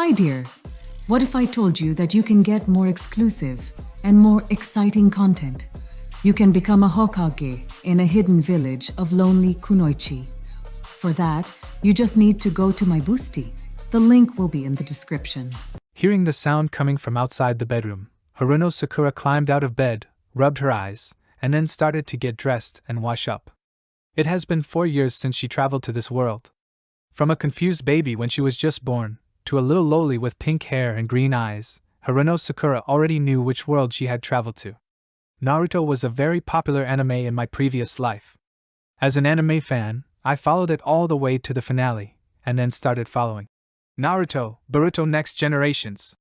Hi, dear. What if I told you that you can get more exclusive and more exciting content? You can become a hokage in a hidden village of lonely kunoichi. For that, you just need to go to my boosty. The link will be in the description. Hearing the sound coming from outside the bedroom, Haruno Sakura climbed out of bed, rubbed her eyes, and then started to get dressed and wash up. It has been 4 years since she traveled to this world. From a confused baby when she was just born, to a little loli with pink hair and green eyes, Haruno Sakura already knew which world she had traveled to. Naruto was a very popular anime in my previous life. As an anime fan, I followed it all the way to the finale, and then started following Naruto, Boruto Next Generations.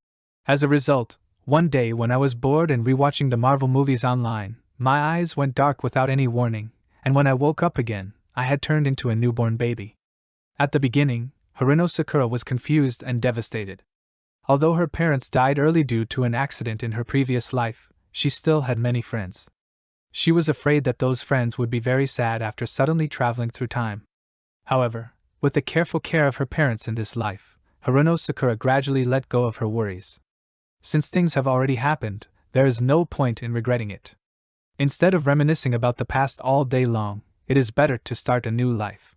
As a result, one day when I was bored and rewatching the Marvel movies online, my eyes went dark without any warning, and when I woke up again, I had turned into a newborn baby. At the beginning, Haruno Sakura was confused and devastated. Although her parents died early due to an accident in her previous life, she still had many friends. She was afraid that those friends would be very sad after suddenly traveling through time. However, with the careful care of her parents in this life, Haruno Sakura gradually let go of her worries. Since things have already happened, there is no point in regretting it. Instead of reminiscing about the past all day long, it is better to start a new life.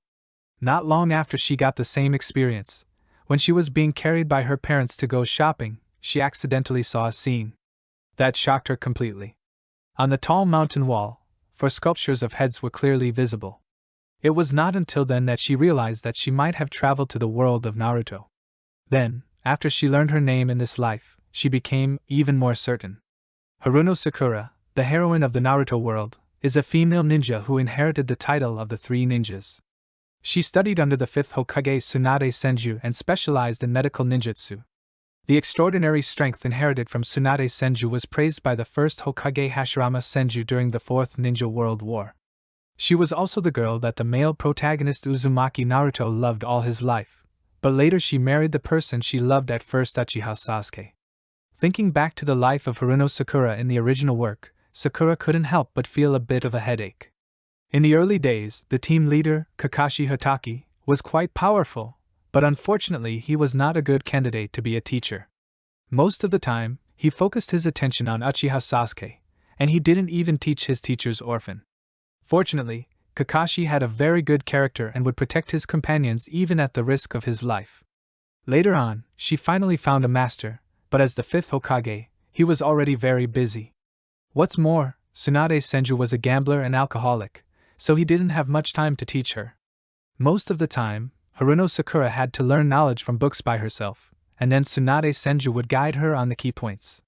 Not long after she got the same experience, when she was being carried by her parents to go shopping, she accidentally saw a scene that shocked her completely. On the tall mountain wall, 4 sculptures of heads were clearly visible. It was not until then that she realized that she might have traveled to the world of Naruto. Then, after she learned her name in this life, she became even more certain. Haruno Sakura, the heroine of the Naruto world, is a female ninja who inherited the title of the 3 ninjas. She studied under the 5th Hokage Tsunade Senju and specialized in medical ninjutsu. The extraordinary strength inherited from Tsunade Senju was praised by the 1st Hokage Hashirama Senju during the 4th Ninja World War. She was also the girl that the male protagonist Uzumaki Naruto loved all his life, but later she married the person she loved at first, Uchiha Sasuke. Thinking back to the life of Haruno Sakura in the original work, Sakura couldn't help but feel a bit of a headache. In the early days, the team leader, Kakashi Hatake, was quite powerful, but unfortunately he was not a good candidate to be a teacher. Most of the time, he focused his attention on Uchiha Sasuke, and he didn't even teach his teacher's orphan. Fortunately, Kakashi had a very good character and would protect his companions even at the risk of his life. Later on, she finally found a master, but as the 5th Hokage, he was already very busy. What's more, Tsunade Senju was a gambler and alcoholic, so he didn't have much time to teach her. Most of the time, Haruno Sakura had to learn knowledge from books by herself, and then Tsunade Senju would guide her on the key points.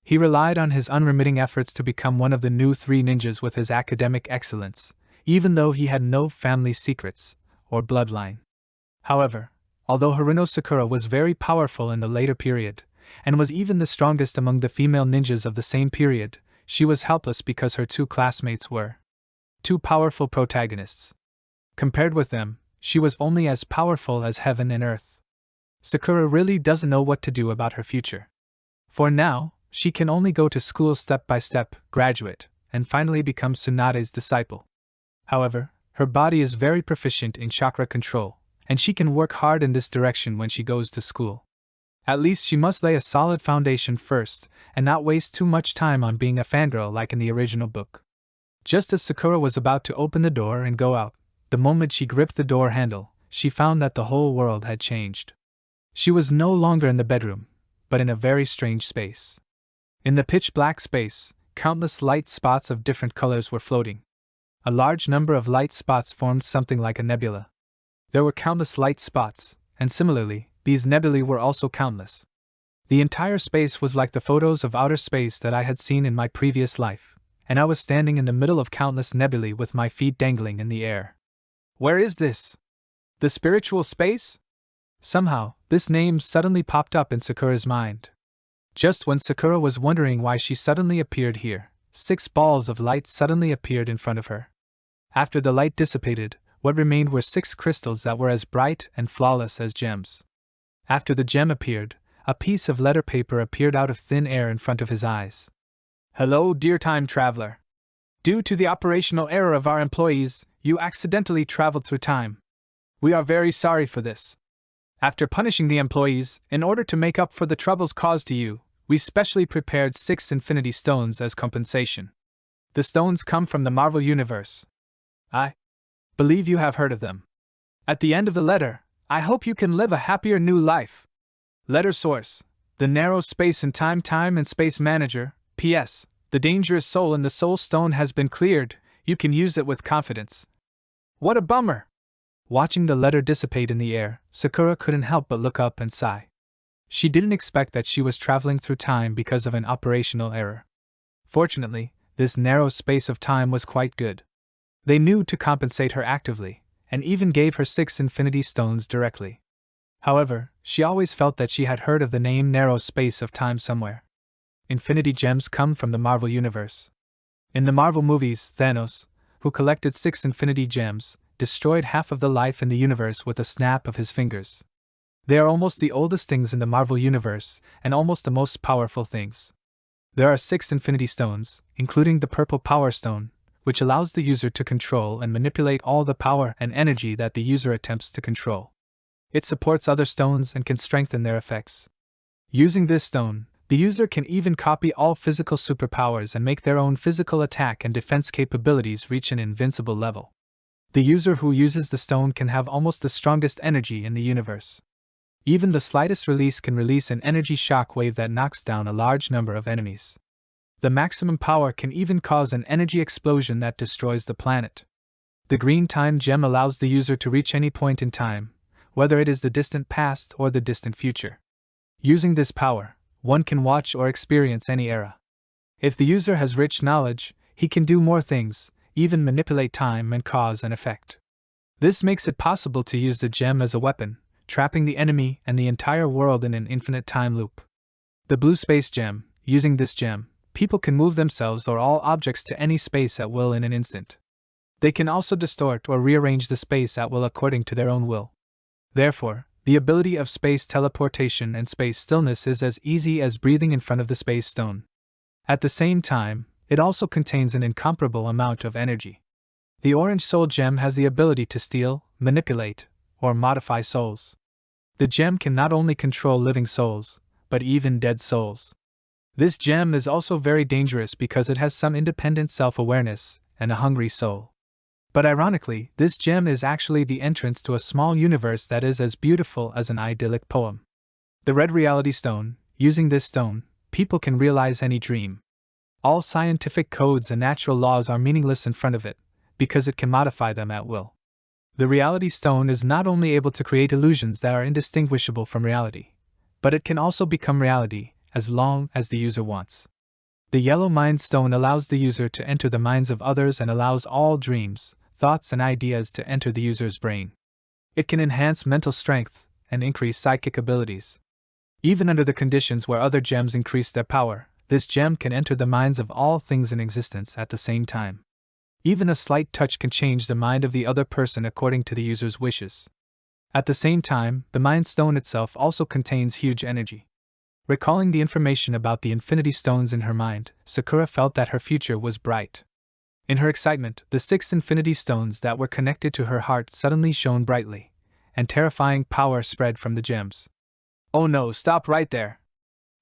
He relied on his unremitting efforts to become one of the new 3 ninjas with his academic excellence, even though he had no family secrets or bloodline. However, although Haruno Sakura was very powerful in the later period, and was even the strongest among the female ninjas of the same period, she was helpless because her 2 classmates were 2 powerful protagonists. Compared with them, she was only as powerful as heaven and earth. Sakura really doesn't know what to do about her future. For now, she can only go to school step by step, graduate, and finally become Tsunade's disciple. However, her body is very proficient in chakra control, and she can work hard in this direction when she goes to school. At least she must lay a solid foundation first, and not waste too much time on being a fangirl like in the original book. Just as Sakura was about to open the door and go out, the moment she gripped the door handle, she found that the whole world had changed. She was no longer in the bedroom, but in a very strange space. In the pitch-black space, countless light spots of different colors were floating. A large number of light spots formed something like a nebula. There were countless light spots, and similarly, these nebulae were also countless. The entire space was like the photos of outer space that I had seen in my previous life, and I was standing in the middle of countless nebulae with my feet dangling in the air. Where is this? The spiritual space? Somehow, this name suddenly popped up in Sakura's mind. Just when Sakura was wondering why she suddenly appeared here, 6 balls of light suddenly appeared in front of her. After the light dissipated, what remained were 6 crystals that were as bright and flawless as gems. After the gem appeared, a piece of letter paper appeared out of thin air in front of his eyes. Hello, dear time traveler. Due to the operational error of our employees, you accidentally traveled through time. We are very sorry for this. After punishing the employees, in order to make up for the troubles caused to you, we specially prepared 6 Infinity Stones as compensation. The stones come from the Marvel Universe. I believe you have heard of them. At the end of the letter, I hope you can live a happier new life. Letter source: the narrow space and time and space manager. P.S. The dangerous soul in the soul stone has been cleared. You can use it with confidence. What a bummer! Watching the letter dissipate in the air, Sakura couldn't help but look up and sigh. She didn't expect that she was traveling through time because of an operational error. Fortunately, this narrow space of time was quite good. They knew to compensate her actively, and even gave her 6 Infinity Stones directly. However, she always felt that she had heard of the name narrow space of time somewhere. Infinity Gems come from the Marvel Universe. In the Marvel movies, Thanos, who collected 6 Infinity Gems, destroyed half of the life in the universe with a snap of his fingers. They are almost the oldest things in the Marvel Universe, and almost the most powerful things. There are 6 Infinity Stones, including the Purple Power Stone, which allows the user to control and manipulate all the power and energy that the user attempts to control. It supports other stones and can strengthen their effects. Using this stone, the user can even copy all physical superpowers and make their own physical attack and defense capabilities reach an invincible level. The user who uses the stone can have almost the strongest energy in the universe. Even the slightest release can release an energy shock wave that knocks down a large number of enemies. The maximum power can even cause an energy explosion that destroys the planet. The green time gem allows the user to reach any point in time, whether it is the distant past or the distant future. Using this power, one can watch or experience any era. If the user has rich knowledge, he can do more things, even manipulate time and cause and effect. This makes it possible to use the gem as a weapon, trapping the enemy and the entire world in an infinite time loop. The blue space gem: using this gem, people can move themselves or all objects to any space at will in an instant. They can also distort or rearrange the space at will according to their own will. Therefore, the ability of space teleportation and space stillness is as easy as breathing in front of the space stone. At the same time, it also contains an incomparable amount of energy. The orange soul gem has the ability to steal, manipulate, or modify souls. The gem can not only control living souls, but even dead souls. This gem is also very dangerous because it has some independent self-awareness and a hungry soul. But ironically, this gem is actually the entrance to a small universe that is as beautiful as an idyllic poem. The red reality stone: using this stone, people can realize any dream. All scientific codes and natural laws are meaningless in front of it, because it can modify them at will. The reality stone is not only able to create illusions that are indistinguishable from reality, but it can also become reality, as long as the user wants. The yellow mind stone allows the user to enter the minds of others and allows all dreams, thoughts and ideas to enter the user's brain. It can enhance mental strength and increase psychic abilities. Even under the conditions where other gems increase their power, this gem can enter the minds of all things in existence at the same time. Even a slight touch can change the mind of the other person according to the user's wishes. At the same time, the Mind Stone itself also contains huge energy. Recalling the information about the Infinity Stones in her mind, Sakura felt that her future was bright. In her excitement, the 6 Infinity Stones that were connected to her heart suddenly shone brightly, and terrifying power spread from the gems. Oh no, stop right there!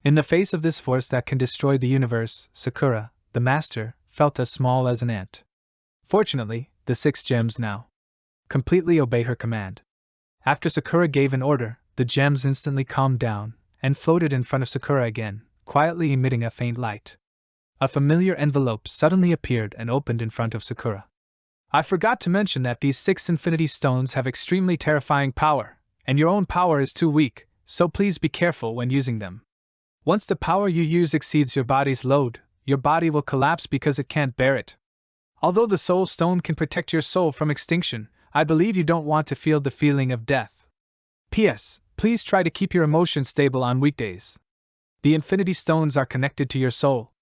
In the face of this force that can destroy the universe, Sakura, the master, felt as small as an ant. Fortunately, the 6 gems now completely obey her command. After Sakura gave an order, the gems instantly calmed down and floated in front of Sakura again, quietly emitting a faint light. A familiar envelope suddenly appeared and opened in front of Sakura. I forgot to mention that these 6 Infinity Stones have extremely terrifying power, and your own power is too weak, so please be careful when using them. Once the power you use exceeds your body's load, your body will collapse because it can't bear it. Although the Soul Stone can protect your soul from extinction, I believe you don't want to feel the feeling of death. P.S. Please try to keep your emotions stable on weekdays. The Infinity Stones are connected to your soul.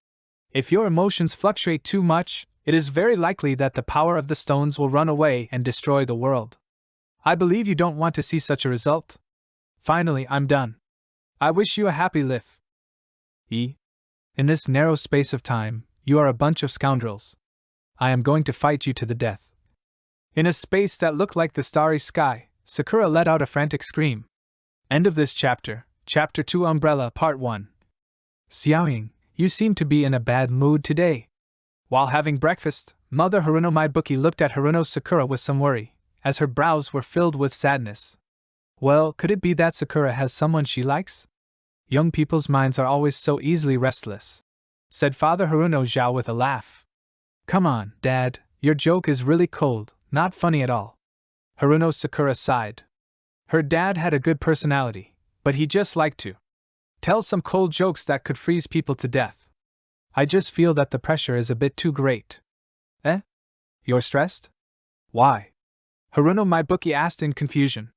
If your emotions fluctuate too much, it is very likely that the power of the stones will run away and destroy the world. I believe you don't want to see such a result. Finally, I'm done. I wish you a happy life. In this narrow space of time, you are a bunch of scoundrels. I am going to fight you to the death. In a space that looked like the starry sky, Sakura let out a frantic scream. End of this chapter. Chapter 2 Umbrella Part 1. Xiaoying, you seem to be in a bad mood today. While having breakfast, Mother Haruno Maibuki looked at Haruno Sakura with some worry, as her brows were filled with sadness. Well, could it be that Sakura has someone she likes? Young people's minds are always so easily restless, said Father Haruno Zhao with a laugh. Come on, Dad, your joke is really cold, not funny at all. Haruno Sakura sighed. Her dad had a good personality, but he just liked to tell some cold jokes that could freeze people to death. I just feel that the pressure is a bit too great. Eh? You're stressed? Why? Haruno Maibuki asked in confusion.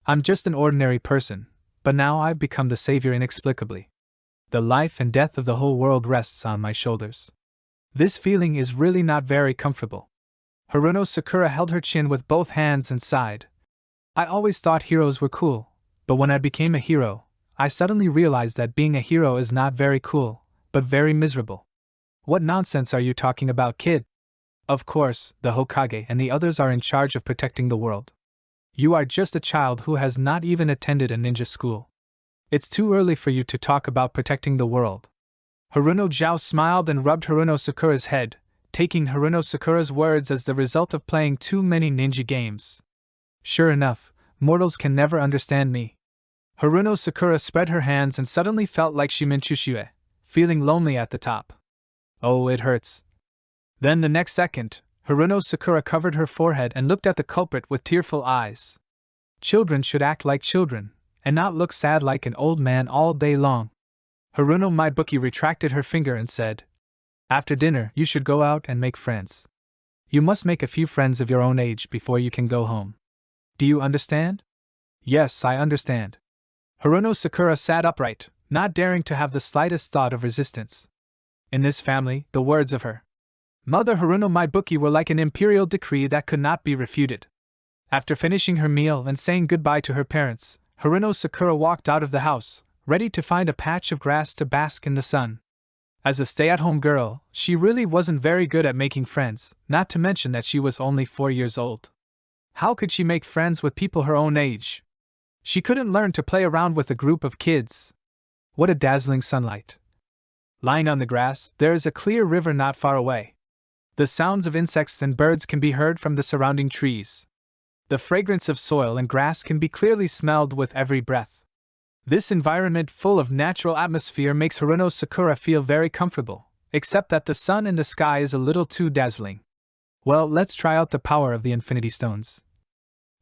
I'm just an ordinary person, but now I've become the savior inexplicably. The life and death of the whole world rests on my shoulders. This feeling is really not very comfortable. Haruno Sakura held her chin with both hands and sighed. I always thought heroes were cool, but when I became a hero, I suddenly realized that being a hero is not very cool, but very miserable. What nonsense are you talking about, kid? Of course, the Hokage and the others are in charge of protecting the world. You are just a child who has not even attended a ninja school. It's too early for you to talk about protecting the world. Haruno Zhao smiled and rubbed Haruno Sakura's head, taking Haruno Sakura's words as the result of playing too many ninja games. Sure enough, mortals can never understand me. Haruno Sakura spread her hands and suddenly felt like Shiminchushue, feeling lonely at the top. Oh, it hurts. Then the next second, Haruno Sakura covered her forehead and looked at the culprit with tearful eyes. Children should act like children, and not look sad like an old man all day long. Haruno Maibuki retracted her finger and said, After dinner, you should go out and make friends. You must make a few friends of your own age before you can go home. Do you understand? Yes, I understand. Haruno Sakura sat upright, not daring to have the slightest thought of resistance. In this family, the words of her Mother Haruno Maibuki were like an imperial decree that could not be refuted. After finishing her meal and saying goodbye to her parents, Haruno Sakura walked out of the house, ready to find a patch of grass to bask in the sun. As a stay-at-home girl, she really wasn't very good at making friends, not to mention that she was only 4 years old. How could she make friends with people her own age? She couldn't learn to play around with a group of kids. What a dazzling sunlight. Lying on the grass, there is a clear river not far away. The sounds of insects and birds can be heard from the surrounding trees. The fragrance of soil and grass can be clearly smelled with every breath. This environment full of natural atmosphere makes Haruno Sakura feel very comfortable, except that the sun in the sky is a little too dazzling. Well, let's try out the power of the Infinity Stones.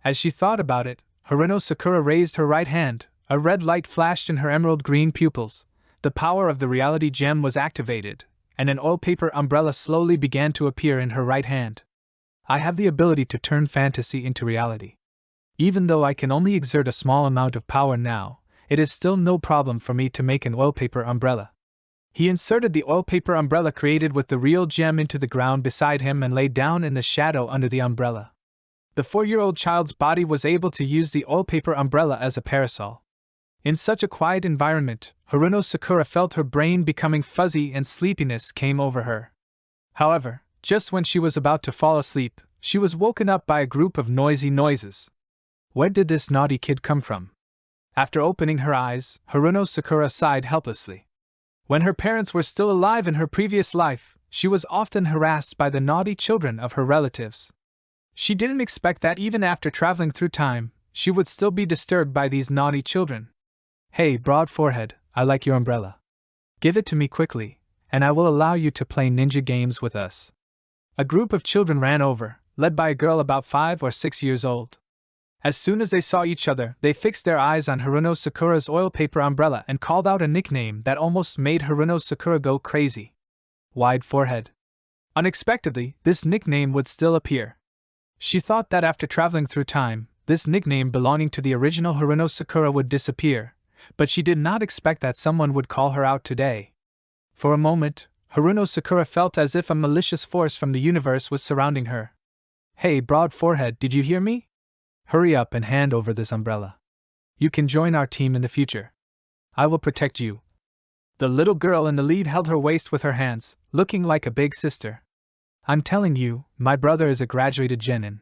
As she thought about it, Haruno Sakura raised her right hand, a red light flashed in her emerald green pupils, the power of the reality gem was activated, and an oil paper umbrella slowly began to appear in her right hand. I have the ability to turn fantasy into reality. Even though I can only exert a small amount of power now, it is still no problem for me to make an oil paper umbrella. He inserted the oil paper umbrella created with the real gem into the ground beside him and lay down in the shadow under the umbrella. The 4-year-old child's body was able to use the oil paper umbrella as a parasol. In such a quiet environment, Haruno Sakura felt her brain becoming fuzzy and sleepiness came over her. However, just when she was about to fall asleep, she was woken up by a group of noisy noises. Where did this naughty kid come from? After opening her eyes, Haruno Sakura sighed helplessly. When her parents were still alive in her previous life, she was often harassed by the naughty children of her relatives. She didn't expect that even after traveling through time, she would still be disturbed by these naughty children. Hey, broad forehead, I like your umbrella. Give it to me quickly, and I will allow you to play ninja games with us. A group of children ran over, led by a girl about 5 or 6 years old. As soon as they saw each other, they fixed their eyes on Haruno Sakura's oil paper umbrella and called out a nickname that almost made Haruno Sakura go crazy. Wide forehead. Unexpectedly, this nickname would still appear. She thought that after traveling through time, this nickname belonging to the original Haruno Sakura would disappear, but she did not expect that someone would call her out today. For a moment, Haruno Sakura felt as if a malicious force from the universe was surrounding her. Hey, broad forehead, did you hear me? Hurry up and hand over this umbrella. You can join our team in the future. I will protect you. The little girl in the lead held her waist with her hands, looking like a big sister. I'm telling you, my brother is a graduated genin.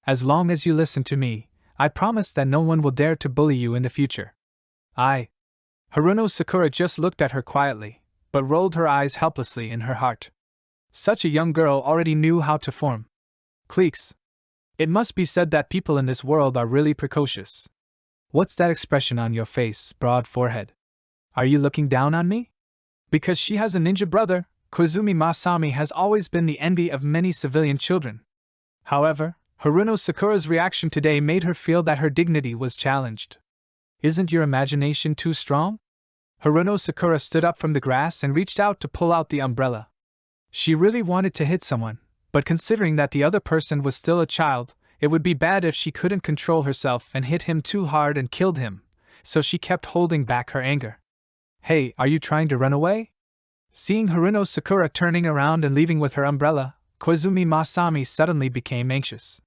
As long as you listen to me, I promise that no one will dare to bully you in the future. Haruno Sakura just looked at her quietly, but rolled her eyes helplessly in her heart. Such a young girl already knew how to form cliques. It must be said that people in this world are really precocious. What's that expression on your face, broad forehead? Are you looking down on me? Because she has a ninja brother, Koizumi Masami has always been the envy of many civilian children. However, Haruno Sakura's reaction today made her feel that her dignity was challenged. Isn't your imagination too strong? Haruno Sakura stood up from the grass and reached out to pull out the umbrella. She really wanted to hit someone, but considering that the other person was still a child, it would be bad if she couldn't control herself and hit him too hard and killed him, so she kept holding back her anger. Hey, are you trying to run away? Seeing Haruno Sakura turning around and leaving with her umbrella, Koizumi Masami suddenly became anxious.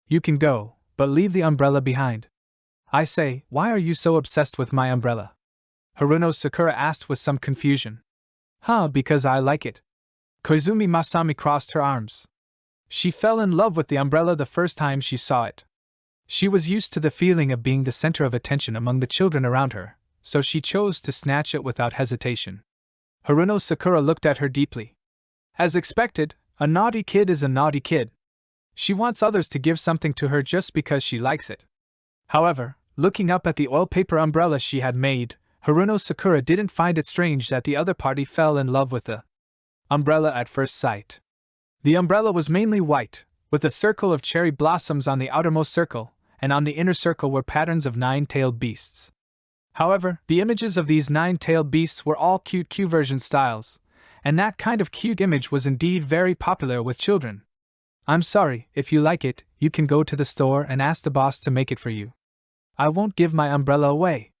You can go, but leave the umbrella behind. I say, why are you so obsessed with my umbrella? Haruno Sakura asked with some confusion. Because I like it. Koizumi Masami crossed her arms. She fell in love with the umbrella the first time she saw it. She was used to the feeling of being the center of attention among the children around her, so she chose to snatch it without hesitation. Haruno Sakura looked at her deeply. As expected, a naughty kid is a naughty kid. She wants others to give something to her just because she likes it. However, looking up at the oil paper umbrella she had made, Haruno Sakura didn't find it strange that the other party fell in love with the umbrella at first sight. The umbrella was mainly white, with a circle of cherry blossoms on the outermost circle, and on the inner circle were patterns of 9-tailed beasts. However, the images of these 9-tailed beasts were all cute version styles, and that kind of cute image was indeed very popular with children. I'm sorry, if you like it, you can go to the store and ask the boss to make it for you. I won't give my umbrella away.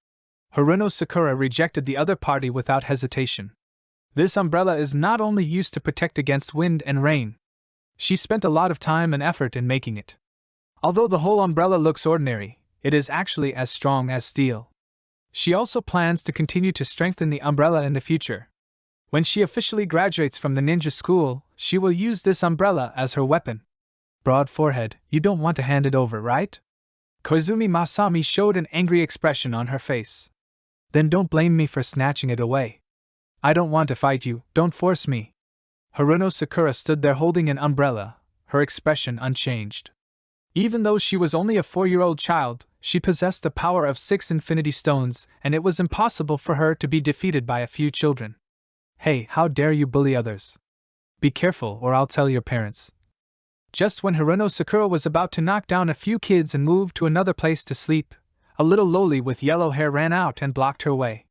Haruno Sakura rejected the other party without hesitation. This umbrella is not only used to protect against wind and rain. She spent a lot of time and effort in making it. Although the whole umbrella looks ordinary, it is actually as strong as steel. She also plans to continue to strengthen the umbrella in the future. When she officially graduates from the ninja school, she will use this umbrella as her weapon. Broad forehead, you don't want to hand it over, right? Koizumi Masami showed an angry expression on her face. Then don't blame me for snatching it away. I don't want to fight you, don't force me. Haruno Sakura stood there holding an umbrella, her expression unchanged. Even though she was only a 4-year-old child, she possessed the power of 6 infinity stones, and it was impossible for her to be defeated by a few children. Hey, how dare you bully others? Be careful or I'll tell your parents. Just when Haruno Sakura was about to knock down a few kids and move to another place to sleep, a little loli with yellow hair ran out and blocked her way.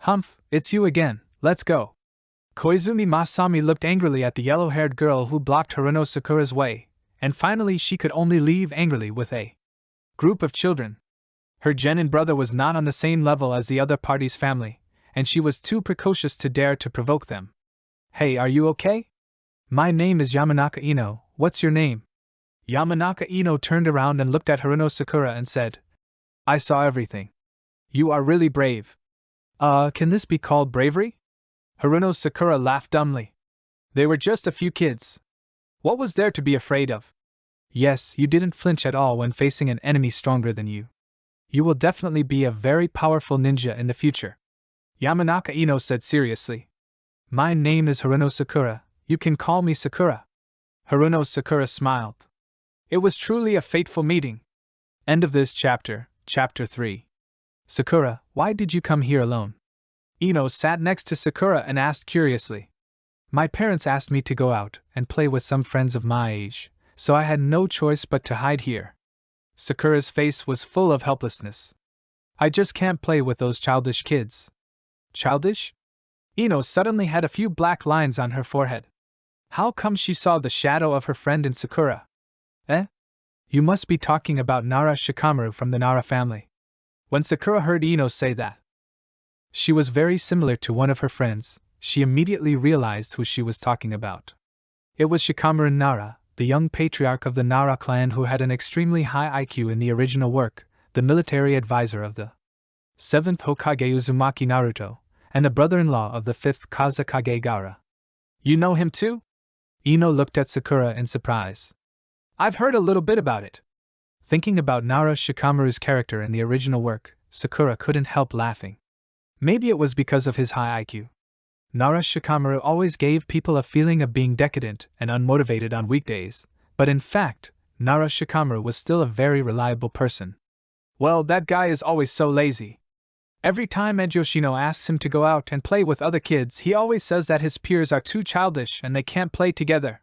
Humph, it's you again, let's go. Koizumi Masami looked angrily at the yellow-haired girl who blocked Haruno Sakura's way, and finally she could only leave angrily with a group of children. Her genin brother was not on the same level as the other party's family, and she was too precocious to dare to provoke them. Hey, are you okay? My name is Yamanaka Ino, what's your name? Yamanaka Ino turned around and looked at Haruno Sakura and said, I saw everything. You are really brave. Can this be called bravery? Haruno Sakura laughed dumbly. They were just a few kids. What was there to be afraid of? Yes, you didn't flinch at all when facing an enemy stronger than you. You will definitely be a very powerful ninja in the future. Yamanaka Ino said seriously. My name is Haruno Sakura, you can call me Sakura. Haruno Sakura smiled. It was truly a fateful meeting. End of this chapter, Chapter 3. Sakura, why did you come here alone? Ino sat next to Sakura and asked curiously. My parents asked me to go out and play with some friends of my age, so I had no choice but to hide here. Sakura's face was full of helplessness. I just can't play with those childish kids. Childish? Ino suddenly had a few black lines on her forehead. How come she saw the shadow of her friend in Sakura? You must be talking about Nara Shikamaru from the Nara family. When Sakura heard Ino say that she was very similar to one of her friends, she immediately realized who she was talking about. It was Shikamaru Nara, the young patriarch of the Nara clan who had an extremely high IQ in the original work, the military advisor of the 7th Hokage Uzumaki Naruto, and the brother-in-law of the 5th Kazekage Gaara. You know him too? Ino looked at Sakura in surprise. I've heard a little bit about it. Thinking about Nara Shikamaru's character in the original work, Sakura couldn't help laughing. Maybe it was because of his high IQ. Nara Shikamaru always gave people a feeling of being decadent and unmotivated on weekdays, but in fact, Nara Shikamaru was still a very reliable person. Well, that guy is always so lazy. Every time Ed Yoshino asks him to go out and play with other kids, he always says that his peers are too childish and they can't play together.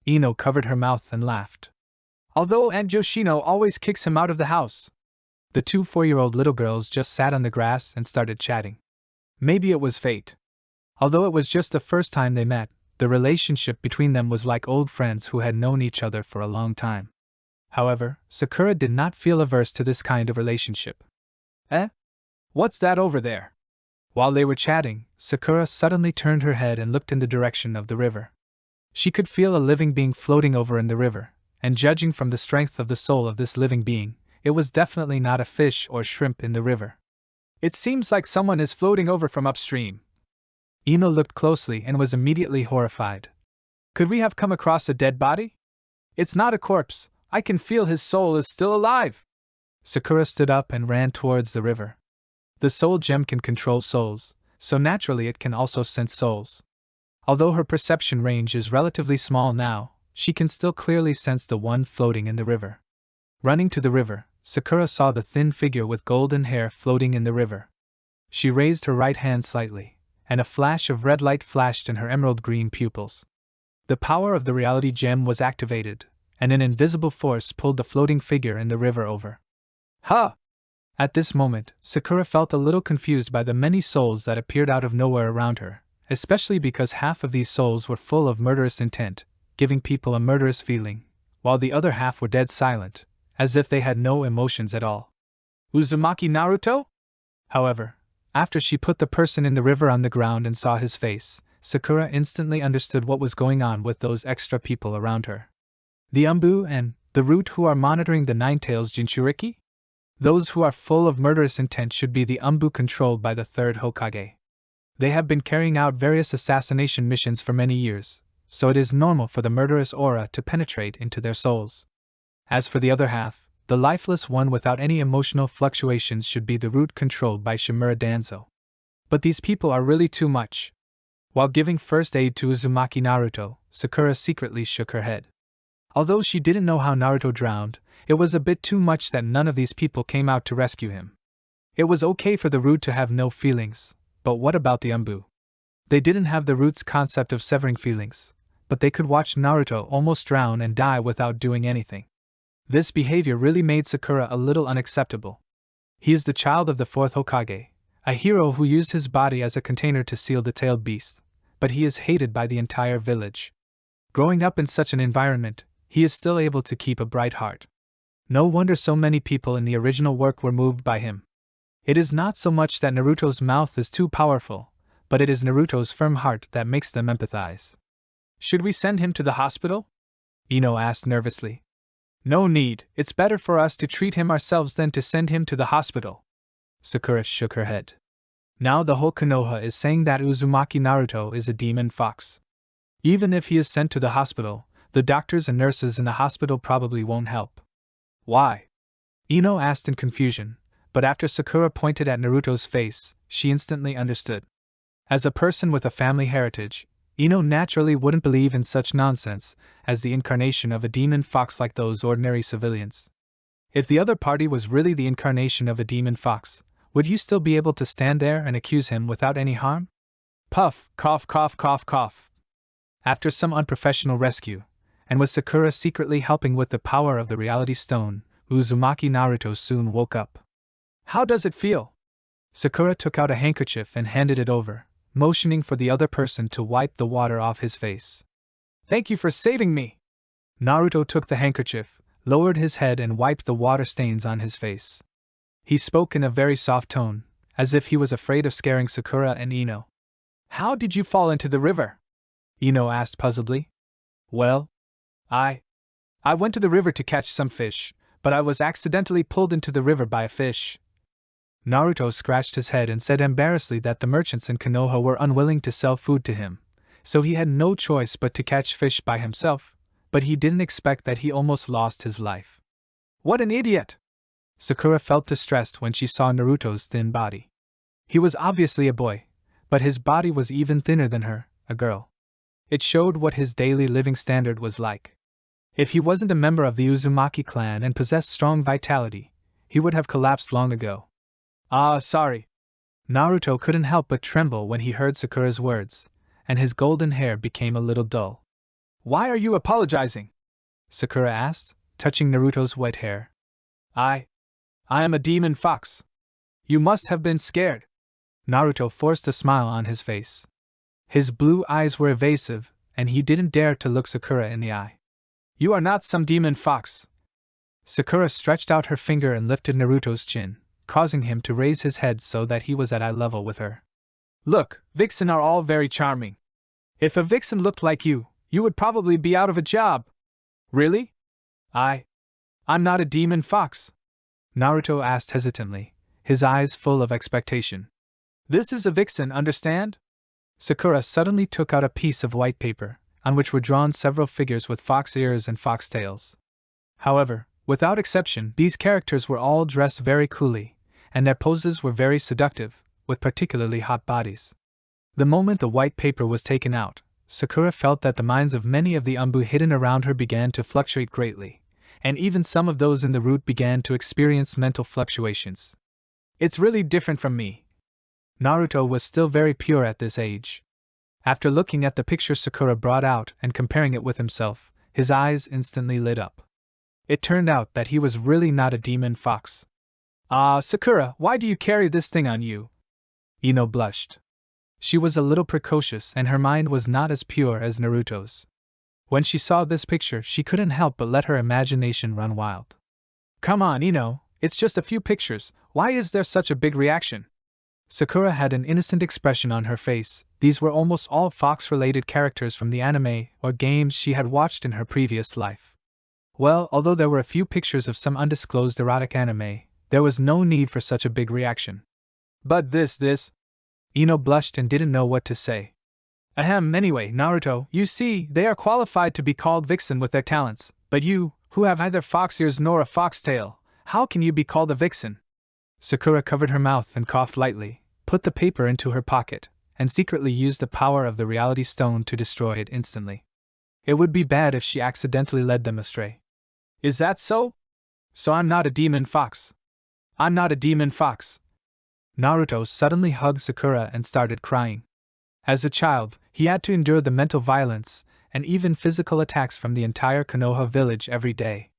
Ino covered her mouth and laughed. Although Aunt Yoshino always kicks him out of the house. The two 4-year-old little girls just sat on the grass and started chatting. Maybe it was fate. Although it was just the first time they met, the relationship between them was like old friends who had known each other for a long time. However, Sakura did not feel averse to this kind of relationship. Eh? What's that over there? While they were chatting, Sakura suddenly turned her head and looked in the direction of the river. She could feel a living being floating over in the river, and judging from the strength of the soul of this living being, it was definitely not a fish or shrimp in the river. It seems like someone is floating over from upstream. Ino looked closely and was immediately horrified. Could we have come across a dead body? It's not a corpse, I can feel his soul is still alive. Sakura stood up and ran towards the river. The soul gem can control souls, so naturally it can also sense souls. Although her perception range is relatively small now, she can still clearly sense the one floating in the river. Running to the river, Sakura saw the thin figure with golden hair floating in the river. She raised her right hand slightly, and a flash of red light flashed in her emerald green pupils. The power of the reality gem was activated, and an invisible force pulled the floating figure in the river over. Ha! At this moment, Sakura felt a little confused by the many souls that appeared out of nowhere around her, especially because half of these souls were full of murderous intent, giving people a murderous feeling, while the other half were dead silent, as if they had no emotions at all. Uzumaki Naruto? However, after she put the person in the river on the ground and saw his face, Sakura instantly understood what was going on with those extra people around her. The Umbu and the Root who are monitoring the Ninetales Jinchuriki? Those who are full of murderous intent should be the Umbu controlled by the third Hokage. They have been carrying out various assassination missions for many years, so it is normal for the murderous aura to penetrate into their souls. As for the other half, the lifeless one without any emotional fluctuations should be the Root controlled by Shimura Danzo. But these people are really too much. While giving first aid to Uzumaki Naruto, Sakura secretly shook her head. Although she didn't know how Naruto drowned, it was a bit too much that none of these people came out to rescue him. It was okay for the Root to have no feelings, but what about the Umbu? They didn't have the Root's concept of severing feelings, but they could watch Naruto almost drown and die without doing anything. This behavior really made Sakura a little unacceptable. He is the child of the fourth Hokage, a hero who used his body as a container to seal the tailed beast, but he is hated by the entire village. Growing up in such an environment, he is still able to keep a bright heart. No wonder so many people in the original work were moved by him. It is not so much that Naruto's mouth is too powerful, but it is Naruto's firm heart that makes them empathize. Should we send him to the hospital? Ino asked nervously. No need, it's better for us to treat him ourselves than to send him to the hospital. Sakura shook her head. Now the whole Konoha is saying that Uzumaki Naruto is a demon fox. Even if he is sent to the hospital, the doctors and nurses in the hospital probably won't help. Why? Ino asked in confusion, but after Sakura pointed at Naruto's face, she instantly understood. As a person with a family heritage, Ino naturally wouldn't believe in such nonsense as the incarnation of a demon fox like those ordinary civilians. If the other party was really the incarnation of a demon fox, would you still be able to stand there and accuse him without any harm? Puff, cough, cough, cough, cough. After some unprofessional rescue, and with Sakura secretly helping with the power of the reality stone, Uzumaki Naruto soon woke up. How does it feel? Sakura took out a handkerchief and handed it over, motioning for the other person to wipe the water off his face. Thank you for saving me! Naruto took the handkerchief, lowered his head and wiped the water stains on his face. He spoke in a very soft tone, as if he was afraid of scaring Sakura and Ino. How did you fall into the river? Ino asked puzzledly. Well, I went to the river to catch some fish, but I was accidentally pulled into the river by a fish. Naruto scratched his head and said embarrassedly that the merchants in Konoha were unwilling to sell food to him, so he had no choice but to catch fish by himself, but he didn't expect that he almost lost his life. What an idiot! Sakura felt distressed when she saw Naruto's thin body. He was obviously a boy, but his body was even thinner than her, a girl. It showed what his daily living standard was like. If he wasn't a member of the Uzumaki clan and possessed strong vitality, he would have collapsed long ago. Sorry. Naruto couldn't help but tremble when he heard Sakura's words, and his golden hair became a little dull. Why are you apologizing? Sakura asked, touching Naruto's wet hair. I am a demon fox. You must have been scared. Naruto forced a smile on his face. His blue eyes were evasive, and he didn't dare to look Sakura in the eye. You are not some demon fox. Sakura stretched out her finger and lifted Naruto's chin, causing him to raise his head so that he was at eye level with her. Look, vixen are all very charming. If a vixen looked like you would probably be out of a job. Really? I'm not a demon fox. Naruto asked hesitantly, his eyes full of expectation. This is a vixen, understand? Sakura suddenly took out a piece of white paper, on which were drawn several figures with fox ears and fox tails. However, without exception, these characters were all dressed very coolly, and their poses were very seductive, with particularly hot bodies. The moment the white paper was taken out, Sakura felt that the minds of many of the umbu hidden around her began to fluctuate greatly, and even some of those in the route began to experience mental fluctuations. It's really different from me. Naruto was still very pure at this age. After looking at the picture Sakura brought out and comparing it with himself, his eyes instantly lit up. It turned out that he was really not a demon fox. Sakura, why do you carry this thing on you? Ino blushed. She was a little precocious and her mind was not as pure as Naruto's. When she saw this picture, she couldn't help but let her imagination run wild. Come on, Ino, it's just a few pictures, why is there such a big reaction? Sakura had an innocent expression on her face. These were almost all fox-related characters from the anime or games she had watched in her previous life. Well, although there were a few pictures of some undisclosed erotic anime, there was no need for such a big reaction. But this... Ino blushed and didn't know what to say. Anyway, Naruto, you see, they are qualified to be called vixen with their talents, but you, who have neither fox ears nor a fox tail, how can you be called a vixen? Sakura covered her mouth and coughed lightly, put the paper into her pocket, and secretly used the power of the reality stone to destroy it instantly. It would be bad if she accidentally led them astray. Is that so? So I'm not a demon fox. I'm not a demon fox. Naruto suddenly hugged Sakura and started crying. As a child, he had to endure the mental violence and even physical attacks from the entire Konoha village every day.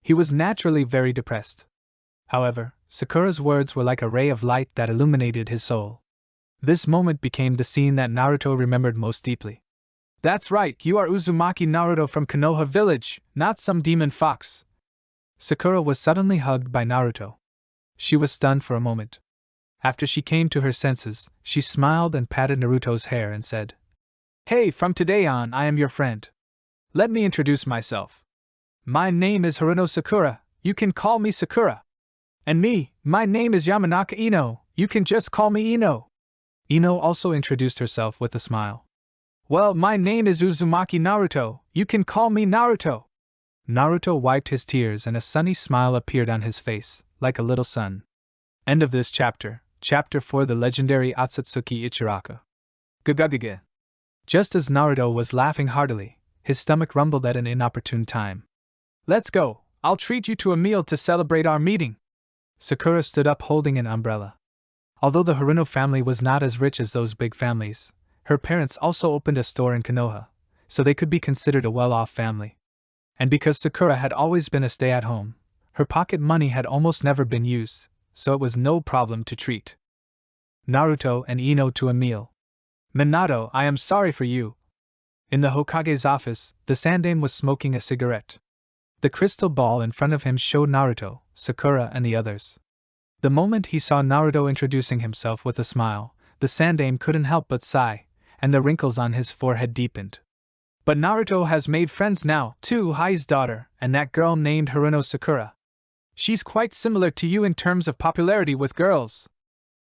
He was naturally very depressed. However, Sakura's words were like a ray of light that illuminated his soul. This moment became the scene that Naruto remembered most deeply. That's right, you are Uzumaki Naruto from Konoha village, not some demon fox. Sakura was suddenly hugged by Naruto. She was stunned for a moment. After she came to her senses, she smiled and patted Naruto's hair and said, Hey, from today on I am your friend. Let me introduce myself. My name is Haruno Sakura, you can call me Sakura. And me, my name is Yamanaka Ino, you can just call me Ino. Ino also introduced herself with a smile. Well, my name is Uzumaki Naruto, you can call me Naruto. Naruto wiped his tears and a sunny smile appeared on his face, like a little sun. End of this chapter. Chapter 4 The Legendary Akatsuki Ichiraka. Gagagage. Just as Naruto was laughing heartily, his stomach rumbled at an inopportune time. Let's go, I'll treat you to a meal to celebrate our meeting. Sakura stood up holding an umbrella. Although the Haruno family was not as rich as those big families, her parents also opened a store in Konoha, so they could be considered a well-off family. And because Sakura had always been a stay-at-home, her pocket money had almost never been used, so it was no problem to treat Naruto and Ino to a meal. Minato, I am sorry for you. In the Hokage's office, the Sandaime was smoking a cigarette. The crystal ball in front of him showed Naruto, Sakura, and the others. The moment he saw Naruto introducing himself with a smile, the Sandaime couldn't help but sigh, and the wrinkles on his forehead deepened. But Naruto has made friends now, too, Hai's daughter, and that girl named Haruno Sakura. She's quite similar to you in terms of popularity with girls.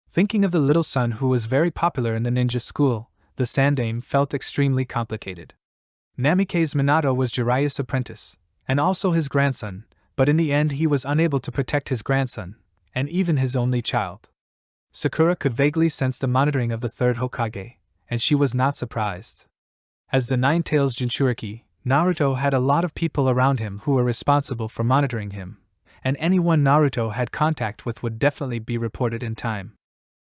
Thinking of the little son who was very popular in the ninja school, the Sandaime felt extremely complicated. Namikaze Minato was Jiraiya's apprentice, and also his grandson, but in the end he was unable to protect his grandson, and even his only child. Sakura could vaguely sense the monitoring of the third Hokage, and she was not surprised. As the Nine-Tails Jinchuriki, Naruto had a lot of people around him who were responsible for monitoring him, and anyone Naruto had contact with would definitely be reported in time.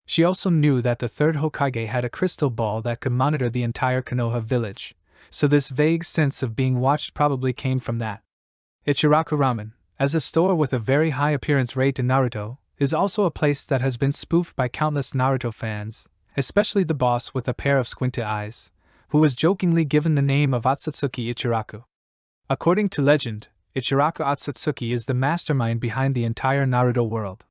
She also knew that the third Hokage had a crystal ball that could monitor the entire Konoha village, so this vague sense of being watched probably came from that. Ichiraku Ramen, as a store with a very high appearance rate in Naruto, is also a place that has been spoofed by countless Naruto fans, especially the boss with a pair of squinted eyes, who was jokingly given the name of Otsutsuki Ichiraku. According to legend, Ichiraku Otsutsuki is the mastermind behind the entire Naruto world.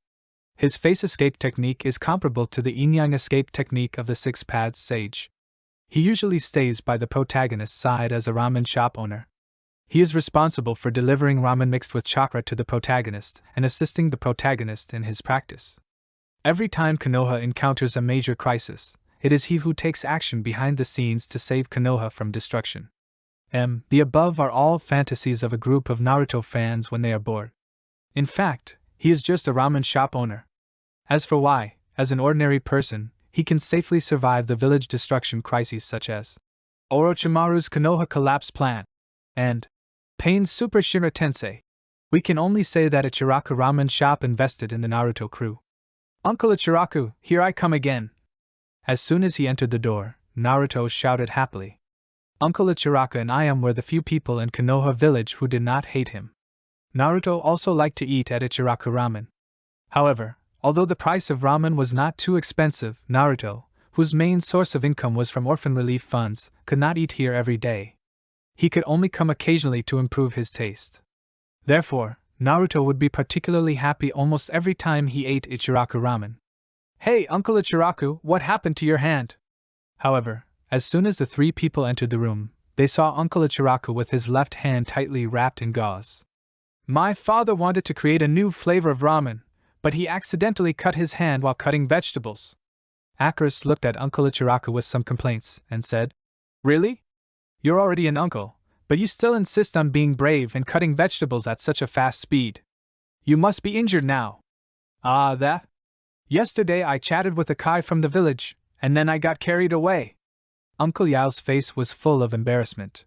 His face escape technique is comparable to the yin-yang escape technique of the Six Paths Sage. He usually stays by the protagonist's side as a ramen shop owner. He is responsible for delivering ramen mixed with chakra to the protagonist and assisting the protagonist in his practice. Every time Konoha encounters a major crisis, it is he who takes action behind the scenes to save Konoha from destruction. The above are all fantasies of a group of Naruto fans when they are bored. In fact, he is just a ramen shop owner. As for why, as an ordinary person, he can safely survive the village destruction crises such as Orochimaru's Konoha collapse plan and Pain's Super Shinra Tensei, we can only say that Ichiraku Ramen Shop invested in the Naruto crew. Uncle Ichiraku, here I come again. As soon as he entered the door, Naruto shouted happily. Uncle Ichiraku and I were the few people in Konoha village who did not hate him. Naruto also liked to eat at Ichiraku Ramen. However, although the price of ramen was not too expensive, Naruto, whose main source of income was from orphan relief funds, could not eat here every day. He could only come occasionally to improve his taste. Therefore, Naruto would be particularly happy almost every time he ate Ichiraku Ramen. Hey, Uncle Ichiraku, what happened to your hand? However, as soon as the three people entered the room, they saw Uncle Ichiraku with his left hand tightly wrapped in gauze. My father wanted to create a new flavor of ramen, but he accidentally cut his hand while cutting vegetables. Akris looked at Uncle Ichiraku with some complaints and said, Really? You're already an uncle, but you still insist on being brave and cutting vegetables at such a fast speed. You must be injured now. Ah, that? Yesterday I chatted with a Kai from the village, and then I got carried away. Uncle Yao's face was full of embarrassment.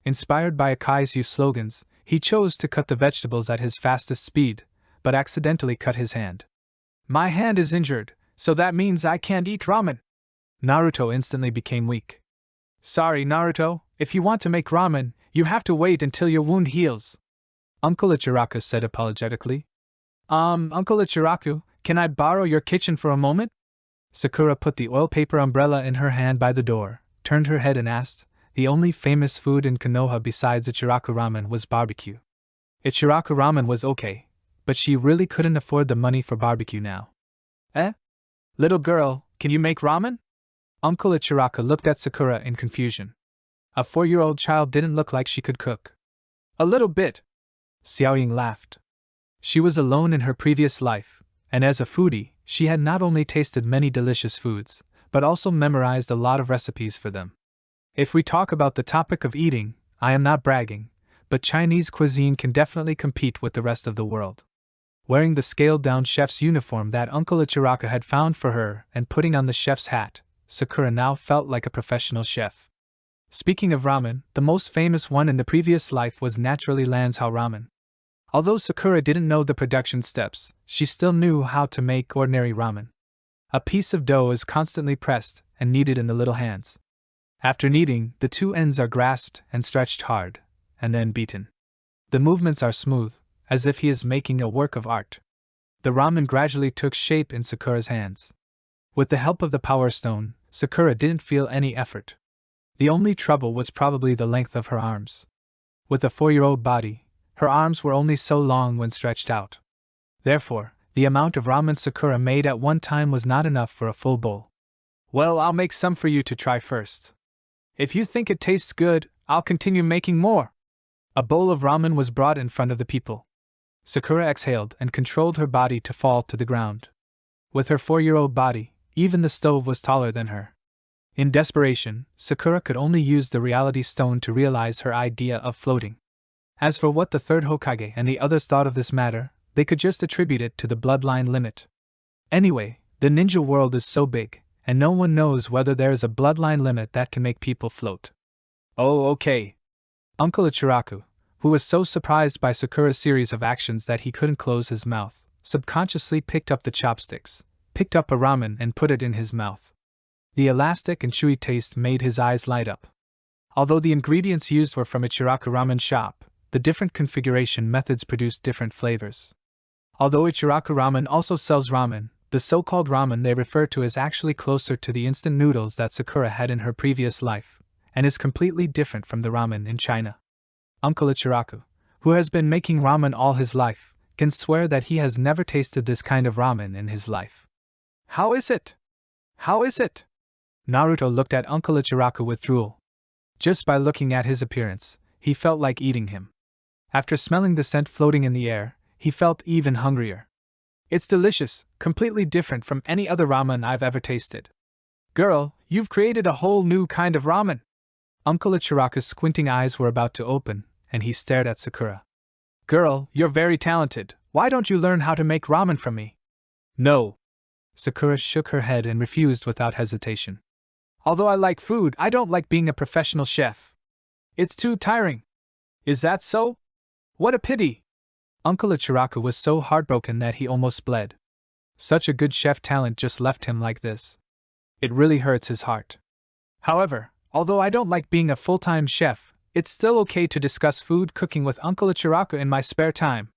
Inspired by Akai's youth slogans, he chose to cut the vegetables at his fastest speed, but accidentally cut his hand. My hand is injured, so that means I can't eat ramen. Naruto instantly became weak. Sorry, Naruto, if you want to make ramen, you have to wait until your wound heals. Uncle Ichiraku said apologetically. Uncle Ichiraku, can I borrow your kitchen for a moment? Sakura put the oil paper umbrella in her hand by the door, turned her head and asked. The only famous food in Konoha besides Ichiraku Ramen was barbecue. Ichiraku Ramen was okay, but she really couldn't afford the money for barbecue now. Little girl, can you make ramen? Uncle Ichiraku looked at Sakura in confusion. A 4-year-old child didn't look like she could cook. A little bit. Xiaoying laughed. She was alone in her previous life, and as a foodie, she had not only tasted many delicious foods, but also memorized a lot of recipes for them. If we talk about the topic of eating, I am not bragging, but Chinese cuisine can definitely compete with the rest of the world. Wearing the scaled-down chef's uniform that Uncle Ichiraku had found for her and putting on the chef's hat, Sakura now felt like a professional chef. Speaking of ramen, the most famous one in the previous life was naturally Lanzhou Ramen. Although Sakura didn't know the production steps, she still knew how to make ordinary ramen. A piece of dough is constantly pressed and kneaded in the little hands. After kneading, the two ends are grasped and stretched hard, and then beaten. The movements are smooth, as if he is making a work of art. The ramen gradually took shape in Sakura's hands. With the help of the Power Stone, Sakura didn't feel any effort. The only trouble was probably the length of her arms. With a 4-year-old body, her arms were only so long when stretched out. Therefore, the amount of ramen Sakura made at one time was not enough for a full bowl. Well, I'll make some for you to try first. If you think it tastes good, I'll continue making more. A bowl of ramen was brought in front of the people. Sakura exhaled and controlled her body to fall to the ground. With her 4-year-old body, even the stove was taller than her. In desperation, Sakura could only use the reality stone to realize her idea of floating. As for what the third Hokage and the others thought of this matter, they could just attribute it to the bloodline limit. Anyway, the ninja world is so big, and no one knows whether there is a bloodline limit that can make people float. Oh, okay. Uncle Ichiraku, who was so surprised by Sakura's series of actions that he couldn't close his mouth, subconsciously picked up the chopsticks, picked up a ramen and put it in his mouth. The elastic and chewy taste made his eyes light up. Although the ingredients used were from Ichiraku Ramen Shop, the different configuration methods produced different flavors. Although Ichiraku Ramen also sells ramen, the so-called ramen they refer to is actually closer to the instant noodles that Sakura had in her previous life, and is completely different from the ramen in China. Uncle Ichiraku, who has been making ramen all his life, can swear that he has never tasted this kind of ramen in his life. How is it? How is it? Naruto looked at Uncle Ichiraku with drool. Just by looking at his appearance, he felt like eating him. After smelling the scent floating in the air, he felt even hungrier. It's delicious, completely different from any other ramen I've ever tasted. Girl, you've created a whole new kind of ramen. Uncle Ichiraku's squinting eyes were about to open, and he stared at Sakura. Girl, you're very talented. Why don't you learn how to make ramen from me? No. Sakura shook her head and refused without hesitation. Although I like food, I don't like being a professional chef. It's too tiring. Is that so? What a pity. Uncle Ichiraku was so heartbroken that he almost bled. Such a good chef talent just left him like this. It really hurts his heart. However, although I don't like being a full-time chef, it's still okay to discuss food cooking with Uncle Ichiraku in my spare time.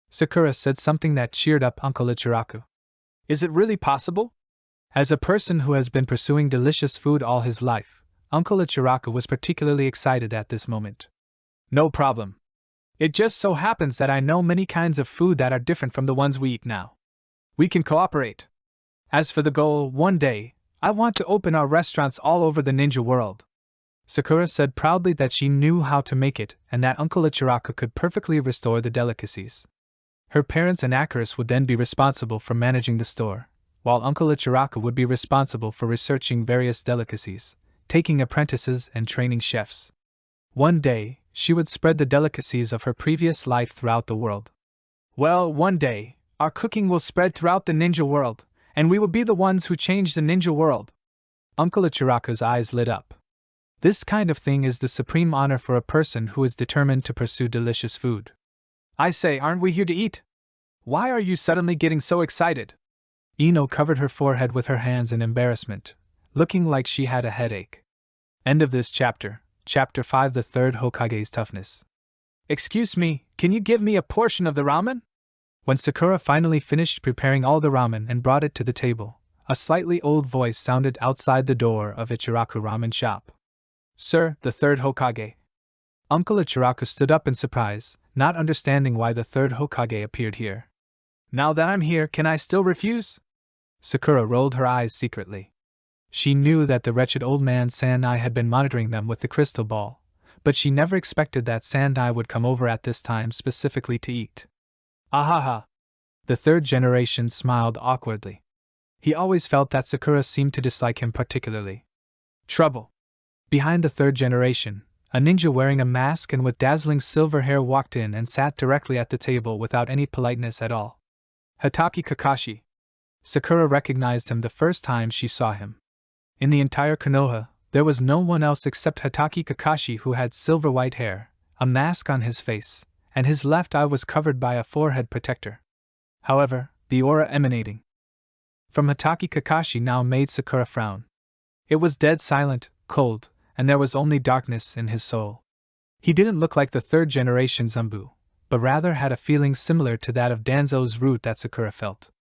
Sakura said something that cheered up Uncle Ichiraku. Is it really possible? As a person who has been pursuing delicious food all his life, Uncle Ichiraku was particularly excited at this moment. No problem. It just so happens that I know many kinds of food that are different from the ones we eat now. We can cooperate. As for the goal, one day, I want to open our restaurants all over the ninja world. Sakura said proudly that she knew how to make it and that Uncle Ichiraku could perfectly restore the delicacies. Her parents and Akaris would then be responsible for managing the store, while Uncle Ichiraku would be responsible for researching various delicacies, taking apprentices and training chefs. One day, she would spread the delicacies of her previous life throughout the world. Well, one day, our cooking will spread throughout the ninja world, and we will be the ones who change the ninja world. Uncle Ichiraku's eyes lit up. This kind of thing is the supreme honor for a person who is determined to pursue delicious food. I say, aren't we here to eat? Why are you suddenly getting so excited? Ino covered her forehead with her hands in embarrassment, looking like she had a headache. End of this chapter. Chapter 5, The Third Hokage's Toughness. Excuse me, can you give me a portion of the ramen? When Sakura finally finished preparing all the ramen and brought it to the table, a slightly old voice sounded outside the door of Ichiraku Ramen Shop. Sir, the third Hokage. Uncle Ichiraku stood up in surprise, not understanding why the third Hokage appeared here. Now that I'm here, can I still refuse? Sakura rolled her eyes secretly. She knew that the wretched old man Sanai had been monitoring them with the crystal ball, but she never expected that Sanai would come over at this time specifically to eat. Ahaha! The third generation smiled awkwardly. He always felt that Sakura seemed to dislike him particularly. Trouble! Behind the third generation, a ninja wearing a mask and with dazzling silver hair walked in and sat directly at the table without any politeness at all. Hatake Kakashi. Sakura recognized him the first time she saw him. In the entire Konoha, there was no one else except Hatake Kakashi who had silver white hair, a mask on his face, and his left eye was covered by a forehead protector. However, the aura emanating from Hatake Kakashi now made Sakura frown. It was dead silent, cold, and there was only darkness in his soul. He didn't look like the third generation Zambu, but rather had a feeling similar to that of Danzo's root that Sakura felt.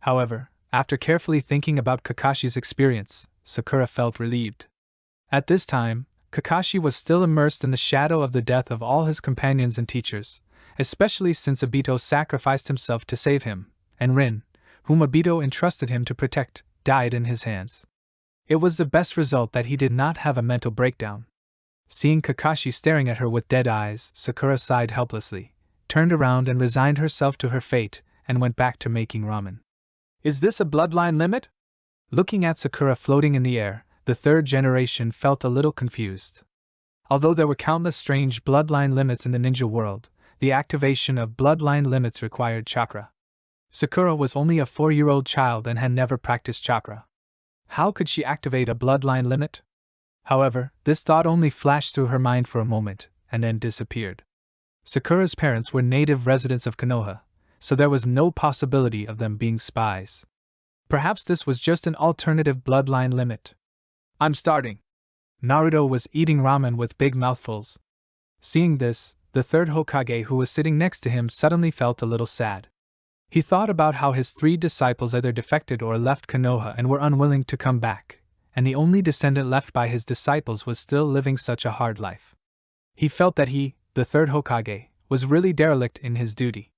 However, after carefully thinking about Kakashi's experience, Sakura felt relieved. At this time, Kakashi was still immersed in the shadow of the death of all his companions and teachers, especially since Obito sacrificed himself to save him, and Rin, whom Obito entrusted him to protect, died in his hands. It was the best result that he did not have a mental breakdown. Seeing Kakashi staring at her with dead eyes, Sakura sighed helplessly, turned around and resigned herself to her fate, and went back to making ramen. Is this a bloodline limit? Looking at Sakura floating in the air, the third generation felt a little confused. Although there were countless strange bloodline limits in the ninja world, the activation of bloodline limits required chakra. Sakura was only a 4-year-old child and had never practiced chakra. How could she activate a bloodline limit? However, this thought only flashed through her mind for a moment, and then disappeared. Sakura's parents were native residents of Konoha, so there was no possibility of them being spies. Perhaps this was just an alternative bloodline limit. I'm starting. Naruto was eating ramen with big mouthfuls. Seeing this, the third Hokage who was sitting next to him suddenly felt a little sad. He thought about how his 3 disciples either defected or left Konoha and were unwilling to come back, and the only descendant left by his disciples was still living such a hard life. He felt that he, the third Hokage, was really derelict in his duty.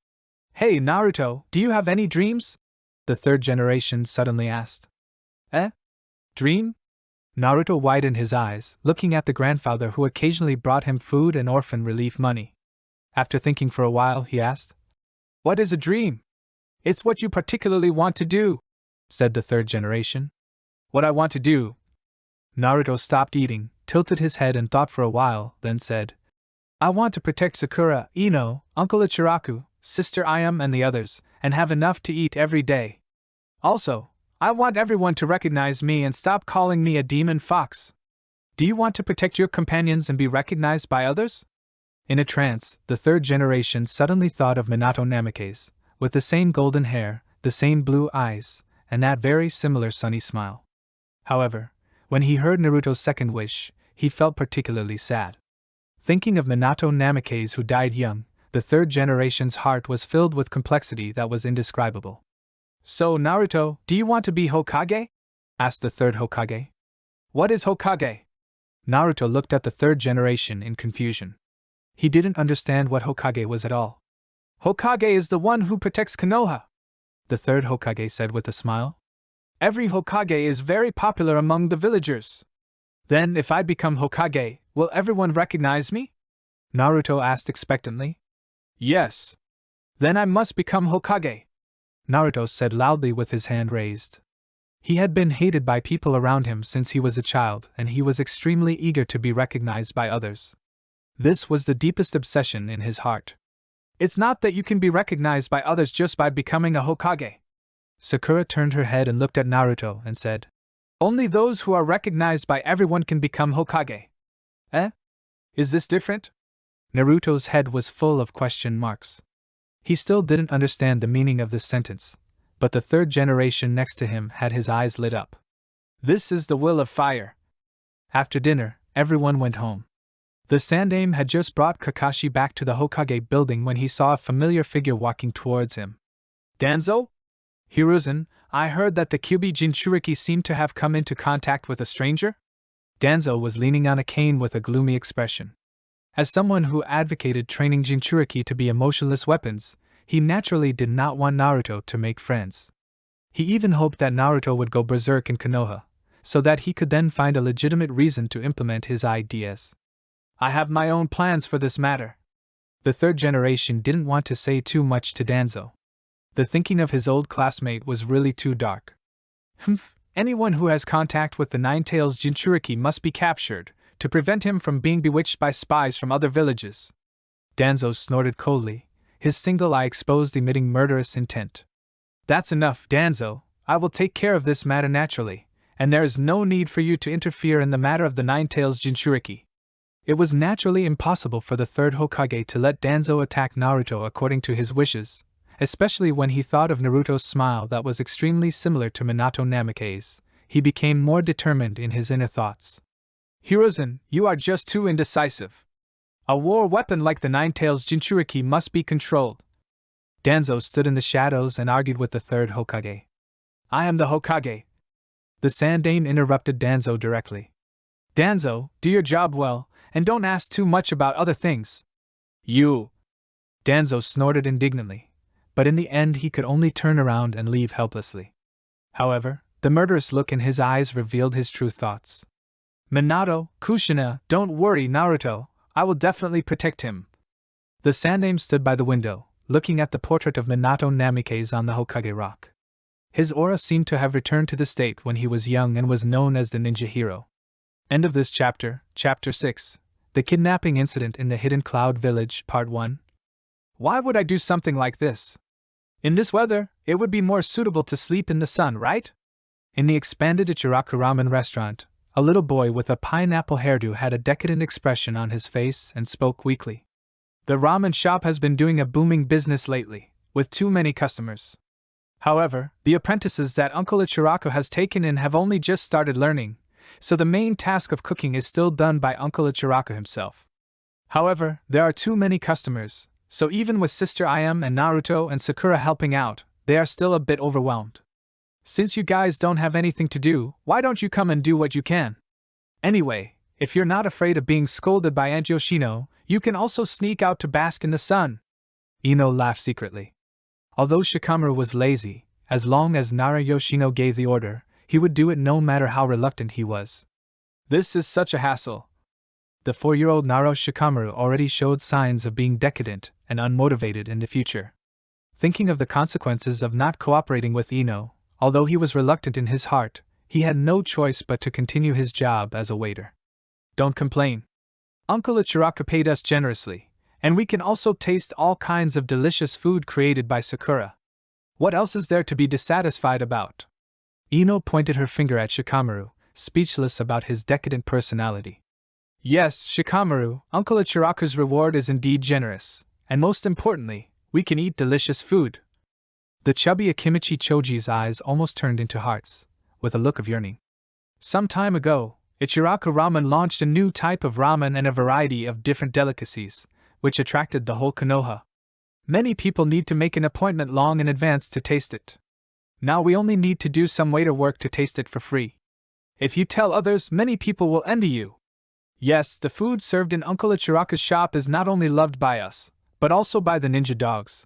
Hey Naruto, do you have any dreams? The third generation suddenly asked. Dream? Naruto widened his eyes, looking at the grandfather who occasionally brought him food and orphan relief money. After thinking for a while, he asked, What is a dream? It's what you particularly want to do, said the third generation. What I want to do? Naruto stopped eating, tilted his head and thought for a while, then said, I want to protect Sakura, Ino, Uncle Ichiraku, Sister Ayam and the others, and have enough to eat every day. Also, I want everyone to recognize me and stop calling me a demon fox. Do you want to protect your companions and be recognized by others? In a trance, the third generation suddenly thought of Minato Namikaze, with the same golden hair, the same blue eyes, and that very similar sunny smile. However, when he heard Naruto's second wish, he felt particularly sad. Thinking of Minato Namikaze who died young, the third generation's heart was filled with complexity that was indescribable. So Naruto, do you want to be Hokage? Asked the third Hokage. What is Hokage? Naruto looked at the third generation in confusion. He didn't understand what Hokage was at all. Hokage is the one who protects Konoha, the third Hokage said with a smile. Every Hokage is very popular among the villagers. Then if I become Hokage, will everyone recognize me? Naruto asked expectantly. Yes. Then I must become Hokage, Naruto said loudly with his hand raised. He had been hated by people around him since he was a child, and he was extremely eager to be recognized by others. This was the deepest obsession in his heart. It's not that you can be recognized by others just by becoming a Hokage. Sakura turned her head and looked at Naruto and said, Only those who are recognized by everyone can become Hokage. Is this different? Naruto's head was full of question marks. He still didn't understand the meaning of this sentence, but the third generation next to him had his eyes lit up. This is the will of fire. After dinner, everyone went home. The Sandaime had just brought Kakashi back to the Hokage building when he saw a familiar figure walking towards him. Danzo? Hiruzen, I heard that the Kyuubi Jinchuriki seemed to have come into contact with a stranger? Danzo was leaning on a cane with a gloomy expression. As someone who advocated training Jinchuriki to be emotionless weapons, he naturally did not want Naruto to make friends. He even hoped that Naruto would go berserk in Konoha, so that he could then find a legitimate reason to implement his ideas. I have my own plans for this matter. The third generation didn't want to say too much to Danzo. The thinking of his old classmate was really too dark. Anyone who has contact with the Nine-Tails Jinchuriki must be captured, to prevent him from being bewitched by spies from other villages. Danzo snorted coldly, his single eye exposed emitting murderous intent. That's enough, Danzo. I will take care of this matter naturally, and there is no need for you to interfere in the matter of the Nine-Tails Jinchuriki. It was naturally impossible for the third Hokage to let Danzo attack Naruto according to his wishes, especially when he thought of Naruto's smile that was extremely similar to Minato Namikaze. He became more determined in his inner thoughts. Hiruzen, you are just too indecisive. A war weapon like the Nine-Tails Jinchuriki must be controlled. Danzo stood in the shadows and argued with the third Hokage. I am the Hokage. The Sandaime interrupted Danzo directly. Danzo, do your job well, and don't ask too much about other things. You! Danzo snorted indignantly, but in the end he could only turn around and leave helplessly. However, the murderous look in his eyes revealed his true thoughts. Minato, Kushina, don't worry Naruto, I will definitely protect him. The Sandaime stood by the window, looking at the portrait of Minato Namikaze on the Hokage rock. His aura seemed to have returned to the state when he was young and was known as the ninja hero. End of this chapter, Chapter 6. The Kidnapping Incident in the Hidden Cloud Village, Part 1. Why would I do something like this? In this weather, it would be more suitable to sleep in the sun, right? In the expanded Ichiraku ramen restaurant, a little boy with a pineapple hairdo had a decadent expression on his face and spoke weakly. The ramen shop has been doing a booming business lately, with too many customers. However, the apprentices that Uncle Ichiraku has taken in have only just started learning, so the main task of cooking is still done by Uncle Ichiraku himself. However, there are too many customers, so even with Sister Ayam and Naruto and Sakura helping out, they are still a bit overwhelmed. Since you guys don't have anything to do, why don't you come and do what you can? Anyway, if you're not afraid of being scolded by Aunt Yoshino, you can also sneak out to bask in the sun. Ino laughed secretly. Although Shikamaru was lazy, as long as Nara Yoshino gave the order, he would do it no matter how reluctant he was. This is such a hassle. The 4-year-old Nara Shikamaru already showed signs of being decadent and unmotivated in the future. Thinking of the consequences of not cooperating with Ino, although he was reluctant in his heart, he had no choice but to continue his job as a waiter. Don't complain. Uncle Ichiraku paid us generously, and we can also taste all kinds of delicious food created by Sakura. What else is there to be dissatisfied about? Ino pointed her finger at Shikamaru, speechless about his decadent personality. Yes, Shikamaru, Uncle Ichiraku's reward is indeed generous, and most importantly, we can eat delicious food. The chubby Akimichi Choji's eyes almost turned into hearts, with a look of yearning. Some time ago, Ichiraku Ramen launched a new type of ramen and a variety of different delicacies, which attracted the whole Konoha. Many people need to make an appointment long in advance to taste it. Now we only need to do some waiter work to taste it for free. If you tell others, many people will envy you. Yes, the food served in Uncle Ichiraku's shop is not only loved by us, but also by the ninja dogs.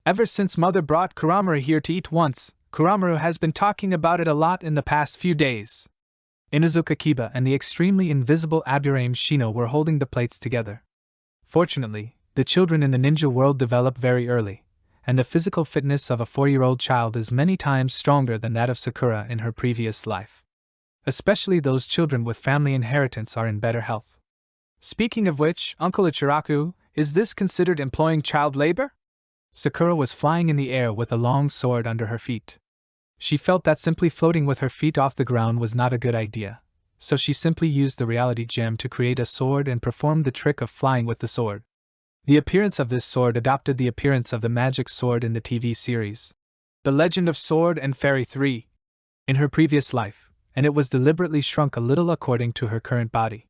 Ever since Mother brought Kurama here to eat once, Kurama has been talking about it a lot in the past few days. Inuzuka Kiba and the extremely invisible Aburaim Shino were holding the plates together. Fortunately, the children in the ninja world develop very early, and the physical fitness of a 4-year-old child is many times stronger than that of Sakura in her previous life. Especially those children with family inheritance are in better health. Speaking of which, Uncle Ichiraku, is this considered employing child labor? Sakura was flying in the air with a long sword under her feet. She felt that simply floating with her feet off the ground was not a good idea, so she simply used the reality gem to create a sword and performed the trick of flying with the sword. The appearance of this sword adopted the appearance of the magic sword in the TV series, The Legend of Sword and Fairy 3, in her previous life, and it was deliberately shrunk a little according to her current body.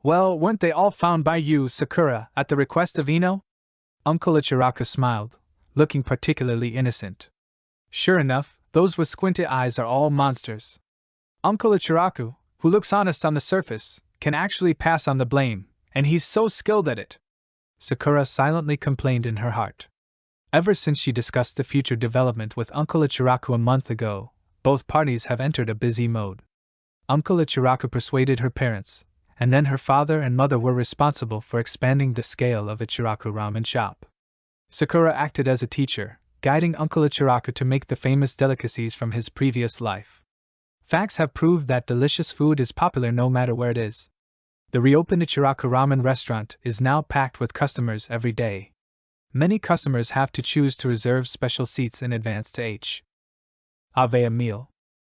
Well, weren't they all found by you, Sakura, at the request of Ino? Uncle Ichiraku smiled, looking particularly innocent. Sure enough, those with squinted eyes are all monsters. Uncle Ichiraku, who looks honest on the surface, can actually pass on the blame, and he's so skilled at it. Sakura silently complained in her heart. Ever since she discussed the future development with Uncle Ichiraku a month ago, both parties have entered a busy mode. Uncle Ichiraku persuaded her parents, and then her father and mother were responsible for expanding the scale of Ichiraku Ramen Shop. Sakura acted as a teacher, guiding Uncle Ichiraku to make the famous delicacies from his previous life. Facts have proved that delicious food is popular no matter where it is. The reopened Ichiraku Ramen restaurant is now packed with customers every day. Many customers have to choose to reserve special seats in advance to have a meal.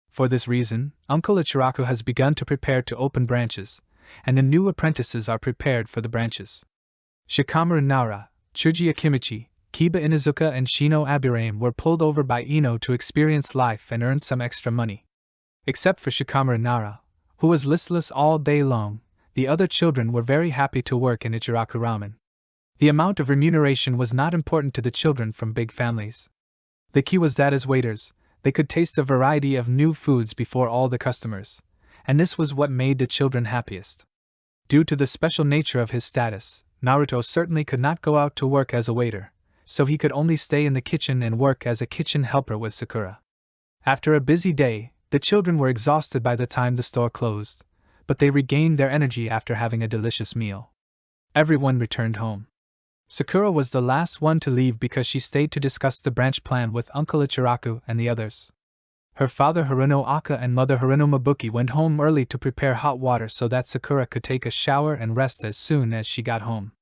For this reason, Uncle Ichiraku has begun to prepare to open branches, and the new apprentices are prepared for the branches. Shikamaru Nara, Chuji Akimichi, Kiba Inuzuka and Shino Aburaim were pulled over by Ino to experience life and earn some extra money. Except for Shikamaru Nara, who was listless all day long, the other children were very happy to work in Ichiraku Ramen. The amount of remuneration was not important to the children from big families. The key was that as waiters, they could taste a variety of new foods before all the customers, and this was what made the children happiest. Due to the special nature of his status, Naruto certainly could not go out to work as a waiter, so he could only stay in the kitchen and work as a kitchen helper with Sakura. After a busy day, the children were exhausted by the time the store closed, but they regained their energy after having a delicious meal. Everyone returned home. Sakura was the last one to leave because she stayed to discuss the branch plan with Uncle Ichiraku and the others. Her father Haruno Aka and mother Haruno Mabuki went home early to prepare hot water so that Sakura could take a shower and rest as soon as she got home.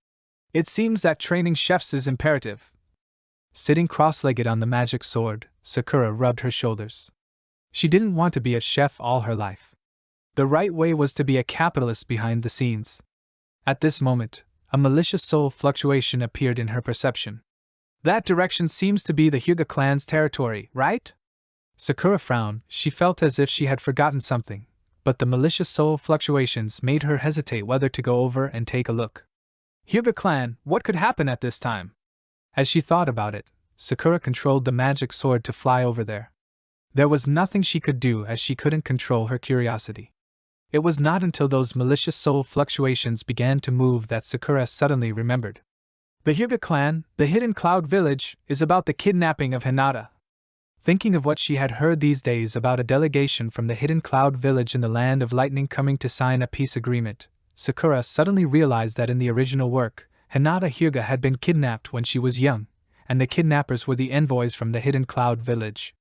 It seems that training chefs is imperative. Sitting cross-legged on the magic sword, Sakura rubbed her shoulders. She didn't want to be a chef all her life. The right way was to be a capitalist behind the scenes. At this moment, a malicious soul fluctuation appeared in her perception. That direction seems to be the Hyuga clan's territory, right? Sakura frowned. She felt as if she had forgotten something, but the malicious soul fluctuations made her hesitate whether to go over and take a look. Hyuga clan, what could happen at this time? As she thought about it, Sakura controlled the magic sword to fly over there. There was nothing she could do as she couldn't control her curiosity. It was not until those malicious soul fluctuations began to move that Sakura suddenly remembered. The Hyuga clan, the hidden cloud village, is about the kidnapping of HINATA. Thinking of what she had heard these days about a delegation from the hidden cloud village in the land of lightning coming to sign a peace agreement, Sakura suddenly realized that in the original work, HINATA Hyuga had been kidnapped when she was young, and the kidnappers were the envoys from the hidden cloud village.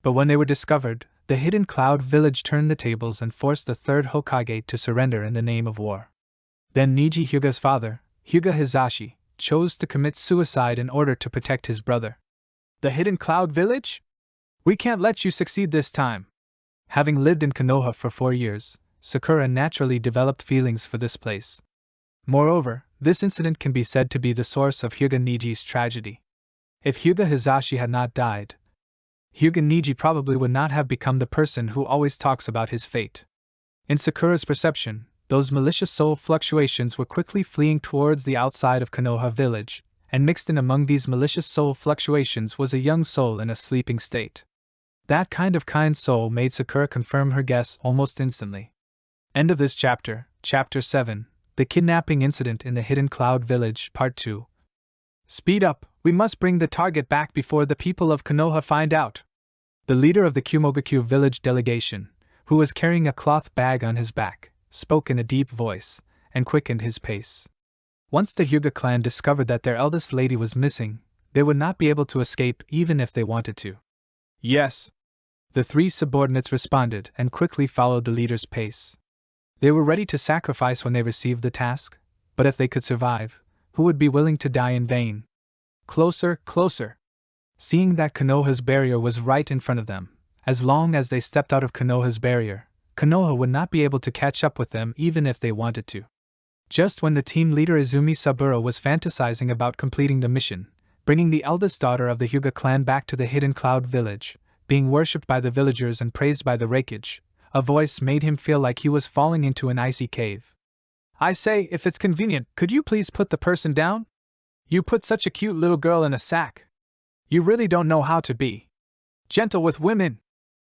But when they were discovered, the hidden cloud village turned the tables and forced the third Hokage to surrender in the name of war. Then Niji Hyuga's father, Hyuga Hizashi, chose to commit suicide in order to protect his brother. The hidden cloud village? We can't let you succeed this time. Having lived in Konoha for 4 years, Sakura naturally developed feelings for this place. Moreover, this incident can be said to be the source of Hyuga Niji's tragedy. If Hyuga Hizashi had not died, Hyuga Niji probably would not have become the person who always talks about his fate. In Sakura's perception, those malicious soul fluctuations were quickly fleeing towards the outside of Konoha village, and mixed in among these malicious soul fluctuations was a young soul in a sleeping state. That kind soul made Sakura confirm her guess almost instantly. End of this chapter, Chapter 7, The Kidnapping Incident in the Hidden Cloud Village, Part 2. Speed up, we must bring the target back before the people of Konoha find out. The leader of the Kumogakyu village delegation, who was carrying a cloth bag on his back, spoke in a deep voice, and quickened his pace. Once the Hyuga clan discovered that their eldest lady was missing, they would not be able to escape even if they wanted to. Yes. The 3 subordinates responded and quickly followed the leader's pace. They were ready to sacrifice when they received the task, but if they could survive, who would be willing to die in vain? Closer, closer. Seeing that Konoha's barrier was right in front of them, as long as they stepped out of Konoha's barrier, Konoha would not be able to catch up with them even if they wanted to. Just when the team leader Izumi Saburo was fantasizing about completing the mission, bringing the eldest daughter of the Hyuga clan back to the hidden cloud village, being worshipped by the villagers and praised by the Reikage, a voice made him feel like he was falling into an icy cave. I say, if it's convenient, could you please put the person down? You put such a cute little girl in a sack. You really don't know how to be gentle with women.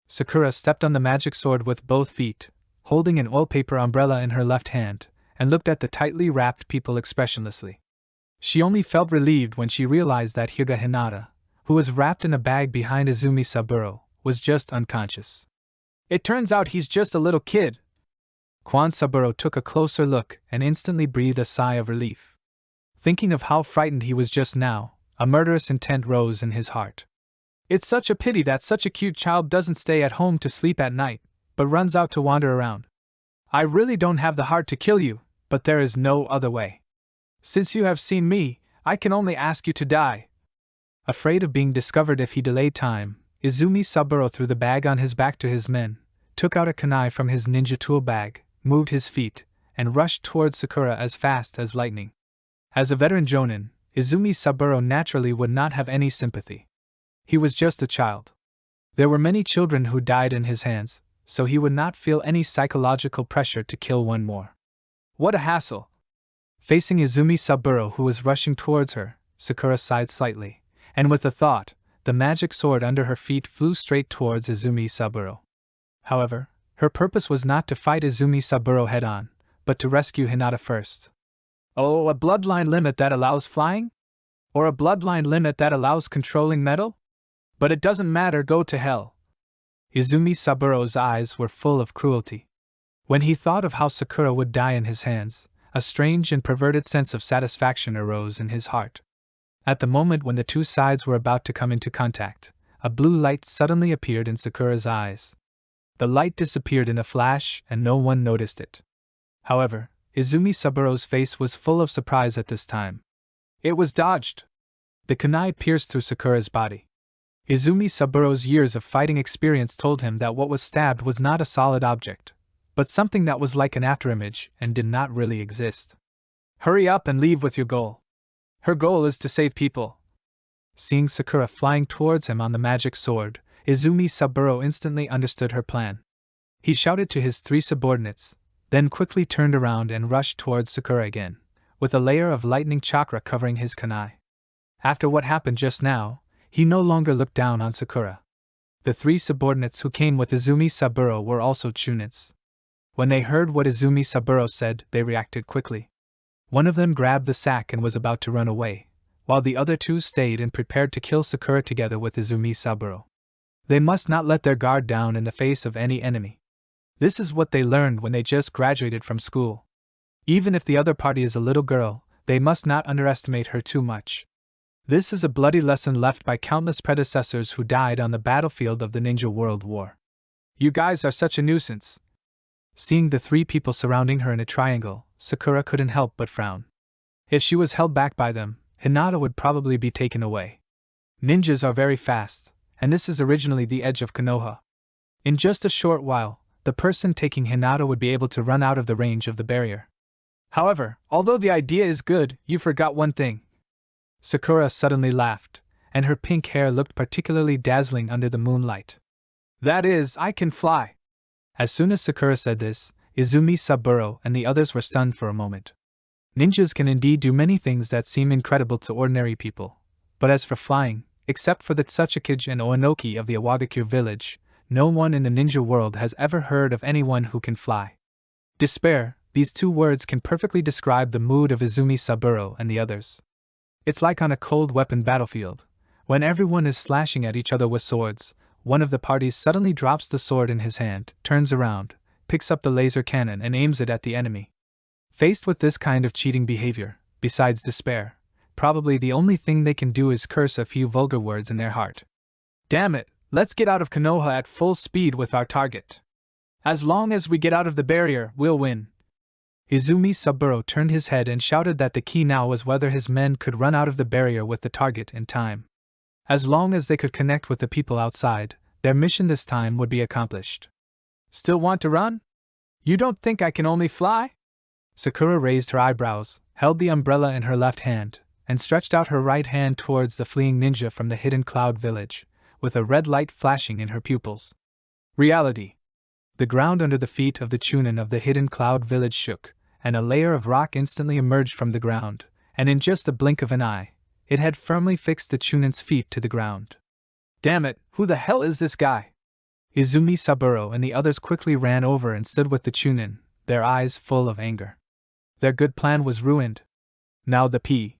Sakura stepped on the magic sword with both feet, holding an oil-paper umbrella in her left hand, and looked at the tightly wrapped people expressionlessly. She only felt relieved when she realized that Hyuga HINATA, who was wrapped in a bag behind Izumi Saburo, was just unconscious. It turns out he's just a little kid. Kwan Saburo took a closer look and instantly breathed a sigh of relief. Thinking of how frightened he was just now, a murderous intent rose in his heart. It's such a pity that such a cute child doesn't stay at home to sleep at night, but runs out to wander around. I really don't have the heart to kill you, but there is no other way. Since you have seen me, I can only ask you to die. Afraid of being discovered if he delayed time, Izumi Saburo threw the bag on his back to his men, took out a kunai from his ninja tool bag, moved his feet, and rushed towards Sakura as fast as lightning. As a veteran jonin, Izumi Saburo naturally would not have any sympathy. He was just a child. There were many children who died in his hands, so he would not feel any psychological pressure to kill one more. What a hassle! Facing Izumi Saburo who was rushing towards her, Sakura sighed slightly, and with a thought, the magic sword under her feet flew straight towards Izumi Saburo. However, her purpose was not to fight Izumi Saburo head-on, but to rescue HINATA first. Oh, a bloodline limit that allows flying? Or a bloodline limit that allows controlling metal? But it doesn't matter, go to hell. Izumi Saburo's eyes were full of cruelty. When he thought of how Sakura would die in his hands, a strange and perverted sense of satisfaction arose in his heart. At the moment when the two sides were about to come into contact, a blue light suddenly appeared in Sakura's eyes. The light disappeared in a flash and no one noticed it. However, Izumi Saburo's face was full of surprise at this time. It was dodged. The kunai pierced through Sakura's body. Izumi Saburo's years of fighting experience told him that what was stabbed was not a solid object, but something that was like an afterimage and did not really exist. Hurry up and leave with your goal. Her goal is to save people. Seeing Sakura flying towards him on the magic sword, Izumi Saburo instantly understood her plan. He shouted to his 3 subordinates, then quickly turned around and rushed towards Sakura again, with a layer of lightning chakra covering his kunai. After what happened just now, he no longer looked down on Sakura. The 3 subordinates who came with Izumi Saburo were also chunins. When they heard what Izumi Saburo said, they reacted quickly. One of them grabbed the sack and was about to run away, while the other 2 stayed and prepared to kill Sakura together with Izumi Saburo. They must not let their guard down in the face of any enemy. This is what they learned when they just graduated from school. Even if the other party is a little girl, they must not underestimate her too much. This is a bloody lesson left by countless predecessors who died on the battlefield of the Ninja World War. You guys are such a nuisance. Seeing the 3 people surrounding her in a triangle, Sakura couldn't help but frown. If she was held back by them, Hinata would probably be taken away. Ninjas are very fast, and this is originally the edge of Konoha. In just a short while, the person taking Hinata would be able to run out of the range of the barrier. However, although the idea is good, you forgot one thing. Sakura suddenly laughed, and her pink hair looked particularly dazzling under the moonlight. That is, I can fly. As soon as Sakura said this, Izumi Saburo and the others were stunned for a moment. Ninjas can indeed do many things that seem incredible to ordinary people, but as for flying, except for the Tsuchikage and Oanoki of the Awagakure village, no one in the ninja world has ever heard of anyone who can fly. Despair, these 2 words can perfectly describe the mood of Izumi Saburo and the others. It's like on a cold weapon battlefield. When everyone is slashing at each other with swords, one of the parties suddenly drops the sword in his hand, turns around, picks up the laser cannon and aims it at the enemy. Faced with this kind of cheating behavior, besides despair, probably the only thing they can do is curse a few vulgar words in their heart. Damn it, let's get out of Konoha at full speed with our target. As long as we get out of the barrier, we'll win. Izumi Saburo turned his head and shouted that the key now was whether his men could run out of the barrier with the target in time. As long as they could connect with the people outside, their mission this time would be accomplished. Still want to run? You don't think I can only fly? Sakura raised her eyebrows, held the umbrella in her left hand, and stretched out her right hand towards the fleeing ninja from the hidden cloud village, with a red light flashing in her pupils. Reality. The ground under the feet of the chunin of the hidden cloud village shook, and a layer of rock instantly emerged from the ground, and in just a blink of an eye, it had firmly fixed the chunin's feet to the ground. Damn it, who the hell is this guy? Izumi Saburo and the others quickly ran over and stood with the chunin, their eyes full of anger. Their good plan was ruined. Now the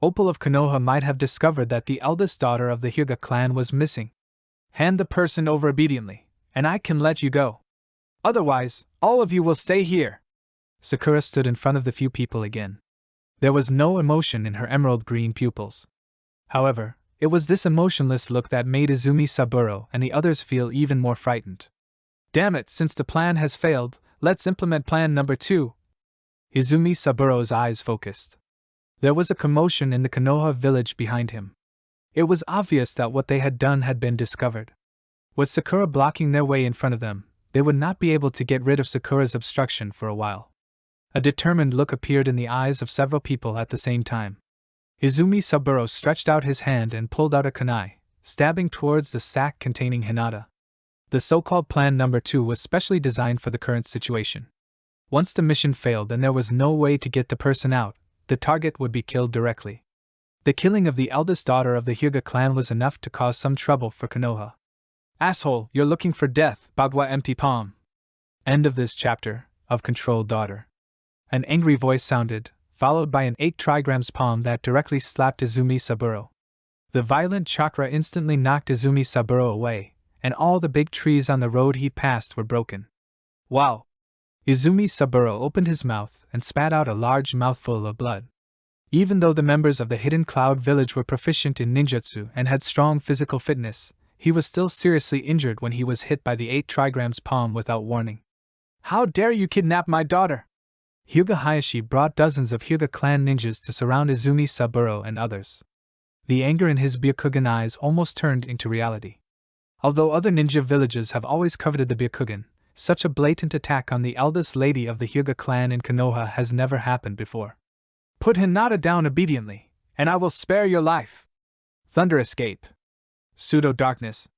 Opal of Konoha might have discovered that the eldest daughter of the Hyuga clan was missing. Hand the person over obediently, and I can let you go. Otherwise, all of you will stay here. Sakura stood in front of the few people again. There was no emotion in her emerald green pupils. However, it was this emotionless look that made Izumi Saburo and the others feel even more frightened. Damn it, since the plan has failed, let's implement plan number 2. Izumi Saburo's eyes focused. There was a commotion in the Konoha village behind him. It was obvious that what they had done had been discovered. With Sakura blocking their way in front of them, they would not be able to get rid of Sakura's obstruction for a while. A determined look appeared in the eyes of several people at the same time. Izumi Saburo stretched out his hand and pulled out a kunai, stabbing towards the sack containing Hinata. The so-called plan number 2 was specially designed for the current situation. Once the mission failed and there was no way to get the person out, the target would be killed directly. The killing of the eldest daughter of the Hyuga clan was enough to cause some trouble for Konoha. Asshole, you're looking for death, Bagua empty palm. End of this chapter, of Controlled Daughter. An angry voice sounded, followed by an 8 trigrams palm that directly slapped Izumi Saburo. The violent chakra instantly knocked Izumi Saburo away, and all the big trees on the road he passed were broken. Wow! Izumi Saburo opened his mouth and spat out a large mouthful of blood. Even though the members of the Hidden Cloud village were proficient in ninjutsu and had strong physical fitness, he was still seriously injured when he was hit by the 8 trigrams palm without warning. How dare you kidnap my daughter! Hyuga Hayashi brought dozens of Hyuga clan ninjas to surround Izumi Saburo and others. The anger in his Byakugan eyes almost turned into reality. Although other ninja villages have always coveted the Byakugan, such a blatant attack on the eldest lady of the Hyuga clan in Konoha has never happened before. Put Hinata down obediently, and I will spare your life. Thunder escape. Pseudo-darkness.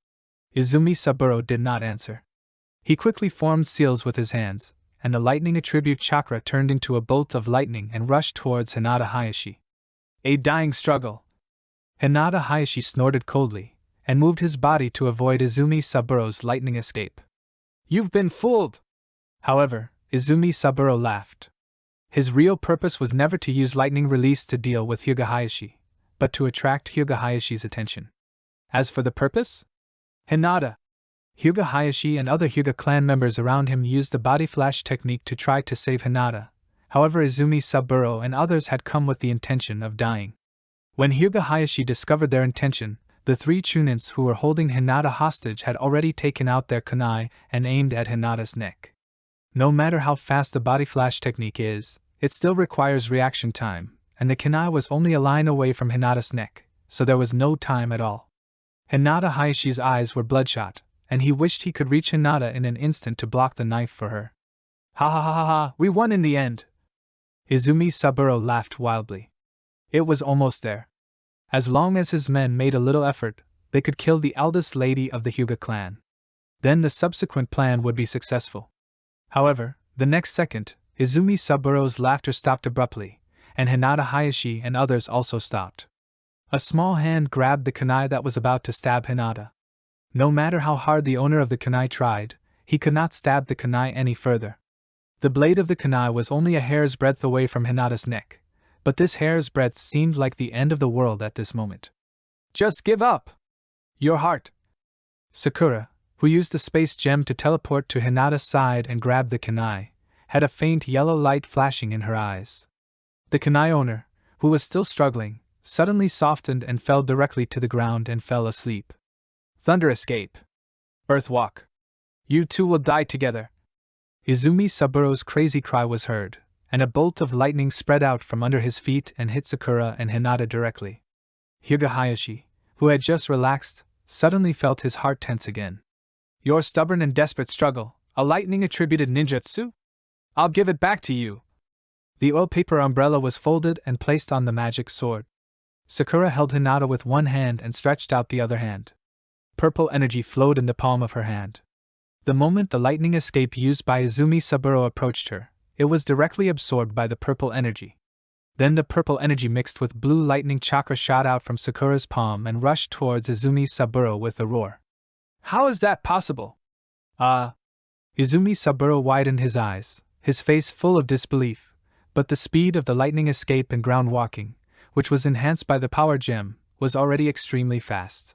Izumi Saburo did not answer. He quickly formed seals with his hands, and the lightning attribute chakra turned into a bolt of lightning and rushed towards Hinata Hayashi. A dying struggle. Hinata Hayashi snorted coldly, and moved his body to avoid Izumi Saburo's lightning escape. You've been fooled! However, Izumi Saburo laughed. His real purpose was never to use lightning release to deal with Hyuga Hayashi, but to attract Hyuga Hayashi's attention. As for the purpose? Hinata. Hyuga Hayashi and other Hyuga clan members around him used the body flash technique to try to save Hinata. However, Izumi Saburo and others had come with the intention of dying. When Hyuga Hayashi discovered their intention, the 3 chunins who were holding Hinata hostage had already taken out their kunai and aimed at Hinata's neck. No matter how fast the body flash technique is, it still requires reaction time, and the kunai was only a line away from Hinata's neck, so there was no time at all. Hinata Hayashi's eyes were bloodshot, and he wished he could reach Hinata in an instant to block the knife for her. Ha ha ha ha ha, we won in the end! Izumi Saburo laughed wildly. It was almost there. As long as his men made a little effort, they could kill the eldest lady of the Hyuga clan. Then the subsequent plan would be successful. However, the next second, Izumi Saburo's laughter stopped abruptly, and Hinata Hayashi and others also stopped. A small hand grabbed the kunai that was about to stab Hinata. No matter how hard the owner of the kunai tried, he could not stab the kunai any further. The blade of the kunai was only a hair's breadth away from Hinata's neck, but this hair's breadth seemed like the end of the world at this moment. Just give up! Your heart! Sakura, who used the space gem to teleport to Hinata's side and grab the kunai, had a faint yellow light flashing in her eyes. The kunai owner, who was still struggling, suddenly softened and fell directly to the ground and fell asleep. Thunder escape. Earth walk. You two will die together. Izumi Saburo's crazy cry was heard, and a bolt of lightning spread out from under his feet and hit Sakura and Hinata directly. Hyuga Hayashi, who had just relaxed, suddenly felt his heart tense again. Your stubborn and desperate struggle, a lightning-attributed ninjutsu? I'll give it back to you. The oil paper umbrella was folded and placed on the magic sword. Sakura held Hinata with one hand and stretched out the other hand. Purple energy flowed in the palm of her hand. The moment the lightning escape used by Izumi Saburo approached her, it was directly absorbed by the purple energy. Then the purple energy mixed with blue lightning chakra shot out from Sakura's palm and rushed towards Izumi Saburo with a roar. How is that possible? Izumi Saburo widened his eyes, his face full of disbelief, but the speed of the lightning escape and ground walking, which was enhanced by the power gem, was already extremely fast.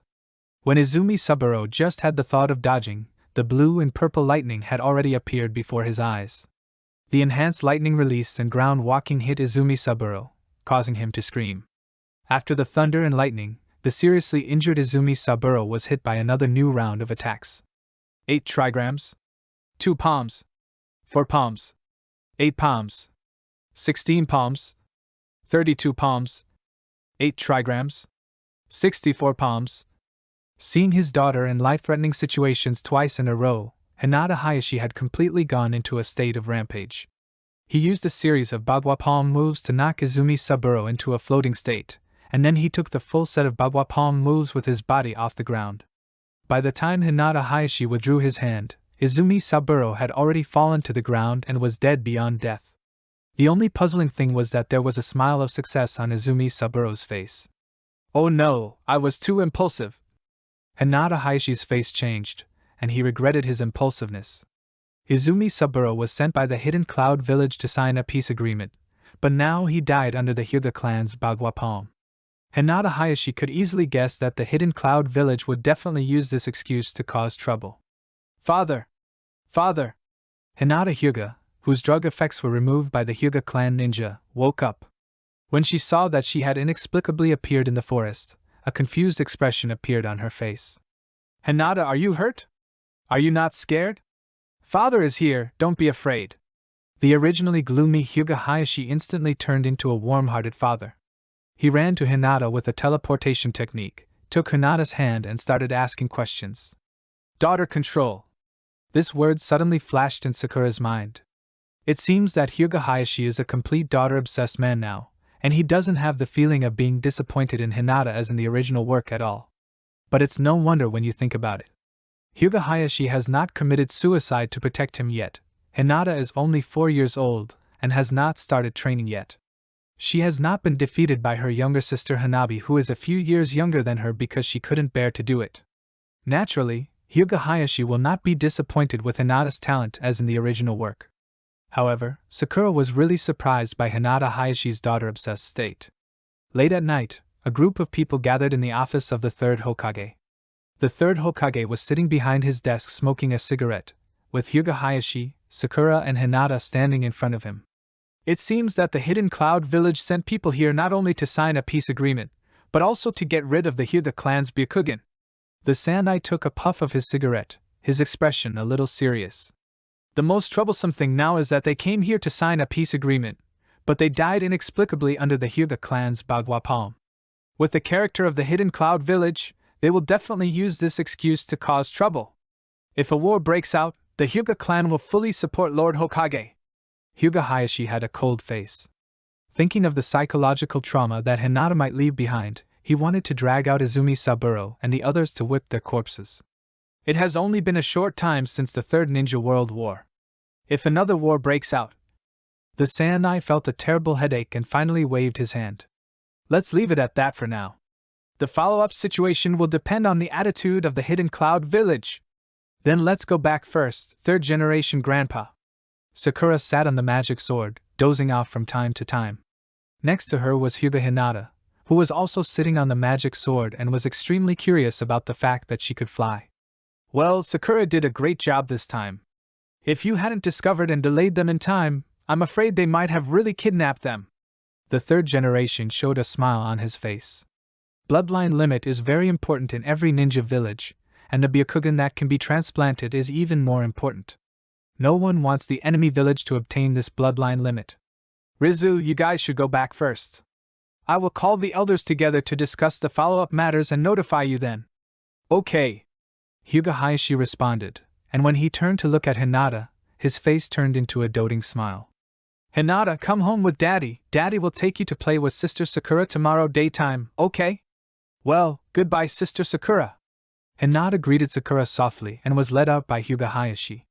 When Izumi Saburo just had the thought of dodging, the blue and purple lightning had already appeared before his eyes. The enhanced lightning release and ground walking hit Izumi Saburo, causing him to scream. After the thunder and lightning, the seriously injured Izumi Saburo was hit by another new round of attacks. 8 trigrams. 2 palms. 4 palms. 8 palms. 16 palms. 32 palms. 8 trigrams. 64 palms. Seeing his daughter in life-threatening situations twice in a row, Hinata Hayashi had completely gone into a state of rampage. He used a series of Bagua Palm moves to knock Izumi Saburo into a floating state, and then he took the full set of Bagua Palm moves with his body off the ground. By the time Hinata Hayashi withdrew his hand, Izumi Saburo had already fallen to the ground and was dead beyond death. The only puzzling thing was that there was a smile of success on Izumi Saburo's face. Oh no, I was too impulsive. Hinata Hayashi's face changed, and he regretted his impulsiveness. Izumi Saburo was sent by the Hidden Cloud village to sign a peace agreement, but now he died under the Hyuga clan's Bagua Palm. Hinata Hayashi could easily guess that the Hidden Cloud village would definitely use this excuse to cause trouble. Father! Father! Hinata Hyuga, whose drug effects were removed by the Hyuga clan ninja, woke up. When she saw that she had inexplicably appeared in the forest, a confused expression appeared on her face. "Hinata, are you hurt? Are you not scared? Father is here, don't be afraid." The originally gloomy Hyuga Hayashi instantly turned into a warm-hearted father. He ran to Hinata with a teleportation technique, took Hinata's hand and started asking questions. Daughter control. This word suddenly flashed in Sakura's mind. It seems that Hyuga Hayashi is a complete daughter-obsessed man now, and he doesn't have the feeling of being disappointed in Hinata as in the original work at all. But it's no wonder when you think about it. Hyuga Hayashi has not committed suicide to protect him yet. Hinata is only 4 years old, and has not started training yet. She has not been defeated by her younger sister Hanabi, who is a few years younger than her, because she couldn't bear to do it. Naturally, Hyuga Hayashi will not be disappointed with Hinata's talent as in the original work. However, Sakura was really surprised by Hinata Hayashi's daughter-obsessed state. Late at night, a group of people gathered in the office of the third Hokage. The third Hokage was sitting behind his desk smoking a cigarette, with Hyuga Hayashi, Sakura and Hinata standing in front of him. It seems that the Hidden Cloud Village sent people here not only to sign a peace agreement, but also to get rid of the Hyuga clan's Byakugan. The Sandai took a puff of his cigarette, his expression a little serious. The most troublesome thing now is that they came here to sign a peace agreement, but they died inexplicably under the Hyuga clan's Bagua Palm. With the character of the Hidden Cloud Village, they will definitely use this excuse to cause trouble. If a war breaks out, the Hyuga clan will fully support Lord Hokage. Hyuga Hayashi had a cold face. Thinking of the psychological trauma that Hinata might leave behind, he wanted to drag out Izumi Saburo and the others to whip their corpses. It has only been a short time since the Third Ninja World War. If another war breaks out... The Sandai felt a terrible headache and finally waved his hand. Let's leave it at that for now. The follow-up situation will depend on the attitude of the Hidden Cloud Village. Then let's go back first, third generation grandpa. Sakura sat on the magic sword, dozing off from time to time. Next to her was Hyuga Hinata, who was also sitting on the magic sword and was extremely curious about the fact that she could fly. Well, Sakura did a great job this time. If you hadn't discovered and delayed them in time, I'm afraid they might have really kidnapped them. The third generation showed a smile on his face. Bloodline limit is very important in every ninja village, and the Byakugan that can be transplanted is even more important. No one wants the enemy village to obtain this bloodline limit. Rizu, you guys should go back first. I will call the elders together to discuss the follow-up matters and notify you then. Okay. Hyuga Hayashi responded, and when he turned to look at Hinata, his face turned into a doting smile. Hinata, come home with Daddy. Daddy will take you to play with Sister Sakura tomorrow daytime, okay? Well, goodbye Sister Sakura. Hinata greeted Sakura softly and was led out by Hyuga Hayashi.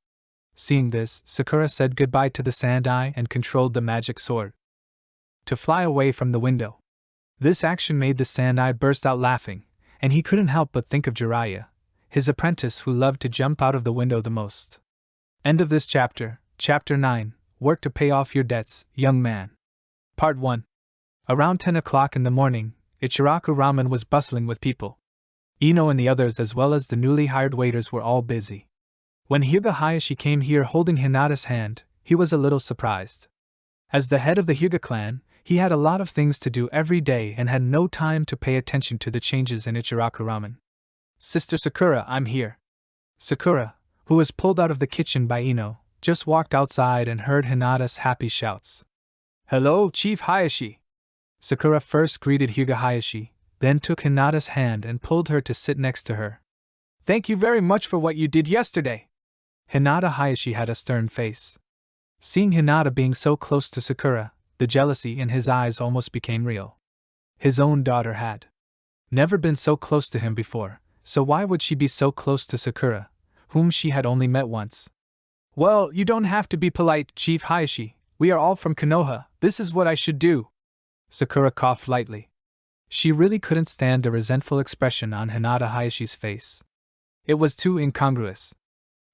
Seeing this, Sakura said goodbye to the Sandai and controlled the magic sword to fly away from the window. This action made the Sandai burst out laughing, and he couldn't help but think of Jiraiya, his apprentice who loved to jump out of the window the most. End of this chapter. Chapter 9, Work to Pay Off Your Debts, Young Man. Part 1. Around 10 o'clock in the morning, Ichiraku Ramen was bustling with people. Ino and the others as well as the newly hired waiters were all busy. When Hyuga Hayashi came here holding Hinata's hand, he was a little surprised. As the head of the Hyuga clan, he had a lot of things to do every day and had no time to pay attention to the changes in Ichiraku Ramen. Sister Sakura, I'm here. Sakura, who was pulled out of the kitchen by Ino, just walked outside and heard Hinata's happy shouts. Hello, Chief Hayashi. Sakura first greeted Hyuga Hayashi, then took Hinata's hand and pulled her to sit next to her. Thank you very much for what you did yesterday. Hinata Hayashi had a stern face. Seeing Hinata being so close to Sakura, the jealousy in his eyes almost became real. His own daughter had never been so close to him before, so why would she be so close to Sakura, whom she had only met once? Well, you don't have to be polite, Chief Hayashi. We are all from Konoha. This is what I should do. Sakura coughed lightly. She really couldn't stand the resentful expression on Hinata Hayashi's face. It was too incongruous.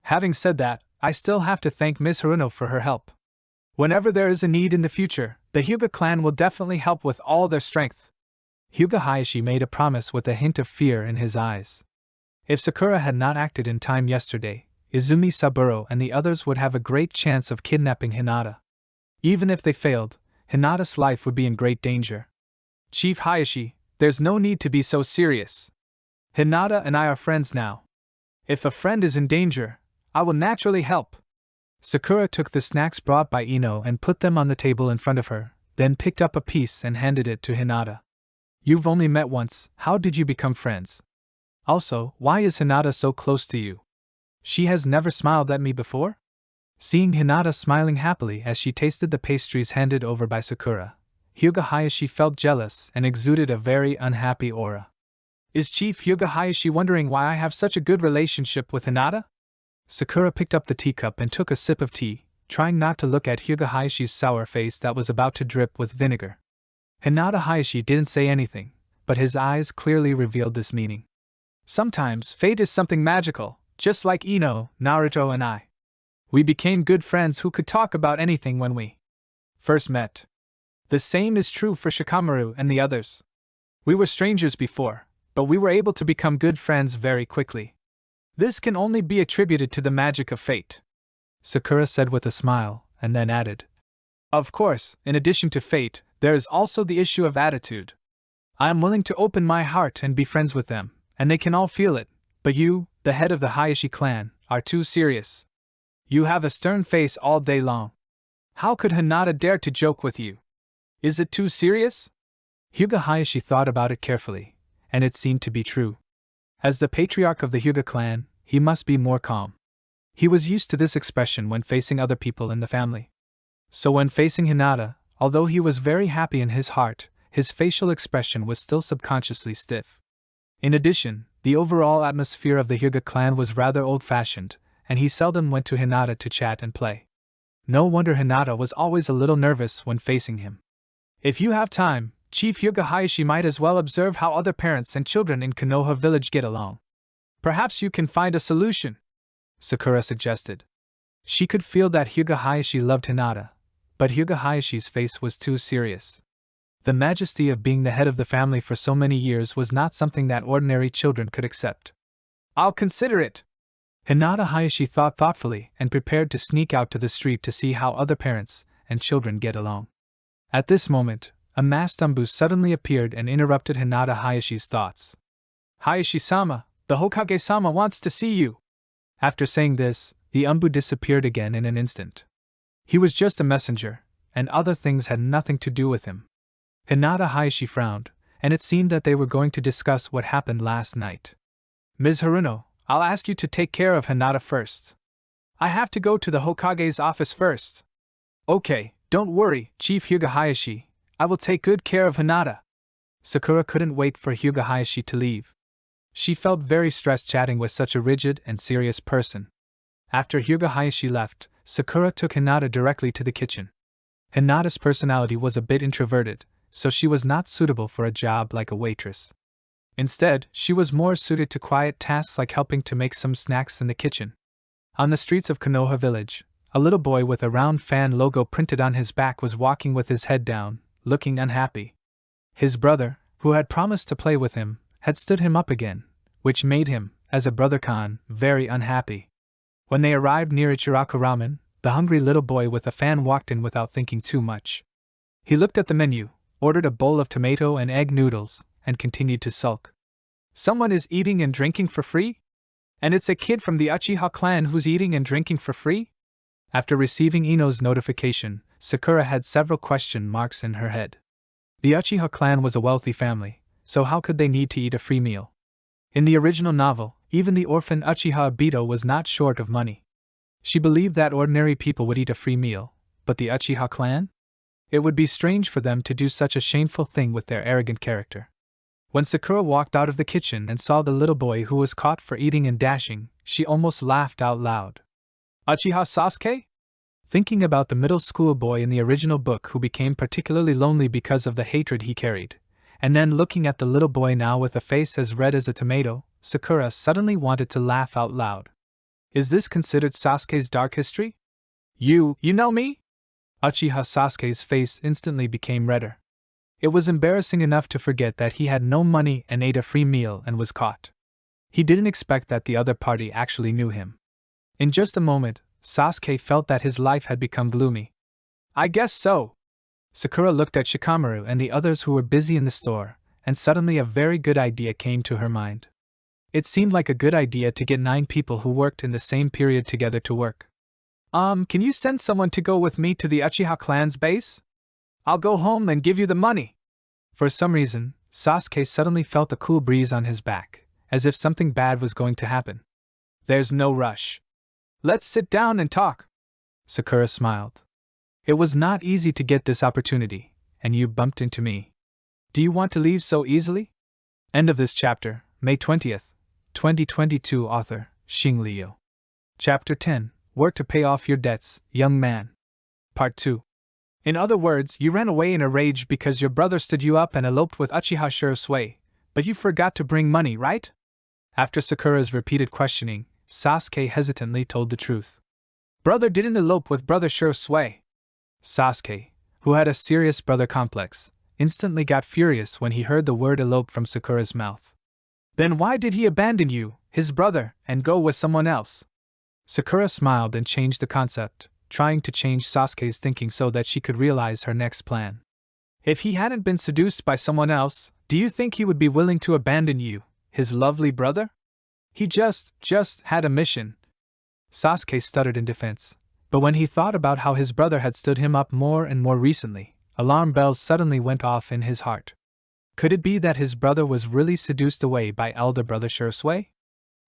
Having said that, I still have to thank Ms. Haruno for her help. Whenever there is a need in the future, the Hyuga clan will definitely help with all their strength. Hyuga Hayashi made a promise with a hint of fear in his eyes. If Sakura had not acted in time yesterday, Izumi Saburo and the others would have a great chance of kidnapping Hinata. Even if they failed, Hinata's life would be in great danger. Chief Hayashi, there's no need to be so serious. Hinata and I are friends now. If a friend is in danger, I will naturally help. Sakura took the snacks brought by Ino and put them on the table in front of her, then picked up a piece and handed it to Hinata. You've only met once, how did you become friends? Also, why is Hinata so close to you? She has never smiled at me before? Seeing Hinata smiling happily as she tasted the pastries handed over by Sakura, Hyuga Hayashi felt jealous and exuded a very unhappy aura. Is Chief Hyuga Hayashi wondering why I have such a good relationship with Hinata? Sakura picked up the teacup and took a sip of tea, trying not to look at Hyuga Hayashi's sour face that was about to drip with vinegar. Hinata Hayashi didn't say anything, but his eyes clearly revealed this meaning. Sometimes fate is something magical, just like Ino, Naruto and I. We became good friends who could talk about anything when we first met. The same is true for Shikamaru and the others. We were strangers before, but we were able to become good friends very quickly. This can only be attributed to the magic of fate, Sakura said with a smile, and then added. Of course, in addition to fate, there is also the issue of attitude. I am willing to open my heart and be friends with them, and they can all feel it, but you, the head of the Hayashi clan, are too serious. You have a stern face all day long. How could Hinata dare to joke with you? Is it too serious? Hyuga Hayashi thought about it carefully, and it seemed to be true. As the patriarch of the Hyuga clan, he must be more calm. He was used to this expression when facing other people in the family. So when facing Hinata, although he was very happy in his heart, his facial expression was still subconsciously stiff. In addition, the overall atmosphere of the Hyuga clan was rather old-fashioned, and he seldom went to Hinata to chat and play. No wonder Hinata was always a little nervous when facing him. If you have time, Chief Hyuga Hayashi might as well observe how other parents and children in Konoha village get along. Perhaps you can find a solution, Sakura suggested. She could feel that Hyuga Hayashi loved Hinata, but Hyuga Hayashi's face was too serious. The majesty of being the head of the family for so many years was not something that ordinary children could accept. I'll consider it. Hinata Hayashi thought thoughtfully and prepared to sneak out to the street to see how other parents and children get along. At this moment, a masked Umbu suddenly appeared and interrupted Hinata Hayashi's thoughts. Hayashi-sama, the Hokage-sama wants to see you. After saying this, the Umbu disappeared again in an instant. He was just a messenger, and other things had nothing to do with him. Hinata Hayashi frowned, and it seemed that they were going to discuss what happened last night. Ms. Haruno, I'll ask you to take care of Hinata first. I have to go to the Hokage's office first. Okay, don't worry, Chief Hyuga Hayashi, I will take good care of Hinata. Sakura couldn't wait for Hyuga Hayashi to leave. She felt very stressed chatting with such a rigid and serious person. After Hyuga Hayashi left, Sakura took Hinata directly to the kitchen. Hinata's personality was a bit introverted, so she was not suitable for a job like a waitress. Instead, she was more suited to quiet tasks like helping to make some snacks in the kitchen. On the streets of Konoha village, a little boy with a round fan logo printed on his back was walking with his head down, looking unhappy. His brother, who had promised to play with him, had stood him up again, which made him, as a brother-con, very unhappy. When they arrived near Ichiraku Ramen, the hungry little boy with a fan walked in without thinking too much. He looked at the menu, ordered a bowl of tomato and egg noodles, and continued to sulk. Someone is eating and drinking for free? And it's a kid from the Uchiha clan who's eating and drinking for free? After receiving Ino's notification, Sakura had several question marks in her head. The Uchiha clan was a wealthy family, so how could they need to eat a free meal? In the original novel, even the orphan Uchiha Obito was not short of money. She believed that ordinary people would eat a free meal, but the Uchiha clan? It would be strange for them to do such a shameful thing with their arrogant character. When Sakura walked out of the kitchen and saw the little boy who was caught for eating and dashing, she almost laughed out loud. Uchiha Sasuke? Thinking about the middle school boy in the original book who became particularly lonely because of the hatred he carried, and then looking at the little boy now with a face as red as a tomato, Sakura suddenly wanted to laugh out loud. Is this considered Sasuke's dark history? You know me? Uchiha Sasuke's face instantly became redder. It was embarrassing enough to forget that he had no money and ate a free meal and was caught. He didn't expect that the other party actually knew him. In just a moment, Sasuke felt that his life had become gloomy. I guess so. Sakura looked at Shikamaru and the others who were busy in the store, and suddenly a very good idea came to her mind. It seemed like a good idea to get 9 people who worked in the same period together to work. Can you send someone to go with me to the Uchiha clan's base? I'll go home and give you the money. For some reason, Sasuke suddenly felt a cool breeze on his back, as if something bad was going to happen. There's no rush. Let's sit down and talk. Sakura smiled. It was not easy to get this opportunity, and you bumped into me. Do you want to leave so easily? End of this chapter, May 20th, 2022. Author, Xing Liu. Chapter 10, Work to Pay Off Your Debts, Young Man. Part 2. In other words, you ran away in a rage because your brother stood you up and eloped with Uchiha Sakura'S, but you forgot to bring money, right? After Sakura's repeated questioning, Sasuke hesitantly told the truth. Brother didn't elope with brother Sakura'S. Sasuke, who had a serious brother complex, instantly got furious when he heard the word elope from Sakura's mouth. Then why did he abandon you, his brother, and go with someone else? Sakura smiled and changed the concept, trying to change Sasuke's thinking so that she could realize her next plan. If he hadn't been seduced by someone else, do you think he would be willing to abandon you, his lovely brother? He just had a mission. Sasuke stuttered in defense, but when he thought about how his brother had stood him up more and more recently, alarm bells suddenly went off in his heart. Could it be that his brother was really seduced away by elder brother Sakura'S?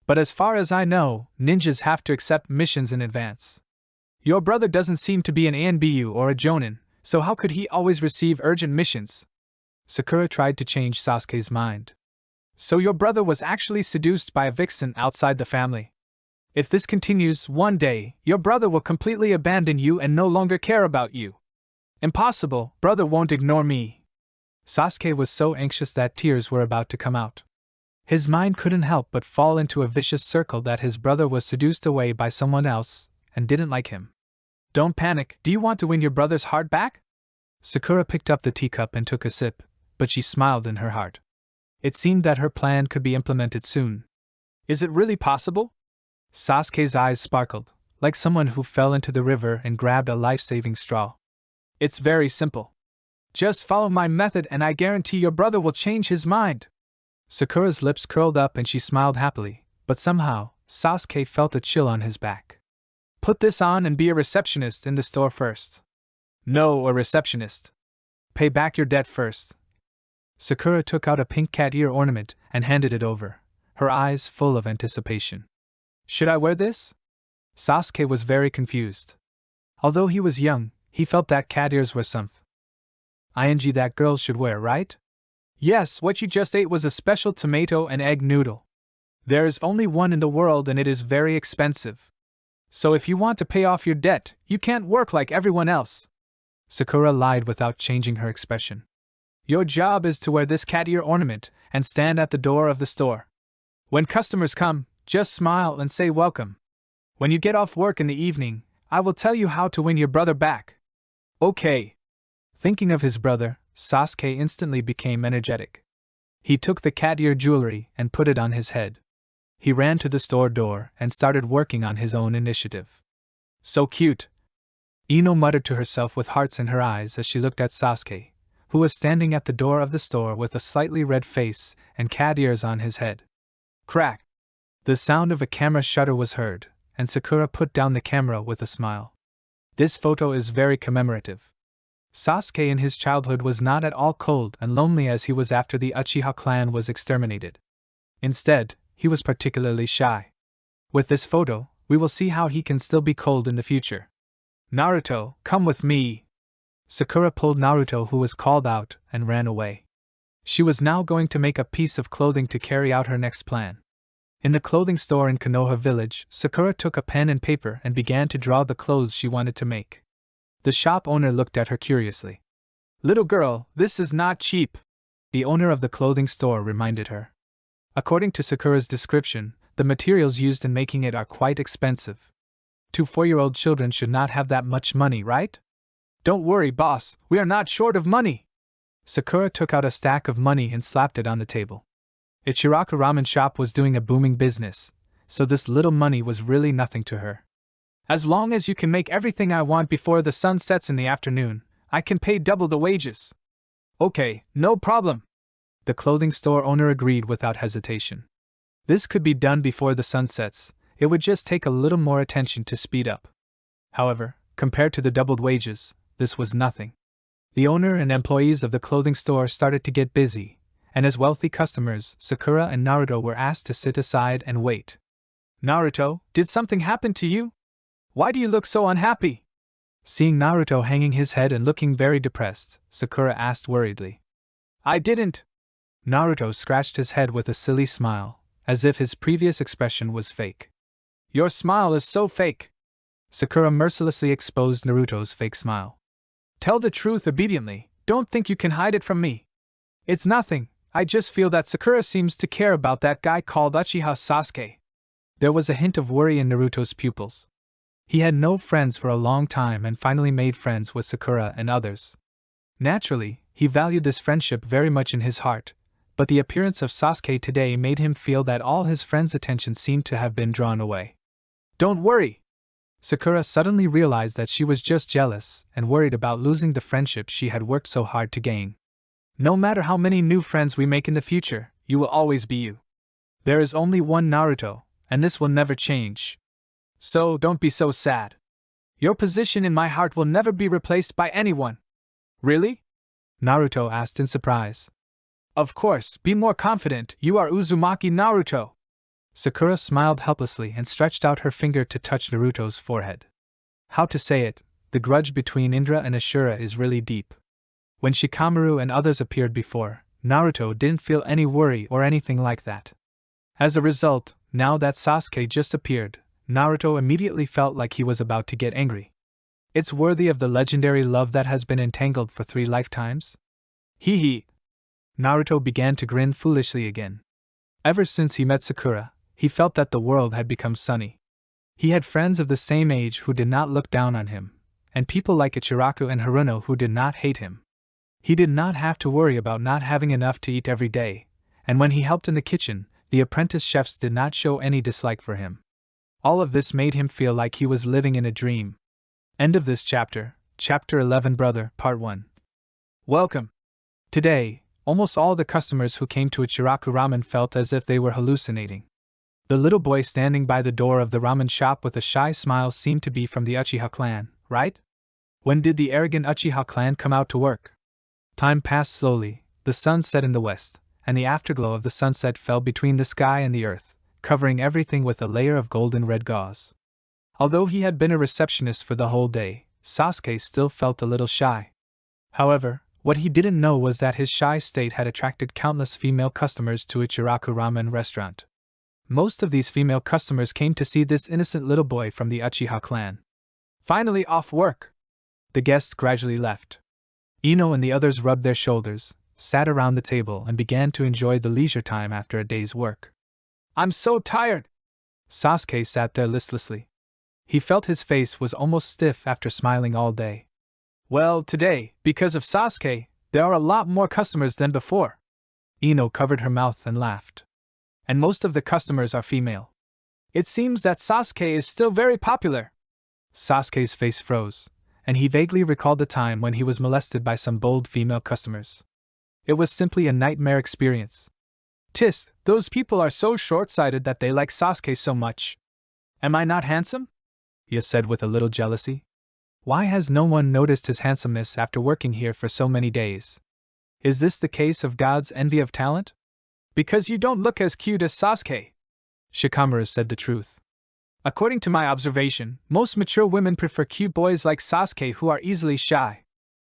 But as far as I know, ninjas have to accept missions in advance. Your brother doesn't seem to be an ANBU or a Jonin, so how could he always receive urgent missions? Sakura tried to change Sasuke's mind. So your brother was actually seduced by a vixen outside the family. If this continues, one day, your brother will completely abandon you and no longer care about you. Impossible, brother won't ignore me. Sasuke was so anxious that tears were about to come out. His mind couldn't help but fall into a vicious circle that his brother was seduced away by someone else and didn't like him. Don't panic, do you want to win your brother's heart back? Sakura picked up the teacup and took a sip, but she smiled in her heart. It seemed that her plan could be implemented soon. Is it really possible? Sasuke's eyes sparkled, like someone who fell into the river and grabbed a life-saving straw. It's very simple. Just follow my method and I guarantee your brother will change his mind. Sakura's lips curled up and she smiled happily, but somehow, Sasuke felt a chill on his back. Put this on and be a receptionist in the store first. No, a receptionist. Pay back your debt first. Sakura took out a pink cat ear ornament and handed it over, her eyes full of anticipation. Should I wear this? Sasuke was very confused. Although he was young, he felt that cat ears were something that girls should wear, right? Yes, what you just ate was a special tomato and egg noodle. There is only one in the world and it is very expensive. So if you want to pay off your debt, you can't work like everyone else. Sakura lied without changing her expression. Your job is to wear this cat ear ornament and stand at the door of the store. When customers come, just smile and say welcome. When you get off work in the evening, I will tell you how to win your brother back. Okay. Thinking of his brother, Sasuke instantly became energetic. He took the cat ear jewelry and put it on his head. He ran to the store door and started working on his own initiative. So cute. Ino muttered to herself with hearts in her eyes as she looked at Sasuke, who was standing at the door of the store with a slightly red face and cat ears on his head. Crack! The sound of a camera shutter was heard, and Sakura put down the camera with a smile. This photo is very commemorative. Sasuke in his childhood was not at all cold and lonely as he was after the Uchiha clan was exterminated. Instead, he was particularly shy. With this photo, we will see how he can still be cold in the future. Naruto, come with me! Sakura pulled Naruto, who was called out, and ran away. She was now going to make a piece of clothing to carry out her next plan. In the clothing store in Konoha village, Sakura took a pen and paper and began to draw the clothes she wanted to make. The shop owner looked at her curiously. Little girl, this is not cheap, the owner of the clothing store reminded her. According to Sakura's description, the materials used in making it are quite expensive. 2 4-year-old children should not have that much money, right? Don't worry, boss, we are not short of money. Sakura took out a stack of money and slapped it on the table. Ichiraku ramen shop was doing a booming business, so this little money was really nothing to her. As long as you can make everything I want before the sun sets in the afternoon, I can pay double the wages. Okay, no problem. The clothing store owner agreed without hesitation. This could be done before the sun sets, it would just take a little more attention to speed up. However, compared to the doubled wages, this was nothing. The owner and employees of the clothing store started to get busy, and as wealthy customers, Sakura and Naruto were asked to sit aside and wait. Naruto, did something happen to you? Why do you look so unhappy? Seeing Naruto hanging his head and looking very depressed, Sakura asked worriedly. I didn't. Naruto scratched his head with a silly smile, as if his previous expression was fake. Your smile is so fake. Sakura mercilessly exposed Naruto's fake smile. Tell the truth obediently, don't think you can hide it from me. It's nothing, I just feel that Sakura seems to care about that guy called Uchiha Sasuke. There was a hint of worry in Naruto's pupils. He had no friends for a long time and finally made friends with Sakura and others. Naturally, he valued this friendship very much in his heart, but the appearance of Sasuke today made him feel that all his friends' attention seemed to have been drawn away. Don't worry! Sakura suddenly realized that she was just jealous and worried about losing the friendship she had worked so hard to gain. No matter how many new friends we make in the future, you will always be you. There is only one Naruto, and this will never change. So don't be so sad. Your position in my heart will never be replaced by anyone. Really? Naruto asked in surprise. Of course, be more confident, you are Uzumaki Naruto. Sakura smiled helplessly and stretched out her finger to touch Naruto's forehead. How to say it, the grudge between Indra and Ashura is really deep. When Shikamaru and others appeared before, Naruto didn't feel any worry or anything like that. As a result, now that Sasuke just appeared, Naruto immediately felt like he was about to get angry. It's worthy of the legendary love that has been entangled for 3 lifetimes? Hee hee. Naruto began to grin foolishly again. Ever since he met Sakura, he felt that the world had become sunny. He had friends of the same age who did not look down on him, and people like Ichiraku and Haruno who did not hate him. He did not have to worry about not having enough to eat every day, and when he helped in the kitchen, the apprentice chefs did not show any dislike for him. All of this made him feel like he was living in a dream. End of this chapter, Chapter 11 Brother, Part 1. Welcome. Today, almost all the customers who came to Ichiraku Ramen felt as if they were hallucinating. The little boy standing by the door of the ramen shop with a shy smile seemed to be from the Uchiha clan, right? When did the arrogant Uchiha clan come out to work? Time passed slowly, the sun set in the west, and the afterglow of the sunset fell between the sky and the earth, covering everything with a layer of golden red gauze. Although he had been a receptionist for the whole day, Sasuke still felt a little shy. However, what he didn't know was that his shy state had attracted countless female customers to Ichiraku Ramen restaurant. Most of these female customers came to see this innocent little boy from the Uchiha clan. Finally off work! The guests gradually left. Ino and the others rubbed their shoulders, sat around the table and began to enjoy the leisure time after a day's work. I'm so tired! Sasuke sat there listlessly. He felt his face was almost stiff after smiling all day. Well, today, because of Sasuke, there are a lot more customers than before. Ino covered her mouth and laughed. And most of the customers are female. It seems that Sasuke is still very popular. Sasuke's face froze, and he vaguely recalled the time when he was molested by some bold female customers. It was simply a nightmare experience. Tis, those people are so short-sighted that they like Sasuke so much. Am I not handsome? He said with a little jealousy. Why has no one noticed his handsomeness after working here for so many days? Is this the case of God's envy of talent? Because you don't look as cute as Sasuke. Shikamaru said the truth. According to my observation, most mature women prefer cute boys like Sasuke who are easily shy.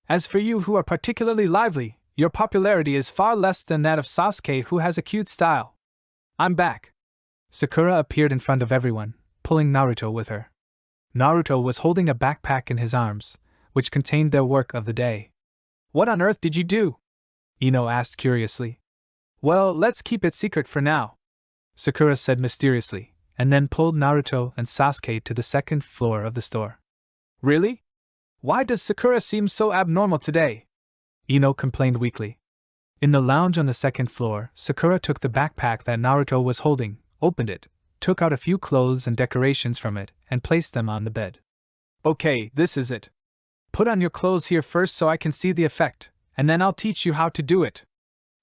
As for you who are particularly lively, your popularity is far less than that of Sasuke who has a cute style. I'm back. Sakura appeared in front of everyone, pulling Naruto with her. Naruto was holding a backpack in his arms, which contained their work of the day. What on earth did you do? Ino asked curiously. Well, let's keep it secret for now, Sakura said mysteriously, and then pulled Naruto and Sasuke to the second floor of the store. Really? Why does Sakura seem so abnormal today? Ino complained weakly. In the lounge on the second floor, Sakura took the backpack that Naruto was holding, opened it, took out a few clothes and decorations from it, and placed them on the bed. Okay, this is it. Put on your clothes here first so I can see the effect, and then I'll teach you how to do it.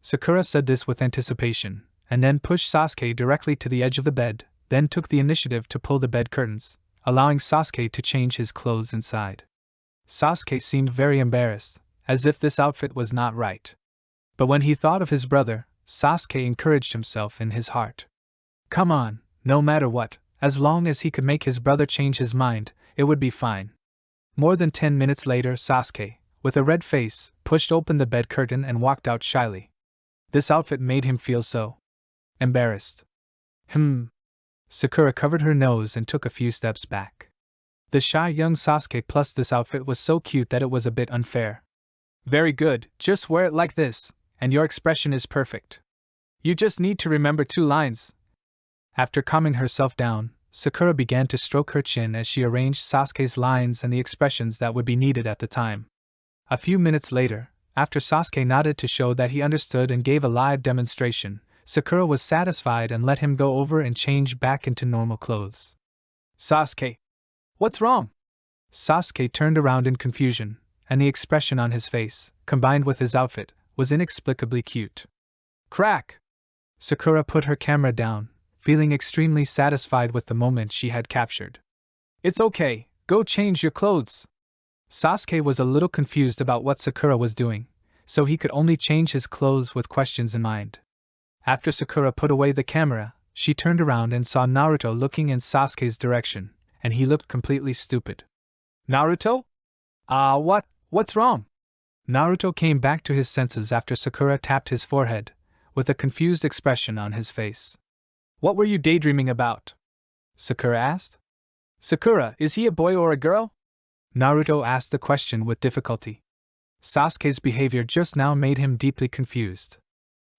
Sakura said this with anticipation, and then pushed Sasuke directly to the edge of the bed, then took the initiative to pull the bed curtains, allowing Sasuke to change his clothes inside. Sasuke seemed very embarrassed, as if this outfit was not right. But when he thought of his brother, Sasuke encouraged himself in his heart. Come on, no matter what, as long as he could make his brother change his mind, it would be fine. More than 10 minutes later, Sasuke, with a red face, pushed open the bed curtain and walked out shyly. This outfit made him feel so embarrassed. Sakura covered her nose and took a few steps back. The shy young Sasuke plus this outfit was so cute that it was a bit unfair. Very good, just wear it like this, and your expression is perfect. You just need to remember 2 lines. After calming herself down, Sakura began to stroke her chin as she arranged Sasuke's lines and the expressions that would be needed at the time. A few minutes later, after Sasuke nodded to show that he understood and gave a live demonstration, Sakura was satisfied and let him go over and change back into normal clothes. Sasuke! What's wrong? Sasuke turned around in confusion, and the expression on his face, combined with his outfit, was inexplicably cute. Crack! Sakura put her camera down, feeling extremely satisfied with the moment she had captured. It's okay, go change your clothes. Sasuke was a little confused about what Sakura was doing, so he could only change his clothes with questions in mind. After Sakura put away the camera, she turned around and saw Naruto looking in Sasuke's direction, and he looked completely stupid. Naruto? What's wrong? Naruto came back to his senses after Sakura tapped his forehead, with a confused expression on his face. What were you daydreaming about? Sakura asked. Sakura, is he a boy or a girl? Naruto asked the question with difficulty. Sasuke's behavior just now made him deeply confused.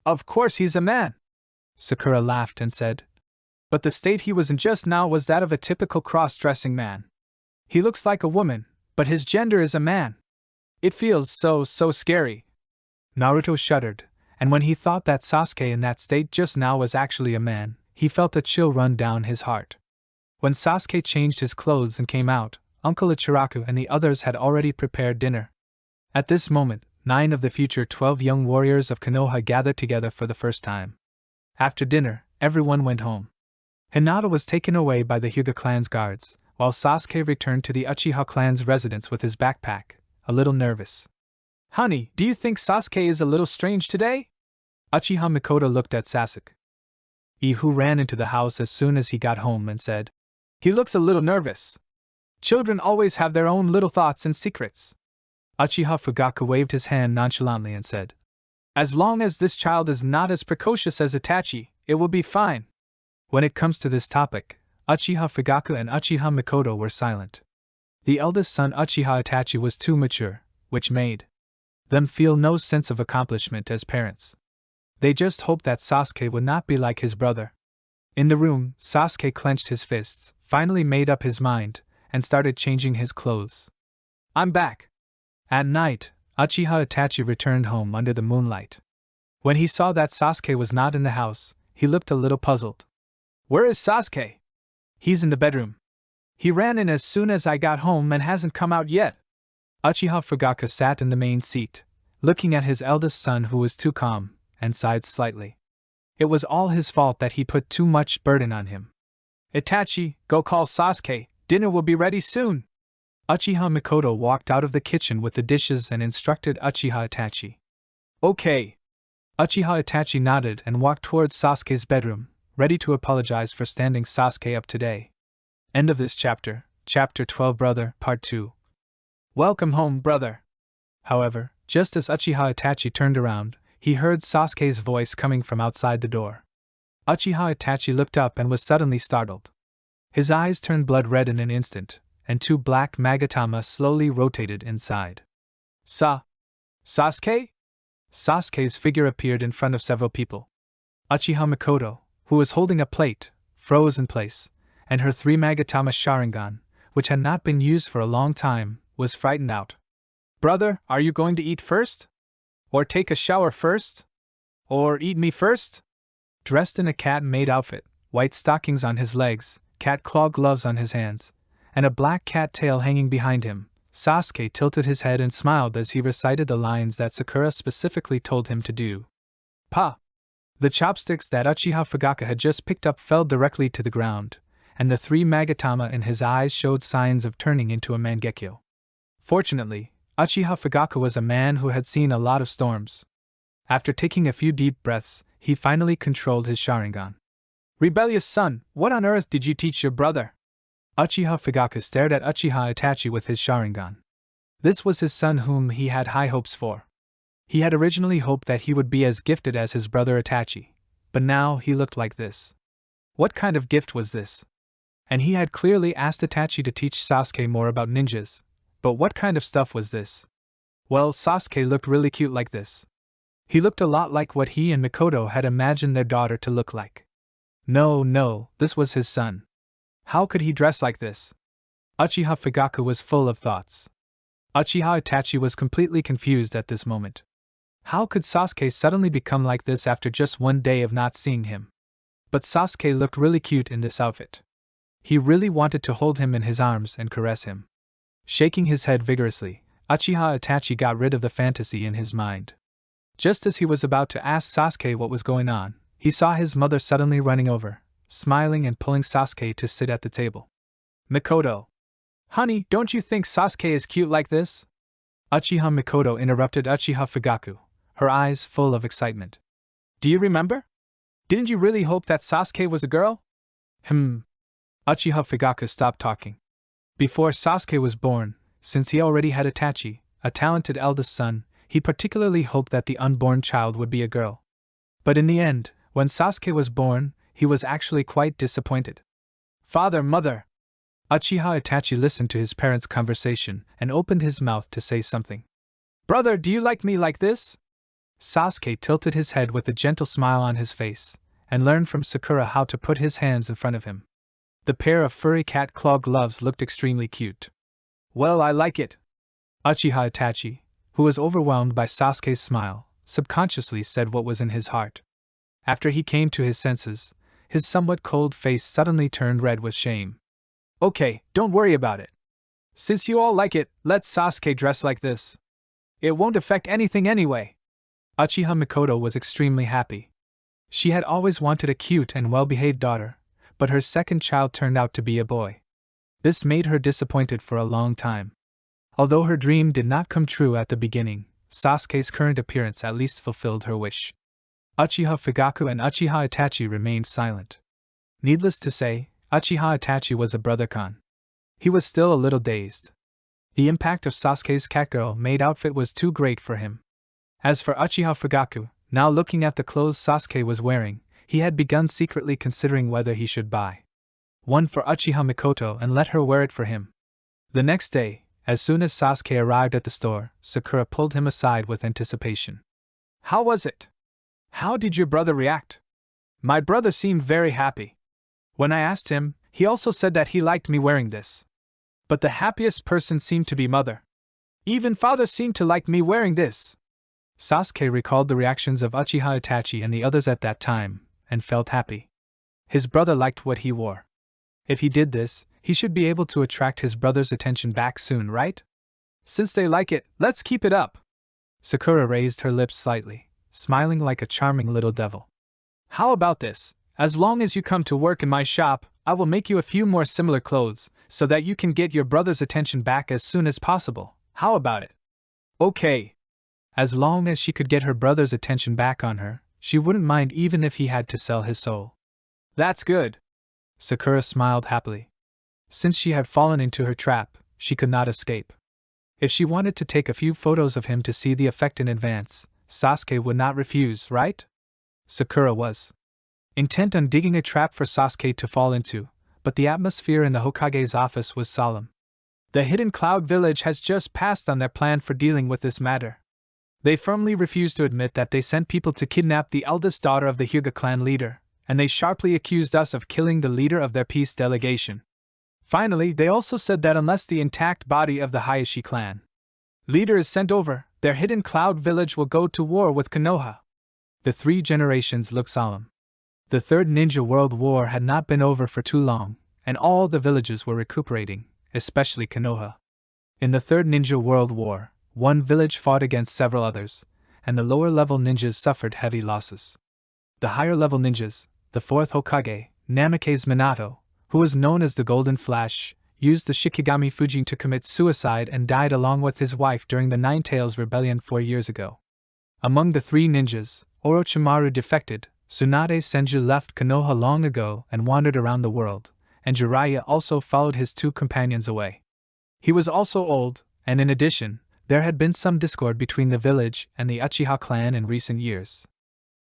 Of course he's a man! Sakura laughed and said. But the state he was in just now was that of a typical cross-dressing man. He looks like a woman, but his gender is a man. It feels so scary. Naruto shuddered, and when he thought that Sasuke in that state just now was actually a man, he felt a chill run down his heart. When Sasuke changed his clothes and came out, Uncle Ichiraku and the others had already prepared dinner. At this moment, 9 of the future 12 young warriors of Konoha gathered together for the first time. After dinner, everyone went home. Hinata was taken away by the Hyuga clan's guards, while Sasuke returned to the Uchiha clan's residence with his backpack, a little nervous. Honey, do you think Sasuke is a little strange today? Uchiha Mikoto looked at Sasuke, who ran into the house as soon as he got home and said, He looks a little nervous. Children always have their own little thoughts and secrets. Uchiha Fugaku waved his hand nonchalantly and said, As long as this child is not as precocious as Itachi, it will be fine. When it comes to this topic, Uchiha Fugaku and Uchiha Mikoto were silent. The eldest son Uchiha Itachi was too mature, which made them feel no sense of accomplishment as parents. They just hoped that Sasuke would not be like his brother. In the room, Sasuke clenched his fists, finally made up his mind, and started changing his clothes. I'm back. At night, Uchiha Itachi returned home under the moonlight. When he saw that Sasuke was not in the house, he looked a little puzzled. Where is Sasuke? He's in the bedroom. He ran in as soon as I got home and hasn't come out yet. Uchiha Fugaku sat in the main seat, looking at his eldest son who was too calm, and sighed slightly. It was all his fault that he put too much burden on him. Itachi, go call Sasuke, dinner will be ready soon. Uchiha Mikoto walked out of the kitchen with the dishes and instructed Uchiha Itachi. Okay. Uchiha Itachi nodded and walked towards Sasuke's bedroom, ready to apologize for standing Sasuke up today. End of this chapter, Chapter 12 Brother, Part 2. Welcome home, brother. However, just as Uchiha Itachi turned around, he heard Sasuke's voice coming from outside the door. Uchiha Itachi looked up and was suddenly startled. His eyes turned blood red in an instant, and 2 black magatama slowly rotated inside. Sasuke? Sasuke's figure appeared in front of several people. Uchiha Mikoto, who was holding a plate, froze in place, and her 3 magatama Sharingan, which had not been used for a long time, was frightened out. Brother, are you going to eat first? Or take a shower first? Or eat me first? Dressed in a cat-made outfit, white stockings on his legs, cat claw gloves on his hands, and a black cat tail hanging behind him, Sasuke tilted his head and smiled as he recited the lines that Sakura specifically told him to do. Pa! The chopsticks that Uchiha Fugaka had just picked up fell directly to the ground, and the 3 Magatama in his eyes showed signs of turning into a Mangekyo. Fortunately, Uchiha Fugaka was a man who had seen a lot of storms. After taking a few deep breaths, he finally controlled his Sharingan. Rebellious son, what on earth did you teach your brother? Uchiha Fugaka stared at Uchiha Itachi with his Sharingan. This was his son whom he had high hopes for. He had originally hoped that he would be as gifted as his brother Itachi, but now he looked like this. What kind of gift was this? And he had clearly asked Itachi to teach Sasuke more about ninjas, but what kind of stuff was this? Well, Sasuke looked really cute like this. He looked a lot like what he and Mikoto had imagined their daughter to look like. No, this was his son. How could he dress like this? Uchiha Fugaka was full of thoughts. Uchiha Itachi was completely confused at this moment. How could Sasuke suddenly become like this after just one day of not seeing him? But Sasuke looked really cute in this outfit. He really wanted to hold him in his arms and caress him. Shaking his head vigorously, Uchiha Itachi got rid of the fantasy in his mind. Just as he was about to ask Sasuke what was going on, he saw his mother suddenly running over, smiling and pulling Sasuke to sit at the table. Mikoto. Honey, don't you think Sasuke is cute like this? Uchiha Mikoto interrupted Uchiha Fugaku, her eyes full of excitement. Do you remember? Didn't you really hope that Sasuke was a girl? Uchiha Fugaku stopped talking. Before Sasuke was born, since he already had Itachi, a talented eldest son, he particularly hoped that the unborn child would be a girl. But in the end, when Sasuke was born, he was actually quite disappointed. Father, mother! Uchiha Itachi listened to his parents' conversation and opened his mouth to say something. Brother, do you like me like this? Sasuke tilted his head with a gentle smile on his face, and learned from Sakura how to put his hands in front of him. The pair of furry cat claw gloves looked extremely cute. Well, I like it. Uchiha Itachi, who was overwhelmed by Sasuke's smile, subconsciously said what was in his heart. After he came to his senses, his somewhat cold face suddenly turned red with shame. Okay, don't worry about it. Since you all like it, let Sasuke dress like this. It won't affect anything anyway. Uchiha Mikoto was extremely happy. She had always wanted a cute and well-behaved daughter, but her second child turned out to be a boy. This made her disappointed for a long time. Although her dream did not come true at the beginning, Sasuke's current appearance at least fulfilled her wish. Uchiha Fugaku and Uchiha Itachi remained silent. Needless to say, Uchiha Itachi was a brother-con. He was still a little dazed. The impact of Sasuke's catgirl-made outfit was too great for him. As for Uchiha Fugaku, now looking at the clothes Sasuke was wearing, he had begun secretly considering whether he should buy one for Uchiha Mikoto and let her wear it for him. The next day, as soon as Sasuke arrived at the store, Sakura pulled him aside with anticipation. How was it? How did your brother react? My brother seemed very happy. When I asked him, he also said that he liked me wearing this. But the happiest person seemed to be mother. Even father seemed to like me wearing this. Sasuke recalled the reactions of Uchiha Itachi and the others at that time, and felt happy. His brother liked what he wore. If he did this, he should be able to attract his brother's attention back soon, right? Since they like it, let's keep it up. Sakura raised her lips slightly, smiling like a charming little devil. How about this? As long as you come to work in my shop, I will make you a few more similar clothes, so that you can get your brother's attention back as soon as possible. How about it? Okay. As long as she could get her brother's attention back on her, she wouldn't mind even if he had to sell his soul. That's good. Sakura smiled happily. Since she had fallen into her trap, she could not escape. If she wanted to take a few photos of him to see the effect in advance, Sasuke would not refuse, right? Sakura was intent on digging a trap for Sasuke to fall into, but the atmosphere in the Hokage's office was solemn. The Hidden Cloud Village has just passed on their plan for dealing with this matter. They firmly refuse to admit that they sent people to kidnap the eldest daughter of the Hyuga clan leader, and they sharply accused us of killing the leader of their peace delegation. Finally, they also said that unless the intact body of the Hayashi clan leader is sent over, their Hidden Cloud Village will go to war with Konoha. The 3 generations looked solemn. The Third Ninja World War had not been over for too long, and all the villages were recuperating, especially Konoha. In the Third Ninja World War, one village fought against several others, and the lower-level ninjas suffered heavy losses. The higher-level ninjas, the fourth Hokage, Namake's Minato, who was known as the Golden Flash, used the Shikigami Fujin to commit suicide and died along with his wife during the Nine Tails Rebellion 4 years ago. Among the three ninjas, Orochimaru defected, Tsunade Senju left Konoha long ago and wandered around the world, and Jiraiya also followed his two companions away. He was also old, and in addition, there had been some discord between the village and the Uchiha clan in recent years.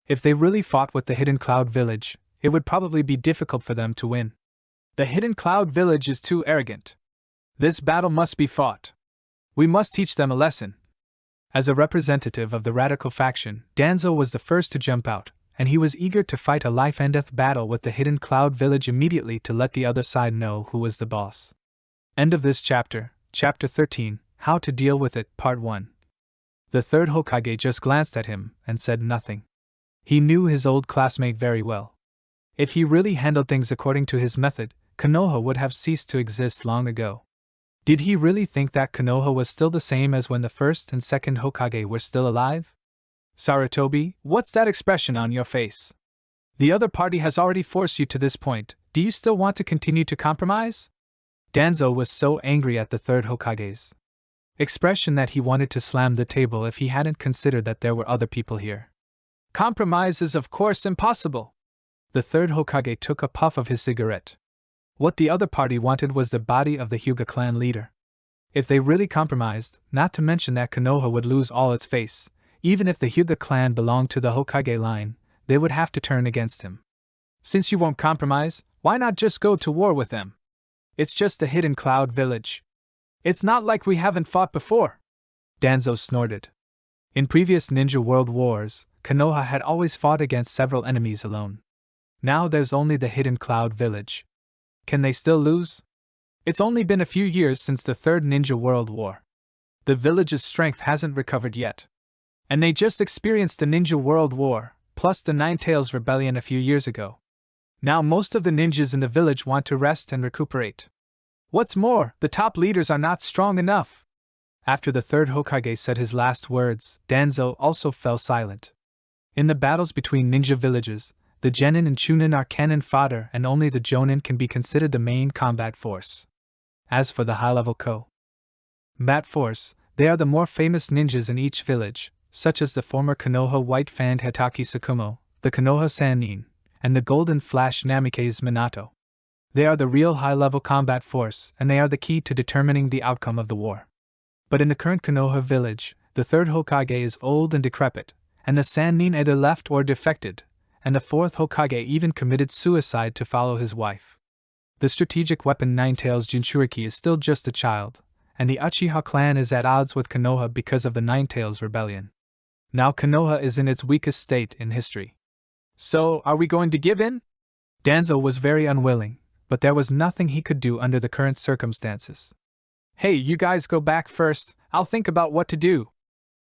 If they really fought with the Hidden Cloud Village, it would probably be difficult for them to win. The Hidden Cloud Village is too arrogant. This battle must be fought. We must teach them a lesson. As a representative of the radical faction, Danzo was the first to jump out, and he was eager to fight a life-and-death battle with the Hidden Cloud Village immediately to let the other side know who was the boss. End of this chapter, Chapter 13, How to Deal with It, Part 1. The third Hokage just glanced at him and said nothing. He knew his old classmate very well. If he really handled things according to his method, Konoha would have ceased to exist long ago. Did he really think that Konoha was still the same as when the first and second Hokage were still alive? Sarutobi, what's that expression on your face? The other party has already forced you to this point, do you still want to continue to compromise? Danzo was so angry at the third Hokage's expression that he wanted to slam the table if he hadn't considered that there were other people here. Compromise is of course impossible. The third Hokage took a puff of his cigarette. What the other party wanted was the body of the Hyuga clan leader. If they really compromised, not to mention that Konoha would lose all its face, even if the Hyuga clan belonged to the Hokage line, they would have to turn against him. Since you won't compromise, why not just go to war with them? It's just the Hidden Cloud Village. It's not like we haven't fought before. Danzo snorted. In previous Ninja World Wars, Konoha had always fought against several enemies alone. Now there's only the Hidden Cloud Village. Can they still lose? It's only been a few years since the Third Ninja World War. The village's strength hasn't recovered yet. And they just experienced the Ninja World War, plus the Nine Tails Rebellion a few years ago. Now most of the ninjas in the village want to rest and recuperate. What's more, the top leaders are not strong enough. After the third Hokage said his last words, Danzo also fell silent. In the battles between ninja villages, the Genin and Chunin are cannon fodder and only the Jonin can be considered the main combat force. As for the high-level combat force, they are the more famous ninjas in each village, such as the former Konoha White-Fanged Hitaki Tsukumo, the Konoha Sannin, and the Golden Flash Namikaze Minato. They are the real high-level combat force, and they are the key to determining the outcome of the war. But in the current Konoha village, the third Hokage is old and decrepit, and the Sannin either left or defected, and the fourth Hokage even committed suicide to follow his wife. The strategic weapon Nine Tails Jinchuriki is still just a child, and the Uchiha clan is at odds with Konoha because of the Nine Tails Rebellion. Now Konoha is in its weakest state in history. So, are we going to give in? Danzo was very unwilling, but there was nothing he could do under the current circumstances. Hey, you guys go back first, I'll think about what to do.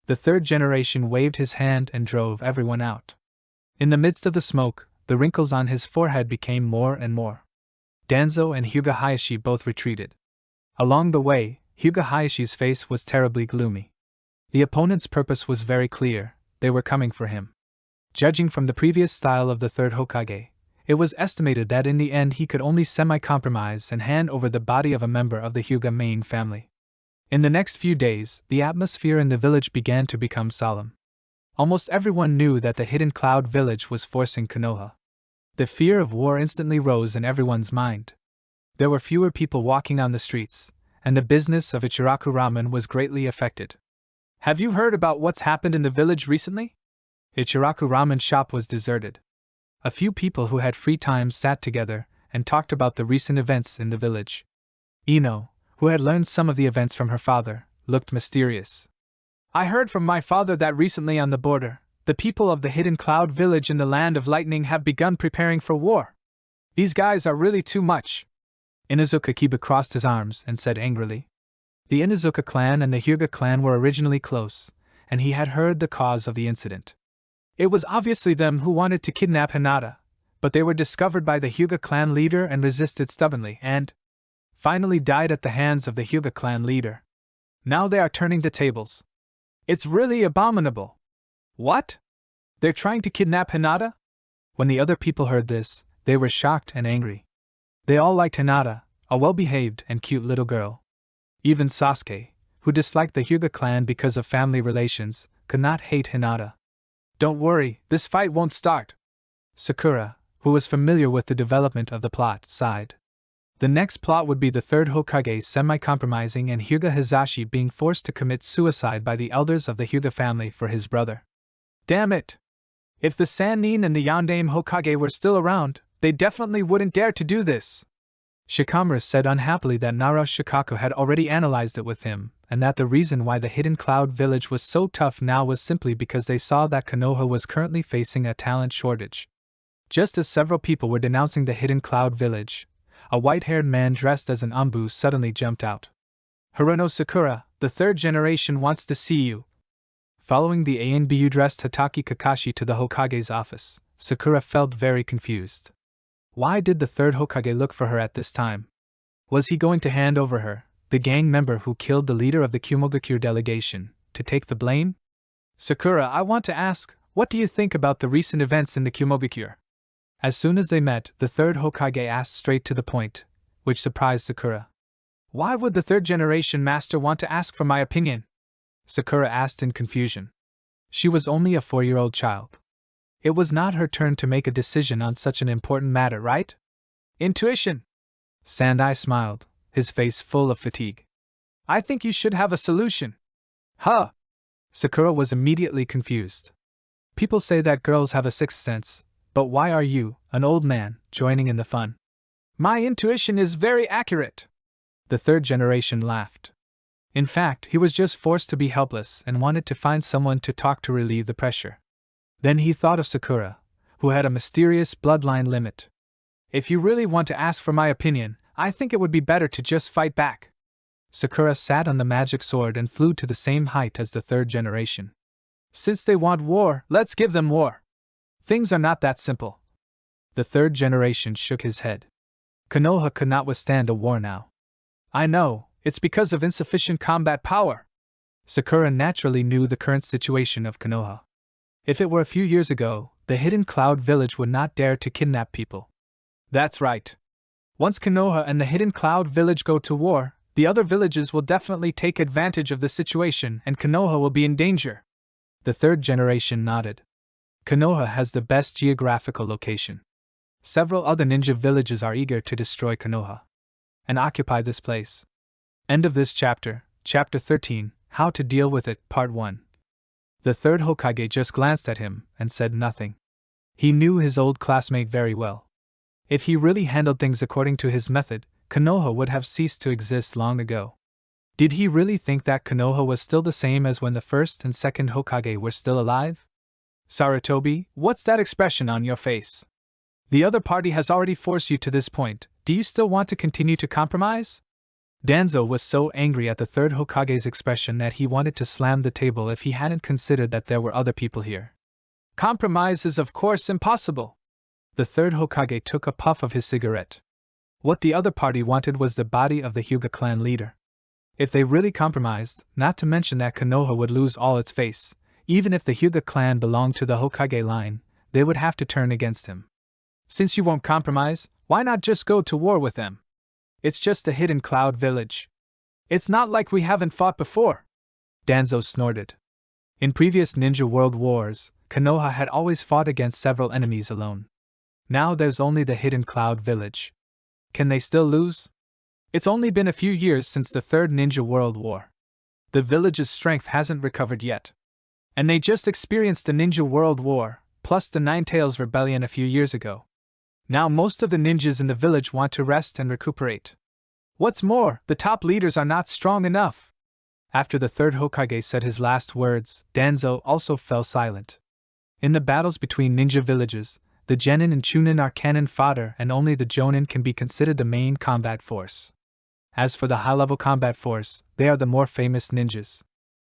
The third generation waved his hand and drove everyone out. In the midst of the smoke, the wrinkles on his forehead became more and more. Danzo and Hyuga Hayashi both retreated. Along the way, Hyuga Hayashi's face was terribly gloomy. The opponent's purpose was very clear, they were coming for him. Judging from the previous style of the third Hokage, it was estimated that in the end he could only semi-compromise and hand over the body of a member of the Hyuga main family. In the next few days, the atmosphere in the village began to become solemn. Almost everyone knew that the Hidden Cloud Village was forcing Konoha. The fear of war instantly rose in everyone's mind. There were fewer people walking on the streets, and the business of Ichiraku Ramen was greatly affected. Have you heard about what's happened in the village recently? Ichiraku Ramen shop was deserted. A few people who had free time sat together and talked about the recent events in the village. Ino, who had learned some of the events from her father, looked mysterious. I heard from my father that recently on the border, the people of the Hidden Cloud Village in the Land of Lightning have begun preparing for war. These guys are really too much. Inuzuka Kiba crossed his arms and said angrily. The Inuzuka clan and the Hyuga clan were originally close, and he had heard the cause of the incident. It was obviously them who wanted to kidnap Hinata, but they were discovered by the Hyuga clan leader and resisted stubbornly and finally died at the hands of the Hyuga clan leader. Now they are turning the tables. It's really abominable. What? They're trying to kidnap Hinata? When the other people heard this, they were shocked and angry. They all liked Hinata, a well-behaved and cute little girl. Even Sasuke, who disliked the Hyuga clan because of family relations, could not hate Hinata. Don't worry, this fight won't start. Sakura, who was familiar with the development of the plot, sighed. The next plot would be the third Hokage semi-compromising and Hyuga Hizashi being forced to commit suicide by the elders of the Hyuga family for his brother. Damn it! If the Sannin and the Yondaime Hokage were still around, they definitely wouldn't dare to do this. Shikamaru said unhappily that Nara Shikaku had already analyzed it with him, and that the reason why the Hidden Cloud Village was so tough now was simply because they saw that Konoha was currently facing a talent shortage. Just as several people were denouncing the Hidden Cloud Village, a white-haired man dressed as an Anbu suddenly jumped out. Hirono Sakura, the third generation wants to see you. Following the Anbu dressed Hatake Kakashi to the Hokage's office, Sakura felt very confused. Why did the third Hokage look for her at this time? Was he going to hand over her, the gang member who killed the leader of the Kumogakure delegation, to take the blame? Sakura, I want to ask, what do you think about the recent events in the Kumogakure? As soon as they met, the third Hokage asked straight to the point, which surprised Sakura. Why would the third generation master want to ask for my opinion? Sakura asked in confusion. She was only a 4-year-old child. It was not her turn to make a decision on such an important matter, right? Intuition! Sandai smiled, his face full of fatigue. I think you should have a solution. Huh! Sakura was immediately confused. People say that girls have a sixth sense, but why are you, an old man, joining in the fun? My intuition is very accurate. The third generation laughed. In fact, he was just forced to be helpless and wanted to find someone to talk to relieve the pressure. Then he thought of Sakura, who had a mysterious bloodline limit. If you really want to ask for my opinion, I think it would be better to just fight back. Sakura sat on the magic sword and flew to the same height as the third generation. Since they want war, let's give them war. Things are not that simple. The third generation shook his head. Konoha could not withstand a war now. I know, it's because of insufficient combat power. Sakura naturally knew the current situation of Konoha. If it were a few years ago, the Hidden Cloud Village would not dare to kidnap people. That's right. Once Konoha and the Hidden Cloud Village go to war, the other villages will definitely take advantage of the situation and Konoha will be in danger. The third generation nodded. Konoha has the best geographical location. Several other ninja villages are eager to destroy Konoha and occupy this place. End of this chapter, Chapter 13, How to Deal with It, Part 1. The third Hokage just glanced at him and said nothing. He knew his old classmate very well. If he really handled things according to his method, Konoha would have ceased to exist long ago. Did he really think that Konoha was still the same as when the first and second Hokage were still alive? Sarutobi, what's that expression on your face? The other party has already forced you to this point, do you still want to continue to compromise? Danzo was so angry at the third Hokage's expression that he wanted to slam the table if he hadn't considered that there were other people here. Compromise is of course impossible. The third Hokage took a puff of his cigarette. What the other party wanted was the body of the Hyuga clan leader. If they really compromised, not to mention that Konoha would lose all its face, even if the Hyuga clan belonged to the Hokage line, they would have to turn against him. Since you won't compromise, why not just go to war with them? It's just a Hidden Cloud Village. It's not like we haven't fought before. Danzo snorted. In previous Ninja World Wars, Konoha had always fought against several enemies alone. Now there's only the Hidden Cloud Village. Can they still lose? It's only been a few years since the Third Ninja World War. The village's strength hasn't recovered yet. And they just experienced the Ninja World War, plus the Nine Tails Rebellion a few years ago. Now most of the ninjas in the village want to rest and recuperate. What's more, the top leaders are not strong enough. After the third Hokage said his last words, Danzo also fell silent. In the battles between ninja villages, the Genin and Chunin are cannon fodder and only the Jonin can be considered the main combat force. As for the high-level combat force, they are the more famous ninjas.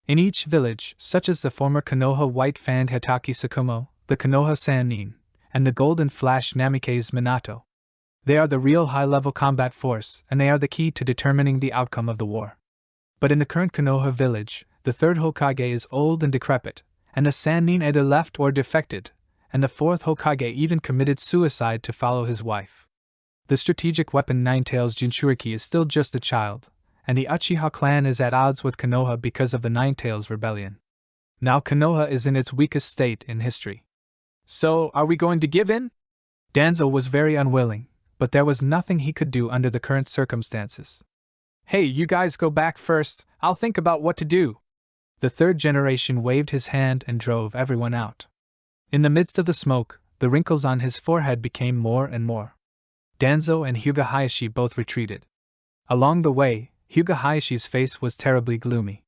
In each village, such as the former Konoha white-fanned Hatake Tsukumo, the Konoha Sannin, and the Golden Flash Namikaze Minato. They are the real high-level combat force, and they are the key to determining the outcome of the war. But in the current Konoha village, the third Hokage is old and decrepit, and the Sannin either left or defected, and the fourth Hokage even committed suicide to follow his wife. The strategic weapon Ninetails Jinchuriki is still just a child, and the Uchiha clan is at odds with Konoha because of the Ninetails rebellion. Now Konoha is in its weakest state in history. So, are we going to give in? Danzo was very unwilling, but there was nothing he could do under the current circumstances. Hey, you guys go back first, I'll think about what to do. The third generation waved his hand and drove everyone out. In the midst of the smoke, the wrinkles on his forehead became more and more. Danzo and Hyuga Hayashi both retreated. Along the way, Hyuga Hayashi's face was terribly gloomy.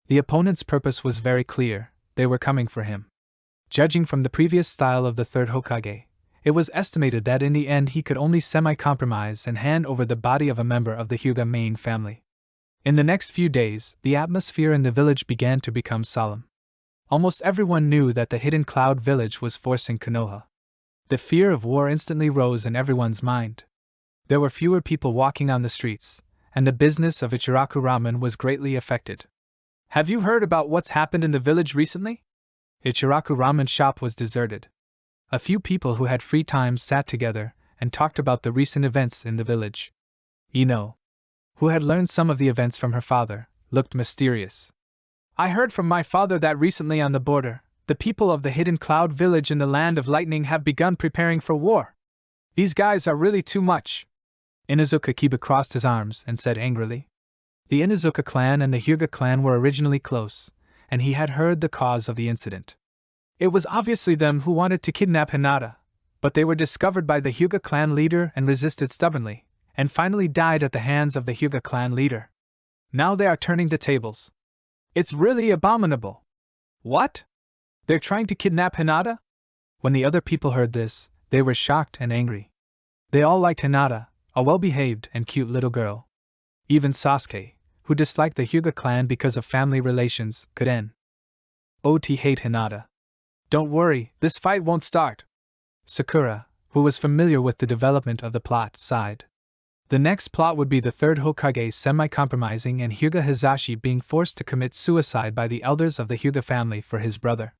The opponent's purpose was very clear, they were coming for him. Judging from the previous style of the third Hokage, it was estimated that in the end he could only semi-compromise and hand over the body of a member of the Hyuga main family. In the next few days, the atmosphere in the village began to become solemn. Almost everyone knew that the Hidden Cloud village was forcing Konoha. The fear of war instantly rose in everyone's mind. There were fewer people walking on the streets, and the business of Ichiraku Ramen was greatly affected. Have you heard about what's happened in the village recently? Ichiraku Ramen shop was deserted. A few people who had free time sat together and talked about the recent events in the village. Ino, who had learned some of the events from her father, looked mysterious. I heard from my father that recently on the border, the people of the Hidden Cloud village in the Land of Lightning have begun preparing for war. These guys are really too much. Inuzuka Kiba crossed his arms and said angrily. The Inuzuka clan and the Hyuga clan were originally close, and he had heard the cause of the incident. It was obviously them who wanted to kidnap Hinata, but they were discovered by the Hyuga clan leader and resisted stubbornly, and finally died at the hands of the Hyuga clan leader. Now they are turning the tables. It's really abominable. What? They're trying to kidnap Hinata? When the other people heard this, they were shocked and angry. They all liked Hinata, a well-behaved and cute little girl. Even Sasuke, who disliked the Hyuga clan because of family relations, could end. OT hate Hinata. Don't worry, this fight won't start. Sakura, who was familiar with the development of the plot, sighed. The next plot would be the third Hokage semi-compromising and Hyuga Hizashi being forced to commit suicide by the elders of the Hyuga family for his brother.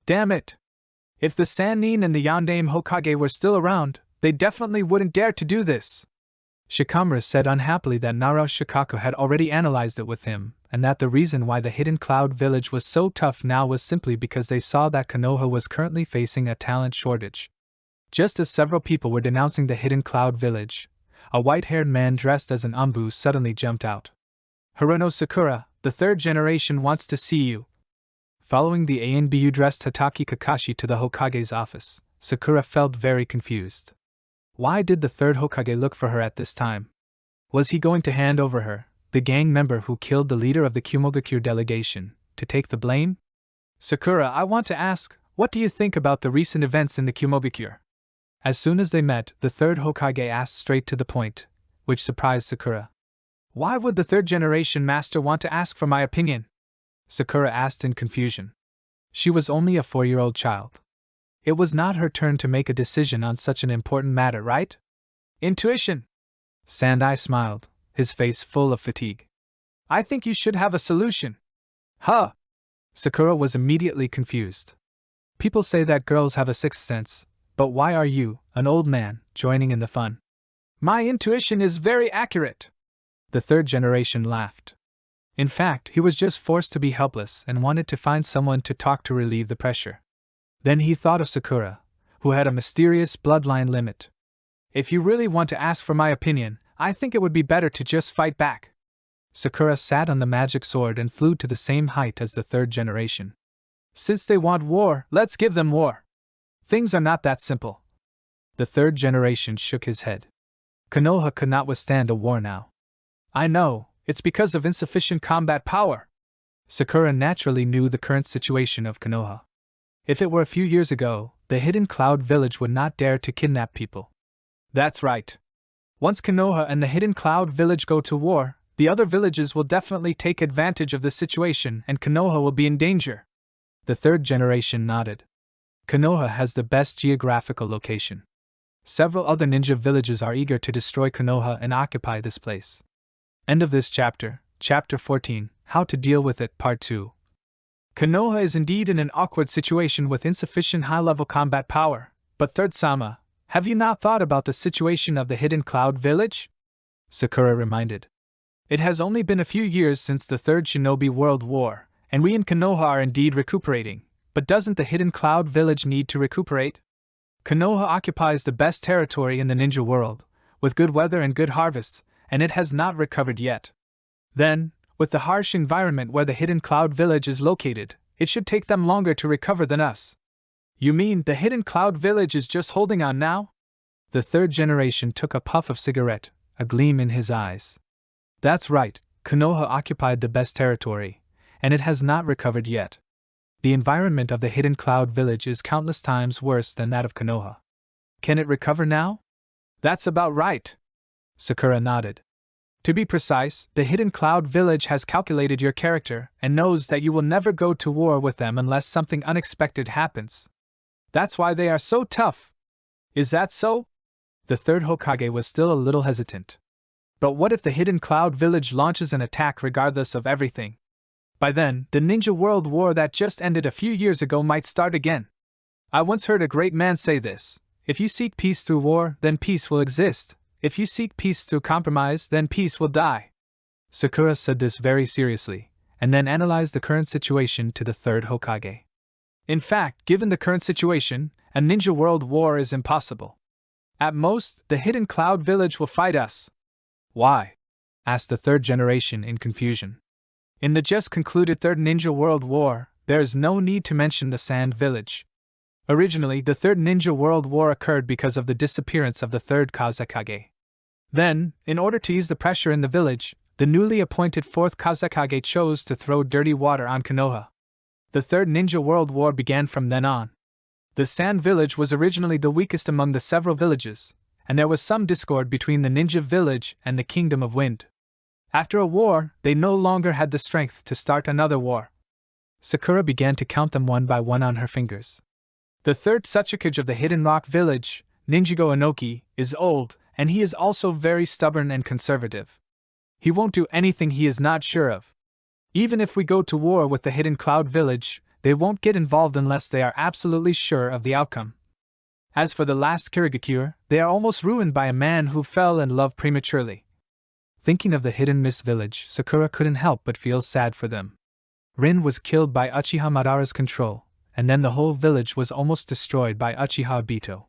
Damn it! If the Sannin and the Yondaime Hokage were still around, they definitely wouldn't dare to do this. Shikamaru said unhappily that Naruto Shikaku had already analyzed it with him, and that the reason why the Hidden Cloud village was so tough now was simply because they saw that Konoha was currently facing a talent shortage. Just as several people were denouncing the Hidden Cloud village, a white-haired man dressed as an Anbu suddenly jumped out. Hirono Sakura, the third generation wants to see you. Following the Anbu dressed Hatake Kakashi to the Hokage's office, Sakura felt very confused. Why did the third Hokage look for her at this time? Was he going to hand over her, the gang member who killed the leader of the Kumogakure delegation, to take the blame? Sakura, I want to ask, what do you think about the recent events in the Kumogakure? As soon as they met, the third Hokage asked straight to the point, which surprised Sakura. Why would the third generation master want to ask for my opinion? Sakura asked in confusion. She was only a 4-year-old child. It was not her turn to make a decision on such an important matter, right? Intuition! Sandai smiled, his face full of fatigue. I think you should have a solution. Huh! Sakura was immediately confused. People say that girls have a sixth sense, but why are you, an old man, joining in the fun? My intuition is very accurate. The third generation laughed. In fact, he was just forced to be helpless and wanted to find someone to talk to relieve the pressure. Then he thought of Sakura, who had a mysterious bloodline limit. If you really want to ask for my opinion, I think it would be better to just fight back. Sakura sat on the magic sword and flew to the same height as the third generation. Since they want war, let's give them war. Things are not that simple. The third generation shook his head. Konoha could not withstand a war now. I know, it's because of insufficient combat power. Sakura naturally knew the current situation of Konoha. If it were a few years ago, the Hidden Cloud village would not dare to kidnap people. That's right. Once Konoha and the Hidden Cloud village go to war, the other villages will definitely take advantage of the situation and Konoha will be in danger. The third generation nodded. Konoha has the best geographical location. Several other ninja villages are eager to destroy Konoha and occupy this place. End of this chapter. Chapter 14, How to Deal with It, Part 2. Konoha is indeed in an awkward situation with insufficient high-level combat power, but Third Sama, have you not thought about the situation of the Hidden Cloud Village? Sakura reminded. It has only been a few years since the Third Shinobi World War, and we in Konoha are indeed recuperating, but doesn't the Hidden Cloud Village need to recuperate? Konoha occupies the best territory in the ninja world, with good weather and good harvests, and it has not recovered yet. Then, with the harsh environment where the Hidden Cloud Village is located, it should take them longer to recover than us. You mean the Hidden Cloud Village is just holding on now? The third generation took a puff of cigarette, a gleam in his eyes. That's right, Konoha occupied the best territory, and it has not recovered yet. The environment of the Hidden Cloud Village is countless times worse than that of Konoha. Can it recover now? That's about right. Sakura nodded. To be precise, the Hidden Cloud Village has calculated your character and knows that you will never go to war with them unless something unexpected happens. That's why they are so tough. Is that so? The third Hokage was still a little hesitant. But what if the Hidden Cloud Village launches an attack regardless of everything? By then, the Ninja World War that just ended a few years ago might start again. I once heard a great man say this: if you seek peace through war, then peace will exist. If you seek peace through compromise, then peace will die. Sakura said this very seriously, and then analyzed the current situation to the third Hokage. In fact, given the current situation, a Ninja World War is impossible. At most, the Hidden Cloud Village will fight us. Why? Asked the third generation in confusion. In the just concluded Third Ninja World War, there is no need to mention the Sand Village. Originally, the Third Ninja World War occurred because of the disappearance of the third Kazekage. Then, in order to ease the pressure in the village, the newly appointed fourth Kazekage chose to throw dirty water on Konoha. The Third Ninja World War began from then on. The Sand Village was originally the weakest among the several villages, and there was some discord between the Ninja Village and the Kingdom of Wind. After a war, they no longer had the strength to start another war. Sakura began to count them one by one on her fingers. The third Sachikage of the Hidden Rock Village, Ninjago Inoki, is old, and he is also very stubborn and conservative. He won't do anything he is not sure of. Even if we go to war with the Hidden Cloud Village, they won't get involved unless they are absolutely sure of the outcome. As for the last Kirigakure, they are almost ruined by a man who fell in love prematurely. Thinking of the Hidden Mist Village, Sakura couldn't help but feel sad for them. Rin was killed by Uchiha Madara's control, and then the whole village was almost destroyed by Uchiha Obito.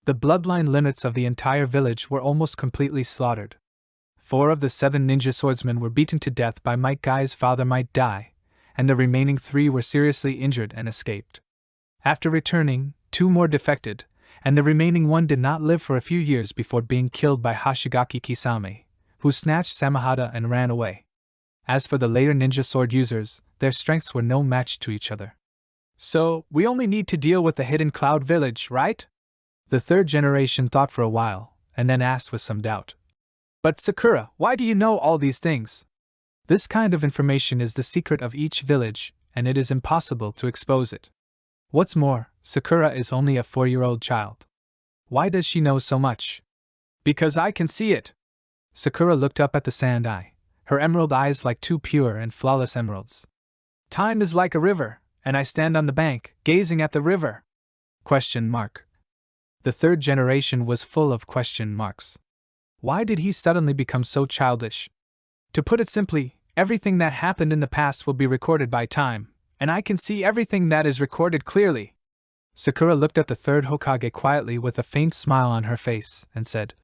The bloodline limits of the entire village were almost completely slaughtered. 4 of the 7 ninja swordsmen were beaten to death by Might Guy's father Might Dai, and the remaining 3 were seriously injured and escaped. After returning, 2 more defected, and the remaining 1 did not live for a few years before being killed by Hoshigaki Kisame, who snatched Samahata and ran away. As for the later ninja sword users, their strengths were no match to each other. So, we only need to deal with the Hidden Cloud Village, right? The third generation thought for a while, and then asked with some doubt. But Sakura, why do you know all these things? This kind of information is the secret of each village, and it is impossible to expose it. What's more, Sakura is only a 4-year-old child. Why does she know so much? Because I can see it. Sakura looked up at the sand eye, her emerald eyes like 2 pure and flawless emeralds. Time is like a river, and I stand on the bank, gazing at the river. ? The third generation was full of question marks. Why did he suddenly become so childish? To put it simply, everything that happened in the past will be recorded by time, and I can see everything that is recorded clearly. Sakura looked at the third Hokage quietly with a faint smile on her face, and said,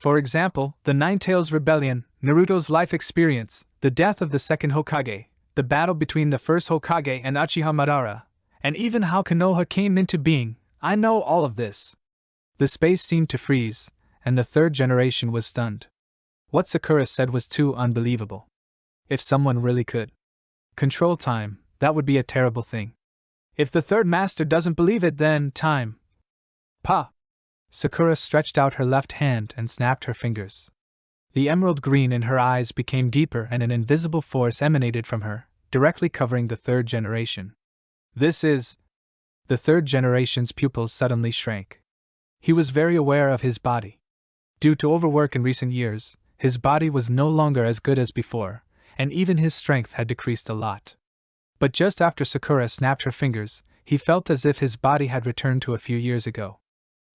for example, the Nine-Tails Rebellion, Naruto's life experience, the death of the second Hokage, the battle between the first Hokage and Uchiha Madara, and even how Konoha came into being. I know all of this. The space seemed to freeze, and the third generation was stunned. What Sakura said was too unbelievable. If someone really could control time, that would be a terrible thing. If the third master doesn't believe it, then time. Pa! Sakura stretched out her left hand and snapped her fingers. The emerald green in her eyes became deeper and an invisible force emanated from her, directly covering the third generation. This is... The third generation's pupils suddenly shrank. He was very aware of his body. Due to overwork in recent years, his body was no longer as good as before, and even his strength had decreased a lot. But just after Sakura snapped her fingers, he felt as if his body had returned to a few years ago.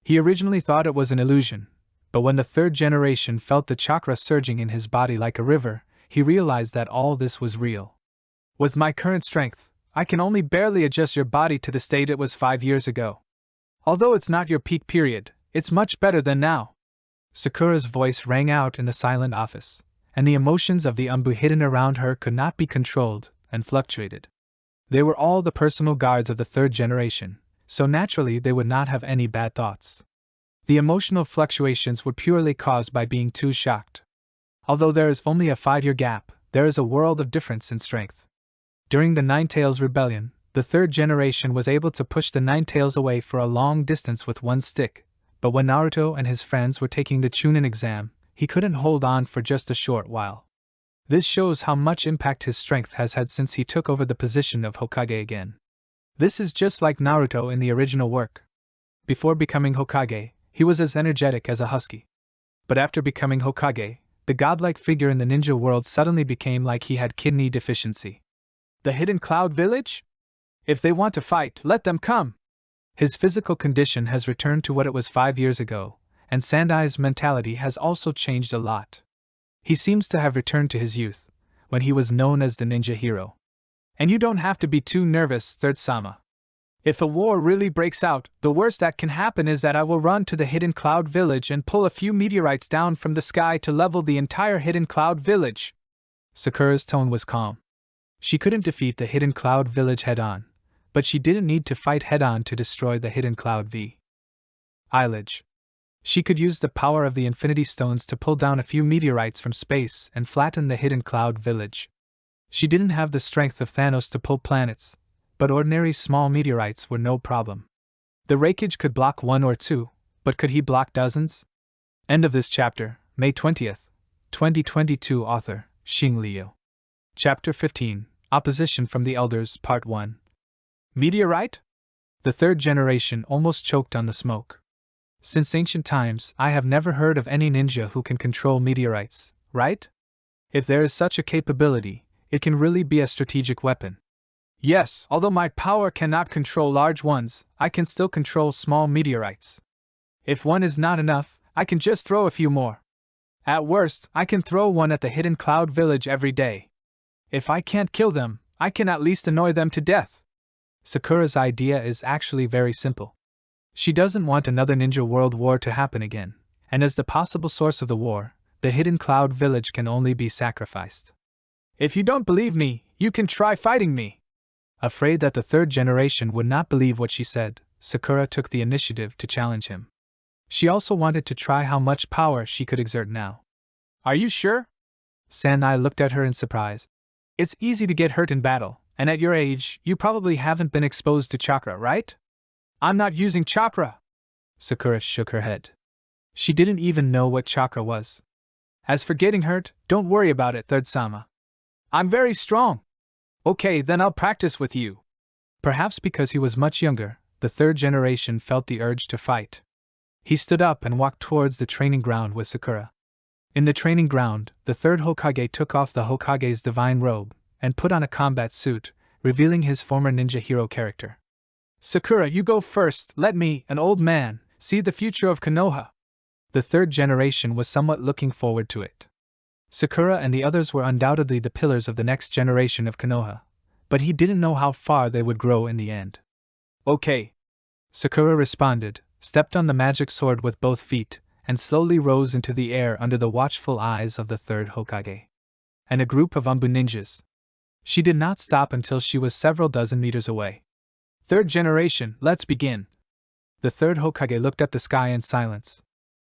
He originally thought it was an illusion, but when the third generation felt the chakra surging in his body like a river, he realized that all this was real. With my current strength, I can only barely adjust your body to the state it was 5 years ago. Although it's not your peak period, it's much better than now. Sakura's voice rang out in the silent office, and the emotions of the Umbu hidden around her could not be controlled and fluctuated. They were all the personal guards of the third generation, so naturally they would not have any bad thoughts. The emotional fluctuations were purely caused by being too shocked. Although there is only a 5-year gap, there is a world of difference in strength. During the Ninetales Rebellion, the third generation was able to push the Ninetales away for a long distance with one stick, but when Naruto and his friends were taking the Chunin exam, he couldn't hold on for just a short while. This shows how much impact his strength has had since he took over the position of Hokage again. This is just like Naruto in the original work. Before becoming Hokage, he was as energetic as a husky. But after becoming Hokage, the godlike figure in the ninja world suddenly became like he had kidney deficiency. The Hidden Cloud Village? If they want to fight, let them come! His physical condition has returned to what it was 5 years ago, and Sandai's mentality has also changed a lot. He seems to have returned to his youth, when he was known as the ninja hero. And you don't have to be too nervous, Third Sama. If a war really breaks out, the worst that can happen is that I will run to the Hidden Cloud Village and pull a few meteorites down from the sky to level the entire Hidden Cloud Village. Sakura's tone was calm. She couldn't defeat the Hidden Cloud Village head-on, but she didn't need to fight head-on to destroy the Hidden Cloud Village. She could use the power of the Infinity Stones to pull down a few meteorites from space and flatten the Hidden Cloud Village. She didn't have the strength of Thanos to pull planets, but ordinary small meteorites were no problem. The Raikage could block 1 or 2, but could he block dozens? End of this chapter, May 20th, 2022. Author, Xing Liu. Chapter 15, Opposition from the Elders, Part 1. Meteorite? The third generation almost choked on the smoke. Since ancient times, I have never heard of any ninja who can control meteorites, right? If there is such a capability, it can really be a strategic weapon. Yes, although my power cannot control large ones, I can still control small meteorites. If one is not enough, I can just throw a few more. At worst, I can throw one at the Hidden Cloud Village every day. If I can't kill them, I can at least annoy them to death. Sakura's idea is actually very simple. She doesn't want another ninja world war to happen again, and as the possible source of the war, the Hidden Cloud Village can only be sacrificed. If you don't believe me, you can try fighting me. Afraid that the third generation would not believe what she said, Sakura took the initiative to challenge him. She also wanted to try how much power she could exert now. Are you sure? Sandai looked at her in surprise. It's easy to get hurt in battle, and at your age, you probably haven't been exposed to chakra, right? I'm not using chakra. Sakura shook her head. She didn't even know what chakra was. As for getting hurt, don't worry about it, Third Sama. I'm very strong. Okay, then I'll practice with you. Perhaps because he was much younger, the third generation felt the urge to fight. He stood up and walked towards the training ground with Sakura. In the training ground, the third Hokage took off the Hokage's divine robe and put on a combat suit, revealing his former ninja hero character. Sakura, you go first, let me, an old man, see the future of Konoha. The third generation was somewhat looking forward to it. Sakura and the others were undoubtedly the pillars of the next generation of Konoha, but he didn't know how far they would grow in the end. Okay. Sakura responded, stepped on the magic sword with both feet, and slowly rose into the air under the watchful eyes of the third Hokage and a group of Umbu ninjas. She did not stop until she was several dozen meters away. Third generation, let's begin. The third Hokage looked at the sky in silence.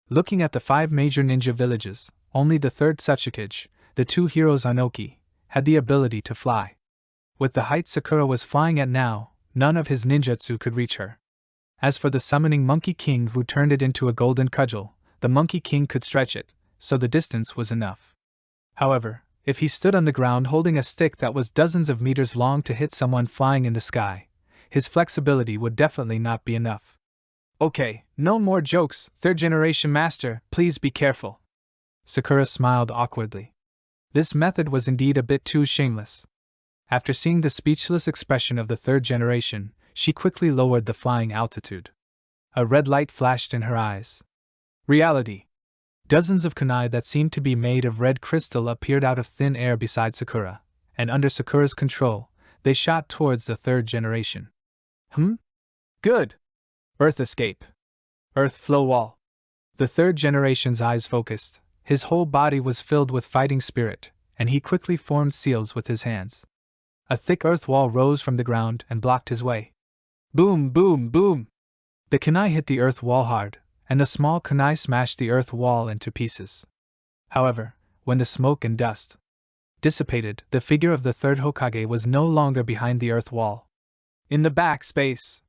Looking at the 5 major ninja villages, only the third Sasuke, the 2 heroes Anoki, had the ability to fly. With the height Sakura was flying at now, none of his ninjutsu could reach her. As for the summoning Monkey King who turned it into a golden cudgel, the Monkey King could stretch it, so the distance was enough. However, if he stood on the ground holding a stick that was dozens of meters long to hit someone flying in the sky, his flexibility would definitely not be enough. Okay, no more jokes, third generation master, please be careful. Sakura smiled awkwardly. This method was indeed a bit too shameless. After seeing the speechless expression of the third generation, she quickly lowered the flying altitude. A red light flashed in her eyes. Reality. Dozens of kunai that seemed to be made of red crystal appeared out of thin air beside Sakura, and under Sakura's control, they shot towards the third generation. Good! Earth escape. Earth flow wall. The third generation's eyes focused, his whole body was filled with fighting spirit, and he quickly formed seals with his hands. A thick earth wall rose from the ground and blocked his way. Boom, boom, boom! The kunai hit the earth wall hard, and the small kunai smashed the earth wall into pieces. However, when the smoke and dust dissipated, the figure of the third Hokage was no longer behind the earth wall. In the back space,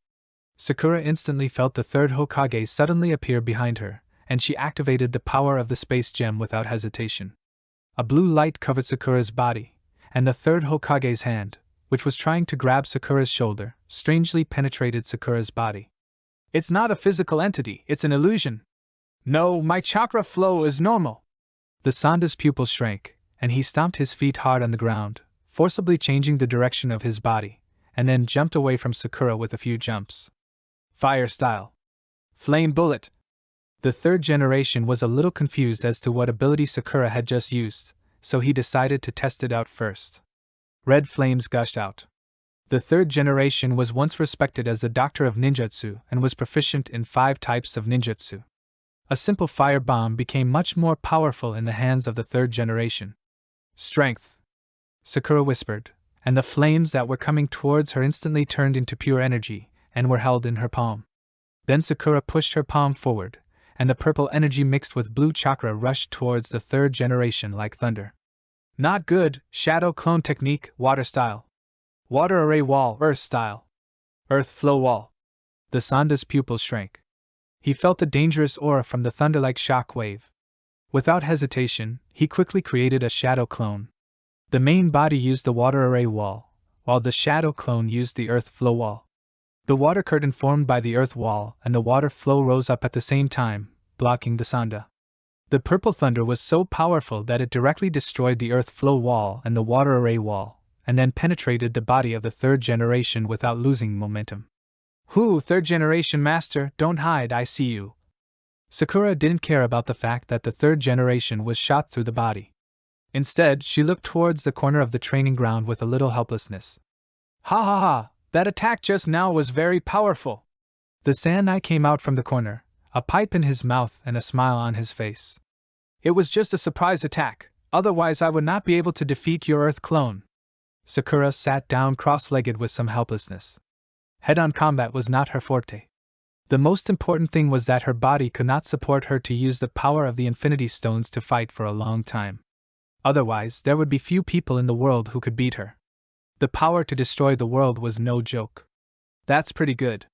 Sakura instantly felt the third Hokage suddenly appear behind her, and she activated the power of the space gem without hesitation. A blue light covered Sakura's body, and the third Hokage's hand, which was trying to grab Sakura's shoulder, strangely penetrated Sakura's body. It's not a physical entity, it's an illusion. No, my chakra flow is normal. The Sanda's pupils shrank, and he stomped his feet hard on the ground, forcibly changing the direction of his body, and then jumped away from Sakura with a few jumps. Fire style. Flame bullet. The third generation was a little confused as to what ability Sakura had just used, so he decided to test it out first. Red flames gushed out. The third generation was once respected as the doctor of ninjutsu and was proficient in 5 types of ninjutsu. A simple fire bomb became much more powerful in the hands of the third generation. Strength, Sakura whispered, and the flames that were coming towards her instantly turned into pure energy and were held in her palm. Then Sakura pushed her palm forward, and the purple energy mixed with blue chakra rushed towards the third generation like thunder. Not good, shadow clone technique, water style. Water array wall, earth style. Earth flow wall. The Sanda's pupils shrank. He felt the dangerous aura from the thunder-like shock wave. Without hesitation, he quickly created a shadow clone. The main body used the water array wall, while the shadow clone used the earth flow wall. The water curtain formed by the earth wall and the water flow rose up at the same time, blocking the Sanda. The purple thunder was so powerful that it directly destroyed the earth flow wall and the water array wall, and then penetrated the body of the third generation without losing momentum. Third generation master, don't hide, I see you. Sakura didn't care about the fact that the third generation was shot through the body. Instead, she looked towards the corner of the training ground with a little helplessness. Ha ha ha, that attack just now was very powerful. The Sanai came out from the corner, a pipe in his mouth and a smile on his face. It was just a surprise attack, otherwise I would not be able to defeat your earth clone. Sakura sat down cross-legged with some helplessness. Head-on combat was not her forte. The most important thing was that her body could not support her to use the power of the Infinity Stones to fight for a long time. Otherwise, there would be few people in the world who could beat her. The power to destroy the world was no joke. That's pretty good.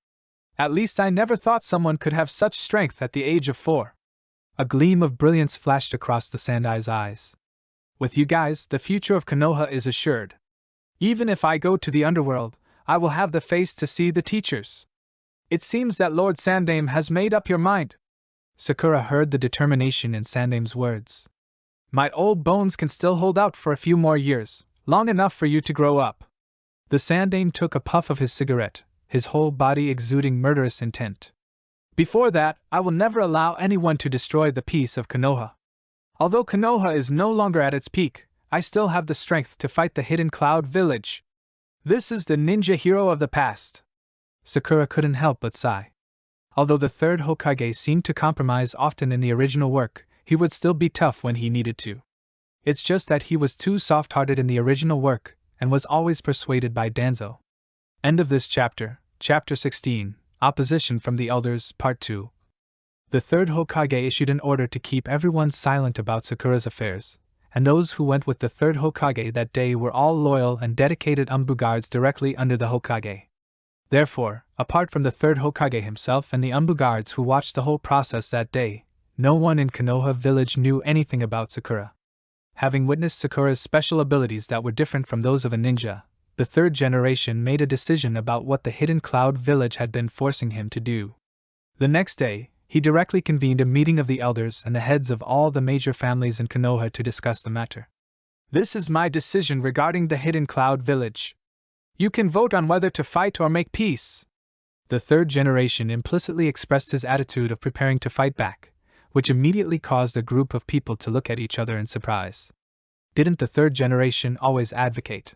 At least I never thought someone could have such strength at the age of 4. A gleam of brilliance flashed across the Sandai's eyes. With you guys, the future of Konoha is assured. Even if I go to the underworld, I will have the face to see the teachers. It seems that Lord Sandaime has made up your mind. Sakura heard the determination in Sandaime's words. My old bones can still hold out for a few more years, long enough for you to grow up. The Sandaime took a puff of his cigarette, his whole body exuding murderous intent. Before that, I will never allow anyone to destroy the peace of Konoha. Although Konoha is no longer at its peak, I still have the strength to fight the Hidden Cloud Village. This is the ninja hero of the past. Sakura couldn't help but sigh. Although the third Hokage seemed to compromise often in the original work, he would still be tough when he needed to. It's just that he was too soft-hearted in the original work, and was always persuaded by Danzo. End of this chapter, Chapter 16, Opposition from the Elders, Part 2. The third Hokage issued an order to keep everyone silent about Sakura's affairs, and those who went with the third Hokage that day were all loyal and dedicated Umbu guards directly under the Hokage. Therefore, apart from the third Hokage himself and the Umbu guards who watched the whole process that day, no one in Konoha village knew anything about Sakura. Having witnessed Sakura's special abilities that were different from those of a ninja, the third generation made a decision about what the Hidden Cloud Village had been forcing him to do. The next day, he directly convened a meeting of the elders and the heads of all the major families in Konoha to discuss the matter. This is my decision regarding the Hidden Cloud Village. You can vote on whether to fight or make peace. The third generation implicitly expressed his attitude of preparing to fight back, which immediately caused a group of people to look at each other in surprise. Didn't the third generation always advocate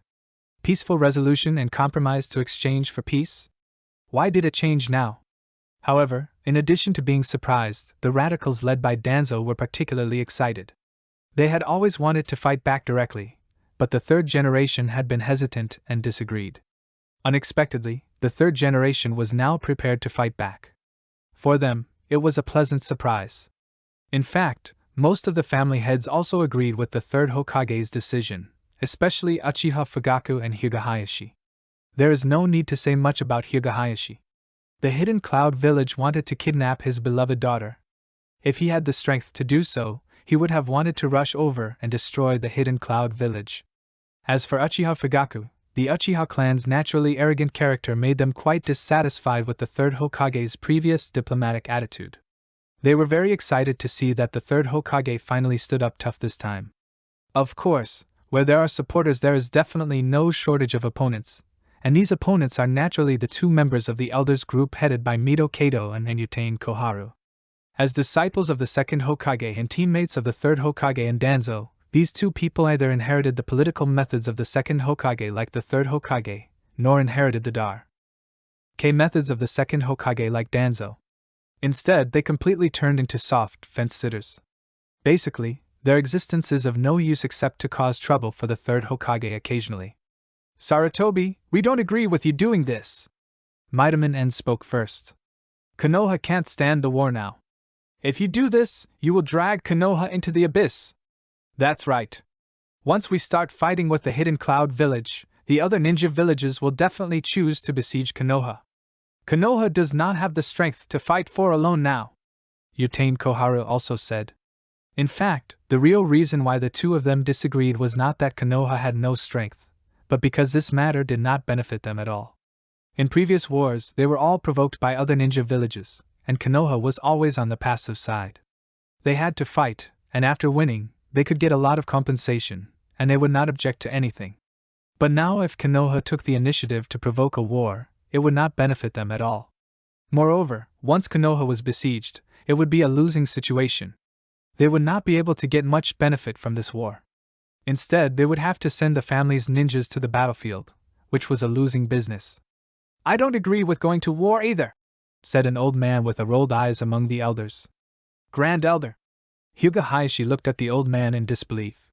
peaceful resolution and compromise to exchange for peace? Why did it change now? However, in addition to being surprised, the radicals led by Danzo were particularly excited. They had always wanted to fight back directly, but the third generation had been hesitant and disagreed. Unexpectedly, the third generation was now prepared to fight back. For them, it was a pleasant surprise. In fact, most of the family heads also agreed with the third Hokage's decision, especially Uchiha Fugaku and Hyuga Hayashi. There is no need to say much about Hyuga Hayashi. The Hidden Cloud Village wanted to kidnap his beloved daughter. If he had the strength to do so, he would have wanted to rush over and destroy the Hidden Cloud Village. As for Uchiha Fugaku, the Uchiha clan's naturally arrogant character made them quite dissatisfied with the third Hokage's previous diplomatic attitude. They were very excited to see that the third Hokage finally stood up tough this time. Of course, where there are supporters there is definitely no shortage of opponents, and these opponents are naturally the two members of the Elders group headed by Mito Kato and Enyutain Koharu. As disciples of the second Hokage and teammates of the third Hokage and Danzo, these two people either inherited the political methods of the second Hokage like the third Hokage, nor inherited the Dar-K methods of the second Hokage like Danzo. Instead, they completely turned into soft fence-sitters. Basically, their existence is of no use except to cause trouble for the third Hokage occasionally. Sarutobi, we don't agree with you doing this. Vitamin N spoke first. Konoha can't stand the war now. If you do this, you will drag Konoha into the abyss. That's right. Once we start fighting with the Hidden Cloud Village, the other ninja villages will definitely choose to besiege Konoha. Konoha does not have the strength to fight for alone now, Enyutain Koharu also said. In fact, the real reason why the two of them disagreed was not that Konoha had no strength, but because this matter did not benefit them at all. In previous wars, they were all provoked by other ninja villages, and Konoha was always on the passive side. They had to fight, and after winning, they could get a lot of compensation, and they would not object to anything. But now if Konoha took the initiative to provoke a war, it would not benefit them at all. Moreover, once Konoha was besieged, it would be a losing situation. They would not be able to get much benefit from this war. Instead, they would have to send the family's ninjas to the battlefield, which was a losing business. I don't agree with going to war either, said an old man with a rolled eyes among the elders. Grand Elder. Hyuga Hayashi looked at the old man in disbelief.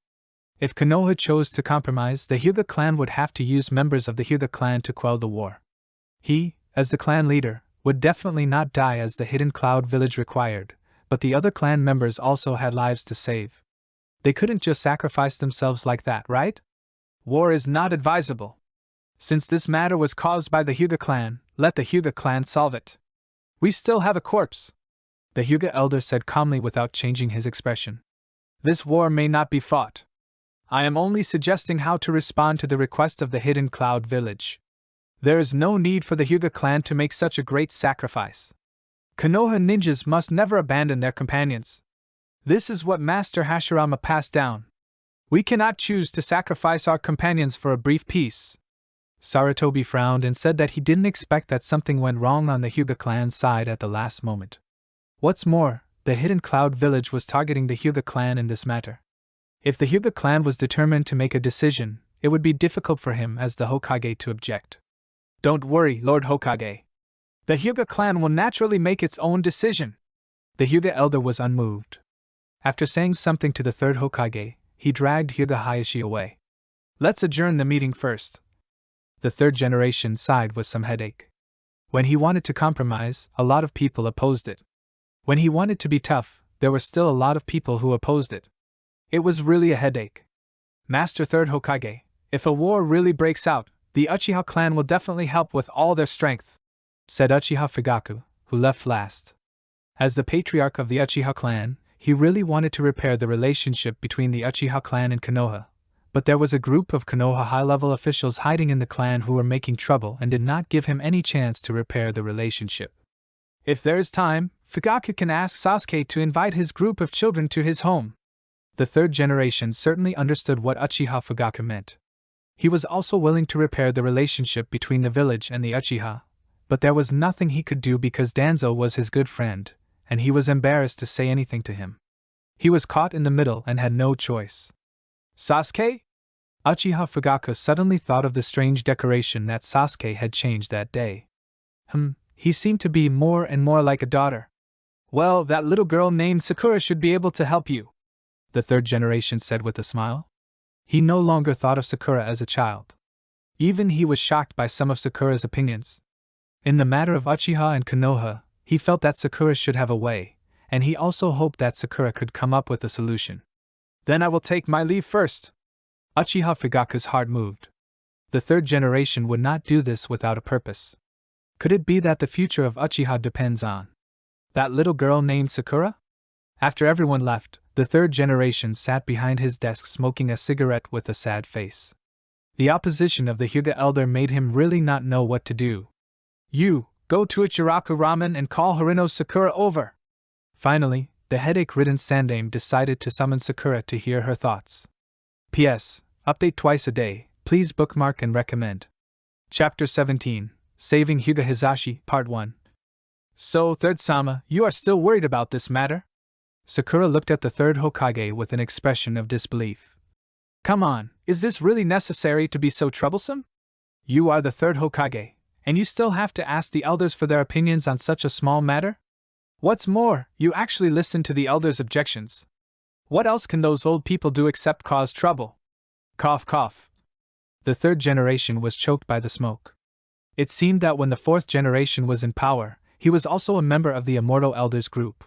If Konoha chose to compromise, the Hyuga clan would have to use members of the Hyuga clan to quell the war. He, as the clan leader, would definitely not die as the Hidden Cloud Village required, but the other clan members also had lives to save. They couldn't just sacrifice themselves like that, right? War is not advisable. Since this matter was caused by the Hyuga clan, let the Hyuga clan solve it. We still have a corpse, the Hyuga elder said calmly without changing his expression. This war may not be fought. I am only suggesting how to respond to the request of the Hidden Cloud Village. There is no need for the Hyuga clan to make such a great sacrifice. Konoha ninjas must never abandon their companions. This is what Master Hashirama passed down. We cannot choose to sacrifice our companions for a brief peace. Sarutobi frowned and said that he didn't expect that something went wrong on the Hyuga clan's side at the last moment. What's more, the Hidden Cloud Village was targeting the Hyuga clan in this matter. If the Hyuga clan was determined to make a decision, it would be difficult for him as the Hokage to object. Don't worry, Lord Hokage. The Hyuga clan will naturally make its own decision. The Hyuga elder was unmoved. After saying something to the third Hokage, he dragged Hyuga Hayashi away. Let's adjourn the meeting first. The third generation sighed with some headache. When he wanted to compromise, a lot of people opposed it. When he wanted to be tough, there were still a lot of people who opposed it. It was really a headache. Master Third Hokage, if a war really breaks out, the Uchiha clan will definitely help with all their strength, said Uchiha Fugaku, who left last. As the patriarch of the Uchiha clan, he really wanted to repair the relationship between the Uchiha clan and Konoha, but there was a group of Konoha high-level officials hiding in the clan who were making trouble and did not give him any chance to repair the relationship. If there is time, Fugaku can ask Sasuke to invite his group of children to his home. The third generation certainly understood what Uchiha Fugaku meant. He was also willing to repair the relationship between the village and the Uchiha, but there was nothing he could do because Danzo was his good friend, and he was embarrassed to say anything to him. He was caught in the middle and had no choice. Sasuke? Uchiha Fugaku suddenly thought of the strange decoration that Sasuke had changed that day. He seemed to be more and more like a daughter. Well, that little girl named Sakura should be able to help you, the third generation said with a smile. He no longer thought of Sakura as a child. Even he was shocked by some of Sakura's opinions. In the matter of Uchiha and Konoha, he felt that Sakura should have a way, and he also hoped that Sakura could come up with a solution. Then I will take my leave first. Uchiha Fugaku's heart moved. The third generation would not do this without a purpose. Could it be that the future of Uchiha depends on that little girl named Sakura? After everyone left, the third generation sat behind his desk smoking a cigarette with a sad face. The opposition of the Hyuga elder made him really not know what to do. You, go to Ichiraku Ramen and call Harino Sakura over. Finally, the headache-ridden Sandaime decided to summon Sakura to hear her thoughts. P.S. Update twice a day, please bookmark and recommend. Chapter 17, Saving Hyuga Hizashi, Part 1. So, Third Sama, you are still worried about this matter? Sakura looked at the third Hokage with an expression of disbelief. Come on, is this really necessary to be so troublesome? You are the third Hokage, and you still have to ask the elders for their opinions on such a small matter? What's more, you actually listened to the elders' objections. What else can those old people do except cause trouble? Cough, cough. The third generation was choked by the smoke. It seemed that when the fourth generation was in power, he was also a member of the Immortal Elders group.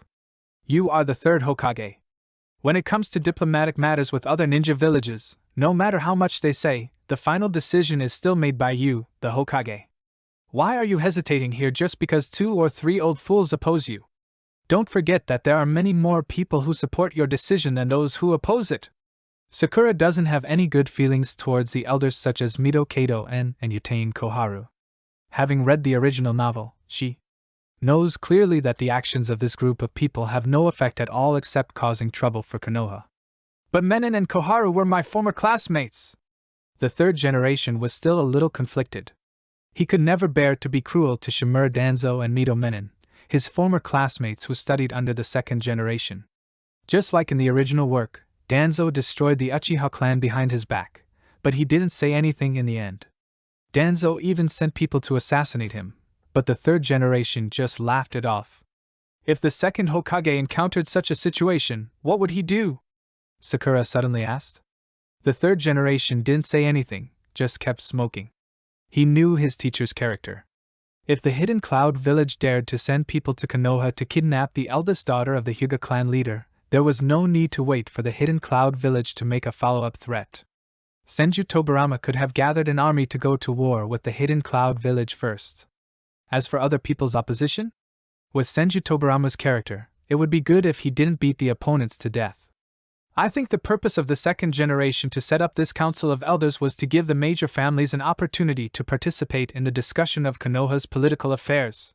You are the third Hokage. When it comes to diplomatic matters with other ninja villages, no matter how much they say, the final decision is still made by you, the Hokage. Why are you hesitating here just because 2 or 3 old fools oppose you? Don't forget that there are many more people who support your decision than those who oppose it. Sakura doesn't have any good feelings towards the elders such as Mito Kato and Yutain Koharu. Having read the original novel, she knows clearly that the actions of this group of people have no effect at all except causing trouble for Konoha. But Menin and Koharu were my former classmates. The third generation was still a little conflicted. He could never bear to be cruel to Shimura Danzo and Mito Menin, his former classmates who studied under the second generation. Just like in the original work, Danzo destroyed the Uchiha clan behind his back, but he didn't say anything in the end. Danzo even sent people to assassinate him, but the third generation just laughed it off. If the second Hokage encountered such a situation, what would he do? Sakura suddenly asked. The third generation didn't say anything, just kept smoking. He knew his teacher's character. If the Hidden Cloud village dared to send people to Konoha to kidnap the eldest daughter of the Hyuga clan leader, there was no need to wait for the Hidden Cloud village to make a follow-up threat. Senju Tobirama could have gathered an army to go to war with the Hidden Cloud village first. As for other people's opposition? With Senju Tobirama's character, it would be good if he didn't beat the opponents to death. I think the purpose of the second generation to set up this Council of Elders was to give the major families an opportunity to participate in the discussion of Konoha's political affairs.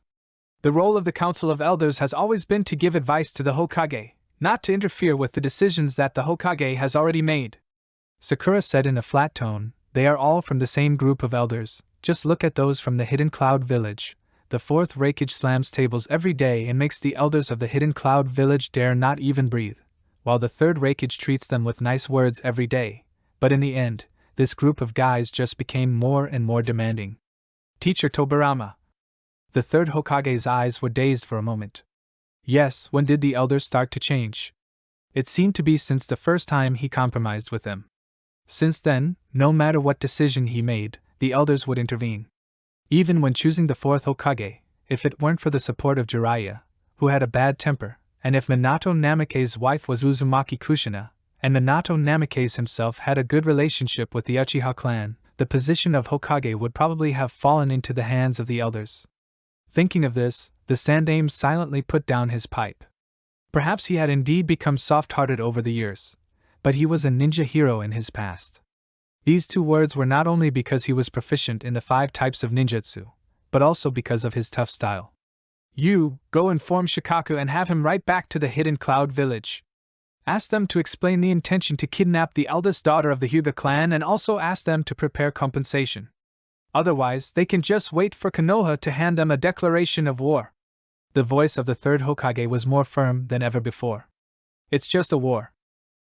The role of the Council of Elders has always been to give advice to the Hokage, not to interfere with the decisions that the Hokage has already made. Sakura said in a flat tone, they are all from the same group of elders, just look at those from the Hidden Cloud village. The fourth Raikage slams tables every day and makes the elders of the Hidden Cloud village dare not even breathe, while the third Raikage treats them with nice words every day, but in the end, this group of guys just became more and more demanding. Teacher Tobirama. The third Hokage's eyes were dazed for a moment. Yes, when did the elders start to change? It seemed to be since the first time he compromised with them. Since then, no matter what decision he made, the elders would intervene. Even when choosing the fourth Hokage, if it weren't for the support of Jiraiya, who had a bad temper, and if Minato Namake's wife was Uzumaki Kushina, and Minato Namake's himself had a good relationship with the Uchiha clan, the position of Hokage would probably have fallen into the hands of the elders. Thinking of this, the Sandaime silently put down his pipe. Perhaps he had indeed become soft-hearted over the years, but he was a ninja hero in his past. These 2 words were not only because he was proficient in the 5 types of ninjutsu, but also because of his tough style. You, go inform Shikaku and have him right back to the Hidden Cloud village. Ask them to explain the intention to kidnap the eldest daughter of the Hyuga clan and also ask them to prepare compensation. Otherwise, they can just wait for Konoha to hand them a declaration of war. The voice of the third Hokage was more firm than ever before. It's just a war.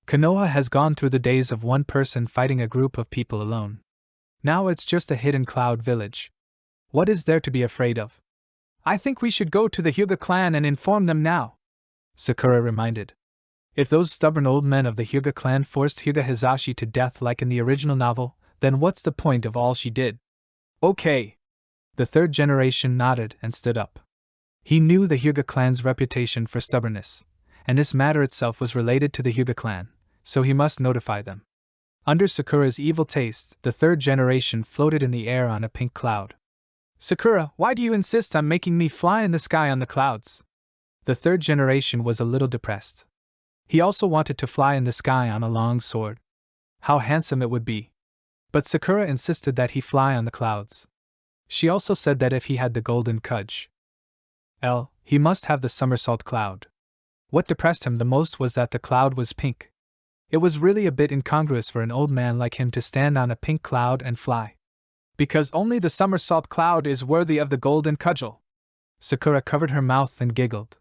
Konoha has gone through the days of one person fighting a group of people alone. Now it's just a hidden cloud village. What is there to be afraid of? I think we should go to the Hyuga clan and inform them now, Sakura reminded. If those stubborn old men of the Hyuga clan forced Hyuga Hisashi to death like in the original novel, then what's the point of all she did? Okay. The third generation nodded and stood up. He knew the Hyuga clan's reputation for stubbornness, and this matter itself was related to the Hyuga clan, so he must notify them. Under Sakura's evil taste, the third generation floated in the air on a pink cloud. Sakura, why do you insist on making me fly in the sky on the clouds? The third generation was a little depressed. He also wanted to fly in the sky on a long sword. How handsome it would be. But Sakura insisted that he fly on the clouds. She also said that if he had the golden kudge, he must have the somersault cloud. What depressed him the most was that the cloud was pink. It was really a bit incongruous for an old man like him to stand on a pink cloud and fly. Because only the somersault cloud is worthy of the golden cudgel. Sakura covered her mouth and giggled.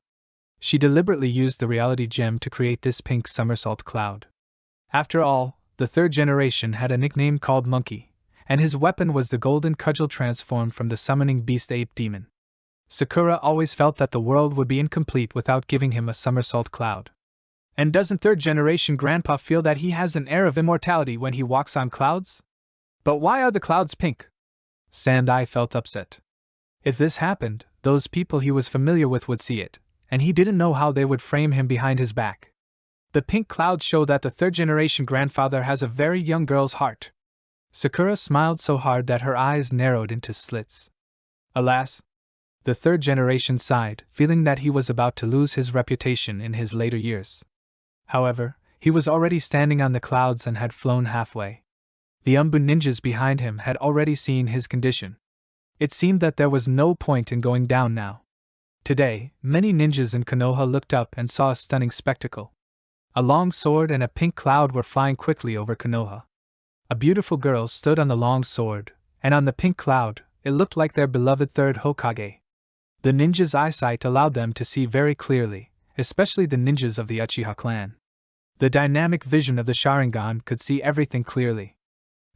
She deliberately used the reality gem to create this pink somersault cloud. After all, the third generation had a nickname called Monkey, and his weapon was the golden cudgel transformed from the summoning beast ape demon. Sakura always felt that the world would be incomplete without giving him a somersault cloud. And doesn't third generation grandpa feel that he has an air of immortality when he walks on clouds? But why are the clouds pink? Sandai felt upset. If this happened, those people he was familiar with would see it, and he didn't know how they would frame him behind his back. The pink clouds show that the third generation grandfather has a very young girl's heart. Sakura smiled so hard that her eyes narrowed into slits. Alas! The third generation sighed, feeling that he was about to lose his reputation in his later years. However, he was already standing on the clouds and had flown halfway. The Umbu ninjas behind him had already seen his condition. It seemed that there was no point in going down now. Today, many ninjas in Konoha looked up and saw a stunning spectacle. A long sword and a pink cloud were flying quickly over Konoha. A beautiful girl stood on the long sword, and on the pink cloud, it looked like their beloved third Hokage. The ninjas' eyesight allowed them to see very clearly, especially the ninjas of the Uchiha clan. The dynamic vision of the Sharingan could see everything clearly.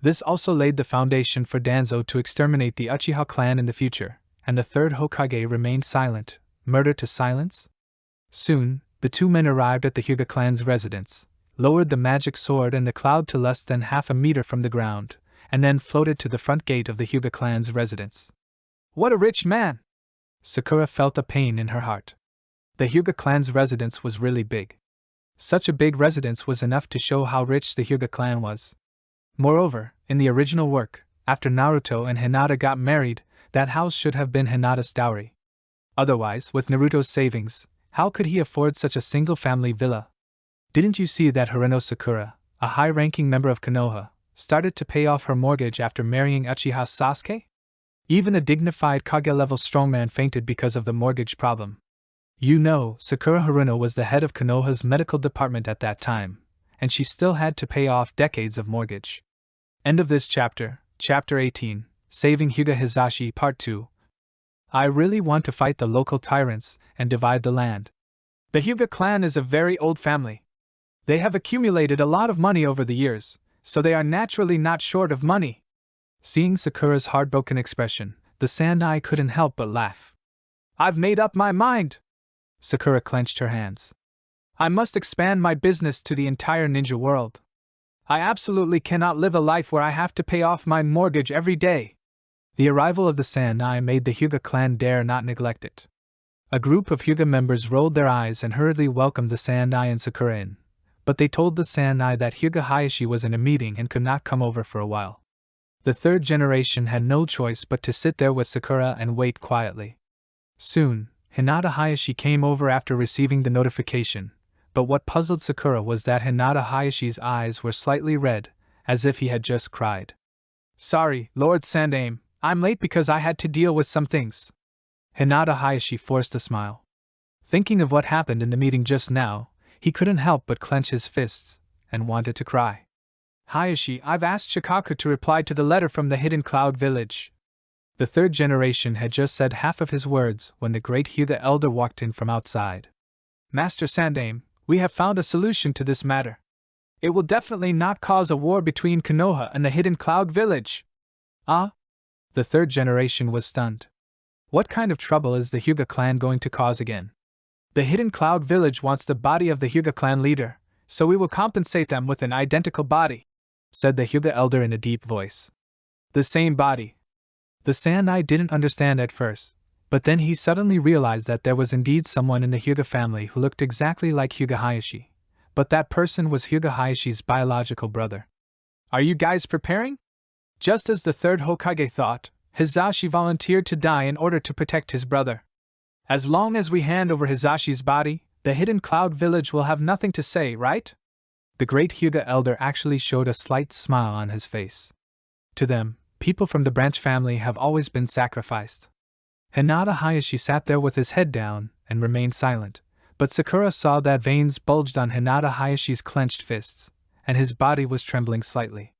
This also laid the foundation for Danzo to exterminate the Uchiha clan in the future, and the third Hokage remained silent, murder to silence? Soon, the two men arrived at the Hyuga clan's residence, lowered the magic sword and the cloud to less than half a meter from the ground, and then floated to the front gate of the Hyuga clan's residence. What a rich man! Sakura felt a pain in her heart. The Hyuga clan's residence was really big. Such a big residence was enough to show how rich the Hyuga clan was. Moreover, in the original work, after Naruto and Hinata got married, that house should have been Hinata's dowry. Otherwise, with Naruto's savings, how could he afford such a single-family villa? Didn't you see that Haruno Sakura, a high-ranking member of Konoha, started to pay off her mortgage after marrying Uchiha Sasuke? Even a dignified Kage-level strongman fainted because of the mortgage problem. You know, Sakura Haruno was the head of Konoha's medical department at that time, and she still had to pay off decades of mortgage. End of this chapter, Chapter 18, Saving Hyuga Hisashi Part 2. I really want to fight the local tyrants and divide the land. The Hyuga clan is a very old family. They have accumulated a lot of money over the years, so they are naturally not short of money. Seeing Sakura's heartbroken expression, the Sandai couldn't help but laugh. I've made up my mind! Sakura clenched her hands. I must expand my business to the entire ninja world. I absolutely cannot live a life where I have to pay off my mortgage every day. The arrival of the Sandai made the Hyuga clan dare not neglect it. A group of Hyuga members rolled their eyes and hurriedly welcomed the Sandai and Sakura in, but they told the Sandai that Hyuga Hayashi was in a meeting and could not come over for a while. The third generation had no choice but to sit there with Sakura and wait quietly. Soon, Hinata Hayashi came over after receiving the notification, but what puzzled Sakura was that Hinata Hayashi's eyes were slightly red, as if he had just cried. Sorry, Lord Sandaime, I'm late because I had to deal with some things. Hinata Hayashi forced a smile. Thinking of what happened in the meeting just now, He couldn't help but clench his fists and wanted to cry. Hayashi, I've asked Shikaku to reply to the letter from the Hidden Cloud Village. The third generation had just said half of his words when the great Hyuga elder walked in from outside. Master Sandaime, we have found a solution to this matter. It will definitely not cause a war between Konoha and the Hidden Cloud Village. Ah? The third generation was stunned. What kind of trouble is the Hyuga clan going to cause again? The Hidden Cloud Village wants the body of the Hyuga clan leader, so we will compensate them with an identical body, said the Hyuga elder in a deep voice. The same body. The Sandai didn't understand at first, but then he suddenly realized that there was indeed someone in the Hyuga family who looked exactly like Hyuga Hayashi, but that person was Hyuga Hayashi's biological brother. Are you guys preparing? Just as the third Hokage thought, Hizashi volunteered to die in order to protect his brother. As long as we hand over Hizashi's body, the Hidden Cloud Village will have nothing to say, right? The great Hyuga elder actually showed a slight smile on his face. To them, people from the branch family have always been sacrificed. Hinata Hayashi sat there with his head down and remained silent, but Sakura saw that veins bulged on Hinata Hayashi's clenched fists, and his body was trembling slightly.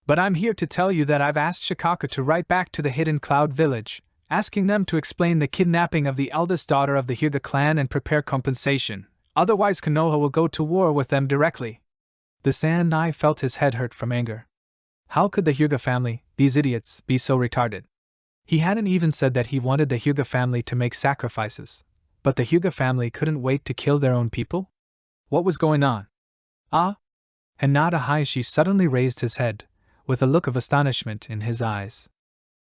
But I'm here to tell you that I've asked Shikaku to write back to the Hidden Cloud Village, asking them to explain the kidnapping of the eldest daughter of the Hyuga clan and prepare compensation, otherwise Konoha will go to war with them directly. The Sandai felt his head hurt from anger. How could the Hyuga family, these idiots, be so retarded? He hadn't even said that he wanted the Hyuga family to make sacrifices, but the Hyuga family couldn't wait to kill their own people? What was going on? Ah? Hinata Hayashi suddenly raised his head, with a look of astonishment in his eyes.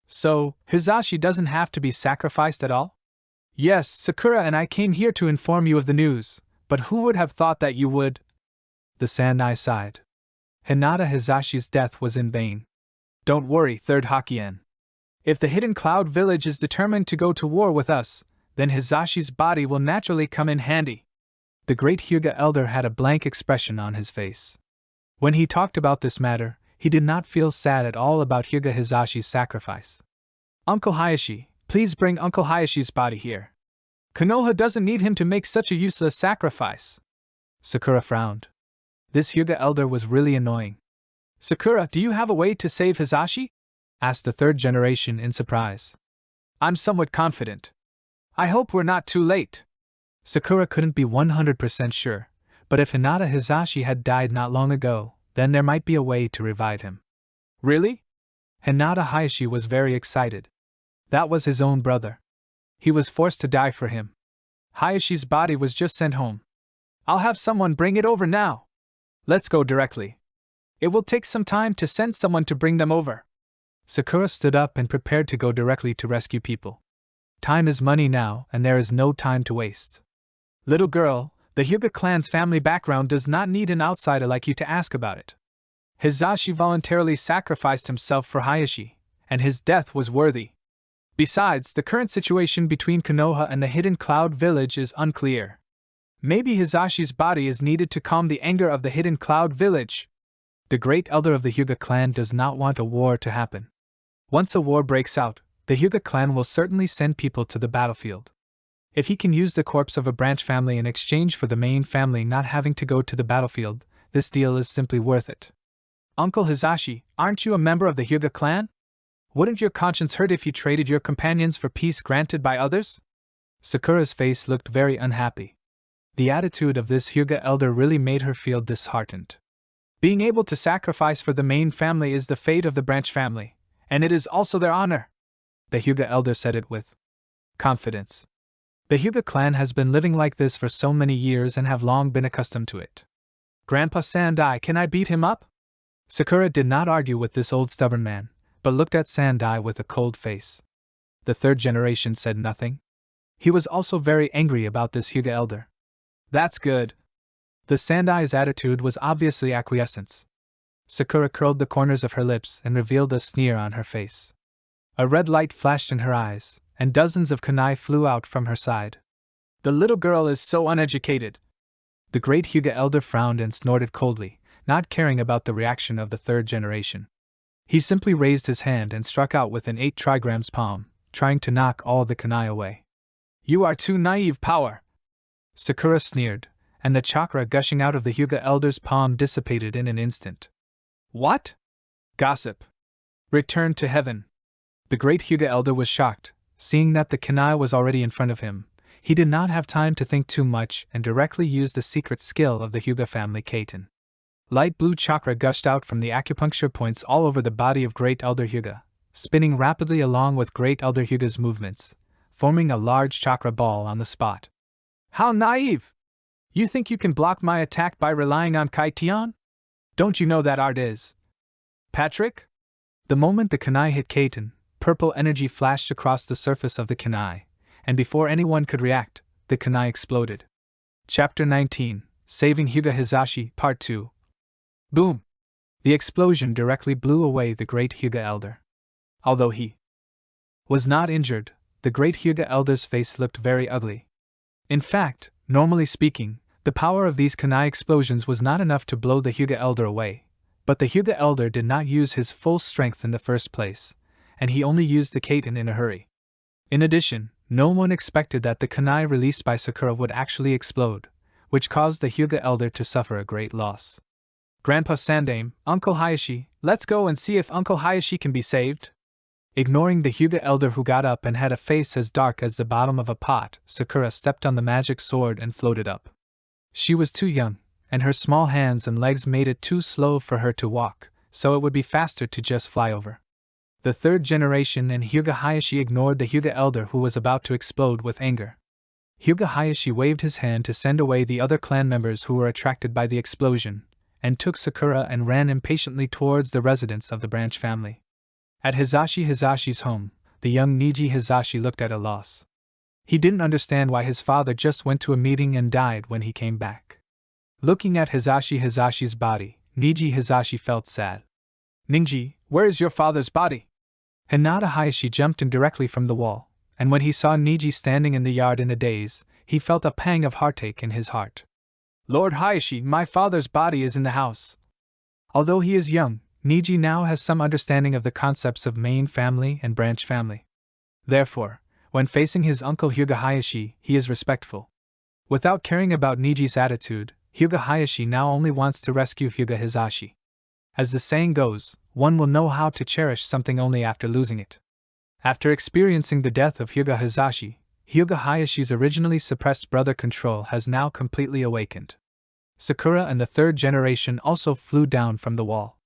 So, Hizashi doesn't have to be sacrificed at all? Yes, Sakura and I came here to inform you of the news, but who would have thought that you would? The Sandai sighed. Hinata Hizashi's death was in vain. Don't worry, third Hokkien. If the Hidden Cloud Village is determined to go to war with us, then Hizashi's body will naturally come in handy. The great Hyuga elder had a blank expression on his face. When he talked about this matter, he did not feel sad at all about Hyuga Hizashi's sacrifice. Uncle Hayashi, please bring Uncle Hayashi's body here. Konoha doesn't need him to make such a useless sacrifice. Sakura frowned. This Hyuga elder was really annoying. Sakura, do you have a way to save Hizashi? Asked the third generation in surprise. I'm somewhat confident. I hope we're not too late. Sakura couldn't be 100% sure, but if Hinata Hizashi had died not long ago, then there might be a way to revive him. Really? Hinata Hayashi was very excited. That was his own brother. He was forced to die for him. Hayashi's body was just sent home. I'll have someone bring it over now. Let's go directly. It will take some time to send someone to bring them over. Sakura stood up and prepared to go directly to rescue people. Time is money now, and there is no time to waste. Little girl, the Hyuga clan's family background does not need an outsider like you to ask about it. Hizashi voluntarily sacrificed himself for Hayashi, and his death was worthy. Besides, the current situation between Konoha and the Hidden Cloud Village is unclear. Maybe Hizashi's body is needed to calm the anger of the Hidden Cloud Village. The great elder of the Hyuga clan does not want a war to happen. Once a war breaks out, the Hyuga clan will certainly send people to the battlefield. If he can use the corpse of a branch family in exchange for the main family not having to go to the battlefield, this deal is simply worth it. Uncle Hizashi, aren't you a member of the Hyuga clan? Wouldn't your conscience hurt if you traded your companions for peace granted by others? Sakura's face looked very unhappy. The attitude of this Hyuga elder really made her feel disheartened. Being able to sacrifice for the main family is the fate of the branch family, and it is also their honor. The Hyuga elder said it with confidence. The Hyuga clan has been living like this for so many years and have long been accustomed to it. Grandpa Sandai, can I beat him up? Sakura did not argue with this old stubborn man, but looked at Sandai with a cold face. The third generation said nothing. He was also very angry about this Hyuga elder. That's good. The Sandai's attitude was obviously acquiescence. Sakura curled the corners of her lips and revealed a sneer on her face. A red light flashed in her eyes, and dozens of kunai flew out from her side. The little girl is so uneducated. The great Hyuga elder frowned and snorted coldly, not caring about the reaction of the third generation. He simply raised his hand and struck out with an 8 trigrams palm, trying to knock all the kunai away. You are too naive, power! Sakura sneered, and the chakra gushing out of the Hyuga elder's palm dissipated in an instant. What? Gossip. Returned to heaven. The great Hyuga elder was shocked, seeing that the kunai was already in front of him. He did not have time to think too much and directly used the secret skill of the Hyuga family Kaiten. Light blue chakra gushed out from the acupuncture points all over the body of Great Elder Hyuga, spinning rapidly along with Great Elder Hyuga's movements, forming a large chakra ball on the spot. How naive! You think you can block my attack by relying on Kaitian? Don't you know that art is Patrick? The moment the kunai hit Kaiten, purple energy flashed across the surface of the kunai, and before anyone could react, the kunai exploded. Chapter 19, Saving Hyuga Hizashi, Part 2. Boom! The explosion directly blew away the great Hyuga elder. Although he was not injured, the great Hyuga elder's face looked very ugly. In fact, normally speaking, the power of these kunai explosions was not enough to blow the Hyuga elder away, but the Hyuga elder did not use his full strength in the first place, and he only used the Kaiten in a hurry. In addition, no one expected that the kunai released by Sakura would actually explode, which caused the Hyuga elder to suffer a great loss. Grandpa Sandame, Uncle Hayashi, let's go and see if Uncle Hayashi can be saved. Ignoring the Hyuga elder who got up and had a face as dark as the bottom of a pot, Sakura stepped on the magic sword and floated up. She was too young, and her small hands and legs made it too slow for her to walk, so it would be faster to just fly over. The third generation and Hyuga Hayashi ignored the Hyuga elder who was about to explode with anger. Hyuga Hayashi waved his hand to send away the other clan members who were attracted by the explosion, and took Sakura and ran impatiently towards the residence of the branch family. At Hizashi's home, the young Niji Hizashi looked at a loss. He didn't understand why his father just went to a meeting and died when he came back. Looking at Hizashi's body, Niji Hizashi felt sad. Ningji, where is your father's body? Hinata Hayashi jumped in directly from the wall, and when he saw Niji standing in the yard in a daze, he felt a pang of heartache in his heart. Lord Hayashi, my father's body is in the house. Although he is young, Niji now has some understanding of the concepts of main family and branch family. Therefore, when facing his uncle Hyuga Hayashi, he is respectful. Without caring about Niji's attitude, Hyuga Hayashi now only wants to rescue Hyuga Hizashi. As the saying goes, one will know how to cherish something only after losing it. After experiencing the death of Hyuga Hizashi, Hyuga Hayashi's originally suppressed brother control has now completely awakened. Sakura and the third generation also flew down from the wall.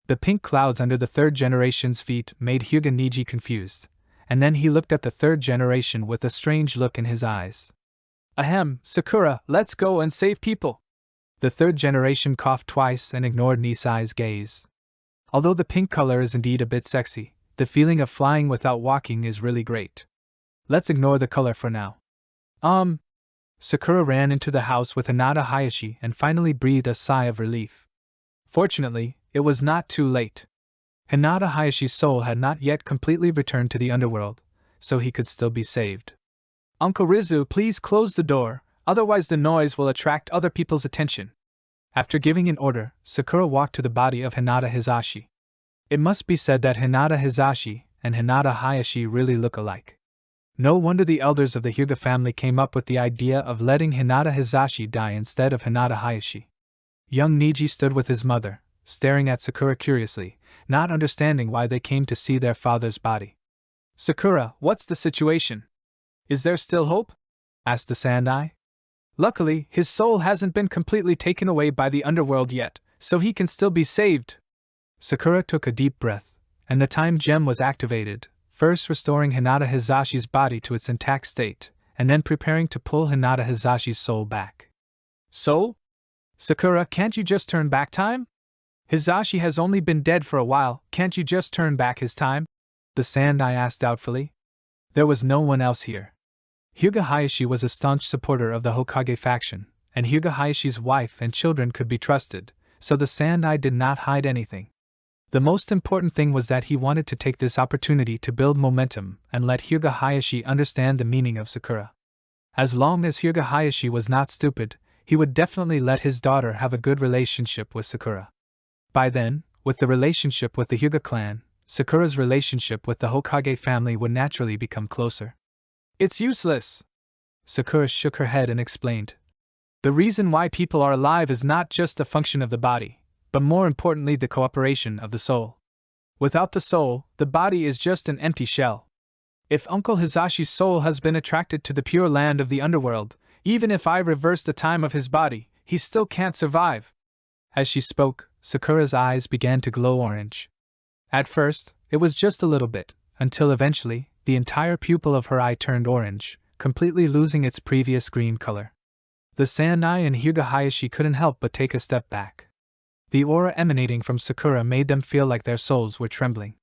The pink clouds under the third generation's feet made Hyuga Niji confused, and then he looked at the third generation with a strange look in his eyes. Ahem, Sakura, let's go and save people. The third generation coughed twice and ignored Nisai's gaze. Although the pink color is indeed a bit sexy, the feeling of flying without walking is really great. Let's ignore the color for now. Sakura ran into the house with Hinata Hayashi and finally breathed a sigh of relief. Fortunately, it was not too late. Hinata Hayashi's soul had not yet completely returned to the underworld, so he could still be saved. Uncle Rizu, please close the door, otherwise the noise will attract other people's attention. After giving an order, Sakura walked to the body of Hinata Hizashi. It must be said that Hinata Hizashi and Hinata Hayashi really look alike. No wonder the elders of the Hyuga family came up with the idea of letting Hinata Hizashi die instead of Hinata Hayashi. Young Niji stood with his mother, staring at Sakura curiously, not understanding why they came to see their father's body. Sakura, what's the situation? Is there still hope? Asked the Sandai. Luckily, his soul hasn't been completely taken away by the underworld yet, so he can still be saved. Sakura took a deep breath, and the time gem was activated, first restoring Hinata Hizashi's body to its intact state, and then preparing to pull Hinata Hizashi's soul back. So? Sakura, can't you just turn back time? Hizashi has only been dead for a while, can't you just turn back his time? The Sandai asked doubtfully. There was no one else here. Hyuga Hayashi was a staunch supporter of the Hokage faction, and Hyuga Hayashi's wife and children could be trusted, so the Sandai did not hide anything. The most important thing was that he wanted to take this opportunity to build momentum and let Hyuga Hayashi understand the meaning of Sakura. As long as Hyuga Hayashi was not stupid, he would definitely let his daughter have a good relationship with Sakura. By then, with the relationship with the Hyuga clan, Sakura's relationship with the Hokage family would naturally become closer. It's useless. Sakura shook her head and explained. The reason why people are alive is not just the function of the body, but more importantly the cooperation of the soul. Without the soul, the body is just an empty shell. If Uncle Hizashi's soul has been attracted to the pure land of the underworld, even if I reverse the time of his body, he still can't survive. As she spoke, Sakura's eyes began to glow orange. At first, it was just a little bit, until eventually, the entire pupil of her eye turned orange, completely losing its previous green color. The Sanai and Hyuga Hayashi couldn't help but take a step back. The aura emanating from Sakura made them feel like their souls were trembling.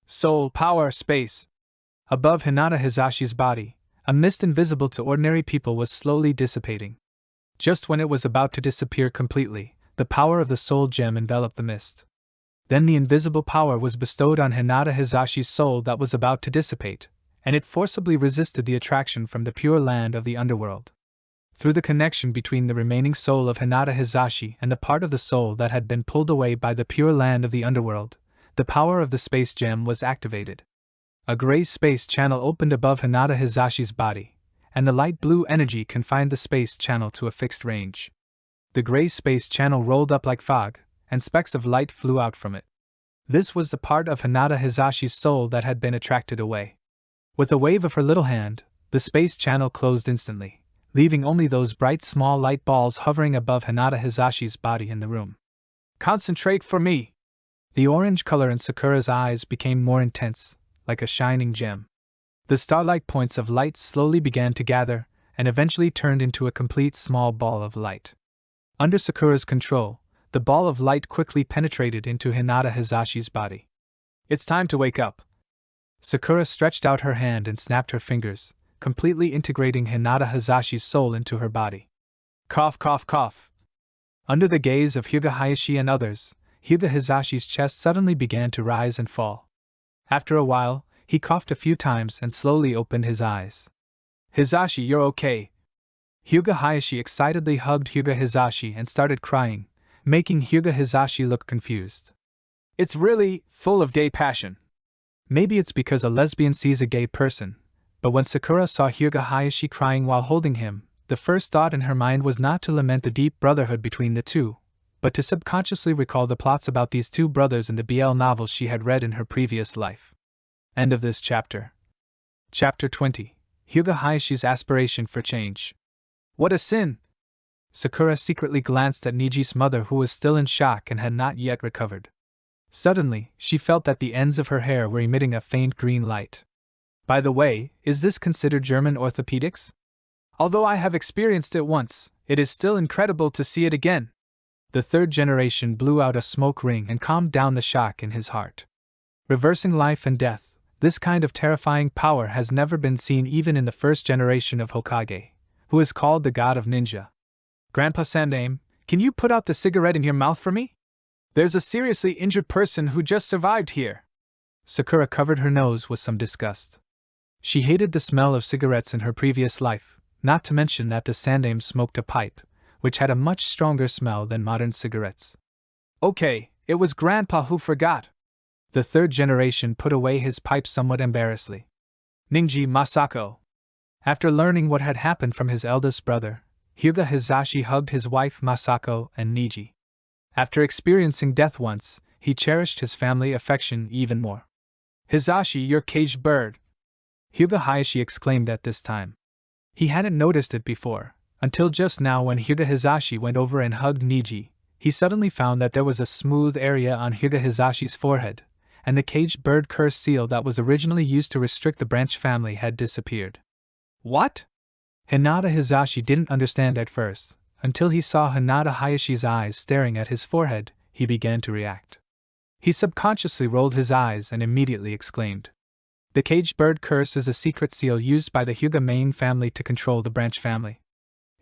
Soul, power, space. Above Hinata Hizashi's body, a mist invisible to ordinary people was slowly dissipating. Just when it was about to disappear completely, the power of the soul gem enveloped the mist. Then the invisible power was bestowed on Hinata Hizashi's soul that was about to dissipate, and it forcibly resisted the attraction from the pure land of the underworld. Through the connection between the remaining soul of Hinata Hizashi and the part of the soul that had been pulled away by the pure land of the underworld, the power of the space gem was activated. A gray space channel opened above Hinata Hizashi's body, and the light blue energy confined the space channel to a fixed range. The gray space channel rolled up like fog, and specks of light flew out from it. This was the part of Hinata Hizashi's soul that had been attracted away. With a wave of her little hand, the space channel closed instantly, leaving only those bright small light balls hovering above Hinata Hizashi's body in the room. Concentrate for me! The orange color in Sakura's eyes became more intense, like a shining gem. The starlight points of light slowly began to gather, and eventually turned into a complete small ball of light. Under Sakura's control, the ball of light quickly penetrated into Hinata Hizashi's body. It's time to wake up. Sakura stretched out her hand and snapped her fingers, completely integrating Hinata Hizashi's soul into her body. Cough, cough, cough. Under the gaze of Hyuga Hayashi and others, Hyuga Hizashi's chest suddenly began to rise and fall. After a while, he coughed a few times and slowly opened his eyes. Hizashi, you're okay. Hyuga Hayashi excitedly hugged Hyuga Hizashi and started crying, making Hyuga Hizashi look confused. It's really full of gay passion. Maybe it's because a lesbian sees a gay person, but when Sakura saw Hyuga Hayashi crying while holding him, the first thought in her mind was not to lament the deep brotherhood between the two, but to subconsciously recall the plots about these two brothers in the BL novels she had read in her previous life. End of this chapter. Chapter 20. Hyuga Hayashi's aspiration for change. What a sin! Sakura secretly glanced at Niji's mother, who was still in shock and had not yet recovered. Suddenly, she felt that the ends of her hair were emitting a faint green light. By the way, is this considered German orthopedics? Although I have experienced it once, it is still incredible to see it again. The third generation blew out a smoke ring and calmed down the shock in his heart. Reversing life and death, this kind of terrifying power has never been seen even in the first generation of Hokage, who is called the god of ninja. Grandpa Sandaime, can you put out the cigarette in your mouth for me? There's a seriously injured person who just survived here. Sakura covered her nose with some disgust. She hated the smell of cigarettes in her previous life, not to mention that the Sandaime smoked a pipe, which had a much stronger smell than modern cigarettes. Okay, it was Grandpa who forgot. The third generation put away his pipe somewhat embarrassedly. Ninji Masako. After learning what had happened from his eldest brother, Hyuga Hizashi hugged his wife Masako and Niji. After experiencing death once, he cherished his family affection even more. Hizashi, your caged bird! Hyuga Hayashi exclaimed at this time. He hadn't noticed it before, until just now when Hyuga Hizashi went over and hugged Niji. He suddenly found that there was a smooth area on Hyuga Hizashi's forehead, and the caged bird curse seal that was originally used to restrict the branch family had disappeared. What? Hinata Hizashi didn't understand at first. Until he saw Hinata Hayashi's eyes staring at his forehead, he began to react. He subconsciously rolled his eyes and immediately exclaimed. The caged bird curse is a secret seal used by the Hyuga main family to control the branch family.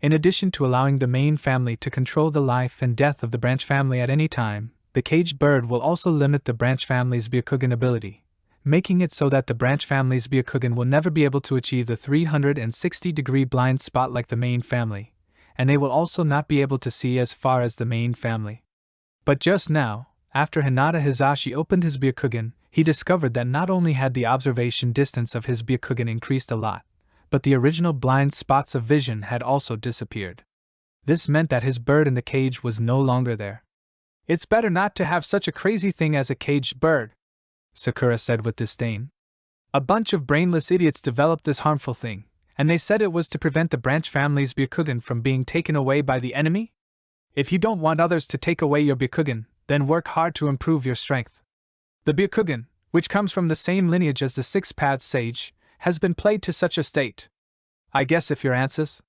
In addition to allowing the main family to control the life and death of the branch family at any time, the caged bird will also limit the branch family's Byakugan ability, making it so that the branch family's Byakugan will never be able to achieve the 360-degree blind spot like the main family, and they will also not be able to see as far as the main family. But just now, after Hinata Hizashi opened his Byakugan, he discovered that not only had the observation distance of his Byakugan increased a lot, but the original blind spots of vision had also disappeared. This meant that his bird in the cage was no longer there. It's better not to have such a crazy thing as a caged bird, Sakura said with disdain. A bunch of brainless idiots developed this harmful thing, and they said it was to prevent the branch family's Byakugan from being taken away by the enemy? If you don't want others to take away your Byakugan, then work hard to improve your strength. The Byakugan, which comes from the same lineage as the Six-Path Sage, has been played to such a state. I guess if your ancestors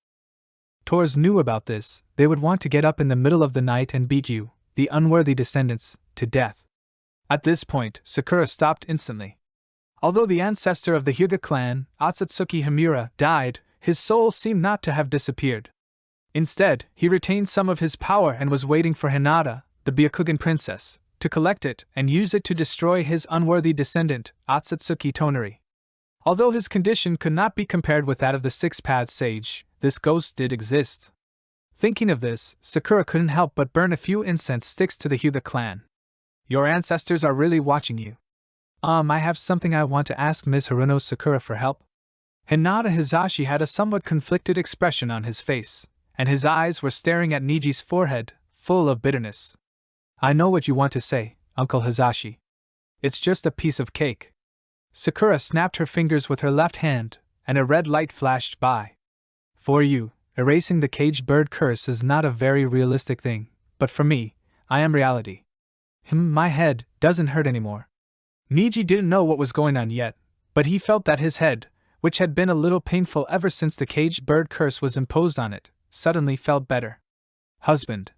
knew about this, they would want to get up in the middle of the night and beat you, the unworthy descendants, to death. At this point, Sakura stopped instantly. Although the ancestor of the Hyuga clan, Akatsuki Himura, died, his soul seemed not to have disappeared. Instead, he retained some of his power and was waiting for HINATA, the Byakugan princess, to collect it and use it to destroy his unworthy descendant, Akatsuki Tonari. Although his condition could not be compared with that of the Six-Path Sage, this ghost did exist. Thinking of this, Sakura couldn't help but burn a few incense sticks to the Hyuga clan. Your ancestors are really watching you. I have something I want to ask Ms. Haruno Sakura for help. Hinata Hisashi had a somewhat conflicted expression on his face, and his eyes were staring at Niji's forehead, full of bitterness. I know what you want to say, Uncle Hisashi. It's just a piece of cake. Sakura snapped her fingers with her left hand, and a red light flashed by. For you, erasing the caged bird curse is not a very realistic thing, but for me, I am reality. My head doesn't hurt anymore. Niji didn't know what was going on yet, but he felt that his head, which had been a little painful ever since the caged bird curse was imposed on it, suddenly felt better. Husband.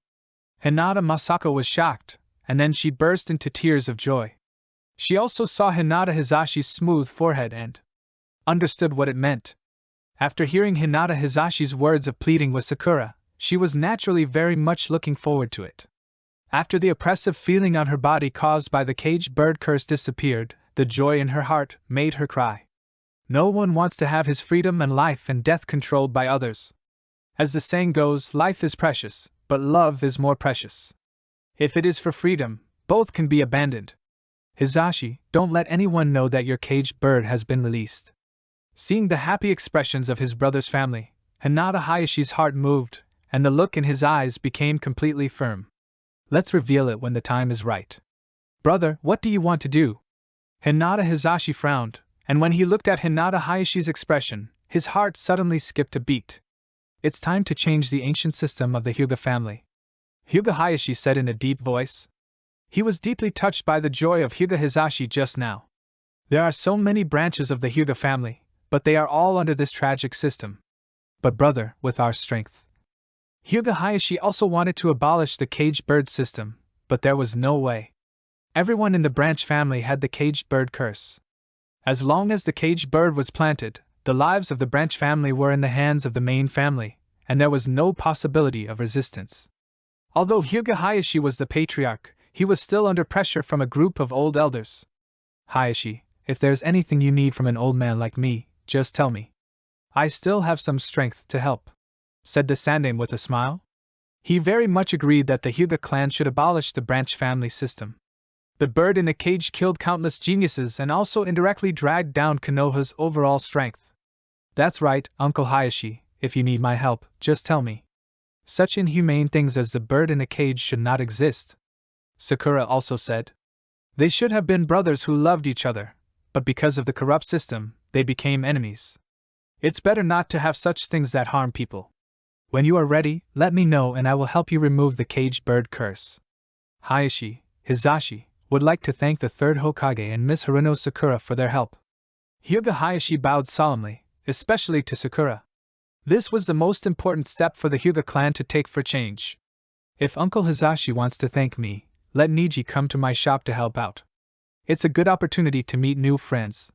Hinata Masako was shocked, and then she burst into tears of joy. She also saw Hinata Hisashi's smooth forehead and understood what it meant. After hearing Hinata Hisashi's words of pleading with Sakura, she was naturally very much looking forward to it. After the oppressive feeling on her body caused by the caged bird curse disappeared, the joy in her heart made her cry. No one wants to have his freedom and life and death controlled by others. As the saying goes, life is precious, but love is more precious. If it is for freedom, both can be abandoned. Hisashi, don't let anyone know that your caged bird has been released. Seeing the happy expressions of his brother's family, Hinata Hayashi's heart moved, and the look in his eyes became completely firm. Let's reveal it when the time is right. Brother, what do you want to do? Hinata Hisashi frowned, and when he looked at Hinata Hayashi's expression, his heart suddenly skipped a beat. It's time to change the ancient system of the Hyuga family, Hyuga Hayashi said in a deep voice. He was deeply touched by the joy of Hyuga Hisashi just now. There are so many branches of the Hyuga family, but they are all under this tragic system. But brother, with our strength. Hyuga Hayashi also wanted to abolish the caged bird system, but there was no way. Everyone in the branch family had the caged bird curse. As long as the caged bird was planted, the lives of the branch family were in the hands of the main family, and there was no possibility of resistance. Although Hyuga Hayashi was the patriarch, he was still under pressure from a group of old elders. Hayashi, if there's anything you need from an old man like me, just tell me. I still have some strength to help, said the Sandaime with a smile. He very much agreed that the Hyuga clan should abolish the branch family system. The bird in a cage killed countless geniuses and also indirectly dragged down Konoha's overall strength. That's right, Uncle Hayashi, if you need my help, just tell me. Such inhumane things as the bird in a cage should not exist, Sakura also said. They should have been brothers who loved each other, but because of the corrupt system, they became enemies. It's better not to have such things that harm people. When you are ready, let me know and I will help you remove the caged bird curse. Hayashi, Hisashi, would like to thank the third Hokage and Miss Haruno Sakura for their help. Hyuga Hayashi bowed solemnly, especially to Sakura. This was the most important step for the Hyuga clan to take for change. If Uncle Hisashi wants to thank me, let Niji come to my shop to help out. It's a good opportunity to meet new friends.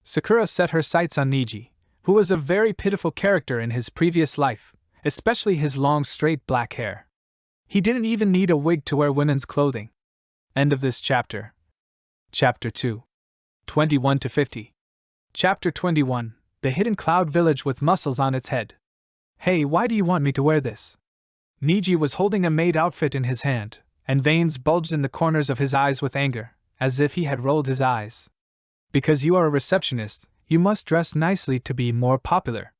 Sakura set her sights on Niji, who was a very pitiful character in his previous life, especially his long straight black hair. He didn't even need a wig to wear women's clothing. End of this chapter. Chapter 2. 21-50. Chapter 21. The Hidden Cloud Village with Muscles on its head. Hey, why do you want me to wear this? Niji was holding a maid outfit in his hand, and veins bulged in the corners of his eyes with anger, as if he had rolled his eyes. Because you are a receptionist, you must dress nicely to be more popular.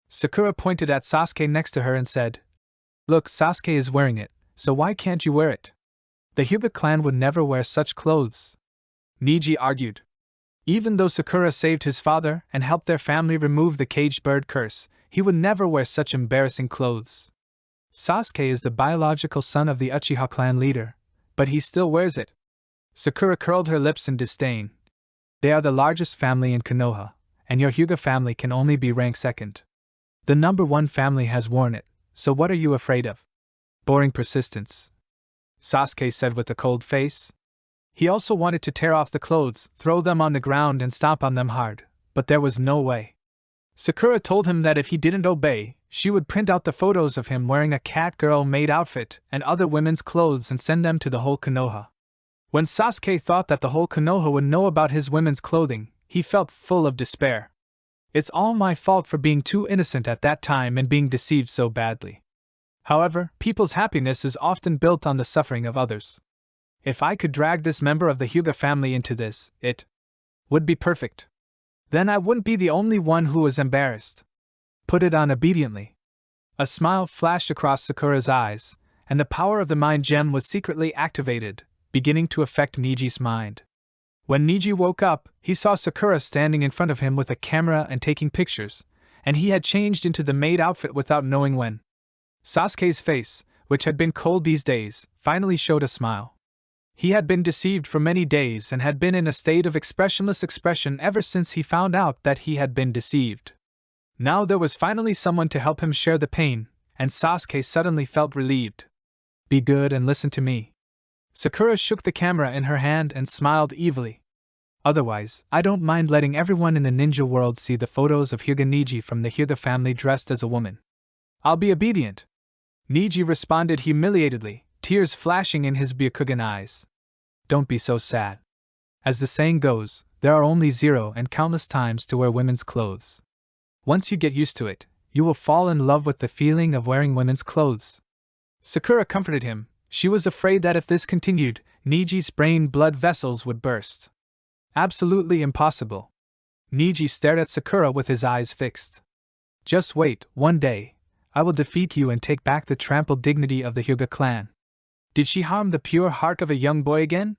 Sakura pointed at Sasuke next to her and said, Look, Sasuke is wearing it, so why can't you wear it? The Hyuga clan would never wear such clothes, Neji argued. Even though Sakura saved his father and helped their family remove the caged bird curse, he would never wear such embarrassing clothes. Sasuke is the biological son of the Uchiha clan leader, but he still wears it. Sakura curled her lips in disdain. They are the largest family in Konoha, and your Hyuga family can only be ranked second. The number one family has worn it, so what are you afraid of? Boring persistence, Sasuke said with a cold face. He also wanted to tear off the clothes, throw them on the ground and stomp on them hard, but there was no way. Sakura told him that if he didn't obey, she would print out the photos of him wearing a cat girl-made outfit and other women's clothes and send them to the whole Konoha. When Sasuke thought that the whole Konoha would know about his women's clothing, he felt full of despair. It's all my fault for being too innocent at that time and being deceived so badly. However, people's happiness is often built on the suffering of others. If I could drag this member of the Hyuga family into this, it would be perfect. Then I wouldn't be the only one who was embarrassed. Put it on obediently. A smile flashed across Sakura's eyes, and the power of the mind gem was secretly activated, beginning to affect Niji's mind. When Niji woke up, he saw Sakura standing in front of him with a camera and taking pictures, and he had changed into the maid outfit without knowing when. Sasuke's face, which had been cold these days, finally showed a smile. He had been deceived for many days and had been in a state of expressionless expression ever since he found out that he had been deceived. Now there was finally someone to help him share the pain, and Sasuke suddenly felt relieved. Be good and listen to me. Sakura shook the camera in her hand and smiled evilly. Otherwise, I don't mind letting everyone in the ninja world see the photos of Hyuga Niji from the Hyuga family dressed as a woman. I'll be obedient. Niji responded humiliatedly, tears flashing in his Byakugan eyes. Don't be so sad. As the saying goes, there are only 0 and countless times to wear women's clothes. Once you get used to it, you will fall in love with the feeling of wearing women's clothes. Sakura comforted him. She was afraid that if this continued, Niji's brain blood vessels would burst. Absolutely impossible. Niji stared at Sakura with his eyes fixed. Just wait, one day, I will defeat you and take back the trampled dignity of the Hyuga clan. Did she harm the pure heart of a young boy again?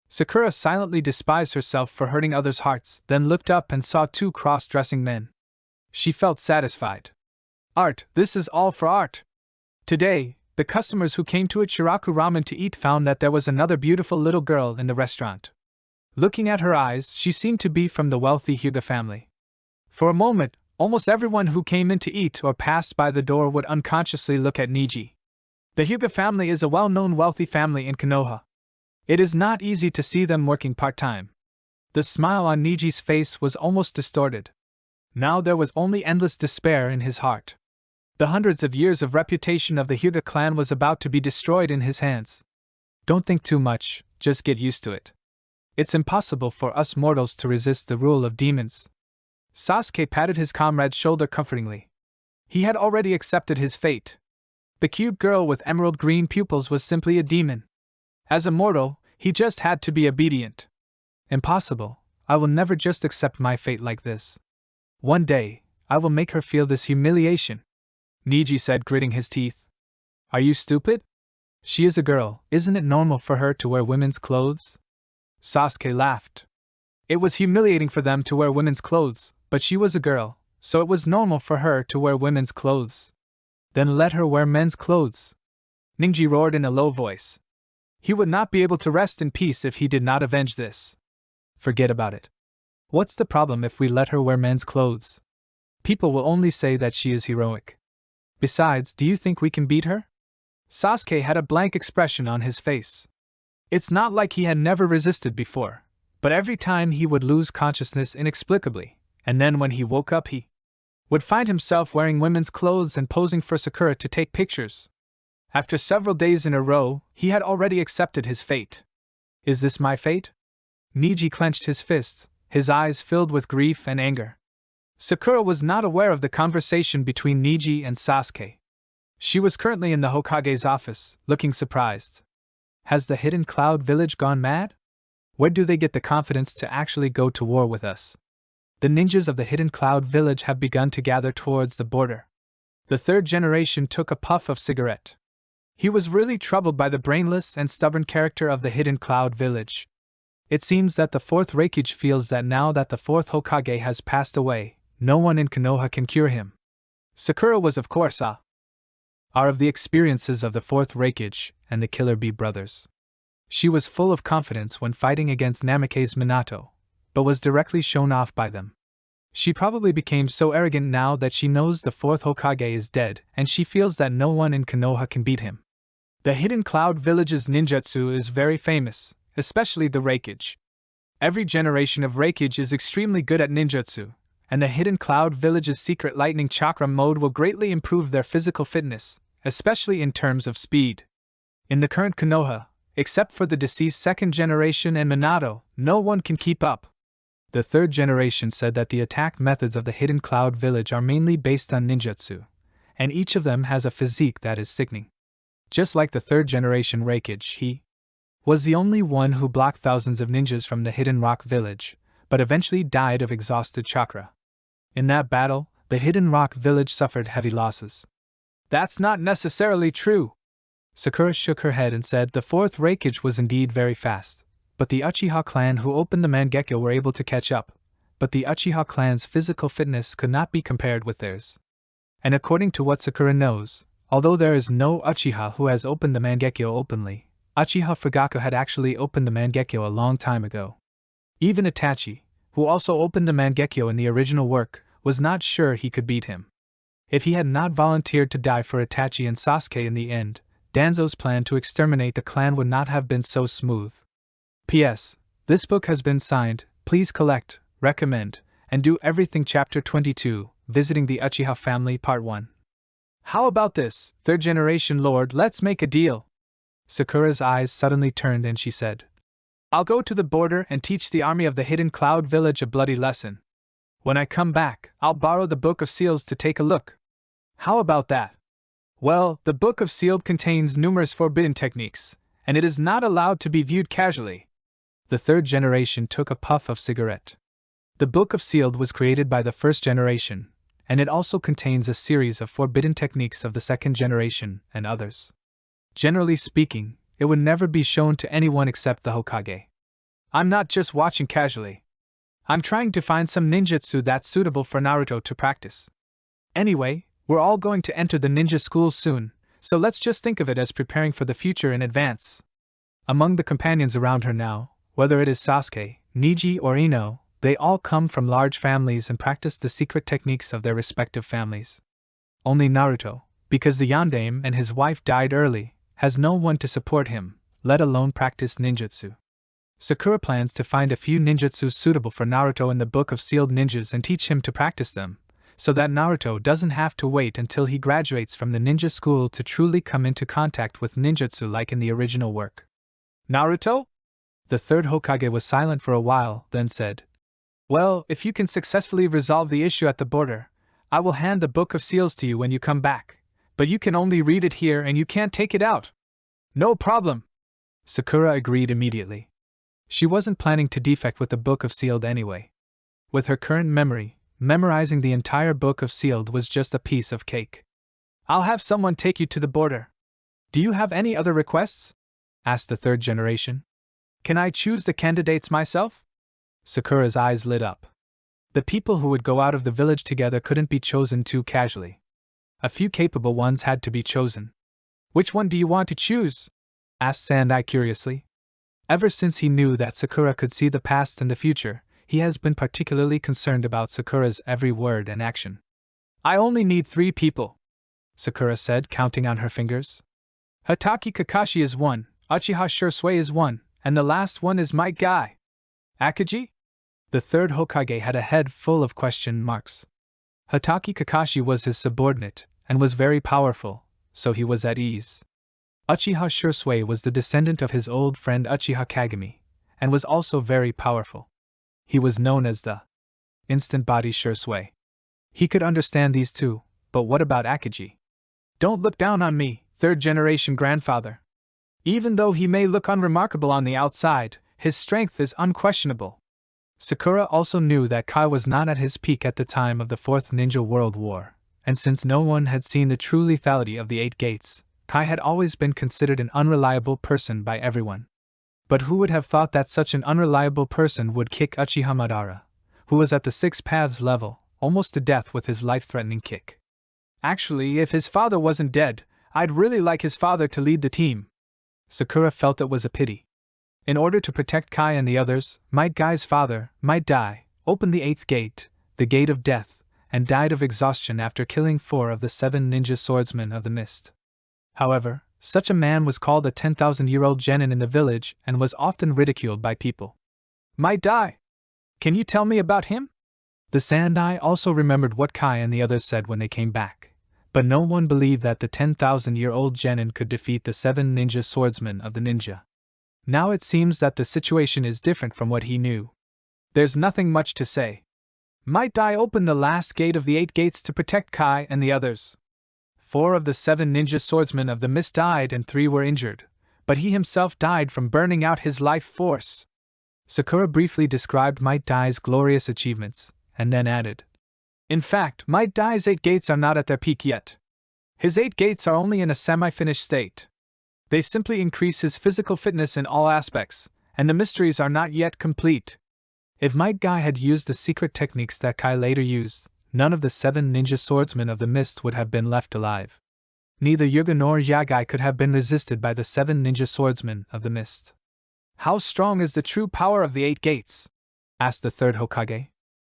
Sakura silently despised herself for hurting others' hearts, then looked up and saw 2 cross-dressing men. She felt satisfied. Art, this is all for art. Today, the customers who came to Ichiraku Ramen to eat found that there was another beautiful little girl in the restaurant. Looking at her eyes, she seemed to be from the wealthy Hyuga family. For a moment, almost everyone who came in to eat or passed by the door would unconsciously look at Niji. The Hyuga family is a well-known wealthy family in Konoha. It is not easy to see them working part-time. The smile on Niji's face was almost distorted. Now there was only endless despair in his heart. The hundreds of years of reputation of the Hyuga clan was about to be destroyed in his hands. Don't think too much, just get used to it. It's impossible for us mortals to resist the rule of demons. Sasuke patted his comrade's shoulder comfortingly. He had already accepted his fate. The cute girl with emerald green pupils was simply a demon. As a mortal, he just had to be obedient. Impossible, I will never just accept my fate like this. One day, I will make her feel this humiliation, Niji said, gritting his teeth. Are you stupid? She is a girl, isn't it normal for her to wear women's clothes? Sasuke laughed. It was humiliating for them to wear women's clothes, but she was a girl, so it was normal for her to wear women's clothes. Then let her wear men's clothes. Niji roared in a low voice. He would not be able to rest in peace if he did not avenge this. Forget about it. What's the problem if we let her wear men's clothes? People will only say that she is heroic. Besides, do you think we can beat her? Sasuke had a blank expression on his face. It's not like he had never resisted before, but every time he would lose consciousness inexplicably, and then when he woke up he would find himself wearing women's clothes and posing for Sakura to take pictures. After several days in a row, he had already accepted his fate. Is this my fate? Niji clenched his fists, his eyes filled with grief and anger. Sakura was not aware of the conversation between Niji and Sasuke. She was currently in the Hokage's office, looking surprised. Has the Hidden Cloud Village gone mad? Where do they get the confidence to actually go to war with us? The ninjas of the Hidden Cloud Village have begun to gather towards the border. The third generation took a puff of cigarette. He was really troubled by the brainless and stubborn character of the Hidden Cloud Village. It seems that the fourth Raikage feels that now that the fourth Hokage has passed away, no one in Konoha can cure him. Sakura was of course are of the experiences of the fourth Raikage and the Killer Bee brothers. She was full of confidence when fighting against Namake's Minato, but was directly shown off by them. She probably became so arrogant now that she knows the fourth Hokage is dead and she feels that no one in Konoha can beat him. The Hidden Cloud Village's ninjutsu is very famous, especially the Raikage. Every generation of Raikage is extremely good at ninjutsu, and the Hidden Cloud Village's secret lightning chakra mode will greatly improve their physical fitness, especially in terms of speed. In the current Konoha, except for the deceased second generation and Minato, no one can keep up. The third generation said that the attack methods of the Hidden Cloud Village are mainly based on ninjutsu, and each of them has a physique that is sickening. Just like the third generation Raikage, he was the only one who blocked thousands of ninjas from the Hidden Rock Village, but eventually died of exhausted chakra. In that battle, the Hidden Rock Village suffered heavy losses. That's not necessarily true. Sakura shook her head and said the fourth Raikage was indeed very fast, but the Uchiha clan who opened the Mangekyo were able to catch up, but the Uchiha clan's physical fitness could not be compared with theirs. And according to what Sakura knows, although there is no Uchiha who has opened the Mangekyo openly, Uchiha Fugaku had actually opened the Mangekyo a long time ago. Even Itachi, who also opened the Mangekyo in the original work, was not sure he could beat him. If he had not volunteered to die for Itachi and Sasuke in the end, Danzo's plan to exterminate the clan would not have been so smooth. P.S. This book has been signed. Please collect, recommend, and do everything Chapter 22, Visiting the Uchiha Family Part 1. How about this, third generation lord, let's make a deal. Sakura's eyes suddenly turned and she said, I'll go to the border and teach the army of the Hidden Cloud Village a bloody lesson. When I come back, I'll borrow the Book of Seals to take a look. How about that? Well, the Book of Sealed contains numerous forbidden techniques, and it is not allowed to be viewed casually. The third generation took a puff of cigarette. The Book of Sealed was created by the first generation, and it also contains a series of forbidden techniques of the second generation and others. Generally speaking, it would never be shown to anyone except the Hokage. I'm not just watching casually. I'm trying to find some ninjutsu that's suitable for Naruto to practice. Anyway, we're all going to enter the ninja school soon, so let's just think of it as preparing for the future in advance. Among the companions around her now, whether it is Sasuke, Niji or Ino, they all come from large families and practice the secret techniques of their respective families. Only Naruto, because the yondaime and his wife died early, has no one to support him, let alone practice ninjutsu. Sakura plans to find a few ninjutsu suitable for Naruto in the Book of Sealed Ninjas and teach him to practice them, so that Naruto doesn't have to wait until he graduates from the ninja school to truly come into contact with ninjutsu like in the original work. Naruto? The third Hokage was silent for a while, then said, Well, if you can successfully resolve the issue at the border, I will hand the Book of Seals to you when you come back, but you can only read it here and you can't take it out. No problem. Sakura agreed immediately. She wasn't planning to defect with the Book of Sealed anyway. With her current memory, memorizing the entire Book of Sealed was just a piece of cake. I'll have someone take you to the border. Do you have any other requests? Asked the third generation. Can I choose the candidates myself? Sakura's eyes lit up. The people who would go out of the village together couldn't be chosen too casually. A few capable ones had to be chosen. Which one do you want to choose? Asked Sandai curiously. Ever since he knew that Sakura could see the past and the future, he has been particularly concerned about Sakura's every word and action. I only need 3 people, Sakura said, counting on her fingers. Hatake Kakashi is 1, Uchiha Shursui is 1, and the last one is my guy. Akagi? The third Hokage had a head full of question marks. Hatake Kakashi was his subordinate, and was very powerful, so he was at ease. Uchiha Shursui was the descendant of his old friend Uchiha Kagami, and was also very powerful. He was known as the Instant Body Shursui. He could understand these two, but what about Akagi? Don't look down on me, third-generation grandfather. Even though he may look unremarkable on the outside, his strength is unquestionable. Sakura also knew that Kai was not at his peak at the time of the Fourth Ninja World War, and since no one had seen the true lethality of the 8 gates, Kai had always been considered an unreliable person by everyone. But who would have thought that such an unreliable person would kick Uchiha Madara, who was at the 6 paths level, almost to death with his life-threatening kick? Actually, if his father wasn't dead, I'd really like his father to lead the team. Sakura felt it was a pity. In order to protect Kai and the others, Might Guy's father, Might Dai, opened the 8th gate, the Gate of Death, and died of exhaustion after killing 4 of the 7 ninja swordsmen of the mist. However, such a man was called a 10,000-year-old genin in the village and was often ridiculed by people. Might Dai! Can you tell me about him? The Sandai also remembered what Kai and the others said when they came back, but no one believed that the 10,000-year-old genin could defeat the 7 ninja swordsmen of the ninja. Now it seems that the situation is different from what he knew. There's nothing much to say. Might Dai opened the last gate of the 8 gates to protect Kai and the others. 4 of the 7 ninja swordsmen of the mist died and 3 were injured, but he himself died from burning out his life force. Sakura briefly described Might Dai's glorious achievements, and then added, in fact, Might Dai's 8 gates are not at their peak yet. His 8 gates are only in a semi-finished state. They simply increase his physical fitness in all aspects, and the mysteries are not yet complete. If Might Guy had used the secret techniques that Kai later used, none of the 7 ninja swordsmen of the mist would have been left alive. Neither Yuga nor Yagai could have been resisted by the 7 ninja swordsmen of the mist. How strong is the true power of the 8 gates? Asked the 3rd Hokage.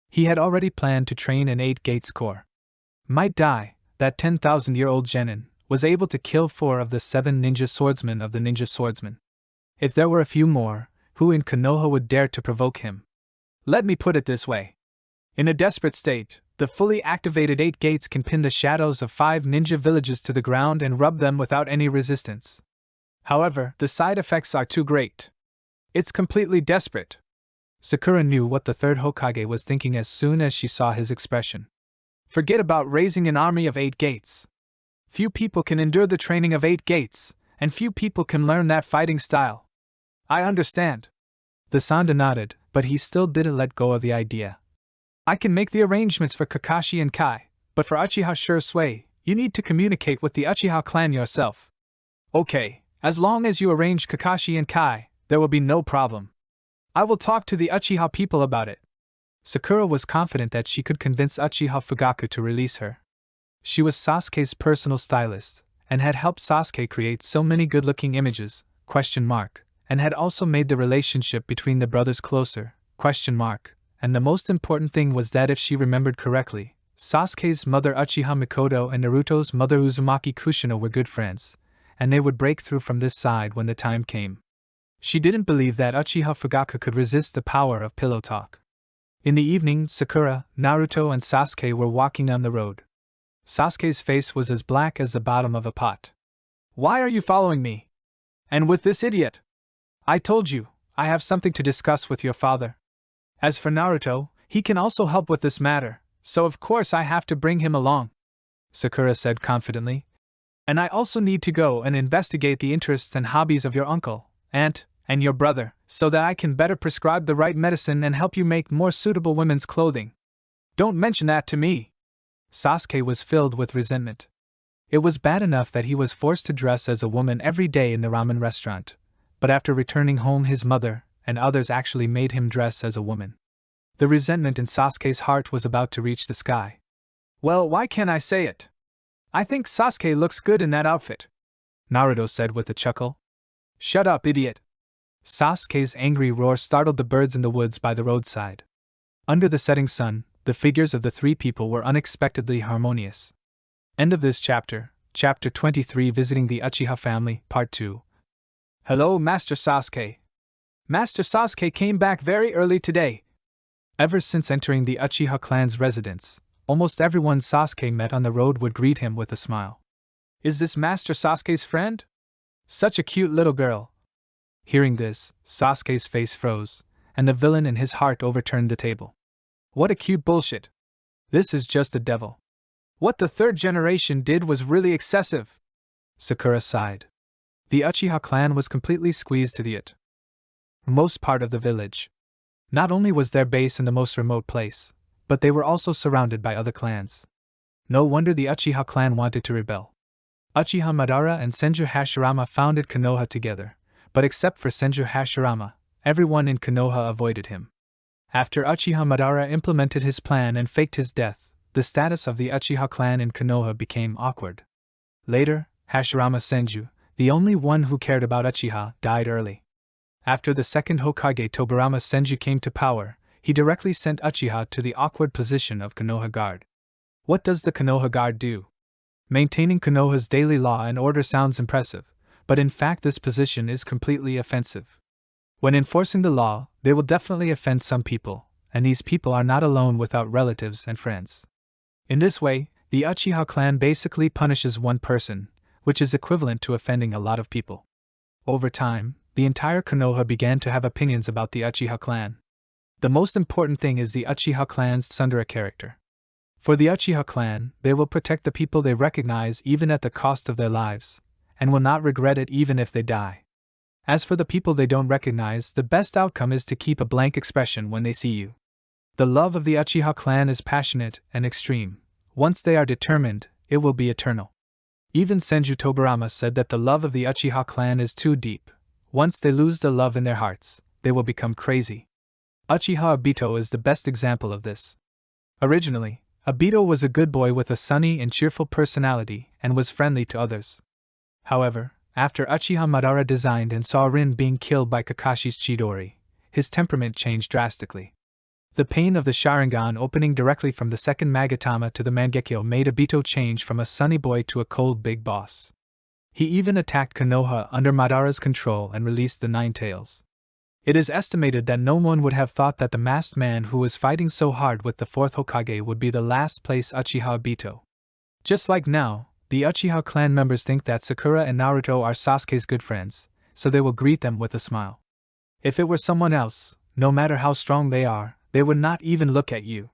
He had already planned to train an 8 gates corps. Might Dai, that 10,000-year-old genin, was able to kill 4 of the 7 ninja swordsmen of the ninja swordsmen. If there were a few more, who in Konoha would dare to provoke him? Let me put it this way. In a desperate state, the fully activated 8 gates can pin the shadows of 5 ninja villages to the ground and rub them without any resistance. However, the side effects are too great. It's completely desperate. Sakura knew what the 3rd Hokage was thinking as soon as she saw his expression. Forget about raising an army of 8 gates. Few people can endure the training of 8 gates, and few people can learn that fighting style. I understand. The Sanda nodded, but he still didn't let go of the idea. I can make the arrangements for Kakashi and Kai, but for Uchiha Shursui, you need to communicate with the Uchiha clan yourself. Okay, as long as you arrange Kakashi and Kai, there will be no problem. I will talk to the Uchiha people about it. Sakura was confident that she could convince Uchiha Fugaku to release her. She was Sasuke's personal stylist, and had helped Sasuke create so many good-looking images, and had also made the relationship between the brothers closer, and the most important thing was that if she remembered correctly, Sasuke's mother Uchiha Mikoto and Naruto's mother Uzumaki Kushina were good friends, and they would break through from this side when the time came. She didn't believe that Uchiha Fugaku could resist the power of pillow talk. In the evening, Sakura, Naruto and Sasuke were walking on the road. Sasuke's face was as black as the bottom of a pot. Why are you following me? And with this idiot? I told you, I have something to discuss with your father. As for Naruto, he can also help with this matter, so of course I have to bring him along, Sakura said confidently. And I also need to go and investigate the interests and hobbies of your uncle, aunt, and your brother, so that I can better prescribe the right medicine and help you make more suitable women's clothing. Don't mention that to me. Sasuke was filled with resentment. It was bad enough that he was forced to dress as a woman every day in the ramen restaurant, but after returning home his mother and others actually made him dress as a woman. The resentment in Sasuke's heart was about to reach the sky. Well, why can't I say it? I think Sasuke looks good in that outfit, Naruto said with a chuckle. Shut up, idiot. Sasuke's angry roar startled the birds in the woods by the roadside. Under the setting sun, the figures of the 3 people were unexpectedly harmonious. End of this chapter, Chapter 23, Visiting the Uchiha Family, Part 2. Hello, Master Sasuke. Master Sasuke came back very early today. Ever since entering the Uchiha clan's residence, almost everyone Sasuke met on the road would greet him with a smile. Is this Master Sasuke's friend? Such a cute little girl. Hearing this, Sasuke's face froze, and the villain in his heart overturned the table. What a cute bullshit. This is just the devil. What the 3rd generation did was really excessive. Sakura sighed. The Uchiha clan was completely squeezed to the most part of the village. Not only was their base in the most remote place, but they were also surrounded by other clans. No wonder the Uchiha clan wanted to rebel. Uchiha Madara and Senju Hashirama founded Konoha together, but except for Senju Hashirama, everyone in Konoha avoided him. After Uchiha Madara implemented his plan and faked his death, the status of the Uchiha clan in Konoha became awkward. Later, Hashirama Senju, the only one who cared about Uchiha, died early. After the second Hokage Tobirama Senju came to power, he directly sent Uchiha to the awkward position of Konoha Guard. What does the Konoha Guard do? Maintaining Konoha's daily law and order sounds impressive, but in fact this position is completely offensive. When enforcing the law, they will definitely offend some people, and these people are not alone without relatives and friends. In this way, the Uchiha clan basically punishes one person, which is equivalent to offending a lot of people. Over time, the entire Konoha began to have opinions about the Uchiha clan. The most important thing is the Uchiha clan's tsundere character. For the Uchiha clan, they will protect the people they recognize even at the cost of their lives, and will not regret it even if they die. As for the people they don't recognize, the best outcome is to keep a blank expression when they see you. The love of the Uchiha clan is passionate and extreme. Once they are determined, it will be eternal. Even Senju Tobirama said that the love of the Uchiha clan is too deep. Once they lose the love in their hearts, they will become crazy. Uchiha Obito is the best example of this. Originally, Obito was a good boy with a sunny and cheerful personality and was friendly to others. However, after Uchiha Madara designed and saw Rin being killed by Kakashi's Chidori, his temperament changed drastically. The pain of the Sharingan opening directly from the second Magatama to the Mangekyo made Obito change from a sunny boy to a cold big boss. He even attacked Konoha under Madara's control and released the Nine Tails. It is estimated that no one would have thought that the masked man who was fighting so hard with the fourth Hokage would be the last place Uchiha Obito. Just like now, the Uchiha clan members think that Sakura and Naruto are Sasuke's good friends, so they will greet them with a smile. If it were someone else, no matter how strong they are, they would not even look at you.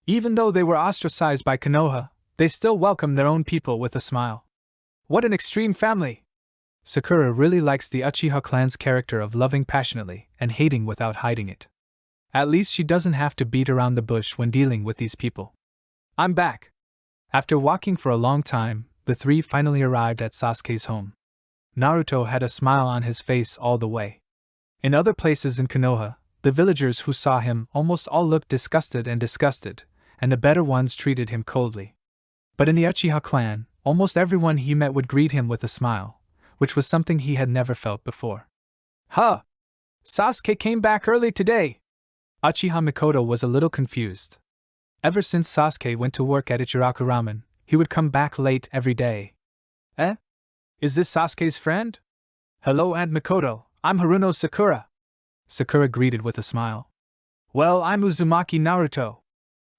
Even though they were ostracized by Konoha, they still welcome their own people with a smile. What an extreme family! Sakura really likes the Uchiha clan's character of loving passionately and hating without hiding it. At least she doesn't have to beat around the bush when dealing with these people. I'm back! After walking for a long time, the three finally arrived at Sasuke's home. Naruto had a smile on his face all the way. In other places in Konoha, the villagers who saw him almost all looked disgusted, and the better ones treated him coldly. But in the Uchiha clan, almost everyone he met would greet him with a smile, which was something he had never felt before. Huh! Sasuke came back early today! Uchiha Mikoto was a little confused. Ever since Sasuke went to work at Ichiraku Ramen, he would come back late every day. Eh? Is this Sasuke's friend? Hello, Aunt Mikoto, I'm Haruno Sakura. Sakura greeted with a smile. Well, I'm Uzumaki Naruto.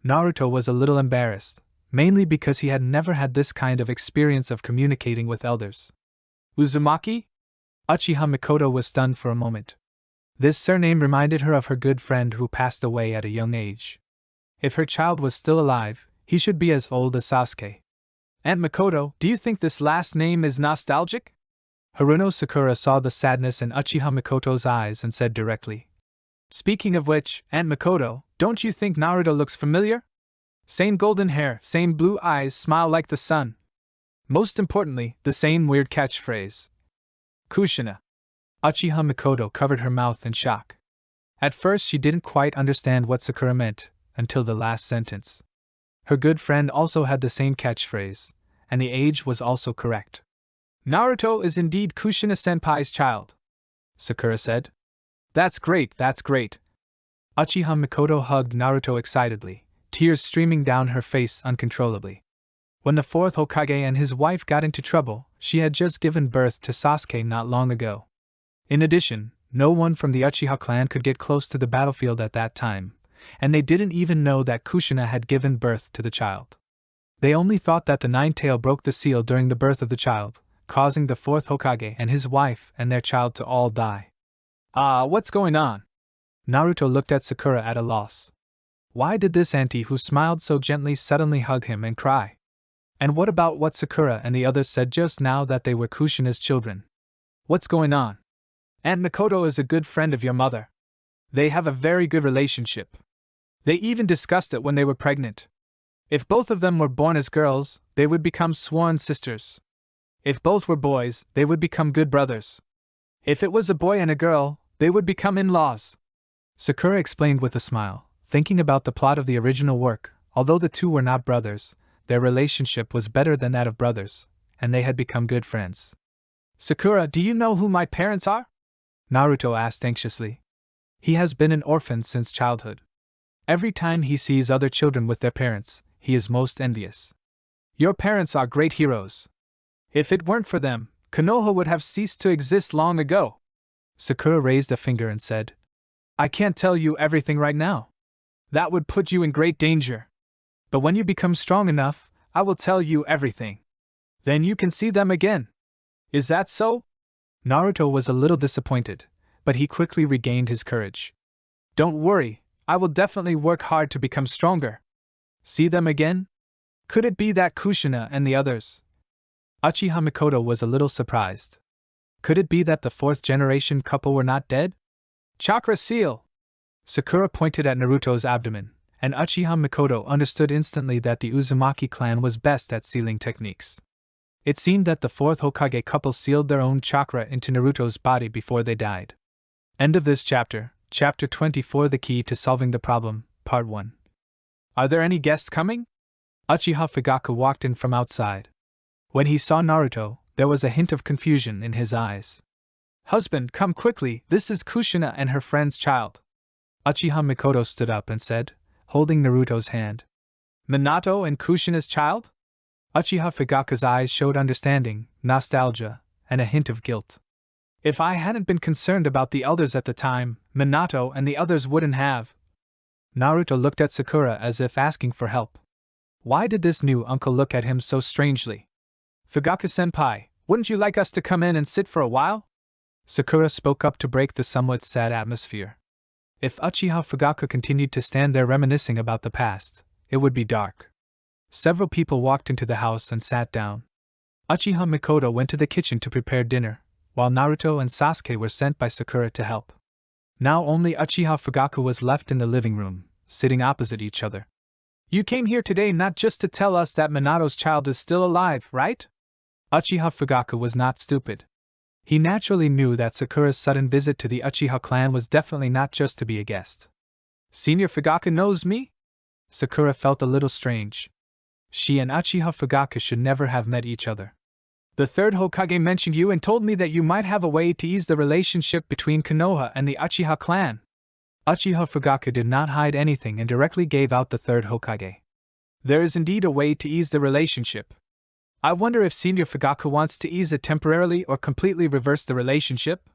Naruto was a little embarrassed, mainly because he had never had this kind of experience of communicating with elders. Uzumaki? Uchiha Mikoto was stunned for a moment. This surname reminded her of her good friend who passed away at a young age. If her child was still alive, he should be as old as Sasuke. Aunt Mikoto, do you think this last name is nostalgic? Haruno Sakura saw the sadness in Uchiha Mikoto's eyes and said directly. Speaking of which, Aunt Mikoto, don't you think Naruto looks familiar? Same golden hair, same blue eyes, smile like the sun. Most importantly, the same weird catchphrase. Kushina. Uchiha Mikoto covered her mouth in shock. At first she didn't quite understand what Sakura meant, until the last sentence. Her good friend also had the same catchphrase, and the age was also correct. Naruto is indeed Kushina-senpai's child, Sakura said. That's great, that's great. Uchiha Mikoto hugged Naruto excitedly, tears streaming down her face uncontrollably. When the fourth Hokage and his wife got into trouble, she had just given birth to Sasuke not long ago. In addition, no one from the Uchiha clan could get close to the battlefield at that time, and they didn't even know that Kushina had given birth to the child. They only thought that the Nine-Tail broke the seal during the birth of the child, causing the fourth Hokage and his wife and their child to all die. What's going on? Naruto looked at Sakura at a loss. Why did this auntie who smiled so gently suddenly hug him and cry? And what about what Sakura and the others said just now, that they were Kushina's children? What's going on? Aunt Mikoto is a good friend of your mother. They have a very good relationship. They even discussed it when they were pregnant. If both of them were born as girls, they would become sworn sisters. If both were boys, they would become good brothers. If it was a boy and a girl, they would become in-laws. Sakura explained with a smile, thinking about the plot of the original work. Although the two were not brothers, their relationship was better than that of brothers, and they had become good friends. Sakura, do you know who my parents are? Naruto asked anxiously. He has been an orphan since childhood. Every time he sees other children with their parents, he is most envious. Your parents are great heroes. If it weren't for them, Konoha would have ceased to exist long ago. Sakura raised a finger and said, I can't tell you everything right now. That would put you in great danger. But when you become strong enough, I will tell you everything. Then you can see them again. Is that so? Naruto was a little disappointed, but he quickly regained his courage. Don't worry, I will definitely work hard to become stronger. See them again? Could it be that Kushina and the others? Uchiha Mikoto was a little surprised. Could it be that the fourth generation couple were not dead? Chakra seal! Sakura pointed at Naruto's abdomen, and Uchiha Mikoto understood instantly that the Uzumaki clan was best at sealing techniques. It seemed that the fourth Hokage couple sealed their own chakra into Naruto's body before they died. End of this chapter, Chapter 24. The Key to Solving the Problem, Part 1. Are there any guests coming? Uchiha Fugaku walked in from outside. When he saw Naruto, there was a hint of confusion in his eyes. Husband, come quickly, this is Kushina and her friend's child. Uchiha Mikoto stood up and said, holding Naruto's hand. Minato and Kushina's child? Uchiha Fugaku's eyes showed understanding, nostalgia, and a hint of guilt. If I hadn't been concerned about the elders at the time, Minato and the others wouldn't have. Naruto looked at Sakura as if asking for help. Why did this new uncle look at him so strangely? Fugaku-senpai, wouldn't you like us to come in and sit for a while? Sakura spoke up to break the somewhat sad atmosphere. If Uchiha Fugaku continued to stand there reminiscing about the past, it would be dark. Several people walked into the house and sat down. Uchiha Mikoto went to the kitchen to prepare dinner, while Naruto and Sasuke were sent by Sakura to help. Now only Uchiha Fugaku was left in the living room, sitting opposite each other. You came here today not just to tell us that Minato's child is still alive, right? Uchiha Fugaku was not stupid. He naturally knew that Sakura's sudden visit to the Uchiha clan was definitely not just to be a guest. Senior Fugaku knows me? Sakura felt a little strange. She and Uchiha Fugaku should never have met each other. The third Hokage mentioned you and told me that you might have a way to ease the relationship between Konoha and the Uchiha clan. Uchiha Fugaku did not hide anything and directly gave out the third Hokage. There is indeed a way to ease the relationship. I wonder if Senior Fugaku wants to ease it temporarily or completely reverse the relationship?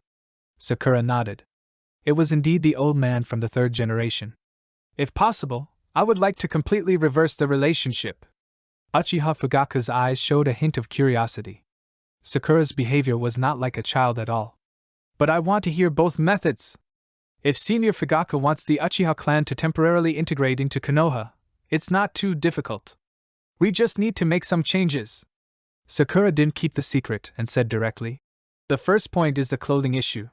Sakura nodded. It was indeed the old man from the third generation. If possible, I would like to completely reverse the relationship. Uchiha Fugaku's eyes showed a hint of curiosity. Sakura's behavior was not like a child at all. But I want to hear both methods. If Senior Fugaku wants the Uchiha clan to temporarily integrate into Konoha, it's not too difficult. We just need to make some changes. Sakura didn't keep the secret and said directly. The first point is the clothing issue.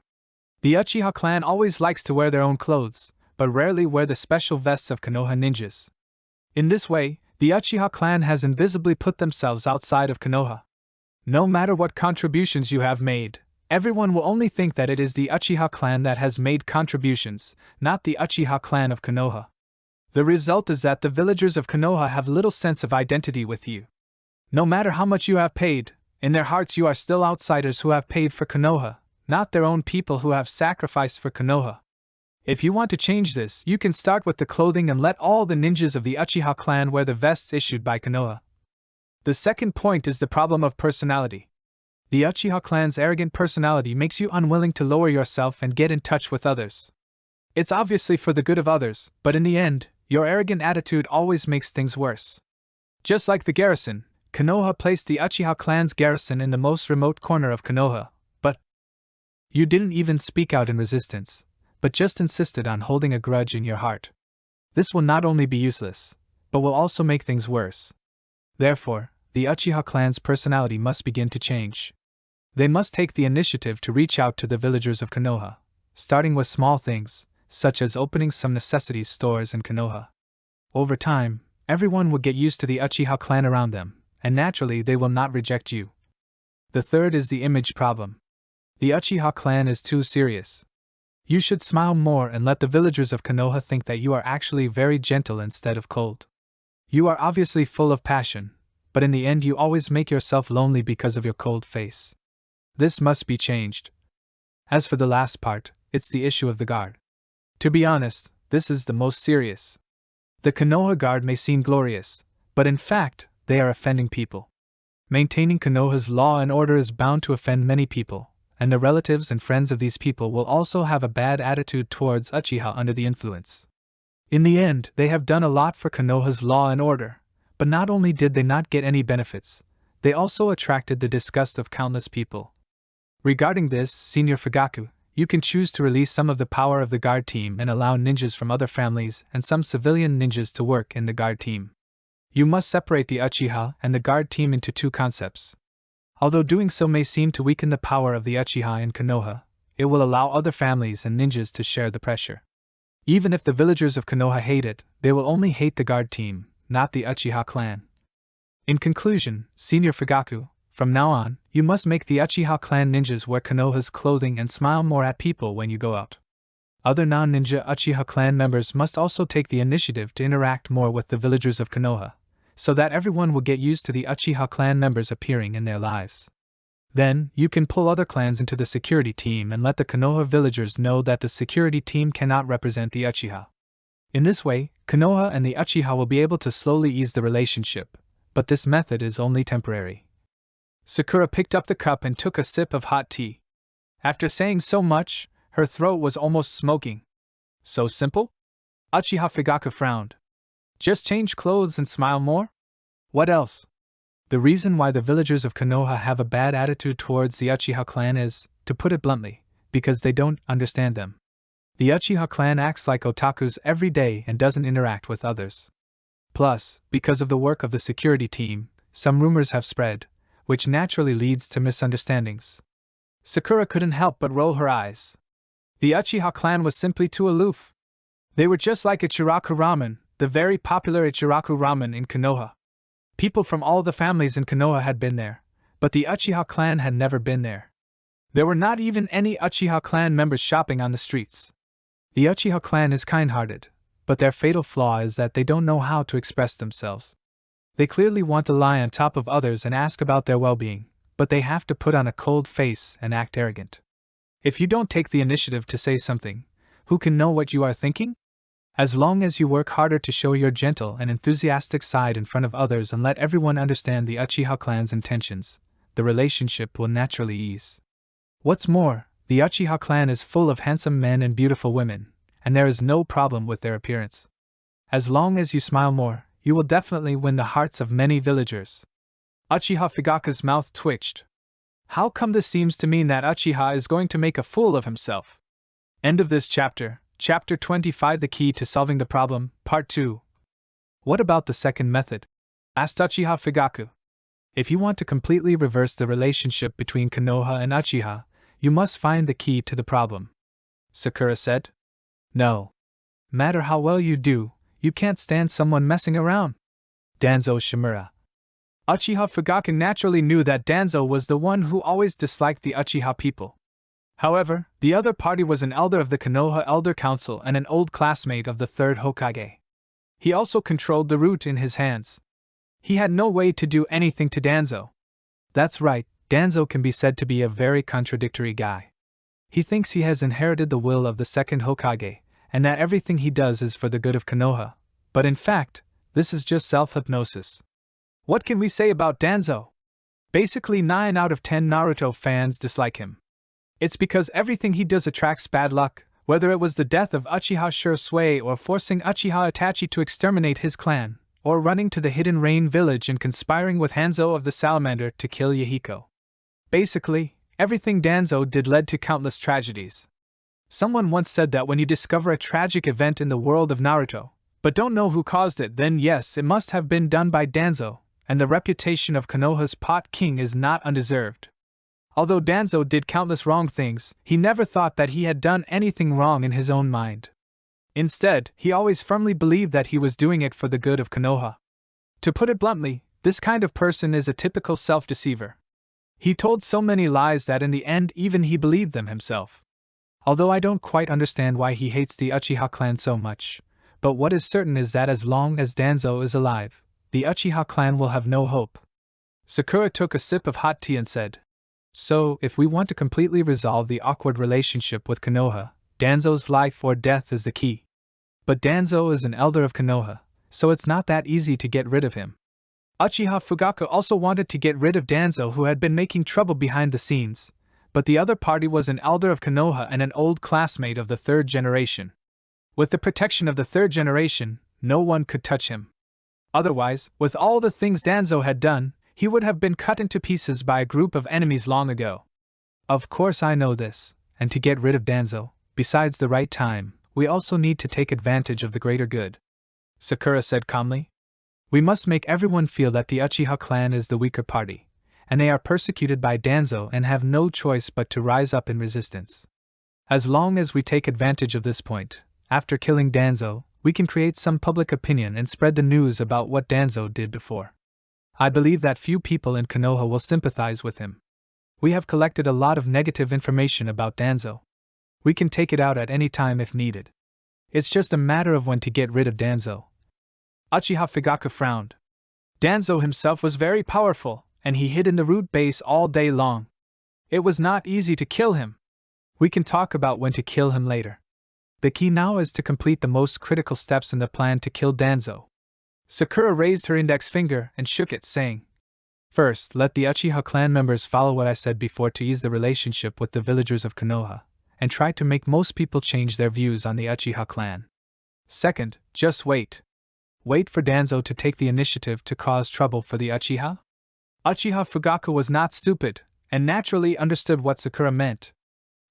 The Uchiha clan always likes to wear their own clothes, but rarely wear the special vests of Konoha ninjas. In this way, the Uchiha clan has invisibly put themselves outside of Konoha. No matter what contributions you have made, everyone will only think that it is the Uchiha clan that has made contributions, not the Uchiha clan of Konoha. The result is that the villagers of Konoha have little sense of identity with you. No matter how much you have paid, in their hearts you are still outsiders who have paid for Konoha, not their own people who have sacrificed for Konoha. If you want to change this, you can start with the clothing and let all the ninjas of the Uchiha clan wear the vests issued by Konoha. The second point is the problem of personality. The Uchiha clan's arrogant personality makes you unwilling to lower yourself and get in touch with others. It's obviously for the good of others, but in the end, your arrogant attitude always makes things worse. Just like the garrison, Konoha placed the Uchiha clan's garrison in the most remote corner of Konoha, but you didn't even speak out in resistance, but just insisted on holding a grudge in your heart. This will not only be useless, but will also make things worse. Therefore, the Uchiha clan's personality must begin to change. They must take the initiative to reach out to the villagers of Konoha, starting with small things, such as opening some necessities stores in Konoha. Over time, Everyone will get used to the Uchiha clan around them, and naturally they will not reject you. The third is the image problem. The Uchiha clan is too serious. You should smile more and let the villagers of Konoha think that you are actually very gentle instead of cold. You are obviously full of passion, but in the end you always make yourself lonely because of your cold face. This must be changed. As for the last part, it's the issue of the guard. To be honest, this is the most serious. The Konoha guard may seem glorious, but in fact, they are offending people. Maintaining Konoha's law and order is bound to offend many people, and the relatives and friends of these people will also have a bad attitude towards Uchiha under the influence. In the end, they have done a lot for Konoha's law and order, but not only did they not get any benefits, they also attracted the disgust of countless people. Regarding this, Senior Fugaku, you can choose to release some of the power of the guard team and allow ninjas from other families and some civilian ninjas to work in the guard team. You must separate the Uchiha and the guard team into two concepts. Although doing so may seem to weaken the power of the Uchiha in Konoha, it will allow other families and ninjas to share the pressure. Even if the villagers of Konoha hate it, they will only hate the guard team, not the Uchiha clan. In conclusion, Senior Fugaku, from now on, you must make the Uchiha clan ninjas wear Konoha's clothing and smile more at people when you go out. Other non-ninja Uchiha clan members must also take the initiative to interact more with the villagers of Konoha, so that everyone will get used to the Uchiha clan members appearing in their lives. Then, you can pull other clans into the security team and let the Konoha villagers know that the security team cannot represent the Uchiha. In this way, Konoha and the Uchiha will be able to slowly ease the relationship, but this method is only temporary. Sakura picked up the cup and took a sip of hot tea. After saying so much, her throat was almost smoking. So simple? Uchiha Fugaku frowned. Just change clothes and smile more? What else? The reason why the villagers of Konoha have a bad attitude towards the Uchiha clan is, to put it bluntly, because they don't understand them. The Uchiha clan acts like otakus every day and doesn't interact with others. Plus, because of the work of the security team, some rumors have spread, which naturally leads to misunderstandings. Sakura couldn't help but roll her eyes. The Uchiha clan was simply too aloof. They were just like Ichiraku ramen, the very popular Ichiraku ramen in Konoha. People from all the families in Konoha had been there, but the Uchiha clan had never been there. There were not even any Uchiha clan members shopping on the streets. The Uchiha clan is kind-hearted, but their fatal flaw is that they don't know how to express themselves. They clearly want to lie on top of others and ask about their well-being, but they have to put on a cold face and act arrogant. If you don't take the initiative to say something, who can know what you are thinking? As long as you work harder to show your gentle and enthusiastic side in front of others and let everyone understand the Uchiha clan's intentions, the relationship will naturally ease. What's more, the Uchiha clan is full of handsome men and beautiful women, and there is no problem with their appearance. As long as you smile more, you will definitely win the hearts of many villagers. Uchiha Fugaku's mouth twitched. How come this seems to mean that Uchiha is going to make a fool of himself? End of this chapter. Chapter 25 The Key to Solving the Problem, Part 2. What about the second method? Asked Uchiha Fugaku. If you want to completely reverse the relationship between Konoha and Uchiha, you must find the key to the problem. Sakura said. No. Matter how well you do, you can't stand someone messing around. Danzo Shimura. Uchiha Fugaku naturally knew that Danzo was the one who always disliked the Uchiha people. However, the other party was an elder of the Konoha Elder Council and an old classmate of the third Hokage. He also controlled the root in his hands. He had no way to do anything to Danzo. That's right, Danzo can be said to be a very contradictory guy. He thinks he has inherited the will of the second Hokage, and that everything he does is for the good of Konoha, but in fact, this is just self-hypnosis. What can we say about Danzo? Basically 9 out of 10 Naruto fans dislike him. It's because everything he does attracts bad luck, whether it was the death of Uchiha Shursui or forcing Uchiha Itachi to exterminate his clan, or running to the Hidden Rain village and conspiring with Hanzo of the Salamander to kill Yahiko. Basically, everything Danzo did led to countless tragedies. Someone once said that when you discover a tragic event in the world of Naruto, but don't know who caused it, then yes, it must have been done by Danzo, and the reputation of Konoha's Pot King is not undeserved. Although Danzo did countless wrong things, he never thought that he had done anything wrong in his own mind. Instead, he always firmly believed that he was doing it for the good of Konoha. To put it bluntly, this kind of person is a typical self-deceiver. He told so many lies that in the end even he believed them himself. Although I don't quite understand why he hates the Uchiha clan so much, but what is certain is that as long as Danzo is alive, the Uchiha clan will have no hope. Sakura took a sip of hot tea and said, "So, if we want to completely resolve the awkward relationship with Konoha, Danzo's life or death is the key. But Danzo is an elder of Konoha, so it's not that easy to get rid of him." Uchiha Fugaku also wanted to get rid of Danzo, who had been making trouble behind the scenes, but the other party was an elder of Konoha and an old classmate of the third generation. With the protection of the third generation, no one could touch him. Otherwise, with all the things Danzo had done, he would have been cut into pieces by a group of enemies long ago. Of course I know this, and to get rid of Danzo, besides the right time, we also need to take advantage of the greater good. Sakura said calmly. We must make everyone feel that the Uchiha clan is the weaker party, and they are persecuted by Danzo and have no choice but to rise up in resistance. As long as we take advantage of this point, after killing Danzo, we can create some public opinion and spread the news about what Danzo did before. I believe that few people in Konoha will sympathize with him. We have collected a lot of negative information about Danzo. We can take it out at any time if needed. It's just a matter of when to get rid of Danzo. Uchiha Fugaku frowned. Danzo himself was very powerful, and he hid in the root base all day long. It was not easy to kill him. We can talk about when to kill him later. The key now is to complete the most critical steps in the plan to kill Danzo. Sakura raised her index finger and shook it, saying, "First, let the Uchiha clan members follow what I said before to ease the relationship with the villagers of Konoha, and try to make most people change their views on the Uchiha clan. Second, just wait. Wait for Danzo to take the initiative to cause trouble for the Uchiha?" Uchiha Fugaku was not stupid, and naturally understood what Sakura meant.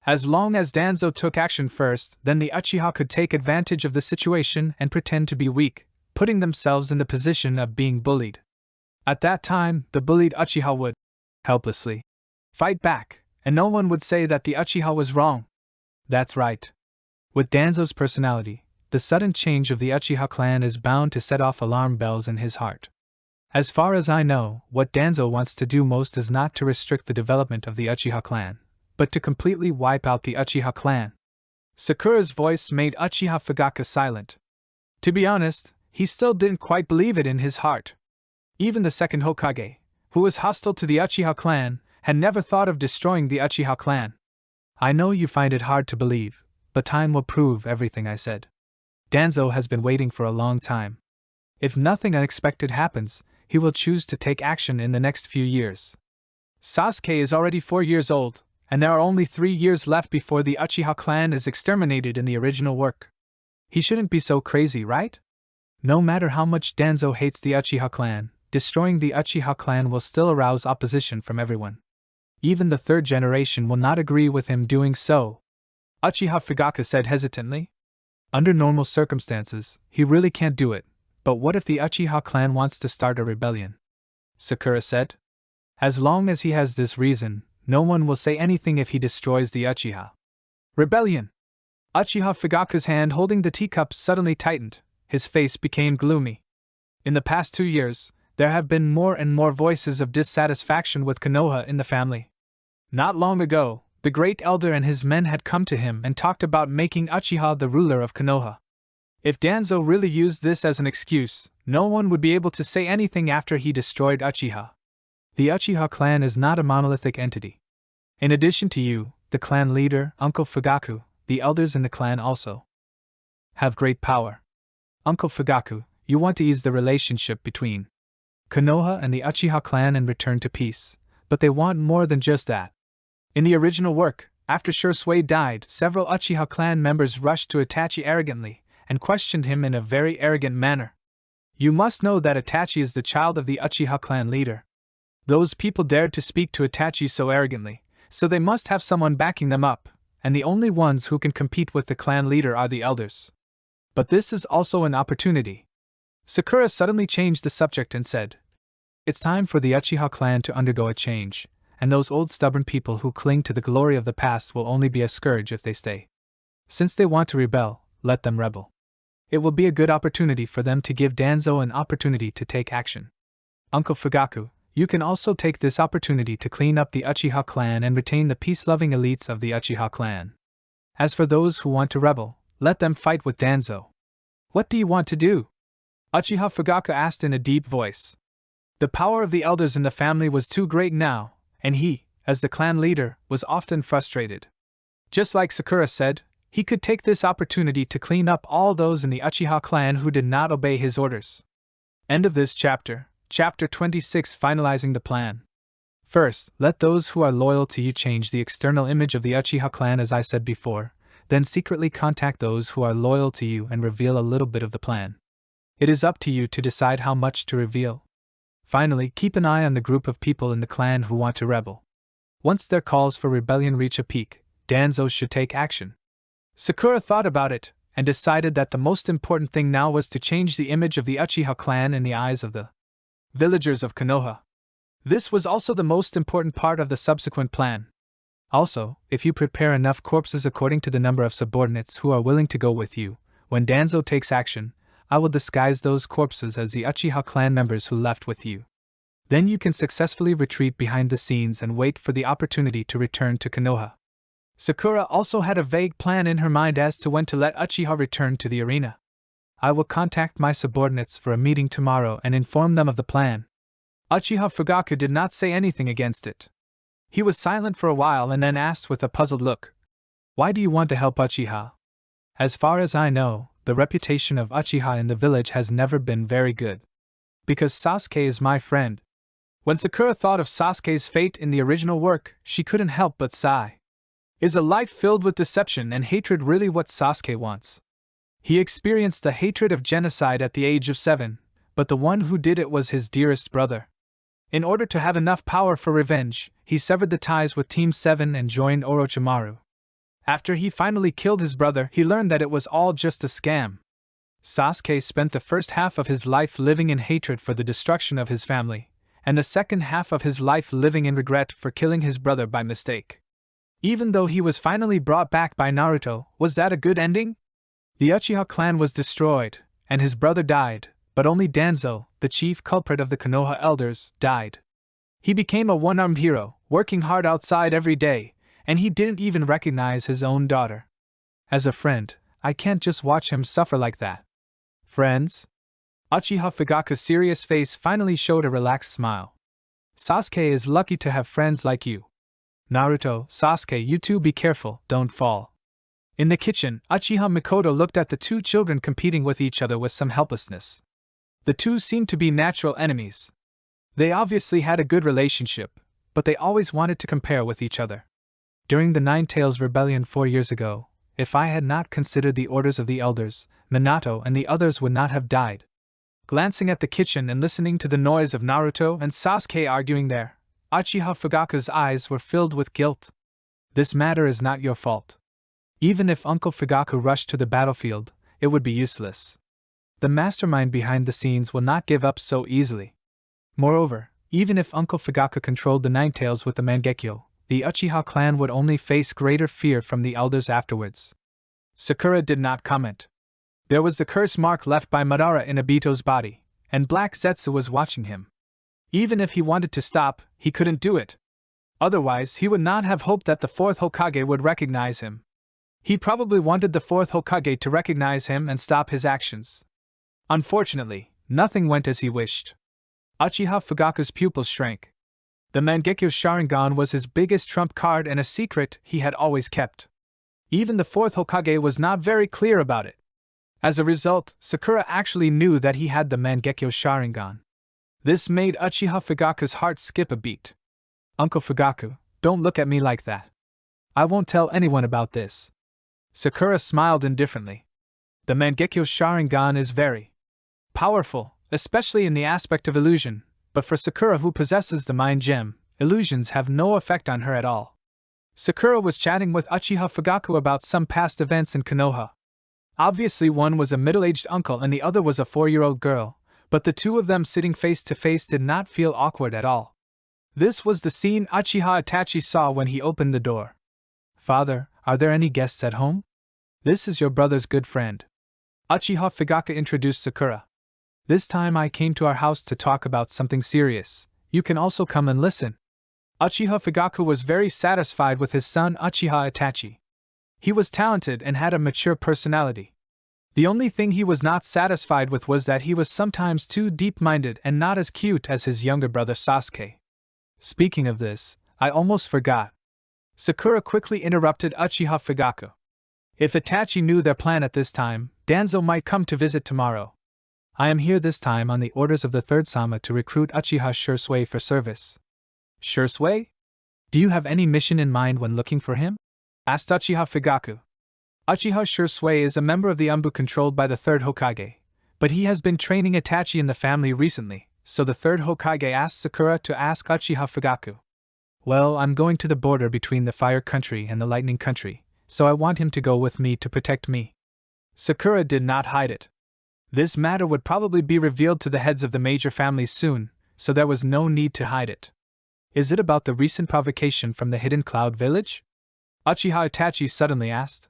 As long as Danzo took action first, then the Uchiha could take advantage of the situation and pretend to be weak, putting themselves in the position of being bullied. At that time, the bullied Uchiha would, helplessly, fight back, and no one would say that the Uchiha was wrong. That's right. With Danzo's personality, the sudden change of the Uchiha clan is bound to set off alarm bells in his heart. As far as I know, what Danzo wants to do most is not to restrict the development of the Uchiha clan, but to completely wipe out the Uchiha clan. Sakura's voice made Uchiha Fugaku silent. To be honest, he still didn't quite believe it in his heart. Even the second Hokage, who was hostile to the Uchiha clan, had never thought of destroying the Uchiha clan. I know you find it hard to believe, but time will prove everything I said. Danzo has been waiting for a long time. If nothing unexpected happens, he will choose to take action in the next few years. Sasuke is already 4 years old, and there are only 3 years left before the Uchiha clan is exterminated in the original work. He shouldn't be so crazy, right? No matter how much Danzo hates the Uchiha clan, destroying the Uchiha clan will still arouse opposition from everyone. Even the third generation will not agree with him doing so. Uchiha Fugaku said hesitantly. Under normal circumstances, he really can't do it, but what if the Uchiha clan wants to start a rebellion? Sakura said. As long as he has this reason, no one will say anything if he destroys the Uchiha. Rebellion! Uchiha Fugaku's hand holding the teacup suddenly tightened, his face became gloomy. In the past 2 years, there have been more and more voices of dissatisfaction with Konoha in the family. Not long ago, the great elder and his men had come to him and talked about making Uchiha the ruler of Konoha. If Danzo really used this as an excuse, no one would be able to say anything after he destroyed Uchiha. The Uchiha clan is not a monolithic entity. In addition to you, the clan leader, Uncle Fugaku, the elders in the clan also have great power. Uncle Fugaku, you want to ease the relationship between Konoha and the Uchiha clan and return to peace, but they want more than just that. In the original work, after Shursui died, several Uchiha clan members rushed to Itachi arrogantly and questioned him in a very arrogant manner. You must know that Itachi is the child of the Uchiha clan leader. Those people dared to speak to Itachi so arrogantly, so they must have someone backing them up, and the only ones who can compete with the clan leader are the elders. But this is also an opportunity. Sakura suddenly changed the subject and said, "It's time for the Uchiha clan to undergo a change, and those old stubborn people who cling to the glory of the past will only be a scourge if they stay. Since they want to rebel, let them rebel. It will be a good opportunity for them to give Danzo an opportunity to take action. Uncle Fugaku, you can also take this opportunity to clean up the Uchiha clan and retain the peace-loving elites of the Uchiha clan. As for those who want to rebel, let them fight with Danzo. What do you want to do? Uchiha Fugaku asked in a deep voice. The power of the elders in the family was too great now, and he, as the clan leader, was often frustrated. Just like Sakura said, he could take this opportunity to clean up all those in the Uchiha clan who did not obey his orders. End of this chapter, Chapter 26, finalizing the plan. First, let those who are loyal to you change the external image of the Uchiha clan as I said before, then secretly contact those who are loyal to you and reveal a little bit of the plan. It is up to you to decide how much to reveal. Finally, keep an eye on the group of people in the clan who want to rebel. Once their calls for rebellion reach a peak, Danzo should take action. Sakura thought about it, and decided that the most important thing now was to change the image of the Uchiha clan in the eyes of the villagers of Konoha. This was also the most important part of the subsequent plan. Also, if you prepare enough corpses according to the number of subordinates who are willing to go with you, when Danzo takes action, I will disguise those corpses as the Uchiha clan members who left with you. Then you can successfully retreat behind the scenes and wait for the opportunity to return to Konoha. Sakura also had a vague plan in her mind as to when to let Uchiha return to the arena. I will contact my subordinates for a meeting tomorrow and inform them of the plan. Uchiha Fugaku did not say anything against it. He was silent for a while and then asked with a puzzled look, "Why do you want to help Uchiha?" As far as I know, the reputation of Uchiha in the village has never been very good. Because Sasuke is my friend. When Sakura thought of Sasuke's fate in the original work, she couldn't help but sigh. Is a life filled with deception and hatred really what Sasuke wants? He experienced the hatred of genocide at the age of 7, but the one who did it was his dearest brother. In order to have enough power for revenge, he severed the ties with Team 7 and joined Orochimaru. After he finally killed his brother, he learned that it was all just a scam. Sasuke spent the first half of his life living in hatred for the destruction of his family, and the second half of his life living in regret for killing his brother by mistake. Even though he was finally brought back by Naruto, was that a good ending? The Uchiha clan was destroyed, and his brother died, but only Danzo, the chief culprit of the Konoha elders, died. He became a one-armed hero, working hard outside every day, and he didn't even recognize his own daughter. As a friend, I can't just watch him suffer like that. Friends? Uchiha Fugaku's serious face finally showed a relaxed smile. Sasuke is lucky to have friends like you. Naruto, Sasuke, you two be careful, don't fall. In the kitchen, Uchiha Mikoto looked at the two children competing with each other with some helplessness. The two seemed to be natural enemies. They obviously had a good relationship, but they always wanted to compare with each other. During the Nine Tails Rebellion 4 years ago, if I had not considered the orders of the elders, Minato and the others would not have died. Glancing at the kitchen and listening to the noise of Naruto and Sasuke arguing there, Uchiha Fugaku's eyes were filled with guilt. This matter is not your fault. Even if Uncle Fugaku rushed to the battlefield, it would be useless. The mastermind behind the scenes will not give up so easily. Moreover, even if Uncle Fugaku controlled the Nine Tails with the Mangekyo, the Uchiha clan would only face greater fear from the elders afterwards. Sakura did not comment. There was the curse mark left by Madara in Obito's body, and Black Zetsu was watching him. Even if he wanted to stop, he couldn't do it. Otherwise, he would not have hoped that the fourth Hokage would recognize him. He probably wanted the fourth Hokage to recognize him and stop his actions. Unfortunately, nothing went as he wished. Uchiha Fugaku's pupils shrank. The Mangekyo Sharingan was his biggest trump card and a secret he had always kept. Even the fourth Hokage was not very clear about it. As a result, Sakura actually knew that he had the Mangekyo Sharingan. This made Uchiha Fugaku's heart skip a beat. Uncle Fugaku, don't look at me like that. I won't tell anyone about this. Sakura smiled indifferently. The Mangekyo Sharingan is very powerful, especially in the aspect of illusion, but for Sakura who possesses the mind gem, illusions have no effect on her at all. Sakura was chatting with Uchiha Fugaku about some past events in Konoha. Obviously one was a middle-aged uncle and the other was a 4-year-old girl, but the two of them sitting face to face did not feel awkward at all. This was the scene Uchiha Itachi saw when he opened the door. "Father, are there any guests at home? This is your brother's good friend." Uchiha Fugaku introduced Sakura. This time I came to our house to talk about something serious. You can also come and listen. Uchiha Fugaku was very satisfied with his son Uchiha Itachi. He was talented and had a mature personality. The only thing he was not satisfied with was that he was sometimes too deep-minded and not as cute as his younger brother Sasuke. Speaking of this, I almost forgot. Sakura quickly interrupted Uchiha Fugaku. If Itachi knew their plan at this time, Danzo might come to visit tomorrow. I am here this time on the orders of the third Sama to recruit Uchiha Shursui for service. Shursui? Do you have any mission in mind when looking for him? Asked Uchiha Fugaku. Uchiha Shursui is a member of the Umbu controlled by the third Hokage, but he has been training Itachi in the family recently, so the third Hokage asked Sakura to ask Uchiha Fugaku. Well, I'm going to the border between the Fire Country and the Lightning Country, so I want him to go with me to protect me. Sakura did not hide it. This matter would probably be revealed to the heads of the major families soon, so there was no need to hide it. Is it about the recent provocation from the Hidden Cloud Village? Uchiha Itachi suddenly asked.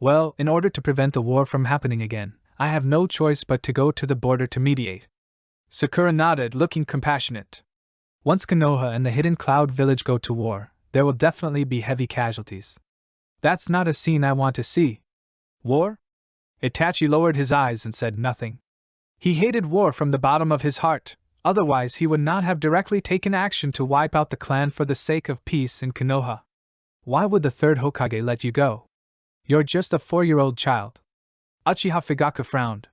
Well, in order to prevent the war from happening again, I have no choice but to go to the border to mediate. Sakura nodded, looking compassionate. Once Konoha and the Hidden Cloud Village go to war, there will definitely be heavy casualties. That's not a scene I want to see. War? Itachi lowered his eyes and said nothing. He hated war from the bottom of his heart, otherwise he would not have directly taken action to wipe out the clan for the sake of peace in Konoha. Why would the third Hokage let you go? You're just a 4-year-old child. Uchiha Fugaku frowned.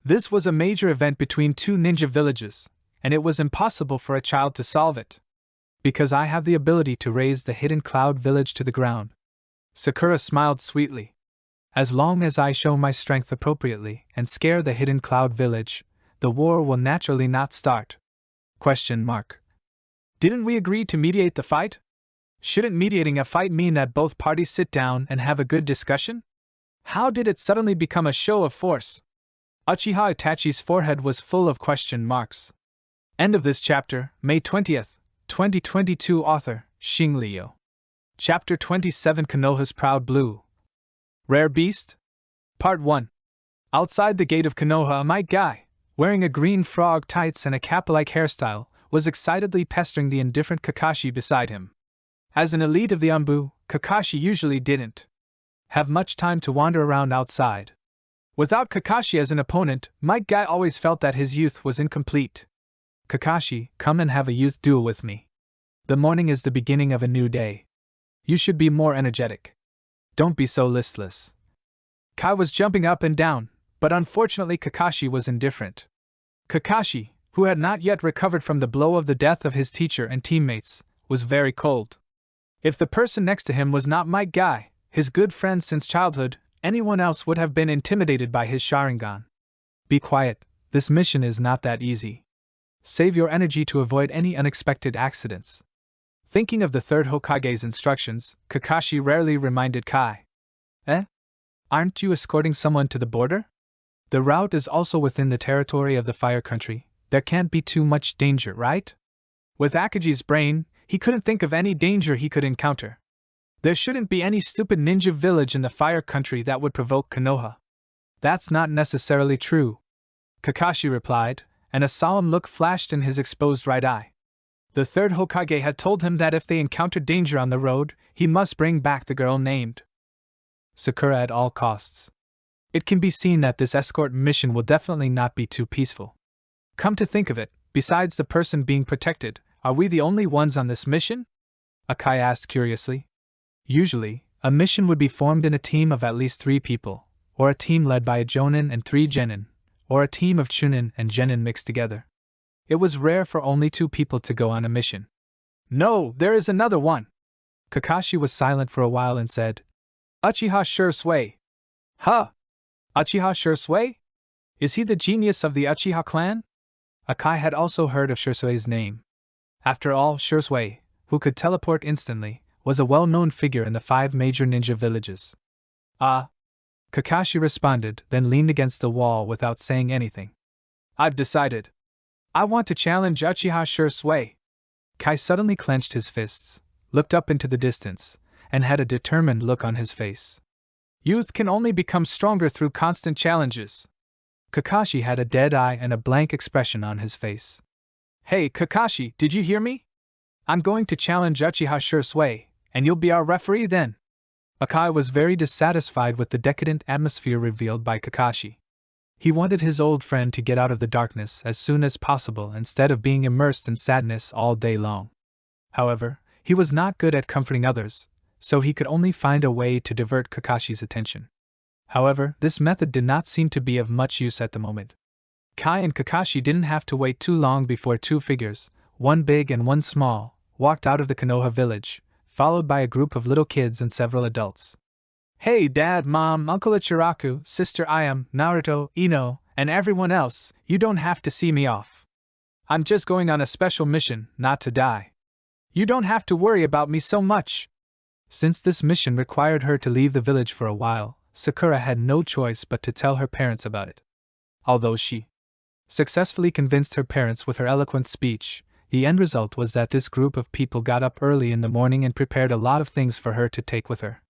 This was a major event between two ninja villages, and it was impossible for a child to solve it. Because I have the ability to raise the Hidden Cloud Village to the ground. Sakura smiled sweetly. As long as I show my strength appropriately and scare the Hidden Cloud Village, the war will naturally not start. ? Didn't we agree to mediate the fight? Shouldn't mediating a fight mean that both parties sit down and have a good discussion? How did it suddenly become a show of force? Uchiha Itachi's forehead was full of question marks. End of this chapter, May 20th, 2022. Author, Xing Liu. Chapter 27, Konoha's Proud Blue. Rare Beast? Part 1. Outside the gate of Konoha, a Might guy, wearing a green frog tights and a cap-like hairstyle, was excitedly pestering the indifferent Kakashi beside him. As an elite of the Umbu, Kakashi usually didn't have much time to wander around outside. Without Kakashi as an opponent, Might guy always felt that his youth was incomplete. Kakashi, come and have a youth duel with me. The morning is the beginning of a new day. You should be more energetic. Don't be so listless. Kai was jumping up and down, but unfortunately Kakashi was indifferent. Kakashi, who had not yet recovered from the blow of the death of his teacher and teammates, was very cold. If the person next to him was not Might guy, his good friend since childhood, anyone else would have been intimidated by his Sharingan. Be quiet, this mission is not that easy. Save your energy to avoid any unexpected accidents. Thinking of the third Hokage's instructions, Kakashi rarely reminded Kai. Aren't you escorting someone to the border? The route is also within the territory of the Fire Country. There can't be too much danger, right? With Akaji's brain, he couldn't think of any danger he could encounter. There shouldn't be any stupid ninja village in the Fire Country that would provoke Konoha. That's not necessarily true, Kakashi replied, and a solemn look flashed in his exposed right eye. The third Hokage had told him that if they encountered danger on the road, he must bring back the girl named Sakura at all costs. It can be seen that this escort mission will definitely not be too peaceful. Come to think of it, besides the person being protected, are we the only ones on this mission? Akai asked curiously. Usually, a mission would be formed in a team of at least 3 people, or a team led by a Jonin and 3 Genin, or a team of Chunin and Genin mixed together. It was rare for only 2 people to go on a mission. No, there is another one. Kakashi was silent for a while and said, Uchiha Shursui. Huh? Uchiha Shursui? Is he the genius of the Uchiha clan? Akai had also heard of Shursui's name. After all, Shursui, who could teleport instantly, was a well-known figure in the 5 major ninja villages. Kakashi responded, then leaned against the wall without saying anything. I've decided. I want to challenge Uchiha Shursui. Kai suddenly clenched his fists, looked up into the distance, and had a determined look on his face. Youth can only become stronger through constant challenges. Kakashi had a dead eye and a blank expression on his face. Hey Kakashi, did you hear me? I'm going to challenge Uchiha Shursui, and you'll be our referee then. Akai was very dissatisfied with the decadent atmosphere revealed by Kakashi. He wanted his old friend to get out of the darkness as soon as possible instead of being immersed in sadness all day long. However, he was not good at comforting others, so he could only find a way to divert Kakashi's attention. However, this method did not seem to be of much use at the moment. Kai and Kakashi didn't have to wait too long before two figures, one big and one small, walked out of the Konoha village, followed by a group of little kids and several adults. Hey Dad, Mom, Uncle Ichiraku, Sister Ayam, Naruto, Ino, and everyone else, you don't have to see me off. I'm just going on a special mission, not to die. You don't have to worry about me so much. Since this mission required her to leave the village for a while, Sakura had no choice but to tell her parents about it. Although she successfully convinced her parents with her eloquent speech, the end result was that this group of people got up early in the morning and prepared a lot of things for her to take with her.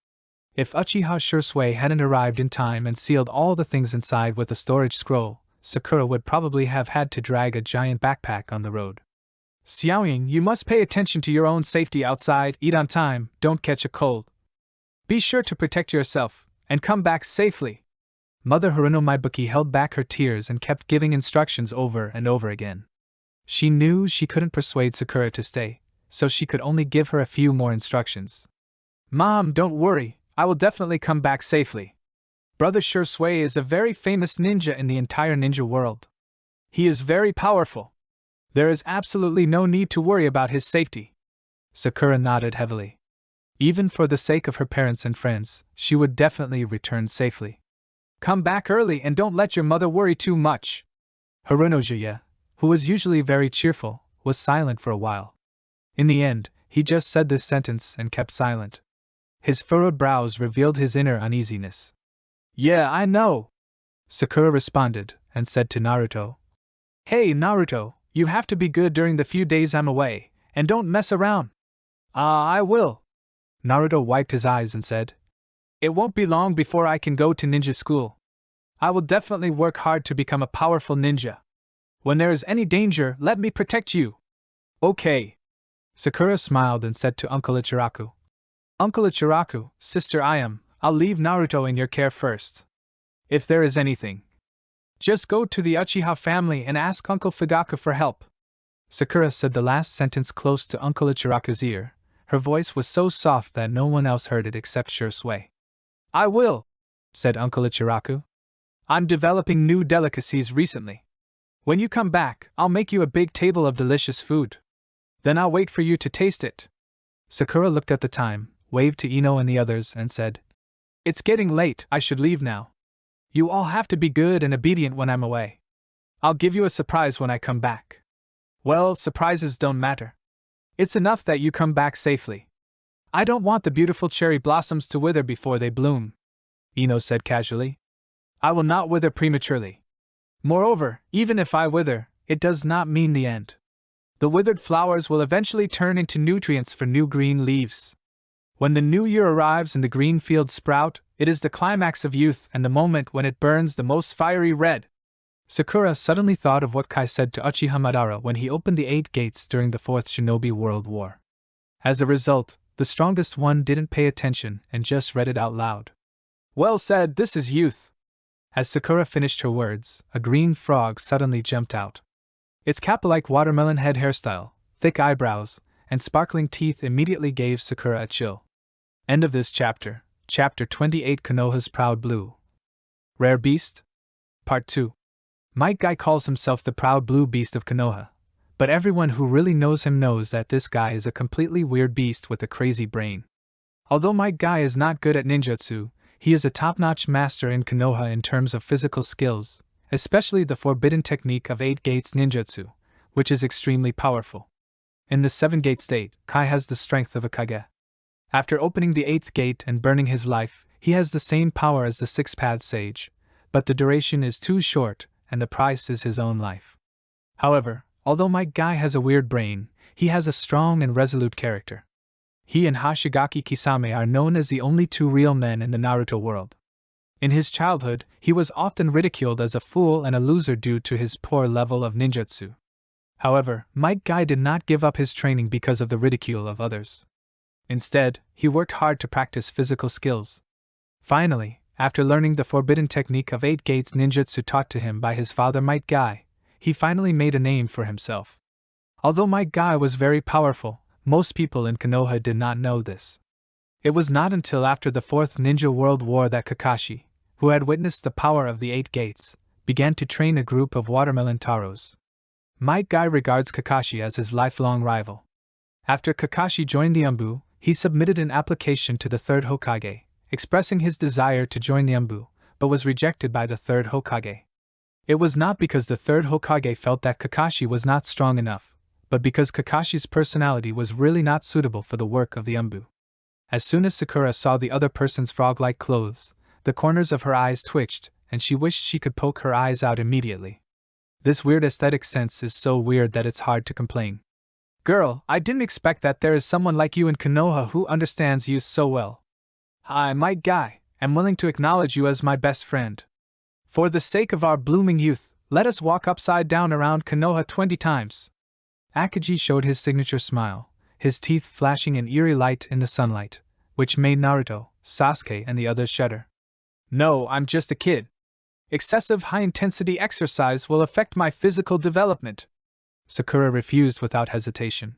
If Uchiha Shursui hadn't arrived in time and sealed all the things inside with a storage scroll, Sakura would probably have had to drag a giant backpack on the road. Xiaoying, you must pay attention to your own safety outside, eat on time, don't catch a cold. Be sure to protect yourself, and come back safely. Mother Haruno Maibuki held back her tears and kept giving instructions over and over again. She knew she couldn't persuade Sakura to stay, so she could only give her a few more instructions. Mom, don't worry, I will definitely come back safely. Brother Shursui is a very famous ninja in the entire ninja world. He is very powerful. There is absolutely no need to worry about his safety. Sakura nodded heavily. Even for the sake of her parents and friends, she would definitely return safely. Come back early and don't let your mother worry too much. Harunojuya, who was usually very cheerful, was silent for a while. In the end, he just said this sentence and kept silent. His furrowed brows revealed his inner uneasiness. Yeah, I know, Sakura responded and said to Naruto. Hey Naruto, you have to be good during the few days I'm away, and don't mess around. I will. Naruto wiped his eyes and said. It won't be long before I can go to ninja school. I will definitely work hard to become a powerful ninja. When there is any danger, let me protect you. Okay. Sakura smiled and said to Uncle Ichiraku. Uncle Ichiraku, Sister Ayam, I'll leave Naruto in your care first. If there is anything, just go to the Uchiha family and ask Uncle Fugaku for help. Sakura said the last sentence close to Uncle Ichiraku's ear. Her voice was so soft that no one else heard it except Shursui. I will, said Uncle Ichiraku. I'm developing new delicacies recently. When you come back, I'll make you a big table of delicious food. Then I'll wait for you to taste it. Sakura looked at the time, waved to Ino and the others, and said, It's getting late, I should leave now. You all have to be good and obedient when I'm away. I'll give you a surprise when I come back. Well, surprises don't matter. It's enough that you come back safely. I don't want the beautiful cherry blossoms to wither before they bloom, Ino said casually. I will not wither prematurely. Moreover, even if I wither, it does not mean the end. The withered flowers will eventually turn into nutrients for new green leaves. When the new year arrives and the green fields sprout, it is the climax of youth and the moment when it burns the most fiery red. Sakura suddenly thought of what Kai said to Uchiha Madara when he opened the 8 gates during the 4th Shinobi World War. As a result, the strongest one didn't pay attention and just read it out loud. Well said, this is youth. As Sakura finished her words, a green frog suddenly jumped out. Its cap-like watermelon head hairstyle, thick eyebrows, and sparkling teeth immediately gave Sakura a chill. End of this chapter. Chapter 28, Konoha's Proud Blue. Rare Beast? Part 2. Might Guy calls himself the Proud Blue Beast of Konoha, but everyone who really knows him knows that this guy is a completely weird beast with a crazy brain. Although Might Guy is not good at ninjutsu, he is a top-notch master in Konoha in terms of physical skills, especially the forbidden technique of 8 gates ninjutsu, which is extremely powerful. In the 7-gate state, Kai has the strength of a kage. After opening the 8th gate and burning his life, he has the same power as the 6-path sage, but the duration is too short, and the price is his own life. However, although Might Guy has a weird brain, he has a strong and resolute character. He and Hoshigaki Kisame are known as the only 2 real men in the Naruto world. In his childhood, he was often ridiculed as a fool and a loser due to his poor level of ninjutsu. However, Might Guy did not give up his training because of the ridicule of others. Instead, he worked hard to practice physical skills. Finally, after learning the forbidden technique of 8 gates ninjutsu taught to him by his father Might Guy, he finally made a name for himself. Although Might Guy was very powerful, most people in Konoha did not know this. It was not until after the Fourth Ninja World War that Kakashi, who had witnessed the power of the 8 gates, began to train a group of watermelon taros. Might Guy regards Kakashi as his lifelong rival. After Kakashi joined the Umbu, he submitted an application to the third Hokage, expressing his desire to join the Umbu, but was rejected by the third Hokage. It was not because the third Hokage felt that Kakashi was not strong enough, but because Kakashi's personality was really not suitable for the work of the Umbu. As soon as Sakura saw the other person's frog-like clothes, the corners of her eyes twitched, and she wished she could poke her eyes out immediately. This weird aesthetic sense is so weird that it's hard to complain. Girl, I didn't expect that there is someone like you in Konoha who understands youth so well. I, Might Guy, am willing to acknowledge you as my best friend. For the sake of our blooming youth, let us walk upside down around Konoha 20 times. Akatsuki showed his signature smile, his teeth flashing an eerie light in the sunlight, which made Naruto, Sasuke, and the others shudder. No, I'm just a kid. Excessive high-intensity exercise will affect my physical development. Sakura refused without hesitation.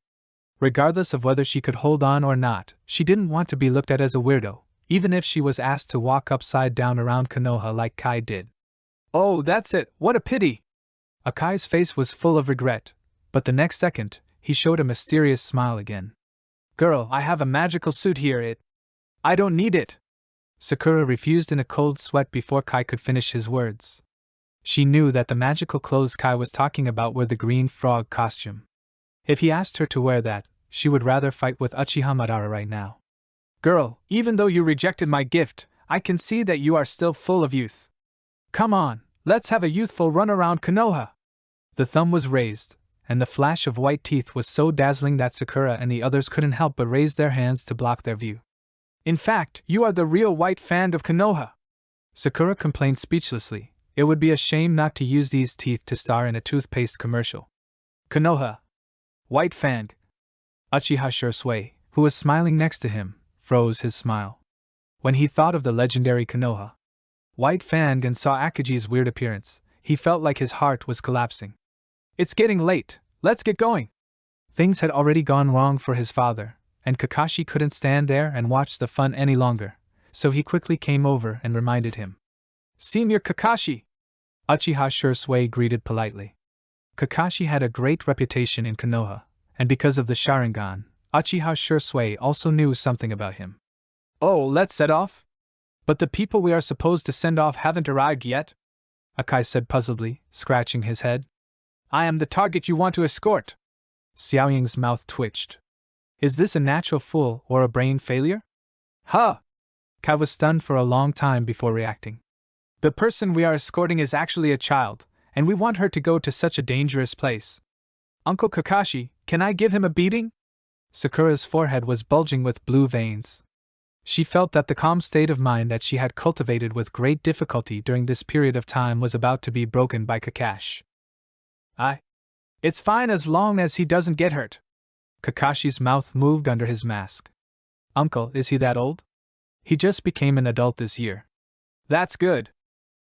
Regardless of whether she could hold on or not, she didn't want to be looked at as a weirdo, even if she was asked to walk upside down around Konoha like Kai did. Oh, that's it, what a pity! Akai's face was full of regret, but the next second, he showed a mysterious smile again. Girl, I have a magical suit here, I don't need it. Sakura refused in a cold sweat before Kai could finish his words. She knew that the magical clothes Kai was talking about were the green frog costume. If he asked her to wear that, she would rather fight with Uchiha Madara right now. Girl, even though you rejected my gift, I can see that you are still full of youth. Come on, let's have a youthful run around Konoha. The thumb was raised, and the flash of white teeth was so dazzling that Sakura and the others couldn't help but raise their hands to block their view. In fact, you are the real white fan of Konoha. Sakura complained speechlessly. It would be a shame not to use these teeth to star in a toothpaste commercial. Konoha. White Fang. Uchiha Shursui, who was smiling next to him, froze his smile. When he thought of the legendary Konoha White Fang and saw Akaji's weird appearance, he felt like his heart was collapsing. It's getting late, let's get going. Things had already gone wrong for his father, and Kakashi couldn't stand there and watch the fun any longer, so he quickly came over and reminded him. Senior Kakashi! Uchiha Shursui greeted politely. Kakashi had a great reputation in Konoha, and because of the Sharingan, Uchiha Shursui also knew something about him. Oh, let's set off? But the people we are supposed to send off haven't arrived yet? Akai said puzzledly, scratching his head. I am the target you want to escort. Xiaoying's mouth twitched. Is this a natural fool or a brain failure? Huh! Kai was stunned for a long time before reacting. The person we are escorting is actually a child, and we want her to go to such a dangerous place. Uncle Kakashi, can I give him a beating? Sakura's forehead was bulging with blue veins. She felt that the calm state of mind that she had cultivated with great difficulty during this period of time was about to be broken by Kakashi. It's fine as long as he doesn't get hurt. Kakashi's mouth moved under his mask. Uncle, is he that old? He just became an adult this year. That's good.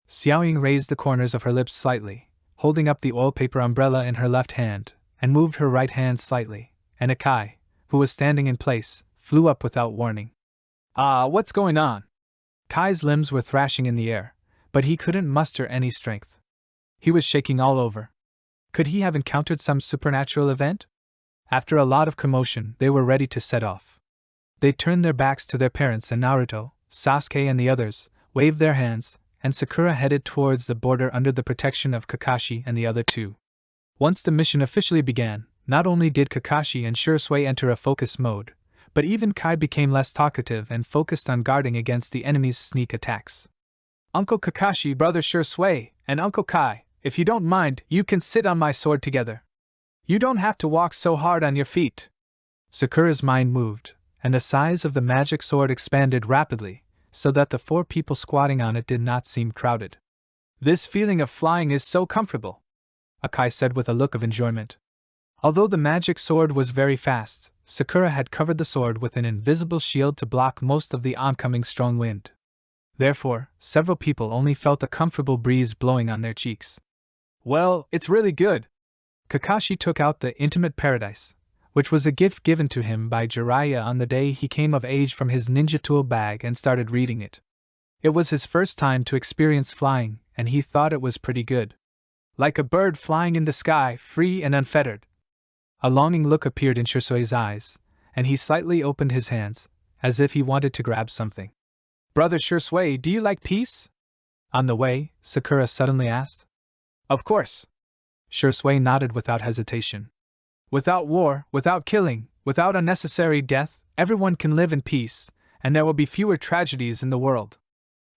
Xiaoying raised the corners of her lips slightly, holding up the oil paper umbrella in her left hand, and moved her right hand slightly, and Akai, who was standing in place, flew up without warning. What's going on? Kai's limbs were thrashing in the air, but he couldn't muster any strength. He was shaking all over. Could he have encountered some supernatural event? After a lot of commotion, they were ready to set off. They turned their backs to their parents and Naruto, Sasuke and the others, waved their hands, and Sakura headed towards the border under the protection of Kakashi and the other two. Once the mission officially began, not only did Kakashi and Shursui enter a focus mode, but even Kai became less talkative and focused on guarding against the enemy's sneak attacks. Uncle Kakashi, Brother Shursui, and Uncle Kai, if you don't mind, you can sit on my sword together. You don't have to walk so hard on your feet. Sakura's mind moved, and the size of the magic sword expanded rapidly, so that the 4 people squatting on it did not seem crowded. "This feeling of flying is so comfortable," Akai said with a look of enjoyment. Although the magic sword was very fast, Sakura had covered the sword with an invisible shield to block most of the oncoming strong wind. Therefore, several people only felt a comfortable breeze blowing on their cheeks. "Well, it's really good." Kakashi took out the Intimate Paradise, which was a gift given to him by Jiraiya on the day he came of age from his ninja tool bag, and started reading it. It was his first time to experience flying, and he thought it was pretty good. "Like a bird flying in the sky, free and unfettered." A longing look appeared in Shirsui's eyes, and he slightly opened his hands, as if he wanted to grab something. "Brother Shirsui, do you like peace?" On the way, Sakura suddenly asked. "Of course." Shirsui nodded without hesitation. "Without war, without killing, without unnecessary death, everyone can live in peace, and there will be fewer tragedies in the world."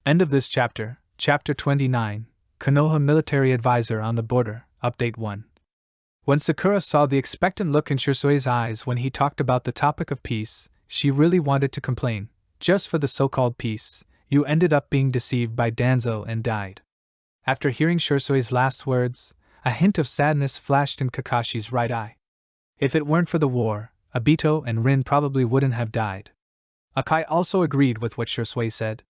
End of this chapter. Chapter 29, Konoha Military Advisor on the Border, Update 1. When Sakura saw the expectant look in Shirsui's eyes when he talked about the topic of peace, she really wanted to complain. "Just for the so-called peace, you ended up being deceived by Danzo and died." After hearing Shirsui's last words, a hint of sadness flashed in Kakashi's right eye. If it weren't for the war, Obito and Rin probably wouldn't have died. Akai also agreed with what Shirsui said.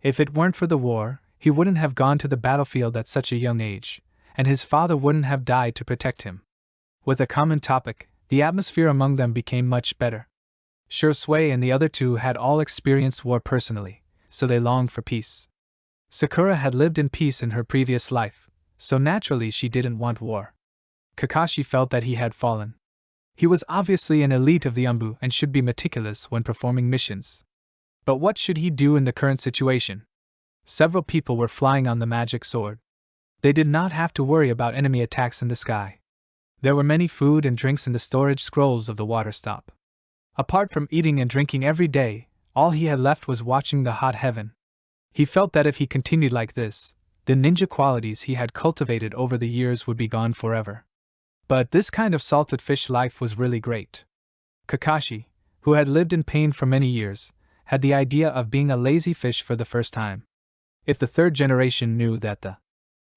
If it weren't for the war, he wouldn't have gone to the battlefield at such a young age, and his father wouldn't have died to protect him. With a common topic, the atmosphere among them became much better. Shirsui and the other 2 had all experienced war personally, so they longed for peace. Sakura had lived in peace in her previous life, so naturally she didn't want war. Kakashi felt that he had fallen. He was obviously an elite of the Umbu and should be meticulous when performing missions. But what should he do in the current situation? Several people were flying on the magic sword. They did not have to worry about enemy attacks in the sky. There were many food and drinks in the storage scrolls of the water stop. Apart from eating and drinking every day, all he had left was watching the hot heaven. He felt that if he continued like this, the ninja qualities he had cultivated over the years would be gone forever. But this kind of salted fish life was really great. Kakashi, who had lived in pain for many years, had the idea of being a lazy fish for the first time. If the 3rd generation knew that the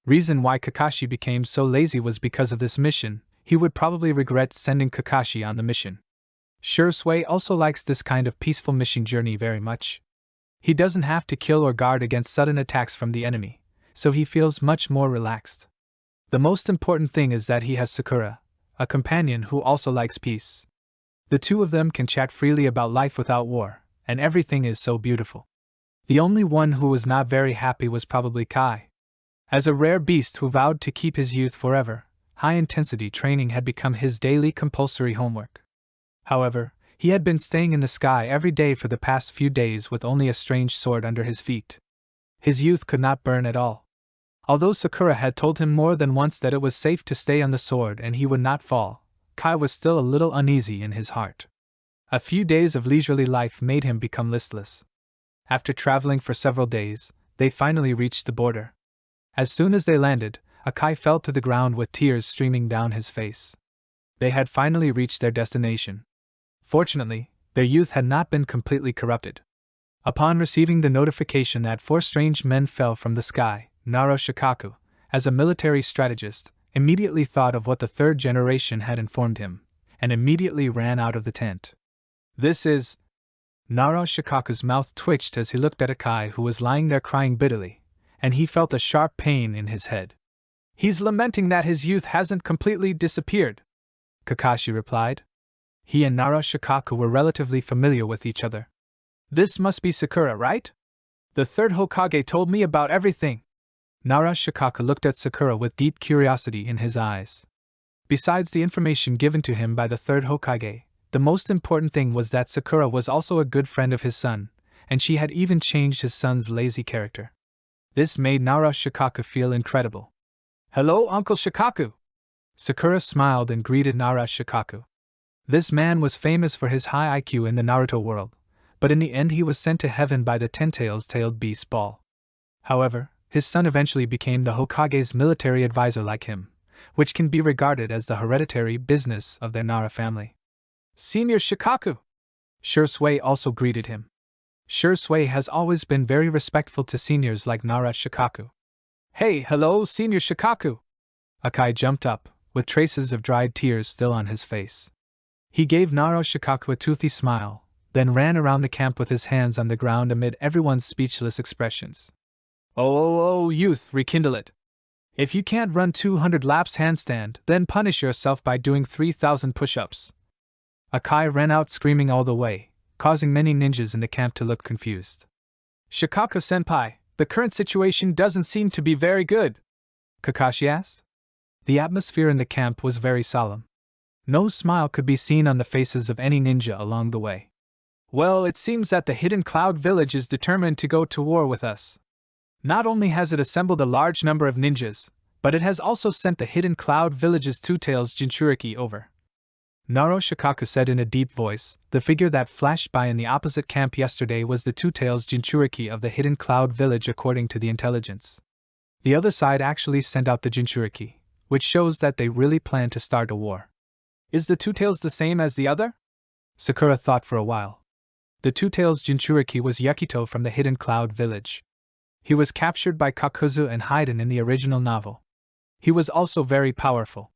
reason why Kakashi became so lazy was because of this mission, he would probably regret sending Kakashi on the mission. Shirsui also likes this kind of peaceful mission journey very much. He doesn't have to kill or guard against sudden attacks from the enemy, so he feels much more relaxed. The most important thing is that he has Sakura, a companion who also likes peace. The 2 of them can chat freely about life without war, and everything is so beautiful. The only one who was not very happy was probably Kai. As a rare beast who vowed to keep his youth forever, high-intensity training had become his daily compulsory homework. However, he had been staying in the sky every day for the past few days with only a strange sword under his feet. His youth could not burn at all. Although Sakura had told him more than once that it was safe to stay on the sword and he would not fall, Kai was still a little uneasy in his heart. A few days of leisurely life made him become listless. After traveling for several days, they finally reached the border. As soon as they landed, Akai fell to the ground with tears streaming down his face. They had finally reached their destination. Fortunately, their youth had not been completely corrupted. Upon receiving the notification that 4 strange men fell from the sky, Naruto Shikaku, as a military strategist, immediately thought of what the 3rd generation had informed him, and immediately ran out of the tent. "This is..." Naruto Shikaku's mouth twitched as he looked at Akai, who was lying there crying bitterly, and he felt a sharp pain in his head. "He's lamenting that his youth hasn't completely disappeared," Kakashi replied. He and Naruto Shikaku were relatively familiar with each other. "This must be Sakura, right? The 3rd Hokage told me about everything." Naruto Shikaku looked at Sakura with deep curiosity in his eyes. Besides the information given to him by the 3rd Hokage, the most important thing was that Sakura was also a good friend of his son, and she had even changed his son's lazy character. This made Naruto Shikaku feel incredible. "Hello, Uncle Shikaku!" Sakura smiled and greeted Naruto Shikaku. This man was famous for his high IQ in the Naruto world, but in the end he was sent to heaven by the Ten-Tailed Beast Ball. However, his son eventually became the Hokage's military advisor like him, which can be regarded as the hereditary business of their Nara family. "Senior Shikaku!" Shirsui also greeted him. Shui has always been very respectful to seniors like Nara Shikaku. Hey, hello, Senior Shikaku! Akai jumped up, with traces of dried tears still on his face. He gave Nara Shikaku a toothy smile, then ran around the camp with his hands on the ground amid everyone's speechless expressions. Oh, youth, rekindle it! If you can't run 200 laps handstand, then punish yourself by doing 3,000 push-ups. Akai ran out screaming all the way, causing many ninjas in the camp to look confused. Shikaku-senpai, the current situation doesn't seem to be very good, Kakashi asked. The atmosphere in the camp was very solemn. No smile could be seen on the faces of any ninja along the way. Well, it seems that the Hidden Cloud Village is determined to go to war with us. Not only has it assembled a large number of ninjas, but it has also sent the Hidden Cloud Village's Two-Tails Jinchuriki over. Naro Shikaku said in a deep voice. The figure that flashed by in the opposite camp yesterday was the Two-Tails Jinchuriki of the Hidden Cloud Village according to the intelligence. The other side actually sent out the Jinchuriki, which shows that they really plan to start a war. Is the Two-Tails the same as the other? Sakura thought for a while. The Two-Tails Jinchuriki was Yukito from the Hidden Cloud Village. He was captured by Kakuzu and Haiden in the original novel. He was also very powerful.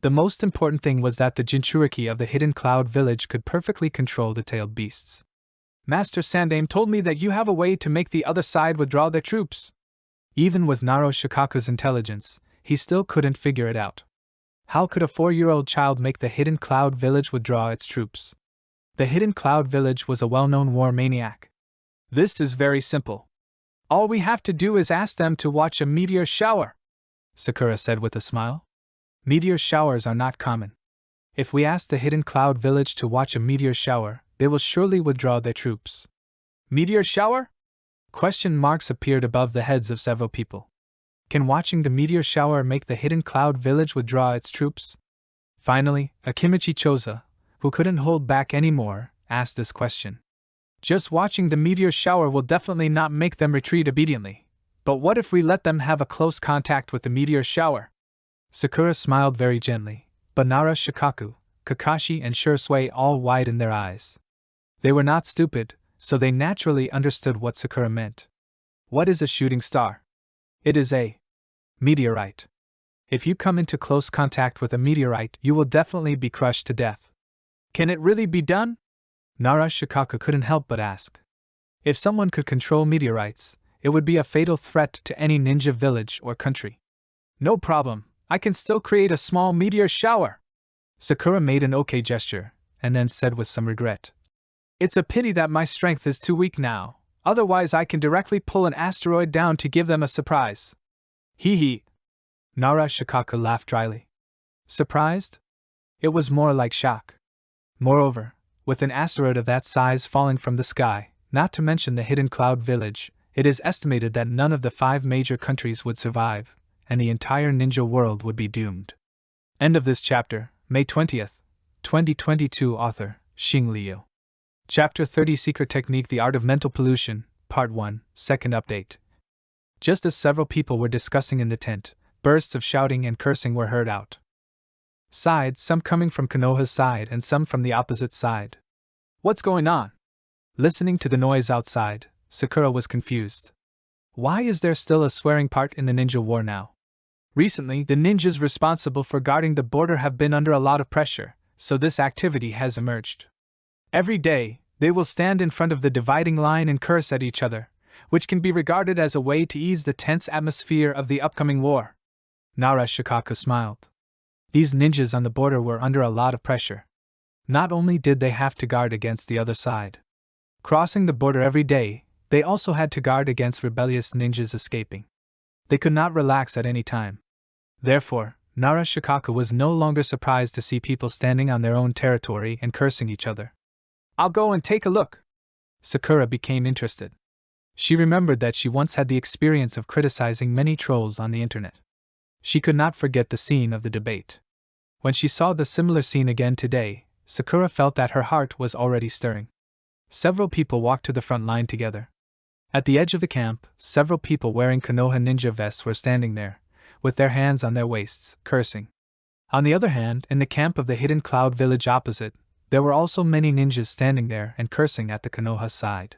The most important thing was that the Jinchuriki of the Hidden Cloud Village could perfectly control the tailed beasts. Master Sandaime told me that you have a way to make the other side withdraw their troops. Even with Naro Shikaku's intelligence, he still couldn't figure it out. How could a 4-year-old child make the Hidden Cloud Village withdraw its troops? The Hidden Cloud Village was a well-known war maniac. This is very simple. All we have to do is ask them to watch a meteor shower, Sakura said with a smile. Meteor showers are not common. If we ask the Hidden Cloud Village to watch a meteor shower, they will surely withdraw their troops. Meteor shower? Question marks appeared above the heads of several people. Can watching the meteor shower make the Hidden Cloud Village withdraw its troops? Finally, Akimichi Choza, who couldn't hold back anymore, asked this question. Just watching the meteor shower will definitely not make them retreat obediently. But what if we let them have a close contact with the meteor shower? Sakura smiled very gently, but Nara Shikaku, Kakashi and Shui all widened their eyes. They were not stupid, so they naturally understood what Sakura meant. What is a shooting star? It is a meteorite. If you come into close contact with a meteorite, you will definitely be crushed to death. Can it really be done? Nara Shikaku couldn't help but ask. If someone could control meteorites, it would be a fatal threat to any ninja village or country. No problem. I can still create a small meteor shower. Sakura made an okay gesture, and then said with some regret. It's a pity that my strength is too weak now, otherwise I can directly pull an asteroid down to give them a surprise. Hee hee. Nara Shikaku laughed dryly. Surprised? It was more like shock. Moreover, with an asteroid of that size falling from the sky, not to mention the Hidden Cloud Village, it is estimated that none of the 5 major countries would survive, and the entire ninja world would be doomed. End of this chapter, May 20th, 2022. Author, Xing Liu. Chapter 30 Secret Technique The Art of Mental Pollution, Part 1, Second Update. Just as several people were discussing in the tent, bursts of shouting and cursing were heard out. Some coming from Konoha's side and some from the opposite side. What's going on? Listening to the noise outside, Sakura was confused. Why is there still a swearing part in the ninja war now? Recently, the ninjas responsible for guarding the border have been under a lot of pressure, so this activity has emerged. Every day, they will stand in front of the dividing line and curse at each other, which can be regarded as a way to ease the tense atmosphere of the upcoming war. Nara Shikaku smiled. These ninjas on the border were under a lot of pressure. Not only did they have to guard against the other side. Crossing the border every day, they also had to guard against rebellious ninjas escaping. They could not relax at any time. Therefore, Nara Shikaku was no longer surprised to see people standing on their own territory and cursing each other. I'll go and take a look. Sakura became interested. She remembered that she once had the experience of criticizing many trolls on the internet. She could not forget the scene of the debate. When she saw the similar scene again today, Sakura felt that her heart was already stirring. Several people walked to the front line together. At the edge of the camp, several people wearing Konoha ninja vests were standing there, with their hands on their waists, cursing. On the other hand, in the camp of the Hidden Cloud Village opposite, there were also many ninjas standing there and cursing at the Konoha side.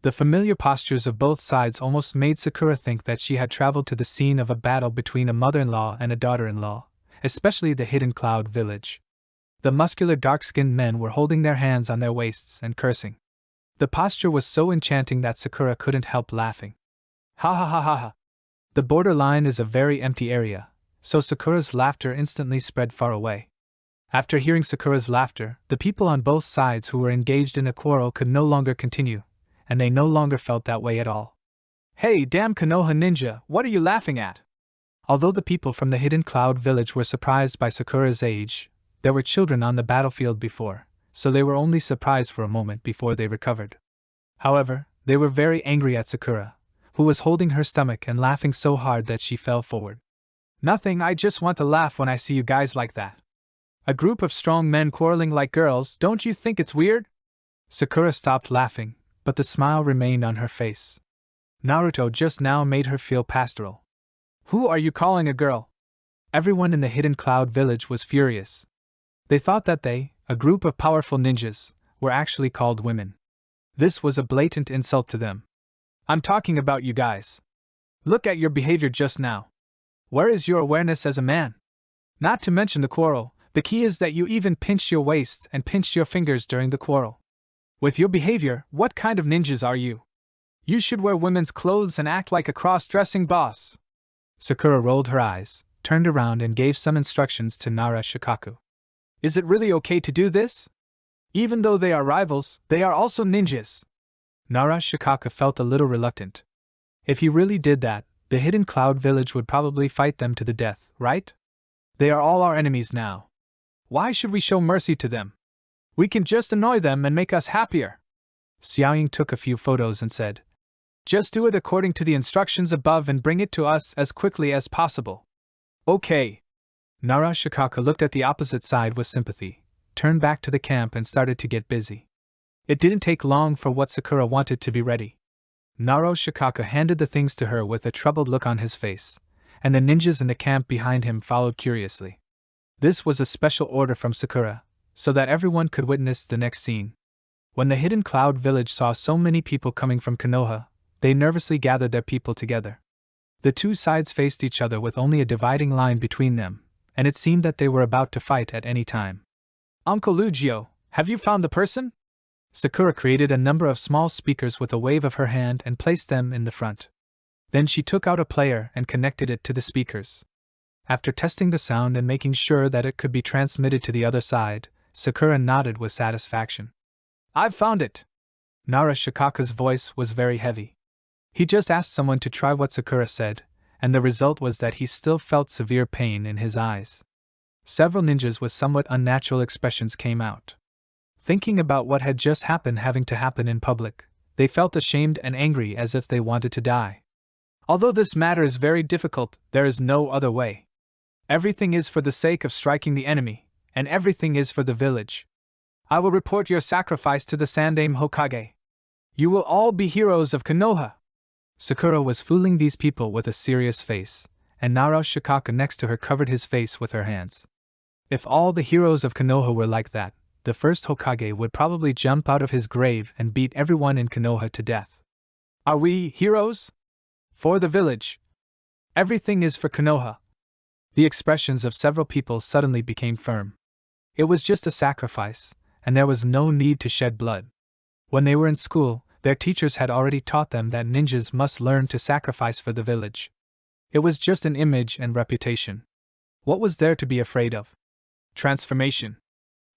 The familiar postures of both sides almost made Sakura think that she had traveled to the scene of a battle between a mother-in-law and a daughter-in-law, especially the Hidden Cloud village. The muscular dark-skinned men were holding their hands on their waists and cursing. The posture was so enchanting that Sakura couldn't help laughing. Ha ha ha ha ha. The borderline is a very empty area, so Sakura's laughter instantly spread far away. After hearing Sakura's laughter, the people on both sides who were engaged in a quarrel could no longer continue, and they no longer felt that way at all. Hey, damn Konoha ninja, what are you laughing at? Although the people from the Hidden Cloud village were surprised by Sakura's age, there were children on the battlefield before, so they were only surprised for a moment before they recovered. However, they were very angry at Sakura, who was holding her stomach and laughing so hard that she fell forward. Nothing, I just want to laugh when I see you guys like that. A group of strong men quarreling like girls, don't you think it's weird? Sakura stopped laughing, but the smile remained on her face. Naruto just now made her feel pastoral. Who are you calling a girl? Everyone in the Hidden Cloud village was furious. They thought that they, a group of powerful ninjas, were actually called women. This was a blatant insult to them. I'm talking about you guys. Look at your behavior just now. Where is your awareness as a man? Not to mention the quarrel, the key is that you even pinched your waist and pinched your fingers during the quarrel. With your behavior, what kind of ninjas are you? You should wear women's clothes and act like a cross-dressing boss. Sakura rolled her eyes, turned around and gave some instructions to Nara Shikaku. Is it really okay to do this? Even though they are rivals, they are also ninjas. Nara Shikaku felt a little reluctant. If he really did that, the Hidden Cloud village would probably fight them to the death, right? They are all our enemies now. Why should we show mercy to them? We can just annoy them and make us happier. Xiaoying took a few photos and said, just do it according to the instructions above and bring it to us as quickly as possible. Okay. Nara Shikaku looked at the opposite side with sympathy, turned back to the camp and started to get busy. It didn't take long for what Sakura wanted to be ready. Nara Shikaku handed the things to her with a troubled look on his face, and the ninjas in the camp behind him followed curiously. This was a special order from Sakura, so that everyone could witness the next scene. When the Hidden Cloud village saw so many people coming from Konoha, they nervously gathered their people together. The two sides faced each other with only a dividing line between them, and it seemed that they were about to fight at any time. Uncle Lugio, have you found the person? Sakura created a number of small speakers with a wave of her hand and placed them in the front. Then she took out a player and connected it to the speakers. After testing the sound and making sure that it could be transmitted to the other side, Sakura nodded with satisfaction. I've found it! Nara Shikaku's voice was very heavy. He just asked someone to try what Sakura said, and the result was that he still felt severe pain in his eyes. Several ninjas with somewhat unnatural expressions came out. Thinking about what had just happened having to happen in public, they felt ashamed and angry as if they wanted to die. Although this matter is very difficult, there is no other way. Everything is for the sake of striking the enemy, and everything is for the village. I will report your sacrifice to the Sandaime Hokage. You will all be heroes of Konoha. Sakura was fooling these people with a serious face, and Nara Shikaku next to her covered his face with her hands. If all the heroes of Konoha were like that, the first Hokage would probably jump out of his grave and beat everyone in Konoha to death. Are we heroes? For the village. Everything is for Konoha. The expressions of several people suddenly became firm. It was just a sacrifice, and there was no need to shed blood. When they were in school, their teachers had already taught them that ninjas must learn to sacrifice for the village. It was just an image and reputation. What was there to be afraid of? Transformation.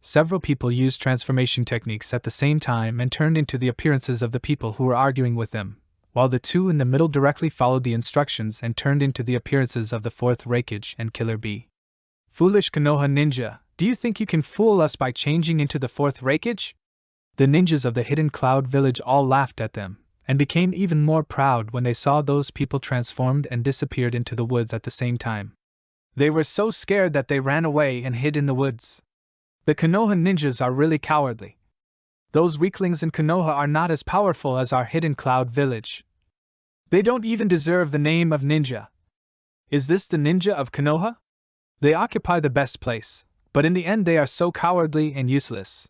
Several people used transformation techniques at the same time and turned into the appearances of the people who were arguing with them, while the two in the middle directly followed the instructions and turned into the appearances of the fourth Raikage and Killer Bee. Foolish Konoha ninja, do you think you can fool us by changing into the fourth Raikage? The ninjas of the Hidden Cloud village all laughed at them, and became even more proud when they saw those people transformed and disappeared into the woods at the same time. They were so scared that they ran away and hid in the woods. The Konoha ninjas are really cowardly. Those weaklings in Konoha are not as powerful as our Hidden Cloud village. They don't even deserve the name of ninja. Is this the ninja of Konoha? They occupy the best place, but in the end they are so cowardly and useless.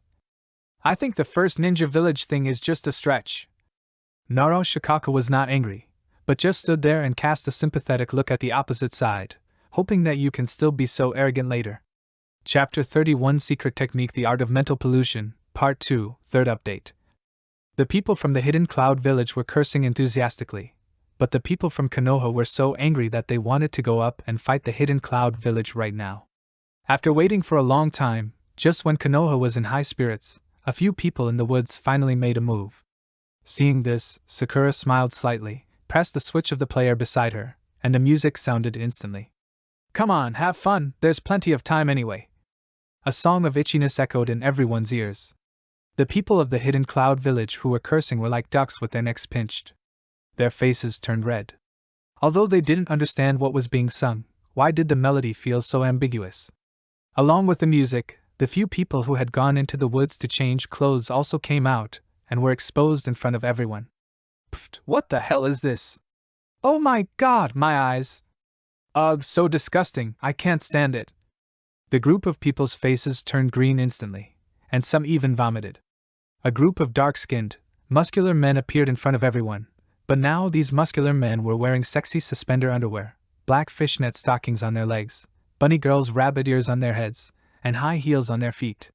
I think the first ninja village thing is just a stretch. Naruto Shikaku was not angry, but just stood there and cast a sympathetic look at the opposite side, hoping that you can still be so arrogant later. Chapter 31 Secret Technique: The Art of Mental Pollution, Part 2, Third Update. The people from the Hidden Cloud Village were cursing enthusiastically, but the people from Konoha were so angry that they wanted to go up and fight the Hidden Cloud Village right now. After waiting for a long time, just when Konoha was in high spirits, a few people in the woods finally made a move. Seeing this, Sakura smiled slightly, pressed the switch of the player beside her, and the music sounded instantly. "Come on, have fun, there's plenty of time anyway." A song of itchiness echoed in everyone's ears. The people of the Hidden Cloud Village who were cursing were like ducks with their necks pinched. Their faces turned red. Although they didn't understand what was being sung, why did the melody feel so ambiguous? Along with the music, the few people who had gone into the woods to change clothes also came out, and were exposed in front of everyone. "Pfft, what the hell is this? Oh my god, my eyes! Ugh, so disgusting, I can't stand it." The group of people's faces turned green instantly, and some even vomited. A group of dark-skinned, muscular men appeared in front of everyone, but now these muscular men were wearing sexy suspender underwear, black fishnet stockings on their legs, bunny girls' rabbit ears on their heads, and high heels on their feet.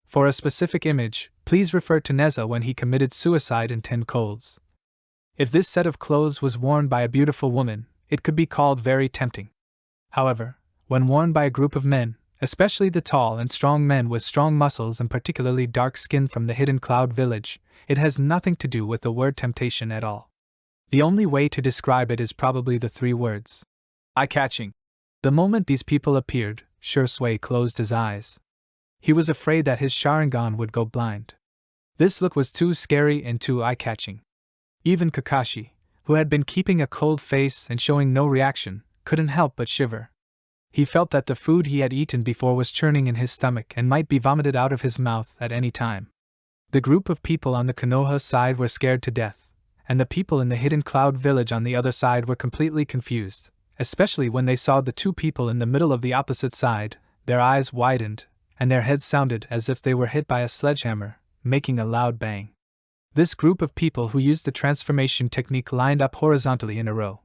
For a specific image, please refer to Neza when he committed suicide in 10 colds. If this set of clothes was worn by a beautiful woman, it could be called very tempting. However, when worn by a group of men, especially the tall and strong men with strong muscles and particularly dark skin from the Hidden Cloud Village, it has nothing to do with the word temptation at all. The only way to describe it is probably the 3 words: eye-catching. The moment these people appeared, Shursui closed his eyes. He was afraid that his Sharingan would go blind. This look was too scary and too eye-catching. Even Kakashi, who had been keeping a cold face and showing no reaction, couldn't help but shiver. He felt that the food he had eaten before was churning in his stomach and might be vomited out of his mouth at any time. The group of people on the Konoha side were scared to death, and the people in the Hidden Cloud Village on the other side were completely confused, especially when they saw the 2 people in the middle of the opposite side. Their eyes widened, and their heads sounded as if they were hit by a sledgehammer, making a loud bang. This group of people who used the transformation technique lined up horizontally in a row.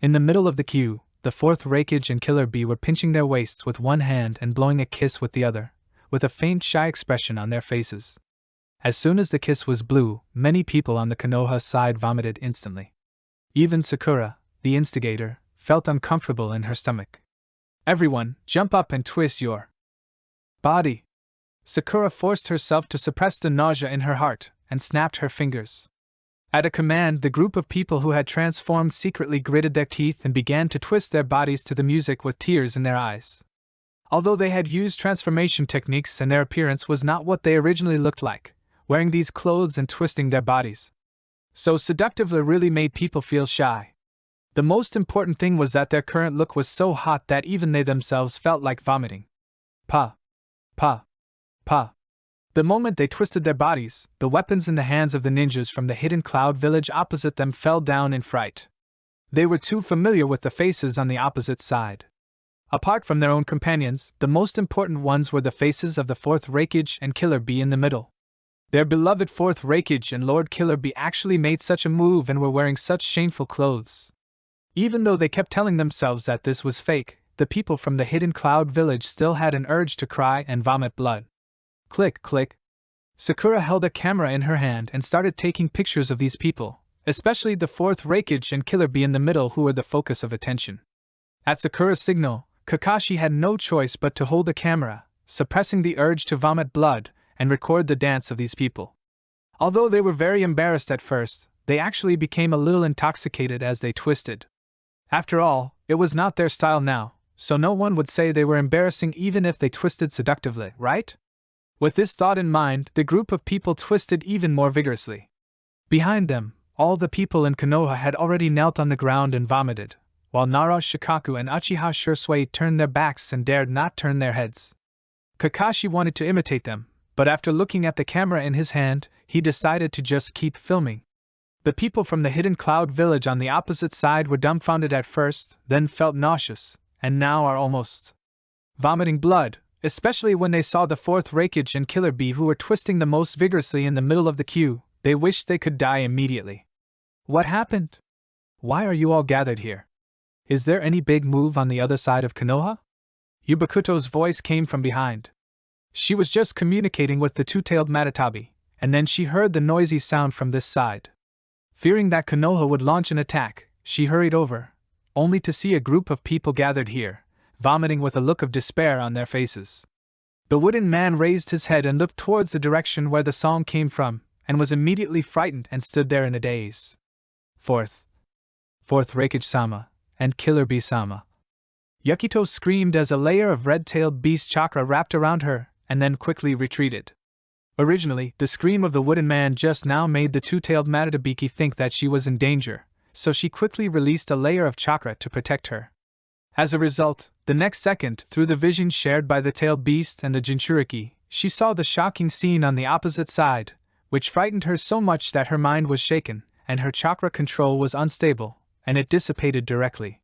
In the middle of the queue, the 4th Raikage and Killer Bee were pinching their waists with one hand and blowing a kiss with the other, with a faint shy expression on their faces. As soon as the kiss was blew, many people on the Konoha side vomited instantly. Even Sakura, the instigator, felt uncomfortable in her stomach. "Everyone, jump up and twist your body." Sakura forced herself to suppress the nausea in her heart, and snapped her fingers. At a command, the group of people who had transformed secretly gritted their teeth and began to twist their bodies to the music with tears in their eyes. Although they had used transformation techniques and their appearance was not what they originally looked like, wearing these clothes and twisting their bodies so seductively really made people feel shy. The most important thing was that their current look was so hot that even they themselves felt like vomiting. Pa. Pa. Pa. The moment they twisted their bodies, the weapons in the hands of the ninjas from the Hidden Cloud Village opposite them fell down in fright. They were too familiar with the faces on the opposite side. Apart from their own companions, the most important ones were the faces of the 4th Raikage and Killer Bee in the middle. Their beloved 4th Raikage and Lord Killer Bee actually made such a move and were wearing such shameful clothes. Even though they kept telling themselves that this was fake, the people from the Hidden Cloud Village still had an urge to cry and vomit blood. Click, click. Sakura held a camera in her hand and started taking pictures of these people, especially the 4th Raikage and Killer Bee in the middle who were the focus of attention. At Sakura's signal, Kakashi had no choice but to hold the camera, suppressing the urge to vomit blood, and record the dance of these people. Although they were very embarrassed at first, they actually became a little intoxicated as they twisted. After all, it was not their style now, so no one would say they were embarrassing even if they twisted seductively, right? With this thought in mind, the group of people twisted even more vigorously. Behind them, all the people in Konoha had already knelt on the ground and vomited, while Naruto Shikaku and Uchiha Shursui turned their backs and dared not turn their heads. Kakashi wanted to imitate them, but after looking at the camera in his hand, he decided to just keep filming. The people from the Hidden Cloud Village on the opposite side were dumbfounded at first, then felt nauseous, and now are almost vomiting blood, especially when they saw the 4th Raikage and Killer Bee who were twisting the most vigorously in the middle of the queue. They wished they could die immediately. What happened? Why are you all gathered here? Is there any big move on the other side of Konoha? Yubikuto's voice came from behind. She was just communicating with the two-tailed Matatabi, and then she heard the noisy sound from this side. Fearing that Konoha would launch an attack, she hurried over, only to see a group of people gathered here, vomiting with a look of despair on their faces. The wooden man raised his head and looked towards the direction where the song came from, and was immediately frightened and stood there in a daze. Fourth Raikage-sama, and Killer Bee-sama. Yukito screamed as a layer of red-tailed beast chakra wrapped around her, and then quickly retreated. Originally, the scream of the wooden man just now made the two-tailed Matatabiki think that she was in danger, so she quickly released a layer of chakra to protect her. As a result, the next second, through the vision shared by the tailed beast and the Jinchuriki, she saw the shocking scene on the opposite side, which frightened her so much that her mind was shaken, and her chakra control was unstable, and it dissipated directly.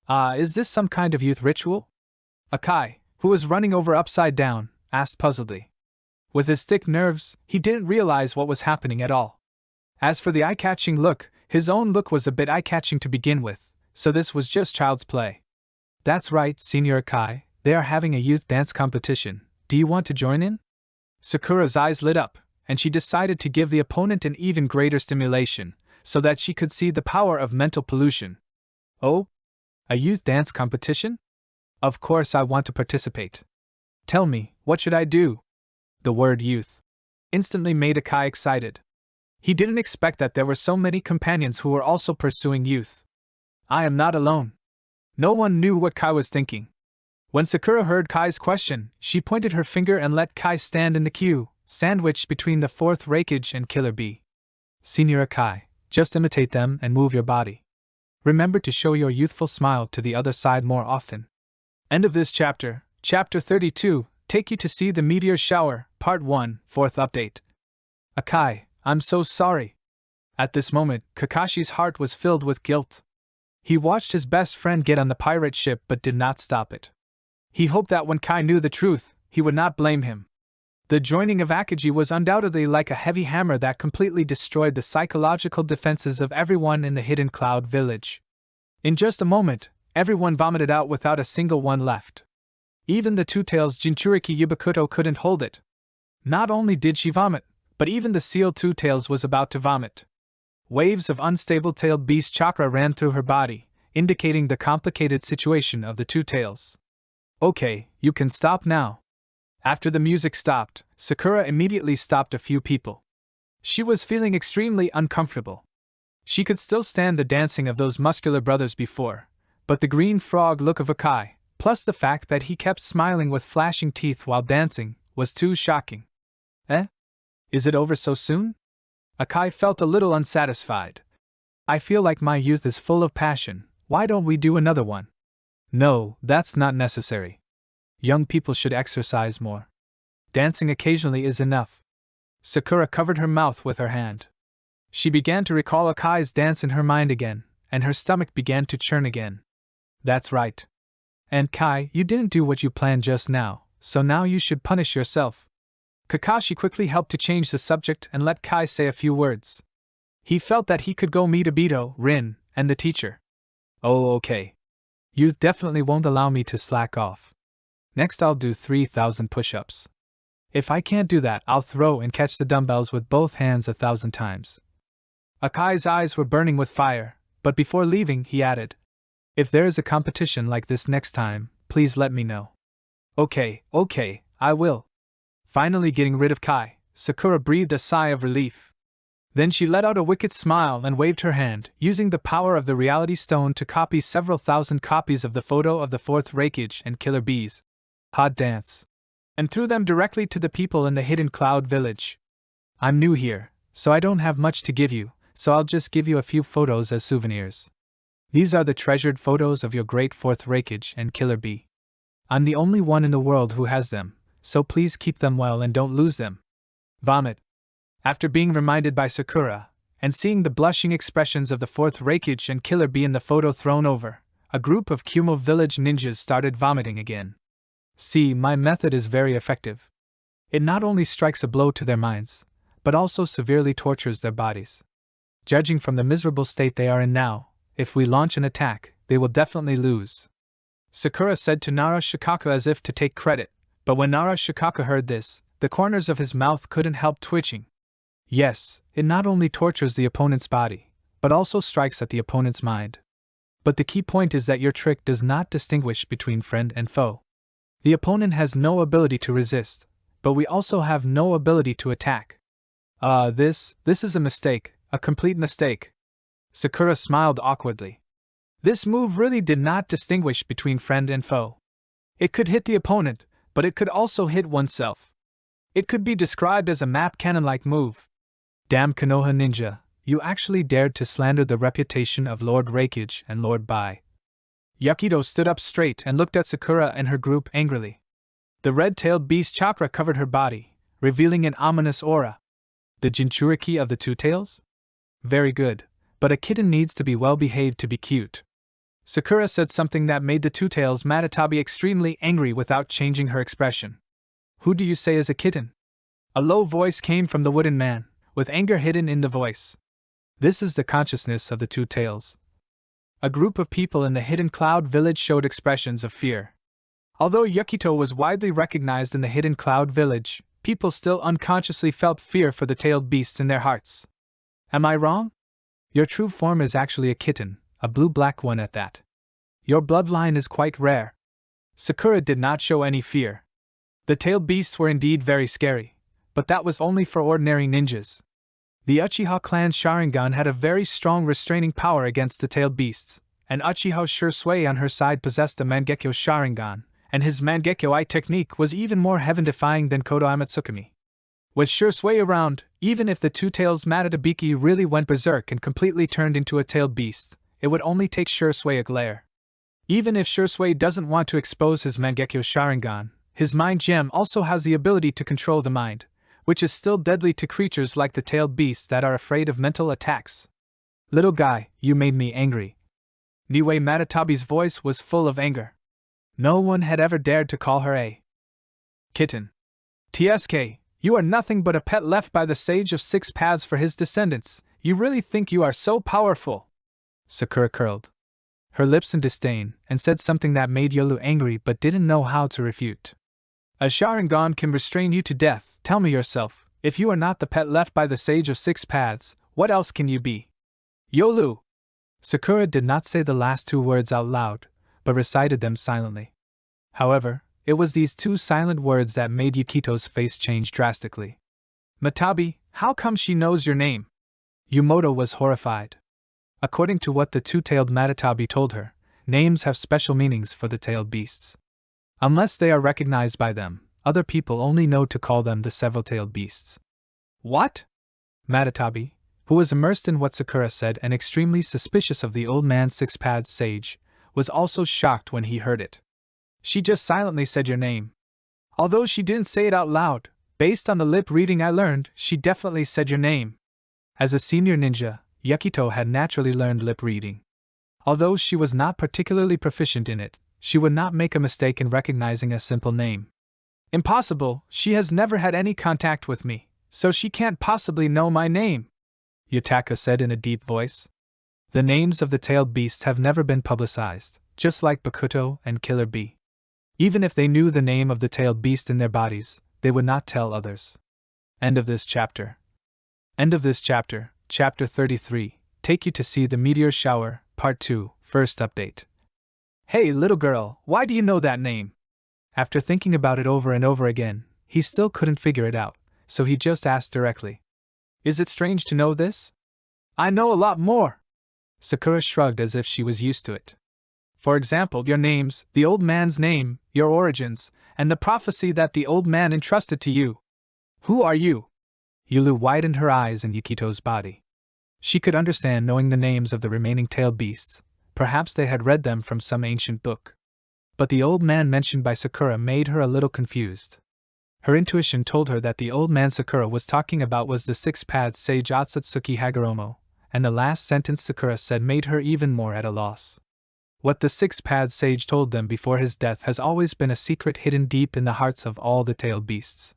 Is this some kind of youth ritual? Akai, who was running over upside down, asked puzzledly. With his thick nerves, he didn't realize what was happening at all. As for the eye-catching look, his own look was a bit eye-catching to begin with, so this was just child's play. That's right, Senior Akai, they are having a youth dance competition. Do you want to join in? Sakura's eyes lit up, and she decided to give the opponent an even greater stimulation, so that she could see the power of mental pollution. Oh? A youth dance competition? Of course I want to participate. Tell me, what should I do? The word youth instantly made Akai excited. He didn't expect that there were so many companions who were also pursuing youth. I am not alone. No one knew what Kai was thinking. When Sakura heard Kai's question, she pointed her finger and let Kai stand in the queue, sandwiched between the fourth Raikage and Killer Bee. Senior Akai, just imitate them and move your body. Remember to show your youthful smile to the other side more often. End of this chapter, Chapter 32, Take You to See the Meteor Shower, Part 1, 4th Update. Akai, I'm so sorry. At this moment, Kakashi's heart was filled with guilt. He watched his best friend get on the pirate ship but did not stop it. He hoped that when Kai knew the truth, he would not blame him. The joining of Akagi was undoubtedly like a heavy hammer that completely destroyed the psychological defenses of everyone in the Hidden Cloud village. In just a moment, everyone vomited out without a single one left. Even the two-tails Jinchuriki Yubikuto couldn't hold it. Not only did she vomit, but even the seal two-tails was about to vomit. Waves of unstable-tailed beast chakra ran through her body, indicating the complicated situation of the two-tails. Okay, you can stop now. After the music stopped, Sakura immediately stopped a few people. She was feeling extremely uncomfortable. She could still stand the dancing of those muscular brothers before, but the green frog look of Akai, plus the fact that he kept smiling with flashing teeth while dancing, was too shocking. Is it over so soon? Akai felt a little unsatisfied. I feel like my youth is full of passion, why don't we do another one? No, that's not necessary. Young people should exercise more. Dancing occasionally is enough. Sakura covered her mouth with her hand. She began to recall Akai's dance in her mind again, and her stomach began to churn again. That's right. And Kai, you didn't do what you planned just now, so now you should punish yourself. Kakashi quickly helped to change the subject and let Kai say a few words. He felt that he could go meet Obito, Rin, and the teacher. Oh, okay. Youth definitely won't allow me to slack off. Next I'll do 3,000 push-ups. If I can't do that, I'll throw and catch the dumbbells with both hands 1,000 times. Akai's eyes were burning with fire, but before leaving he added, if there is a competition like this next time, please let me know. Okay, I will. Finally getting rid of Kai, Sakura breathed a sigh of relief. Then she let out a wicked smile and waved her hand, using the power of the reality stone to copy several thousand copies of the photo of the fourth Raikage and Killer Bees. Hot dance. And threw them directly to the people in the Hidden Cloud village. I'm new here, so I don't have much to give you, so I'll just give you a few photos as souvenirs. These are the treasured photos of your great fourth Raikage and Killer Bee. I'm the only one in the world who has them, so please keep them well and don't lose them. Vomit. After being reminded by Sakura, and seeing the blushing expressions of the fourth Raikage and Killer Bee in the photo thrown over, a group of Kumo village ninjas started vomiting again. See, my method is very effective. It not only strikes a blow to their minds, but also severely tortures their bodies. Judging from the miserable state they are in now, if we launch an attack, they will definitely lose. Sakura said to Narashikaka as if to take credit, but when Narashikaka heard this, the corners of his mouth couldn't help twitching. Yes, it not only tortures the opponent's body, but also strikes at the opponent's mind. But the key point is that your trick does not distinguish between friend and foe. The opponent has no ability to resist, but we also have no ability to attack. This is a mistake, a complete mistake. Sakura smiled awkwardly. This move really did not distinguish between friend and foe. It could hit the opponent, but it could also hit oneself. It could be described as a map cannon-like move. Damn Konoha ninja, you actually dared to slander the reputation of Lord Raikage and Lord Bai. Yakuto stood up straight and looked at Sakura and her group angrily. The red-tailed beast chakra covered her body, revealing an ominous aura. The Jinchuriki of the two tails? Very good, but a kitten needs to be well-behaved to be cute. Sakura said something that made the two-tails Matatabi extremely angry without changing her expression. Who do you say is a kitten? A low voice came from the wooden man, with anger hidden in the voice. This is the consciousness of the two tails. A group of people in the Hidden Cloud Village showed expressions of fear. Although Yakuto was widely recognized in the Hidden Cloud Village, people still unconsciously felt fear for the tailed beasts in their hearts. Am I wrong? Your true form is actually a kitten, a blue-black one at that. Your bloodline is quite rare. Sakura did not show any fear. The tailed beasts were indeed very scary, but that was only for ordinary ninjas. The Uchiha clan's Sharingan had a very strong restraining power against the tailed beasts, and Uchiha Shursui on her side possessed a Mangekyo Sharingan, and his Mangekyo Eye technique was even more heaven-defying than Kodo Amatsukami. With Shursui around, even if the two tails Matatabiki really went berserk and completely turned into a tailed beast, it would only take Shursui a glare. Even if Shursui doesn't want to expose his Mangekyo Sharingan, his mind gem also has the ability to control the mind, which is still deadly to creatures like the tailed beasts that are afraid of mental attacks. Little guy, you made me angry. Niue Matatabi's voice was full of anger. No one had ever dared to call her a kitten. TSK, you are nothing but a pet left by the Sage of Six Paths for his descendants. You really think you are so powerful? Sakura curled her lips in disdain and said something that made Yolu angry but didn't know how to refute. A Sharingan can restrain you to death. Tell me yourself, if you are not the pet left by the Sage of Six Paths, what else can you be? Yolu! Sakura did not say the last two words out loud, but recited them silently. However, it was these two silent words that made Yukito's face change drastically. Matabi, how come she knows your name? Yumoto was horrified. According to what the two-tailed Matatabi told her, names have special meanings for the tailed beasts. Unless they are recognized by them, other people only know to call them the several-tailed beasts. What? Matatabi, who was immersed in what Sakura said and extremely suspicious of the old man's six-paths sage, was also shocked when he heard it. She just silently said your name. Although she didn't say it out loud, based on the lip reading I learned, she definitely said your name. As a senior ninja, Yakuto had naturally learned lip reading. Although she was not particularly proficient in it, she would not make a mistake in recognizing a simple name. Impossible, she has never had any contact with me, so she can't possibly know my name, Yutaka said in a deep voice. The names of the tailed beasts have never been publicized, just like Bakuto and Killer Bee. Even if they knew the name of the tailed beast in their bodies, they would not tell others. End of this chapter. End of this chapter, Chapter 33, Take You to See the Meteor Shower, Part 2, First Update. Hey little girl, why do you know that name? After thinking about it over and over again, he still couldn't figure it out, so he just asked directly. Is it strange to know this? I know a lot more. Sakura shrugged as if she was used to it. For example, your names, the old man's name, your origins, and the prophecy that the old man entrusted to you. Who are you? Yulu widened her eyes in Yukito's body. She could understand knowing the names of the remaining tailed beasts. Perhaps they had read them from some ancient book. But the old man mentioned by Sakura made her a little confused. Her intuition told her that the old man Sakura was talking about was the six-paths sage Otsutsuki Hagoromo, and the last sentence Sakura said made her even more at a loss. What the six-paths sage told them before his death has always been a secret hidden deep in the hearts of all the tailed beasts.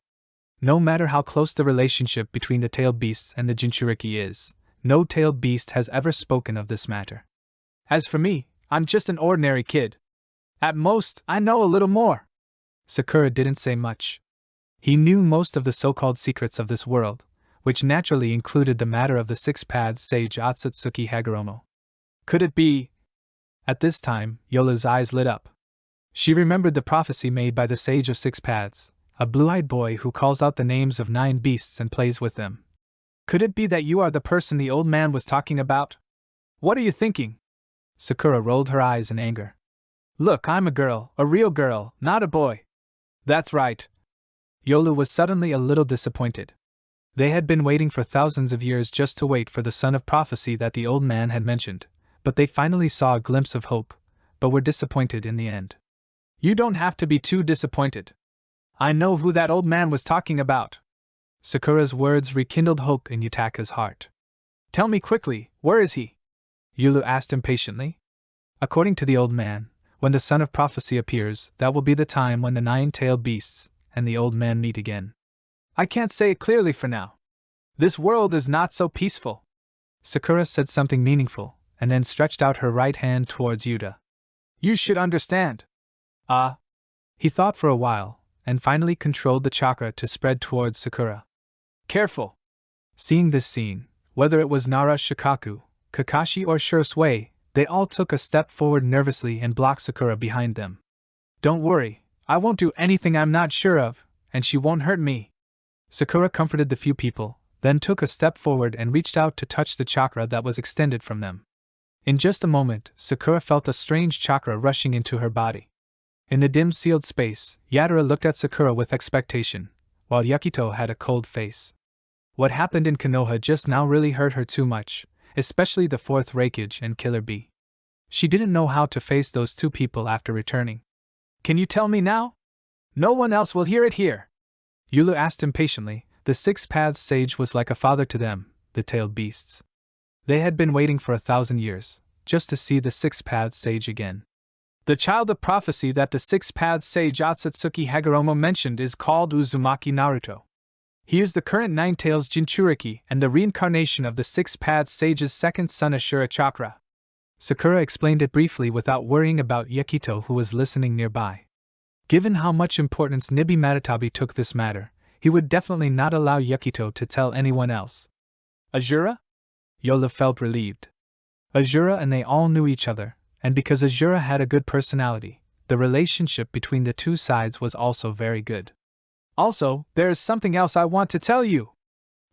No matter how close the relationship between the tailed beasts and the Jinchuriki is, No tailed beast has ever spoken of this matter. As for me, I'm just an ordinary kid. At most, I know a little more. Sakura didn't say much. He knew most of the so-called secrets of this world, which naturally included the matter of the six-paths sage Akatsuki Hagoromo. Could it be? At this time, Yola's eyes lit up. She remembered the prophecy made by the Sage of Six Paths, a blue-eyed boy who calls out the names of 9 beasts and plays with them. Could it be that you are the person the old man was talking about? What are you thinking? Sakura rolled her eyes in anger. Look, I'm a girl, a real girl, not a boy. That's right. Yola was suddenly a little disappointed. They had been waiting for thousands of years just to wait for the son of prophecy that the old man had mentioned, but they finally saw a glimpse of hope, but were disappointed in the end. You don't have to be too disappointed. I know who that old man was talking about. Sakura's words rekindled hope in Yutaka's heart. Tell me quickly, where is he? Yulu asked impatiently. According to the old man, when the son of prophecy appears, that will be the time when the 9-tailed beasts and the old man meet again. I can't say it clearly for now. This world is not so peaceful. Sakura said something meaningful, and then stretched out her right hand towards Yuta. You should understand. He thought for a while, and finally controlled the chakra to spread towards Sakura. Careful! Seeing this scene, whether it was Nara Shikaku, Kakashi or Shursui, they all took a step forward nervously and blocked Sakura behind them. Don't worry, I won't do anything I'm not sure of, and she won't hurt me. Sakura comforted the few people, then took a step forward and reached out to touch the chakra that was extended from them. In just a moment, Sakura felt a strange chakra rushing into her body. In the dim sealed space, Yadara looked at Sakura with expectation, while Yukito had a cold face. What happened in Konoha just now really hurt her too much, especially the 4th Raikage and Killer Bee. She didn't know how to face those two people after returning. Can you tell me now? No one else will hear it here. Yulu asked impatiently. The 6 Paths Sage was like a father to them, the tailed beasts. They had been waiting for 1,000 years, just to see the 6 Paths Sage again. The child of prophecy that the 6 Paths Sage Akatsuki Hagoromo mentioned is called Uzumaki Naruto. He is the current 9 Tails Jinchuriki and the reincarnation of the 6 Paths Sage's second son Ashura Chakra. Sakura explained it briefly without worrying about Yukito, who was listening nearby. Given how much importance Nibi Matatabi took this matter, he would definitely not allow Yukito to tell anyone else. Ashura? Yola felt relieved. Ashura and they all knew each other, and because Ashura had a good personality, the relationship between the two sides was also very good. Also, there is something else I want to tell you.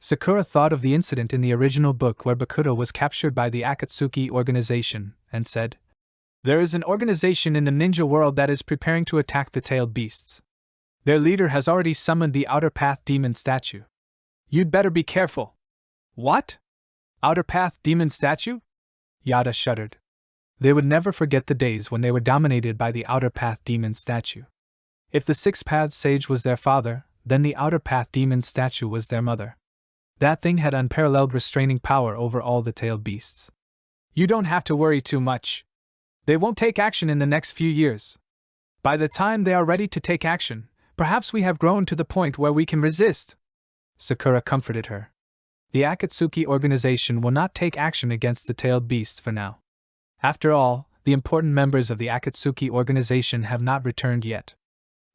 Sakura thought of the incident in the original book where Bakuto was captured by the Akatsuki organization, and said, There is an organization in the ninja world that is preparing to attack the tailed beasts. Their leader has already summoned the Outer Path Demon statue. You'd better be careful. What? Outer Path Demon statue? Yada shuddered. They would never forget the days when they were dominated by the Outer Path Demon statue. If the 6 Paths Sage was their father, then the Outer Path Demon statue was their mother. That thing had unparalleled restraining power over all the tailed beasts. You don't have to worry too much. They won't take action in the next few years. By the time they are ready to take action, perhaps we have grown to the point where we can resist. Sakura comforted her. The Akatsuki organization will not take action against the tailed beasts for now. After all, the important members of the Akatsuki organization have not returned yet.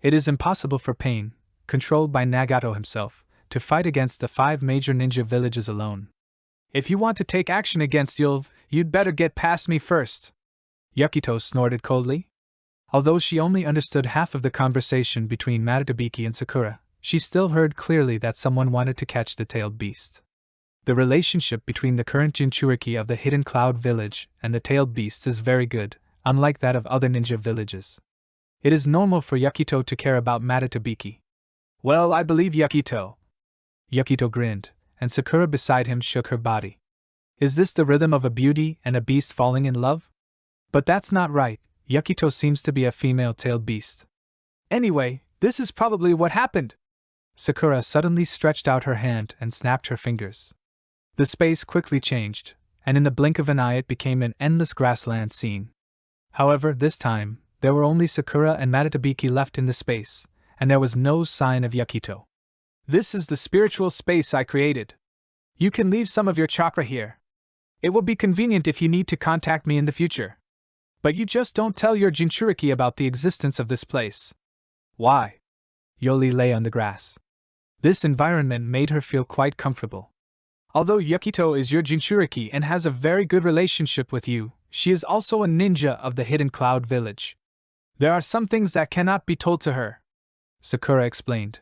It is impossible for Pain, controlled by Nagato himself, to fight against the 5 major ninja villages alone. If you want to take action against Yulv, you'd better get past me first. Yukito snorted coldly. Although she only understood half of the conversation between Matatabiki and Sakura, she still heard clearly that someone wanted to catch the tailed beast. The relationship between the current Jinchuriki of the Hidden Cloud Village and the tailed beasts is very good, unlike that of other ninja villages. It is normal for Yukito to care about Matatabiki. Well, I believe Yukito. Yukito grinned, and Sakura beside him shook her body. Is this the rhythm of a beauty and a beast falling in love? But that's not right. Yukito seems to be a female-tailed beast. Anyway, this is probably what happened. Sakura suddenly stretched out her hand and snapped her fingers. The space quickly changed, and in the blink of an eye it became an endless grassland scene. However, this time, there were only Sakura and Matatabiki left in the space, and there was no sign of Yukito. This is the spiritual space I created. You can leave some of your chakra here, It will be convenient if you need to contact me in the future. But you just don't tell your Jinchuriki about the existence of this place. Why? Yoli lay on the grass. This environment made her feel quite comfortable. Although Yukito is your Jinchuriki and has a very good relationship with you, she is also a ninja of the Hidden Cloud Village. There are some things that cannot be told to her, Sakura explained.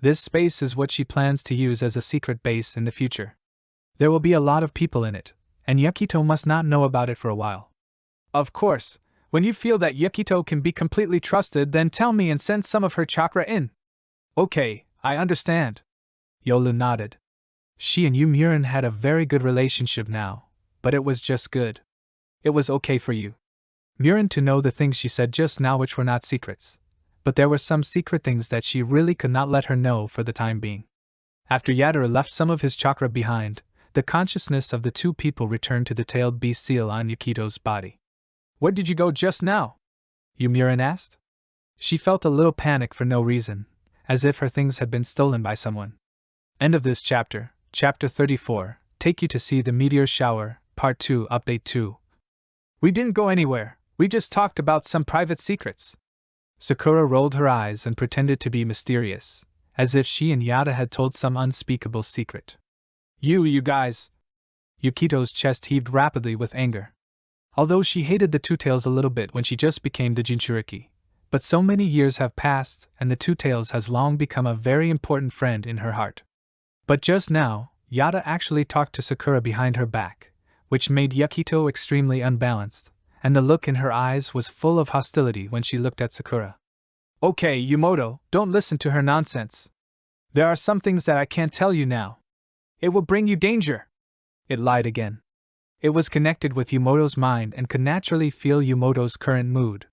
This space is what she plans to use as a secret base in the future. There will be a lot of people in it, and Yukito must not know about it for a while. Of course, when you feel that Yukito can be completely trusted, then tell me and send some of her chakra in. Okay, I understand. Yolu nodded. She and Murin had a very good relationship now, but it was just good. It was okay for you, Murin, to know the things she said just now, which were not secrets. But there were some secret things that she really could not let her know for the time being. After Yadara left some of his chakra behind, the consciousness of the two people returned to the tailed beast seal on Yukito's body. Where did you go just now? Murin asked. She felt a little panic for no reason, as if her things had been stolen by someone. End of this chapter, Chapter 34, Take You to See the Meteor Shower, Part 2, Update 2. We didn't go anywhere, we just talked about some private secrets. Sakura rolled her eyes and pretended to be mysterious, as if she and Yada had told some unspeakable secret. You guys! Yukito's chest heaved rapidly with anger. Although she hated the Two-Tails a little bit when she just became the Jinchuriki, but so many years have passed and the Two-Tails has long become a very important friend in her heart. But just now, Yada actually talked to Sakura behind her back, which made Yukito extremely unbalanced, and the look in her eyes was full of hostility when she looked at Sakura. Okay, Yumoto, don't listen to her nonsense. There are some things that I can't tell you now. It will bring you danger. It lied again. It was connected with Yumoto's mind and could naturally feel Yumoto's current mood.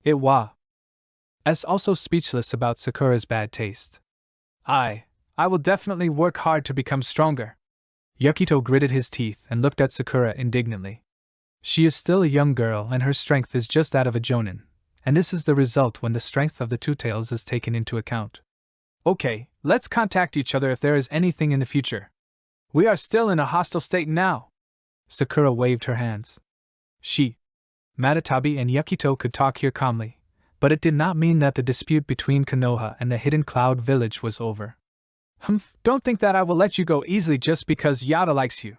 It was also speechless about Sakura's bad taste. I will definitely work hard to become stronger. Yukito gritted his teeth and looked at Sakura indignantly. She is still a young girl and her strength is just that of a jonin, and this is the result when the strength of the Two-Tails is taken into account. Okay, let's contact each other if there is anything in the future. We are still in a hostile state now. Sakura waved her hands. Matatabi and Yukito could talk here calmly, but it did not mean that the dispute between Konoha and the Hidden Cloud Village was over. Don't think that I will let you go easily just because Yada likes you.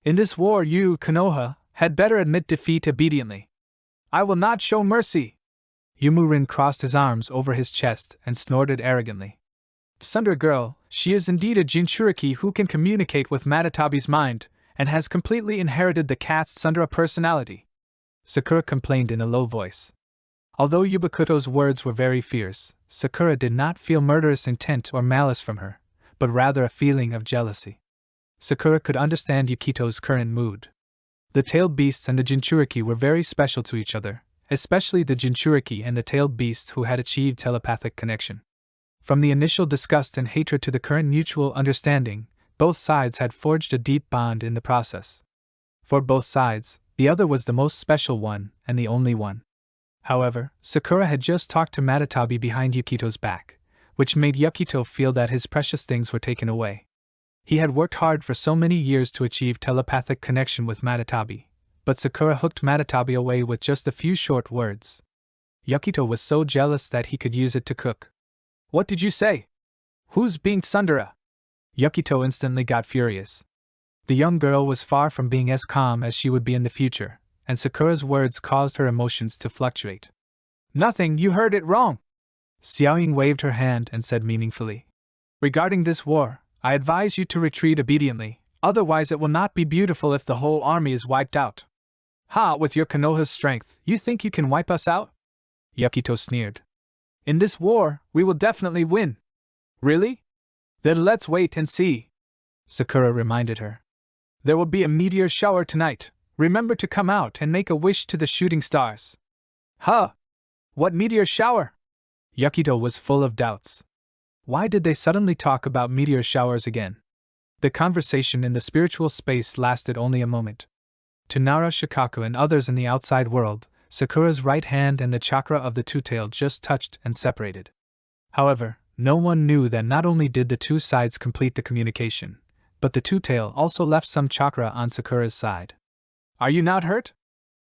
In this war you, Konoha, had better admit defeat obediently. I will not show mercy. Murin crossed his arms over his chest and snorted arrogantly. Tsundere girl, she is indeed a Jinchuriki who can communicate with Matatabi's mind, and has completely inherited the cat's Tsundere personality. Sakura complained in a low voice. Although Yubikuto's words were very fierce, Sakura did not feel murderous intent or malice from her, but rather a feeling of jealousy. Sakura could understand Yukito's current mood. The tailed beasts and the Jinchuriki were very special to each other, especially the Jinchuriki and the tailed beast who had achieved telepathic connection. From the initial disgust and hatred to the current mutual understanding, both sides had forged a deep bond in the process. For both sides, the other was the most special one and the only one. However, Sakura had just talked to Matatabi behind Yukito's back, which made Yukito feel that his precious things were taken away. He had worked hard for so many years to achieve telepathic connection with Matatabi, but Sakura hooked Matatabi away with just a few short words. Yukito was so jealous that he could use it to cook. What did you say? Who's being Tsundere? Yukito instantly got furious. The young girl was far from being as calm as she would be in the future, and Sakura's words caused her emotions to fluctuate. Nothing, you heard it wrong. Xiaoying waved her hand and said meaningfully. Regarding this war, I advise you to retreat obediently, otherwise it will not be beautiful if the whole army is wiped out. With your Konoha's strength, you think you can wipe us out? Yukito sneered. In this war, we will definitely win. Really? Then let's wait and see. Sakura reminded her. There will be a meteor shower tonight. Remember to come out and make a wish to the shooting stars. What meteor shower? Yukito was full of doubts. Why did they suddenly talk about meteor showers again? The conversation in the spiritual space lasted only a moment. To Nara Shikaku and others in the outside world, Sakura's right hand and the chakra of the Two-Tailed just touched and separated. However, no one knew that not only did the two sides complete the communication, but the two-tail also left some chakra on Sakura's side. Are you not hurt?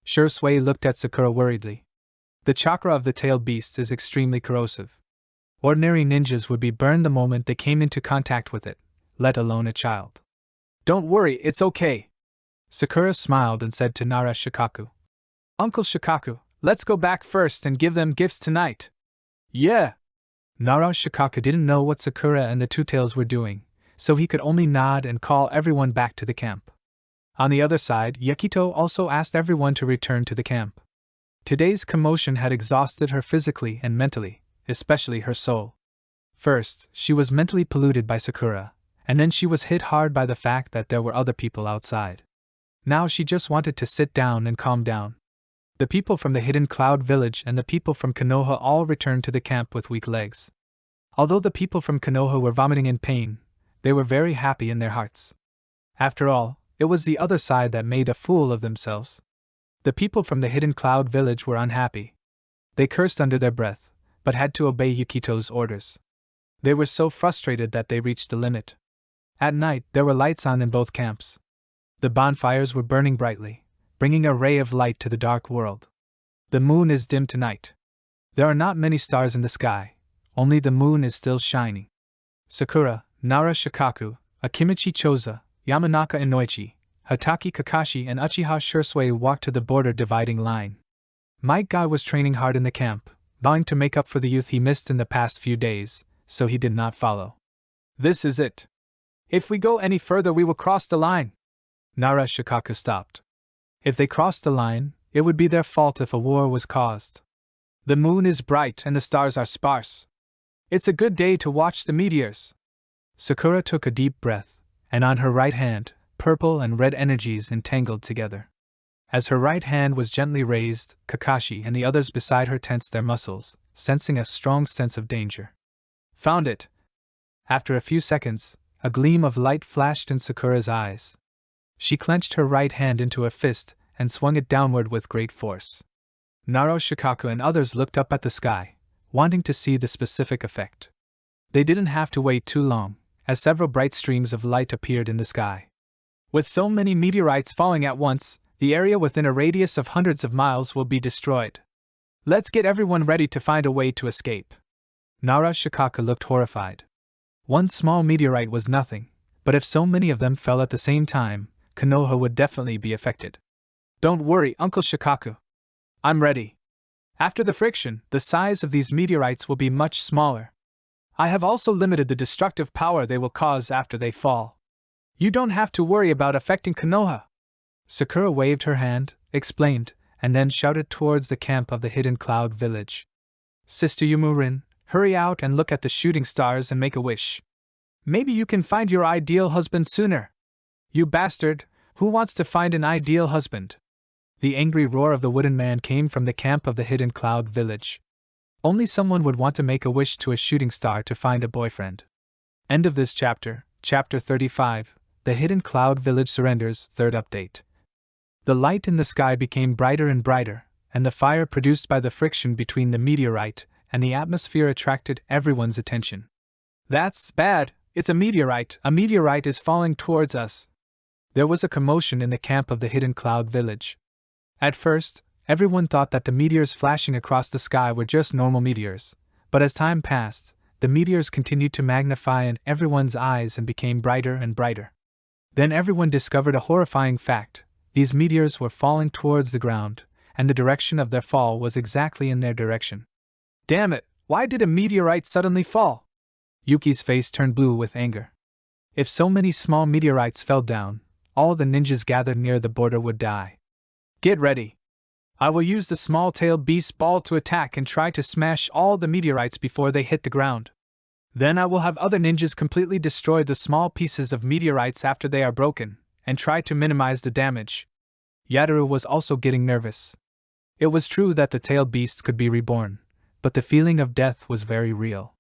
Shursui looked at Sakura worriedly. The chakra of the tailed beast is extremely corrosive. Ordinary ninjas would be burned the moment they came into contact with it, let alone a child. Don't worry, it's okay. Sakura smiled and said to Nara Shikaku. Uncle Shikaku, let's go back first and give them gifts tonight. Yeah. Nara Shikaku didn't know what Sakura and the two-tails were doing, so he could only nod and call everyone back to the camp. On the other side, Yukito also asked everyone to return to the camp. Today's commotion had exhausted her physically and mentally, especially her soul. First, she was mentally polluted by Sakura, and then she was hit hard by the fact that there were other people outside. Now she just wanted to sit down and calm down. The people from the Hidden Cloud Village and the people from Konoha all returned to the camp with weak legs. Although the people from Konoha were vomiting in pain, they were very happy in their hearts. After all, it was the other side that made a fool of themselves. The people from the Hidden Cloud Village were unhappy. They cursed under their breath, but had to obey Yukito's orders. They were so frustrated that they reached the limit. At night, there were lights on in both camps. The bonfires were burning brightly, bringing a ray of light to the dark world. The moon is dim tonight. There are not many stars in the sky, only the moon is still shining. Sakura, Nara Shikaku, Akimichi Choza, Yamanaka Inoichi, Hatake Kakashi and Uchiha Shursui walked to the border dividing line. Might Guy was training hard in the camp, vowing to make up for the youth he missed in the past few days, so he did not follow. This is it. If we go any further we will cross the line. Nara Shikaku stopped. If they crossed the line, it would be their fault if a war was caused. The moon is bright and the stars are sparse. It's a good day to watch the meteors. Sakura took a deep breath, and on her right hand, purple and red energies entangled together. As her right hand was gently raised, Kakashi and the others beside her tensed their muscles, sensing a strong sense of danger. Found it! After a few seconds, a gleam of light flashed in Sakura's eyes. She clenched her right hand into a fist and swung it downward with great force. Nara Shikaku and others looked up at the sky, wanting to see the specific effect. They didn't have to wait too long, as several bright streams of light appeared in the sky. With so many meteorites falling at once, the area within a radius of hundreds of miles will be destroyed. Let's get everyone ready to find a way to escape. Nara Shikaku looked horrified. One small meteorite was nothing, but if so many of them fell at the same time, Konoha would definitely be affected. Don't worry, Uncle Shikaku. I'm ready. After the friction, the size of these meteorites will be much smaller. I have also limited the destructive power they will cause after they fall. You don't have to worry about affecting Konoha. Sakura waved her hand, explained, and then shouted towards the camp of the Hidden Cloud Village. Sister Yumurin, hurry out and look at the shooting stars and make a wish. Maybe you can find your ideal husband sooner. You bastard, who wants to find an ideal husband? The angry roar of the wooden man came from the camp of the Hidden Cloud Village. Only someone would want to make a wish to a shooting star to find a boyfriend. End of this chapter, Chapter 35, The Hidden Cloud Village Surrenders, third update. The light in the sky became brighter and brighter, and the fire produced by the friction between the meteorite and the atmosphere attracted everyone's attention. That's bad, it's a meteorite is falling towards us. There was a commotion in the camp of the Hidden Cloud Village. At first, everyone thought that the meteors flashing across the sky were just normal meteors, but as time passed, the meteors continued to magnify in everyone's eyes and became brighter and brighter. Then everyone discovered a horrifying fact: these meteors were falling towards the ground, and the direction of their fall was exactly in their direction. Damn it, why did a meteorite suddenly fall? Yuki's face turned blue with anger. If so many small meteorites fell down, all the ninjas gathered near the border would die. Get ready. I will use the small-tailed beast ball to attack and try to smash all the meteorites before they hit the ground. Then I will have other ninjas completely destroy the small pieces of meteorites after they are broken, and try to minimize the damage. Yadaru was also getting nervous. It was true that the tailed beasts could be reborn, but the feeling of death was very real.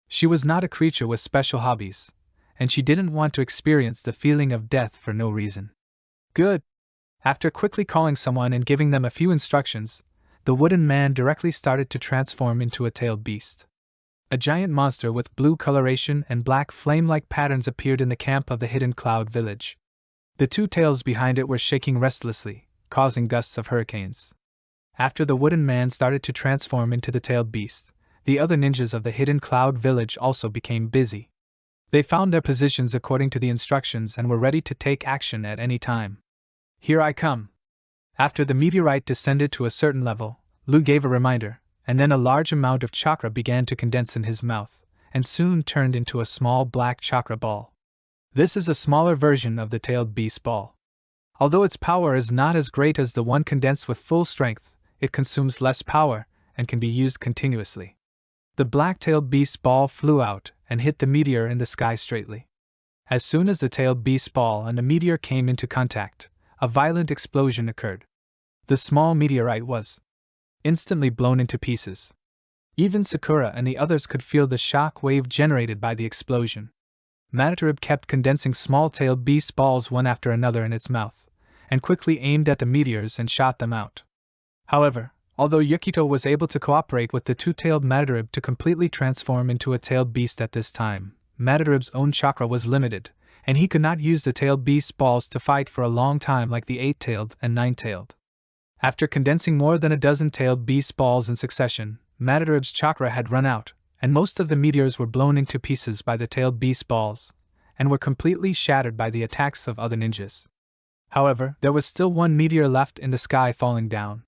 She was not a creature with special hobbies, and she didn't want to experience the feeling of death for no reason. Good. After quickly calling someone and giving them a few instructions, the wooden man directly started to transform into a tailed beast. A giant monster with blue coloration and black flame-like patterns appeared in the camp of the hidden cloud village. The two tails behind it were shaking restlessly, causing gusts of hurricanes. After the wooden man started to transform into the tailed beast, the other ninjas of the hidden cloud village also became busy. They found their positions according to the instructions and were ready to take action at any time. Here I come. After the meteorite descended to a certain level, Lu gave a reminder, and then a large amount of chakra began to condense in his mouth, and soon turned into a small black chakra ball. This is a smaller version of the tailed beast ball. Although its power is not as great as the one condensed with full strength, it consumes less power and can be used continuously. The black-tailed beast ball flew out and hit the meteor in the sky straightly. As soon as the tailed beast ball and the meteor came into contact, a violent explosion occurred. The small meteorite was instantly blown into pieces. Even Sakura and the others could feel the shock wave generated by the explosion. Minato kept condensing small-tailed beast balls one after another in its mouth, and quickly aimed at the meteors and shot them out. However, although Yukito was able to cooperate with the two-tailed Minato to completely transform into a tailed beast at this time, Minato's own chakra was limited, and he could not use the tailed beast balls to fight for a long time like the 8-tailed and 9-tailed. After condensing more than a dozen tailed beast balls in succession, Minato's chakra had run out, and most of the meteors were blown into pieces by the tailed beast balls, and were completely shattered by the attacks of other ninjas. However, there was still one meteor left in the sky falling down.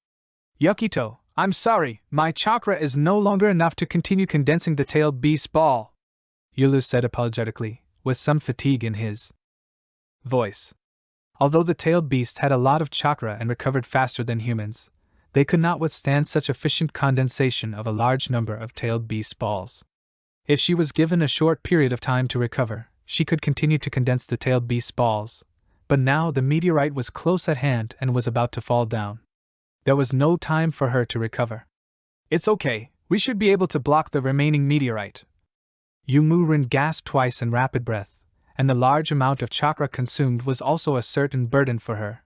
Yukito, I'm sorry, my chakra is no longer enough to continue condensing the tailed beast ball, Yulu said apologetically, with some fatigue in his voice. Although the tailed beast had a lot of chakra and recovered faster than humans, they could not withstand such efficient condensation of a large number of tailed beast balls. If she was given a short period of time to recover, she could continue to condense the tailed beast balls, but now the meteorite was close at hand and was about to fall down. There was no time for her to recover. It's okay, we should be able to block the remaining meteorite. Youmuurin gasped twice in rapid breath, and the large amount of chakra consumed was also a certain burden for her.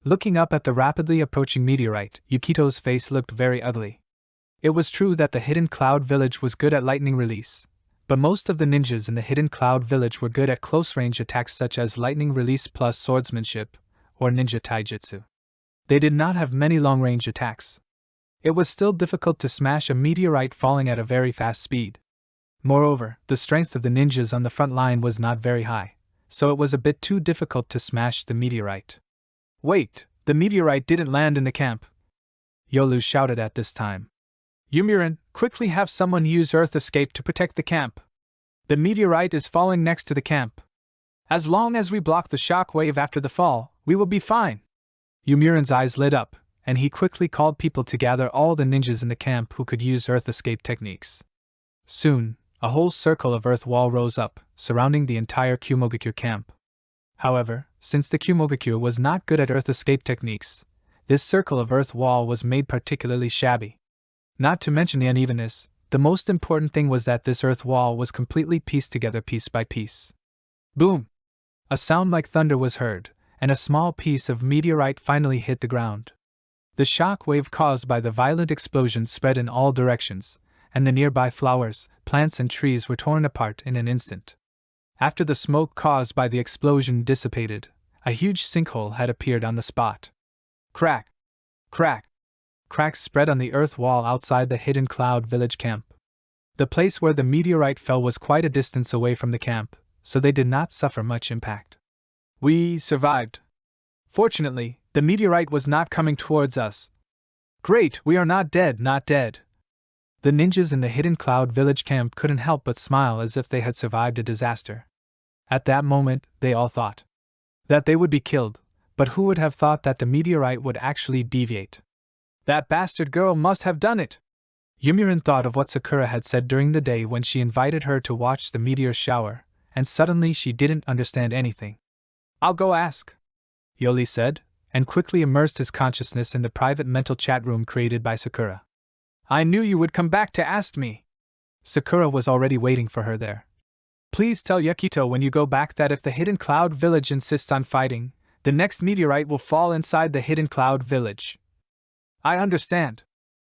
Looking up at the rapidly approaching meteorite, Yukito's face looked very ugly. It was true that the Hidden Cloud Village was good at lightning release, but most of the ninjas in the Hidden Cloud Village were good at close-range attacks such as lightning release plus swordsmanship, or ninja taijutsu. They did not have many long-range attacks. It was still difficult to smash a meteorite falling at a very fast speed. Moreover, the strength of the ninjas on the front line was not very high, so it was a bit too difficult to smash the meteorite. Wait, the meteorite didn't land in the camp, Yolu shouted at this time. Youmuurin, quickly have someone use Earth Escape to protect the camp. The meteorite is falling next to the camp. As long as we block the shock wave after the fall, we will be fine. Youmuurin's eyes lit up, and he quickly called people to gather all the ninjas in the camp who could use Earth Escape techniques. Soon, a whole circle of earth wall rose up, surrounding the entire Kumogakure camp. However, since the Kumogakure was not good at Earth Escape techniques, this circle of earth wall was made particularly shabby. Not to mention the unevenness, the most important thing was that this earth wall was completely pieced together piece by piece. Boom! A sound like thunder was heard, and a small piece of meteorite finally hit the ground. The shock wave caused by the violent explosion spread in all directions, and the nearby flowers, plants and trees were torn apart in an instant. After the smoke caused by the explosion dissipated, a huge sinkhole had appeared on the spot. Crack! Crack! Cracks spread on the earth wall outside the Hidden Cloud Village camp. The place where the meteorite fell was quite a distance away from the camp, so they did not suffer much impact. We survived. Fortunately, the meteorite was not coming towards us. Great, we are not dead, not dead. The ninjas in the Hidden Cloud Village camp couldn't help but smile as if they had survived a disaster. At that moment, they all thought that they would be killed, but who would have thought that the meteorite would actually deviate? That bastard girl must have done it! Youmuurin thought of what Sakura had said during the day when she invited her to watch the meteor shower, and suddenly she didn't understand anything. I'll go ask, Yoli said, and quickly immersed his consciousness in the private mental chat room created by Sakura. I knew you would come back to ask me. Sakura was already waiting for her there. Please tell Yukito when you go back that if the Hidden Cloud Village insists on fighting, the next meteorite will fall inside the Hidden Cloud Village. I understand.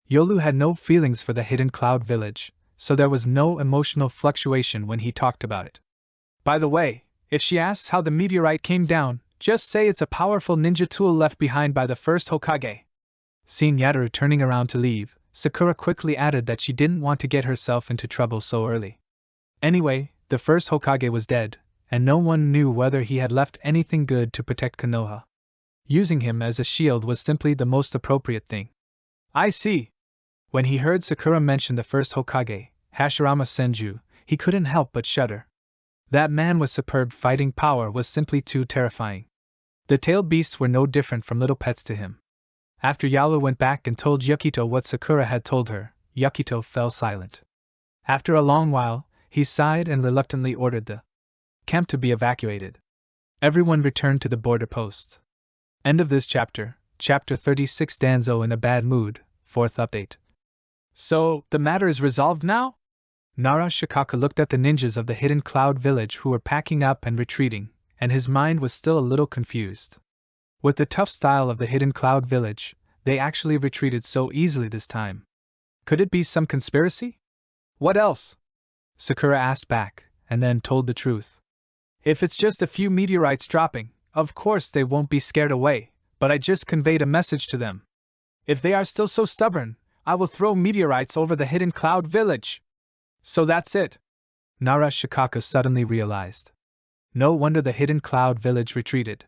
Yolu had no feelings for the Hidden Cloud Village, so there was no emotional fluctuation when he talked about it. By the way, if she asks how the meteorite came down, just say it's a powerful ninja tool left behind by the first Hokage. Seeing Yataru turning around to leave, Sakura quickly added that she didn't want to get herself into trouble so early. Anyway, the first Hokage was dead, and no one knew whether he had left anything good to protect Konoha. Using him as a shield was simply the most appropriate thing. I see. When he heard Sakura mention the first Hokage, Hashirama Senju, he couldn't help but shudder. That man with superb fighting power was simply too terrifying. The tailed beasts were no different from little pets to him. After Yalu went back and told Yukito what Sakura had told her, Yukito fell silent. After a long while, he sighed and reluctantly ordered the camp to be evacuated. Everyone returned to the border post. End of this chapter, Chapter 36. Danzo in a bad mood, 4th update. So, the matter is resolved now? Nara Shikaka looked at the ninjas of the Hidden Cloud Village who were packing up and retreating, and his mind was still a little confused. With the tough style of the Hidden Cloud Village, they actually retreated so easily this time. Could it be some conspiracy? What else? Sakura asked back, and then told the truth. If it's just a few meteorites dropping, of course they won't be scared away, but I just conveyed a message to them. If they are still so stubborn, I will throw meteorites over the Hidden Cloud Village. So that's it. Nara Shikaka suddenly realized. No wonder the Hidden Cloud Village retreated.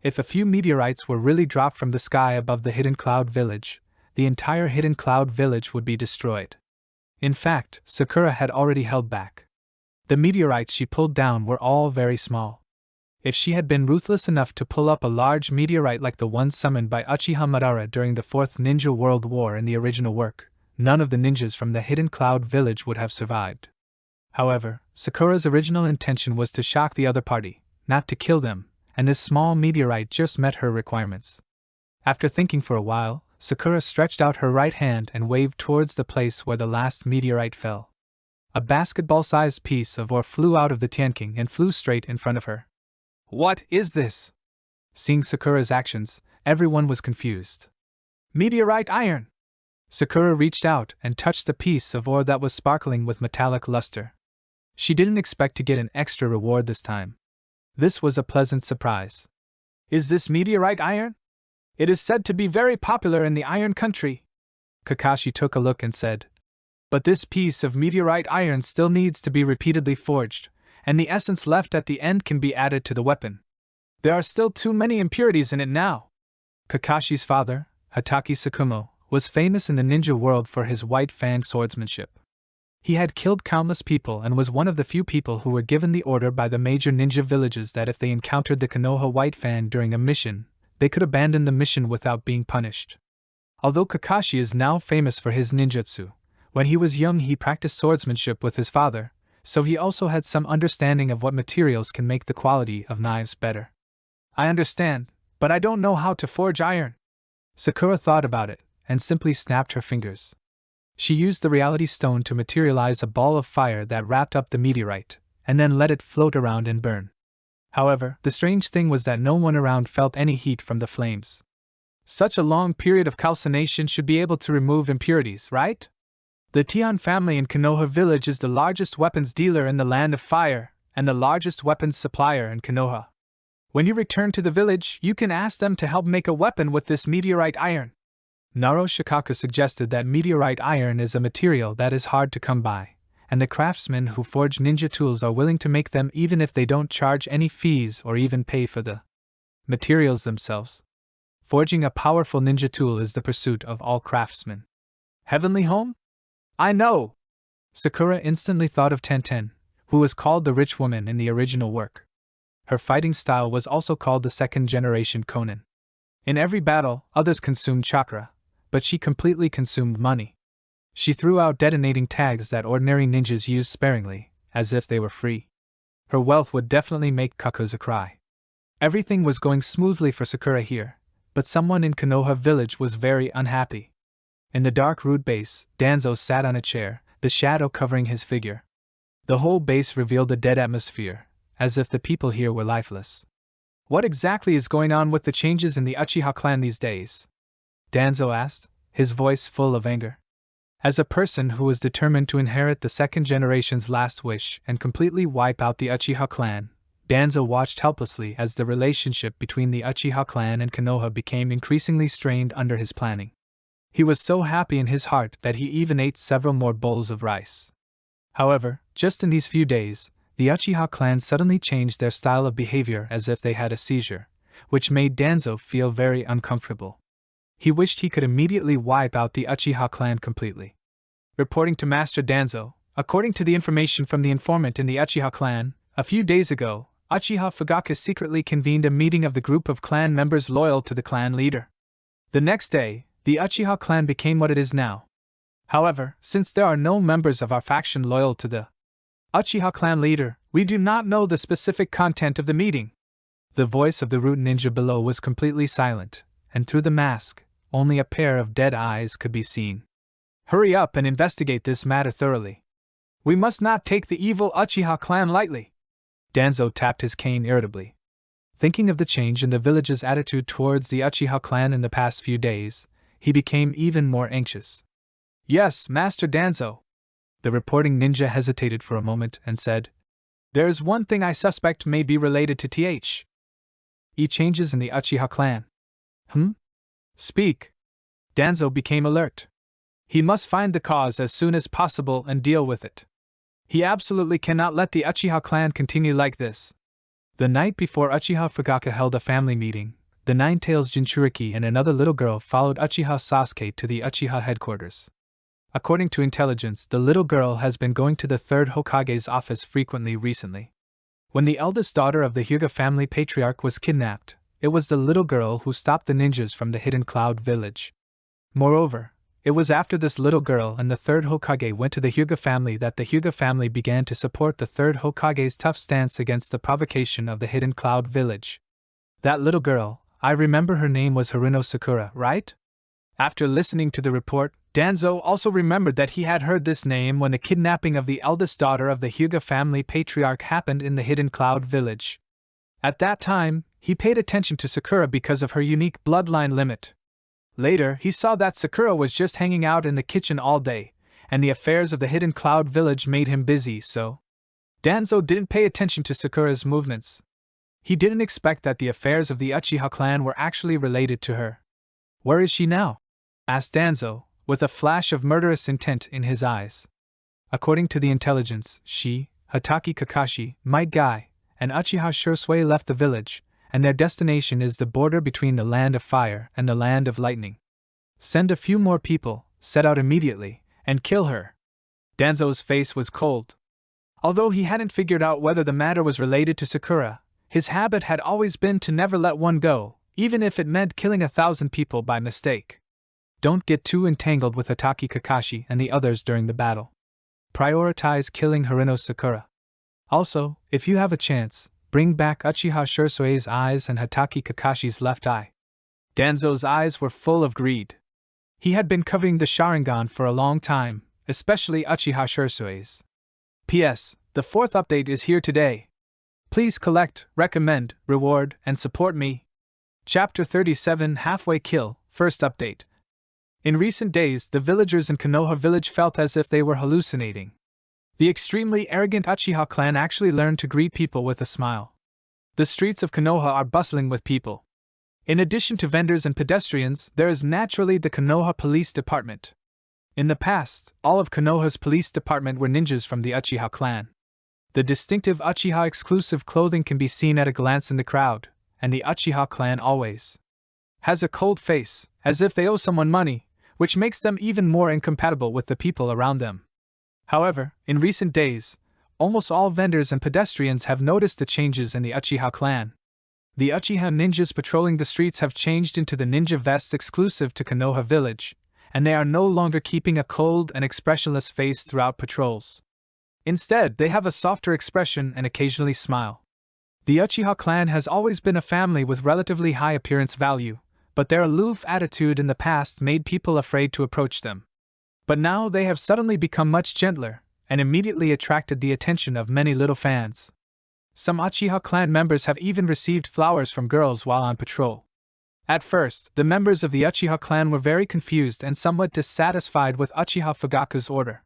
If a few meteorites were really dropped from the sky above the Hidden Cloud Village, the entire Hidden Cloud Village would be destroyed. In fact, Sakura had already held back. The meteorites she pulled down were all very small. If she had been ruthless enough to pull up a large meteorite like the one summoned by Uchiha Madara during the 4th Ninja World War in the original work, none of the ninjas from the Hidden Cloud Village would have survived. However, Sakura's original intention was to shock the other party, not to kill them, and this small meteorite just met her requirements. After thinking for a while, Sakura stretched out her right hand and waved towards the place where the last meteorite fell. A basketball-sized piece of ore flew out of the Tianking and flew straight in front of her. What is this? Seeing Sakura's actions, everyone was confused. Meteorite iron! Sakura reached out and touched a piece of ore that was sparkling with metallic luster. She didn't expect to get an extra reward this time. This was a pleasant surprise. Is this meteorite iron? It is said to be very popular in the Iron Country. Kakashi took a look and said. But this piece of meteorite iron still needs to be repeatedly forged, and the essence left at the end can be added to the weapon. There are still too many impurities in it now. Kakashi's father, Hatake Tsukumo, was famous in the ninja world for his white-fang swordsmanship. He had killed countless people and was one of the few people who were given the order by the major ninja villages that if they encountered the Konoha White Fan during a mission, they could abandon the mission without being punished. Although Kakashi is now famous for his ninjutsu, when he was young he practiced swordsmanship with his father, so he also had some understanding of what materials can make the quality of knives better. I understand, but I don't know how to forge iron. Sakura thought about it, and simply snapped her fingers. She used the reality stone to materialize a ball of fire that wrapped up the meteorite, and then let it float around and burn. However, the strange thing was that no one around felt any heat from the flames. Such a long period of calcination should be able to remove impurities, right? The Tian family in Konoha village is the largest weapons dealer in the Land of Fire, and the largest weapons supplier in Konoha. When you return to the village, you can ask them to help make a weapon with this meteorite iron. Naro Shikaka suggested that meteorite iron is a material that is hard to come by, and the craftsmen who forge ninja tools are willing to make them even if they don't charge any fees or even pay for the materials themselves. Forging a powerful ninja tool is the pursuit of all craftsmen. Heavenly Home? I know! Sakura instantly thought of Tenten, who was called the Rich Woman in the original work. Her fighting style was also called the second generation Konin. In every battle, others consumed chakra, but she completely consumed money. She threw out detonating tags that ordinary ninjas used sparingly, as if they were free. Her wealth would definitely make Kakuza cry. Everything was going smoothly for Sakura here, but someone in Konoha village was very unhappy. In the dark root base, Danzo sat on a chair, the shadow covering his figure. The whole base revealed a dead atmosphere, as if the people here were lifeless. What exactly is going on with the changes in the Uchiha clan these days? Danzo asked, his voice full of anger. As a person who was determined to inherit the second generation's last wish and completely wipe out the Uchiha clan, Danzo watched helplessly as the relationship between the Uchiha clan and Konoha became increasingly strained under his planning. He was so happy in his heart that he even ate several more bowls of rice. However, just in these few days, the Uchiha clan suddenly changed their style of behavior as if they had a seizure, which made Danzo feel very uncomfortable. He wished he could immediately wipe out the Uchiha clan completely. Reporting to Master Danzo, according to the information from the informant in the Uchiha clan, a few days ago, Uchiha Fugaka secretly convened a meeting of the group of clan members loyal to the clan leader. The next day, the Uchiha clan became what it is now. However, since there are no members of our faction loyal to the Uchiha clan leader, we do not know the specific content of the meeting. The voice of the root ninja below was completely silent, and through the mask, only a pair of dead eyes could be seen. Hurry up and investigate this matter thoroughly. We must not take the evil Uchiha clan lightly. Danzo tapped his cane irritably. Thinking of the change in the village's attitude towards the Uchiha clan in the past few days, he became even more anxious. Yes, Master Danzo. The reporting ninja hesitated for a moment and said, There is one thing I suspect may be related to changes in the Uchiha clan. Speak. Danzo became alert. He must find the cause as soon as possible and deal with it. He absolutely cannot let the Uchiha clan continue like this. The night before Uchiha Fugaka held a family meeting, the Nine-Tails Jinchuriki and another little girl followed Uchiha Sasuke to the Uchiha headquarters. According to intelligence, the little girl has been going to the third Hokage's office frequently recently. When the eldest daughter of the Hyuga family patriarch was kidnapped, it was the little girl who stopped the ninjas from the Hidden Cloud village. Moreover, it was after this little girl and the third Hokage went to the Hyuga family that the Hyuga family began to support the third Hokage's tough stance against the provocation of the Hidden Cloud village. That little girl, I remember her name was Haruno Sakura, right? After listening to the report, Danzo also remembered that he had heard this name when the kidnapping of the eldest daughter of the Hyuga family patriarch happened in the Hidden Cloud village. At that time, he paid attention to Sakura because of her unique bloodline limit. Later, he saw that Sakura was just hanging out in the kitchen all day, and the affairs of the Hidden Cloud village made him busy, so Danzo didn't pay attention to Sakura's movements. He didn't expect that the affairs of the Uchiha clan were actually related to her. Where is she now? Asked Danzo, with a flash of murderous intent in his eyes. According to the intelligence, she, Hatake Kakashi, Might Guy, and Uchiha Shursui left the village, and their destination is the border between the Land of Fire and the Land of Lightning. Send a few more people, set out immediately, and kill her. Danzo's face was cold. Although he hadn't figured out whether the matter was related to Sakura, his habit had always been to never let one go, even if it meant killing 1,000 people by mistake. Don't get too entangled with Hatake Kakashi and the others during the battle. Prioritize killing Haruno Sakura. Also, if you have a chance, bring back Uchiha Shursui's eyes and Hatake Kakashi's left eye. Danzo's eyes were full of greed. He had been covering the Sharingan for a long time, especially Uchiha Shursui's. P.S. The fourth update is here today. Please collect, recommend, reward, and support me. Chapter 37 Halfway Kill, First Update. In recent days, the villagers in Konoha village felt as if they were hallucinating. The extremely arrogant Uchiha clan actually learned to greet people with a smile. The streets of Konoha are bustling with people. In addition to vendors and pedestrians, there is naturally the Konoha Police Department. In the past, all of Konoha's police department were ninjas from the Uchiha clan. The distinctive Uchiha exclusive clothing can be seen at a glance in the crowd, and the Uchiha clan always has a cold face, as if they owe someone money, which makes them even more incompatible with the people around them. However, in recent days, almost all vendors and pedestrians have noticed the changes in the Uchiha clan. The Uchiha ninjas patrolling the streets have changed into the ninja vests exclusive to Konoha village, and they are no longer keeping a cold and expressionless face throughout patrols. Instead, they have a softer expression and occasionally smile. The Uchiha clan has always been a family with relatively high appearance value, but their aloof attitude in the past made people afraid to approach them. But now they have suddenly become much gentler, and immediately attracted the attention of many little fans. Some Uchiha clan members have even received flowers from girls while on patrol. At first, the members of the Uchiha clan were very confused and somewhat dissatisfied with Uchiha Fugaku's order.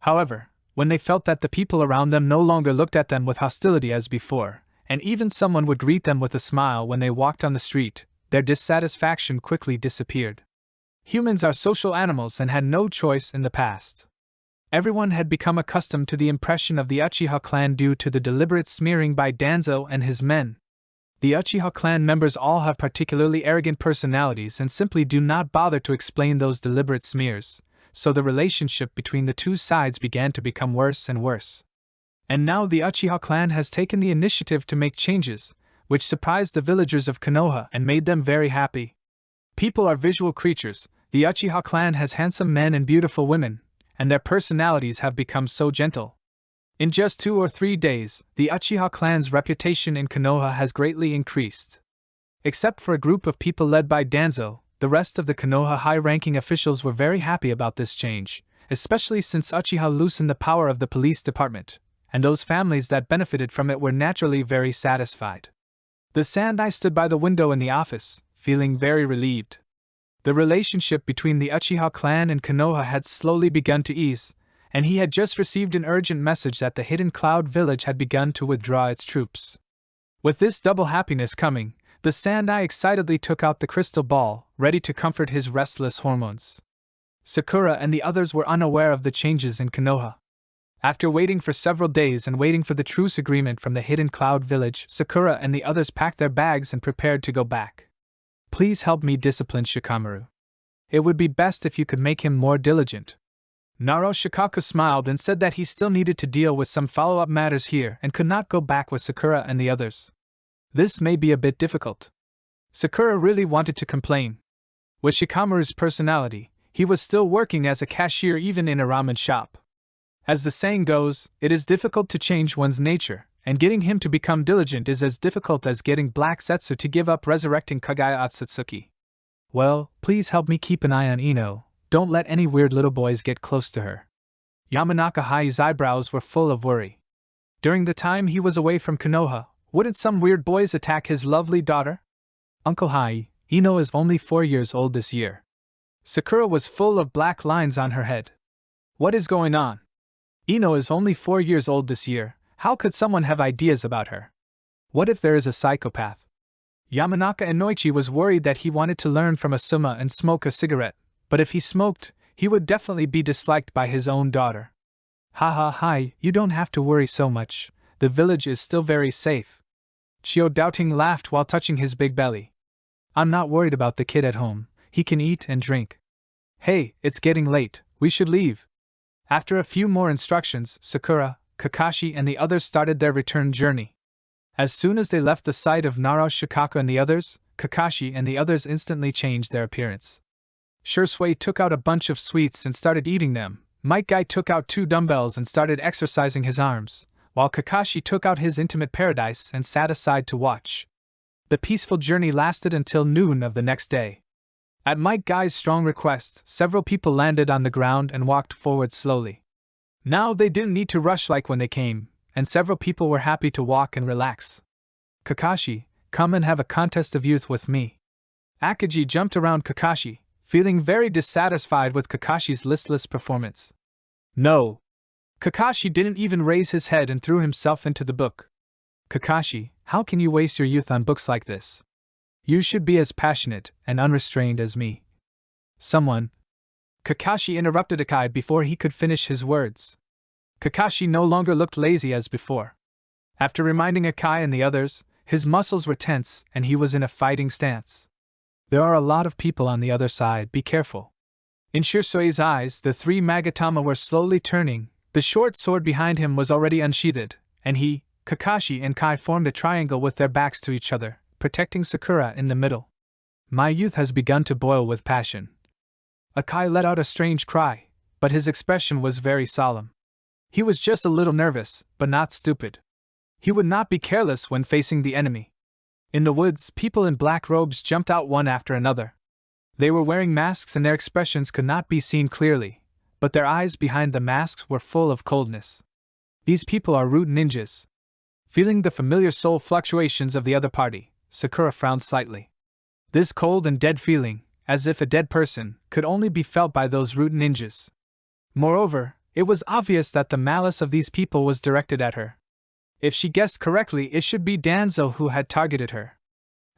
However, when they felt that the people around them no longer looked at them with hostility as before, and even someone would greet them with a smile when they walked on the street, their dissatisfaction quickly disappeared. Humans are social animals and had no choice in the past. Everyone had become accustomed to the impression of the Uchiha clan due to the deliberate smearing by Danzo and his men. The Uchiha clan members all have particularly arrogant personalities and simply do not bother to explain those deliberate smears, so the relationship between the two sides began to become worse and worse. And now the Uchiha clan has taken the initiative to make changes, which surprised the villagers of Konoha and made them very happy. People are visual creatures. The Uchiha clan has handsome men and beautiful women, and their personalities have become so gentle. In just 2 or 3 days, the Uchiha clan's reputation in Konoha has greatly increased. Except for a group of people led by Danzo, the rest of the Konoha high-ranking officials were very happy about this change, especially since Uchiha loosened the power of the police department, and those families that benefited from it were naturally very satisfied. The Sandai stood by the window in the office, feeling very relieved. The relationship between the Uchiha clan and Konoha had slowly begun to ease, and he had just received an urgent message that the Hidden Cloud village had begun to withdraw its troops. With this double happiness coming, the Sandai excitedly took out the crystal ball, ready to comfort his restless hormones. Sakura and the others were unaware of the changes in Konoha. After waiting for several days and waiting for the truce agreement from the Hidden Cloud village, Sakura and the others packed their bags and prepared to go back. Please help me discipline Shikamaru. It would be best if you could make him more diligent. Naruto Shikaku smiled and said that he still needed to deal with some follow-up matters here and could not go back with Sakura and the others. This may be a bit difficult. Sakura really wanted to complain. With Shikamaru's personality, he was still working as a cashier even in a ramen shop. As the saying goes, it is difficult to change one's nature, and getting him to become diligent is as difficult as getting Black Setsu to give up resurrecting Kagaya Otsutsuki. Well, please help me keep an eye on Ino. Don't let any weird little boys get close to her. Yamanaka Hai's eyebrows were full of worry. During the time he was away from Konoha, wouldn't some weird boys attack his lovely daughter? Uncle Hai, Ino is only 4 years old this year. Sakura was full of black lines on her head. What is going on? Ino is only 4 years old this year. How could someone have ideas about her? What if there is a psychopath? Yamanaka Inoichi was worried that he wanted to learn from Asuma and smoke a cigarette, but if he smoked, he would definitely be disliked by his own daughter. Haha, hi, you don't have to worry so much. The village is still very safe. Chio doubting laughed while touching his big belly. I'm not worried about the kid at home. He can eat and drink. Hey, it's getting late. We should leave. After a few more instructions, Sakura, Kakashi and the others started their return journey. As soon as they left the site of Naruto Shikaku and the others, Kakashi and the others instantly changed their appearance. Shursui took out a bunch of sweets and started eating them. Might Guy took out 2 dumbbells and started exercising his arms, while Kakashi took out his intimate paradise and sat aside to watch. The peaceful journey lasted until noon of the next day. At Mike Guy's strong request, several people landed on the ground and walked forward slowly. Now they didn't need to rush like when they came, and several people were happy to walk and relax. Kakashi, come and have a contest of youth with me. Akagi jumped around Kakashi, feeling very dissatisfied with Kakashi's listless performance. No. Kakashi didn't even raise his head and threw himself into the book. Kakashi, how can you waste your youth on books like this? You should be as passionate and unrestrained as me. Someone. Kakashi interrupted Akai before he could finish his words. Kakashi no longer looked lazy as before. After reminding Akai and the others, his muscles were tense and he was in a fighting stance. There are a lot of people on the other side, be careful. In Shirsui's eyes, the 3 Magatama were slowly turning. The short sword behind him was already unsheathed, and he, Kakashi and Kai formed a triangle with their backs to each other, protecting Sakura in the middle. My youth has begun to boil with passion. Akai let out a strange cry, but his expression was very solemn. He was just a little nervous, but not stupid. He would not be careless when facing the enemy. In the woods, people in black robes jumped out one after another. They were wearing masks and their expressions could not be seen clearly, but their eyes behind the masks were full of coldness. These people are root ninjas. Feeling the familiar soul fluctuations of the other party, Sakura frowned slightly. This cold and dead feeling, as if a dead person, could only be felt by those root ninjas. Moreover, it was obvious that the malice of these people was directed at her. If she guessed correctly, it should be Danzo who had targeted her.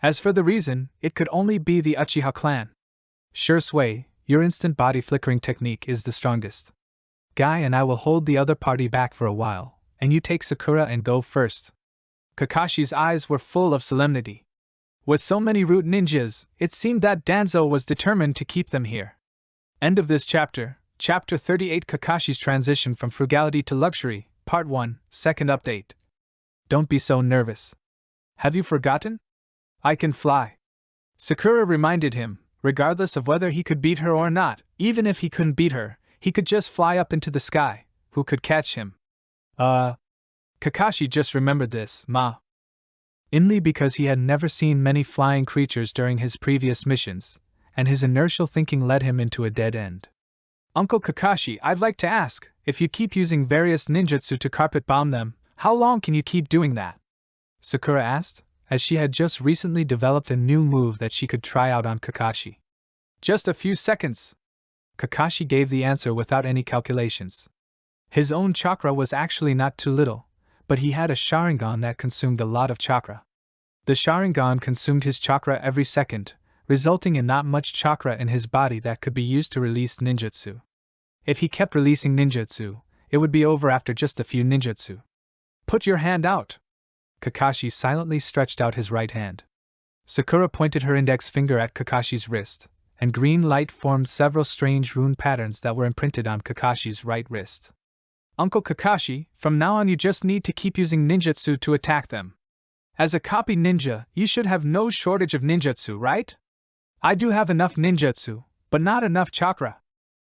As for the reason, it could only be the Uchiha clan. Sure Sway, your instant body flickering technique is the strongest. Guy and I will hold the other party back for a while, and you take Sakura and go first. Kakashi's eyes were full of solemnity. With so many root ninjas, it seemed that Danzo was determined to keep them here. End of this chapter, Chapter 38, Kakashi's Transition from Frugality to Luxury, Part 1, Second Update. Don't be so nervous. Have you forgotten? I can fly. Sakura reminded him, regardless of whether he could beat her or not. Even if he couldn't beat her, he could just fly up into the sky. Who could catch him? Kakashi just remembered this, Inly because he had never seen many flying creatures during his previous missions, and his inertial thinking led him into a dead end. Uncle Kakashi, I'd like to ask, if you keep using various ninjutsu to carpet bomb them, how long can you keep doing that? Sakura asked, as she had just recently developed a new move that she could try out on Kakashi. Just a few seconds. Kakashi gave the answer without any calculations. His own chakra was actually not too little, but he had a Sharingan that consumed a lot of chakra. The Sharingan consumed his chakra every second, resulting in not much chakra in his body that could be used to release ninjutsu. If he kept releasing ninjutsu, it would be over after just a few ninjutsu. Put your hand out. Kakashi silently stretched out his right hand. Sakura pointed her index finger at Kakashi's wrist, and green light formed several strange rune patterns that were imprinted on Kakashi's right wrist. Uncle Kakashi, from now on you just need to keep using ninjutsu to attack them. As a copy ninja, you should have no shortage of ninjutsu, right? I do have enough ninjutsu, but not enough chakra.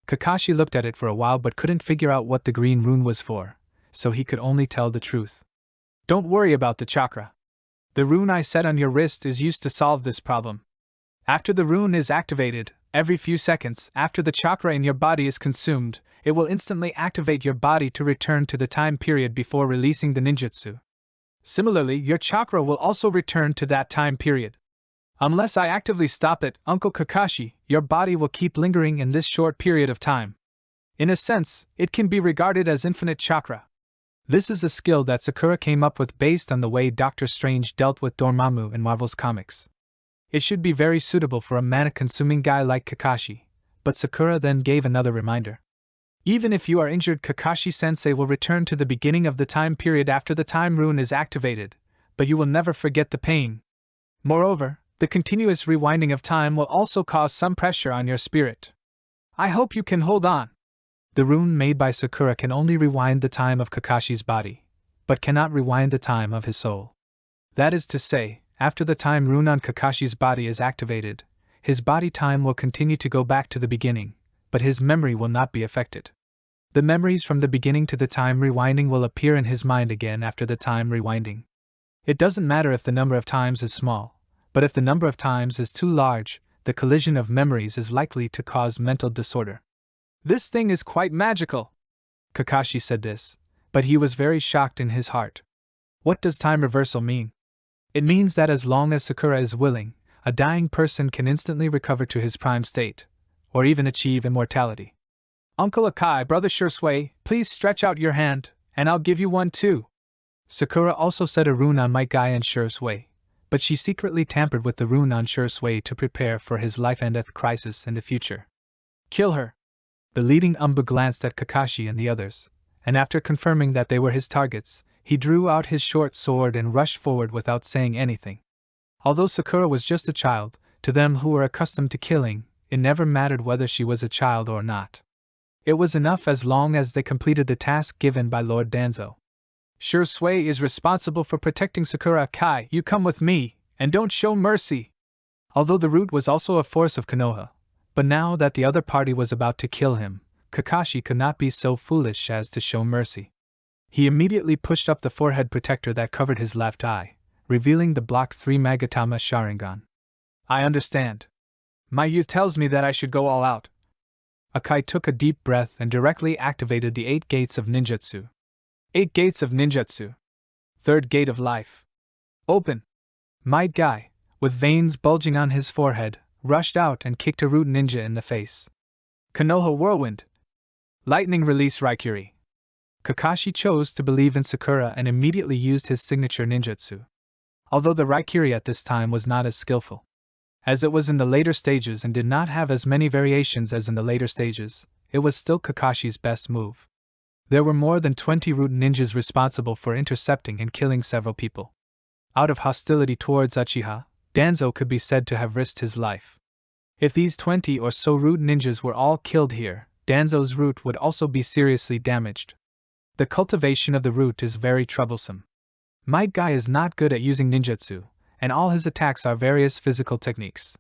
Kakashi looked at it for a while but couldn't figure out what the green rune was for, so he could only tell the truth. Don't worry about the chakra. The rune I set on your wrist is used to solve this problem. After the rune is activated, every few seconds after the chakra in your body is consumed, it will instantly activate your body to return to the time period before releasing the ninjutsu. Similarly, your chakra will also return to that time period. Unless I actively stop it, Uncle Kakashi, your body will keep lingering in this short period of time. In a sense, it can be regarded as infinite chakra. This is a skill that Sakura came up with based on the way Doctor Strange dealt with Dormammu in Marvel's comics. It should be very suitable for a mana-consuming guy like Kakashi, but Sakura then gave another reminder. Even if you are injured, Kakashi-sensei will return to the beginning of the time period after the time rune is activated, but you will never forget the pain. Moreover, the continuous rewinding of time will also cause some pressure on your spirit. I hope you can hold on. The rune made by Sakura can only rewind the time of Kakashi's body, but cannot rewind the time of his soul. That is to say, after the time rune on Kakashi's body is activated, his body time will continue to go back to the beginning, but his memory will not be affected. The memories from the beginning to the time rewinding will appear in his mind again after the time rewinding. It doesn't matter if the number of times is small, but if the number of times is too large, the collision of memories is likely to cause mental disorder. This thing is quite magical. Kakashi said this, but he was very shocked in his heart. What does time reversal mean? It means that as long as Sakura is willing, a dying person can instantly recover to his prime state, or even achieve immortality. Uncle Akai, Brother Shursui, please stretch out your hand, and I'll give you one too. Sakura also said a rune on Might Guy and Shursui, but she secretly tampered with the rune on Shursui to prepare for his life-and-death crisis in the future. Kill her. The leading Umbu glanced at Kakashi and the others, and after confirming that they were his targets, he drew out his short sword and rushed forward without saying anything. Although Sakura was just a child, to them who were accustomed to killing, it never mattered whether she was a child or not. It was enough as long as they completed the task given by Lord Danzo. Shursui is responsible for protecting Sakura Kai. You come with me, and don't show mercy. Although the root was also a force of Konoha, but now that the other party was about to kill him, Kakashi could not be so foolish as to show mercy. He immediately pushed up the forehead protector that covered his left eye, revealing the Block 3 Magatama Sharingan. I understand. My youth tells me that I should go all out. Akai took a deep breath and directly activated the 8 gates of ninjutsu. 8 gates of ninjutsu. Third gate of life. Open. Might Guy, with veins bulging on his forehead, rushed out and kicked a root ninja in the face. Konoha Whirlwind! Lightning Release Raikiri! Kakashi chose to believe in Sakura and immediately used his signature ninjutsu. Although the Raikiri at this time was not as skillful as it was in the later stages and did not have as many variations as in the later stages, it was still Kakashi's best move. There were more than 20 root ninjas responsible for intercepting and killing several people. Out of hostility towards Uchiha, Danzo could be said to have risked his life. If these 20 or so root ninjas were all killed here, Danzo's root would also be seriously damaged. The cultivation of the root is very troublesome. Might Guy is not good at using ninjutsu, and all his attacks are various physical techniques.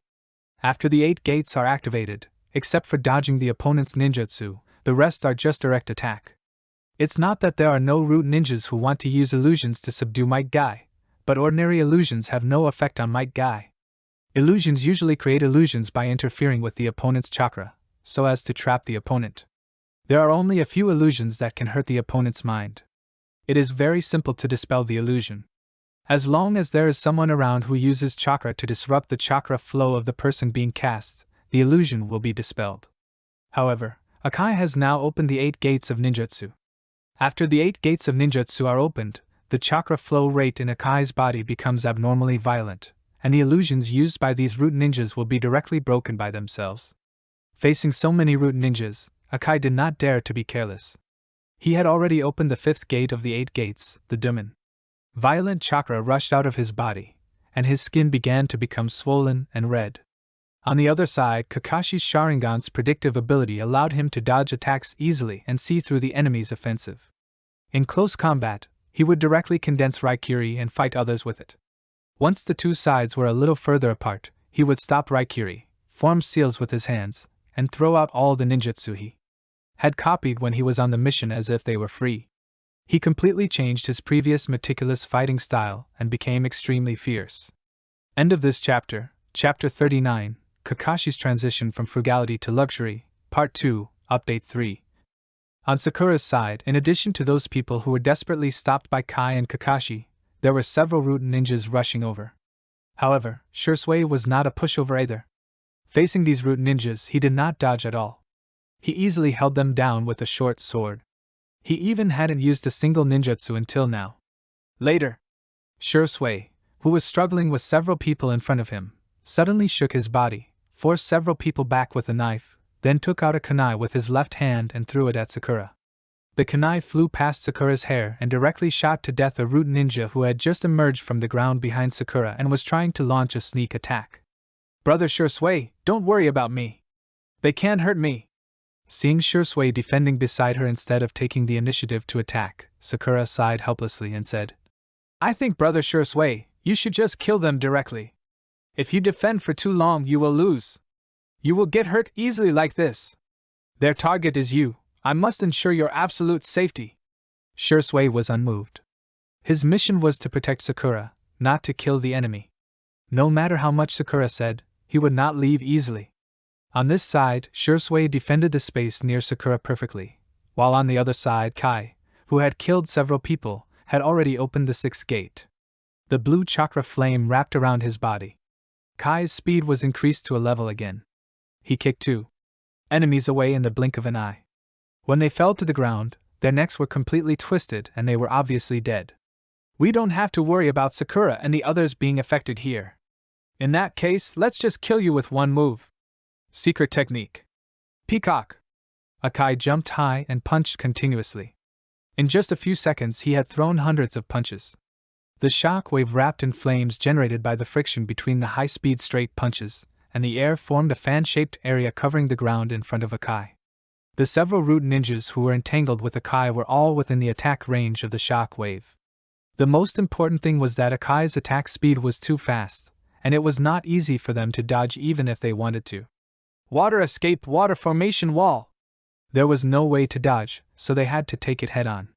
After the 8 gates are activated, except for dodging the opponent's ninjutsu, the rest are just direct attack. It's not that there are no root ninjas who want to use illusions to subdue Might Guy, but ordinary illusions have no effect on Might Guy. Illusions usually create illusions by interfering with the opponent's chakra, so as to trap the opponent. There are only a few illusions that can hurt the opponent's mind. It is very simple to dispel the illusion. As long as there is someone around who uses chakra to disrupt the chakra flow of the person being cast, the illusion will be dispelled. However, Akai has now opened the 8 gates of ninjutsu. After the 8 gates of ninjutsu are opened, the chakra flow rate in Akai's body becomes abnormally violent, and the illusions used by these root ninjas will be directly broken by themselves. Facing so many root ninjas, Akai did not dare to be careless. He had already opened the 5th gate of the 8 gates, the Daemon. Violent chakra rushed out of his body, and his skin began to become swollen and red. On the other side, Kakashi's Sharingan's predictive ability allowed him to dodge attacks easily and see through the enemy's offensive. In close combat, he would directly condense Raikiri and fight others with it. Once the two sides were a little further apart, he would stop Raikiri, form seals with his hands, and throw out all the ninjutsu he had copied when he was on the mission as if they were free. He completely changed his previous meticulous fighting style and became extremely fierce. End of this chapter, Chapter 39, Kakashi's Transition from Frugality to Luxury, Part 2, Update 3. On Sakura's side, in addition to those people who were desperately stopped by Kai and Kakashi, there were several root ninjas rushing over. However, Shursui was not a pushover either. Facing these root ninjas, he did not dodge at all. He easily held them down with a short sword. He even hadn't used a single ninjutsu until now. Later, Shursui, who was struggling with several people in front of him, suddenly shook his body, forced several people back with a knife, then took out a kunai with his left hand and threw it at Sakura. The kunai flew past Sakura's hair and directly shot to death a root ninja who had just emerged from the ground behind Sakura and was trying to launch a sneak attack. "Brother Shursui, don't worry about me. They can't hurt me." Seeing Shursui defending beside her instead of taking the initiative to attack, Sakura sighed helplessly and said, "I think Brother Shursui, you should just kill them directly. If you defend for too long, you will lose. You will get hurt easily like this. Their target is you. I must ensure your absolute safety." Shursui was unmoved. His mission was to protect Sakura, not to kill the enemy. No matter how much Sakura said, he would not leave easily. On this side, Shursui defended the space near Sakura perfectly, while on the other side Kai, who had killed several people, had already opened the 6th gate. The blue chakra flame wrapped around his body. Kai's speed was increased to a level again. He kicked 2 enemies away in the blink of an eye. When they fell to the ground, their necks were completely twisted and they were obviously dead. "We don't have to worry about Sakura and the others being affected here. In that case, let's just kill you with one move. Secret technique. Peacock." Akai jumped high and punched continuously. In just a few seconds he had thrown hundreds of punches. The shock wave wrapped in flames generated by the friction between the high-speed straight punches, and the air formed a fan-shaped area covering the ground in front of Akai. The several root ninjas who were entangled with Akai were all within the attack range of the shock wave. The most important thing was that Akai's attack speed was too fast, and it was not easy for them to dodge even if they wanted to. Water escape, water formation wall. There was no way to dodge, so they had to take it head-on.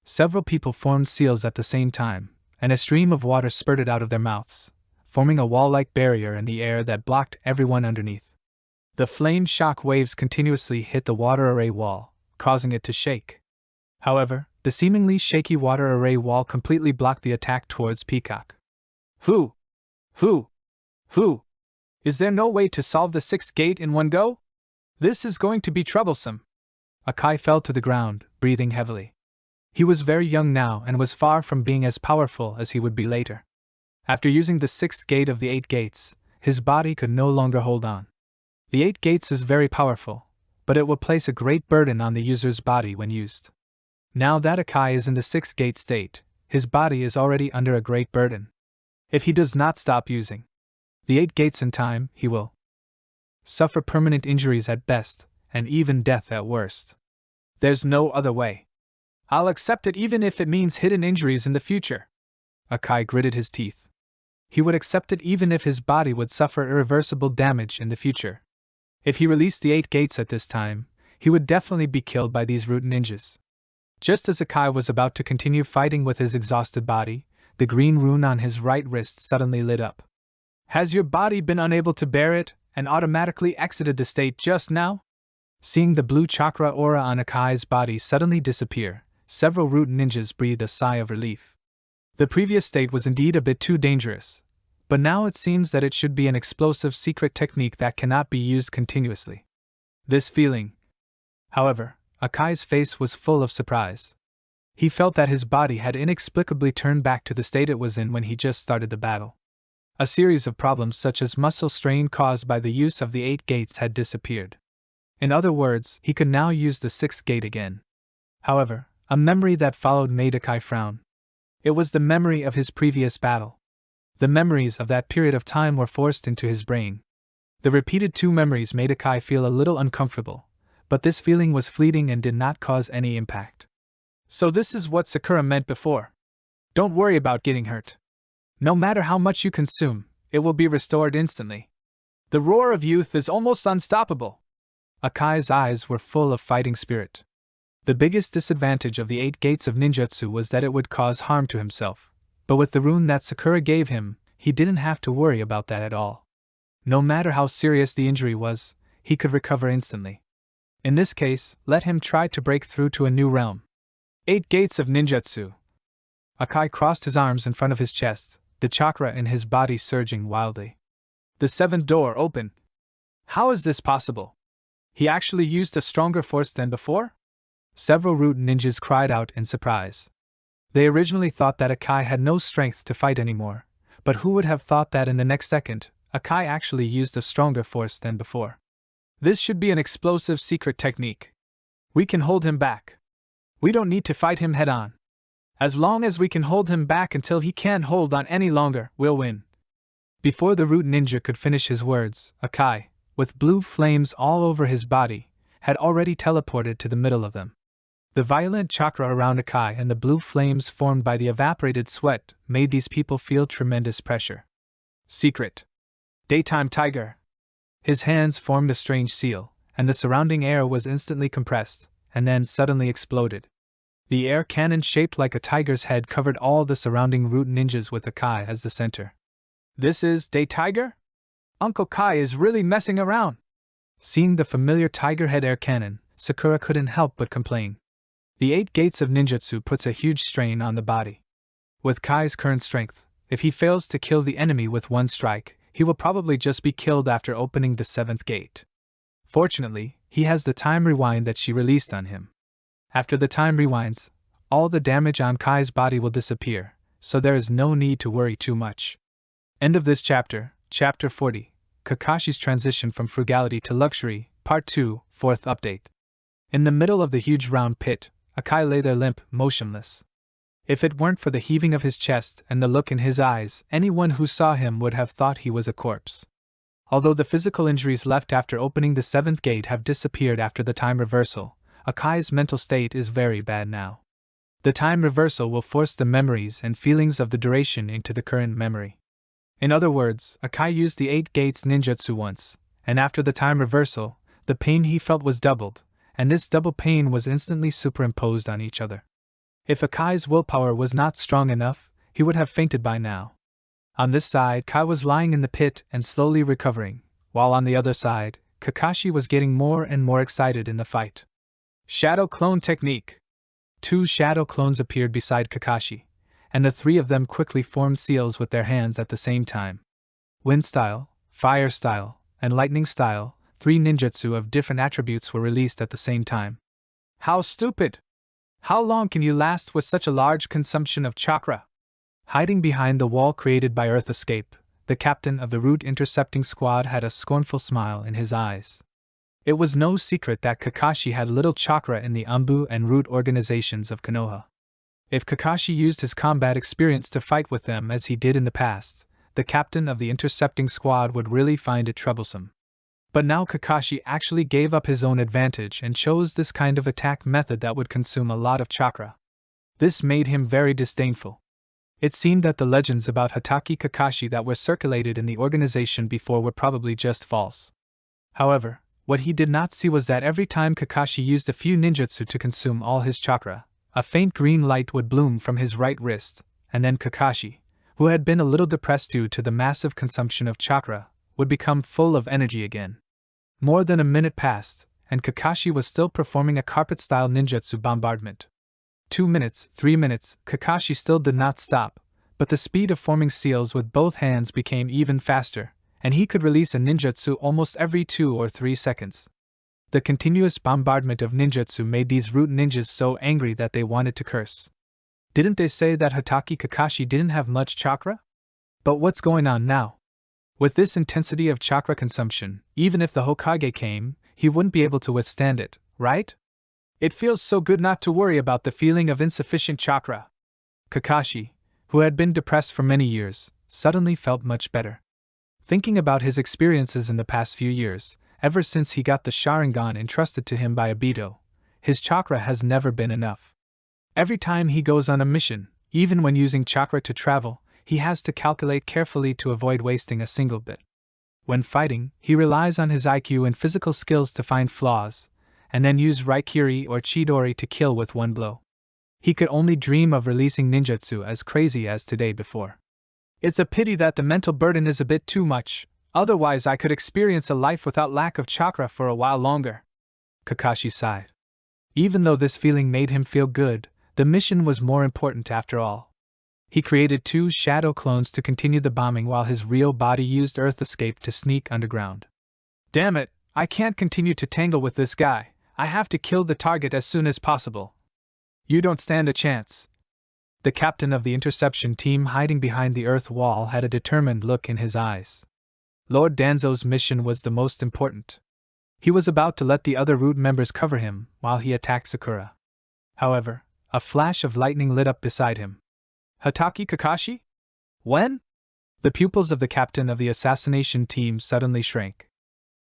Several people formed seals at the same time, and a stream of water spurted out of their mouths, forming a wall-like barrier in the air that blocked everyone underneath. The flame shock waves continuously hit the water array wall, causing it to shake. However, the seemingly shaky water array wall completely blocked the attack towards Peacock. Who? Who? Is there no way to solve the sixth gate in one go? This is going to be troublesome. Akai fell to the ground, breathing heavily. He was very young now and was far from being as powerful as he would be later. After using the sixth gate of the 8 gates, his body could no longer hold on. The 8 gates is very powerful, but it will place a great burden on the user's body when used. Now that Akai is in the 6th gate state, his body is already under a great burden. If he does not stop using the 8 gates in time, he will suffer permanent injuries at best, and even death at worst. There's no other way. I'll accept it even if it means hidden injuries in the future. Akai gritted his teeth. He would accept it even if his body would suffer irreversible damage in the future. If he released the 8 gates at this time, he would definitely be killed by these root ninjas. Just as Akai was about to continue fighting with his exhausted body, the green rune on his right wrist suddenly lit up. Has your body been unable to bear it and automatically exited the state just now? Seeing the blue chakra aura on Akai's body suddenly disappear, several root ninjas breathed a sigh of relief. The previous state was indeed a bit too dangerous, but now it seems that it should be an explosive secret technique that cannot be used continuously. This feeling. However, Akai's face was full of surprise. He felt that his body had inexplicably turned back to the state it was in when he just started the battle. A series of problems such as muscle strain caused by the use of the 8 gates had disappeared. In other words, he could now use the 6th gate again. However, a memory that followed made Akai frown. It was the memory of his previous battle. The memories of that period of time were forced into his brain. The repeated 2 memories made Akai feel a little uncomfortable, but this feeling was fleeting and did not cause any impact. So this is what Sakura meant before. Don't worry about getting hurt. No matter how much you consume, it will be restored instantly. The roar of youth is almost unstoppable. Akai's eyes were full of fighting spirit. The biggest disadvantage of the 8 gates of ninjutsu was that it would cause harm to himself, but with the rune that Sakura gave him, he didn't have to worry about that at all. No matter how serious the injury was, he could recover instantly. In this case, let him try to break through to a new realm. 8 gates of ninjutsu. Akai crossed his arms in front of his chest, the chakra in his body surging wildly. The 7th door opened. How is this possible? He actually used a stronger force than before? Several root ninjas cried out in surprise. They originally thought that Akai had no strength to fight anymore, but who would have thought that in the next second, Akai actually used a stronger force than before? This should be an explosive secret technique. We can hold him back. We don't need to fight him head-on. As long as we can hold him back until he can't hold on any longer, we'll win. Before the root ninja could finish his words, Akai, with blue flames all over his body, had already teleported to the middle of them. The violent chakra around Akai and the blue flames formed by the evaporated sweat made these people feel tremendous pressure. Secret. Daytime Tiger. His hands formed a strange seal, and the surrounding air was instantly compressed, and then suddenly exploded. The air cannon shaped like a tiger's head covered all the surrounding root ninjas with Akai as the center. This is Day Tiger? Uncle Kai is really messing around. Seeing the familiar tiger head air cannon, Sakura couldn't help but complain. The 8 gates of ninjutsu puts a huge strain on the body. With Kai's current strength, if he fails to kill the enemy with one strike, he will probably just be killed after opening the 7th gate. Fortunately, he has the time rewind that she released on him. After the time rewinds, all the damage on Kai's body will disappear, so there is no need to worry too much. End of this chapter, Chapter 40, Kakashi's Transition from Frugality to Luxury, Part 2, 4th Update. In the middle of the huge round pit, Akai lay there limp, motionless. If it weren't for the heaving of his chest and the look in his eyes, anyone who saw him would have thought he was a corpse. Although the physical injuries left after opening the 7th gate have disappeared after the time reversal, Akai's mental state is very bad now. The time reversal will force the memories and feelings of the duration into the current memory. In other words, Akai used the 8 gates ninjutsu once, and after the time reversal, the pain he felt was doubled, and this double pain was instantly superimposed on each other. If Akai's willpower was not strong enough, he would have fainted by now. On this side, Kai was lying in the pit and slowly recovering, while on the other side, Kakashi was getting more and more excited in the fight. Shadow Clone Technique. 2 shadow clones appeared beside Kakashi, and the 3 of them quickly formed seals with their hands at the same time. Wind style, fire style, and lightning style, 3 ninjutsu of different attributes were released at the same time. How stupid! How long can you last with such a large consumption of chakra? Hiding behind the wall created by Earth Escape, the captain of the route intercepting squad had a scornful smile in his eyes. It was no secret that Kakashi had little chakra in the Anbu and route organizations of Konoha. If Kakashi used his combat experience to fight with them as he did in the past, the captain of the intercepting squad would really find it troublesome. But now Kakashi actually gave up his own advantage and chose this kind of attack method that would consume a lot of chakra. This made him very disdainful. It seemed that the legends about Hatake Kakashi that were circulated in the organization before were probably just false. However, what he did not see was that every time Kakashi used a few ninjutsu to consume all his chakra, a faint green light would bloom from his right wrist, and then Kakashi, who had been a little depressed due to the massive consumption of chakra, would become full of energy again. More than a minute passed, and Kakashi was still performing a carpet-style ninjutsu bombardment. 2 minutes, 3 minutes, Kakashi still did not stop, but the speed of forming seals with both hands became even faster, and he could release a ninjutsu almost every 2 or 3 seconds. The continuous bombardment of ninjutsu made these root ninjas so angry that they wanted to curse. Didn't they say that Hatake Kakashi didn't have much chakra? But what's going on now? With this intensity of chakra consumption, even if the Hokage came, he wouldn't be able to withstand it, right? It feels so good not to worry about the feeling of insufficient chakra. Kakashi, who had been depressed for many years, suddenly felt much better. Thinking about his experiences in the past few years, ever since he got the Sharingan entrusted to him by Obito, his chakra has never been enough. Every time he goes on a mission, even when using chakra to travel, he has to calculate carefully to avoid wasting a single bit. When fighting, he relies on his IQ and physical skills to find flaws, and then use Raikiri or Chidori to kill with one blow. He could only dream of releasing ninjutsu as crazy as today before. It's a pity that the mental burden is a bit too much, otherwise I could experience a life without lack of chakra for a while longer. Kakashi sighed. Even though this feeling made him feel good, the mission was more important after all. He created 2 shadow clones to continue the bombing while his real body used Earth Escape to sneak underground. Damn it, I can't continue to tangle with this guy. I have to kill the target as soon as possible. You don't stand a chance. The captain of the interception team hiding behind the earth wall had a determined look in his eyes. Lord Danzo's mission was the most important. He was about to let the other route members cover him while he attacked Sakura. However, a flash of lightning lit up beside him. Hatake Kakashi? When? The pupils of the captain of the assassination team suddenly shrank.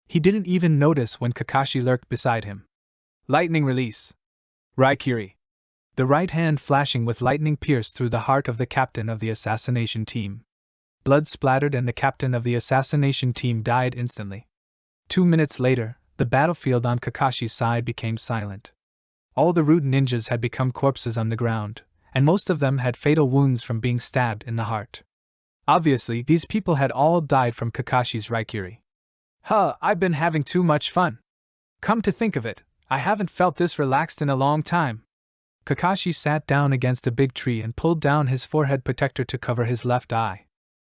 He didn't even notice when Kakashi lurked beside him. Lightning release. Raikiri. The right hand flashing with lightning pierced through the heart of the captain of the assassination team. Blood splattered and the captain of the assassination team died instantly. 2 minutes later, the battlefield on Kakashi's side became silent. All the root ninjas had become corpses on the ground, and most of them had fatal wounds from being stabbed in the heart. Obviously, these people had all died from Kakashi's Raikiri. I've been having too much fun. Come to think of it, I haven't felt this relaxed in a long time. Kakashi sat down against a big tree and pulled down his forehead protector to cover his left eye.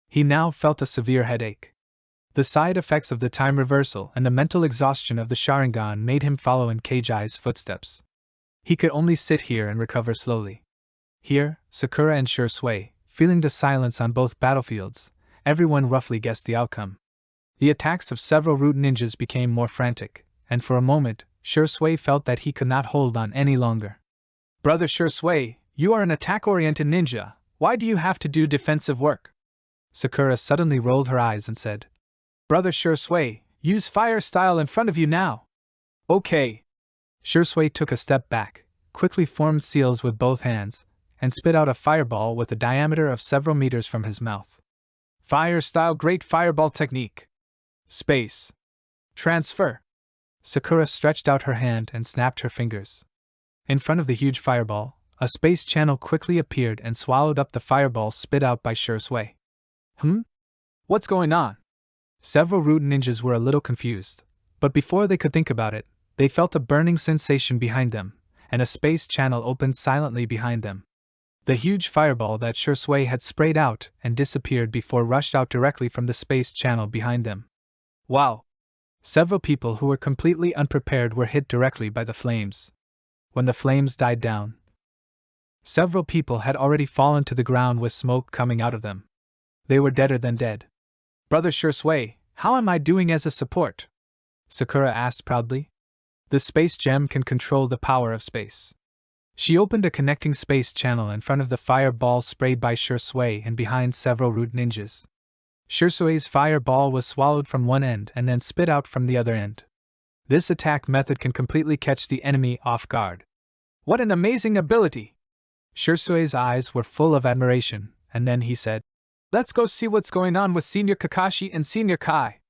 He now felt a severe headache. The side effects of the time reversal and the mental exhaustion of the Sharingan made him follow in Kajai's footsteps. He could only sit here and recover slowly. Here, Sakura and Shursui, feeling the silence on both battlefields, everyone roughly guessed the outcome. The attacks of several root ninjas became more frantic, and for a moment, Shursui felt that he could not hold on any longer. Brother Shursui, you are an attack-oriented ninja, why do you have to do defensive work? Sakura suddenly rolled her eyes and said, Brother Shursui, use fire style in front of you now. Okay. Shursui took a step back, quickly formed seals with both hands, and spit out a fireball with a diameter of several meters from his mouth. Fire style great fireball technique. Space. Transfer. Sakura stretched out her hand and snapped her fingers. In front of the huge fireball, a space channel quickly appeared and swallowed up the fireball spit out by Shursui. What's going on? Several root ninjas were a little confused, but before they could think about it, they felt a burning sensation behind them, and a space channel opened silently behind them. The huge fireball that Shursui had sprayed out and disappeared before rushed out directly from the space channel behind them. Wow! Several people who were completely unprepared were hit directly by the flames. When the flames died down, several people had already fallen to the ground with smoke coming out of them. They were deader than dead. Brother Shursui, how am I doing as a support? Sakura asked proudly. The space gem can control the power of space. She opened a connecting space channel in front of the fireball sprayed by Shursui and behind several root ninjas. Shursui's fireball was swallowed from one end and then spit out from the other end. This attack method can completely catch the enemy off guard. What an amazing ability! Shursui's eyes were full of admiration, and then he said, "Let's go see what's going on with Senior Kakashi and Senior Kai."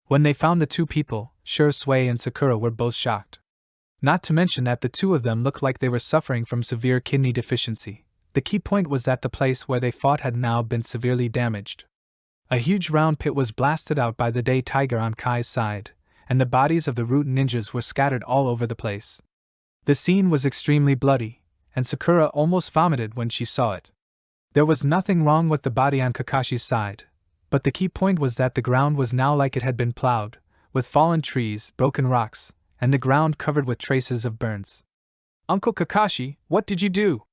When they found the two people, Shursui and Sakura were both shocked. Not to mention that the two of them looked like they were suffering from severe kidney deficiency. The key point was that the place where they fought had now been severely damaged. A huge round pit was blasted out by the day tiger on Kai's side, and the bodies of the root ninjas were scattered all over the place. The scene was extremely bloody, and Sakura almost vomited when she saw it. There was nothing wrong with the body on Kakashi's side, but the key point was that the ground was now like it had been plowed, with fallen trees, broken rocks, and the ground covered with traces of burns. "Uncle Kakashi, what did you do?"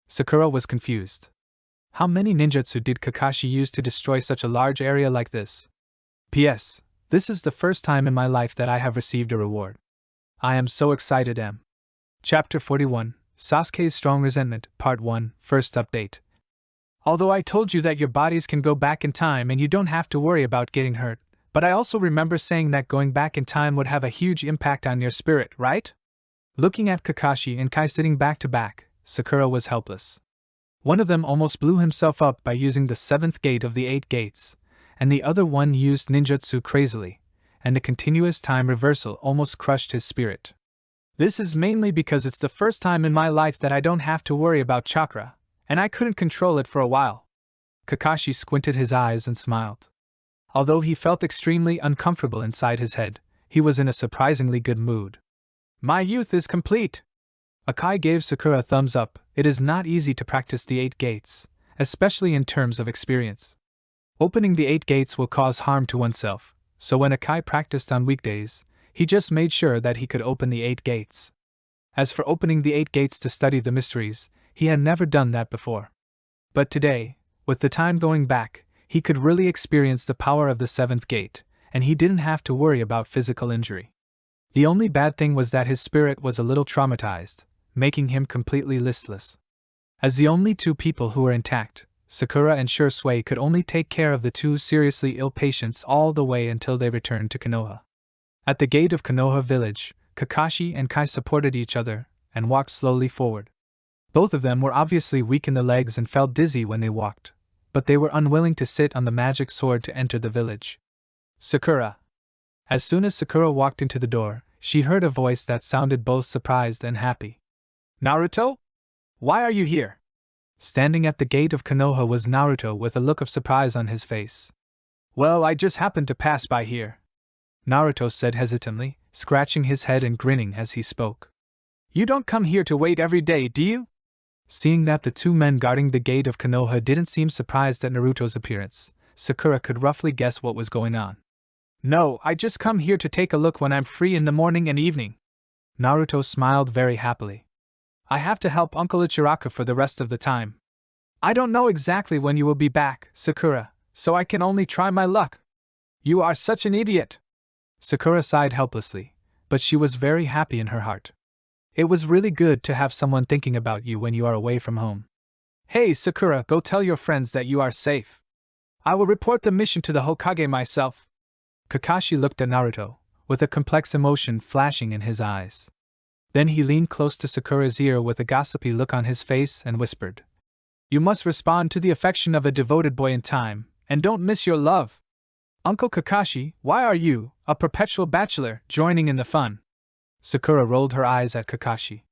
Sakura was confused. How many ninjutsu did Kakashi use to destroy such a large area like this? P.S. This is the first time in my life that I have received a reward. I am so excited. Chapter 41, Sasuke's Strong Resentment, Part 1, First Update. Although I told you that your bodies can go back in time and you don't have to worry about getting hurt, but I also remember saying that going back in time would have a huge impact on your spirit, right? Looking at Kakashi and Kai sitting back to back, Sakura was helpless. One of them almost blew himself up by using the 7th gate of the 8 gates, and the other one used ninjutsu crazily, and the continuous time reversal almost crushed his spirit. This is mainly because it's the first time in my life that I don't have to worry about chakra, and I couldn't control it for a while. Kakashi squinted his eyes and smiled. Although he felt extremely uncomfortable inside his head, he was in a surprisingly good mood. My youth is complete! Akai gave Sakura a thumbs up. It is not easy to practice the 8 gates, especially in terms of experience. Opening the 8 gates will cause harm to oneself, so when Akai practiced on weekdays, he just made sure that he could open the 8 gates. As for opening the 8 gates to study the mysteries, he had never done that before. But today, with the time going back, he could really experience the power of the 7th gate, and he didn't have to worry about physical injury. The only bad thing was that his spirit was a little traumatized, making him completely listless. As the only two people who were intact, Sakura and Shursui could only take care of the two seriously ill patients all the way until they returned to Konoha. At the gate of Konoha village, Kakashi and Kai supported each other and walked slowly forward. Both of them were obviously weak in the legs and felt dizzy when they walked, but they were unwilling to sit on the magic sword to enter the village. Sakura. As soon as Sakura walked into the door, she heard a voice that sounded both surprised and happy. Naruto? Why are you here? Standing at the gate of Konoha was Naruto with a look of surprise on his face. Well, I just happened to pass by here, Naruto said hesitantly, scratching his head and grinning as he spoke. You don't come here to wait every day, do you? Seeing that the two men guarding the gate of Konoha didn't seem surprised at Naruto's appearance, Sakura could roughly guess what was going on. No, I just come here to take a look when I'm free in the morning and evening. Naruto smiled very happily. I have to help Uncle Ichiraka for the rest of the time. I don't know exactly when you will be back, Sakura, so I can only try my luck. You are such an idiot. Sakura sighed helplessly, but she was very happy in her heart. It was really good to have someone thinking about you when you are away from home. Hey Sakura, go tell your friends that you are safe. I will report the mission to the Hokage myself. Kakashi looked at Naruto, with a complex emotion flashing in his eyes. Then he leaned close to Sakura's ear with a gossipy look on his face and whispered. You must respond to the affection of a devoted boy in time, and don't miss your love. Uncle Kakashi, why are you, a perpetual bachelor, joining in the fun? Sakura rolled her eyes at Kakashi.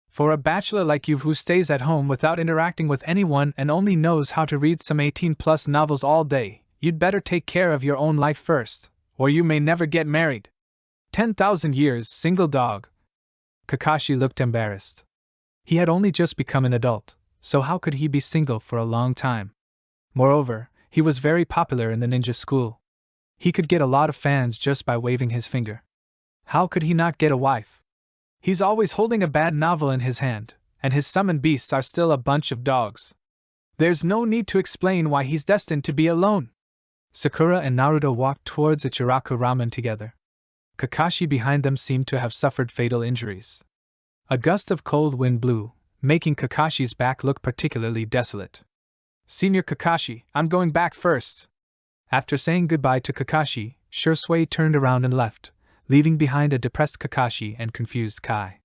For a bachelor like you who stays at home without interacting with anyone and only knows how to read some 18+ novels all day, you'd better take care of your own life first, or you may never get married. 10,000 years, single dog. Kakashi looked embarrassed. He had only just become an adult, so how could he be single for a long time? Moreover, he was very popular in the ninja school. He could get a lot of fans just by waving his finger. How could he not get a wife? He's always holding a bad novel in his hand, and his summoned beasts are still a bunch of dogs. There's no need to explain why he's destined to be alone. Sakura and Naruto walked towards Ichiraku Ramen together. Kakashi behind them seemed to have suffered fatal injuries. A gust of cold wind blew, making Kakashi's back look particularly desolate. Senior Kakashi, I'm going back first. After saying goodbye to Kakashi, Shursui turned around and left, leaving behind a depressed Kakashi and confused Kai.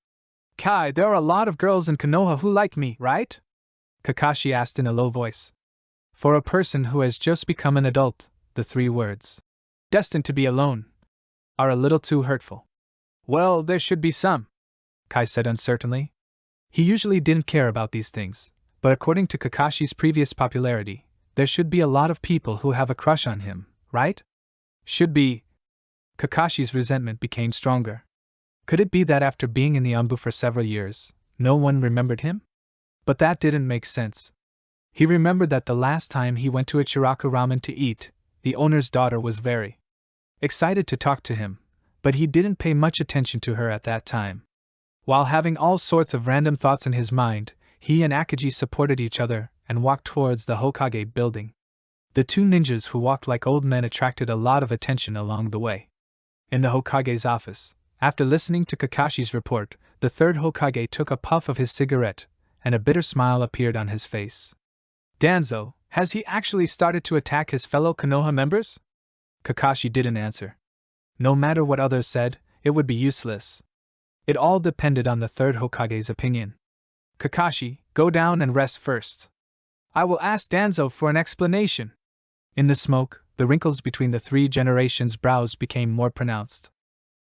Kai, there are a lot of girls in Konoha who like me, right? Kakashi asked in a low voice. For a person who has just become an adult, the 3 words, destined to be alone, are a little too hurtful. Well, there should be some, Kai said uncertainly. He usually didn't care about these things, but according to Kakashi's previous popularity, there should be a lot of people who have a crush on him, right? Should be. Kakashi's resentment became stronger. Could it be that after being in the Anbu for several years, no one remembered him? But that didn't make sense. He remembered that the last time he went to Ichiraku Ramen to eat, the owner's daughter was very excited to talk to him, but he didn't pay much attention to her at that time. While having all sorts of random thoughts in his mind, he and Akagi supported each other and walked towards the Hokage building. The 2 ninjas who walked like old men attracted a lot of attention along the way. In the Hokage's office, after listening to Kakashi's report, the 3rd Hokage took a puff of his cigarette, and a bitter smile appeared on his face. Danzo, has he actually started to attack his fellow Konoha members? Kakashi didn't answer. No matter what others said, it would be useless. It all depended on the 3rd Hokage's opinion. Kakashi, go down and rest first. I will ask Danzo for an explanation. In the smoke, the wrinkles between the 3 generations' brows became more pronounced.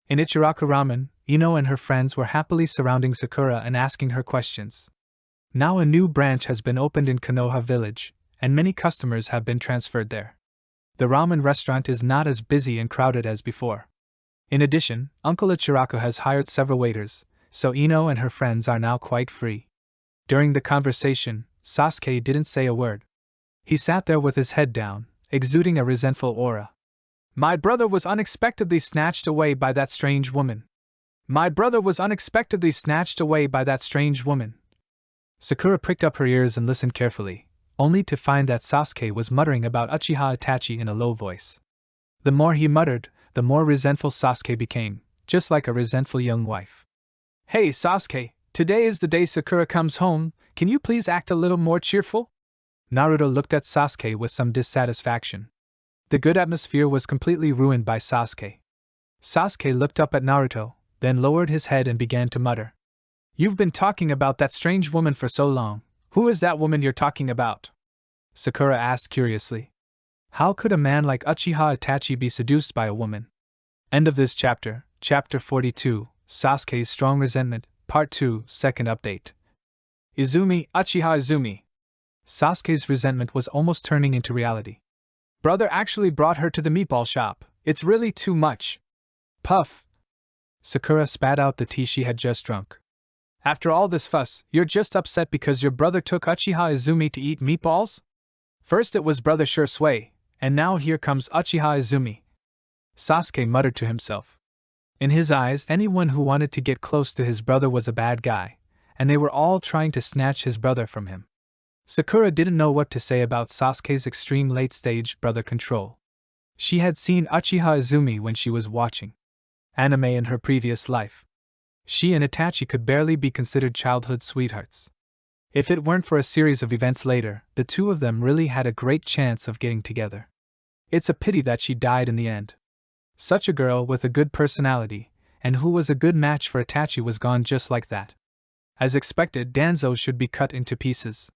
In Ichiraku Ramen, Ino and her friends were happily surrounding Sakura and asking her questions. Now a new branch has been opened in Konoha village, and many customers have been transferred there. The ramen restaurant is not as busy and crowded as before. In addition, Uncle Ichiraku has hired several waiters, so Ino and her friends are now quite free. During the conversation, Sasuke didn't say a word. He sat there with his head down, exuding a resentful aura. My brother was unexpectedly snatched away by that strange woman. My brother was unexpectedly snatched away by that strange woman. Sakura pricked up her ears and listened carefully, only to find that Sasuke was muttering about Uchiha Itachi in a low voice. The more he muttered, the more resentful Sasuke became, just like a resentful young wife. Hey Sasuke, today is the day Sakura comes home, can you please act a little more cheerful? Naruto looked at Sasuke with some dissatisfaction. The good atmosphere was completely ruined by Sasuke. Sasuke looked up at Naruto, then lowered his head and began to mutter. You've been talking about that strange woman for so long. Who is that woman you're talking about? Sakura asked curiously. How could a man like Uchiha Itachi be seduced by a woman? End of this chapter, Chapter 42, Sasuke's Strong Resentment, Part 2, Second Update. Izumi, Uchiha Izumi. Sasuke's resentment was almost turning into reality. Brother actually brought her to the meatball shop. It's really too much. Puff. Sakura spat out the tea she had just drunk. After all this fuss, you're just upset because your brother took Uchiha Izumi to eat meatballs? First it was brother Shursui, and now here comes Uchiha Izumi. Sasuke muttered to himself. In his eyes, anyone who wanted to get close to his brother was a bad guy, and they were all trying to snatch his brother from him. Sakura didn't know what to say about Sasuke's extreme late-stage brother control. She had seen Uchiha Izumi when she was watching anime in her previous life. She and Itachi could barely be considered childhood sweethearts. If it weren't for a series of events later, the two of them really had a great chance of getting together. It's a pity that she died in the end. Such a girl with a good personality, and who was a good match for Itachi, was gone just like that. As expected, Danzo should be cut into pieces.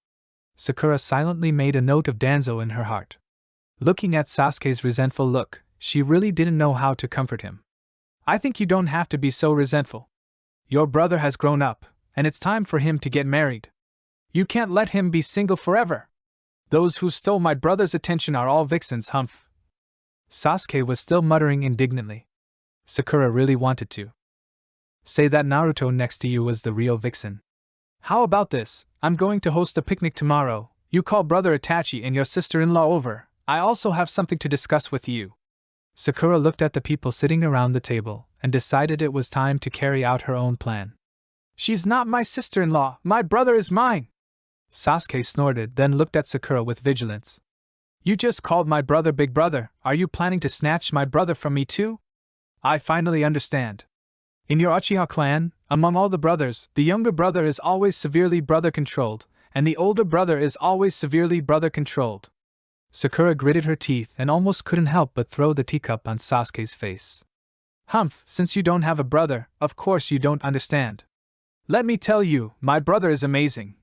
Sakura silently made a note of Danzo in her heart. Looking at Sasuke's resentful look, she really didn't know how to comfort him. I think you don't have to be so resentful. Your brother has grown up, and it's time for him to get married. You can't let him be single forever. Those who stole my brother's attention are all vixens, humph. Sasuke was still muttering indignantly. Sakura really wanted to say that Naruto next to you was the real vixen. How about this? I'm going to host a picnic tomorrow. You call brother Itachi and your sister-in-law over. I also have something to discuss with you. Sakura looked at the people sitting around the table and decided it was time to carry out her own plan. She's not my sister-in-law. My brother is mine. Sasuke snorted, then looked at Sakura with vigilance. You just called my brother big brother. Are you planning to snatch my brother from me too? I finally understand. In your Uchiha clan, among all the brothers, the younger brother is always severely brother-controlled, and the older brother is always severely brother-controlled. Sakura gritted her teeth and almost couldn't help but throw the teacup on Sasuke's face. Humph, since you don't have a brother, of course you don't understand. Let me tell you, my brother is amazing.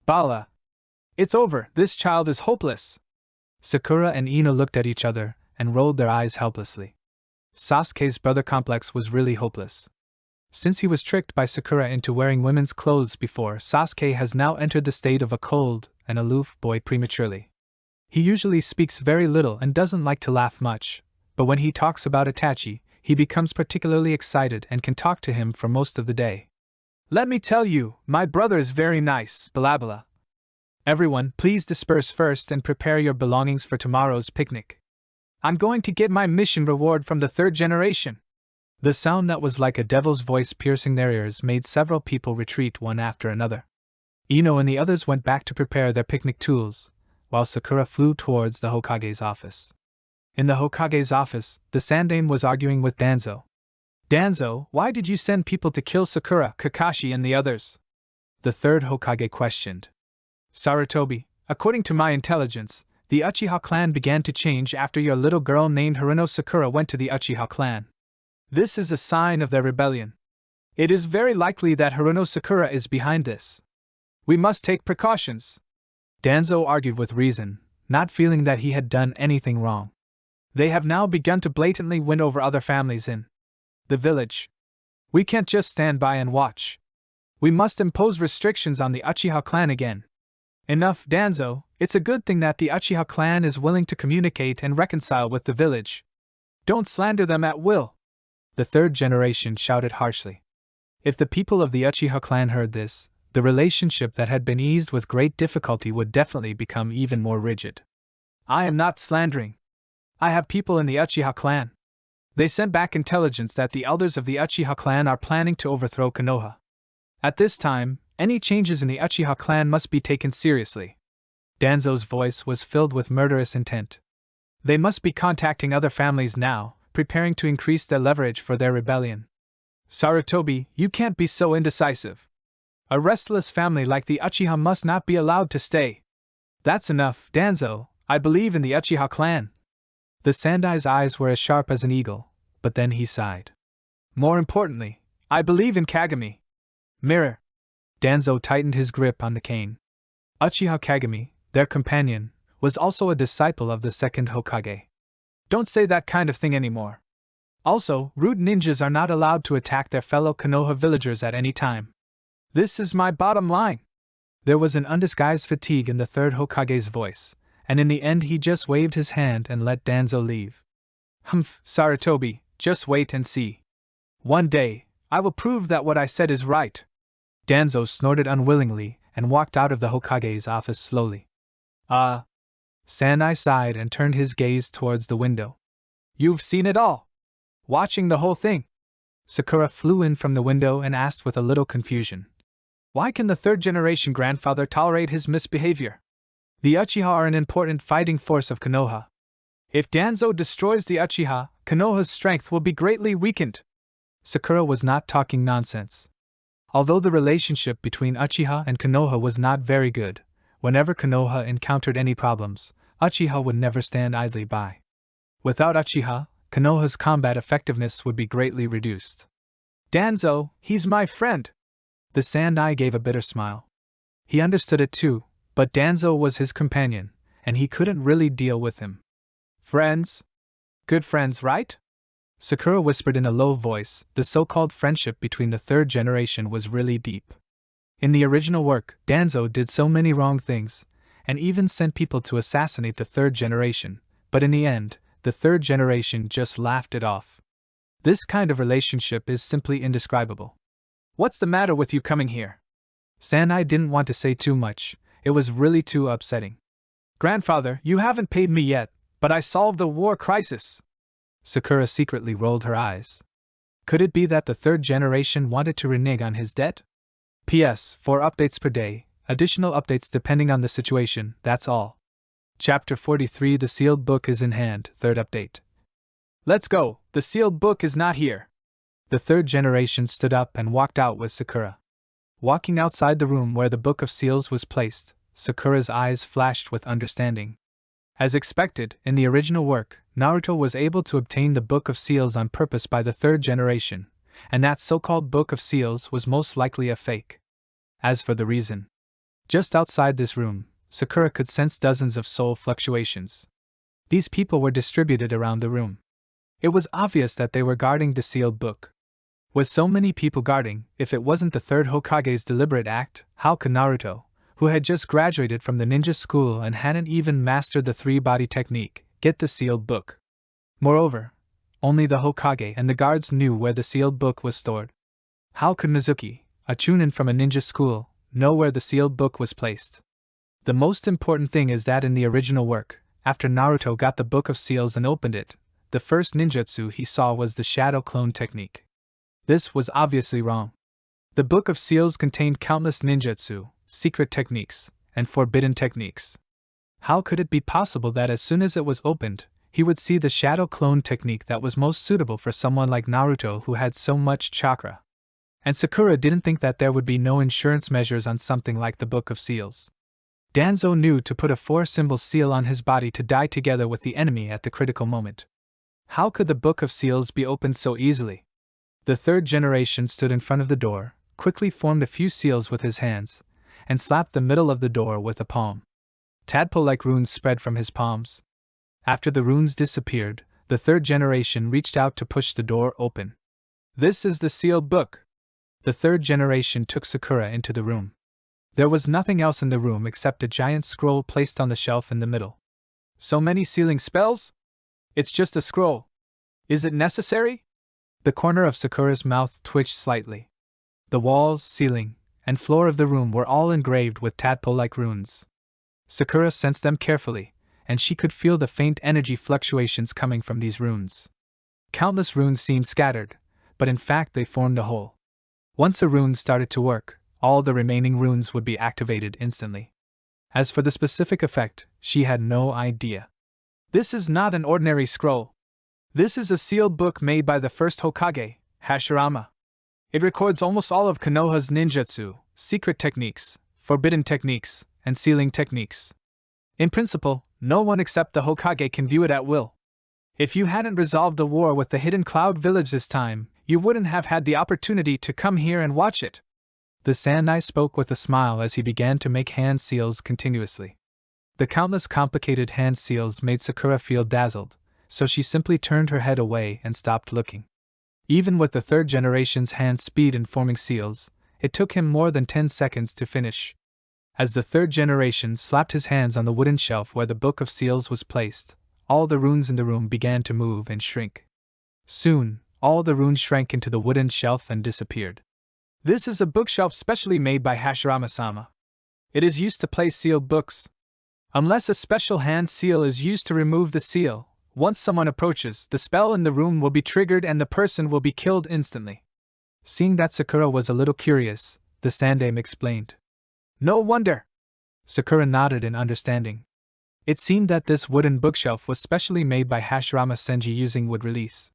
Bala. It's over, this child is hopeless. Sakura and Ino looked at each other and rolled their eyes helplessly. Sasuke's brother complex was really hopeless. Since he was tricked by Sakura into wearing women's clothes before, Sasuke has now entered the state of a cold and aloof boy prematurely. He usually speaks very little and doesn't like to laugh much, but when he talks about Itachi, he becomes particularly excited and can talk to him for most of the day. Let me tell you, my brother is very nice, blah blah. Everyone, please disperse first and prepare your belongings for tomorrow's picnic. I'm going to get my mission reward from the third generation. The sound that was like a devil's voice piercing their ears made several people retreat one after another. Ino and the others went back to prepare their picnic tools, while Sakura flew towards the Hokage's office. In the Hokage's office, the Sandaime was arguing with Danzo. Danzo, why did you send people to kill Sakura, Kakashi, and the others? The third Hokage questioned. Sarutobi, according to my intelligence, the Uchiha clan began to change after your little girl named Haruno Sakura went to the Uchiha clan. This is a sign of their rebellion. It is very likely that Haruno Sakura is behind this. We must take precautions. Danzo argued with reason, not feeling that he had done anything wrong. They have now begun to blatantly win over other families in the village. We can't just stand by and watch. We must impose restrictions on the Uchiha clan again. Enough, Danzo, it's a good thing that the Uchiha clan is willing to communicate and reconcile with the village. Don't slander them at will. The third generation shouted harshly. If the people of the Uchiha clan heard this, the relationship that had been eased with great difficulty would definitely become even more rigid. I am not slandering. I have people in the Uchiha clan. They sent back intelligence that the elders of the Uchiha clan are planning to overthrow Konoha. At this time, any changes in the Uchiha clan must be taken seriously. Danzo's voice was filled with murderous intent. They must be contacting other families now, preparing to increase their leverage for their rebellion. Sarutobi, you can't be so indecisive. A restless family like the Uchiha must not be allowed to stay. That's enough, Danzo, I believe in the Uchiha clan. The Sandai's eyes were as sharp as an eagle, but then he sighed. More importantly, I believe in Kagami. Mirror. Danzo tightened his grip on the cane. Uchiha Kagami, their companion, was also a disciple of the second Hokage. Don't say that kind of thing anymore. Also, rude ninjas are not allowed to attack their fellow Konoha villagers at any time. This is my bottom line. There was an undisguised fatigue in the third Hokage's voice, and in the end he just waved his hand and let Danzo leave. Humph, Sarutobi, just wait and see. One day, I will prove that what I said is right. Danzo snorted unwillingly and walked out of the Hokage's office slowly. Sanai sighed and turned his gaze towards the window. You've seen it all. Watching the whole thing. Sakura flew in from the window and asked with a little confusion. Why can the third generation grandfather tolerate his misbehavior? The Uchiha are an important fighting force of Konoha. If Danzo destroys the Uchiha, Konoha's strength will be greatly weakened. Sakura was not talking nonsense. Although the relationship between Uchiha and Konoha was not very good, whenever Konoha encountered any problems, Uchiha would never stand idly by. Without Uchiha, Konoha's combat effectiveness would be greatly reduced. Danzo, he's my friend. The Sandai gave a bitter smile. He understood it too, but Danzo was his companion, and he couldn't really deal with him. Friends? Good friends, right? Sakura whispered in a low voice. The so-called friendship between the third generation was really deep. In the original work, Danzo did so many wrong things, and even sent people to assassinate the third generation, but in the end, the third generation just laughed it off. This kind of relationship is simply indescribable. What's the matter with you coming here? Sanai didn't want to say too much, it was really too upsetting. Grandfather, you haven't paid me yet, but I solved the war crisis. Sakura secretly rolled her eyes. Could it be that the third generation wanted to renege on his debt? P.S. 4 updates per day, additional updates depending on the situation, that's all. Chapter 43 The sealed book is in hand, third update. Let's go, the sealed book is not here. The third generation stood up and walked out with Sakura. Walking outside the room where the book of seals was placed, Sakura's eyes flashed with understanding. As expected, in the original work, Naruto was able to obtain the Book of Seals on purpose by the third generation, and that so-called Book of Seals was most likely a fake. As for the reason, just outside this room, Sakura could sense dozens of soul fluctuations. These people were distributed around the room. It was obvious that they were guarding the sealed book. With so many people guarding, if it wasn't the third Hokage's deliberate act, how could Naruto, who had just graduated from the ninja school and hadn't even mastered the three-body technique, get the sealed book? Moreover, only the Hokage and the guards knew where the sealed book was stored. How could Mizuki, a chunin from a ninja school, know where the sealed book was placed? The most important thing is that in the original work, after Naruto got the Book of Seals and opened it, the first ninjutsu he saw was the shadow clone technique. This was obviously wrong. The Book of Seals contained countless ninjutsu, secret techniques, and forbidden techniques. How could it be possible that as soon as it was opened, he would see the shadow clone technique that was most suitable for someone like Naruto who had so much chakra? And Sakura didn't think that there would be no insurance measures on something like the Book of Seals. Danzo knew to put a 4-symbol seal on his body to die together with the enemy at the critical moment. How could the Book of Seals be opened so easily? The third generation stood in front of the door, quickly formed a few seals with his hands, and slapped the middle of the door with a palm. Tadpole-like runes spread from his palms. After the runes disappeared, the third generation reached out to push the door open. This is the sealed book. The third generation took Sakura into the room. There was nothing else in the room except a giant scroll placed on the shelf in the middle. So many sealing spells? It's just a scroll. Is it necessary? The corner of Sakura's mouth twitched slightly. The walls, ceiling, and floor of the room were all engraved with tadpole-like runes. Sakura sensed them carefully, and she could feel the faint energy fluctuations coming from these runes. Countless runes seemed scattered, but in fact they formed a whole. Once a rune started to work, all the remaining runes would be activated instantly. As for the specific effect, she had no idea. This is not an ordinary scroll. This is a sealed book made by the first Hokage, Hashirama. It records almost all of Konoha's ninjutsu, secret techniques, forbidden techniques, and sealing techniques. In principle, no one except the Hokage can view it at will. If you hadn't resolved the war with the Hidden Cloud Village this time, you wouldn't have had the opportunity to come here and watch it. The Sandai spoke with a smile as he began to make hand seals continuously. The countless complicated hand seals made Sakura feel dazzled, so she simply turned her head away and stopped looking. Even with the third generation's hand speed in forming seals, it took him more than 10 seconds to finish. As the third generation slapped his hands on the wooden shelf where the Book of Seals was placed, all the runes in the room began to move and shrink. Soon, all the runes shrank into the wooden shelf and disappeared. This is a bookshelf specially made by Hashirama-sama. It is used to place sealed books. Unless a special hand seal is used to remove the seal, once someone approaches, the spell in the room will be triggered and the person will be killed instantly. Seeing that Sakura was a little curious, the Sandaime explained. No wonder! Sakura nodded in understanding. It seemed that this wooden bookshelf was specially made by Hashirama Senju using wood release.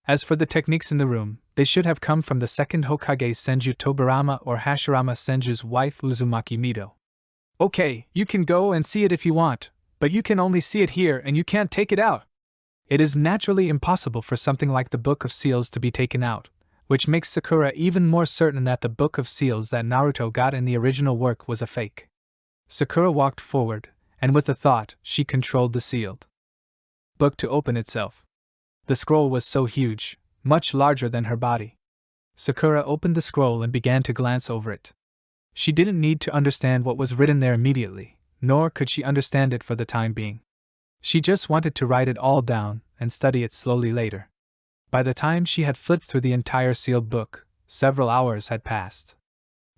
As for the techniques in the room, they should have come from the second Hokage Senju Tobirama or Hashirama Senju's wife Uzumaki Mito. Okay, you can go and see it if you want, but you can only see it here and you can't take it out. It is naturally impossible for something like the Book of Seals to be taken out, which makes Sakura even more certain that the Book of Seals that Naruto got in the original work was a fake. Sakura walked forward, and with a thought, she controlled the sealed book to open itself. The scroll was so huge, much larger than her body. Sakura opened the scroll and began to glance over it. She didn't need to understand what was written there immediately, nor could she understand it for the time being. She just wanted to write it all down and study it slowly later. By the time she had flipped through the entire sealed book, several hours had passed.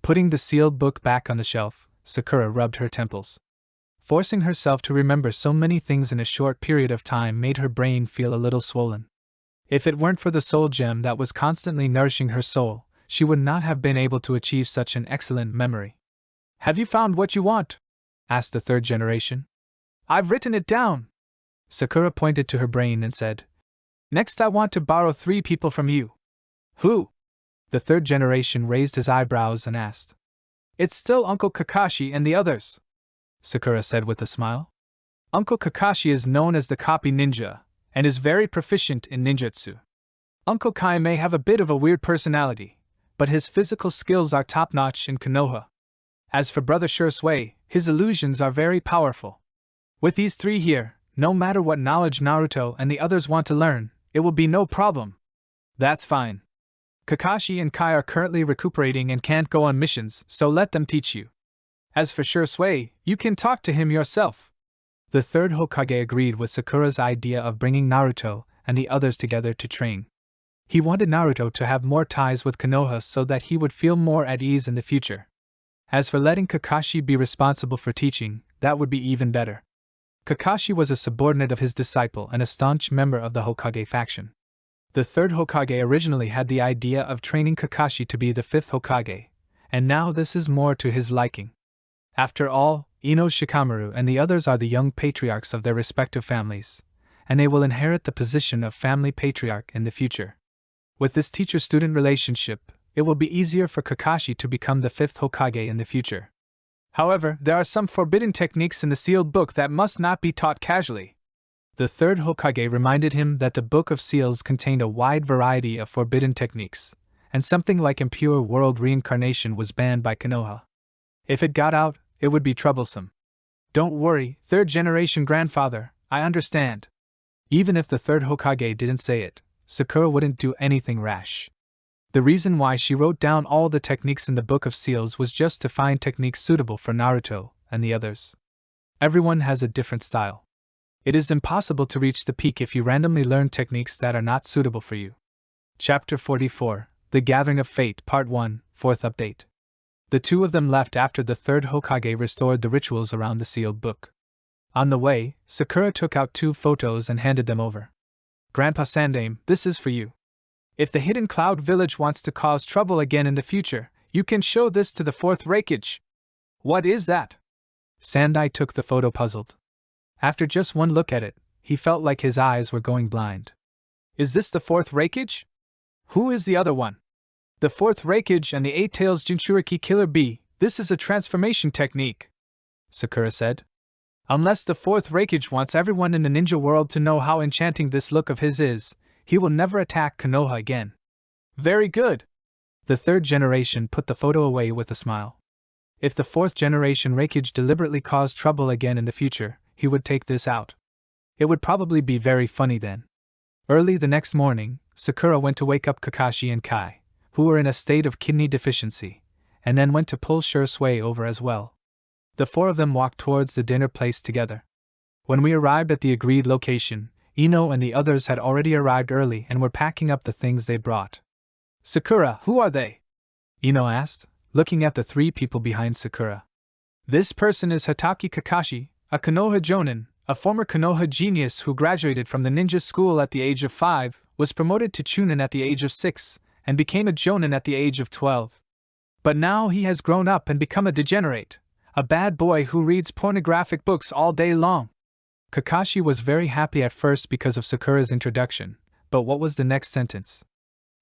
Putting the sealed book back on the shelf, Sakura rubbed her temples. Forcing herself to remember so many things in a short period of time made her brain feel a little swollen. If it weren't for the soul gem that was constantly nourishing her soul, she would not have been able to achieve such an excellent memory. "Have you found what you want?" asked the third generation. "I've written it down." Sakura pointed to her brain and said, "Next I want to borrow 3 people from you." "Who?" The third generation raised his eyebrows and asked. "It's still Uncle Kakashi and the others," Sakura said with a smile. "Uncle Kakashi is known as the copy ninja, and is very proficient in ninjutsu. Uncle Kai may have a bit of a weird personality, but his physical skills are top-notch in Konoha. As for Brother Shursui, his illusions are very powerful. With these 3 here, no matter what knowledge Naruto and the others want to learn, it will be no problem." "That's fine. Kakashi and Kai are currently recuperating and can't go on missions, so let them teach you. As for Shursui, you can talk to him yourself." The third Hokage agreed with Sakura's idea of bringing Naruto and the others together to train. He wanted Naruto to have more ties with Konoha so that he would feel more at ease in the future. As for letting Kakashi be responsible for teaching, that would be even better. Kakashi was a subordinate of his disciple and a staunch member of the Hokage faction. The third Hokage originally had the idea of training Kakashi to be the 5th Hokage, and now this is more to his liking. After all, Ino Shikamaru and the others are the young patriarchs of their respective families, and they will inherit the position of family patriarch in the future. With this teacher-student relationship, it will be easier for Kakashi to become the 5th Hokage in the future. However, there are some forbidden techniques in the sealed book that must not be taught casually. The third Hokage reminded him that the Book of Seals contained a wide variety of forbidden techniques, and something like impure world reincarnation was banned by Konoha. If it got out, it would be troublesome. "Don't worry, 3rd generation grandfather, I understand." Even if the third Hokage didn't say it, Sakura wouldn't do anything rash. The reason why she wrote down all the techniques in the Book of Seals was just to find techniques suitable for Naruto and the others. Everyone has a different style. It is impossible to reach the peak if you randomly learn techniques that are not suitable for you. Chapter 44, The Gathering of Fate, Part 1, 4th Update. The 2 of them left after the third Hokage restored the rituals around the sealed book. On the way, Sakura took out 2 photos and handed them over. "Grandpa Sandaime, this is for you. If the Hidden Cloud Village wants to cause trouble again in the future, you can show this to the 4th Raikage." "What is that?" Sandai took the photo puzzled. After just one look at it, he felt like his eyes were going blind. "Is this the 4th Raikage? Who is the other one?" "The 4th Raikage and the 8 Tails Jinchuriki Killer Bee, this is a transformation technique," Sakura said. "Unless the 4th Raikage wants everyone in the ninja world to know how enchanting this look of his is, he will never attack Konoha again." "Very good." The 3rd generation put the photo away with a smile. If the 4th generation Raikage deliberately caused trouble again in the future, he would take this out. It would probably be very funny then. Early the next morning, Sakura went to wake up Kakashi and Kai, who were in a state of kidney deficiency, and then went to pull Shursui over as well. The 4 of them walked towards the dinner place together. When we arrived at the agreed location, Ino and the others had already arrived early and were packing up the things they brought. "Sakura, who are they?" Ino asked, looking at the 3 people behind Sakura. "This person is Hatake Kakashi, a Konoha Jonin, a former Konoha genius who graduated from the ninja school at the age of 5, was promoted to Chunin at the age of 6, and became a Jonin at the age of 12. But now he has grown up and become a degenerate, a bad boy who reads pornographic books all day long." Kakashi was very happy at first because of Sakura's introduction, but what was the next sentence?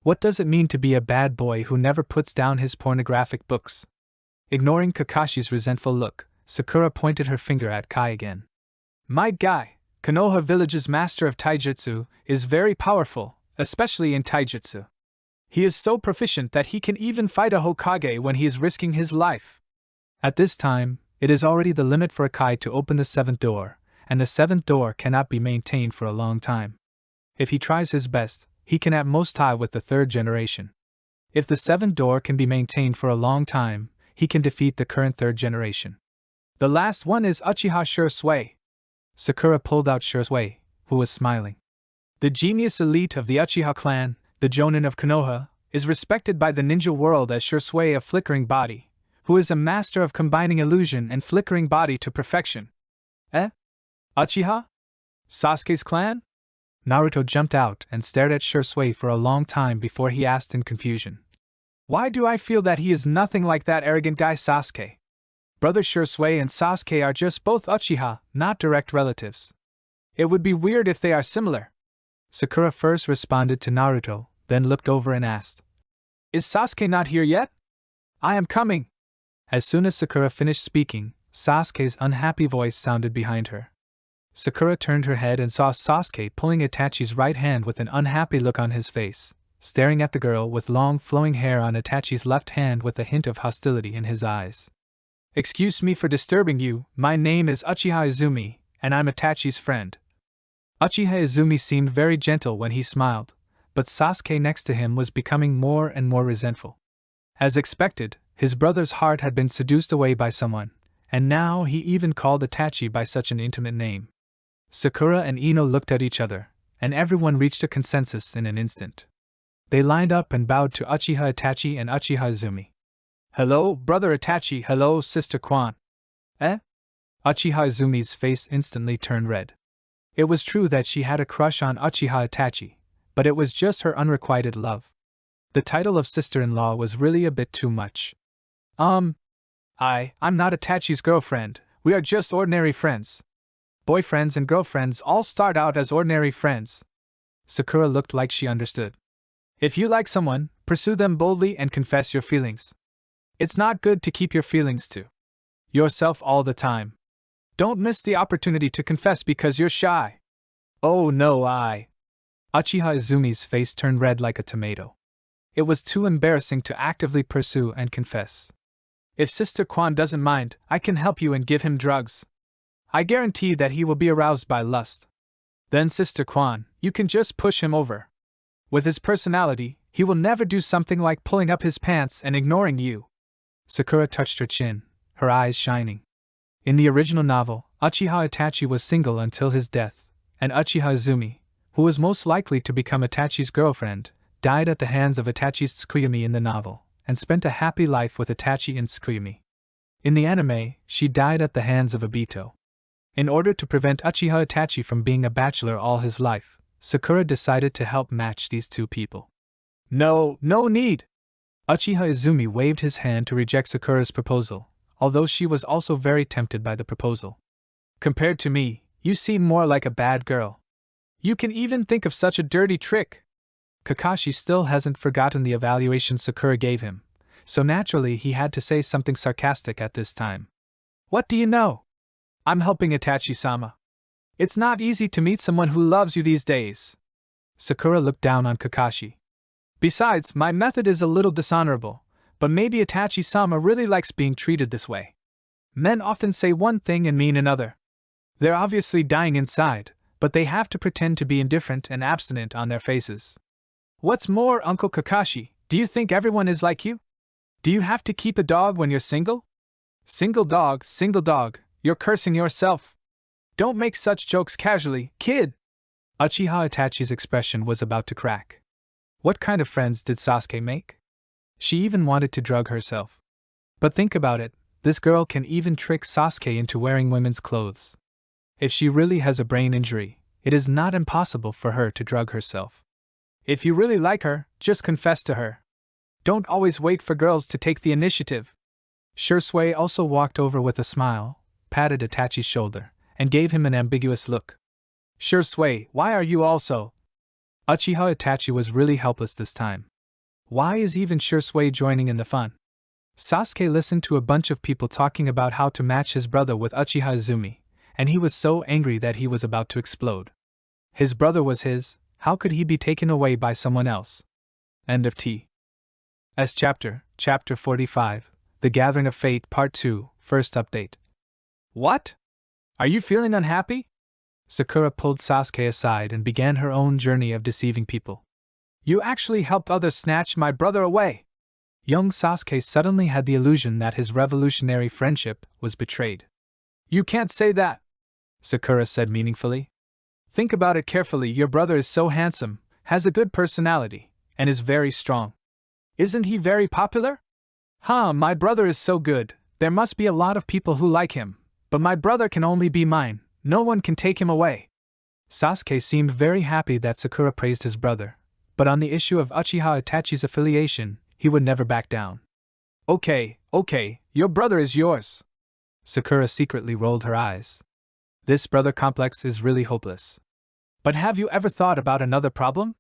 What does it mean to be a bad boy who never puts down his pornographic books? Ignoring Kakashi's resentful look, Sakura pointed her finger at Kai again. "My guy, Konoha Village's master of taijutsu, is very powerful, especially in taijutsu. He is so proficient that he can even fight a Hokage when he is risking his life." At this time, it is already the limit for a Kai to open the 7th door, and the 7th door cannot be maintained for a long time. If he tries his best, he can at most tie with the 3rd generation. If the 7th door can be maintained for a long time, he can defeat the current 3rd generation. "The last one is Uchiha Shursui." Sakura pulled out Shursui, who was smiling. "The genius elite of the Uchiha clan, the Jonin of Konoha, is respected by the ninja world as Shursui of Flickering Body, who is a master of combining illusion and flickering body to perfection. Eh? Uchiha? Sasuke's clan? Naruto jumped out and stared at Shisui for a long time before he asked in confusion. Why do I feel that he is nothing like that arrogant guy Sasuke? Brother Shisui and Sasuke are just both Uchiha, not direct relatives. It would be weird if they are similar. Sakura first responded to Naruto, then looked over and asked, Is Sasuke not here yet? I am coming. As soon as Sakura finished speaking, Sasuke's unhappy voice sounded behind her. Sakura turned her head and saw Sasuke pulling Itachi's right hand with an unhappy look on his face, staring at the girl with long flowing hair on Itachi's left hand with a hint of hostility in his eyes. Excuse me for disturbing you, my name is Uchiha Izumi, and I'm Itachi's friend. Uchiha Izumi seemed very gentle when he smiled, but Sasuke next to him was becoming more and more resentful. As expected, his brother's heart had been seduced away by someone, and now he even called Itachi by such an intimate name. Sakura and Ino looked at each other, and everyone reached a consensus in an instant. They lined up and bowed to Uchiha Itachi and Uchiha Izumi. Hello, brother Itachi, hello, sister Kwan. Eh? Uchiha Izumi's face instantly turned red. It was true that she had a crush on Uchiha Itachi, but it was just her unrequited love. The title of sister-in-law was really a bit too much. I'm not Itachi's girlfriend, we are just ordinary friends. Boyfriends and girlfriends all start out as ordinary friends. Sakura looked like she understood. If you like someone, pursue them boldly and confess your feelings. It's not good to keep your feelings to yourself all the time. Don't miss the opportunity to confess because you're shy. Oh no, Uchiha Izumi's face turned red like a tomato. It was too embarrassing to actively pursue and confess. If Sister Kwan doesn't mind, I can help you and give him drugs. I guarantee that he will be aroused by lust. Then Sister Kwan, you can just push him over. With his personality, he will never do something like pulling up his pants and ignoring you. Sakura touched her chin, her eyes shining. In the original novel, Uchiha Itachi was single until his death, and Uchiha Izumi, who was most likely to become Itachi's girlfriend, died at the hands of Itachi's Tsukuyumi in the novel, and spent a happy life with Itachi and Tsukuyumi. In the anime, she died at the hands of Obito. In order to prevent Uchiha Itachi from being a bachelor all his life, Sakura decided to help match these two people. No need! Uchiha Izumi waved his hand to reject Sakura's proposal, although she was also very tempted by the proposal. Compared to me, you seem more like a bad girl. You can even think of such a dirty trick. Kakashi still hasn't forgotten the evaluation Sakura gave him, so naturally he had to say something sarcastic at this time. What do you know? I'm helping Itachi-sama. It's not easy to meet someone who loves you these days. Sakura looked down on Kakashi. Besides, my method is a little dishonorable, but maybe Itachi-sama really likes being treated this way. Men often say one thing and mean another. They're obviously dying inside, but they have to pretend to be indifferent and abstinent on their faces. What's more, Uncle Kakashi, do you think everyone is like you? Do you have to keep a dog when you're single? Single dog, you're cursing yourself. Don't make such jokes casually, kid! Uchiha Itachi's expression was about to crack. What kind of friends did Sasuke make? She even wanted to drug herself. But think about it, this girl can even trick Sasuke into wearing women's clothes. If she really has a brain injury, it is not impossible for her to drug herself. If you really like her, just confess to her. Don't always wait for girls to take the initiative. Shisui also walked over with a smile, patted Itachi's shoulder, and gave him an ambiguous look. Shisui, why are you also? Uchiha Itachi was really helpless this time. Why is even Shisui joining in the fun? Sasuke listened to a bunch of people talking about how to match his brother with Uchiha Izumi, and he was so angry that he was about to explode. His brother was his, how could he be taken away by someone else? End of T.S. Chapter 45, The Gathering of Fate Part 2, First Update. What? Are you feeling unhappy? Sakura pulled Sasuke aside and began her own journey of deceiving people. You actually helped others snatch my brother away. Young Sasuke suddenly had the illusion that his revolutionary friendship was betrayed. You can't say that, Sakura said meaningfully. Think about it carefully. Your brother is so handsome, has a good personality, and is very strong. Isn't he very popular? Huh, my brother is so good. There must be a lot of people who like him. But my brother can only be mine. No one can take him away. Sasuke seemed very happy that Sakura praised his brother. But on the issue of Uchiha Itachi's affiliation, he would never back down. Okay, your brother is yours. Sakura secretly rolled her eyes. This brother complex is really hopeless. But have you ever thought about another problem?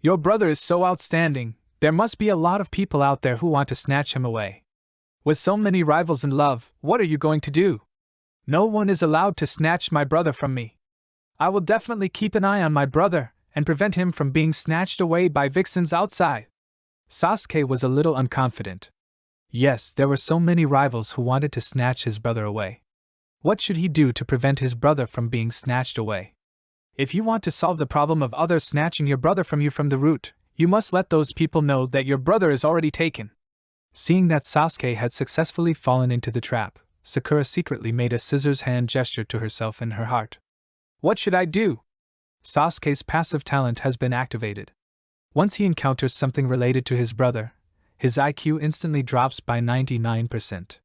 Your brother is so outstanding, there must be a lot of people out there who want to snatch him away. With so many rivals in love, what are you going to do? No one is allowed to snatch my brother from me. I will definitely keep an eye on my brother and prevent him from being snatched away by vixens outside. Sasuke was a little unconfident. Yes, there were so many rivals who wanted to snatch his brother away. What should he do to prevent his brother from being snatched away? If you want to solve the problem of others snatching your brother from you from the root, you must let those people know that your brother is already taken. Seeing that Sasuke had successfully fallen into the trap, Sakura secretly made a scissors hand gesture to herself in her heart. What should I do? Sasuke's passive talent has been activated. Once he encounters something related to his brother, his IQ instantly drops by 99%.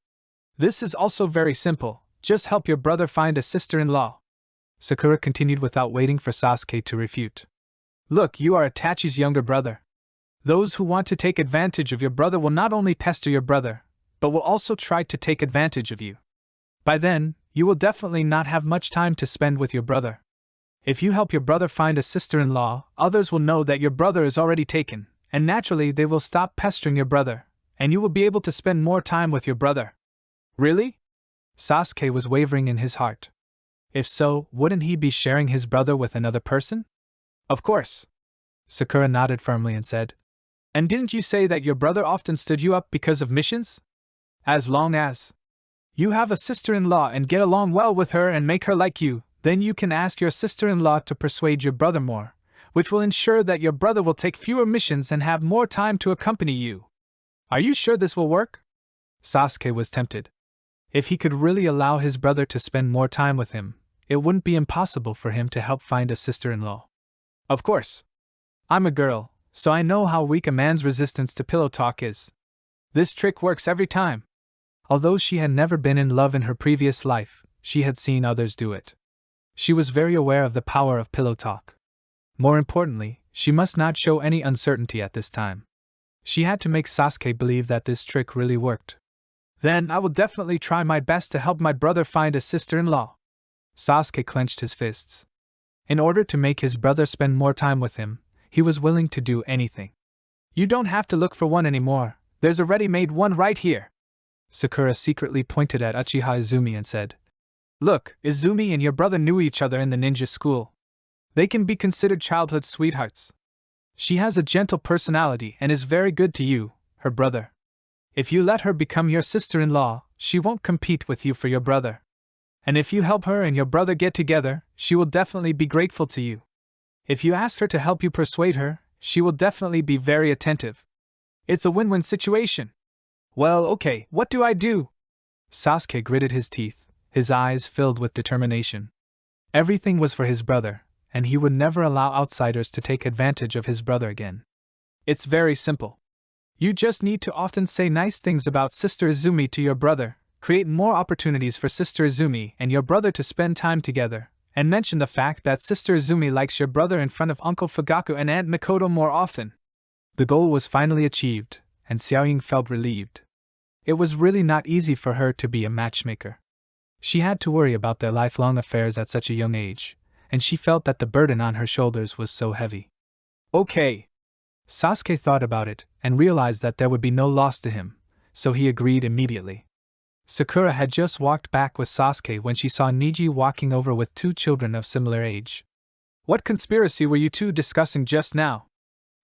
This is also very simple, just help your brother find a sister-in-law. Sakura continued without waiting for Sasuke to refute. Look, you are Itachi's younger brother. Those who want to take advantage of your brother will not only pester your brother, but will also try to take advantage of you. By then, you will definitely not have much time to spend with your brother. If you help your brother find a sister-in-law, others will know that your brother is already taken, and naturally they will stop pestering your brother, and you will be able to spend more time with your brother. Really? Sasuke was wavering in his heart. If so, wouldn't he be sharing his brother with another person? Of course. Sakura nodded firmly and said, And didn't you say that your brother often stood you up because of missions? As long as you have a sister-in-law and get along well with her and make her like you, then you can ask your sister-in-law to persuade your brother more, which will ensure that your brother will take fewer missions and have more time to accompany you. Are you sure this will work? Sasuke was tempted. If he could really allow his brother to spend more time with him, it wouldn't be impossible for him to help find a sister-in-law. Of course. I'm a girl, so I know how weak a man's resistance to pillow talk is. This trick works every time. Although she had never been in love in her previous life, she had seen others do it. She was very aware of the power of pillow talk. More importantly, she must not show any uncertainty at this time. She had to make Sasuke believe that this trick really worked. Then I will definitely try my best to help my brother find a sister-in-law. Sasuke clenched his fists. In order to make his brother spend more time with him, he was willing to do anything. You don't have to look for one anymore, there's a ready-made one right here. Sakura secretly pointed at Uchiha Izumi and said, Look, Izumi and your brother knew each other in the ninja school. They can be considered childhood sweethearts. She has a gentle personality and is very good to you, her brother. If you let her become your sister-in-law, she won't compete with you for your brother. And if you help her and your brother get together, she will definitely be grateful to you. If you ask her to help you persuade her, she will definitely be very attentive. It's a win-win situation. Well, okay, what do I do? Sasuke gritted his teeth, his eyes filled with determination. Everything was for his brother, and he would never allow outsiders to take advantage of his brother again. It's very simple. You just need to often say nice things about Sister Izumi to your brother, create more opportunities for Sister Izumi and your brother to spend time together, and mention the fact that Sister Izumi likes your brother in front of Uncle Fugaku and Aunt Mikoto more often. The goal was finally achieved, and Xiaoying felt relieved. It was really not easy for her to be a matchmaker. She had to worry about their lifelong affairs at such a young age, and she felt that the burden on her shoulders was so heavy. Okay. Sasuke thought about it and realized that there would be no loss to him, so he agreed immediately. Sakura had just walked back with Sasuke when she saw Niji walking over with two children of similar age. What conspiracy were you two discussing just now?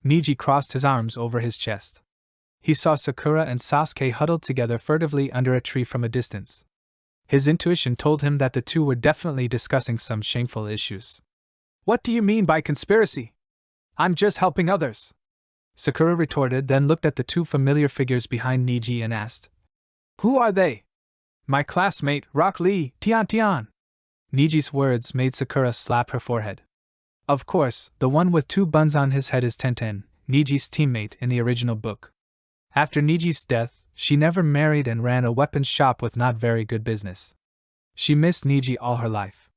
Niji crossed his arms over his chest. He saw Sakura and Sasuke huddled together furtively under a tree from a distance. His intuition told him that the two were definitely discussing some shameful issues. What do you mean by conspiracy? I'm just helping others. Sakura retorted, then looked at the two familiar figures behind Niji and asked, Who are they? My classmate, Rock Lee, Tian. Niji's words made Sakura slap her forehead. Of course, the one with two buns on his head is Tenten, Niji's teammate in the original book. After Niji's death, She never married and ran a weapons shop with not very good business. She missed Niji all her life.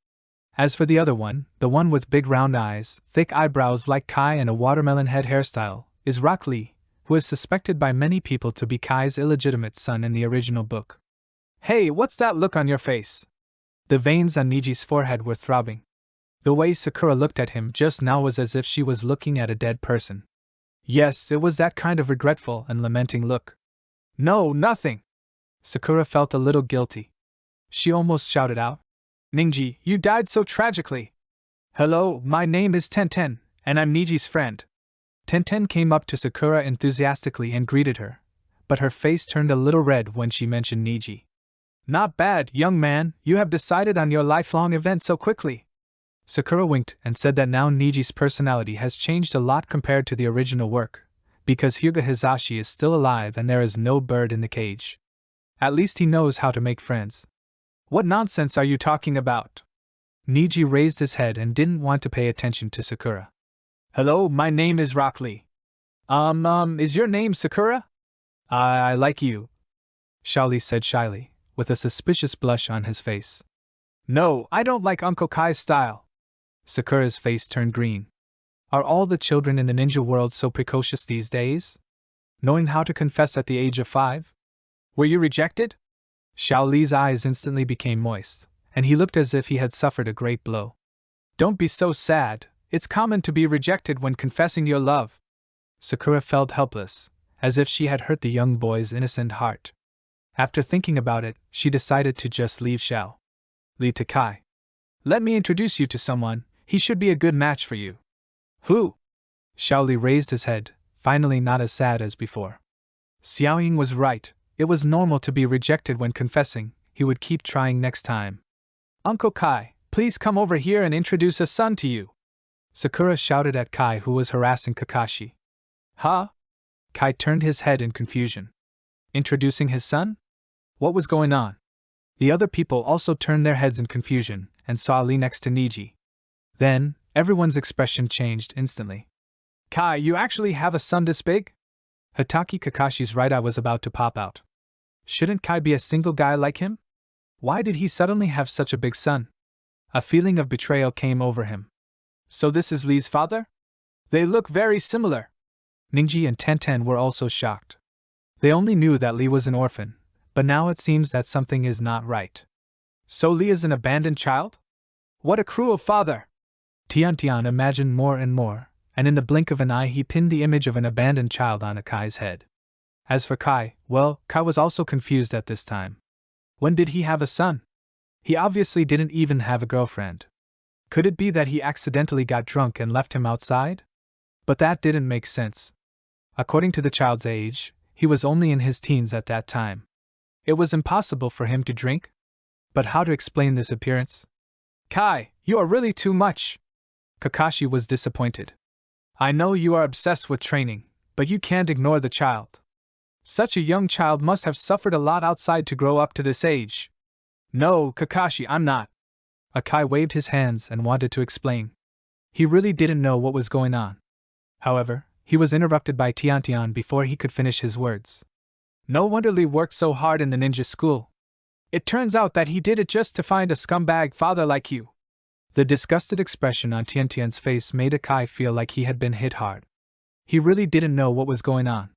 As for the other one, the one with big round eyes, thick eyebrows like Kai and a watermelon head hairstyle, is Rock Lee, who is suspected by many people to be Kai's illegitimate son in the original book. Hey, what's that look on your face? The veins on Niji's forehead were throbbing. The way Sakura looked at him just now was as if she was looking at a dead person. Yes, it was that kind of regretful and lamenting look. No, nothing. Sakura felt a little guilty. She almost shouted out, Ningji, you died so tragically. Hello, my name is Tenten, and I'm Niji's friend. Tenten came up to Sakura enthusiastically and greeted her, but her face turned a little red when she mentioned Niji. Not bad, young man, you have decided on your lifelong event so quickly. Sakura winked and said that now Niji's personality has changed a lot compared to the original work, because Hyuga Hisashi is still alive and there is no bird in the cage. At least he knows how to make friends. What nonsense are you talking about? Niji raised his head and didn't want to pay attention to Sakura. Hello, my name is Rock Lee. Is your name Sakura? I like you, Xiaoli said shyly, with a suspicious blush on his face. No, I don't like Uncle Kai's style. Sakura's face turned green. Are all the children in the ninja world so precocious these days? Knowing how to confess at the age of 5? Were you rejected? Xiaoli's eyes instantly became moist, and he looked as if he had suffered a great blow. Don't be so sad, it's common to be rejected when confessing your love. Sakura felt helpless, as if she had hurt the young boy's innocent heart. After thinking about it, she decided to just leave Xiaoli to Kai. Let me introduce you to someone, he should be a good match for you. Who? Xiaoli raised his head, finally not as sad as before. Xiaoying was right. It was normal to be rejected when confessing, he would keep trying next time. Uncle Kai, please come over here and introduce a son to you. Sakura shouted at Kai, who was harassing Kakashi. Huh? Kai turned his head in confusion. Introducing his son? What was going on? The other people also turned their heads in confusion and saw Lee next to Niji. Then, everyone's expression changed instantly. Kai, you actually have a son this big? Hitaki Kakashi's right eye was about to pop out. Shouldn't Kai be a single guy like him? Why did he suddenly have such a big son? A feeling of betrayal came over him. So this is Lee's father? They look very similar. Ningji and Tenten were also shocked. They only knew that Lee was an orphan, but now it seems that something is not right. So Lee is an abandoned child? What a cruel father! Tian imagined more and more, and in the blink of an eye he pinned the image of an abandoned child on Kai's head. As for Kai, well, Kai was also confused at this time. When did he have a son? He obviously didn't even have a girlfriend. Could it be that he accidentally got drunk and left him outside? But that didn't make sense. According to the child's age, he was only in his teens at that time. It was impossible for him to drink. But how to explain this appearance? Kai, you are really too much. Kakashi was disappointed. I know you are obsessed with training, but you can't ignore the child. Such a young child must have suffered a lot outside to grow up to this age. No, Kakashi, I'm not. Kai waved his hands and wanted to explain. He really didn't know what was going on. However, he was interrupted by Tian before he could finish his words. No wonder Lee worked so hard in the ninja school. It turns out that he did it just to find a scumbag father like you. The disgusted expression on Tian's face made Kai feel like he had been hit hard. He really didn't know what was going on.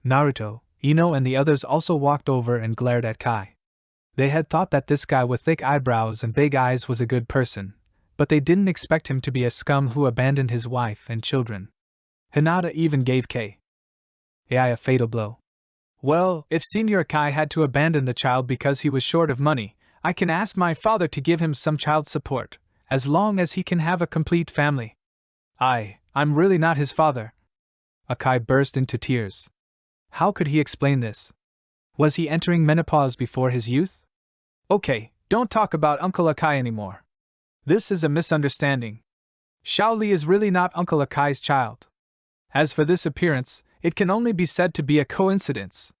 Naruto, Ino and the others also walked over and glared at Kai. They had thought that this guy with thick eyebrows and big eyes was a good person, but they didn't expect him to be a scum who abandoned his wife and children. Hinata even gave Kai a fatal blow. Well, if Senior Kai had to abandon the child because he was short of money, I can ask my father to give him some child support, as long as he can have a complete family. I'm really not his father. Kai burst into tears. How could he explain this? Was he entering menopause before his youth? Okay, don't talk about Uncle Kai anymore. This is a misunderstanding. Xiaoli is really not Uncle Kai's child. As for this appearance, it can only be said to be a coincidence.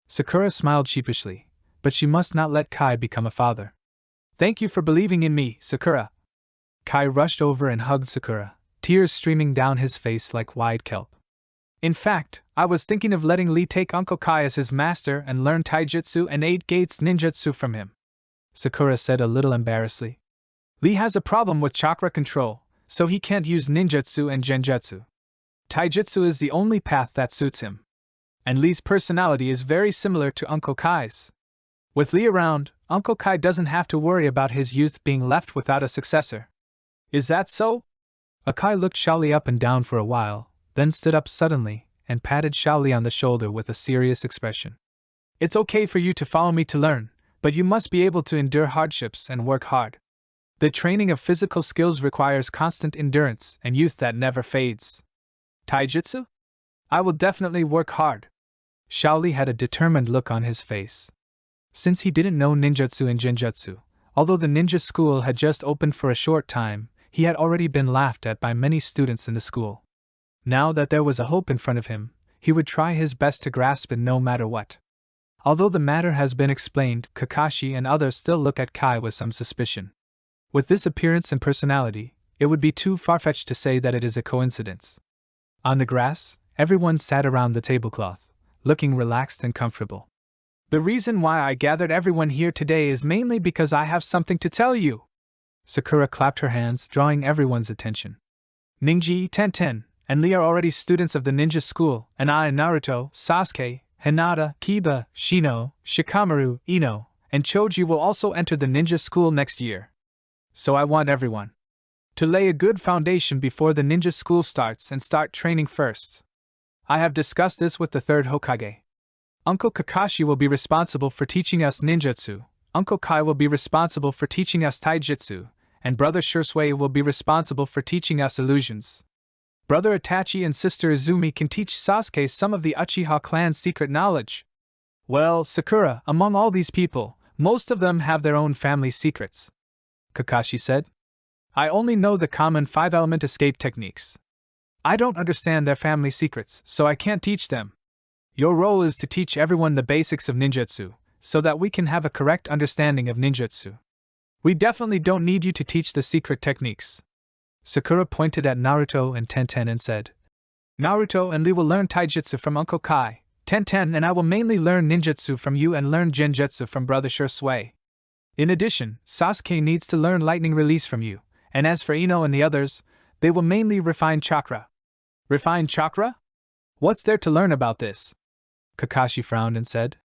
Sakura smiled sheepishly, but she must not let Kai become a father. Thank you for believing in me, Sakura. Kai rushed over and hugged Sakura, tears streaming down his face like wide kelp. In fact, I was thinking of letting Lee take Uncle Kai as his master and learn taijutsu and 8 gates ninjutsu from him, Sakura said a little embarrassedly. Lee has a problem with chakra control, so he can't use ninjutsu and genjutsu. Taijutsu is the only path that suits him. And Lee's personality is very similar to Uncle Kai's. With Lee around, Uncle Kai doesn't have to worry about his youth being left without a successor. Is that so? Akai looked Shaoli up and down for a while, then stood up suddenly and patted Shaoli on the shoulder with a serious expression. It's okay for you to follow me to learn, but you must be able to endure hardships and work hard. The training of physical skills requires constant endurance and youth that never fades. Taijutsu? I will definitely work hard. Shaoli had a determined look on his face. Since he didn't know ninjutsu and genjutsu, although the ninja school had just opened for a short time, he had already been laughed at by many students in the school. Now that there was a hope in front of him, he would try his best to grasp it no matter what. Although the matter has been explained, Kakashi and others still look at Kai with some suspicion. With this appearance and personality, it would be too far-fetched to say that it is a coincidence. On the grass, everyone sat around the tablecloth, looking relaxed and comfortable. The reason why I gathered everyone here today is mainly because I have something to tell you. Sakura clapped her hands, drawing everyone's attention. Ningji, Tenten, and Lee are already students of the ninja school, and I and Naruto, Sasuke, Hinata, Kiba, Shino, Shikamaru, Ino, and Choji will also enter the ninja school next year. So I want everyone to lay a good foundation before the ninja school starts and start training first. I have discussed this with the third Hokage. Uncle Kakashi will be responsible for teaching us ninjutsu, Uncle Kai will be responsible for teaching us taijutsu, and Brother Shursui will be responsible for teaching us illusions. Brother Itachi and Sister Izumi can teach Sasuke some of the Uchiha clan's secret knowledge. Well, Sakura, among all these people, most of them have their own family secrets, Kakashi said. I only know the common 5-element escape techniques. I don't understand their family secrets, so I can't teach them. Your role is to teach everyone the basics of ninjutsu, so that we can have a correct understanding of ninjutsu. We definitely don't need you to teach the secret techniques. Sakura pointed at Naruto and Tenten and said, Naruto and Lee will learn taijutsu from Uncle Kai, Tenten and I will mainly learn ninjutsu from you and learn genjutsu from Brother Shursui. In addition, Sasuke needs to learn lightning release from you, and as for Ino and the others, they will mainly refine chakra. Refine chakra? What's there to learn about this? Kakashi frowned and said.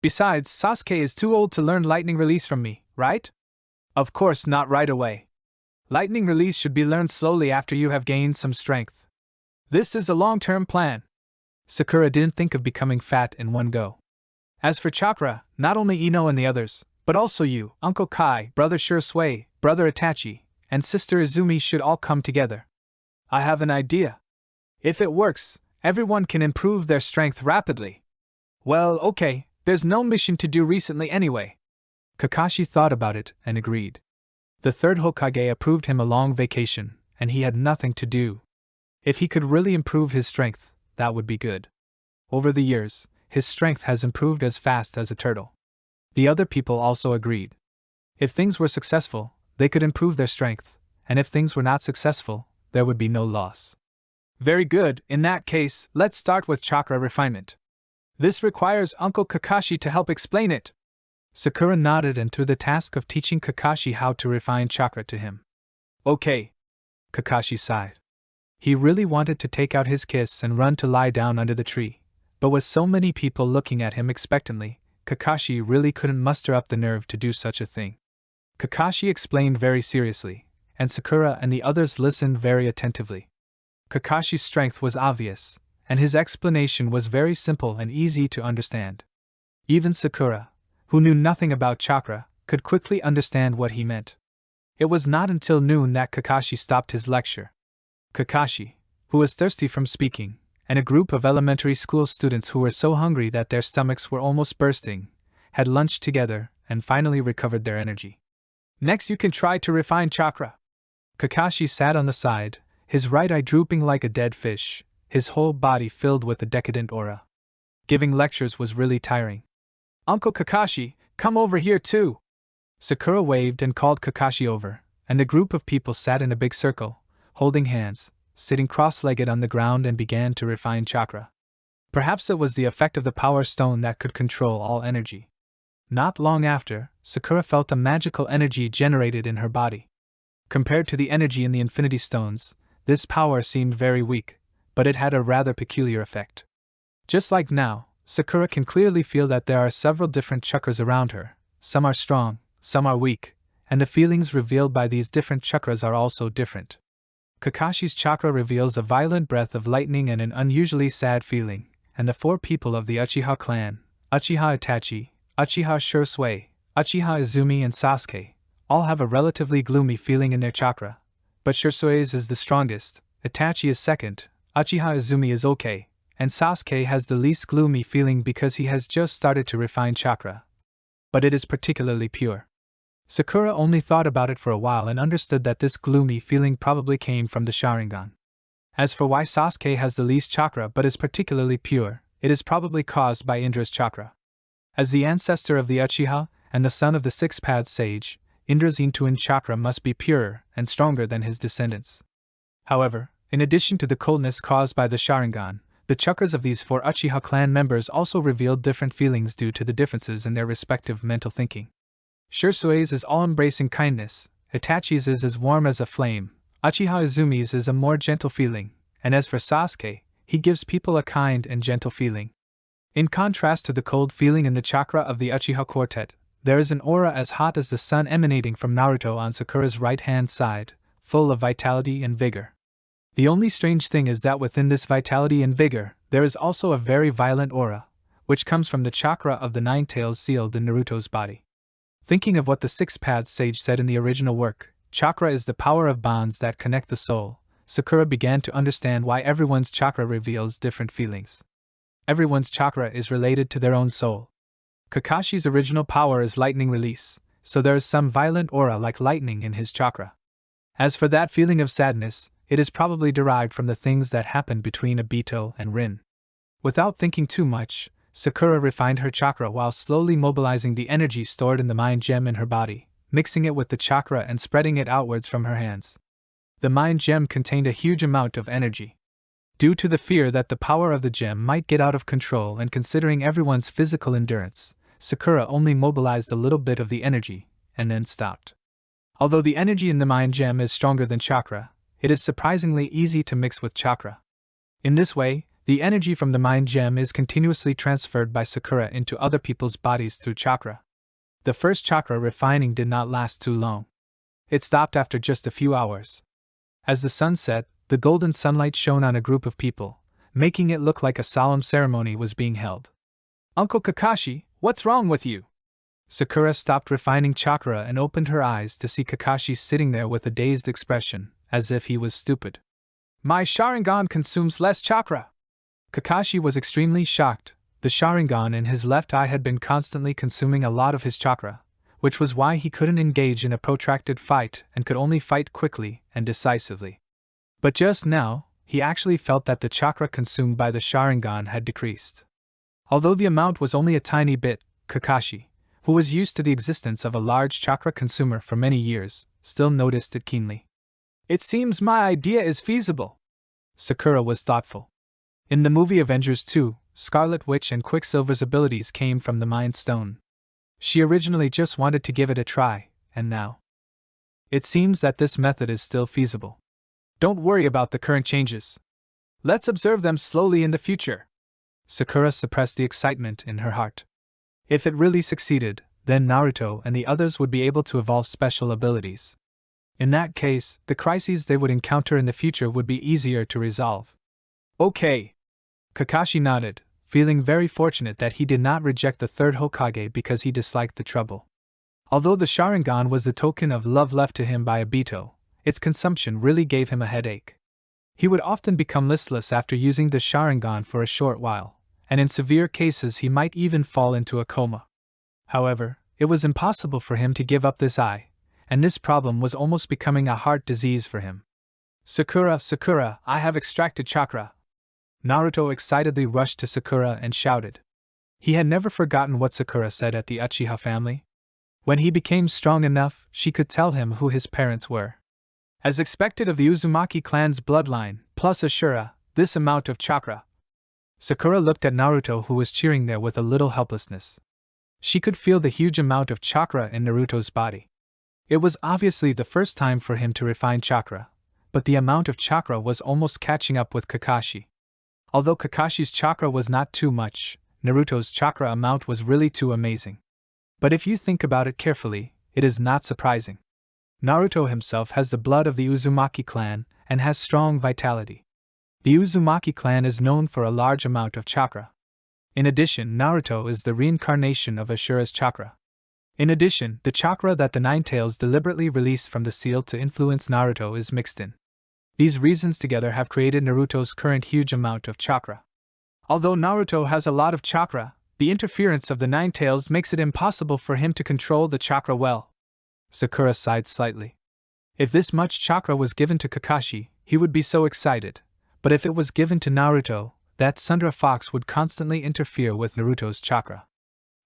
Besides, Sasuke is too old to learn lightning release from me, right? Of course not right away. Lightning release should be learned slowly after you have gained some strength. This is a long-term plan. Sakura didn't think of becoming fat in one go. As for chakra, not only Ino and the others, but also you, Uncle Kai, Brother Shursui, Brother Itachi, and Sister Izumi should all come together. I have an idea. If it works, everyone can improve their strength rapidly. Well, okay, there's no mission to do recently anyway. Kakashi thought about it and agreed. The third Hokage approved him a long vacation, and he had nothing to do. If he could really improve his strength, that would be good. Over the years, his strength has improved as fast as a turtle. The other people also agreed. If things were successful, they could improve their strength, and if things were not successful, there would be no loss. Very good, in that case, let's start with chakra refinement. This requires Uncle Kakashi to help explain it. Sakura nodded and threw the task of teaching Kakashi how to refine chakra to him. Okay. Kakashi sighed. He really wanted to take out his kiss and run to lie down under the tree, but with so many people looking at him expectantly, Kakashi really couldn't muster up the nerve to do such a thing. Kakashi explained very seriously, and Sakura and the others listened very attentively. Kakashi's strength was obvious, and his explanation was very simple and easy to understand. Even Sakura, who knew nothing about chakra, could quickly understand what he meant. It was not until noon that Kakashi stopped his lecture. Kakashi, who was thirsty from speaking, and a group of elementary school students who were so hungry that their stomachs were almost bursting, had lunched together and finally recovered their energy. Next you can try to refine chakra. Kakashi sat on the side, his right eye drooping like a dead fish, his whole body filled with a decadent aura. Giving lectures was really tiring. Uncle Kakashi, come over here too! Sakura waved and called Kakashi over, and the group of people sat in a big circle, holding hands, sitting cross-legged on the ground and began to refine chakra. Perhaps it was the effect of the power stone that could control all energy. Not long after, Sakura felt a magical energy generated in her body. Compared to the energy in the Infinity Stones, this power seemed very weak, but it had a rather peculiar effect. Just like now, Sakura can clearly feel that there are several different chakras around her. Some are strong, some are weak, and the feelings revealed by these different chakras are also different. Kakashi's chakra reveals a violent breath of lightning and an unusually sad feeling, and the 4 people of the Uchiha clan, Uchiha Itachi, Uchiha Shirosue, Uchiha Izumi and Sasuke, all have a relatively gloomy feeling in their chakra, but Shirisue's is the strongest, Itachi is second, Uchiha Izumi is okay, and Sasuke has the least gloomy feeling because he has just started to refine chakra. But it is particularly pure. Sakura only thought about it for a while and understood that this gloomy feeling probably came from the Sharingan. As for why Sasuke has the least chakra but is particularly pure, it is probably caused by Indra's chakra. As the ancestor of the Uchiha and the son of the Six-Path Sage, Indra's Intuin chakra must be purer and stronger than his descendants. However, in addition to the coldness caused by the Sharingan, the chakras of these 4 Uchiha clan members also revealed different feelings due to the differences in their respective mental thinking. Shirisue's is all-embracing kindness, Itachi's is as warm as a flame, Uchiha Izumi's is a more gentle feeling, and as for Sasuke, he gives people a kind and gentle feeling. In contrast to the cold feeling in the chakra of the Uchiha quartet, there is an aura as hot as the sun emanating from Naruto on Sakura's right-hand side, full of vitality and vigor. The only strange thing is that within this vitality and vigor, there is also a very violent aura, which comes from the chakra of the 9 tails sealed in Naruto's body. Thinking of what the Six-Path Sage said in the original work, chakra is the power of bonds that connect the soul, Sakura began to understand why everyone's chakra reveals different feelings. Everyone's chakra is related to their own soul. Kakashi's original power is lightning release, so there is some violent aura like lightning in his chakra. As for that feeling of sadness, it is probably derived from the things that happened between Obito and Rin. Without thinking too much, Sakura refined her chakra while slowly mobilizing the energy stored in the mind gem in her body, mixing it with the chakra and spreading it outwards from her hands. The mind gem contained a huge amount of energy. Due to the fear that the power of the gem might get out of control and considering everyone's physical endurance, Sakura only mobilized a little bit of the energy, and then stopped. Although the energy in the mind gem is stronger than chakra, it is surprisingly easy to mix with chakra. In this way, the energy from the mind gem is continuously transferred by Sakura into other people's bodies through chakra. The first chakra refining did not last too long. It stopped after just a few hours. As the sun set, the golden sunlight shone on a group of people, making it look like a solemn ceremony was being held. "Uncle Kakashi, what's wrong with you?" Sakura stopped refining chakra and opened her eyes to see Kakashi sitting there with a dazed expression, as if he was stupid. "My Sharingan consumes less chakra." Kakashi was extremely shocked. The Sharingan in his left eye had been constantly consuming a lot of his chakra, which was why he couldn't engage in a protracted fight and could only fight quickly and decisively. But just now, he actually felt that the chakra consumed by the Sharingan had decreased. Although the amount was only a tiny bit, Kakashi, who was used to the existence of a large chakra consumer for many years, still noticed it keenly. "It seems my idea is feasible." Sakura was thoughtful. In the movie Avengers 2, Scarlet Witch and Quicksilver's abilities came from the Mind Stone. She originally just wanted to give it a try, and now it seems that this method is still feasible. "Don't worry about the current changes. Let's observe them slowly in the future." Sakura suppressed the excitement in her heart. If it really succeeded, then Naruto and the others would be able to evolve special abilities. In that case, the crises they would encounter in the future would be easier to resolve. "Okay." Kakashi nodded, feeling very fortunate that he did not reject the third Hokage because he disliked the trouble. Although the Sharingan was the token of love left to him by Obito, its consumption really gave him a headache. He would often become listless after using the Sharingan for a short while, and in severe cases he might even fall into a coma. However, it was impossible for him to give up this eye, and this problem was almost becoming a heart disease for him. Sakura, I have extracted chakra." Naruto excitedly rushed to Sakura and shouted. He had never forgotten what Sakura said at the Uchiha family. When he became strong enough, she could tell him who his parents were. As expected of the Uzumaki clan's bloodline, plus Ashura, this amount of chakra. Sakura looked at Naruto, who was cheering there with a little helplessness. She could feel the huge amount of chakra in Naruto's body. It was obviously the first time for him to refine chakra, but the amount of chakra was almost catching up with Kakashi. Although Kakashi's chakra was not too much, Naruto's chakra amount was really too amazing. But if you think about it carefully, it is not surprising. Naruto himself has the blood of the Uzumaki clan and has strong vitality. The Uzumaki clan is known for a large amount of chakra. In addition, Naruto is the reincarnation of Ashura's chakra. In addition, the chakra that the Nine Tails deliberately released from the seal to influence Naruto is mixed in. These reasons together have created Naruto's current huge amount of chakra. Although Naruto has a lot of chakra, the interference of the Nine Tails makes it impossible for him to control the chakra well. Sakura sighed slightly. If this much chakra was given to Kakashi, he would be so excited, but if it was given to Naruto, that Sundra Fox would constantly interfere with Naruto's chakra.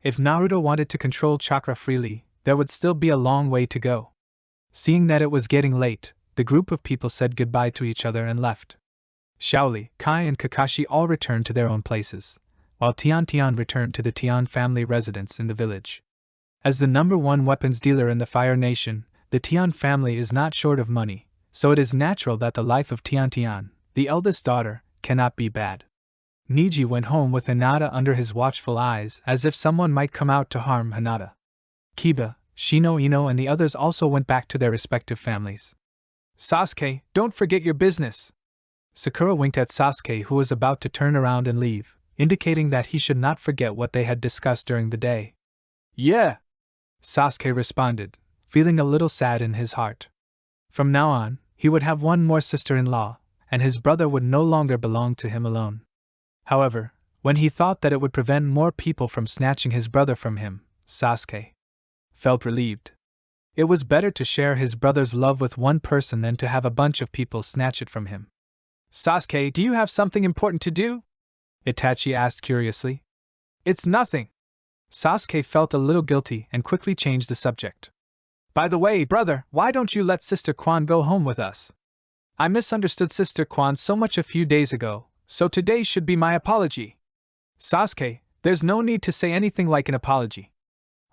If Naruto wanted to control chakra freely, there would still be a long way to go. Seeing that it was getting late, the group of people said goodbye to each other and left. Shaoli, Kai and Kakashi all returned to their own places, while Tian returned to the Tian family residence in the village. As the #1 weapons dealer in the Fire Nation, the Tian family is not short of money, so it is natural that the life of Tian, the eldest daughter, cannot be bad. Niji went home with HINATA under his watchful eyes, as if someone might come out to harm HINATA. Kiba, Shino Ino and the others also went back to their respective families. Sasuke, don't forget your business! Sakura winked at Sasuke, who was about to turn around and leave, indicating that he should not forget what they had discussed during the day. Yeah! Sasuke responded, feeling a little sad in his heart. From now on, he would have one more sister-in-law, and his brother would no longer belong to him alone. However, when he thought that it would prevent more people from snatching his brother from him, Sasuke felt relieved. It was better to share his brother's love with one person than to have a bunch of people snatch it from him. Sasuke, do you have something important to do? Itachi asked curiously. It's nothing. Sasuke felt a little guilty and quickly changed the subject. By the way, brother, why don't you let Sister Kwan go home with us? I misunderstood Sister Kwan so much a few days ago, so today should be my apology. Sasuke, there's no need to say anything like an apology.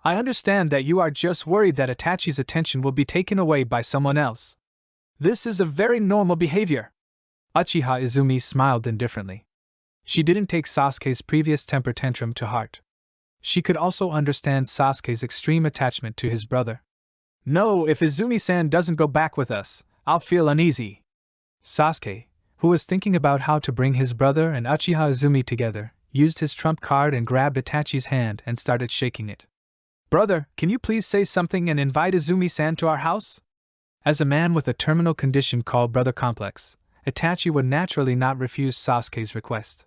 I understand that you are just worried that Itachi's attention will be taken away by someone else. This is a very normal behavior. Uchiha Izumi smiled indifferently. She didn't take Sasuke's previous temper tantrum to heart. She could also understand Sasuke's extreme attachment to his brother. No, if Izumi-san doesn't go back with us, I'll feel uneasy. Sasuke, who was thinking about how to bring his brother and Uchiha Izumi together, used his trump card and grabbed Itachi's hand and started shaking it. Brother, can you please say something and invite Izumi-san to our house? As a man with a terminal condition called brother complex, Itachi would naturally not refuse Sasuke's request.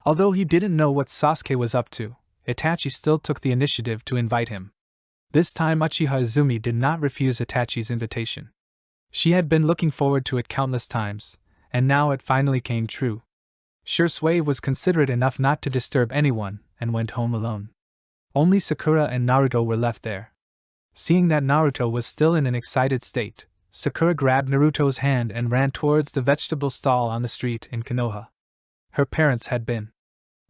Although he didn't know what Sasuke was up to, Itachi still took the initiative to invite him. This time Uchiha Izumi did not refuse Itachi's invitation. She had been looking forward to it countless times, and now it finally came true. Shursui was considerate enough not to disturb anyone and went home alone. Only Sakura and Naruto were left there. Seeing that Naruto was still in an excited state, Sakura grabbed Naruto's hand and ran towards the vegetable stall on the street in Konoha. Her parents had been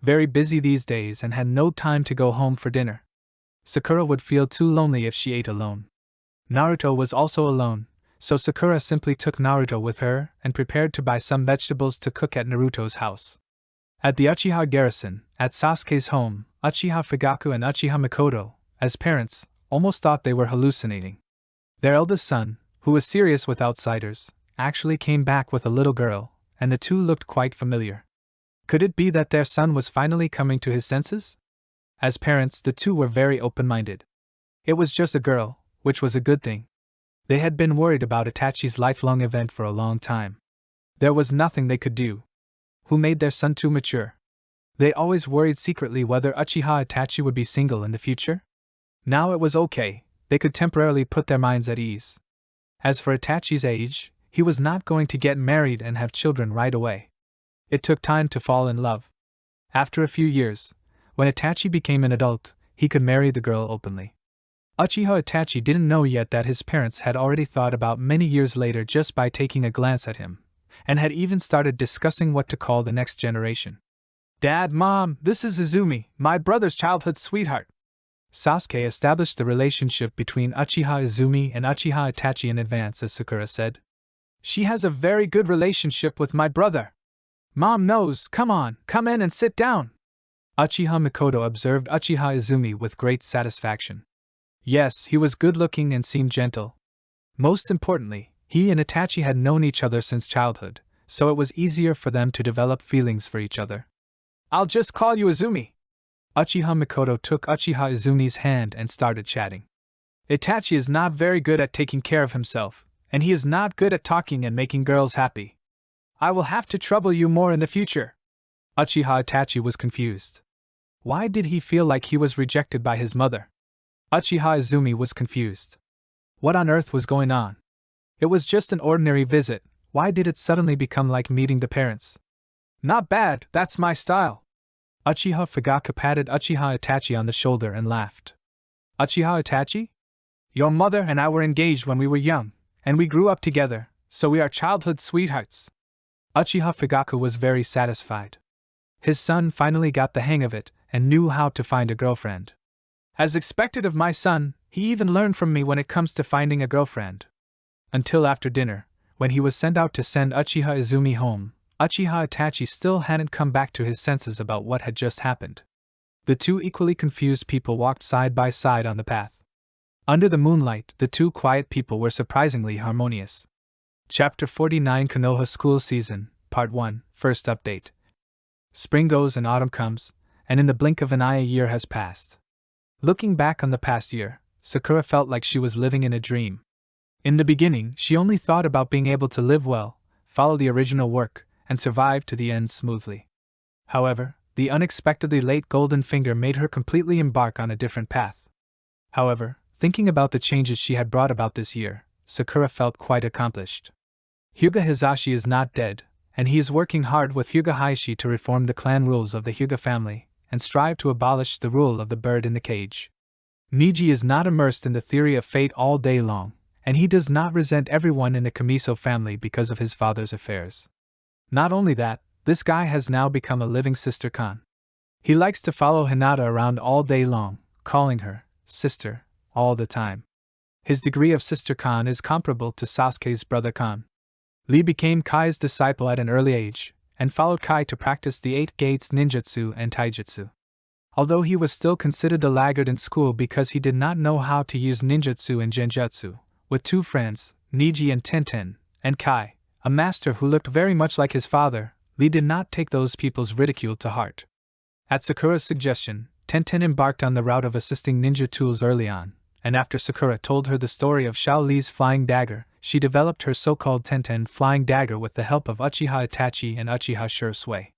very busy these days and had no time to go home for dinner. Sakura would feel too lonely if she ate alone. Naruto was also alone, so Sakura simply took Naruto with her and prepared to buy some vegetables to cook at Naruto's house. At the Uchiha garrison, at Sasuke's home, Uchiha Fugaku and Uchiha Mikoto, as parents, almost thought they were hallucinating. Their eldest son, who was serious with outsiders, actually came back with a little girl, and the two looked quite familiar. Could it be that their son was finally coming to his senses? As parents, the two were very open-minded. It was just a girl, which was a good thing. They had been worried about Itachi's lifelong event for a long time. There was nothing they could do. Who made their son too mature? They always worried secretly whether Uchiha Itachi would be single in the future. Now it was okay, they could temporarily put their minds at ease. As for Itachi's age, he was not going to get married and have children right away. It took time to fall in love. After a few years, when Itachi became an adult, he could marry the girl openly. Uchiha Itachi didn't know yet that his parents had already thought about many years later just by taking a glance at him, and had even started discussing what to call the next generation. Dad, Mom, this is Izumi, my brother's childhood sweetheart. Sasuke established the relationship between Uchiha Izumi and Uchiha Itachi in advance, as Sakura said. She has a very good relationship with my brother. Mom knows, come on, come in and sit down. Uchiha Mikoto observed Uchiha Izumi with great satisfaction. Yes, he was good-looking and seemed gentle. Most importantly, he and Itachi had known each other since childhood, so it was easier for them to develop feelings for each other. I'll just call you Izumi. Uchiha Mikoto took Uchiha Izumi's hand and started chatting. Itachi is not very good at taking care of himself, and he is not good at talking and making girls happy. I will have to trouble you more in the future. Uchiha Itachi was confused. Why did he feel like he was rejected by his mother? Uchiha Izumi was confused. What on earth was going on? It was just an ordinary visit, why did it suddenly become like meeting the parents? Not bad, that's my style. Uchiha Fugaka patted Uchiha Itachi on the shoulder and laughed. Uchiha Itachi? Your mother and I were engaged when we were young, and we grew up together, so we are childhood sweethearts. Uchiha Fugaka was very satisfied. His son finally got the hang of it and knew how to find a girlfriend. As expected of my son, he even learned from me when it comes to finding a girlfriend. Until after dinner, when he was sent out to send Uchiha Izumi home, Uchiha Itachi still hadn't come back to his senses about what had just happened. The two equally confused people walked side by side on the path. Under the moonlight, the two quiet people were surprisingly harmonious. Chapter 49 Konoha School Season, Part 1, First Update. Spring goes and autumn comes, and in the blink of an eye a year has passed. Looking back on the past year, Sakura felt like she was living in a dream. In the beginning, she only thought about being able to live well, follow the original work, and survive to the end smoothly. However, the unexpectedly late golden finger made her completely embark on a different path. However, thinking about the changes she had brought about this year, Sakura felt quite accomplished. Hyuga Hizashi is not dead, and he is working hard with Hyuga Hayashi to reform the clan rules of the Hyuga family, and strive to abolish the rule of the bird in the cage. Niji is not immersed in the theory of fate all day long, and he does not resent everyone in the Kamiso family because of his father's affairs. Not only that, this guy has now become a living sister Khan. He likes to follow Hinata around all day long, calling her sister all the time. His degree of sister Khan is comparable to Sasuke's brother Khan. Lee became Kai's disciple at an early age, and followed Kai to practice the 8 gates ninjutsu and taijutsu. Although he was still considered a laggard in school because he did not know how to use ninjutsu and genjutsu, with two friends, Niji and Tenten, and Kai, a master who looked very much like his father, Lee did not take those people's ridicule to heart. At Sakura's suggestion, Tenten embarked on the route of assisting ninja tools early on, and after Sakura told her the story of Xiao Li's flying dagger, she developed her so-called Tenten flying dagger with the help of Uchiha Itachi and Uchiha Shursui.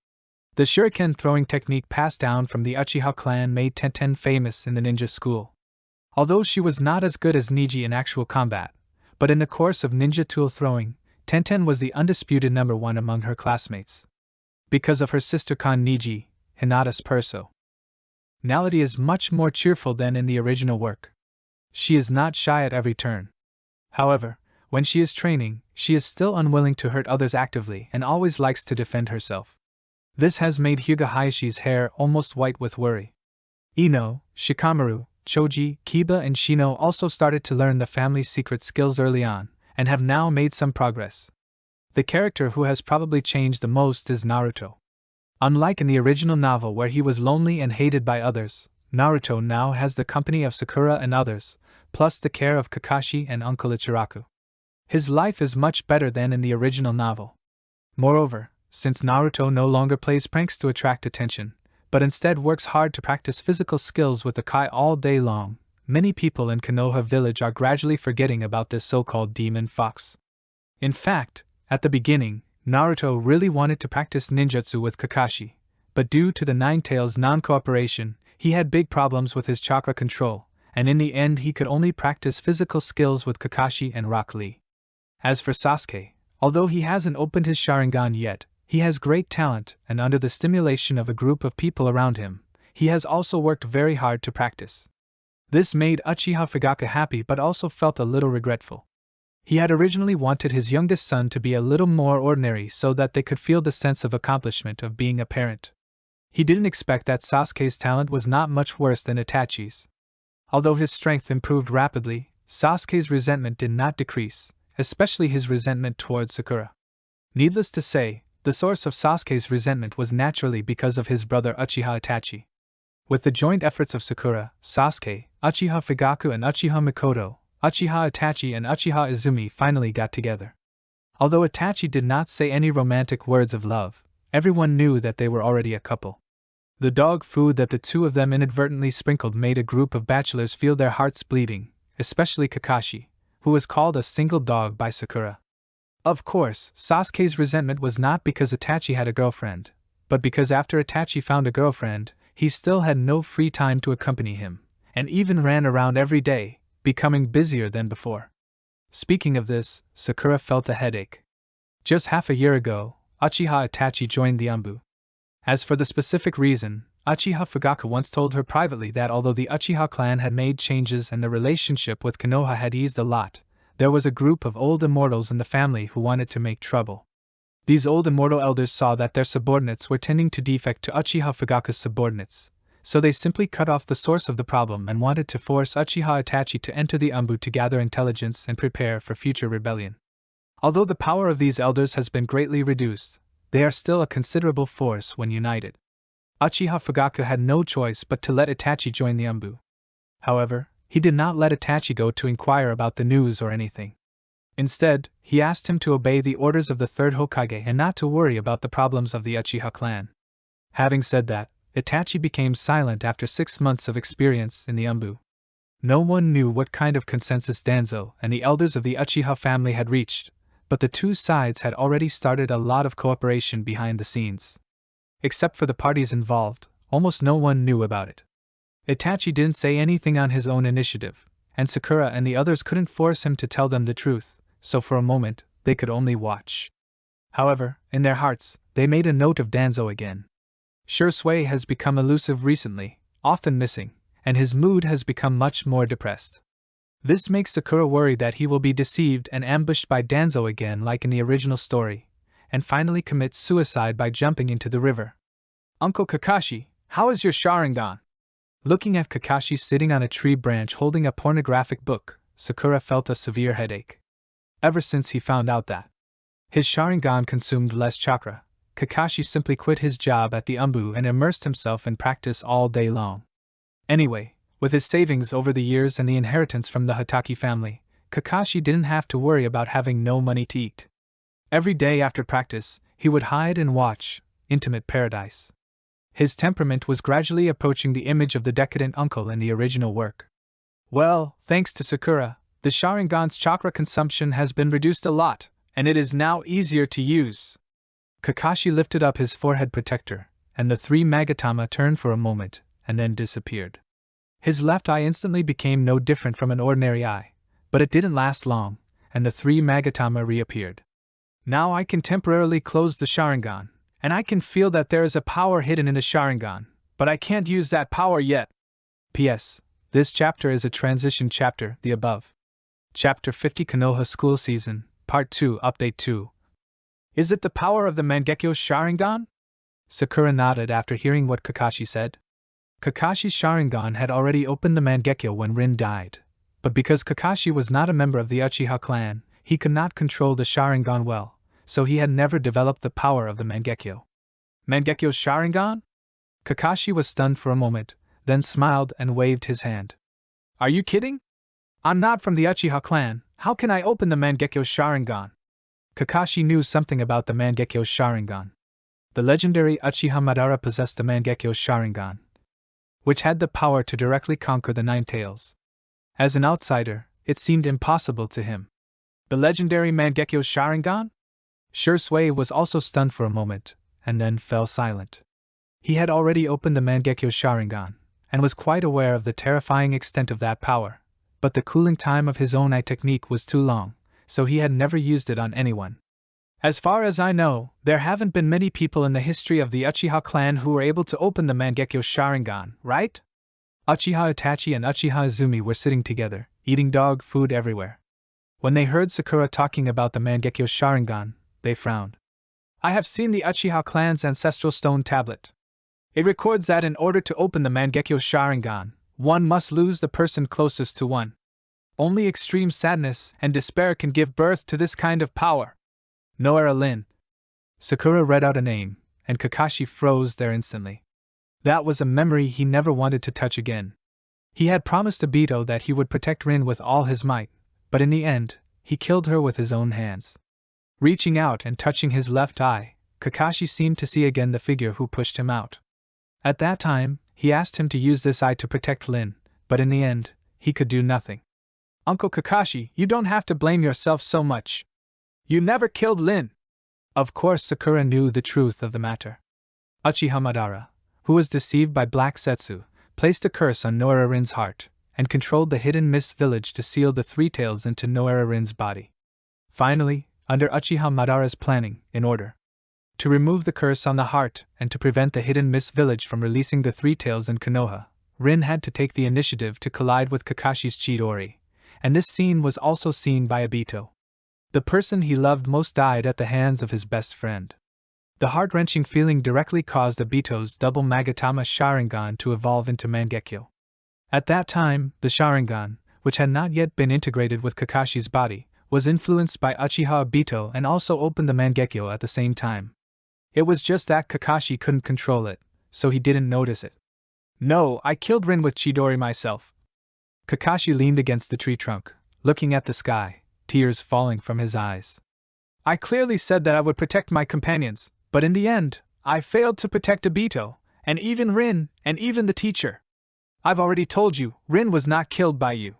The shuriken throwing technique passed down from the Uchiha clan made Tenten famous in the ninja school. Although she was not as good as Niji in actual combat, but in the course of ninja tool throwing, Tenten was the undisputed number one among her classmates. Because of her sister Khan Niji, Hinata's personality is much more cheerful than in the original work. She is not shy at every turn. However, when she is training, she is still unwilling to hurt others actively and always likes to defend herself. This has made Hyuga Hayashi's hair almost white with worry. Ino, Shikamaru, Choji, Kiba and Shino also started to learn the family's secret skills early on, and have now made some progress. The character who has probably changed the most is Naruto. Unlike in the original novel where he was lonely and hated by others, Naruto now has the company of Sakura and others, plus the care of Kakashi and Uncle Ichiraku. His life is much better than in the original novel. Moreover, since Naruto no longer plays pranks to attract attention, but instead works hard to practice physical skills with the Kai all day long, many people in Konoha village are gradually forgetting about this so-called demon fox. In fact, at the beginning, Naruto really wanted to practice ninjutsu with Kakashi, but due to the Nine-Tails non-cooperation, he had big problems with his chakra control, and in the end he could only practice physical skills with Kakashi and Rock Lee. As for Sasuke, although he hasn't opened his Sharingan yet, he has great talent, and under the stimulation of a group of people around him, he has also worked very hard to practice. This made Uchiha Fugaka happy but also felt a little regretful. He had originally wanted his youngest son to be a little more ordinary so that they could feel the sense of accomplishment of being a parent. He didn't expect that Sasuke's talent was not much worse than Itachi's. Although his strength improved rapidly, Sasuke's resentment did not decrease, especially his resentment towards Sakura. Needless to say, the source of Sasuke's resentment was naturally because of his brother Uchiha Itachi. With the joint efforts of Sakura, Sasuke, Uchiha Fugaku and Uchiha Mikoto, Uchiha Itachi and Uchiha Izumi finally got together. Although Itachi did not say any romantic words of love, everyone knew that they were already a couple. The dog food that the two of them inadvertently sprinkled made a group of bachelors feel their hearts bleeding, especially Kakashi, who was called a single dog by Sakura. Of course, Sasuke's resentment was not because Itachi had a girlfriend, but because after Itachi found a girlfriend, he still had no free time to accompany him, and even ran around every day, becoming busier than before. Speaking of this, Sakura felt a headache. Just half a year ago, Uchiha Itachi joined the Anbu. As for the specific reason, Uchiha Fugaku once told her privately that although the Uchiha clan had made changes and the relationship with Konoha had eased a lot, there was a group of old immortals in the family who wanted to make trouble. These old immortal elders saw that their subordinates were tending to defect to Uchiha Fugaku's subordinates, so they simply cut off the source of the problem and wanted to force Uchiha Itachi to enter the Anbu to gather intelligence and prepare for future rebellion. Although the power of these elders has been greatly reduced, they are still a considerable force when united. Uchiha Fugaku had no choice but to let Itachi join the Anbu. However, he did not let Itachi go to inquire about the news or anything. Instead, he asked him to obey the orders of the third Hokage and not to worry about the problems of the Uchiha clan. Having said that, Itachi became silent after 6 months of experience in the Anbu. No one knew what kind of consensus Danzo and the elders of the Uchiha family had reached, but the two sides had already started a lot of cooperation behind the scenes. Except for the parties involved, almost no one knew about it. Itachi didn't say anything on his own initiative, and Sakura and the others couldn't force him to tell them the truth, so for a moment, they could only watch. However, in their hearts, they made a note of Danzo again. Shursui has become elusive recently, often missing, and his mood has become much more depressed. This makes Sakura worry that he will be deceived and ambushed by Danzo again like in the original story, and finally commit suicide by jumping into the river. Uncle Kakashi, how is your Sharingan? Looking at Kakashi sitting on a tree branch holding a pornographic book, Sakura felt a severe headache. Ever since he found out that his Sharingan consumed less chakra, Kakashi simply quit his job at the Anbu and immersed himself in practice all day long. Anyway, with his savings over the years and the inheritance from the Hatake family, Kakashi didn't have to worry about having no money to eat. Every day after practice, he would hide and watch Intimate Paradise. His temperament was gradually approaching the image of the decadent uncle in the original work. Well, thanks to Sakura, the Sharingan's chakra consumption has been reduced a lot, and it is now easier to use. Kakashi lifted up his forehead protector, and the 3 Magatama turned for a moment, and then disappeared. His left eye instantly became no different from an ordinary eye, but it didn't last long, and the 3 Magatama reappeared. Now I can temporarily close the Sharingan, and I can feel that there is a power hidden in the Sharingan, but I can't use that power yet. P.S. This chapter is a transition chapter, the above. Chapter 50 Konoha School Season, Part 2 Update 2. Is it the power of the Mangekyo Sharingan? Sakura nodded after hearing what Kakashi said. Kakashi's Sharingan had already opened the Mangekyo when Rin died, but because Kakashi was not a member of the Uchiha clan, he could not control the Sharingan well, so he had never developed the power of the Mangekyo. Mangekyo Sharingan? Kakashi was stunned for a moment, then smiled and waved his hand. Are you kidding? I'm not from the Uchiha clan, how can I open the Mangekyo Sharingan? Kakashi knew something about the Mangekyo Sharingan. The legendary Uchiha Madara possessed the Mangekyo Sharingan, which had the power to directly conquer the 9 tails. As an outsider, it seemed impossible to him. The legendary Mangekyo Sharingan? Shursui was also stunned for a moment, and then fell silent. He had already opened the Mangekyo Sharingan, and was quite aware of the terrifying extent of that power, but the cooling time of his own eye technique was too long, so he had never used it on anyone. As far as I know, there haven't been many people in the history of the Uchiha clan who were able to open the Mangekyo Sharingan, right? Uchiha Itachi and Uchiha Izumi were sitting together, eating dog food everywhere. When they heard Sakura talking about the Mangekyo Sharingan, they frowned. I have seen the Uchiha clan's ancestral stone tablet. It records that in order to open the Mangekyo Sharingan, one must lose the person closest to one. Only extreme sadness and despair can give birth to this kind of power. Noera Lin. Sakura read out a name, and Kakashi froze there instantly. That was a memory he never wanted to touch again. He had promised Obito that he would protect Rin with all his might, but in the end, he killed her with his own hands. Reaching out and touching his left eye, Kakashi seemed to see again the figure who pushed him out. At that time, he asked him to use this eye to protect Lin, but in the end, he could do nothing. Uncle Kakashi, you don't have to blame yourself so much. You never killed Lin. Of course Sakura knew the truth of the matter. Uchiha Madara, who was deceived by Black Setsu, placed a curse on Noera Rin's heart, and controlled the hidden mist village to seal the three tails into Noera Rin's body. Finally, under Uchiha Madara's planning, in order to remove the curse on the heart and to prevent the hidden mist village from releasing the three tails in Konoha, Rin had to take the initiative to collide with Kakashi's Chidori, and this scene was also seen by Obito. The person he loved most died at the hands of his best friend. The heart-wrenching feeling directly caused Obito's double Magatama Sharingan to evolve into Mangekyo. At that time, the Sharingan, which had not yet been integrated with Kakashi's body, was influenced by Uchiha Obito and also opened the Mangekyo at the same time. It was just that Kakashi couldn't control it, so he didn't notice it. No, I killed Rin with Chidori myself. Kakashi leaned against the tree trunk, looking at the sky, tears falling from his eyes. I clearly said that I would protect my companions, but in the end, I failed to protect Obito, and even Rin, and even the teacher. I've already told you, Rin was not killed by you.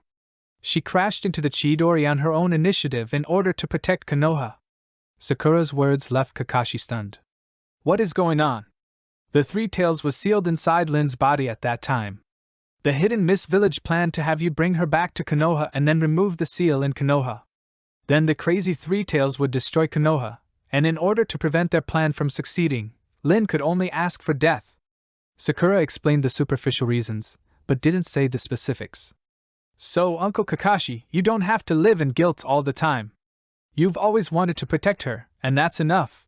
She crashed into the Chidori on her own initiative in order to protect Konoha. Sakura's words left Kakashi stunned. What is going on? The three tails was sealed inside Lin's body at that time. The hidden Mist Village planned to have you bring her back to Konoha and then remove the seal in Konoha. Then the crazy three tails would destroy Konoha, and in order to prevent their plan from succeeding, Lin could only ask for death. Sakura explained the superficial reasons, but didn't say the specifics. So, Uncle Kakashi, you don't have to live in guilt all the time. You've always wanted to protect her, and that's enough.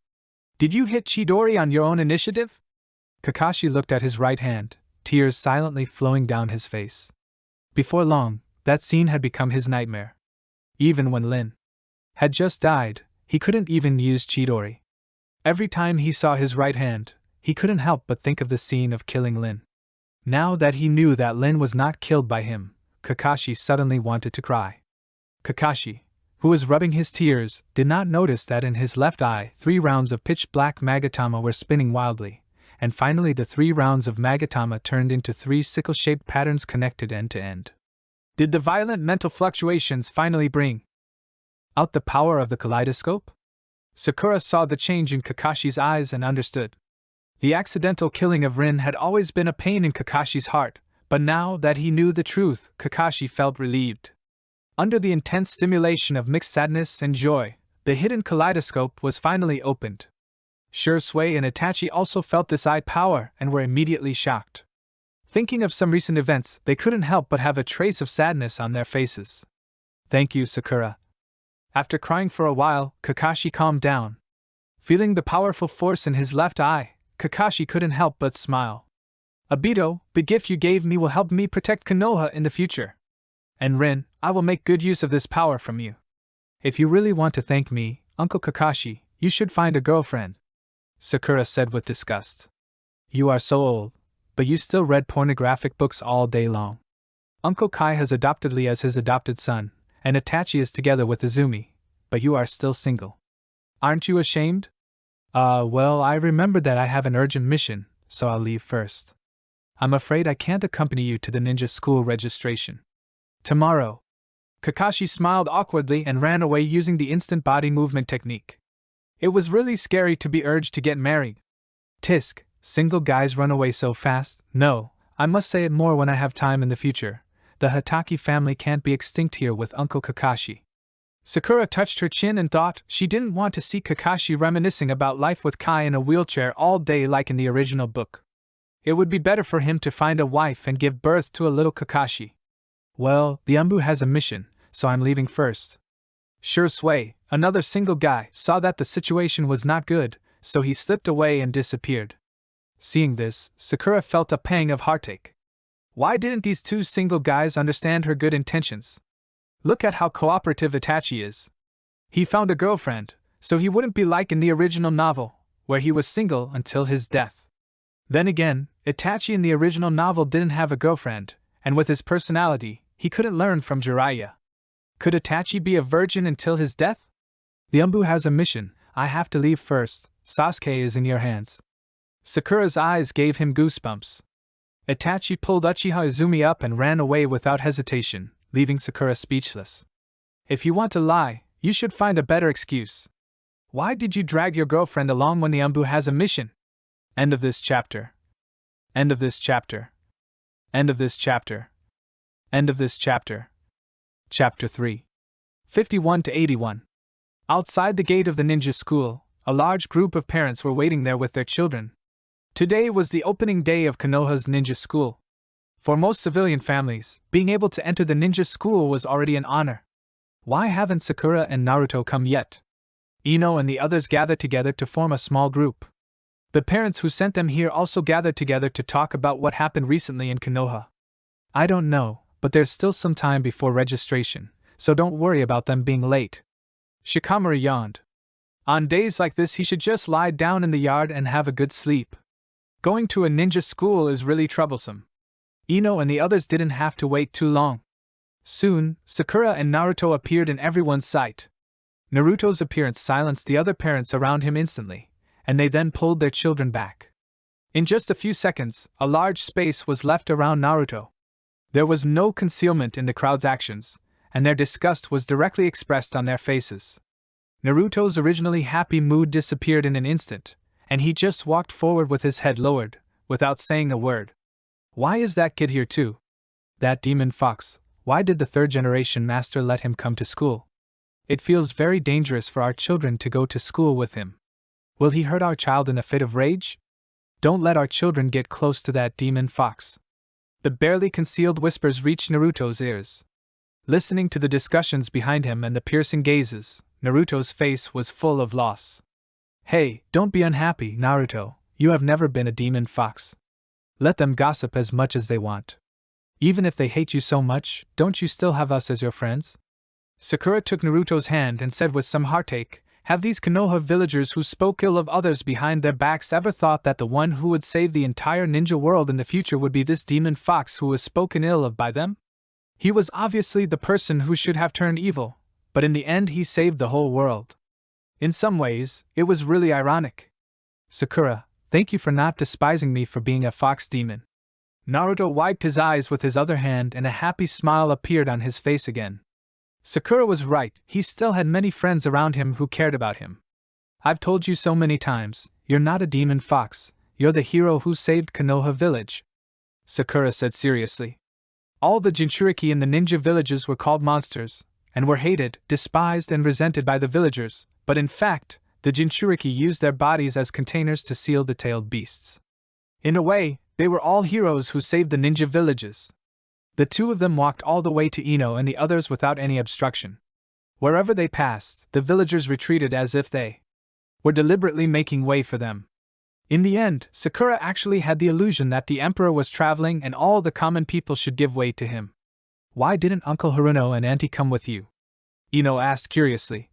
Did you hit Chidori on your own initiative? Kakashi looked at his right hand, tears silently flowing down his face. Before long, that scene had become his nightmare. Even when Lin had just died, he couldn't even use Chidori. Every time he saw his right hand, he couldn't help but think of the scene of killing Lin. Now that he knew that Lin was not killed by him, Kakashi suddenly wanted to cry. Kakashi, who was rubbing his tears, did not notice that in his left eye 3 rounds of pitch-black Magatama were spinning wildly, and finally the 3 rounds of Magatama turned into 3 sickle-shaped patterns connected end to end. Did the violent mental fluctuations finally bring out the power of the kaleidoscope? Sakura saw the change in Kakashi's eyes and understood. The accidental killing of Rin had always been a pain in Kakashi's heart, but now that he knew the truth, Kakashi felt relieved. Under the intense stimulation of mixed sadness and joy, the hidden kaleidoscope was finally opened. Shursui and Itachi also felt this eye power and were immediately shocked. Thinking of some recent events, they couldn't help but have a trace of sadness on their faces. Thank you, Sakura. After crying for a while, Kakashi calmed down. Feeling the powerful force in his left eye, Kakashi couldn't help but smile. Obito, the gift you gave me will help me protect Konoha in the future. And Rin, I will make good use of this power from you. If you really want to thank me, Uncle Kakashi, you should find a girlfriend. Sakura said with disgust. You are so old, but you still read pornographic books all day long. Uncle Kai has adopted Lee as his adopted son, and Itachi is together with Izumi, but you are still single. Aren't you ashamed? Well, I remember that I have an urgent mission, so I'll leave first. I'm afraid I can't accompany you to the ninja school registration. Tomorrow. Kakashi smiled awkwardly and ran away using the instant body movement technique. It was really scary to be urged to get married. Tisk, single guys run away so fast. No, I must say it more when I have time in the future. The Hatake family can't be extinct here with Uncle Kakashi. Sakura touched her chin and thought she didn't want to see Kakashi reminiscing about life with Kai in a wheelchair all day like in the original book. It would be better for him to find a wife and give birth to a little Kakashi. Well, the Umbu has a mission, so I'm leaving first. Shursui, another single guy, saw that the situation was not good, so he slipped away and disappeared. Seeing this, Sakura felt a pang of heartache. Why didn't these two single guys understand her good intentions? Look at how cooperative Itachi is. He found a girlfriend, so he wouldn't be like in the original novel, where he was single until his death. Then again, Itachi in the original novel didn't have a girlfriend, and with his personality, he couldn't learn from Jiraiya. Could Itachi be a virgin until his death? The Umbu has a mission. I have to leave first. Sasuke is in your hands. Sakura's eyes gave him goosebumps. Itachi pulled Uchiha Izumi up and ran away without hesitation, leaving Sakura speechless. If you want to lie, you should find a better excuse. Why did you drag your girlfriend along when the Umbu has a mission? End of this chapter. End of this chapter. End of this chapter. End of this chapter. Chapter 3. 51 to 81. Outside the gate of the ninja school, a large group of parents were waiting there with their children. Today was the opening day of Konoha's ninja school. For most civilian families, being able to enter the ninja school was already an honor. Why haven't Sakura and Naruto come yet? Ino and the others gathered together to form a small group. The parents who sent them here also gathered together to talk about what happened recently in Konoha. I don't know, but there's still some time before registration, so don't worry about them being late. Shikamaru yawned. On days like this he should just lie down in the yard and have a good sleep. Going to a ninja school is really troublesome. Ino and the others didn't have to wait too long. Soon, Sakura and Naruto appeared in everyone's sight. Naruto's appearance silenced the other parents around him instantly, and they then pulled their children back. In just a few seconds, a large space was left around Naruto. There was no concealment in the crowd's actions, and their disgust was directly expressed on their faces. Naruto's originally happy mood disappeared in an instant, and he just walked forward with his head lowered, without saying a word. Why is that kid here too? That demon fox, why did the third-generation master let him come to school? It feels very dangerous for our children to go to school with him. Will he hurt our child in a fit of rage? Don't let our children get close to that demon fox. The barely concealed whispers reached Naruto's ears. Listening to the discussions behind him and the piercing gazes, Naruto's face was full of loss. Hey, don't be unhappy, Naruto, you have never been a demon fox. Let them gossip as much as they want. Even if they hate you so much, don't you still have us as your friends? Sakura took Naruto's hand and said with some heartache, have these Konoha villagers who spoke ill of others behind their backs ever thought that the one who would save the entire ninja world in the future would be this demon fox who was spoken ill of by them? He was obviously the person who should have turned evil, but in the end he saved the whole world. In some ways, it was really ironic. Sakura, thank you for not despising me for being a fox demon. Naruto wiped his eyes with his other hand and a happy smile appeared on his face again. Sakura was right, he still had many friends around him who cared about him. I've told you so many times, you're not a demon fox, you're the hero who saved Konoha village. Sakura said seriously. All the Jinchuriki in the ninja villages were called monsters, and were hated, despised and resented by the villagers, but in fact, the Jinchuriki used their bodies as containers to seal the tailed beasts. In a way, they were all heroes who saved the ninja villages. The two of them walked all the way to Ino and the others without any obstruction. Wherever they passed, the villagers retreated as if they were deliberately making way for them. In the end, Sakura actually had the illusion that the emperor was traveling and all the common people should give way to him. Why didn't Uncle Haruno and Auntie come with you? Ino asked curiously.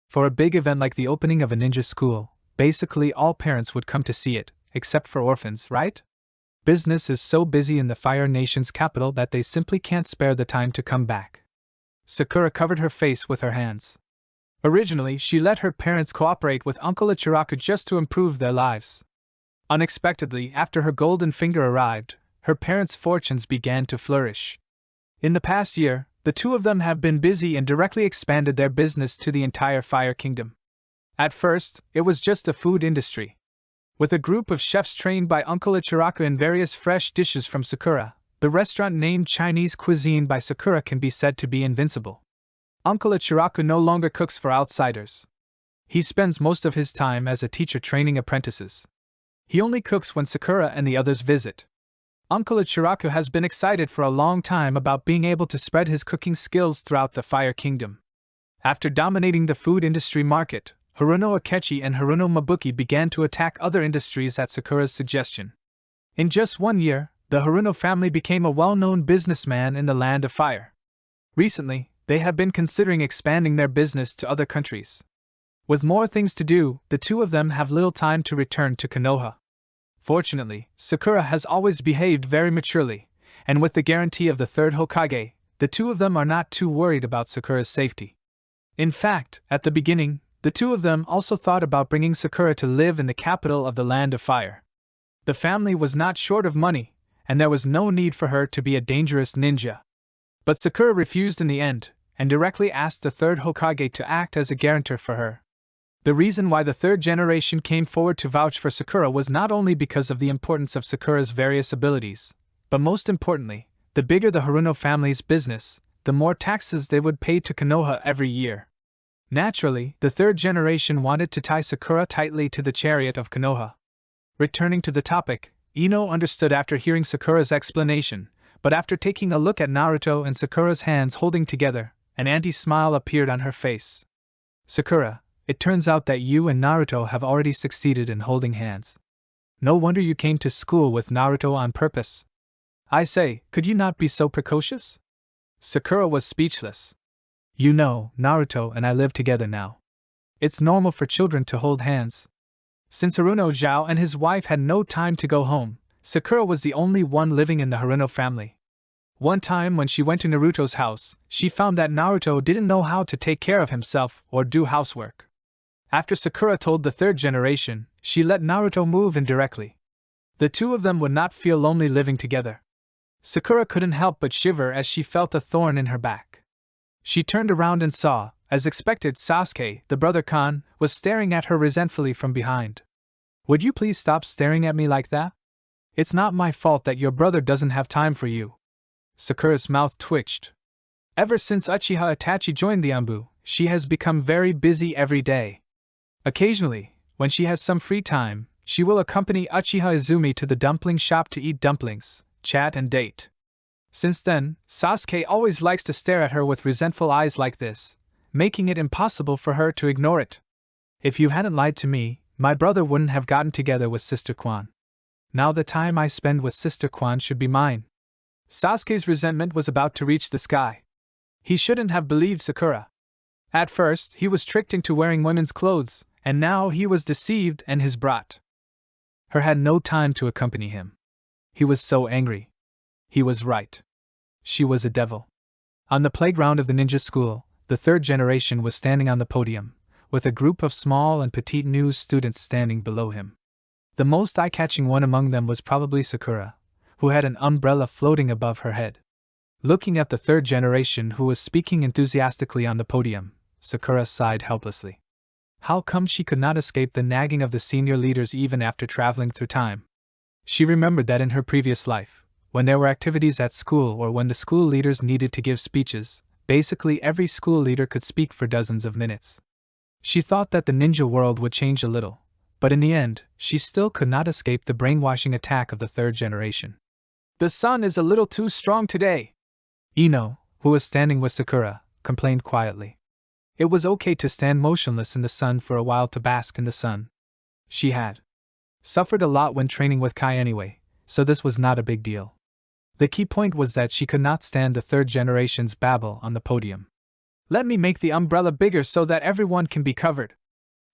For a big event like the opening of a ninja school, basically all parents would come to see it, except for orphans, right? Business is so busy in the Fire Nation's capital that they simply can't spare the time to come back. Sakura covered her face with her hands. Originally, she let her parents cooperate with Uncle Ichiraku just to improve their lives. Unexpectedly, after her golden finger arrived, her parents' fortunes began to flourish. In the past year, the two of them have been busy and directly expanded their business to the entire Fire Kingdom. At first, it was just a food industry. With a group of chefs trained by Uncle Ichiraku in various fresh dishes from Sakura, the restaurant named Chinese Cuisine by Sakura can be said to be invincible. Uncle Ichiraku no longer cooks for outsiders. He spends most of his time as a teacher training apprentices. He only cooks when Sakura and the others visit. Uncle Ichiraku has been excited for a long time about being able to spread his cooking skills throughout the Fire Kingdom. After dominating the food industry market, Haruno Akechi and Haruno Mabuki began to attack other industries at Sakura's suggestion. In just 1 year, the Haruno family became a well-known businessman in the Land of Fire. Recently, they have been considering expanding their business to other countries. With more things to do, the two of them have little time to return to Konoha. Fortunately, Sakura has always behaved very maturely, and with the guarantee of the third Hokage, the two of them are not too worried about Sakura's safety. In fact, at the beginning, the two of them also thought about bringing Sakura to live in the capital of the Land of Fire. The family was not short of money, and there was no need for her to be a dangerous ninja. But Sakura refused in the end, and directly asked the third Hokage to act as a guarantor for her. The reason why the third generation came forward to vouch for Sakura was not only because of the importance of Sakura's various abilities, but most importantly, the bigger the Haruno family's business, the more taxes they would pay to Konoha every year. Naturally, the third generation wanted to tie Sakura tightly to the chariot of Konoha. Returning to the topic, Ino understood after hearing Sakura's explanation, but after taking a look at Naruto and Sakura's hands holding together, an anti-smile appeared on her face. Sakura, it turns out that you and Naruto have already succeeded in holding hands. No wonder you came to school with Naruto on purpose. I say, could you not be so precocious? Sakura was speechless. You know, Naruto and I live together now. It's normal for children to hold hands. Since Haruno Zhao and his wife had no time to go home, Sakura was the only one living in the Haruno family. One time when she went to Naruto's house, she found that Naruto didn't know how to take care of himself or do housework. After Sakura told the third generation, she let Naruto move in directly. The two of them would not feel lonely living together. Sakura couldn't help but shiver as she felt a thorn in her back. She turned around and saw, as expected, Sasuke, the brother Khan, was staring at her resentfully from behind. Would you please stop staring at me like that? It's not my fault that your brother doesn't have time for you. Sakura's mouth twitched. Ever since Uchiha Itachi joined the Anbu, she has become very busy every day. Occasionally, when she has some free time, she will accompany Uchiha Izumi to the dumpling shop to eat dumplings, chat and date. Since then, Sasuke always likes to stare at her with resentful eyes like this, making it impossible for her to ignore it. If you hadn't lied to me, my brother wouldn't have gotten together with Sister Kwan. Now the time I spend with Sister Kwan should be mine. Sasuke's resentment was about to reach the sky. He shouldn't have believed Sakura. At first, he was tricked into wearing women's clothes, and now he was deceived and his brat. Her had no time to accompany him. He was so angry. He was right. She was a devil. On the playground of the ninja school, the third generation was standing on the podium, with a group of small and petite news students standing below him. The most eye-catching one among them was probably Sakura, who had an umbrella floating above her head. Looking at the third generation who was speaking enthusiastically on the podium, Sakura sighed helplessly. How come she could not escape the nagging of the senior leaders even after traveling through time? She remembered that in her previous life, when there were activities at school or when the school leaders needed to give speeches, basically every school leader could speak for dozens of minutes. She thought that the ninja world would change a little, but in the end, she still could not escape the brainwashing attack of the third generation. The sun is a little too strong today. Ino, who was standing with Sakura, complained quietly. It was okay to stand motionless in the sun for a while to bask in the sun. She had suffered a lot when training with Kai anyway, so this was not a big deal. The key point was that she could not stand the third generation's babble on the podium. Let me make the umbrella bigger so that everyone can be covered.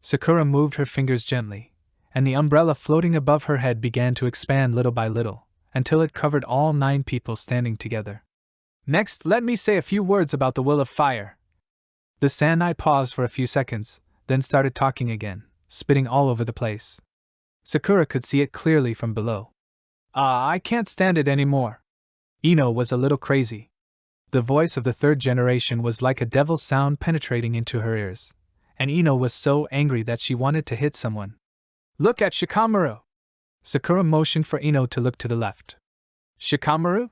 Sakura moved her fingers gently, and the umbrella floating above her head began to expand little by little, until it covered all 9 people standing together. Next, let me say a few words about the will of fire. The Sanai paused for a few seconds, then started talking again, spitting all over the place. Sakura could see it clearly from below. I can't stand it anymore. Ino was a little crazy. The voice of the third generation was like a devil's sound penetrating into her ears, and Ino was so angry that she wanted to hit someone. Look at Shikamaru! Sakura motioned for Ino to look to the left. Shikamaru?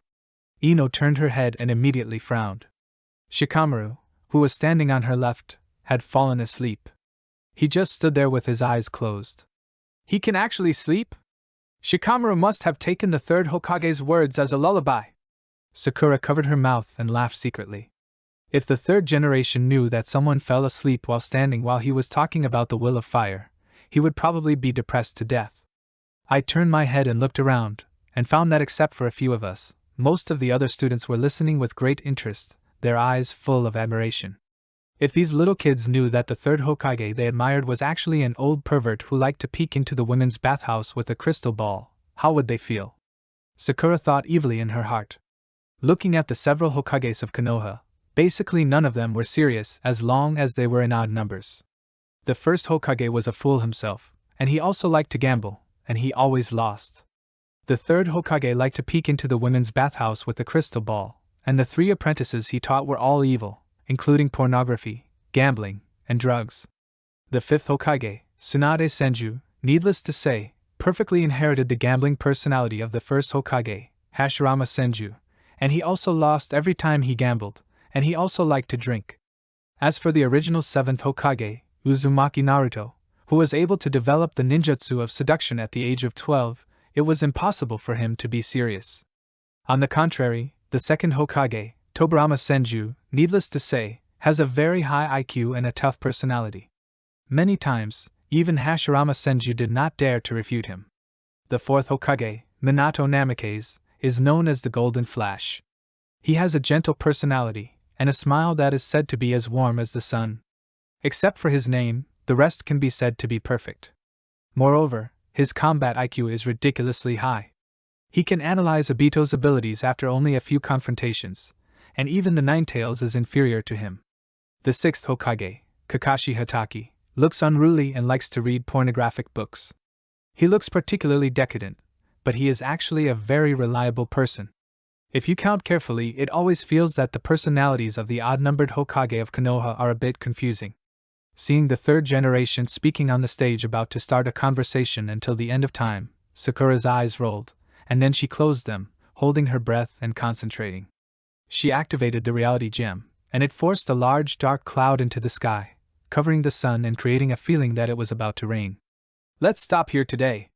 Ino turned her head and immediately frowned. Shikamaru, who was standing on her left, had fallen asleep. He just stood there with his eyes closed. He can actually sleep? Shikamaru must have taken the third Hokage's words as a lullaby. Sakura covered her mouth and laughed secretly. If the third generation knew that someone fell asleep while he was talking about the will of fire, he would probably be depressed to death. I turned my head and looked around, and found that except for a few of us, most of the other students were listening with great interest, their eyes full of admiration. If these little kids knew that the third Hokage they admired was actually an old pervert who liked to peek into the women's bathhouse with a crystal ball, how would they feel? Sakura thought evilly in her heart. Looking at the several Hokages of Konoha, basically none of them were serious as long as they were in odd numbers. The first Hokage was a fool himself, and he also liked to gamble, and he always lost. The third Hokage liked to peek into the women's bathhouse with a crystal ball, and the 3 apprentices he taught were all evil, including pornography, gambling, and drugs. The fifth Hokage, Tsunade Senju, needless to say, perfectly inherited the gambling personality of the first Hokage, Hashirama Senju, and he also lost every time he gambled, and he also liked to drink. As for the original 7th Hokage, Uzumaki Naruto, who was able to develop the ninjutsu of seduction at the age of 12, it was impossible for him to be serious. On the contrary, the 2nd Hokage, Tobirama Senju, needless to say, has a very high IQ and a tough personality. Many times, even Hashirama Senju did not dare to refute him. The 4th Hokage, Minato Namikaze, is known as the Golden Flash. He has a gentle personality, and a smile that is said to be as warm as the sun. Except for his name, the rest can be said to be perfect. Moreover, his combat IQ is ridiculously high. He can analyze Obito's abilities after only a few confrontations, and even the Ninetales is inferior to him. The 6th Hokage, Kakashi Hatake, looks unruly and likes to read pornographic books. He looks particularly decadent, but he is actually a very reliable person. If you count carefully, it always feels that the personalities of the odd-numbered Hokage of Konoha are a bit confusing. Seeing the third generation speaking on the stage about to start a conversation until the end of time, Sakura's eyes rolled, and then she closed them, holding her breath and concentrating. She activated the reality gem, and it forced a large dark cloud into the sky, covering the sun and creating a feeling that it was about to rain. Let's stop here today.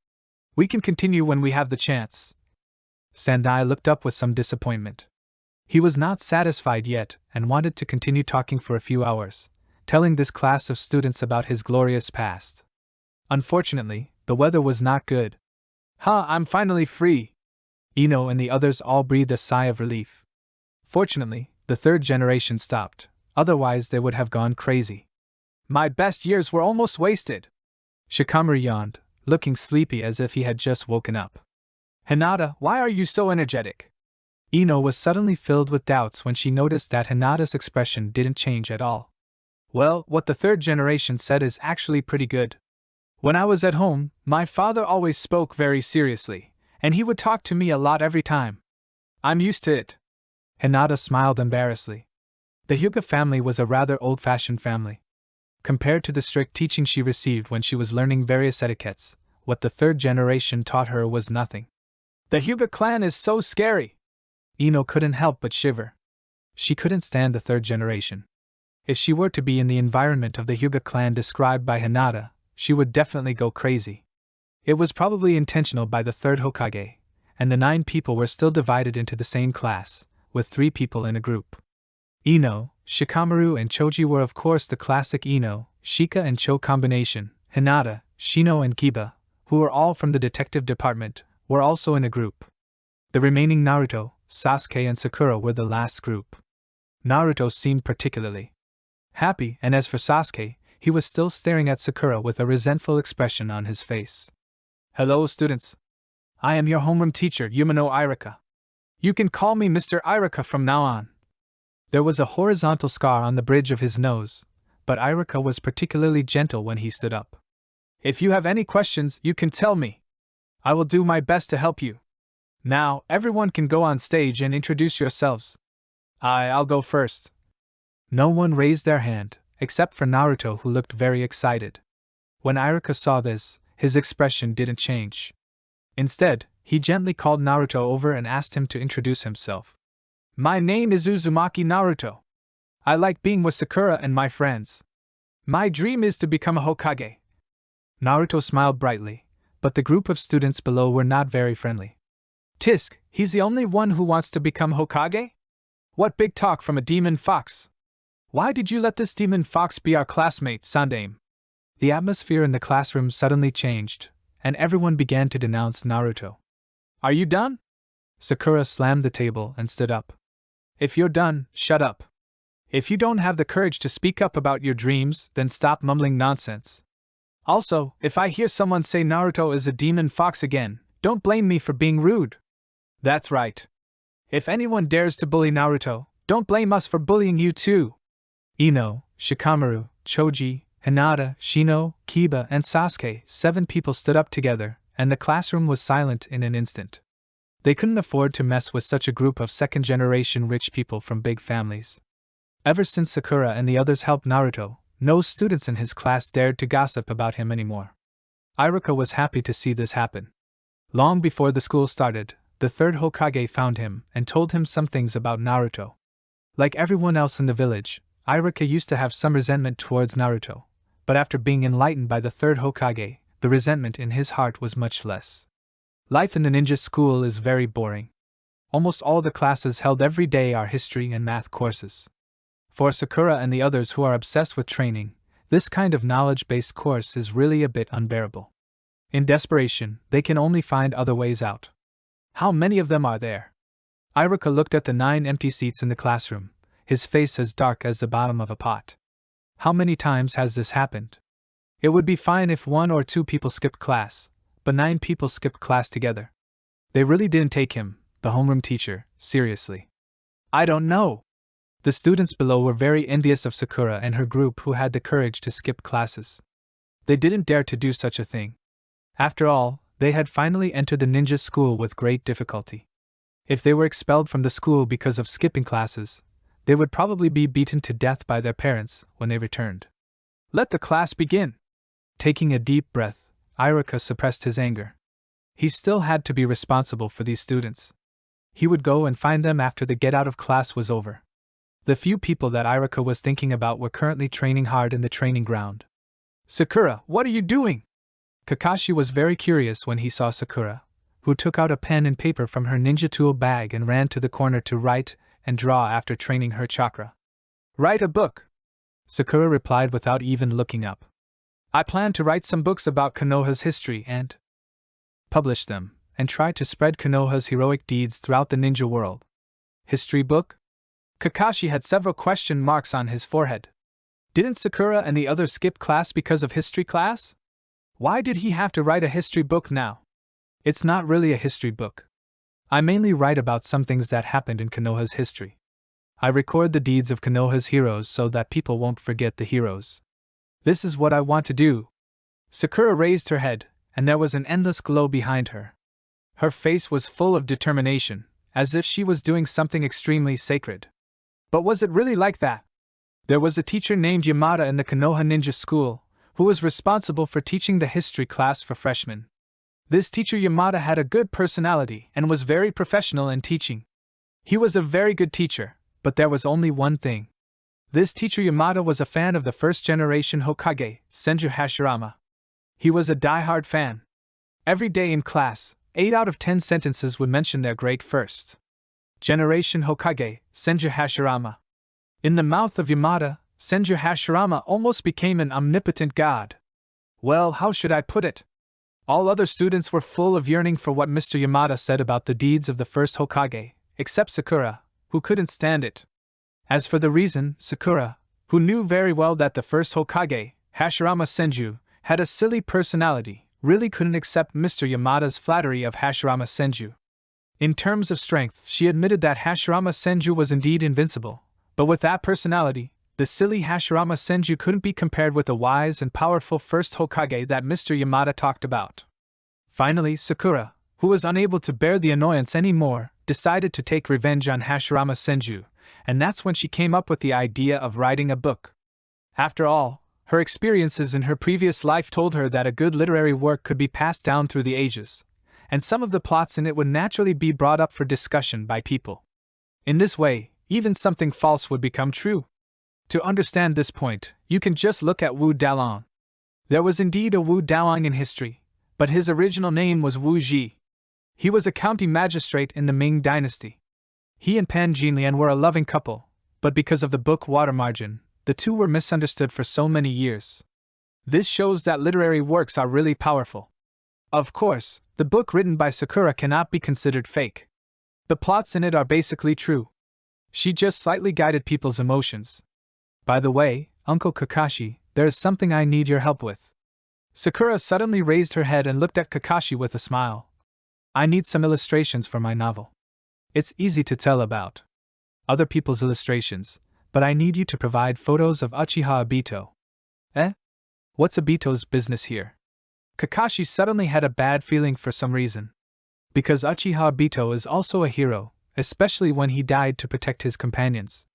We can continue when we have the chance. Sandai looked up with some disappointment. He was not satisfied yet and wanted to continue talking for a few hours, telling this class of students about his glorious past. Unfortunately, the weather was not good. I'm finally free. Ino and the others all breathed a sigh of relief. Fortunately, the third generation stopped, otherwise they would have gone crazy. My best years were almost wasted. Shikamaru yawned, looking sleepy as if he had just woken up. Hinata, why are you so energetic? Ino was suddenly filled with doubts when she noticed that Hinata's expression didn't change at all. Well, what the third generation said is actually pretty good. When I was at home, my father always spoke very seriously, and he would talk to me a lot every time. I'm used to it. Hinata smiled embarrassedly. The Hyuga family was a rather old-fashioned family. Compared to the strict teaching she received when she was learning various etiquettes, what the third generation taught her was nothing. The Hyuga clan is so scary! Ino couldn't help but shiver. She couldn't stand the third generation. If she were to be in the environment of the Hyuga clan described by Hinata, she would definitely go crazy. It was probably intentional by the third Hokage, and the 9 people were still divided into the same class, with 3 people in a group. Ino, Shikamaru and Choji were of course the classic Ino, Shika and Cho combination. Hinata, Shino and Kiba, who were all from the detective department, were also in a group. The remaining Naruto, Sasuke and Sakura were the last group. Naruto seemed particularly happy, and as for Sasuke, he was still staring at Sakura with a resentful expression on his face. Hello students. I am your homeroom teacher, Yumino Irika. You can call me Mr. Irika from now on. There was a horizontal scar on the bridge of his nose, but Irika was particularly gentle when he stood up. If you have any questions, you can tell me. I will do my best to help you. Now, everyone can go on stage and introduce yourselves. I'll go first. No one raised their hand, except for Naruto, who looked very excited. When Irika saw this, his expression didn't change. Instead, he gently called Naruto over and asked him to introduce himself. My name is Uzumaki Naruto. I like being with Sakura and my friends. My dream is to become a Hokage. Naruto smiled brightly, but the group of students below were not very friendly. Tisk, he's the only one who wants to become Hokage? What big talk from a demon fox! Why did you let this demon fox be our classmate, Sandaime? The atmosphere in the classroom suddenly changed, and everyone began to denounce Naruto. Are you done? Sakura slammed the table and stood up. If you're done, shut up. If you don't have the courage to speak up about your dreams, then stop mumbling nonsense. Also, if I hear someone say Naruto is a demon fox again, don't blame me for being rude. That's right. If anyone dares to bully Naruto, don't blame us for bullying you too. Ino, Shikamaru, Choji, Hinata, Shino, Kiba, and Sasuke, 7 people stood up together, and the classroom was silent in an instant. They couldn't afford to mess with such a group of second-generation rich people from big families. Ever since Sakura and the others helped Naruto, no students in his class dared to gossip about him anymore. Iruka was happy to see this happen. Long before the school started, the third Hokage found him and told him some things about Naruto. Like everyone else in the village, Iruka used to have some resentment towards Naruto, but after being enlightened by the third Hokage, the resentment in his heart was much less. Life in the ninja school is very boring. Almost all the classes held every day are history and math courses. For Sakura and the others who are obsessed with training, this kind of knowledge-based course is really a bit unbearable. In desperation, they can only find other ways out. How many of them are there? Iruka looked at the 9 empty seats in the classroom, his face as dark as the bottom of a pot. How many times has this happened? It would be fine if 1 or 2 people skipped class, but 9 people skipped class together. They really didn't take him, the homeroom teacher, seriously. I don't know. The students below were very envious of Sakura and her group who had the courage to skip classes. They didn't dare to do such a thing. After all, they had finally entered the ninja school with great difficulty. If they were expelled from the school because of skipping classes, they would probably be beaten to death by their parents when they returned. Let the class begin. Taking a deep breath, Iruka suppressed his anger. He still had to be responsible for these students. He would go and find them after the get out of class was over. The few people that Iruka was thinking about were currently training hard in the training ground. Sakura, what are you doing? Kakashi was very curious when he saw Sakura, who took out a pen and paper from her ninja tool bag and ran to the corner to write and draw after training her chakra. Write a book, Sakura replied without even looking up. I plan to write some books about Konoha's history and publish them, and try to spread Konoha's heroic deeds throughout the ninja world. History book? Kakashi had several question marks on his forehead. Didn't Sakura and the others skip class because of history class? Why did he have to write a history book now? It's not really a history book. I mainly write about some things that happened in Konoha's history. I record the deeds of Konoha's heroes so that people won't forget the heroes. This is what I want to do. Sakura raised her head, and there was an endless glow behind her. Her face was full of determination, as if she was doing something extremely sacred. But was it really like that? There was a teacher named Yamada in the Konoha Ninja School, who was responsible for teaching the history class for freshmen. This teacher Yamada had a good personality and was very professional in teaching. He was a very good teacher, but there was only one thing. This teacher Yamada was a fan of the first-generation Hokage, Senju Hashirama. He was a die-hard fan. Every day in class, 8 out of 10 sentences would mention their great first-generation Hokage, Senju Hashirama. In the mouth of Yamada, Senju Hashirama almost became an omnipotent god. Well, how should I put it? All other students were full of yearning for what Mr. Yamada said about the deeds of the first Hokage, except Sakura, who couldn't stand it. As for the reason, Sakura, who knew very well that the first Hokage, Hashirama Senju, had a silly personality, really couldn't accept Mr. Yamada's flattery of Hashirama Senju. In terms of strength, she admitted that Hashirama Senju was indeed invincible, but with that personality, the silly Hashirama Senju couldn't be compared with the wise and powerful first Hokage that Mr. Yamada talked about. Finally, Sakura, who was unable to bear the annoyance anymore, decided to take revenge on Hashirama Senju, and that's when she came up with the idea of writing a book. After all, her experiences in her previous life told her that a good literary work could be passed down through the ages, and some of the plots in it would naturally be brought up for discussion by people. In this way, even something false would become true. To understand this point, you can just look at Wu Dalong. There was indeed a Wu Dalong in history, but his original name was Wu Ji. He was a county magistrate in the Ming dynasty. He and Pan Jinlian were a loving couple, but because of the book Water Margin, The two were misunderstood for so many years. This shows that literary works are really powerful. Of course, the book written by Sakura cannot be considered fake. The plots in it are basically true. She just slightly guided people's emotions. By the way, Uncle Kakashi, there is something I need your help with. Sakura suddenly raised her head and looked at Kakashi with a smile. I need some illustrations for my novel. It's easy to tell about other people's illustrations, but I need you to provide photos of Uchiha Obito. Eh? What's Obito's business here? Kakashi suddenly had a bad feeling for some reason. Because Uchiha Obito is also a hero, especially when he died to protect his companions.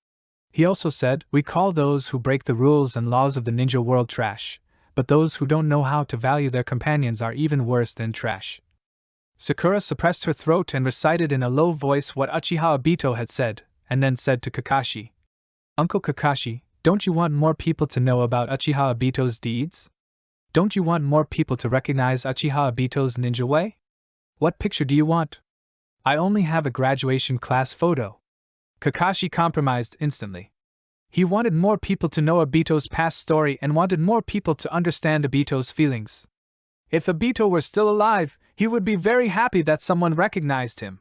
He also said, we call those who break the rules and laws of the ninja world trash, but those who don't know how to value their companions are even worse than trash. Sakura suppressed her throat and recited in a low voice what Uchiha Obito had said, and then said to Kakashi, Uncle Kakashi, don't you want more people to know about Uchiha Obito's deeds? Don't you want more people to recognize Uchiha Obito's ninja way? What picture do you want? I only have a graduation class photo. Kakashi compromised instantly. He wanted more people to know Obito's past story and wanted more people to understand Obito's feelings. If Obito were still alive, he would be very happy that someone recognized him.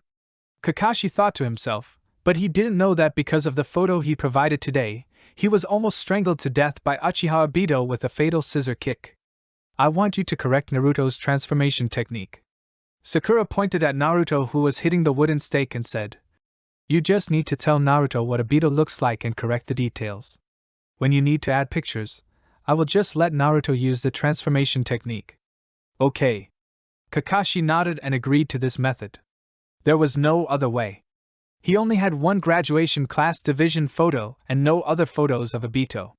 Kakashi thought to himself, but he didn't know that because of the photo he provided today, he was almost strangled to death by Uchiha Obito with a fatal scissor kick. I want you to correct Naruto's transformation technique. Sakura pointed at Naruto, who was hitting the wooden stake, and said, You just need to tell Naruto what Obito looks like and correct the details. When you need to add pictures, I will just let Naruto use the transformation technique. Okay. Kakashi nodded and agreed to this method. There was no other way. He only had one graduation class division photo and no other photos of Obito.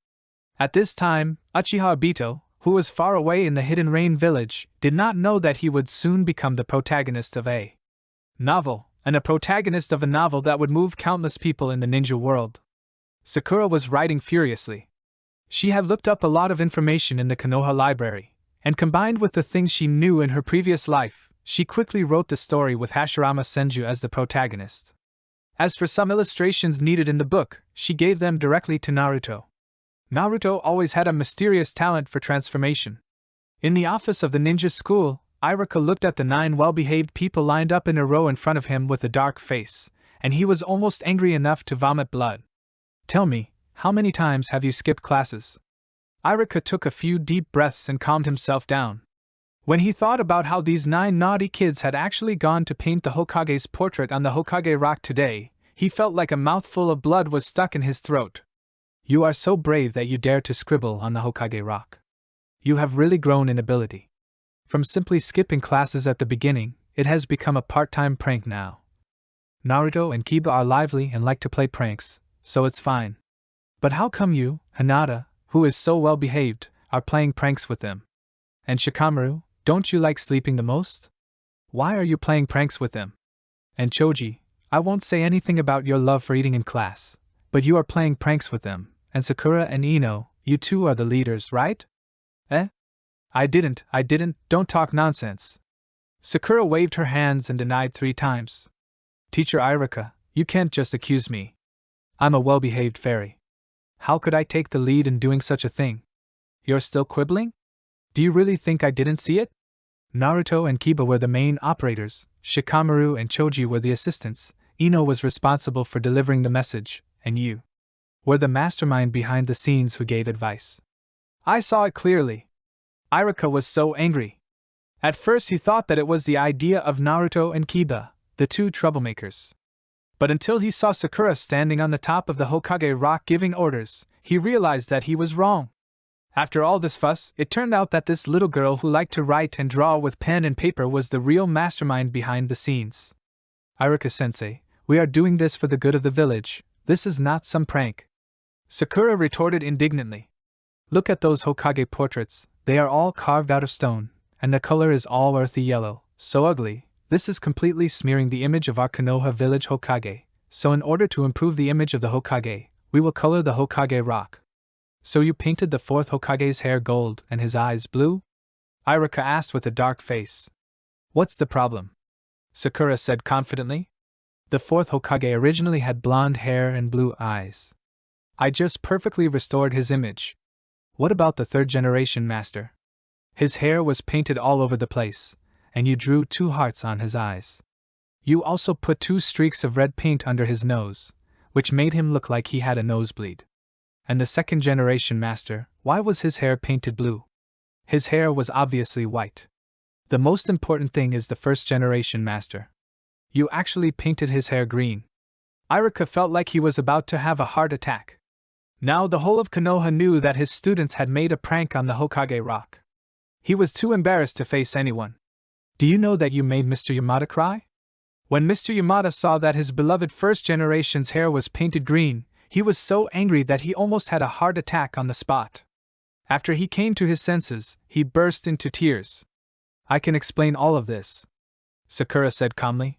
At this time, Uchiha Obito, who was far away in the Hidden Rain village, did not know that he would soon become the protagonist of a novel, and a protagonist of a novel that would move countless people in the ninja world. Sakura was writing furiously. She had looked up a lot of information in the Konoha library, and combined with the things she knew in her previous life, she quickly wrote the story with Hashirama Senju as the protagonist. As for some illustrations needed in the book, she gave them directly to Naruto. Naruto always had a mysterious talent for transformation. In the office of the ninja school, Iruka looked at the 9 well-behaved people lined up in a row in front of him with a dark face, and he was almost angry enough to vomit blood. Tell me, how many times have you skipped classes? Iruka took a few deep breaths and calmed himself down. When he thought about how these 9 naughty kids had actually gone to paint the Hokage's portrait on the Hokage rock today, he felt like a mouthful of blood was stuck in his throat. You are so brave that you dare to scribble on the Hokage rock. You have really grown in ability. From simply skipping classes at the beginning, it has become a part-time prank now. Naruto and Kiba are lively and like to play pranks, so it's fine. But how come you, Hinata, who is so well behaved, are playing pranks with them? And Shikamaru, don't you like sleeping the most? Why are you playing pranks with them? And Choji, I won't say anything about your love for eating in class, but you are playing pranks with them, and Sakura and Ino, you two are the leaders, right? Eh? I didn't, don't talk nonsense. Sakura waved her hands and denied 3 times. Teacher Iruka, you can't just accuse me. I'm a well-behaved fairy. How could I take the lead in doing such a thing? You're still quibbling? Do you really think I didn't see it? Naruto and Kiba were the main operators, Shikamaru and Choji were the assistants, Ino was responsible for delivering the message, and you were the mastermind behind the scenes who gave advice. I saw it clearly. Iruka was so angry. At first he thought that it was the idea of Naruto and Kiba, the 2 troublemakers. But until he saw Sakura standing on the top of the Hokage rock giving orders, he realized that he was wrong. After all this fuss, it turned out that this little girl who liked to write and draw with pen and paper was the real mastermind behind the scenes. Iruka-sensei, we are doing this for the good of the village, this is not some prank. Sakura retorted indignantly. Look at those Hokage portraits, they are all carved out of stone, and the color is all earthy yellow, so ugly. This is completely smearing the image of our Konoha village Hokage, so in order to improve the image of the Hokage, we will color the Hokage rock. So you painted the 4th Hokage's hair gold and his eyes blue? Iruka asked with a dark face. What's the problem? Sakura said confidently. The 4th Hokage originally had blonde hair and blue eyes. I just perfectly restored his image. What about the third generation master? His hair was painted all over the place, and you drew 2 hearts on his eyes. You also put 2 streaks of red paint under his nose, which made him look like he had a nosebleed. And the second generation master, why was his hair painted blue? His hair was obviously white. The most important thing is the first generation master. You actually painted his hair green. Iruka felt like he was about to have a heart attack. Now the whole of Konoha knew that his students had made a prank on the Hokage rock. He was too embarrassed to face anyone. Do you know that you made Mr. Yamada cry? When Mr. Yamada saw that his beloved first generation's hair was painted green, he was so angry that he almost had a heart attack on the spot. After he came to his senses, he burst into tears. I can explain all of this, Sakura said calmly.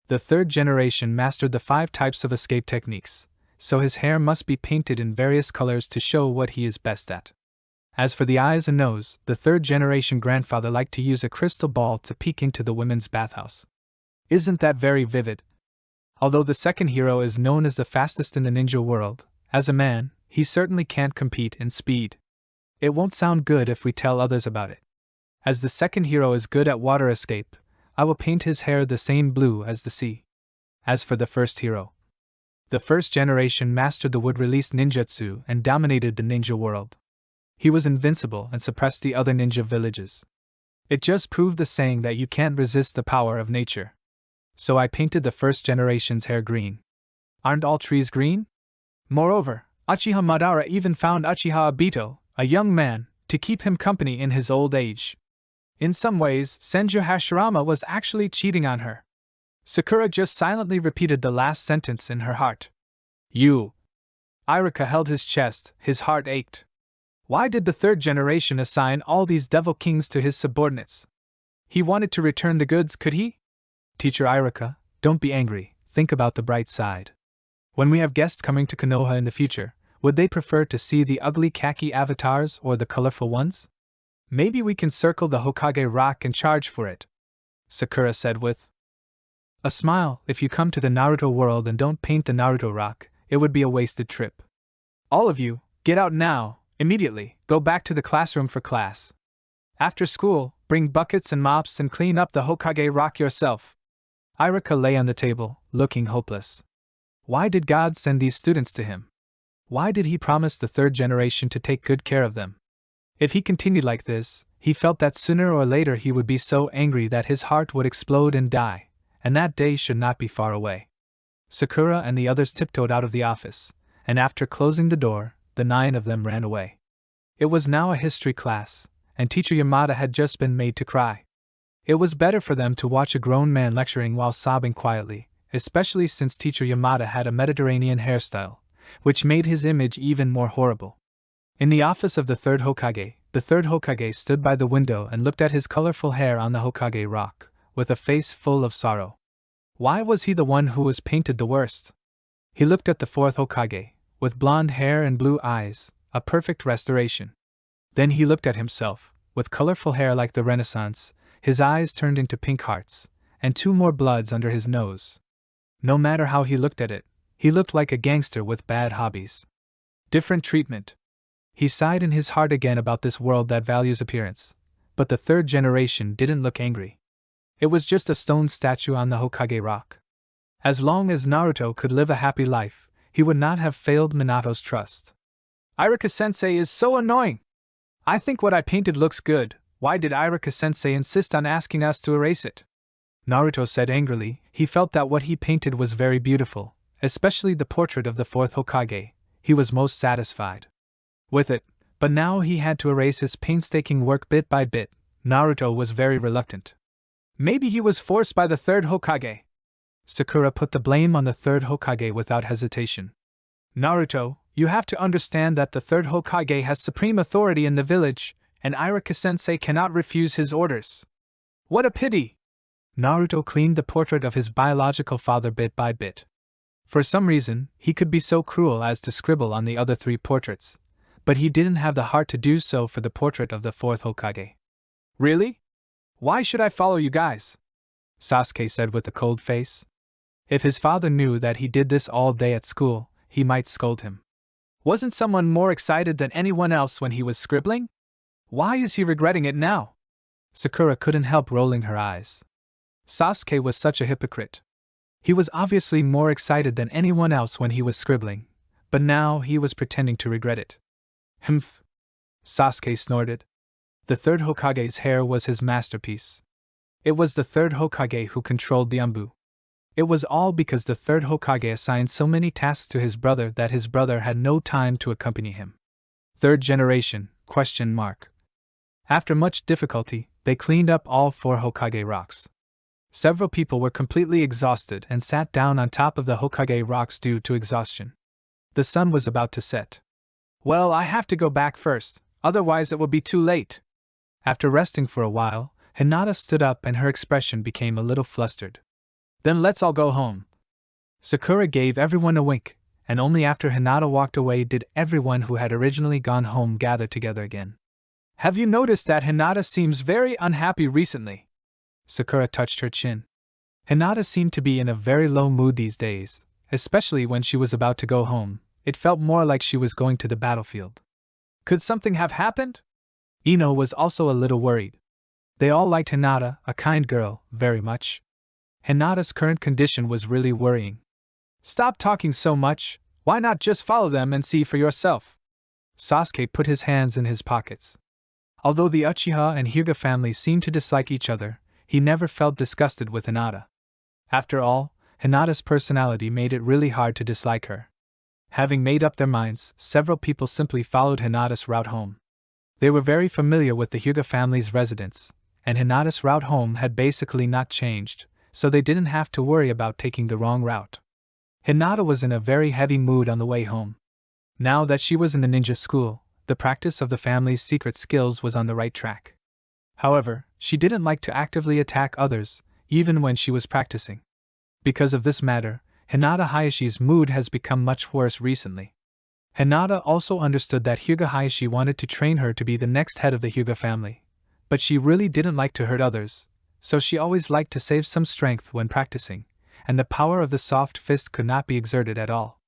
The third generation mastered the 5 types of escape techniques, so his hair must be painted in various colors to show what he is best at. As for the eyes and nose, the third generation grandfather liked to use a crystal ball to peek into the women's bathhouse. Isn't that very vivid? Although the second hero is known as the fastest in the ninja world, as a man, he certainly can't compete in speed. It won't sound good if we tell others about it. As the second hero is good at water escape, I will paint his hair the same blue as the sea. As for the first hero, the first generation mastered the wood-release ninjutsu and dominated the ninja world. He was invincible and suppressed the other ninja villages. It just proved the saying that you can't resist the power of nature. So I painted the first generation's hair green. Aren't all trees green? Moreover, Uchiha Madara even found Uchiha Obito, a young man, to keep him company in his old age. In some ways, Senju Hashirama was actually cheating on her. Sakura just silently repeated the last sentence in her heart. You. Iruka held his chest, his heart ached. Why did the third generation assign all these devil kings to his subordinates? He wanted to return the goods, could he? Teacher Iruka, don't be angry, think about the bright side. When we have guests coming to Konoha in the future, would they prefer to see the ugly khaki avatars or the colorful ones? Maybe we can circle the Hokage rock and charge for it, Sakura said with a smile. If you come to the Naruto world and don't paint the Naruto rock, it would be a wasted trip. All of you, get out now, immediately, go back to the classroom for class. After school, bring buckets and mops and clean up the Hokage rock yourself. Iruka lay on the table, looking hopeless. Why did God send these students to him? Why did he promise the third generation to take good care of them? If he continued like this, he felt that sooner or later he would be so angry that his heart would explode and die, and that day should not be far away. Sakura and the others tiptoed out of the office, and after closing the door, the 9 of them ran away. It was now a history class, and Teacher Yamada had just been made to cry. It was better for them to watch a grown man lecturing while sobbing quietly, especially since Teacher Yamada had a Mediterranean hairstyle, which made his image even more horrible. In the office of the third Hokage stood by the window and looked at his colorful hair on the Hokage rock, with a face full of sorrow. Why was he the one who was painted the worst? He looked at the fourth Hokage, with blonde hair and blue eyes, a perfect restoration. Then he looked at himself, with colorful hair like the Renaissance, his eyes turned into pink hearts, and 2 more bloods under his nose. No matter how he looked at it, he looked like a gangster with bad hobbies. Different treatment. He sighed in his heart again about this world that values appearance, but the third generation didn't look angry. It was just a stone statue on the Hokage rock. As long as Naruto could live a happy life, he would not have failed Minato's trust. Iruka-sensei is so annoying! I think what I painted looks good. Why did Iruka-sensei insist on asking us to erase it? Naruto said angrily. He felt that what he painted was very beautiful, especially the portrait of the fourth Hokage. He was most satisfied with it, but now he had to erase his painstaking work bit by bit. Naruto was very reluctant. Maybe he was forced by the third Hokage. Sakura put the blame on the third Hokage without hesitation. Naruto, you have to understand that the third Hokage has supreme authority in the village, and Iruka-sensei cannot refuse his orders. What a pity! Naruto cleaned the portrait of his biological father bit by bit. For some reason, he could be so cruel as to scribble on the other 3 portraits, but he didn't have the heart to do so for the portrait of the fourth Hokage. Really? Why should I follow you guys? Sasuke said with a cold face. If his father knew that he did this all day at school, he might scold him. Wasn't someone more excited than anyone else when he was scribbling? Why is he regretting it now? Sakura couldn't help rolling her eyes. Sasuke was such a hypocrite. He was obviously more excited than anyone else when he was scribbling, but now he was pretending to regret it. Humph! Sasuke snorted. The third Hokage's hair was his masterpiece. It was the third Hokage who controlled the Anbu. It was all because the third Hokage assigned so many tasks to his brother that his brother had no time to accompany him. Third generation, ? After much difficulty, they cleaned up all 4 Hokage rocks. Several people were completely exhausted and sat down on top of the Hokage rocks due to exhaustion. The sun was about to set. Well, I have to go back first, otherwise it will be too late. After resting for a while, Hinata stood up and her expression became a little flustered. Then let's all go home. Sakura gave everyone a wink, and only after Hinata walked away did everyone who had originally gone home gather together again. Have you noticed that Hinata seems very unhappy recently? Sakura touched her chin. Hinata seemed to be in a very low mood these days, especially when she was about to go home. It felt more like she was going to the battlefield. Could something have happened? Ino was also a little worried. They all liked Hinata, a kind girl, very much. Hinata's current condition was really worrying. Stop talking so much, why not just follow them and see for yourself? Sasuke put his hands in his pockets. Although the Uchiha and Hyuga families seemed to dislike each other, he never felt disgusted with Hinata. After all, Hinata's personality made it really hard to dislike her. Having made up their minds, several people simply followed Hinata's route home. They were very familiar with the Hyuga family's residence, and Hinata's route home had basically not changed, so they didn't have to worry about taking the wrong route. Hinata was in a very heavy mood on the way home. Now that she was in the ninja school, the practice of the family's secret skills was on the right track. However, she didn't like to actively attack others, even when she was practicing. Because of this matter, Hinata Hayashi's mood has become much worse recently. Hinata also understood that Hyuga Hayashi wanted to train her to be the next head of the Hyuga family, but she really didn't like to hurt others, so she always liked to save some strength when practicing, and the power of the soft fist could not be exerted at all.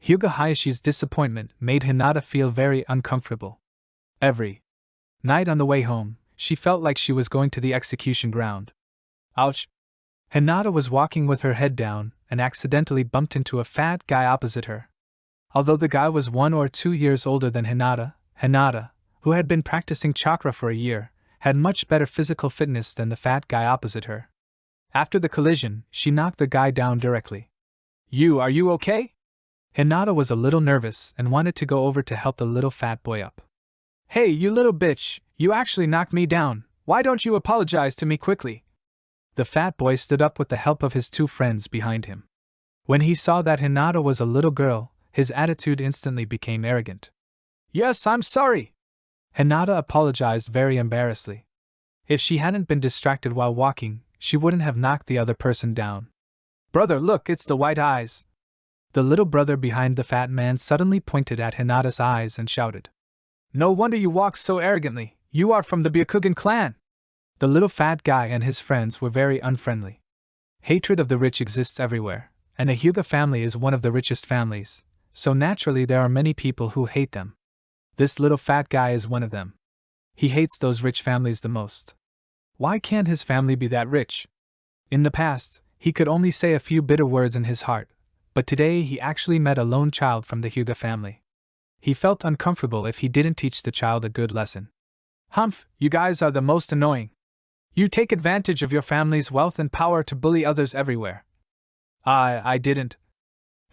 Hyuga Hayashi's disappointment made Hinata feel very uncomfortable. Every night on the way home, she felt like she was going to the execution ground. Ouch! Hinata was walking with her head down and accidentally bumped into a fat guy opposite her. Although the guy was 1 or 2 years older than Hinata, who had been practicing chakra for a year, had much better physical fitness than the fat guy opposite her. After the collision, she knocked the guy down directly. Are you okay? Hinata was a little nervous and wanted to go over to help the little fat boy up. Hey, you little bitch, you actually knocked me down, why don't you apologize to me quickly? The fat boy stood up with the help of his 2 friends behind him. When he saw that Hinata was a little girl, his attitude instantly became arrogant. Yes, I'm sorry. Hinata apologized very embarrassedly. If she hadn't been distracted while walking, she wouldn't have knocked the other person down. Brother, look, it's the white eyes. The little brother behind the fat man suddenly pointed at Hinata's eyes and shouted. No wonder you walk so arrogantly, you are from the Byakugan clan. The little fat guy and his friends were very unfriendly. Hatred of the rich exists everywhere, and a Hyuga family is one of the richest families, so naturally there are many people who hate them. This little fat guy is one of them. He hates those rich families the most. Why can't his family be that rich? In the past, he could only say a few bitter words in his heart, but today he actually met a lone child from the Hyuga family. He felt uncomfortable if he didn't teach the child a good lesson. Humph, you guys are the most annoying. You take advantage of your family's wealth and power to bully others everywhere. I didn't.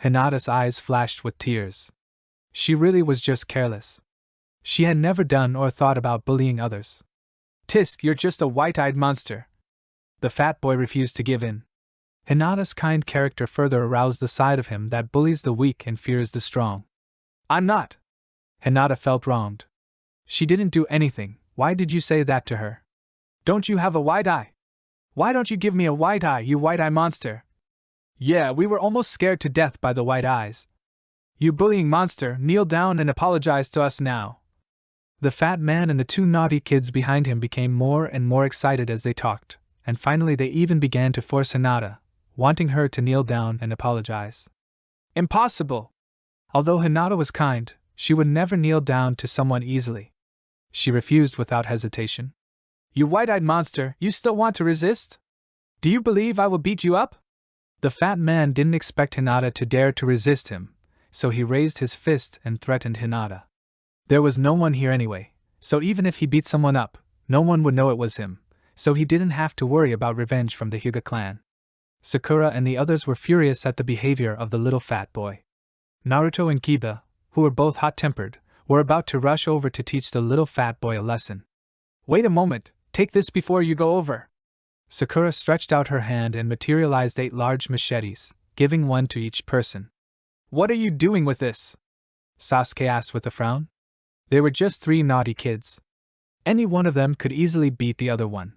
Hinata's eyes flashed with tears. She really was just careless. She had never done or thought about bullying others. Tisk, you're just a white-eyed monster. The fat boy refused to give in. Hinata's kind character further aroused the side of him that bullies the weak and fears the strong. I'm not. Hinata felt wronged. She didn't do anything, why did you say that to her? Don't you have a white eye? Why don't you give me a white eye, you white-eye monster? Yeah, we were almost scared to death by the white eyes. You bullying monster, kneel down and apologize to us now. The fat man and the 2 naughty kids behind him became more and more excited as they talked, and finally they even began to force Hinata, wanting her to kneel down and apologize. Impossible! Although Hinata was kind, She would never kneel down to someone easily. She refused without hesitation. You white-eyed monster, you still want to resist? Do you believe I will beat you up? The fat man didn't expect Hinata to dare to resist him, so he raised his fist and threatened Hinata. There was no one here anyway, so even if he beat someone up, no one would know it was him, so he didn't have to worry about revenge from the Hyuga clan. Sakura and the others were furious at the behavior of the little fat boy. Naruto and Kiba, who were both hot-tempered, were about to rush over to teach the little fat boy a lesson. Wait a moment, take this before you go over. Sakura stretched out her hand and materialized 8 large machetes, giving one to each person. What are you doing with this? Sasuke asked with a frown. They were just 3 naughty kids. Any one of them could easily beat the other one.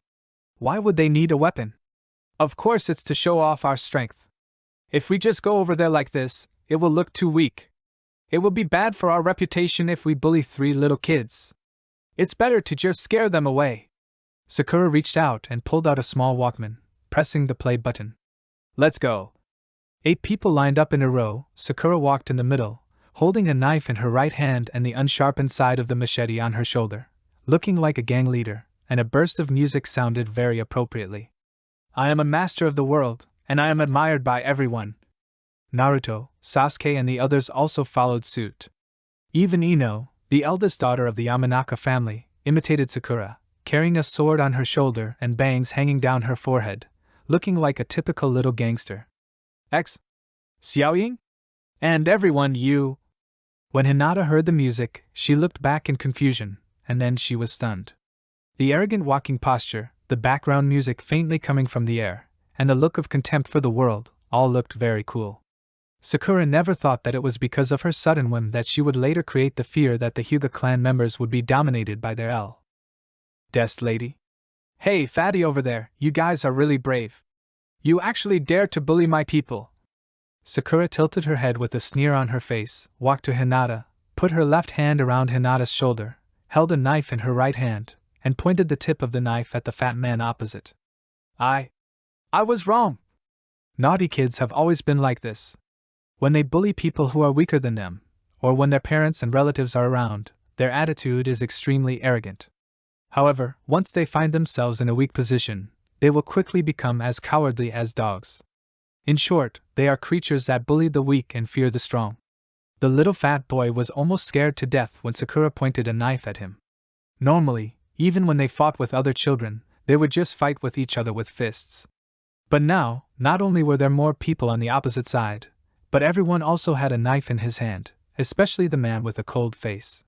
Why would they need a weapon? Of course it's to show off our strength. If we just go over there like this, it will look too weak. It will be bad for our reputation if we bully 3 little kids. It's better to just scare them away. Sakura reached out and pulled out a small Walkman, pressing the play button. Let's go. 8 people lined up in a row. Sakura walked in the middle, holding a knife in her right hand and the unsharpened side of the machete on her shoulder, looking like a gang leader, and a burst of music sounded very appropriately. I am a master of the world, and I am admired by everyone. Naruto, Sasuke and the others also followed suit. Even Ino, the eldest daughter of the Yamanaka family, imitated Sakura, carrying a sword on her shoulder and bangs hanging down her forehead, looking like a typical little gangster. Xiaoying? And everyone, you. When Hinata heard the music, she looked back in confusion, and then she was stunned. The arrogant walking posture, the background music faintly coming from the air, and the look of contempt for the world, all looked very cool. Sakura never thought that it was because of her sudden whim that she would later create the fear that the Hyuga clan members would be dominated by their eldest lady. Hey, fatty over there, you guys are really brave. You actually dare to bully my people. Sakura tilted her head with a sneer on her face, walked to Hinata, put her left hand around Hinata's shoulder, held a knife in her right hand, and pointed the tip of the knife at the fat man opposite. I was wrong. Naughty kids have always been like this. When they bully people who are weaker than them, or when their parents and relatives are around, their attitude is extremely arrogant. However, once they find themselves in a weak position, they will quickly become as cowardly as dogs. In short, they are creatures that bully the weak and fear the strong. The little fat boy was almost scared to death when Sakura pointed a knife at him. Normally, even when they fought with other children, they would just fight with each other with fists. But now, not only were there more people on the opposite side, but everyone also had a knife in his hand, especially the man with a cold face.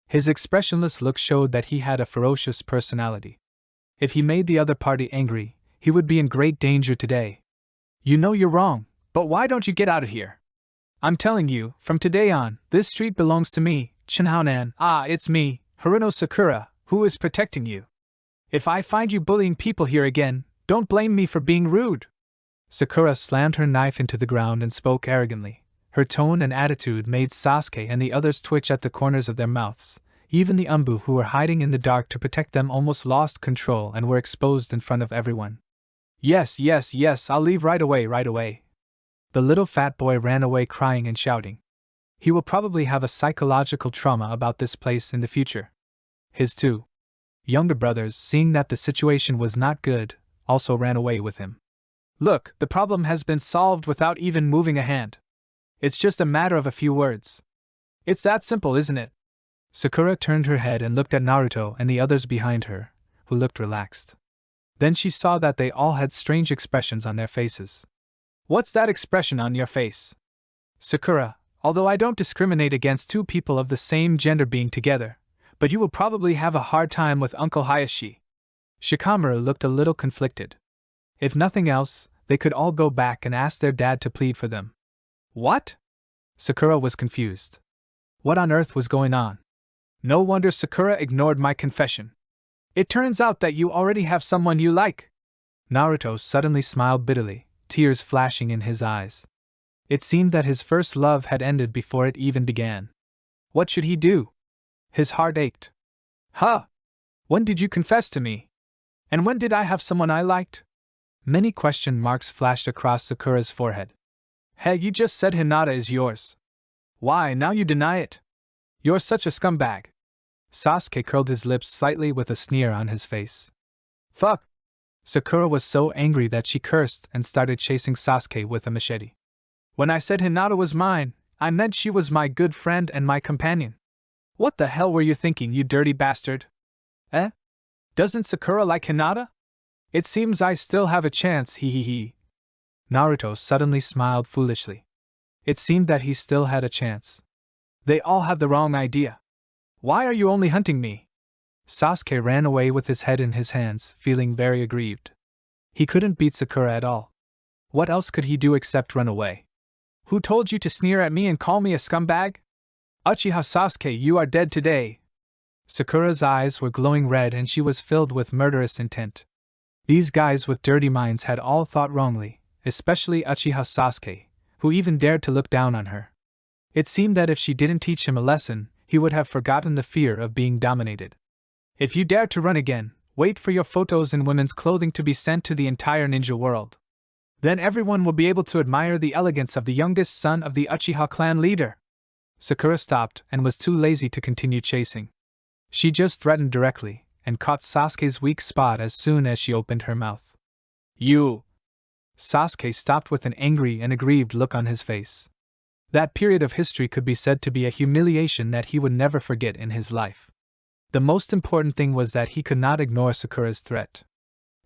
His expressionless look showed that he had a ferocious personality. If he made the other party angry, he would be in great danger today. You know you're wrong, but why don't you get out of here? I'm telling you, from today on, this street belongs to me, Shinhaonan. It's me, Haruno Sakura, who is protecting you. If I find you bullying people here again, don't blame me for being rude. Sakura slammed her knife into the ground and spoke arrogantly. Her tone and attitude made Sasuke and the others twitch at the corners of their mouths. Even the Umbu who were hiding in the dark to protect them almost lost control and were exposed in front of everyone. Yes, I'll leave right away. The little fat boy ran away crying and shouting. He will probably have a psychological trauma about this place in the future. His 2 younger brothers, seeing that the situation was not good, also ran away with him. Look, the problem has been solved without even moving a hand. It's just a matter of a few words. It's that simple, isn't it? Sakura turned her head and looked at Naruto and the others behind her, who looked relaxed. Then she saw that they all had strange expressions on their faces. What's that expression on your face? Sakura, although I don't discriminate against 2 people of the same gender being together, but you will probably have a hard time with Uncle Hayashi. Shikamaru looked a little conflicted. If nothing else, they could all go back and ask their dad to plead for them. What? Sakura was confused. What on earth was going on? No wonder Sakura ignored my confession. It turns out that you already have someone you like. Naruto suddenly smiled bitterly, tears flashing in his eyes. It seemed that his first love had ended before it even began. What should he do? His heart ached. When did you confess to me? And when did I have someone I liked? Many question marks flashed across Sakura's forehead. Hey, you just said Hinata is yours. Why, now you deny it? You're such a scumbag. Sasuke curled his lips slightly with a sneer on his face. Fuck! Sakura was so angry that she cursed and started chasing Sasuke with a machete. When I said Hinata was mine, I meant she was my good friend and my companion. What the hell were you thinking, you dirty bastard? Eh? Doesn't Sakura like Hinata? It seems I still have a chance, hee hee hee. Naruto suddenly smiled foolishly. It seemed that he still had a chance. They all have the wrong idea. Why are you only hunting me? Sasuke ran away with his head in his hands, feeling very aggrieved. He couldn't beat Sakura at all. What else could he do except run away? Who told you to sneer at me and call me a scumbag? Uchiha Sasuke, you are dead today. Sakura's eyes were glowing red and she was filled with murderous intent. These guys with dirty minds had all thought wrongly, especially Uchiha Sasuke, who even dared to look down on her. It seemed that if she didn't teach him a lesson, he would have forgotten the fear of being dominated. If you dare to run again, wait for your photos in women's clothing to be sent to the entire ninja world. Then everyone will be able to admire the elegance of the youngest son of the Uchiha clan leader. Sakura stopped and was too lazy to continue chasing. She just threatened directly, and caught Sasuke's weak spot as soon as she opened her mouth. You! Sasuke stopped with an angry and aggrieved look on his face. That period of history could be said to be a humiliation that he would never forget in his life. The most important thing was that he could not ignore Sakura's threat.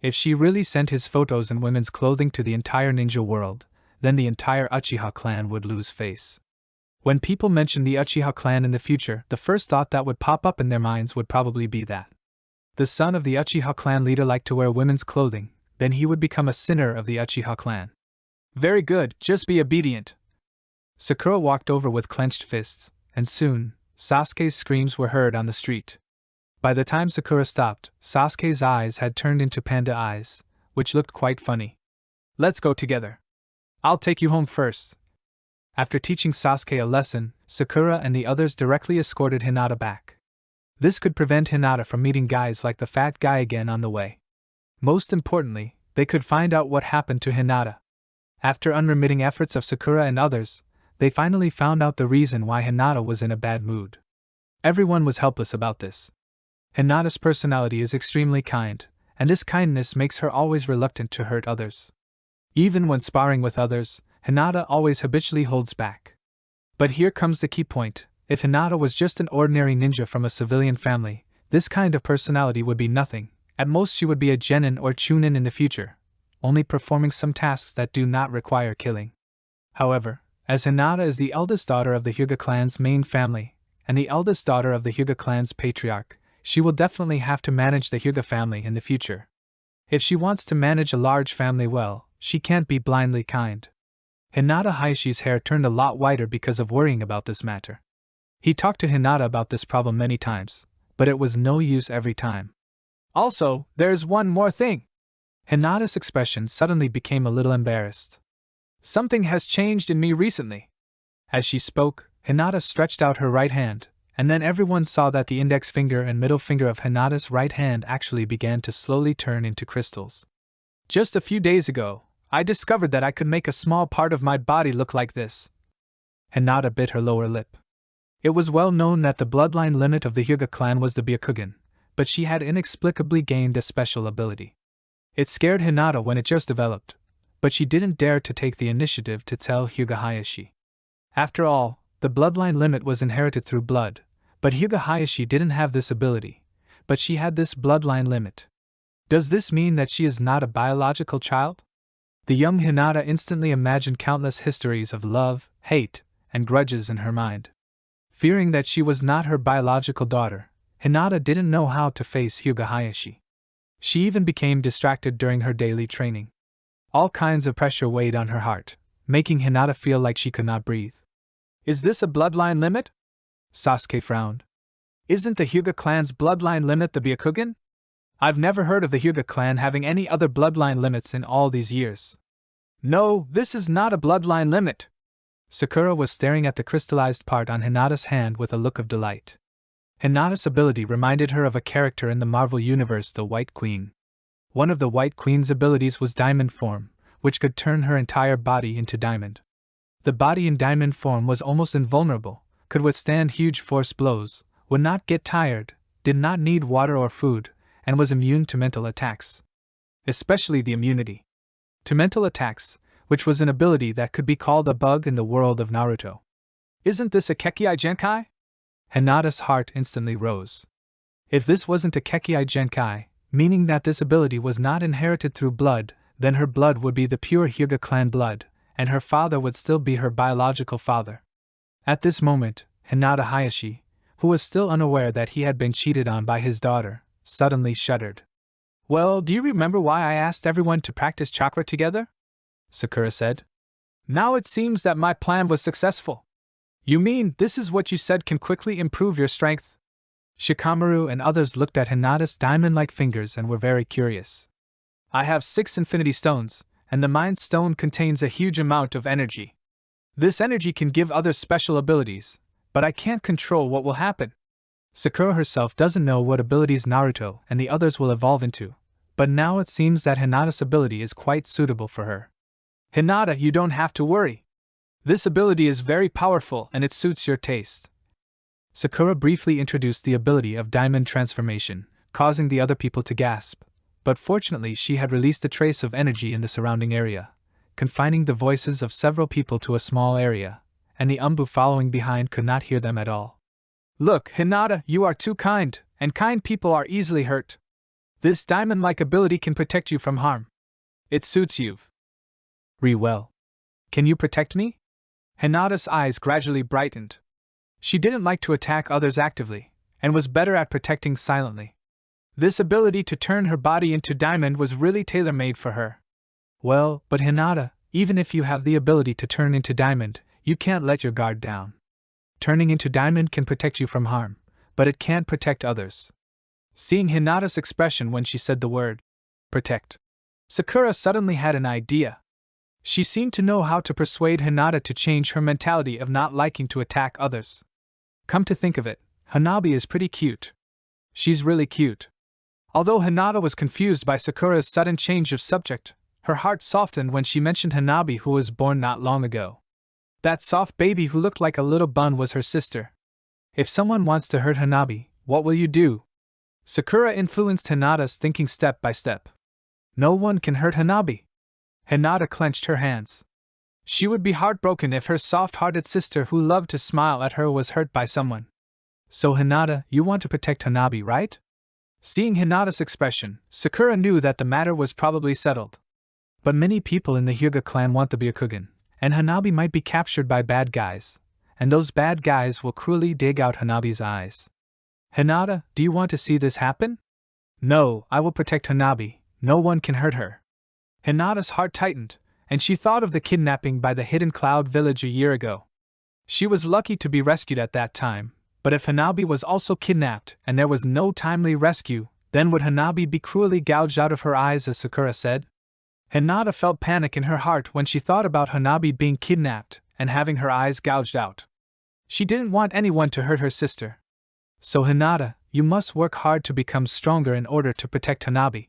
If she really sent his photos in women's clothing to the entire ninja world, then the entire Uchiha clan would lose face. When people mention the Uchiha clan in the future, the first thought that would pop up in their minds would probably be that the son of the Uchiha clan leader liked to wear women's clothing, then he would become a sinner of the Uchiha clan. Very good, just be obedient. Sakura walked over with clenched fists, and soon, Sasuke's screams were heard on the street. By the time Sakura stopped, Sasuke's eyes had turned into panda eyes, which looked quite funny. Let's go together. I'll take you home first. After teaching Sasuke a lesson, Sakura and the others directly escorted Hinata back. This could prevent Hinata from meeting guys like the fat guy again on the way. Most importantly, they could find out what happened to Hinata. After unremitting efforts of Sakura and others, they finally found out the reason why Hinata was in a bad mood. Everyone was helpless about this. Hinata's personality is extremely kind, and this kindness makes her always reluctant to hurt others. Even when sparring with others, Hinata always habitually holds back. But here comes the key point. If Hinata was just an ordinary ninja from a civilian family, this kind of personality would be nothing. At most she would be a genin or chunin in the future, only performing some tasks that do not require killing. However, as Hinata is the eldest daughter of the Hyuga clan's main family, and the eldest daughter of the Hyuga clan's patriarch, she will definitely have to manage the Hyuga family in the future. If she wants to manage a large family well, she can't be blindly kind. Hinata Hayashi's hair turned a lot whiter because of worrying about this matter. He talked to Hinata about this problem many times, but it was no use every time. Also, there's one more thing. Hinata's expression suddenly became a little embarrassed. Something has changed in me recently. As she spoke, Hinata stretched out her right hand, and then everyone saw that the index finger and middle finger of Hinata's right hand actually began to slowly turn into crystals. Just a few days ago, I discovered that I could make a small part of my body look like this. Hinata bit her lower lip. It was well known that the bloodline limit of the Hyuga clan was the Byakugan, but she had inexplicably gained a special ability. It scared Hinata when it just developed, but she didn't dare to take the initiative to tell Hyuga Hayashi. After all, the bloodline limit was inherited through blood, but Hyuga Hayashi didn't have this ability, but she had this bloodline limit. Does this mean that she is not a biological child? The young Hinata instantly imagined countless histories of love, hate, and grudges in her mind. Fearing that she was not her biological daughter, Hinata didn't know how to face Hyuga Hayashi. She even became distracted during her daily training. All kinds of pressure weighed on her heart, making Hinata feel like she could not breathe. Is this a bloodline limit? Sasuke frowned. Isn't the Hyuga clan's bloodline limit the Byakugan? I've never heard of the Hyuga clan having any other bloodline limits in all these years. No, this is not a bloodline limit. Sakura was staring at the crystallized part on Hinata's hand with a look of delight. Hinata's ability reminded her of a character in the Marvel Universe, the White Queen. One of the White Queen's abilities was diamond form, which could turn her entire body into diamond. The body in diamond form was almost invulnerable, could withstand huge force blows, would not get tired, did not need water or food, and was immune to mental attacks. Especially the immunity to mental attacks, which was an ability that could be called a bug in the world of Naruto. Isn't this a Kekkai Genkai? Hinata's heart instantly rose. If this wasn't a Kekkai Genkai, meaning that this ability was not inherited through blood, then her blood would be the pure Hyuga clan blood, and her father would still be her biological father. At this moment, Hinata Hayashi, who was still unaware that he had been cheated on by his daughter, suddenly shuddered. Well, do you remember why I asked everyone to practice chakra together? Sakura said. Now it seems that my plan was successful. You mean this is what you said can quickly improve your strength? Shikamaru and others looked at Hinata's diamond-like fingers and were very curious. I have 6 infinity stones, and the Mind Stone contains a huge amount of energy. This energy can give others special abilities, but I can't control what will happen. Sakura herself doesn't know what abilities Naruto and the others will evolve into, but now it seems that Hinata's ability is quite suitable for her. Hinata, you don't have to worry. This ability is very powerful and it suits your taste. Sakura briefly introduced the ability of diamond transformation, causing the other people to gasp, but fortunately she had released a trace of energy in the surrounding area, confining the voices of several people to a small area, and the Umbu following behind could not hear them at all. Look, Hinata, you are too kind, and kind people are easily hurt. This diamond-like ability can protect you from harm. It suits you. Well. Can you protect me? Hinata's eyes gradually brightened. She didn't like to attack others actively, and was better at protecting silently. This ability to turn her body into diamond was really tailor-made for her. Well, but Hinata, even if you have the ability to turn into diamond, you can't let your guard down. Turning into diamond can protect you from harm, but it can't protect others. Seeing Hinata's expression when she said the word, protect, Sakura suddenly had an idea. She seemed to know how to persuade Hinata to change her mentality of not liking to attack others. Come to think of it, Hanabi is pretty cute. She's really cute. Although Hinata was confused by Sakura's sudden change of subject, her heart softened when she mentioned Hanabi, who was born not long ago. That soft baby who looked like a little bun was her sister. If someone wants to hurt Hanabi, what will you do? Sakura influenced Hinata's thinking step by step. No one can hurt Hanabi. Hinata clenched her hands. She would be heartbroken if her soft-hearted sister who loved to smile at her was hurt by someone. So Hinata, you want to protect Hanabi, right? Seeing Hinata's expression, Sakura knew that the matter was probably settled. But many people in the Hyuga clan want the Byakugan, and Hanabi might be captured by bad guys, and those bad guys will cruelly dig out Hanabi's eyes. Hinata, do you want to see this happen? No, I will protect Hanabi, no one can hurt her. Hinata's heart tightened, and she thought of the kidnapping by the Hidden Cloud village a year ago. She was lucky to be rescued at that time, but if Hanabi was also kidnapped and there was no timely rescue, then would Hanabi be cruelly gouged out of her eyes, as Sakura said? Hinata felt panic in her heart when she thought about Hanabi being kidnapped and having her eyes gouged out. She didn't want anyone to hurt her sister. So Hinata, you must work hard to become stronger in order to protect Hanabi.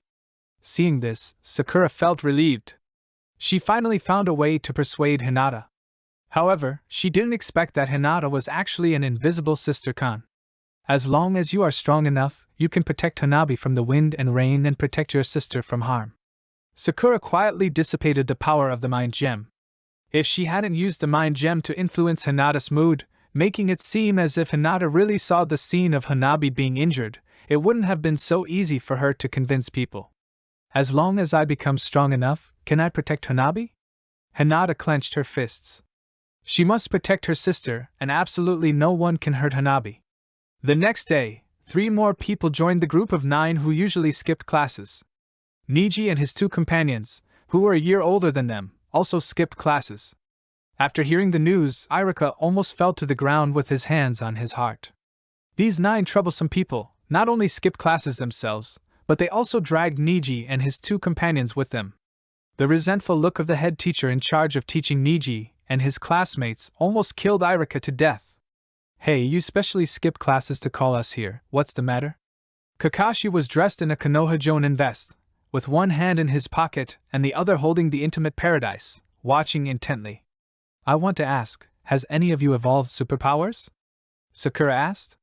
Seeing this, Sakura felt relieved. She finally found a way to persuade Hinata. However, she didn't expect that Hinata was actually an invisible sister Khan. As long as you are strong enough, you can protect Hanabi from the wind and rain and protect your sister from harm. Sakura quietly dissipated the power of the Mind Gem. If she hadn't used the Mind Gem to influence Hinata's mood, making it seem as if Hinata really saw the scene of Hanabi being injured, it wouldn't have been so easy for her to convince people. As long as I become strong enough, can I protect Hanabi? Hinata clenched her fists. She must protect her sister, and absolutely no one can hurt Hanabi. The next day, 3 more people joined the group of 9 who usually skipped classes. Niji and his 2 companions, who were a year older than them, also skipped classes. After hearing the news, Irika almost fell to the ground with his hands on his heart. These 9 troublesome people not only skipped classes themselves, but they also dragged Niji and his 2 companions with them. The resentful look of the head teacher in charge of teaching Niji and his classmates almost killed Irika to death. Hey, you specially skipped classes to call us here, what's the matter? Kakashi was dressed in a Konoha Jonin vest, with one hand in his pocket and the other holding the intimate paradise, watching intently. I want to ask, has any of you evolved superpowers? Sakura asked.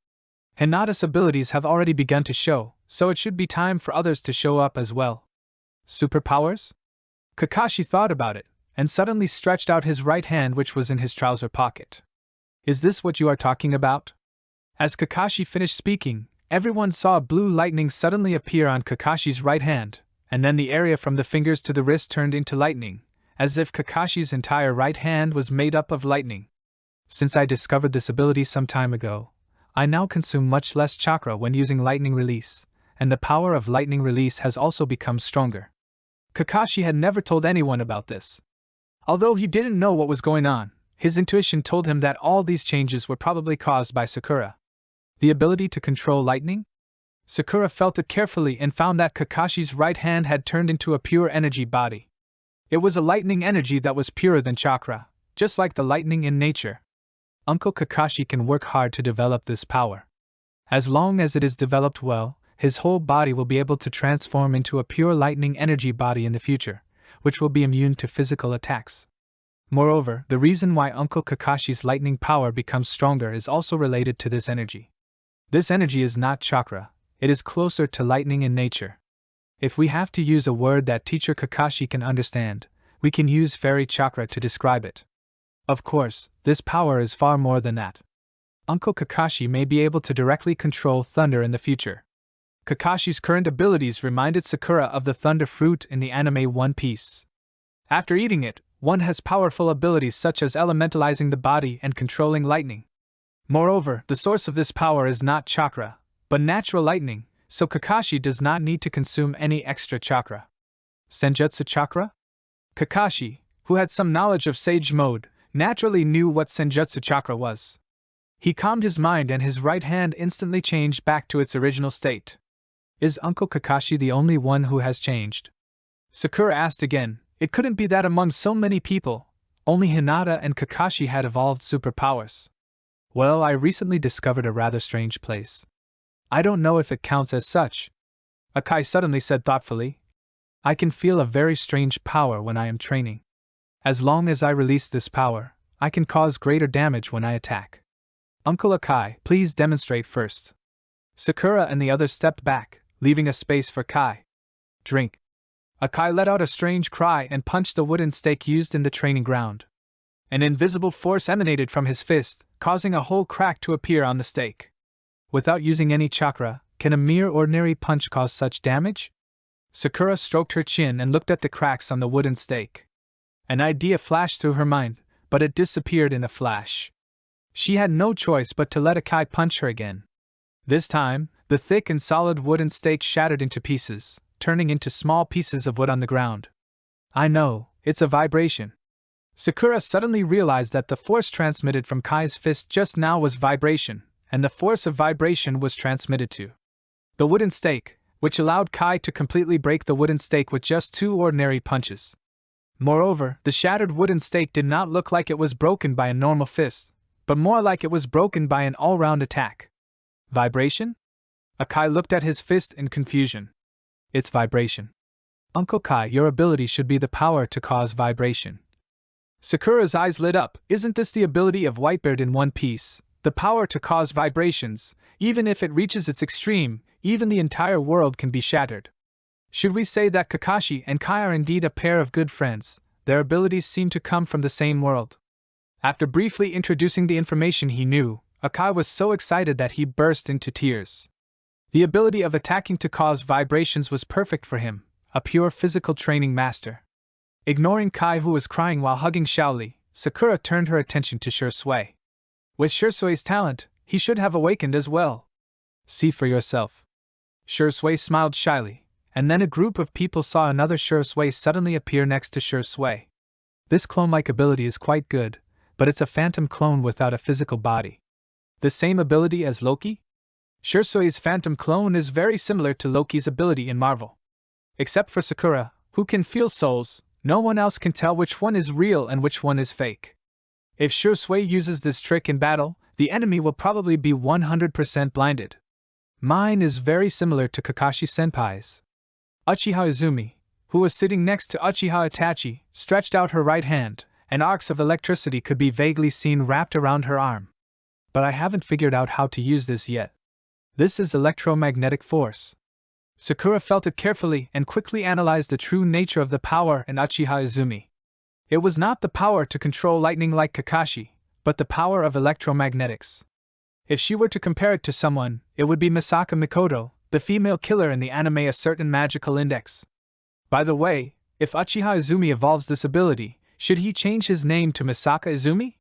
Hinata's abilities have already begun to show, so it should be time for others to show up as well. Superpowers? Kakashi thought about it, and suddenly stretched out his right hand, which was in his trouser pocket. Is this what you are talking about? As Kakashi finished speaking, everyone saw blue lightning suddenly appear on Kakashi's right hand, and then the area from the fingers to the wrist turned into lightning, as if Kakashi's entire right hand was made up of lightning. Since I discovered this ability some time ago, I now consume much less chakra when using lightning release, and the power of lightning release has also become stronger. Kakashi had never told anyone about this. Although he didn't know what was going on, his intuition told him that all these changes were probably caused by Sakura. The ability to control lightning? Sakura felt it carefully and found that Kakashi's right hand had turned into a pure energy body. It was a lightning energy that was purer than chakra, just like the lightning in nature. Uncle Kakashi can work hard to develop this power. As long as it is developed well, his whole body will be able to transform into a pure lightning energy body in the future, which will be immune to physical attacks. Moreover, the reason why Uncle Kakashi's lightning power becomes stronger is also related to this energy. This energy is not chakra, it is closer to lightning in nature. If we have to use a word that Teacher Kakashi can understand, we can use fairy chakra to describe it. Of course, this power is far more than that. Uncle Kakashi may be able to directly control thunder in the future. Kakashi's current abilities reminded Sakura of the thunder fruit in the anime One Piece. After eating it, one has powerful abilities such as elementalizing the body and controlling lightning. Moreover, the source of this power is not chakra, but natural lightning, so Kakashi does not need to consume any extra chakra. Senjutsu chakra? Kakashi, who had some knowledge of sage mode, naturally knew what Senjutsu chakra was. He calmed his mind and his right hand instantly changed back to its original state. Is Uncle Kakashi the only one who has changed? Sakura asked again. It couldn't be that among so many people, only Hinata and Kakashi had evolved superpowers. Well, I recently discovered a rather strange place. I don't know if it counts as such. Akai suddenly said thoughtfully. I can feel a very strange power when I am training. As long as I release this power, I can cause greater damage when I attack. Uncle Akai, please demonstrate first. Sakura and the others stepped back, leaving a space for Kai. Drink. Akai let out a strange cry and punched the wooden stake used in the training ground. An invisible force emanated from his fist, causing a whole crack to appear on the stake. Without using any chakra, can a mere ordinary punch cause such damage? Sakura stroked her chin and looked at the cracks on the wooden stake. An idea flashed through her mind, but it disappeared in a flash. She had no choice but to let Akai punch her again. This time, the thick and solid wooden stake shattered into pieces, turning into small pieces of wood on the ground. I know, it's a vibration. Sakura suddenly realized that the force transmitted from Kai's fist just now was vibration, and the force of vibration was transmitted to the wooden stake, which allowed Kai to completely break the wooden stake with just 2 ordinary punches. Moreover, the shattered wooden stake did not look like it was broken by a normal fist, but more like it was broken by an all-round attack. Vibration? Akai looked at his fist in confusion. It's vibration. Uncle Kai, your ability should be the power to cause vibration. Sakura's eyes lit up. Isn't this the ability of Whitebeard in One Piece? The power to cause vibrations, even if it reaches its extreme, even the entire world can be shattered. Should we say that Kakashi and Kai are indeed a pair of good friends? Their abilities seem to come from the same world. After briefly introducing the information he knew, Akai was so excited that he burst into tears. The ability of attacking to cause vibrations was perfect for him, a pure physical training master. Ignoring Kai, who was crying while hugging Xiaoli, Sakura turned her attention to Shursui. With Shursui's talent, he should have awakened as well. See for yourself. Shursui smiled shyly, and then a group of people saw another Shursui suddenly appear next to Shursui. This clone-like ability is quite good, but it's a phantom clone without a physical body. The same ability as Loki? Shursui's phantom clone is very similar to Loki's ability in Marvel. Except for Sakura, who can feel souls, no one else can tell which one is real and which one is fake. If Shursui uses this trick in battle, the enemy will probably be 100% blinded. Mine is very similar to Kakashi-senpai's. Uchiha Izumi, who was sitting next to Uchiha Itachi, stretched out her right hand, and arcs of electricity could be vaguely seen wrapped around her arm. but I haven't figured out how to use this yet. This is electromagnetic force. Sakura felt it carefully and quickly analyzed the true nature of the power in Uchiha Izumi. It was not the power to control lightning like Kakashi, but the power of electromagnetics. If she were to compare it to someone, it would be Misaka Mikoto, the female killer in the anime A Certain Magical Index. By the way, if Uchiha Izumi evolves this ability, should he change his name to Misaka Izumi?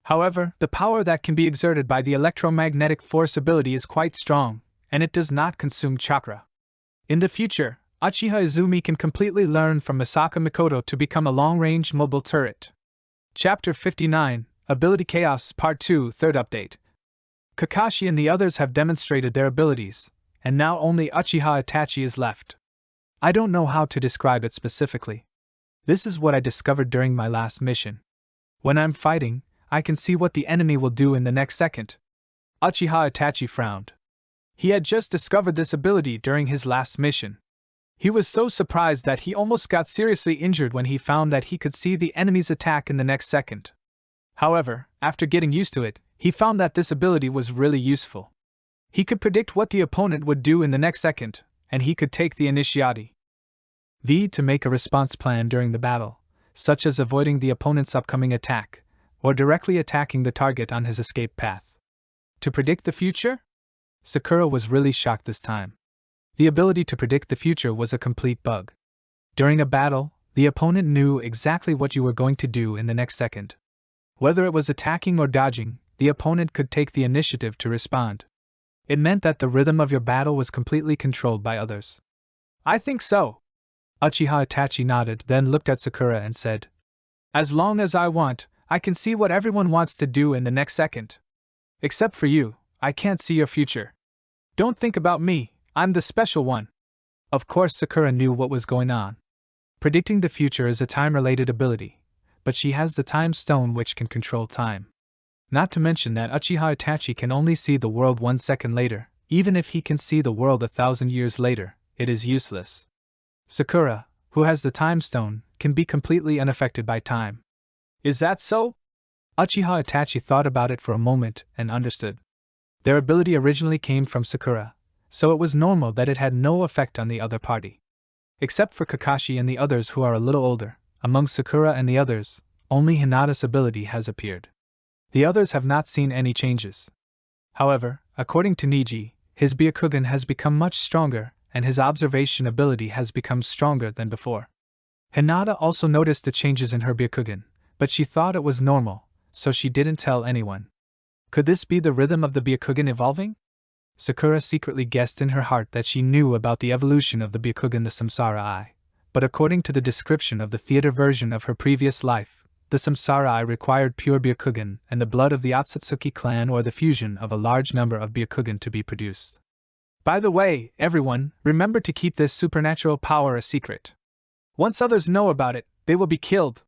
However, the power that can be exerted by the electromagnetic force ability is quite strong, and it does not consume chakra. In the future, Uchiha Izumi can completely learn from Misaka Mikoto to become a long-range mobile turret. Chapter 59, Ability Chaos Part 2 Third Update. Kakashi and the others have demonstrated their abilities, and now only Uchiha Itachi is left. I don't know how to describe it specifically. This is what I discovered during my last mission. When I'm fighting, I can see what the enemy will do in the next second. Uchiha Itachi frowned. He had just discovered this ability during his last mission. He was so surprised that he almost got seriously injured when he found that he could see the enemy's attack in the next second. However, after getting used to it, he found that this ability was really useful. He could predict what the opponent would do in the next second, and he could take the initiative to make a response plan during the battle, such as avoiding the opponent's upcoming attack, or directly attacking the target on his escape path. To predict the future? Sakura was really shocked this time. The ability to predict the future was a complete bug. During a battle, the opponent knew exactly what you were going to do in the next second. Whether it was attacking or dodging, the opponent could take the initiative to respond. It meant that the rhythm of your battle was completely controlled by others. I think so. Uchiha Itachi nodded, then looked at Sakura and said, As long as I want, I can see what everyone wants to do in the next second. Except for you, I can't see your future. Don't think about me, I'm the special one. Of course Sakura knew what was going on. Predicting the future is a time-related ability, but she has the time stone which can control time. Not to mention that Uchiha Itachi can only see the world 1 second later. Even if he can see the world 1,000 years later, it is useless. Sakura, who has the time stone, can be completely unaffected by time. Is that so? Uchiha Itachi thought about it for a moment and understood. Their ability originally came from Sakura, so it was normal that it had no effect on the other party. Except for Kakashi and the others who are a little older, among Sakura and the others, only Hinata's ability has appeared. The others have not seen any changes. However, according to Niji, his Byakugan has become much stronger, and his observation ability has become stronger than before. Hinata also noticed the changes in her Byakugan, but she thought it was normal, so she didn't tell anyone. Could this be the rhythm of the Byakugan evolving? Sakura secretly guessed in her heart that she knew about the evolution of the Byakugan the Samsara-I, but according to the description of the theater version of her previous life, the Samsara-I required pure Byakugan and the blood of the Otsutsuki clan or the fusion of a large number of Byakugan to be produced. By the way, everyone, remember to keep this supernatural power a secret. Once others know about it, they will be killed.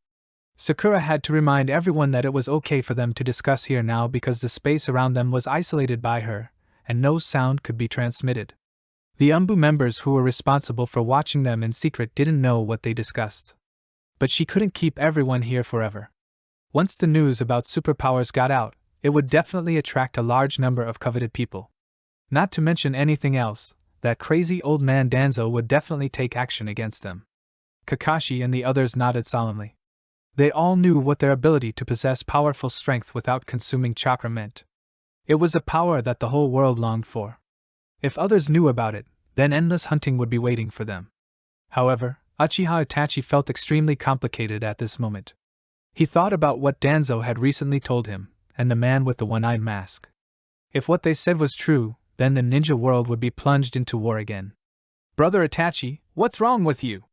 Sakura had to remind everyone that it was okay for them to discuss here now because the space around them was isolated by her, and no sound could be transmitted. The Umbu members who were responsible for watching them in secret didn't know what they discussed. But she couldn't keep everyone here forever. Once the news about superpowers got out, it would definitely attract a large number of coveted people. Not to mention anything else, that crazy old man Danzo would definitely take action against them. Kakashi and the others nodded solemnly. They all knew what their ability to possess powerful strength without consuming chakra meant. It was a power that the whole world longed for. If others knew about it, then endless hunting would be waiting for them. However, Uchiha Itachi felt extremely complicated at this moment. He thought about what Danzo had recently told him, and the man with the one-eyed mask. If what they said was true, then the ninja world would be plunged into war again. Brother Itachi, what's wrong with you?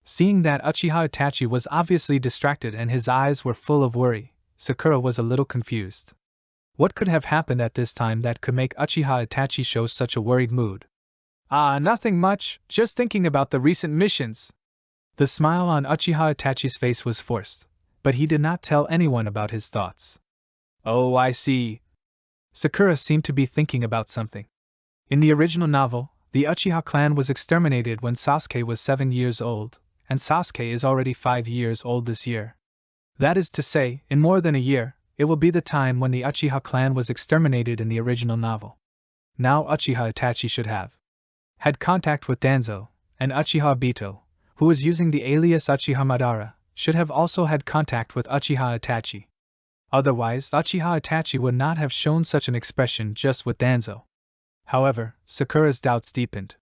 Seeing that Uchiha Itachi was obviously distracted and his eyes were full of worry, Sakura was a little confused. What could have happened at this time that could make Uchiha Itachi show such a worried mood? Nothing much, just thinking about the recent missions. The smile on Uchiha Itachi's face was forced, but he did not tell anyone about his thoughts. Oh, I see. Sakura seemed to be thinking about something. In the original novel, the Uchiha clan was exterminated when Sasuke was 7 years old, and Sasuke is already 5 years old this year. That is to say, in more than a year, It will be the time when the Uchiha clan was exterminated in the original novel. Now Uchiha Itachi should have had contact with Danzo, and Uchiha Obito, who was using the alias Uchiha Madara, should have also had contact with Uchiha Itachi. Otherwise, Uchiha Itachi would not have shown such an expression just with Danzo. However, Sakura's doubts deepened.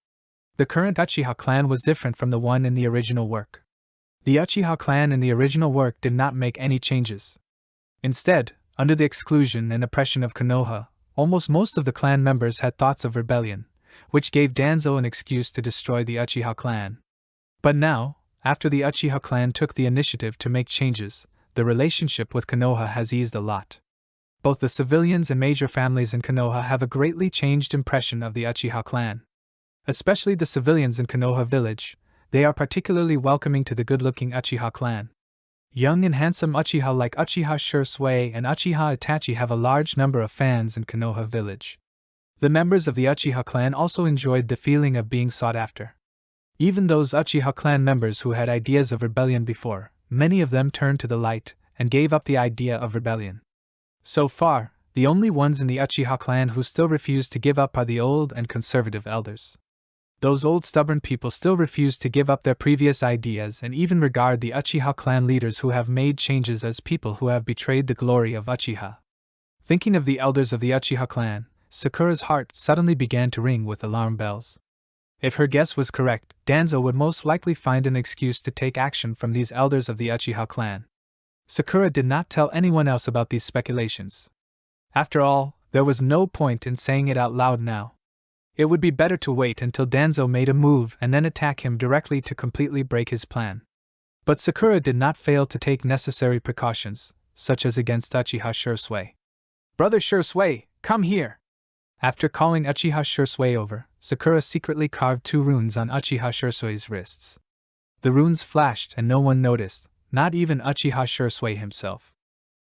The current Uchiha clan was different from the one in the original work. The Uchiha clan in the original work did not make any changes. Instead, under the exclusion and oppression of Konoha, almost most of the clan members had thoughts of rebellion, which gave Danzo an excuse to destroy the Uchiha clan. But now, after the Uchiha clan took the initiative to make changes, the relationship with Konoha has eased a lot. Both the civilians and major families in Konoha have a greatly changed impression of the Uchiha clan. Especially the civilians in Konoha village, they are particularly welcoming to the good-looking Uchiha clan. Young and handsome Uchiha like Uchiha Sasuke and Uchiha Itachi have a large number of fans in Konoha village. The members of the Uchiha clan also enjoyed the feeling of being sought after. Even those Uchiha clan members who had ideas of rebellion before, many of them turned to the light and gave up the idea of rebellion. So far, the only ones in the Uchiha clan who still refuse to give up are the old and conservative elders. Those old stubborn people still refuse to give up their previous ideas and even regard the Uchiha clan leaders who have made changes as people who have betrayed the glory of Uchiha. Thinking of the elders of the Uchiha clan, Sakura's heart suddenly began to ring with alarm bells. If her guess was correct, Danzo would most likely find an excuse to take action from these elders of the Uchiha clan. Sakura did not tell anyone else about these speculations. After all, there was no point in saying it out loud now. It would be better to wait until Danzo made a move and then attack him directly to completely break his plan. But Sakura did not fail to take necessary precautions, such as against Uchiha Sasuke. "Brother Sasuke, come here!" After calling Uchiha Sasuke over, Sakura secretly carved 2 runes on Uchiha Sasuke's wrists. The runes flashed and no one noticed, not even Uchiha Sasuke himself.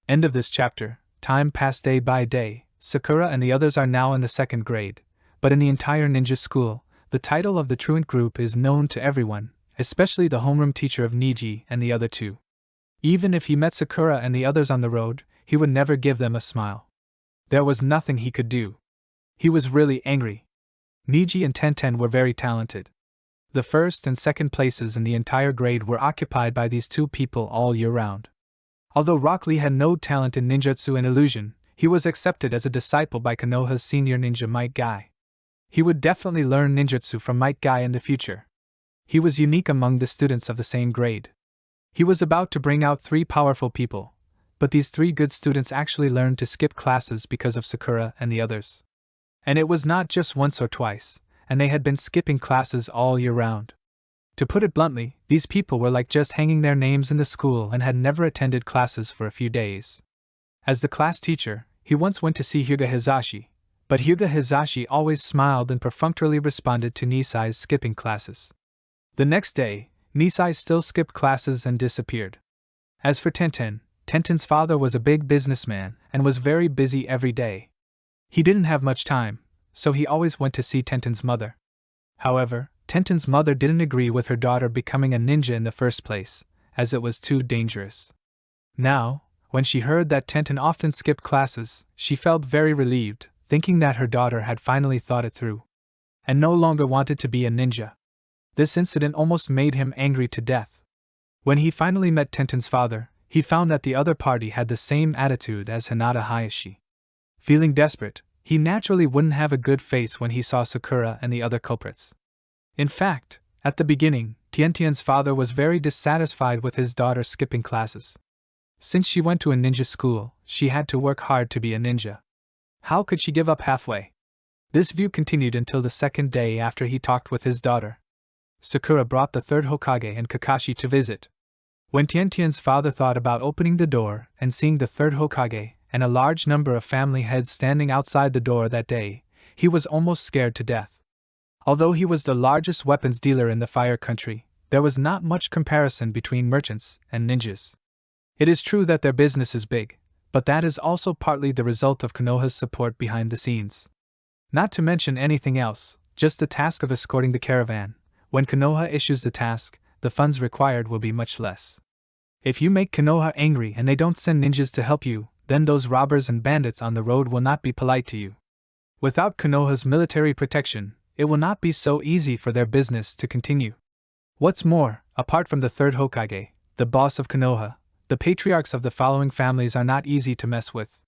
End of this chapter. Time passed day by day. Sakura and the others are now in the 2nd grade. But in the entire ninja school, the title of the truant group is known to everyone, especially the homeroom teacher of Niji and the other 2. Even if he met Sakura and the others on the road, he would never give them a smile. There was nothing he could do. He was really angry. Niji and Tenten were very talented. The 1st and 2nd places in the entire grade were occupied by these 2 people all year round. Although Rock Lee had no talent in ninjutsu and illusion, he was accepted as a disciple by Konoha's senior ninja Might Guy. He would definitely learn ninjutsu from Might Guy in the future. He was unique among the students of the same grade. He was about to bring out 3 powerful people, but these 3 good students actually learned to skip classes because of Sakura and the others. And it was not just once or twice, and they had been skipping classes all year round. To put it bluntly, these people were like just hanging their names in the school and had never attended classes for a few days. As the class teacher, he once went to see Hyuga Hizashi, but Hyuga Hizashi always smiled and perfunctorily responded to Nisai's skipping classes. The next day, Nisai still skipped classes and disappeared. As for Tenten, Tenten's father was a big businessman and was very busy every day. He didn't have much time, so he always went to see Tenten's mother. However, Tenten's mother didn't agree with her daughter becoming a ninja in the first place, as it was too dangerous. Now, when she heard that Tenten often skipped classes, she felt very relieved, thinking that her daughter had finally thought it through, and no longer wanted to be a ninja. This incident almost made him angry to death. When he finally met Tenten's father, he found that the other party had the same attitude as Hinata Hayashi. Feeling desperate, he naturally wouldn't have a good face when he saw Sakura and the other culprits. In fact, at the beginning, Tientian's father was very dissatisfied with his daughter skipping classes. Since she went to a ninja school, she had to work hard to be a ninja. How could she give up halfway? This view continued until the 2nd day after he talked with his daughter. Sakura brought the 3rd Hokage and Kakashi to visit. When Tientian's father thought about opening the door and seeing the 3rd Hokage and a large number of family heads standing outside the door that day, he was almost scared to death. Although he was the largest weapons dealer in the Fire Country, there was not much comparison between merchants and ninjas. It is true that their business is big, but that is also partly the result of Konoha's support behind the scenes. Not to mention anything else, just the task of escorting the caravan. When Konoha issues the task, the funds required will be much less. If you make Konoha angry and they don't send ninjas to help you, then those robbers and bandits on the road will not be polite to you. Without Konoha's military protection, it will not be so easy for their business to continue. What's more, apart from the third Hokage, the boss of Konoha, the patriarchs of the following families are not easy to mess with.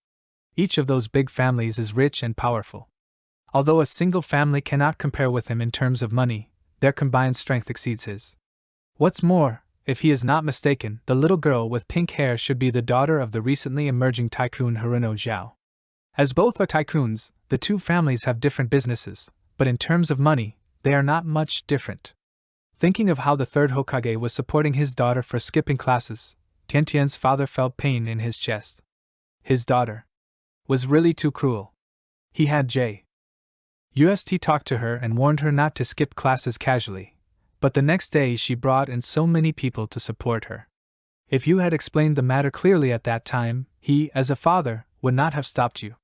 Each of those big families is rich and powerful. Although a single family cannot compare with him in terms of money, their combined strength exceeds his. What's more, if he is not mistaken, the little girl with pink hair should be the daughter of the recently emerging tycoon Haruno Zhao. As both are tycoons, the two families have different businesses, but in terms of money, they are not much different. Thinking of how the third Hokage was supporting his daughter for skipping classes, Tiantian's father felt pain in his chest. His daughter was really too cruel. He had just talked to her and warned her not to skip classes casually, but the next day she brought in so many people to support her. If you had explained the matter clearly at that time, he, as a father, would not have stopped you.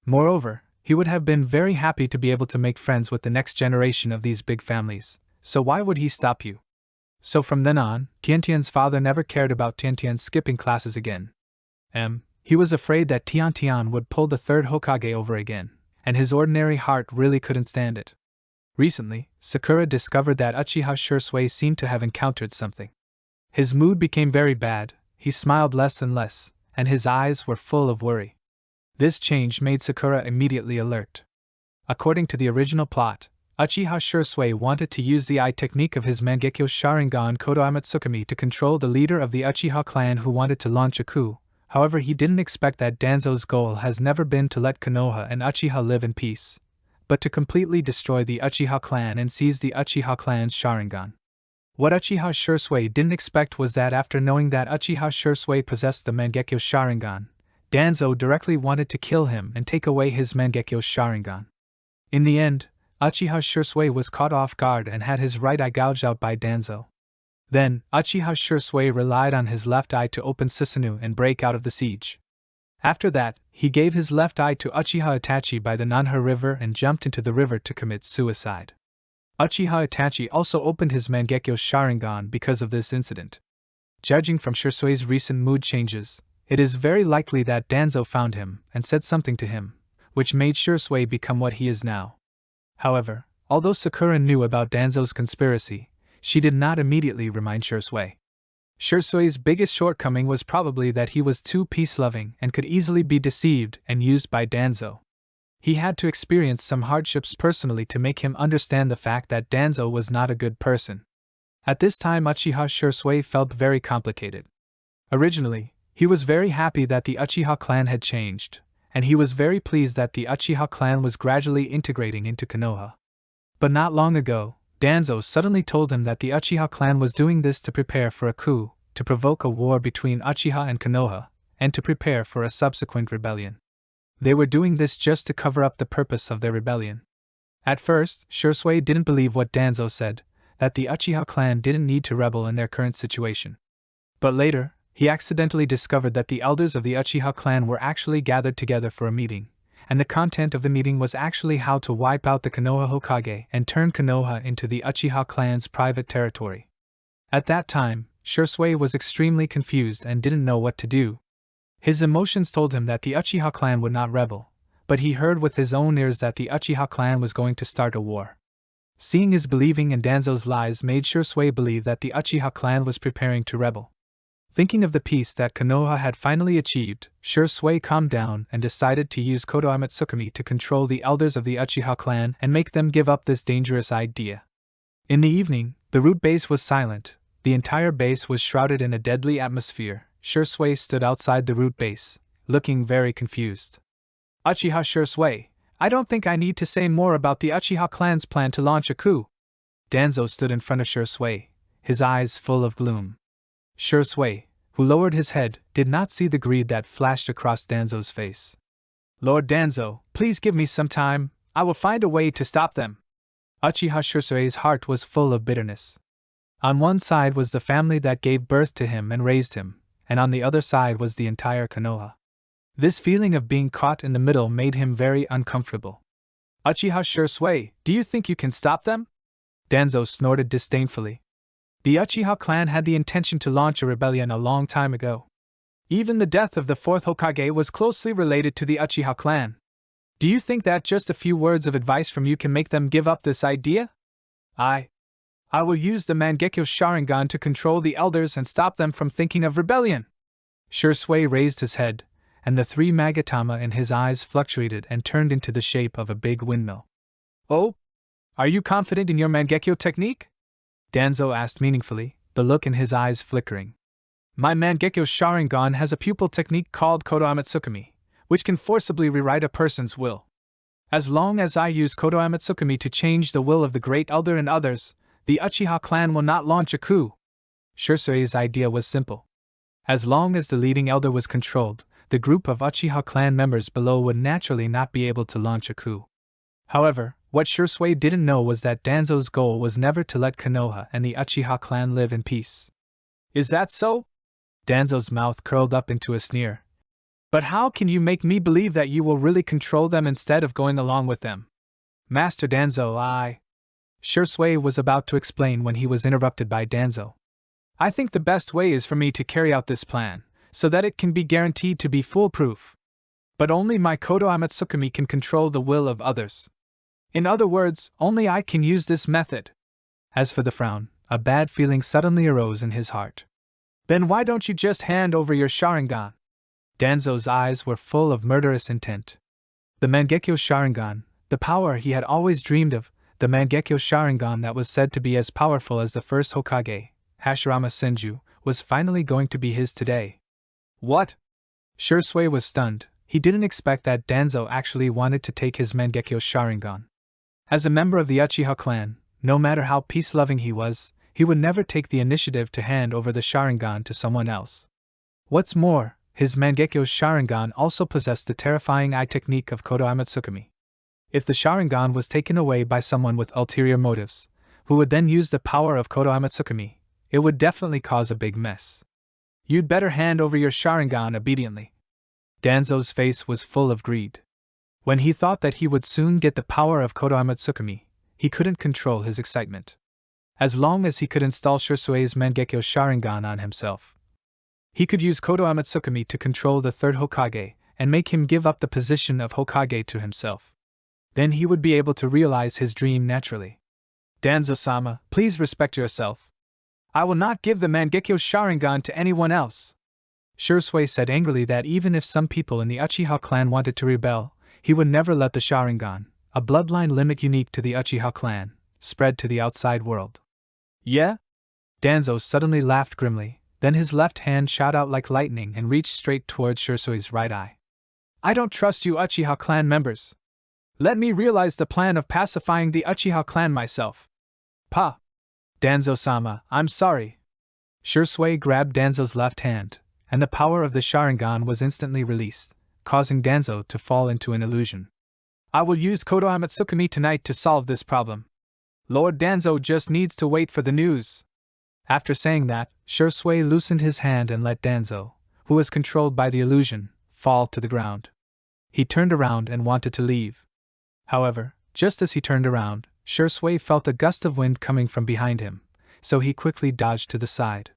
Moreover, he would have been very happy to be able to make friends with the next generation of these big families, so why would he stop you? So from then on, Tiantian's father never cared about Tiantian skipping classes again. He was afraid that Tiantian would pull the third Hokage over again, and his ordinary heart really couldn't stand it. Recently, Sakura discovered that Uchiha Shisui seemed to have encountered something. His mood became very bad, he smiled less and less, and his eyes were full of worry. This change made Sakura immediately alert. According to the original plot, Uchiha Shisui wanted to use the eye technique of his Mangekyo Sharingan Kodo Amatsukami to control the leader of the Uchiha clan who wanted to launch a coup. However, he didn't expect that Danzo's goal has never been to let Konoha and Uchiha live in peace, but to completely destroy the Uchiha clan and seize the Uchiha clan's Sharingan. What Uchiha Shisui didn't expect was that after knowing that Uchiha Shisui possessed the Mangekyo Sharingan, Danzo directly wanted to kill him and take away his Mangekyo Sharingan. In the end, Uchiha Shisui was caught off guard and had his right eye gouged out by Danzo. Then, Uchiha Shisui relied on his left eye to open Susanoo and break out of the siege. After that, he gave his left eye to Uchiha Itachi by the Nanha River and jumped into the river to commit suicide. Uchiha Itachi also opened his Mangekyo Sharingan because of this incident. Judging from Shisui's recent mood changes, it is very likely that Danzo found him and said something to him, which made Shisui become what he is now. However, although Sakura knew about Danzo's conspiracy, she did not immediately remind Shisui. Shisui's biggest shortcoming was probably that he was too peace-loving and could easily be deceived and used by Danzo. He had to experience some hardships personally to make him understand the fact that Danzo was not a good person. At this time, Uchiha Shisui felt very complicated. Originally, he was very happy that the Uchiha clan had changed, and he was very pleased that the Uchiha clan was gradually integrating into Konoha. But not long ago, Danzo suddenly told him that the Uchiha clan was doing this to prepare for a coup, to provoke a war between Uchiha and Konoha, and to prepare for a subsequent rebellion. They were doing this just to cover up the purpose of their rebellion. At first, Shisui didn't believe what Danzo said, that the Uchiha clan didn't need to rebel in their current situation. But later, he accidentally discovered that the elders of the Uchiha clan were actually gathered together for a meeting, and the content of the meeting was actually how to wipe out the Konoha Hokage and turn Konoha into the Uchiha clan's private territory. At that time, Shisui was extremely confused and didn't know what to do. His emotions told him that the Uchiha clan would not rebel, but he heard with his own ears that the Uchiha clan was going to start a war. Seeing his believing in Danzo's lies made Shisui believe that the Uchiha clan was preparing to rebel. Thinking of the peace that Konoha had finally achieved, Shisui calmed down and decided to use Kodo Amatsukami to control the elders of the Uchiha clan and make them give up this dangerous idea. In the evening, the root base was silent. The entire base was shrouded in a deadly atmosphere. Shisui stood outside the root base, looking very confused. Uchiha Shisui, I don't think I need to say more about the Uchiha clan's plan to launch a coup. Danzo stood in front of Shisui, his eyes full of gloom. Shisui, who lowered his head, did not see the greed that flashed across Danzo's face. Lord Danzo, please give me some time, I will find a way to stop them. Uchiha Shisui's heart was full of bitterness. On one side was the family that gave birth to him and raised him, and on the other side was the entire Konoha. This feeling of being caught in the middle made him very uncomfortable. Uchiha Shisui, do you think you can stop them? Danzo snorted disdainfully. The Uchiha clan had the intention to launch a rebellion a long time ago. Even the death of the fourth Hokage was closely related to the Uchiha clan. Do you think that just a few words of advice from you can make them give up this idea? I will use the Mangekyo Sharingan to control the elders and stop them from thinking of rebellion. Shursui raised his head, and the three Magatama in his eyes fluctuated and turned into the shape of a big windmill. Oh? Are you confident in your Mangekyo technique? Danzo asked meaningfully, the look in his eyes flickering. My Mangekyo Sharingan has a pupil technique called Kodoamatsukami, which can forcibly rewrite a person's will. As long as I use Kodoamatsukami to change the will of the Great Elder and others, the Uchiha clan will not launch a coup. Shursui's idea was simple. As long as the leading elder was controlled, the group of Uchiha clan members below would naturally not be able to launch a coup. However, what Shursui didn't know was that Danzo's goal was never to let Konoha and the Uchiha clan live in peace. Is that so? Danzo's mouth curled up into a sneer. But how can you make me believe that you will really control them instead of going along with them? Master Danzo, Shursui was about to explain when he was interrupted by Danzo. I think the best way is for me to carry out this plan, so that it can be guaranteed to be foolproof. But only my Kodoamatsukami can control the will of others. In other words, only I can use this method. As for the frown, a bad feeling suddenly arose in his heart. Then why don't you just hand over your Sharingan? Danzo's eyes were full of murderous intent. The Mangekyo Sharingan, the power he had always dreamed of, the Mangekyo Sharingan that was said to be as powerful as the first Hokage, Hashirama Senju, was finally going to be his today. What? Shursui was stunned. He didn't expect that Danzo actually wanted to take his Mangekyo Sharingan. As a member of the Uchiha clan, no matter how peace-loving he was, he would never take the initiative to hand over the Sharingan to someone else. What's more, his Mangekyo Sharingan also possessed the terrifying eye technique of Kodoamatsukami. If the Sharingan was taken away by someone with ulterior motives, who would then use the power of Kodoamatsukami, it would definitely cause a big mess. You'd better hand over your Sharingan obediently. Danzo's face was full of greed. When he thought that he would soon get the power of Kodoamatsukami, he couldn't control his excitement. As long as he could install Shursui's Mangekyo Sharingan on himself, he could use Kodoamatsukami to control the third Hokage and make him give up the position of Hokage to himself. Then he would be able to realize his dream naturally. Danzo-sama, please respect yourself. I will not give the Mangekyo Sharingan to anyone else. Shursui said angrily that even if some people in the Uchiha clan wanted to rebel, he would never let the Sharingan, a bloodline limit unique to the Uchiha clan, spread to the outside world. Yeah? Danzo suddenly laughed grimly, then his left hand shot out like lightning and reached straight towards Shursui's right eye. I don't trust you Uchiha clan members. Let me realize the plan of pacifying the Uchiha clan myself. Pa! Danzo-sama, I'm sorry. Shursui grabbed Danzo's left hand, and the power of the Sharingan was instantly released, causing Danzo to fall into an illusion. I will use Kodoamatsukami tonight to solve this problem. Lord Danzo just needs to wait for the news. After saying that, Shursui loosened his hand and let Danzo, who was controlled by the illusion, fall to the ground. He turned around and wanted to leave. However, just as he turned around, Shursui felt a gust of wind coming from behind him, so he quickly dodged to the side.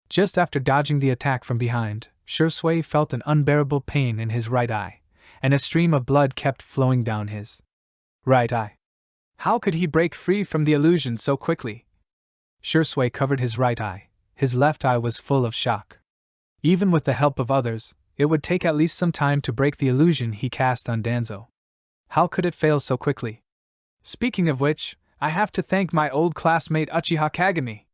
Just after dodging the attack from behind, Shursui felt an unbearable pain in his right eye, and a stream of blood kept flowing down his right eye. How could he break free from the illusion so quickly? Shursui covered his right eye. His left eye was full of shock. Even with the help of others, it would take at least some time to break the illusion he cast on Danzo. How could it fail so quickly? Speaking of which, I have to thank my old classmate Uchiha Kagami.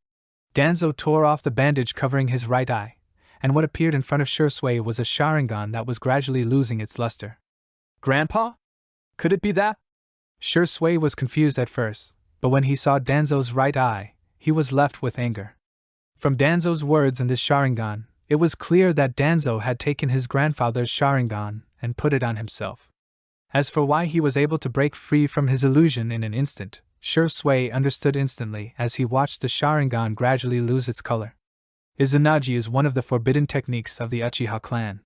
Danzo tore off the bandage covering his right eye, and what appeared in front of Shursui was a Sharingan that was gradually losing its luster. Grandpa? Could it be that? Shursui was confused at first, but when he saw Danzo's right eye, he was left with anger. From Danzo's words and this Sharingan, it was clear that Danzo had taken his grandfather's Sharingan and put it on himself. As for why he was able to break free from his illusion in an instant, Shursui understood instantly as he watched the Sharingan gradually lose its color. Izanagi is one of the forbidden techniques of the Uchiha clan.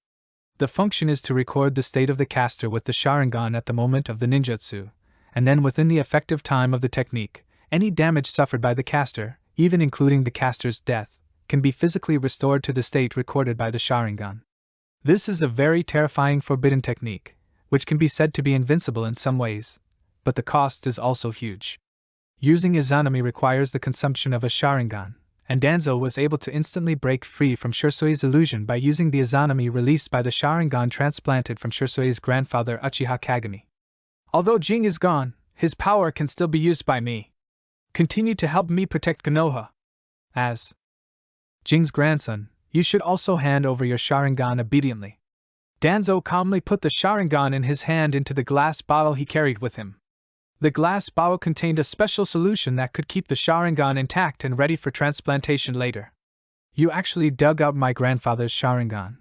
The function is to record the state of the caster with the Sharingan at the moment of the ninjutsu, and then within the effective time of the technique, any damage suffered by the caster, even including the caster's death, can be physically restored to the state recorded by the Sharingan. This is a very terrifying forbidden technique, which can be said to be invincible in some ways, but the cost is also huge. Using Izanami requires the consumption of a Sharingan, and Danzo was able to instantly break free from Shurasui's illusion by using the Izanami released by the Sharingan transplanted from Shurasui's grandfather Uchiha Kagami. Although Jing is gone, his power can still be used by me. Continue to help me protect Konoha. As Jing's grandson, you should also hand over your Sharingan obediently. Danzo calmly put the Sharingan in his hand into the glass bottle he carried with him. The glass bottle contained a special solution that could keep the Sharingan intact and ready for transplantation later. You actually dug out my grandfather's Sharingan.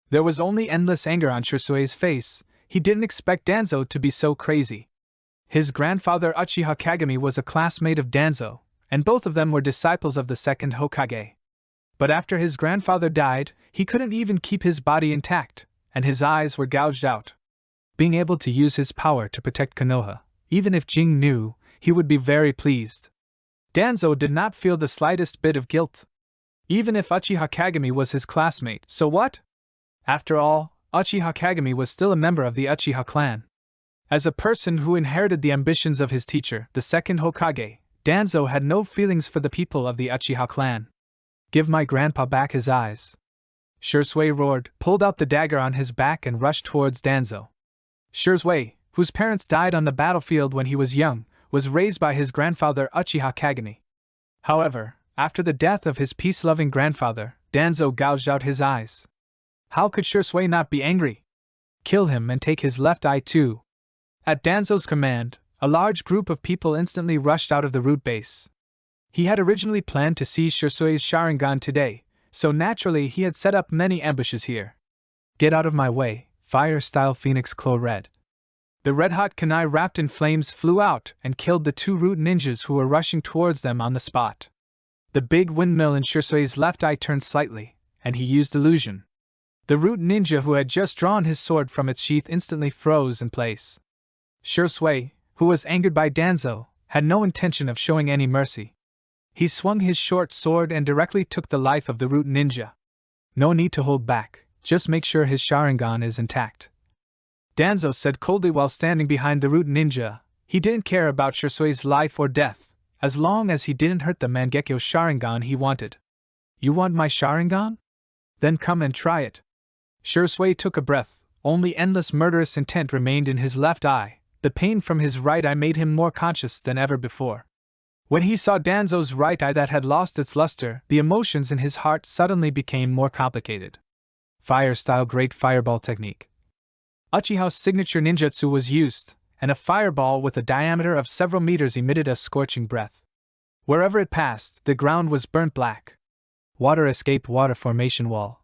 There was only endless anger on Shurasui's face. He didn't expect Danzo to be so crazy. His grandfather Uchiha Kagami was a classmate of Danzo, and both of them were disciples of the second Hokage. But after his grandfather died, he couldn't even keep his body intact, and his eyes were gouged out. Being able to use his power to protect Konoha, even if Jing knew, he would be very pleased. Danzo did not feel the slightest bit of guilt. Even if Uchiha Kagami was his classmate, so what? After all, Uchiha Kagami was still a member of the Uchiha clan. As a person who inherited the ambitions of his teacher, the second Hokage, Danzo had no feelings for the people of the Uchiha clan. Give my grandpa back his eyes. Shurasui roared, pulled out the dagger on his back and rushed towards Danzo. Shurasui, whose parents died on the battlefield when he was young, was raised by his grandfather Uchiha Kagami. However, after the death of his peace-loving grandfather, Danzo gouged out his eyes. How could Shurasui not be angry? Kill him and take his left eye too. At Danzo's command, a large group of people instantly rushed out of the root base. He had originally planned to seize Shurasui's Sharingan today, so naturally he had set up many ambushes here. Get out of my way, fire-style Phoenix Claw Red. The red-hot kunai wrapped in flames flew out and killed the two root ninjas who were rushing towards them on the spot. The big windmill in Shurasui's left eye turned slightly, and he used illusion. The root ninja who had just drawn his sword from its sheath instantly froze in place. Shurasui, who was angered by Danzo, had no intention of showing any mercy. He swung his short sword and directly took the life of the root ninja. No need to hold back, just make sure his Sharingan is intact. Danzo said coldly while standing behind the root ninja. He didn't care about Shurasui's life or death, as long as he didn't hurt the Mangekyo Sharingan he wanted. You want my Sharingan? Then come and try it. Shurasui took a breath, only endless murderous intent remained in his left eye. The pain from his right eye made him more conscious than ever before. When he saw Danzo's right eye that had lost its luster, the emotions in his heart suddenly became more complicated. Fire-style Great Fireball Technique. Uchiha's signature ninjutsu was used, and a fireball with a diameter of several meters emitted a scorching breath. Wherever it passed, the ground was burnt black. Water escape water formation wall.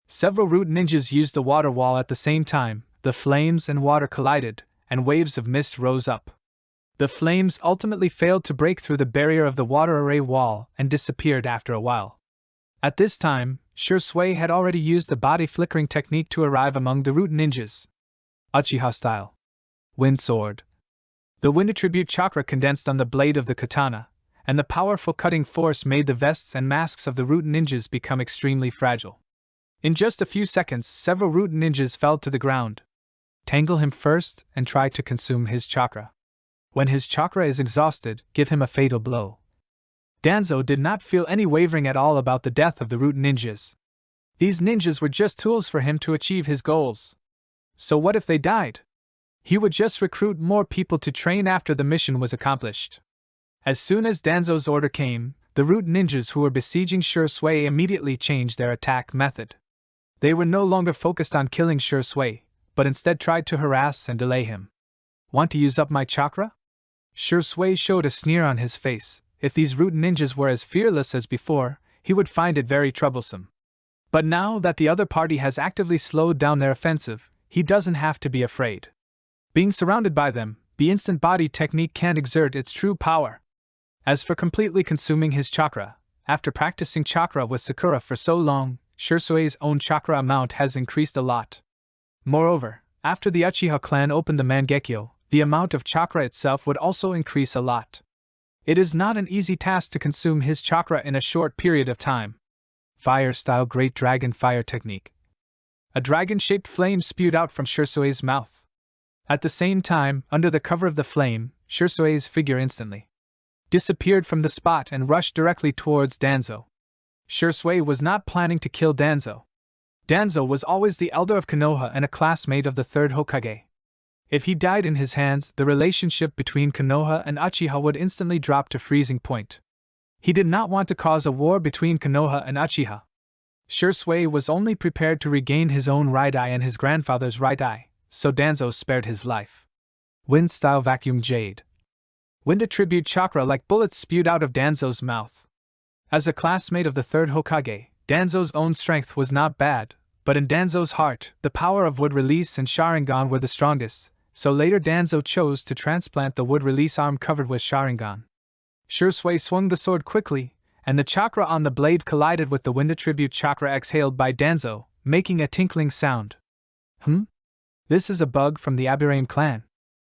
Several root ninjas used the water wall at the same time. The flames and water collided, and waves of mist rose up. The flames ultimately failed to break through the barrier of the water array wall and disappeared after a while. At this time, Shurasui had already used the body flickering technique to arrive among the root ninjas. Uchiha style. Wind sword. The wind attribute chakra condensed on the blade of the katana, and the powerful cutting force made the vests and masks of the root ninjas become extremely fragile. In just a few seconds, several root ninjas fell to the ground. Tangle him first and try to consume his chakra. When his chakra is exhausted, give him a fatal blow. Danzo did not feel any wavering at all about the death of the root ninjas. These ninjas were just tools for him to achieve his goals. So what if they died? He would just recruit more people to train after the mission was accomplished. As soon as Danzo's order came, the root ninjas who were besieging Shurasui immediately changed their attack method. They were no longer focused on killing Shurasui, but instead tried to harass and delay him. Want to use up my chakra? Shurasui showed a sneer on his face. If these root ninjas were as fearless as before, he would find it very troublesome. But now that the other party has actively slowed down their offensive, he doesn't have to be afraid. Being surrounded by them, the instant body technique can't exert its true power. As for completely consuming his chakra, after practicing chakra with Sakura for so long, Shurasui's own chakra amount has increased a lot. Moreover, after the Uchiha clan opened the Mangekyo, the amount of chakra itself would also increase a lot. It is not an easy task to consume his chakra in a short period of time. Fire-style Great Dragon Fire Technique. A dragon-shaped flame spewed out from Shirsui's mouth. At the same time, under the cover of the flame, Shirsui's figure instantly disappeared from the spot and rushed directly towards Danzo. Shirsui was not planning to kill Danzo. Danzo was always the elder of Konoha and a classmate of the third Hokage. If he died in his hands, the relationship between Konoha and Uchiha would instantly drop to freezing point. He did not want to cause a war between Konoha and Uchiha. Shirsui was only prepared to regain his own right eye and his grandfather's right eye, so Danzo spared his life. Wind-style Vacuum Jade. Wind attribute chakra like bullets spewed out of Danzo's mouth. As a classmate of the third Hokage, Danzo's own strength was not bad, but in Danzo's heart, the power of wood release and Sharingan were the strongest, so later Danzo chose to transplant the wood release arm covered with Sharingan. Shirsui swung the sword quickly, and the chakra on the blade collided with the wind attribute chakra exhaled by Danzo, making a tinkling sound. This is a bug from the Aburame clan.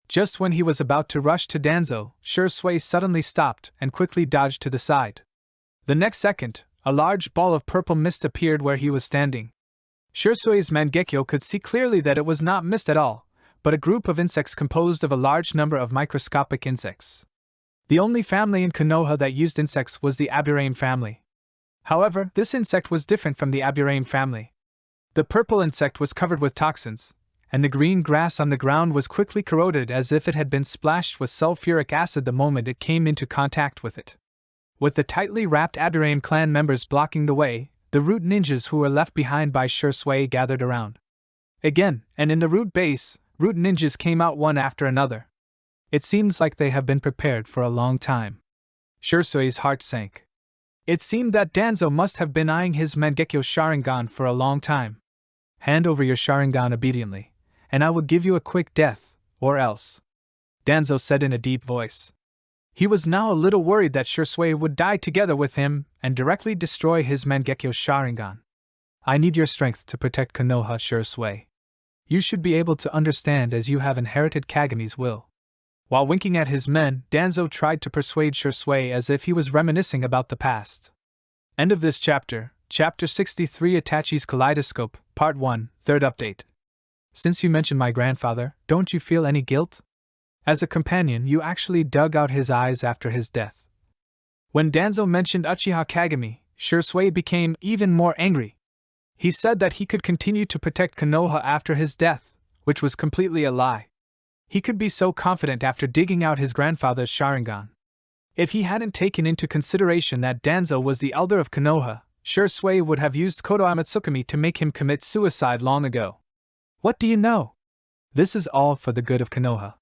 Just when he was about to rush to Danzo, Shirsui suddenly stopped and quickly dodged to the side. The next second, a large ball of purple mist appeared where he was standing. Shirsui's Mangekyo could see clearly that it was not mist at all, but a group of insects composed of a large number of microscopic insects. The only family in Konoha that used insects was the Aburame family. However, this insect was different from the Aburame family. The purple insect was covered with toxins, and the green grass on the ground was quickly corroded as if it had been splashed with sulfuric acid the moment it came into contact with it. With the tightly wrapped Aburame clan members blocking the way, the root ninjas who were left behind by Shirsui gathered around. Again, and in the root base, root ninjas came out one after another. It seems like they have been prepared for a long time. Shirsui's heart sank. It seemed that Danzo must have been eyeing his Mangekyo Sharingan for a long time. Hand over your Sharingan obediently, and I will give you a quick death, or else, Danzo said in a deep voice. He was now a little worried that Shirsui would die together with him and directly destroy his Mangekyo Sharingan. I need your strength to protect Konoha, Shirsui. You should be able to understand as you have inherited Kageme's will. While winking at his men, Danzo tried to persuade Shirsui as if he was reminiscing about the past. End of this chapter, Chapter 63 Itachi's Kaleidoscope, Part 1, Third Update. Since you mentioned my grandfather, don't you feel any guilt? As a companion, you actually dug out his eyes after his death. When Danzo mentioned Uchiha Kagami, Shirsui became even more angry. He said that he could continue to protect Konoha after his death, which was completely a lie. He could be so confident after digging out his grandfather's Sharingan. If he hadn't taken into consideration that Danzo was the elder of Konoha, Shirsui would have used Kodoha Matsukami to make him commit suicide long ago. What do you know? This is all for the good of Konoha.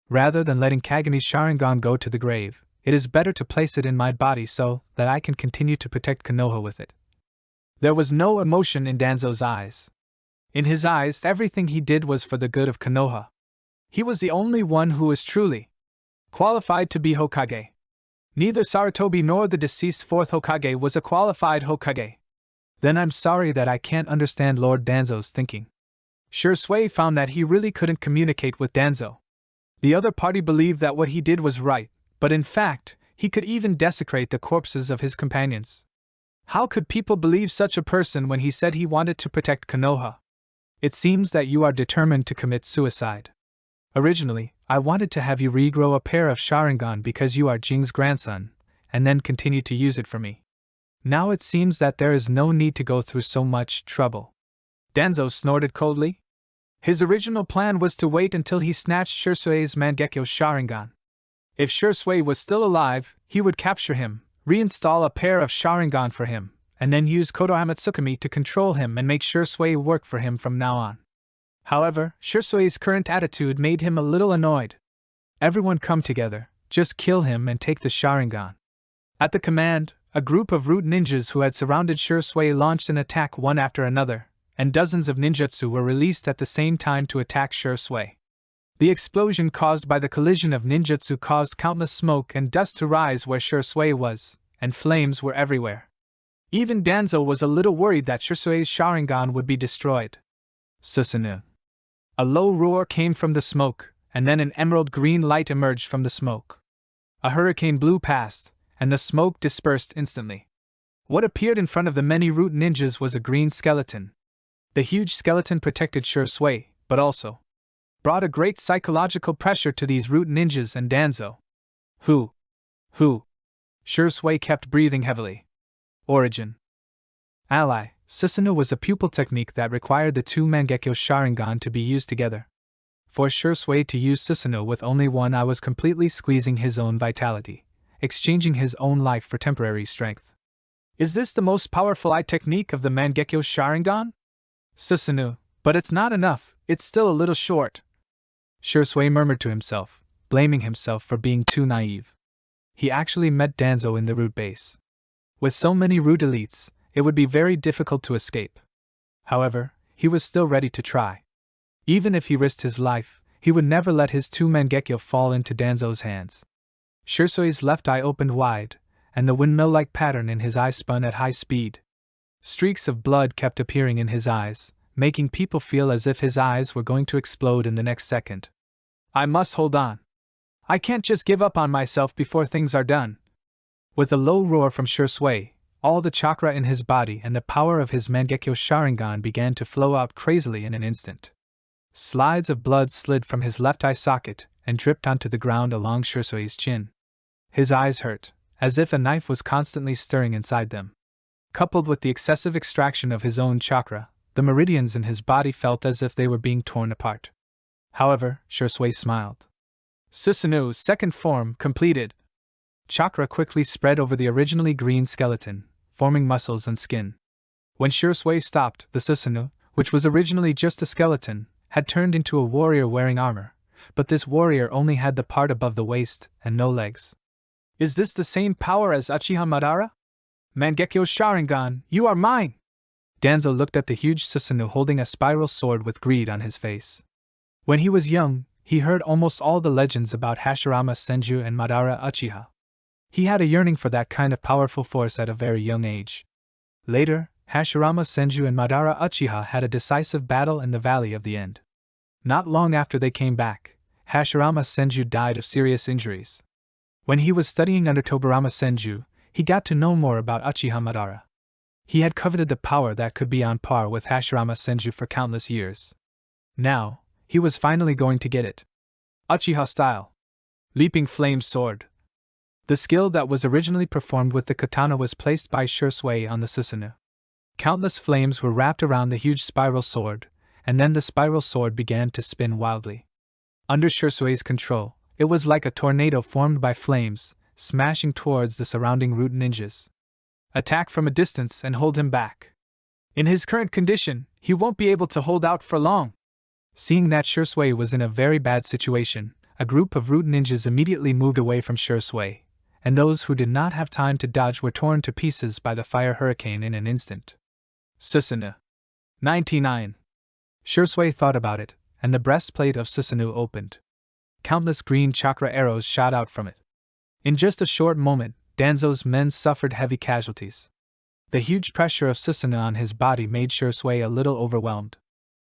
Rather than letting Kageme's Sharingan go to the grave, it is better to place it in my body so that I can continue to protect Konoha with it. There was no emotion in Danzo's eyes. In his eyes, everything he did was for the good of Konoha. He was the only one who was truly qualified to be Hokage. Neither Sarutobi nor the deceased fourth Hokage was a qualified Hokage. Then I'm sorry that I can't understand Lord Danzo's thinking. Shirsui found that he really couldn't communicate with Danzo. The other party believed that what he did was right, but in fact, he could even desecrate the corpses of his companions. How could people believe such a person when he said he wanted to protect Konoha? It seems that you are determined to commit suicide. Originally, I wanted to have you regrow a pair of Sharingan because you are Jing's grandson, and then continue to use it for me. Now it seems that there is no need to go through so much trouble. Danzo snorted coldly. His original plan was to wait until he snatched Shirsui's Mangekyo Sharingan. If Shirsui was still alive, he would capture him, reinstall a pair of Sharingan for him, and then use Kodoha Matsukami to control him and make Shirsui work for him from now on. However, Shirsui's current attitude made him a little annoyed. Everyone come together, just kill him and take the Sharingan. At the command, a group of root ninjas who had surrounded Shirsui launched an attack one after another, and dozens of ninjutsu were released at the same time to attack Shirsui. The explosion caused by the collision of ninjutsu caused countless smoke and dust to rise where Shirsui was, and flames were everywhere. Even Danzo was a little worried that Shirsui's Sharingan would be destroyed. Susunu. A low roar came from the smoke, and then an emerald green light emerged from the smoke. A hurricane blew past, and the smoke dispersed instantly. What appeared in front of the many root ninjas was a green skeleton. The huge skeleton protected Shui, but also brought a great psychological pressure to these root ninjas and Danzo. Who? Shui kept breathing heavily. Origin. Ally, Susanoo was a pupil technique that required the two Mangekyo Sharingan to be used together. For Shui to use Susanoo with only one eye was completely squeezing his own vitality, exchanging his own life for temporary strength. Is this the most powerful eye technique of the Mangekyo Sharingan? Susanoo, but it's not enough, it's still a little short. Shui murmured to himself, blaming himself for being too naive. He actually met Danzo in the root base. With so many root elites, it would be very difficult to escape. However, he was still ready to try. Even if he risked his life, he would never let his two Mangekyo fall into Danzo's hands. Shusui's left eye opened wide, and the windmill-like pattern in his eye spun at high speed. Streaks of blood kept appearing in his eyes, making people feel as if his eyes were going to explode in the next second. I must hold on. I can't just give up on myself before things are done. With a low roar from Shui, all the chakra in his body and the power of his Mangekyo Sharingan began to flow out crazily in an instant. Slides of blood slid from his left eye socket and dripped onto the ground along Shusui's chin. His eyes hurt, as if a knife was constantly stirring inside them. Coupled with the excessive extraction of his own chakra, the meridians in his body felt as if they were being torn apart. However, Shui smiled. Susanoo's second form completed. Chakra quickly spread over the originally green skeleton, forming muscles and skin. When Shui stopped, the Susanoo, which was originally just a skeleton, had turned into a warrior wearing armor, but this warrior only had the part above the waist and no legs. Is this the same power as Uchiha Madara? Mangekyo Sharingan, you are mine! Danzo looked at the huge Susanoo holding a spiral sword with greed on his face. When he was young, he heard almost all the legends about Hashirama Senju and Madara Uchiha. He had a yearning for that kind of powerful force at a very young age. Later, Hashirama Senju and Madara Uchiha had a decisive battle in the Valley of the End. Not long after they came back, Hashirama Senju died of serious injuries. When he was studying under Tobirama Senju, he got to know more about Uchiha Madara. He had coveted the power that could be on par with Hashirama Senju for countless years. Now, he was finally going to get it. Uchiha style. Leaping flame sword. The skill that was originally performed with the katana was placed by Shui on the Susanoo. Countless flames were wrapped around the huge spiral sword, and then the spiral sword began to spin wildly. Under Shusui's control, it was like a tornado formed by flames, smashing towards the surrounding root ninjas. Attack from a distance and hold him back. In his current condition, he won't be able to hold out for long. Seeing that Shui was in a very bad situation, a group of root ninjas immediately moved away from Shui, and those who did not have time to dodge were torn to pieces by the fire hurricane in an instant. Susanoo. 99. Shui thought about it, and the breastplate of Susanoo opened. Countless green chakra arrows shot out from it. In just a short moment, Danzo's men suffered heavy casualties. The huge pressure of Susanoo on his body made Shui a little overwhelmed.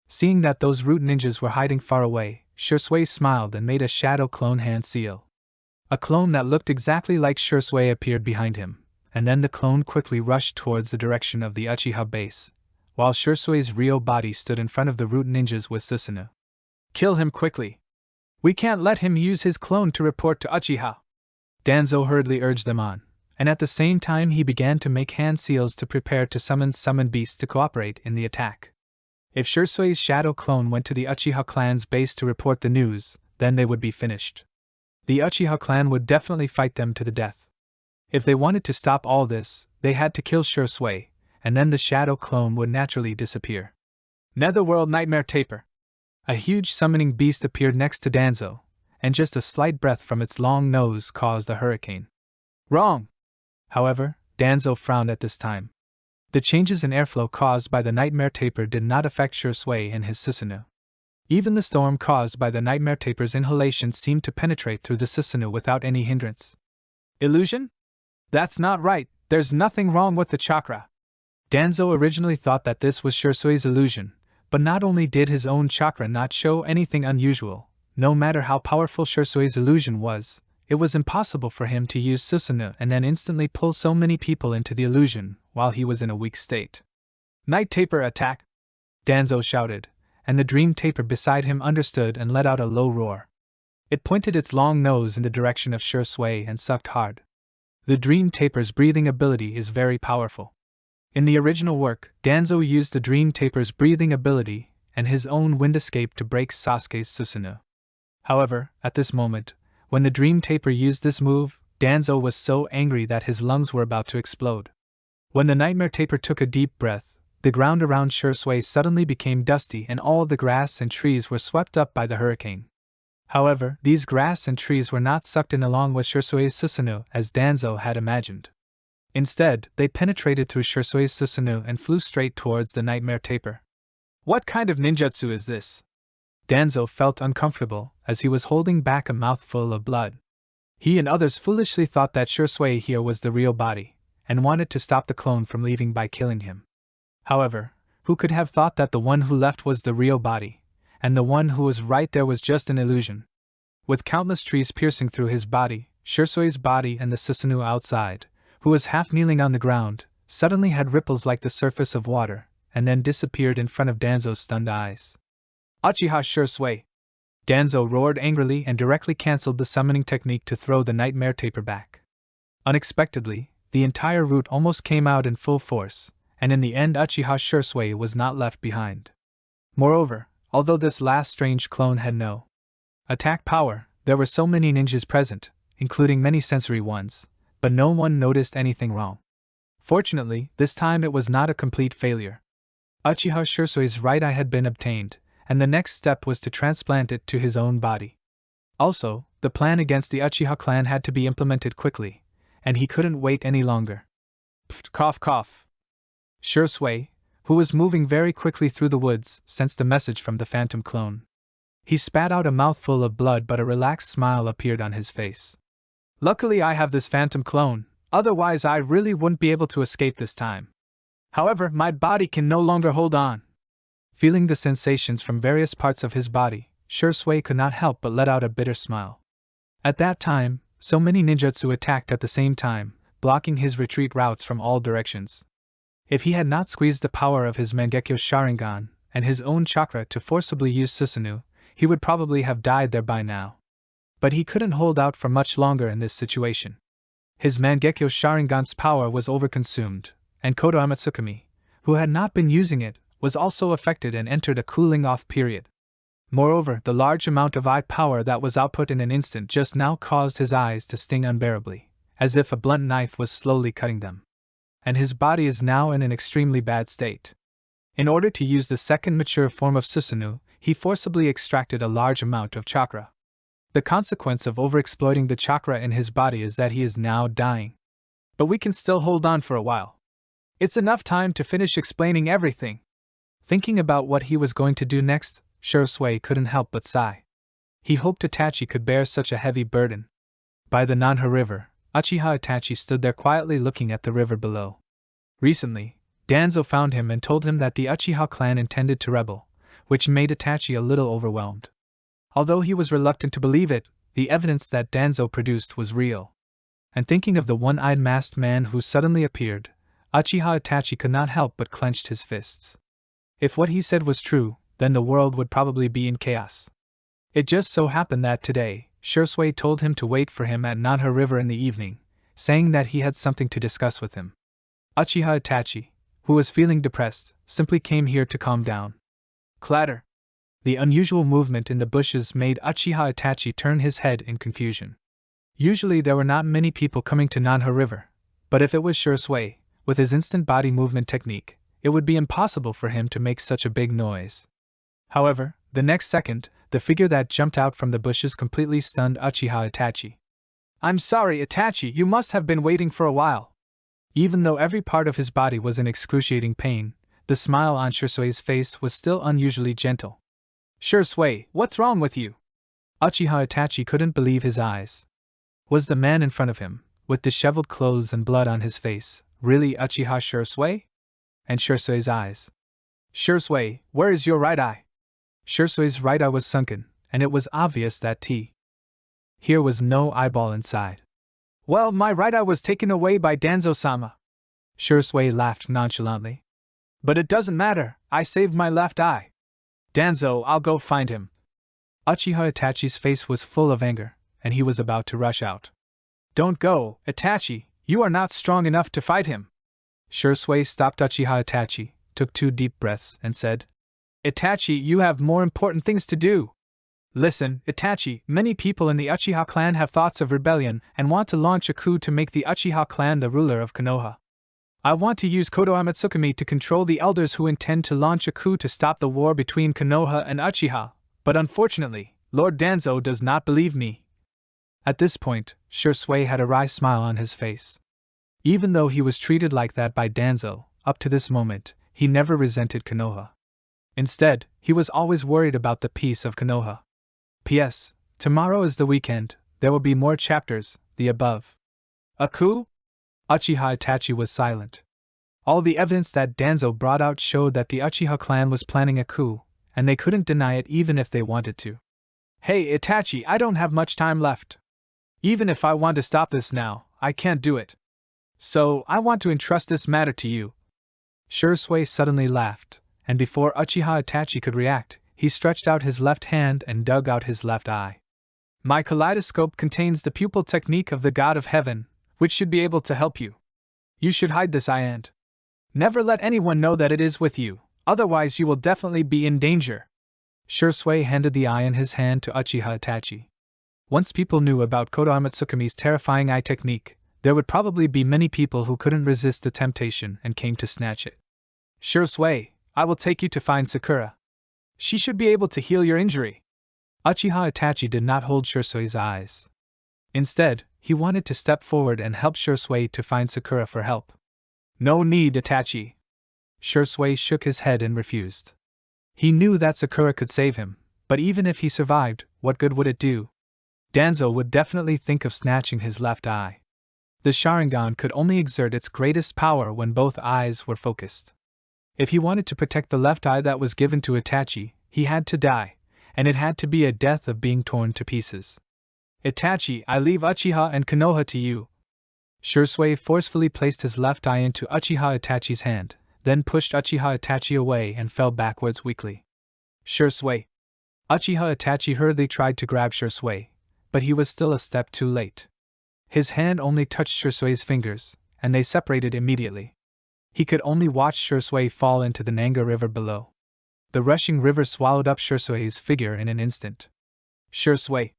Seeing that those root ninjas were hiding far away, Shui smiled and made a shadow clone hand seal. A clone that looked exactly like Shui appeared behind him, and then the clone quickly rushed towards the direction of the Uchiha base, while Shusui's real body stood in front of the root ninjas with Susanoo. Kill him quickly. We can't let him use his clone to report to Uchiha. Danzo hurriedly urged them on, and at the same time he began to make hand seals to prepare to summon beasts to cooperate in the attack. If Shusui's shadow clone went to the Uchiha clan's base to report the news, then they would be finished. The Uchiha clan would definitely fight them to the death. If they wanted to stop all this, they had to kill Shui, and then the shadow clone would naturally disappear. Netherworld Nightmare Taper. A huge summoning beast appeared next to Danzo, and just a slight breath from its long nose caused a hurricane. Wrong! However, Danzo frowned at this time. The changes in airflow caused by the Nightmare Taper did not affect Shui and his Susanoo. Even the storm caused by the Nightmare Taper's inhalation seemed to penetrate through the Susanoo without any hindrance. Illusion? That's not right, there's nothing wrong with the chakra. Danzo originally thought that this was Shusui's illusion, but not only did his own chakra not show anything unusual, no matter how powerful Shusui's illusion was, it was impossible for him to use Susanoo and then instantly pull so many people into the illusion while he was in a weak state. Night Taper attack! Danzo shouted, and the dream taper beside him understood and let out a low roar. It pointed its long nose in the direction of Shui and sucked hard. The dream taper's breathing ability is very powerful. In the original work, Danzo used the dream taper's breathing ability and his own wind escape to break Sasuke's Susanoo. However, at this moment, when the dream taper used this move, Danzo was so angry that his lungs were about to explode. When the nightmare taper took a deep breath, the ground around Shui suddenly became dusty and all the grass and trees were swept up by the hurricane. However, these grass and trees were not sucked in along with Shusui's Susanoo as Danzo had imagined. Instead, they penetrated through Shusui's Susanoo and flew straight towards the nightmare taper. What kind of ninjutsu is this? Danzo felt uncomfortable as he was holding back a mouthful of blood. He and others foolishly thought that Shui here was the real body, and wanted to stop the clone from leaving by killing him. However, who could have thought that the one who left was the real body, and the one who was right there was just an illusion? With countless trees piercing through his body, Shusui's body and the Susanoo outside, who was half kneeling on the ground, suddenly had ripples like the surface of water, and then disappeared in front of Danzo's stunned eyes. Uchiha Shui! Danzo roared angrily and directly cancelled the summoning technique to throw the nightmare taper back. Unexpectedly, the entire root almost came out in full force, and in the end Uchiha Shui was not left behind. Moreover, although this last strange clone had no attack power, there were so many ninjas present, including many sensory ones, but no one noticed anything wrong. Fortunately, this time it was not a complete failure. Uchiha Shusui's right eye had been obtained, and the next step was to transplant it to his own body. Also, the plan against the Uchiha clan had to be implemented quickly, and he couldn't wait any longer. Pfft, cough cough. Shui, who was moving very quickly through the woods, sensed a message from the phantom clone. He spat out a mouthful of blood, but a relaxed smile appeared on his face. Luckily I have this phantom clone, otherwise I really wouldn't be able to escape this time. However, my body can no longer hold on. Feeling the sensations from various parts of his body, Shui could not help but let out a bitter smile. At that time, so many ninjutsu attacked at the same time, blocking his retreat routes from all directions. If he had not squeezed the power of his Mangekyo Sharingan and his own chakra to forcibly use Susanoo, he would probably have died there by now. But he couldn't hold out for much longer in this situation. His Mangekyo Sharingan's power was overconsumed, and Kodo Amatsukami, who had not been using it, was also affected and entered a cooling-off period. Moreover, the large amount of eye power that was output in an instant just now caused his eyes to sting unbearably, as if a blunt knife was slowly cutting them. And his body is now in an extremely bad state. In order to use the second mature form of Susanoo, he forcibly extracted a large amount of chakra. The consequence of overexploiting the chakra in his body is that he is now dying. But we can still hold on for a while. It's enough time to finish explaining everything. Thinking about what he was going to do next, Shui couldn't help but sigh. He hoped Itachi could bear such a heavy burden. By the Nanha River, Uchiha Itachi stood there quietly looking at the river below. Recently, Danzo found him and told him that the Uchiha clan intended to rebel, which made Itachi a little overwhelmed. Although he was reluctant to believe it, the evidence that Danzo produced was real. And thinking of the one-eyed masked man who suddenly appeared, Uchiha Itachi could not help but clenched his fists. If what he said was true, then the world would probably be in chaos. It just so happened that today, Shui told him to wait for him at Nanha River in the evening, saying that he had something to discuss with him. Uchiha Itachi, who was feeling depressed, simply came here to calm down. Clatter! The unusual movement in the bushes made Uchiha Itachi turn his head in confusion. Usually there were not many people coming to Nanha River, but if it was Shui, with his instant body movement technique, it would be impossible for him to make such a big noise. However, the next second, the figure that jumped out from the bushes completely stunned Uchiha Itachi. I'm sorry, Itachi, you must have been waiting for a while. Even though every part of his body was in excruciating pain, the smile on Shusui's face was still unusually gentle. Shui, what's wrong with you? Uchiha Itachi couldn't believe his eyes. Was the man in front of him, with disheveled clothes and blood on his face, really Uchiha Shui? And Shusui's eyes. Shui, where is your right eye? Shusui's right eye was sunken, and it was obvious that he here was no eyeball inside. Well, my right eye was taken away by Danzo-sama. Shisui laughed nonchalantly. But it doesn't matter, I saved my left eye. Danzo, I'll go find him. Uchiha Itachi's face was full of anger, and he was about to rush out. Don't go, Itachi, you are not strong enough to fight him. Shisui stopped Uchiha Itachi, took 2 deep breaths, and said, Itachi, you have more important things to do. Listen, Itachi, many people in the Uchiha clan have thoughts of rebellion and want to launch a coup to make the Uchiha clan the ruler of Konoha. I want to use Konoha Matsukami to control the elders who intend to launch a coup to stop the war between Konoha and Uchiha, but unfortunately, Lord Danzo does not believe me. At this point, Shisui had a wry smile on his face. Even though he was treated like that by Danzo, up to this moment, he never resented Konoha. Instead, he was always worried about the peace of Konoha. P.S. Tomorrow is the weekend, there will be more chapters, the above. A coup? Uchiha Itachi was silent. All the evidence that Danzo brought out showed that the Uchiha clan was planning a coup, and they couldn't deny it even if they wanted to. Hey Itachi, I don't have much time left. Even if I want to stop this now, I can't do it. So, I want to entrust this matter to you. Shisui suddenly laughed, and before Uchiha Itachi could react, he stretched out his left hand and dug out his left eye. My kaleidoscope contains the pupil technique of the God of Heaven, which should be able to help you. You should hide this eye and never let anyone know that it is with you, otherwise you will definitely be in danger. Shisui handed the eye in his hand to Uchiha Itachi. Once people knew about Konoha Matsukami's terrifying eye technique, there would probably be many people who couldn't resist the temptation and came to snatch it. Shisui, I will take you to find Sakura. She should be able to heal your injury. Uchiha Itachi did not hold Shisui's eyes. Instead, he wanted to step forward and help Shisui to find Sakura for help. No need, Itachi. Shisui shook his head and refused. He knew that Sakura could save him, but even if he survived, what good would it do? Danzo would definitely think of snatching his left eye. The Sharingan could only exert its greatest power when both eyes were focused. If he wanted to protect the left eye that was given to Itachi, he had to die, and it had to be a death of being torn to pieces. Itachi, I leave Uchiha and Konoha to you. Shisui forcefully placed his left eye into Uchiha Itachi's hand, then pushed Uchiha Itachi away and fell backwards weakly. Shisui. Uchiha Itachi hurriedly tried to grab Shisui, but he was still a step too late. His hand only touched Shisui's fingers, and they separated immediately. He could only watch Shisui fall into the Nanga River below. The rushing river swallowed up Shisui's figure in an instant. Shisui.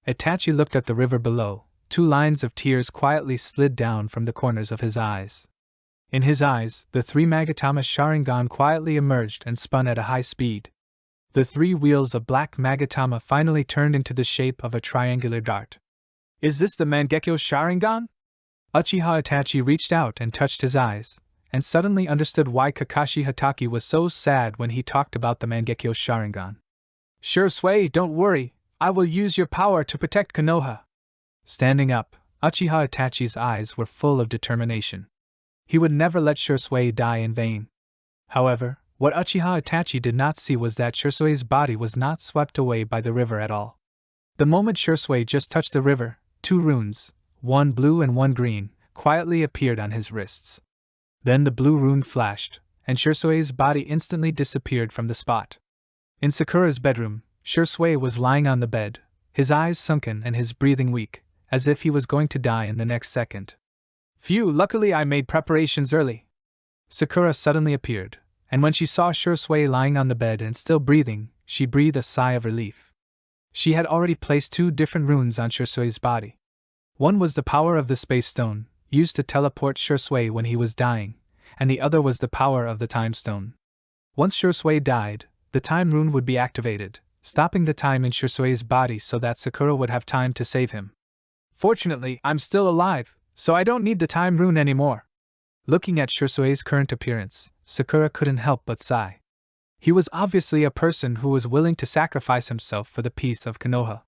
Itachi looked at the river below. 2 lines of tears quietly slid down from the corners of his eyes. In his eyes, the 3 Magatama Sharingan quietly emerged and spun at a high speed. The 3 wheels of black Magatama finally turned into the shape of a triangular dart. Is this the Mangekyo Sharingan? Uchiha Itachi reached out and touched his eyes, and suddenly understood why Kakashi Hatake was so sad when he talked about the Mangekyo Sharingan. Shisui, don't worry, I will use your power to protect Konoha. Standing up, Uchiha Itachi's eyes were full of determination. He would never let Shisui die in vain. However, what Uchiha Itachi did not see was that Shisui's body was not swept away by the river at all. The moment Shisui just touched the river, 2 runes, 1 blue and 1 green, quietly appeared on his wrists. Then the blue rune flashed, and Shisui's body instantly disappeared from the spot. In Sakura's bedroom, Shisui was lying on the bed, his eyes sunken and his breathing weak, as if he was going to die in the next second. Phew, luckily I made preparations early. Sakura suddenly appeared, and when she saw Shisui lying on the bed and still breathing, she breathed a sigh of relief. She had already placed 2 different runes on Shisui's body. One was the power of the Space Stone, used to teleport Shisui when he was dying, and the other was the power of the Time Stone. Once Shisui died, the Time Rune would be activated, stopping the time in Shisui's body so that Sakura would have time to save him. Fortunately, I'm still alive, so I don't need the Time Rune anymore. Looking at Shisui's current appearance, Sakura couldn't help but sigh. He was obviously a person who was willing to sacrifice himself for the peace of Konoha.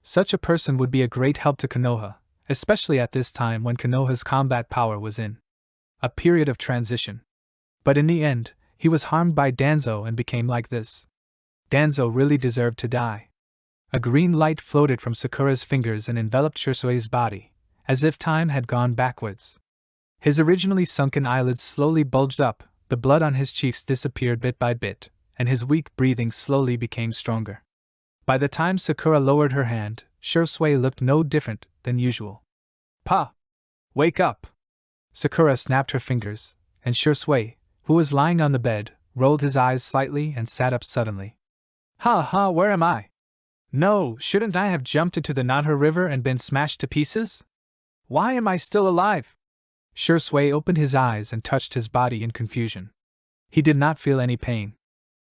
Such a person would be a great help to Konoha, especially at this time when Konoha's combat power was in a period of transition. But in the end, he was harmed by Danzo and became like this. Danzo really deserved to die. A green light floated from Sakura's fingers and enveloped Shursue's body, as if time had gone backwards. His originally sunken eyelids slowly bulged up, the blood on his cheeks disappeared bit by bit, and his weak breathing slowly became stronger. By the time Sakura lowered her hand, Shursui looked no different than usual. Pa! Wake up! Sakura snapped her fingers, and Shursui, who was lying on the bed, rolled his eyes slightly and sat up suddenly. Ha, where am I? No, shouldn't I have jumped into the Naruto river and been smashed to pieces? Why am I still alive? Shursui opened his eyes and touched his body in confusion. He did not feel any pain.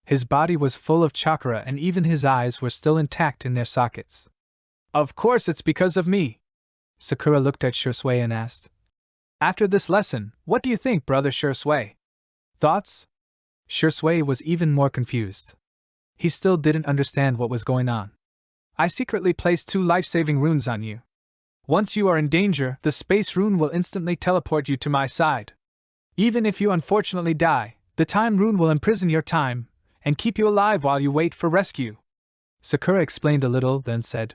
His body was full of chakra and even his eyes were still intact in their sockets. Of course it's because of me. Sakura looked at Shursui and asked. After this lesson, what do you think, brother Shursui? Thoughts? Shursui was even more confused. He still didn't understand what was going on. I secretly placed 2 life-saving runes on you. Once you are in danger, the space rune will instantly teleport you to my side. Even if you unfortunately die, the time rune will imprison your time and keep you alive while you wait for rescue. Sakura explained a little, then said,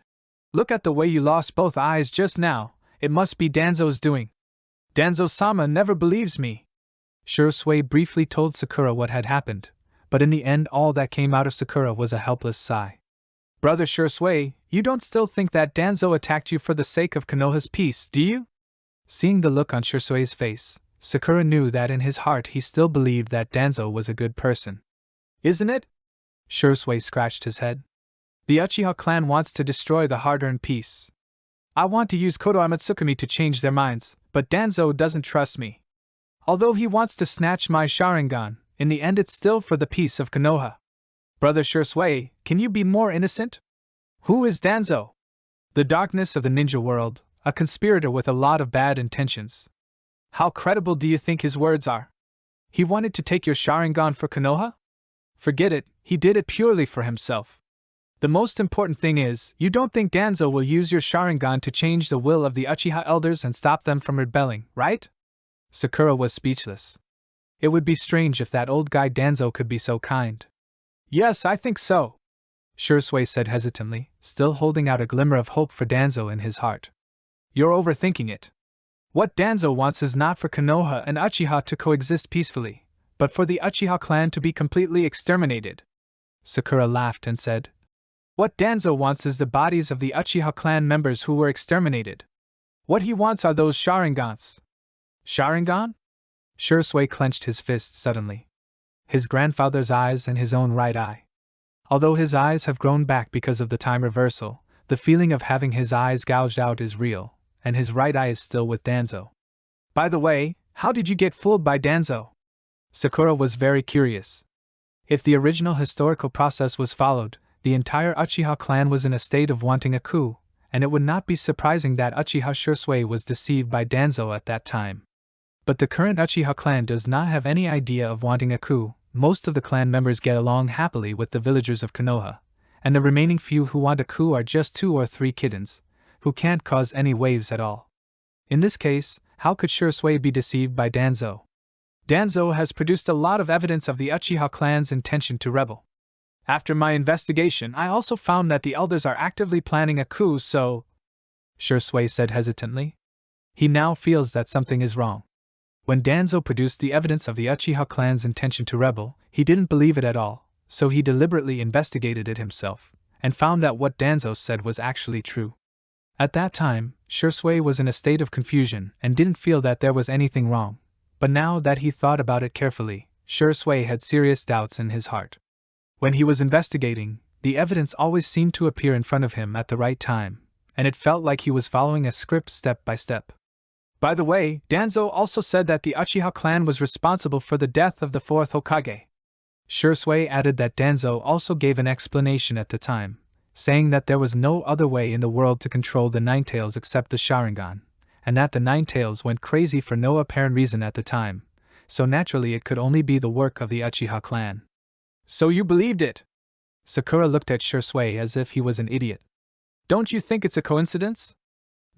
Look at the way you lost both eyes just now, it must be Danzo's doing. Danzo-sama never believes me. Shursui briefly told Sakura what had happened, but in the end all that came out of Sakura was a helpless sigh. Brother Shursui, you don't still think that Danzo attacked you for the sake of Konoha's peace, do you? Seeing the look on Shursui's face, Sakura knew that in his heart he still believed that Danzo was a good person. Isn't it? Shursui scratched his head. The Uchiha clan wants to destroy the hard-earned peace. I want to use Konoha Matsukami to change their minds, but Danzo doesn't trust me. Although he wants to snatch my Sharingan, in the end it's still for the peace of Konoha. Brother Shursui, can you be more innocent? Who is Danzo? The darkness of the ninja world, a conspirator with a lot of bad intentions. How credible do you think his words are? He wanted to take your Sharingan for Konoha? Forget it, he did it purely for himself. The most important thing is, you don't think Danzo will use your Sharingan to change the will of the Uchiha elders and stop them from rebelling, right? Sakura was speechless. It would be strange if that old guy Danzo could be so kind. Yes, I think so, Shursui said hesitantly, still holding out a glimmer of hope for Danzo in his heart. You're overthinking it. What Danzo wants is not for Konoha and Uchiha to coexist peacefully, but for the Uchiha clan to be completely exterminated. Sakura laughed and said, What Danzo wants is the bodies of the Uchiha clan members who were exterminated. What he wants are those Sharingans. Sharingan? Shursui clenched his fist suddenly. His grandfather's eyes and his own right eye. Although his eyes have grown back because of the time reversal, the feeling of having his eyes gouged out is real, and his right eye is still with Danzo. By the way, how did you get fooled by Danzo? Sakura was very curious. If the original historical process was followed, the entire Uchiha clan was in a state of wanting a coup, and it would not be surprising that Uchiha Shursui was deceived by Danzo at that time. But the current Uchiha clan does not have any idea of wanting a coup. Most of the clan members get along happily with the villagers of Konoha, and the remaining few who want a coup are just 2 or 3 kittens, who can't cause any waves at all. In this case, how could Shursui be deceived by Danzo? Danzo has produced a lot of evidence of the Uchiha clan's intention to rebel. After my investigation, I also found that the elders are actively planning a coup, so... Shursui said hesitantly. He now feels that something is wrong. When Danzo produced the evidence of the Uchiha clan's intention to rebel, he didn't believe it at all, so he deliberately investigated it himself, and found that what Danzo said was actually true. At that time, Shursui was in a state of confusion and didn't feel that there was anything wrong, but now that he thought about it carefully, Shursui had serious doubts in his heart. When he was investigating, the evidence always seemed to appear in front of him at the right time, and it felt like he was following a script step by step. By the way, Danzo also said that the Uchiha clan was responsible for the death of the 4th Hokage. Shursui added that Danzo also gave an explanation at the time, saying that there was no other way in the world to control the Ninetales except the Sharingan, and that the Ninetales went crazy for no apparent reason at the time, so naturally it could only be the work of the Uchiha clan. So you believed it? Sakura looked at Shursui as if he was an idiot. Don't you think it's a coincidence?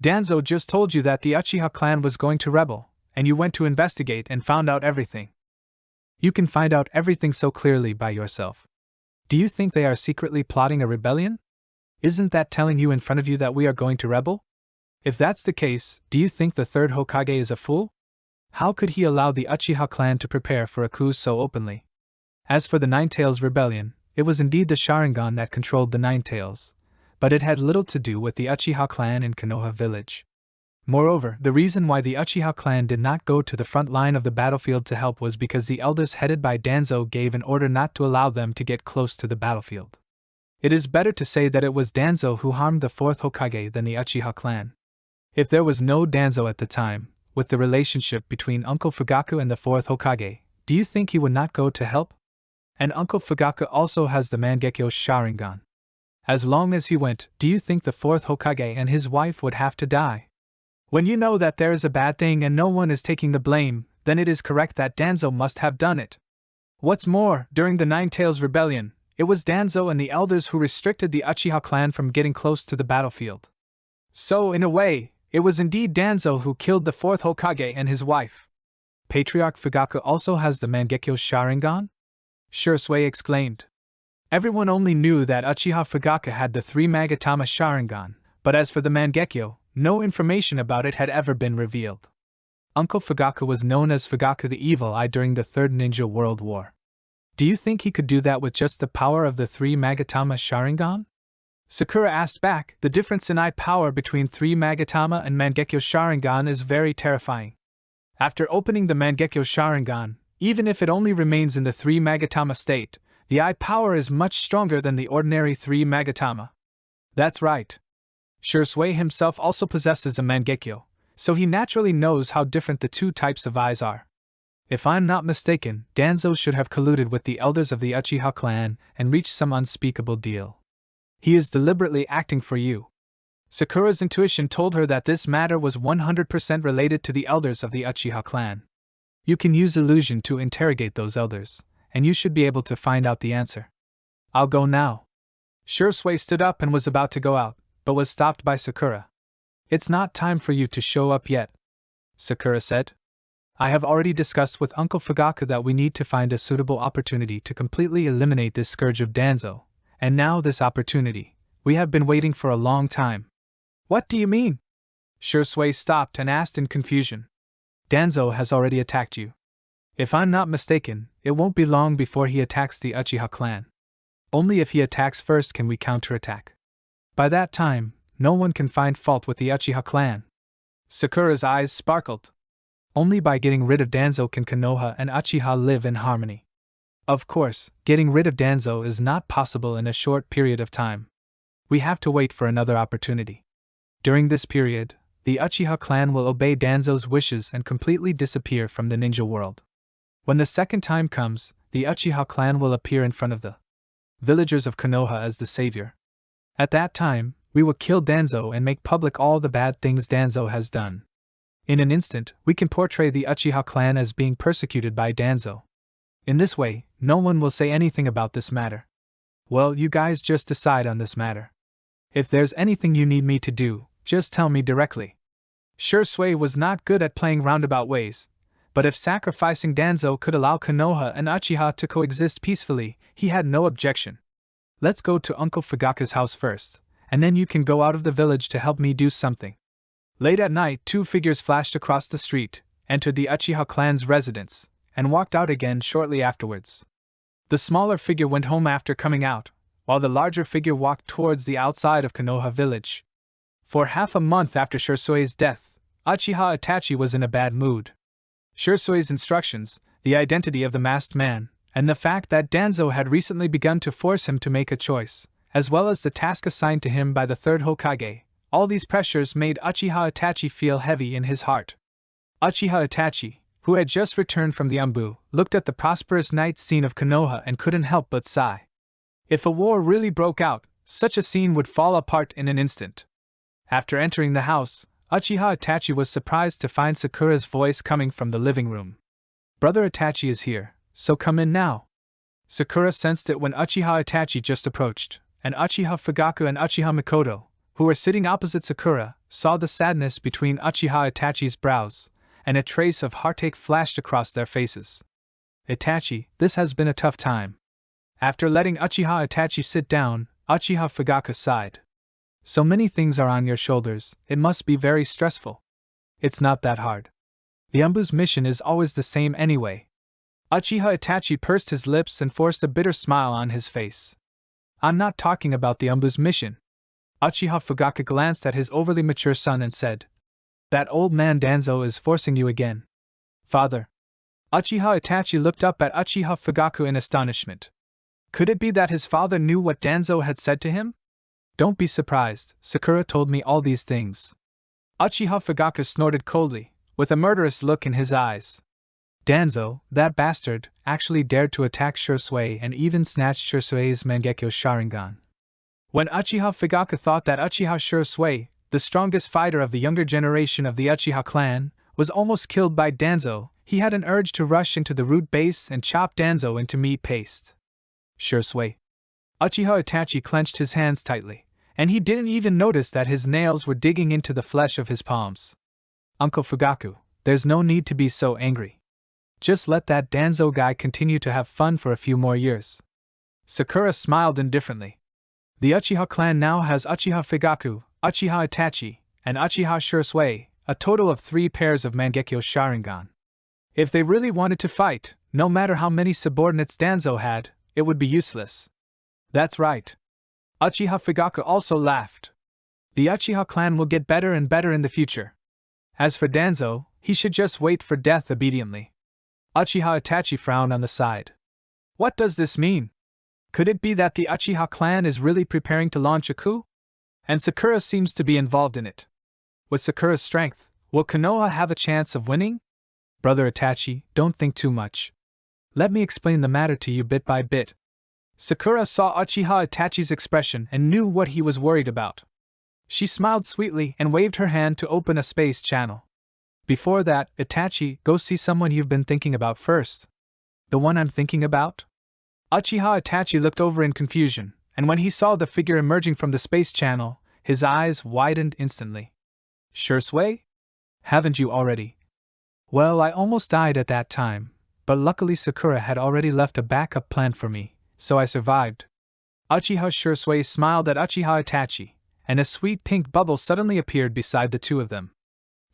Danzo just told you that the Uchiha clan was going to rebel, and you went to investigate and found out everything. You can find out everything so clearly by yourself. Do you think they are secretly plotting a rebellion? Isn't that telling you in front of you that we are going to rebel? If that's the case, do you think the third Hokage is a fool? How could he allow the Uchiha clan to prepare for a coup so openly? As for the Nine-Tails rebellion, it was indeed the Sharingan that controlled the Nine-Tails, but it had little to do with the Uchiha clan in Konoha village. Moreover, the reason why the Uchiha clan did not go to the front line of the battlefield to help was because the elders headed by Danzo gave an order not to allow them to get close to the battlefield. It is better to say that it was Danzo who harmed the fourth Hokage than the Uchiha clan. If there was no Danzo at the time, with the relationship between Uncle Fugaku and the fourth Hokage, do you think he would not go to help? And Uncle Fugaku also has the Mangekyo Sharingan. As long as he went, do you think the fourth Hokage and his wife would have to die? When you know that there is a bad thing and no one is taking the blame, then it is correct that Danzo must have done it. What's more, during the Nine-Tails rebellion, it was Danzo and the elders who restricted the Uchiha clan from getting close to the battlefield. So, in a way, it was indeed Danzo who killed the fourth Hokage and his wife. Patriarch Fugaku also has the Mangekyo Sharingan? Shursui exclaimed. Everyone only knew that Uchiha Fugaku had the three Magatama Sharingan, but as for the Mangekyo, no information about it had ever been revealed. Uncle Fugaku was known as Fugaku the Evil Eye during the Third Ninja World War. Do you think he could do that with just the power of the three Magatama Sharingan? Sakura asked back. The difference in eye power between three Magatama and Mangekyo Sharingan is very terrifying. After opening the Mangekyo Sharingan, even if it only remains in the three Magatama state, the eye power is much stronger than the ordinary three Magatama. That's right. Shursui himself also possesses a Mangekyo, so he naturally knows how different the two types of eyes are. If I'm not mistaken, Danzo should have colluded with the elders of the Uchiha clan and reached some unspeakable deal. He is deliberately acting for you. Sakura's intuition told her that this matter was 100% related to the elders of the Uchiha clan. You can use illusion to interrogate those elders, and you should be able to find out the answer. I'll go now. Shursui stood up and was about to go out, but was stopped by Sakura. It's not time for you to show up yet, Sakura said. I have already discussed with Uncle Fugaku that we need to find a suitable opportunity to completely eliminate this scourge of Danzo, and now this opportunity, we have been waiting for a long time. What do you mean? Shursui stopped and asked in confusion. Danzo has already attacked you. If I'm not mistaken, it won't be long before he attacks the Uchiha clan. Only if he attacks first can we counterattack. By that time, no one can find fault with the Uchiha clan. Sakura's eyes sparkled. Only by getting rid of Danzo can Konoha and Uchiha live in harmony. Of course, getting rid of Danzo is not possible in a short period of time. We have to wait for another opportunity. During this period, the Uchiha clan will obey Danzo's wishes and completely disappear from the ninja world. When the second time comes, the Uchiha clan will appear in front of the villagers of Konoha as the savior. At that time, we will kill Danzo and make public all the bad things Danzo has done. In an instant, we can portray the Uchiha clan as being persecuted by Danzo. In this way, no one will say anything about this matter. Well, you guys just decide on this matter. If there's anything you need me to do, just tell me directly. Shursui was not good at playing roundabout ways, but if sacrificing Danzo could allow Konoha and Uchiha to coexist peacefully, he had no objection. Let's go to Uncle Fugaku's house first, and then you can go out of the village to help me do something. Late at night, two figures flashed across the street, entered the Uchiha clan's residence, and walked out again shortly afterwards. The smaller figure went home after coming out, while the larger figure walked towards the outside of Konoha village. For half a month after Shursui's death, Uchiha Itachi was in a bad mood. Shursui's instructions, the identity of the masked man, and the fact that Danzo had recently begun to force him to make a choice, as well as the task assigned to him by the third Hokage, all these pressures made Uchiha Itachi feel heavy in his heart. Uchiha Itachi, who had just returned from the Umbu, looked at the prosperous night scene of Konoha and couldn't help but sigh. If a war really broke out, such a scene would fall apart in an instant. After entering the house, Uchiha Itachi was surprised to find Sakura's voice coming from the living room. Brother Itachi is here, so come in now. Sakura sensed it when Uchiha Itachi just approached, and Uchiha Fugaku and Uchiha Mikoto, who were sitting opposite Sakura, saw the sadness between Uchiha Itachi's brows, and a trace of heartache flashed across their faces. Itachi, this has been a tough time. After letting Uchiha Itachi sit down, Uchiha Fugaku sighed. So many things are on your shoulders, it must be very stressful. It's not that hard. The Umbu's mission is always the same anyway. Uchiha Itachi pursed his lips and forced a bitter smile on his face. I'm not talking about the Umbu's mission. Uchiha Fugaku glanced at his overly mature son and said, That old man Danzo is forcing you again. Father. Uchiha Itachi looked up at Uchiha Fugaku in astonishment. Could it be that his father knew what Danzo had said to him? Don't be surprised, Sakura told me all these things. Uchiha Fugaku snorted coldly, with a murderous look in his eyes. Danzo, that bastard, actually dared to attack Shisui and even snatched Shisui's Mangekyo Sharingan. When Uchiha Fugaku thought that Uchiha Shisui, the strongest fighter of the younger generation of the Uchiha clan, was almost killed by Danzo, he had an urge to rush into the root base and chop Danzo into meat paste. Shisui. Uchiha Itachi clenched his hands tightly, and he didn't even notice that his nails were digging into the flesh of his palms. Uncle Fugaku, there's no need to be so angry. Just let that Danzo guy continue to have fun for a few more years. Sakura smiled indifferently. The Uchiha clan now has Uchiha Fugaku, Uchiha Itachi, and Uchiha Shisui, a total of 3 pairs of Mangekyo Sharingan. If they really wanted to fight, no matter how many subordinates Danzo had, it would be useless. That's right. Uchiha Fugaku also laughed. The Uchiha clan will get better and better in the future. As for Danzo, he should just wait for death obediently. Uchiha Itachi frowned on the side. What does this mean? Could it be that the Uchiha clan is really preparing to launch a coup? And Sakura seems to be involved in it. With Sakura's strength, will Konoha have a chance of winning? Brother Itachi, don't think too much. Let me explain the matter to you bit by bit. Sakura saw Uchiha Itachi's expression and knew what he was worried about. She smiled sweetly and waved her hand to open a space channel. Before that, Itachi, go see someone you've been thinking about first. The one I'm thinking about? Uchiha Itachi looked over in confusion, and when he saw the figure emerging from the space channel, his eyes widened instantly. Shisui? Haven't you already? Well, I almost died at that time, but luckily Sakura had already left a backup plan for me, so I survived. Uchiha Shisui smiled at Uchiha Itachi, and a sweet pink bubble suddenly appeared beside the two of them.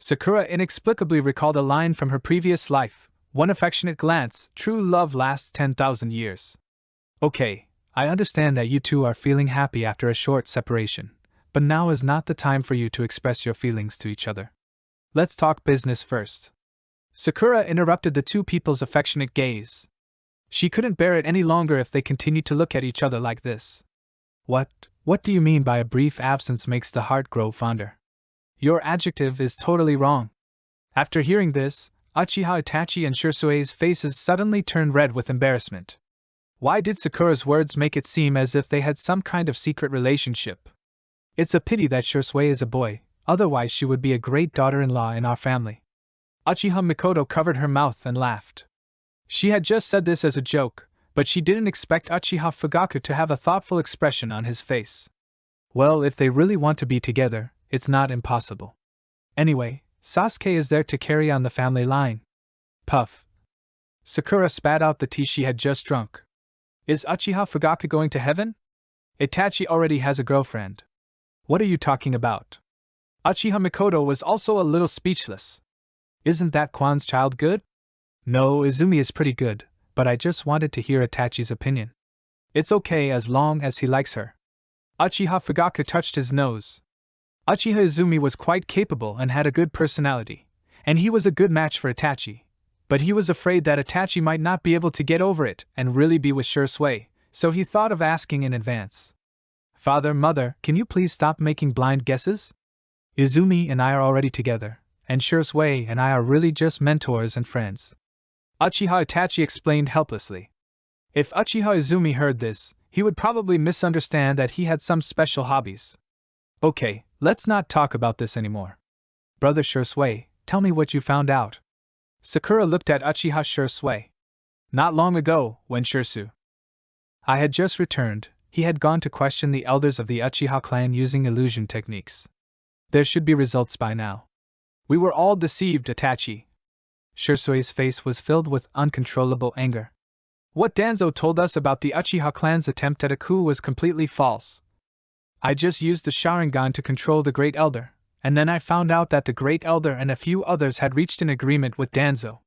Sakura inexplicably recalled a line from her previous life, one affectionate glance, true love lasts 10,000 years. Okay, I understand that you two are feeling happy after a short separation, but now is not the time for you to express your feelings to each other. Let's talk business first. Sakura interrupted the two people's affectionate gaze. She couldn't bear it any longer if they continued to look at each other like this. What do you mean by a brief absence makes the heart grow fonder? Your adjective is totally wrong. After hearing this, Uchiha Itachi and Shisui's faces suddenly turned red with embarrassment. Why did Sakura's words make it seem as if they had some kind of secret relationship? It's a pity that Shisui is a boy, otherwise she would be a great daughter-in-law in our family. Uchiha Mikoto covered her mouth and laughed. She had just said this as a joke, but she didn't expect Uchiha Fugaku to have a thoughtful expression on his face. Well, if they really want to be together, it's not impossible. Anyway, Sasuke is there to carry on the family line. Puff. Sakura spat out the tea she had just drunk. Is Uchiha Fugaku going to heaven? Itachi already has a girlfriend. What are you talking about? Uchiha Mikoto was also a little speechless. Isn't that Kwan's child good? No, Izumi is pretty good, but I just wanted to hear Itachi's opinion. It's okay as long as he likes her. Uchiha Fugaku touched his nose. Uchiha Izumi was quite capable and had a good personality, and he was a good match for Itachi. But he was afraid that Itachi might not be able to get over it and really be with Shisui, so he thought of asking in advance. Father, Mother, can you please stop making blind guesses? Izumi and I are already together, and Shisui and I are really just mentors and friends. Uchiha Itachi explained helplessly. If Uchiha Izumi heard this, he would probably misunderstand that he had some special hobbies. Okay, let's not talk about this anymore. Brother Shisui, tell me what you found out. Sakura looked at Uchiha Shisui. Not long ago, when I had just returned, he had gone to question the elders of the Uchiha clan using illusion techniques. There should be results by now. We were all deceived, Itachi. Shisui's face was filled with uncontrollable anger. What Danzo told us about the Uchiha clan's attempt at a coup was completely false. I just used the Sharingan to control the Great Elder, and then I found out that the Great Elder and a few others had reached an agreement with Danzo.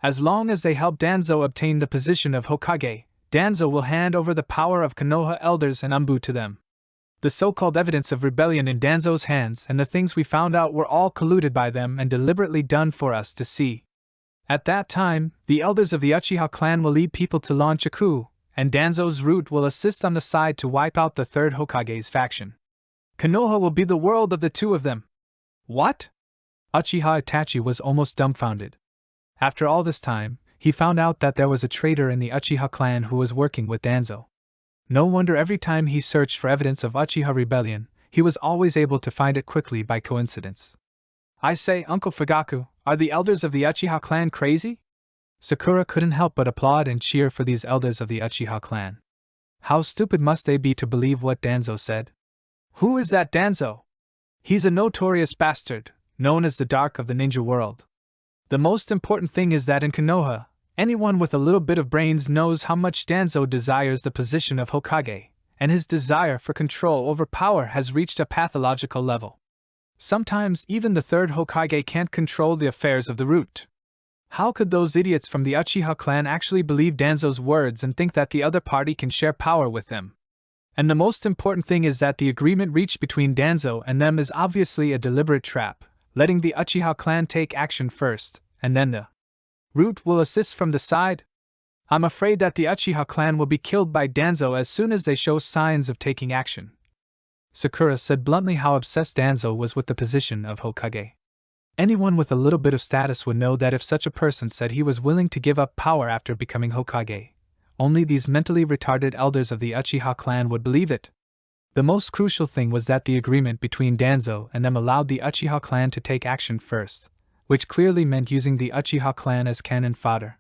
As long as they help Danzo obtain the position of Hokage, Danzo will hand over the power of Konoha elders and Anbu to them. The so-called evidence of rebellion in Danzo's hands and the things we found out were all colluded by them and deliberately done for us to see. At that time, the elders of the Uchiha clan will lead people to launch a coup, and Danzo's route will assist on the side to wipe out the third Hokage's faction. Konoha will be the world of the two of them. What? Uchiha Itachi was almost dumbfounded. After all this time, he found out that there was a traitor in the Uchiha clan who was working with Danzo. No wonder every time he searched for evidence of Uchiha rebellion, he was always able to find it quickly by coincidence. I say, Uncle Fugaku, are the elders of the Uchiha clan crazy? Sakura couldn't help but applaud and cheer for these elders of the Uchiha clan. How stupid must they be to believe what Danzo said? Who is that Danzo? He's a notorious bastard, known as the Dark of the Ninja World. The most important thing is that in Konoha, anyone with a little bit of brains knows how much Danzo desires the position of Hokage, and his desire for control over power has reached a pathological level. Sometimes even the third Hokage can't control the affairs of the root. How could those idiots from the Uchiha clan actually believe Danzo's words and think that the other party can share power with them? And the most important thing is that the agreement reached between Danzo and them is obviously a deliberate trap, letting the Uchiha clan take action first, and then the root will assist from the side. I'm afraid that the Uchiha clan will be killed by Danzo as soon as they show signs of taking action. Sakura said bluntly how obsessed Danzo was with the position of Hokage. Anyone with a little bit of status would know that if such a person said he was willing to give up power after becoming Hokage, only these mentally retarded elders of the Uchiha clan would believe it. The most crucial thing was that the agreement between Danzo and them allowed the Uchiha clan to take action first, which clearly meant using the Uchiha clan as cannon fodder.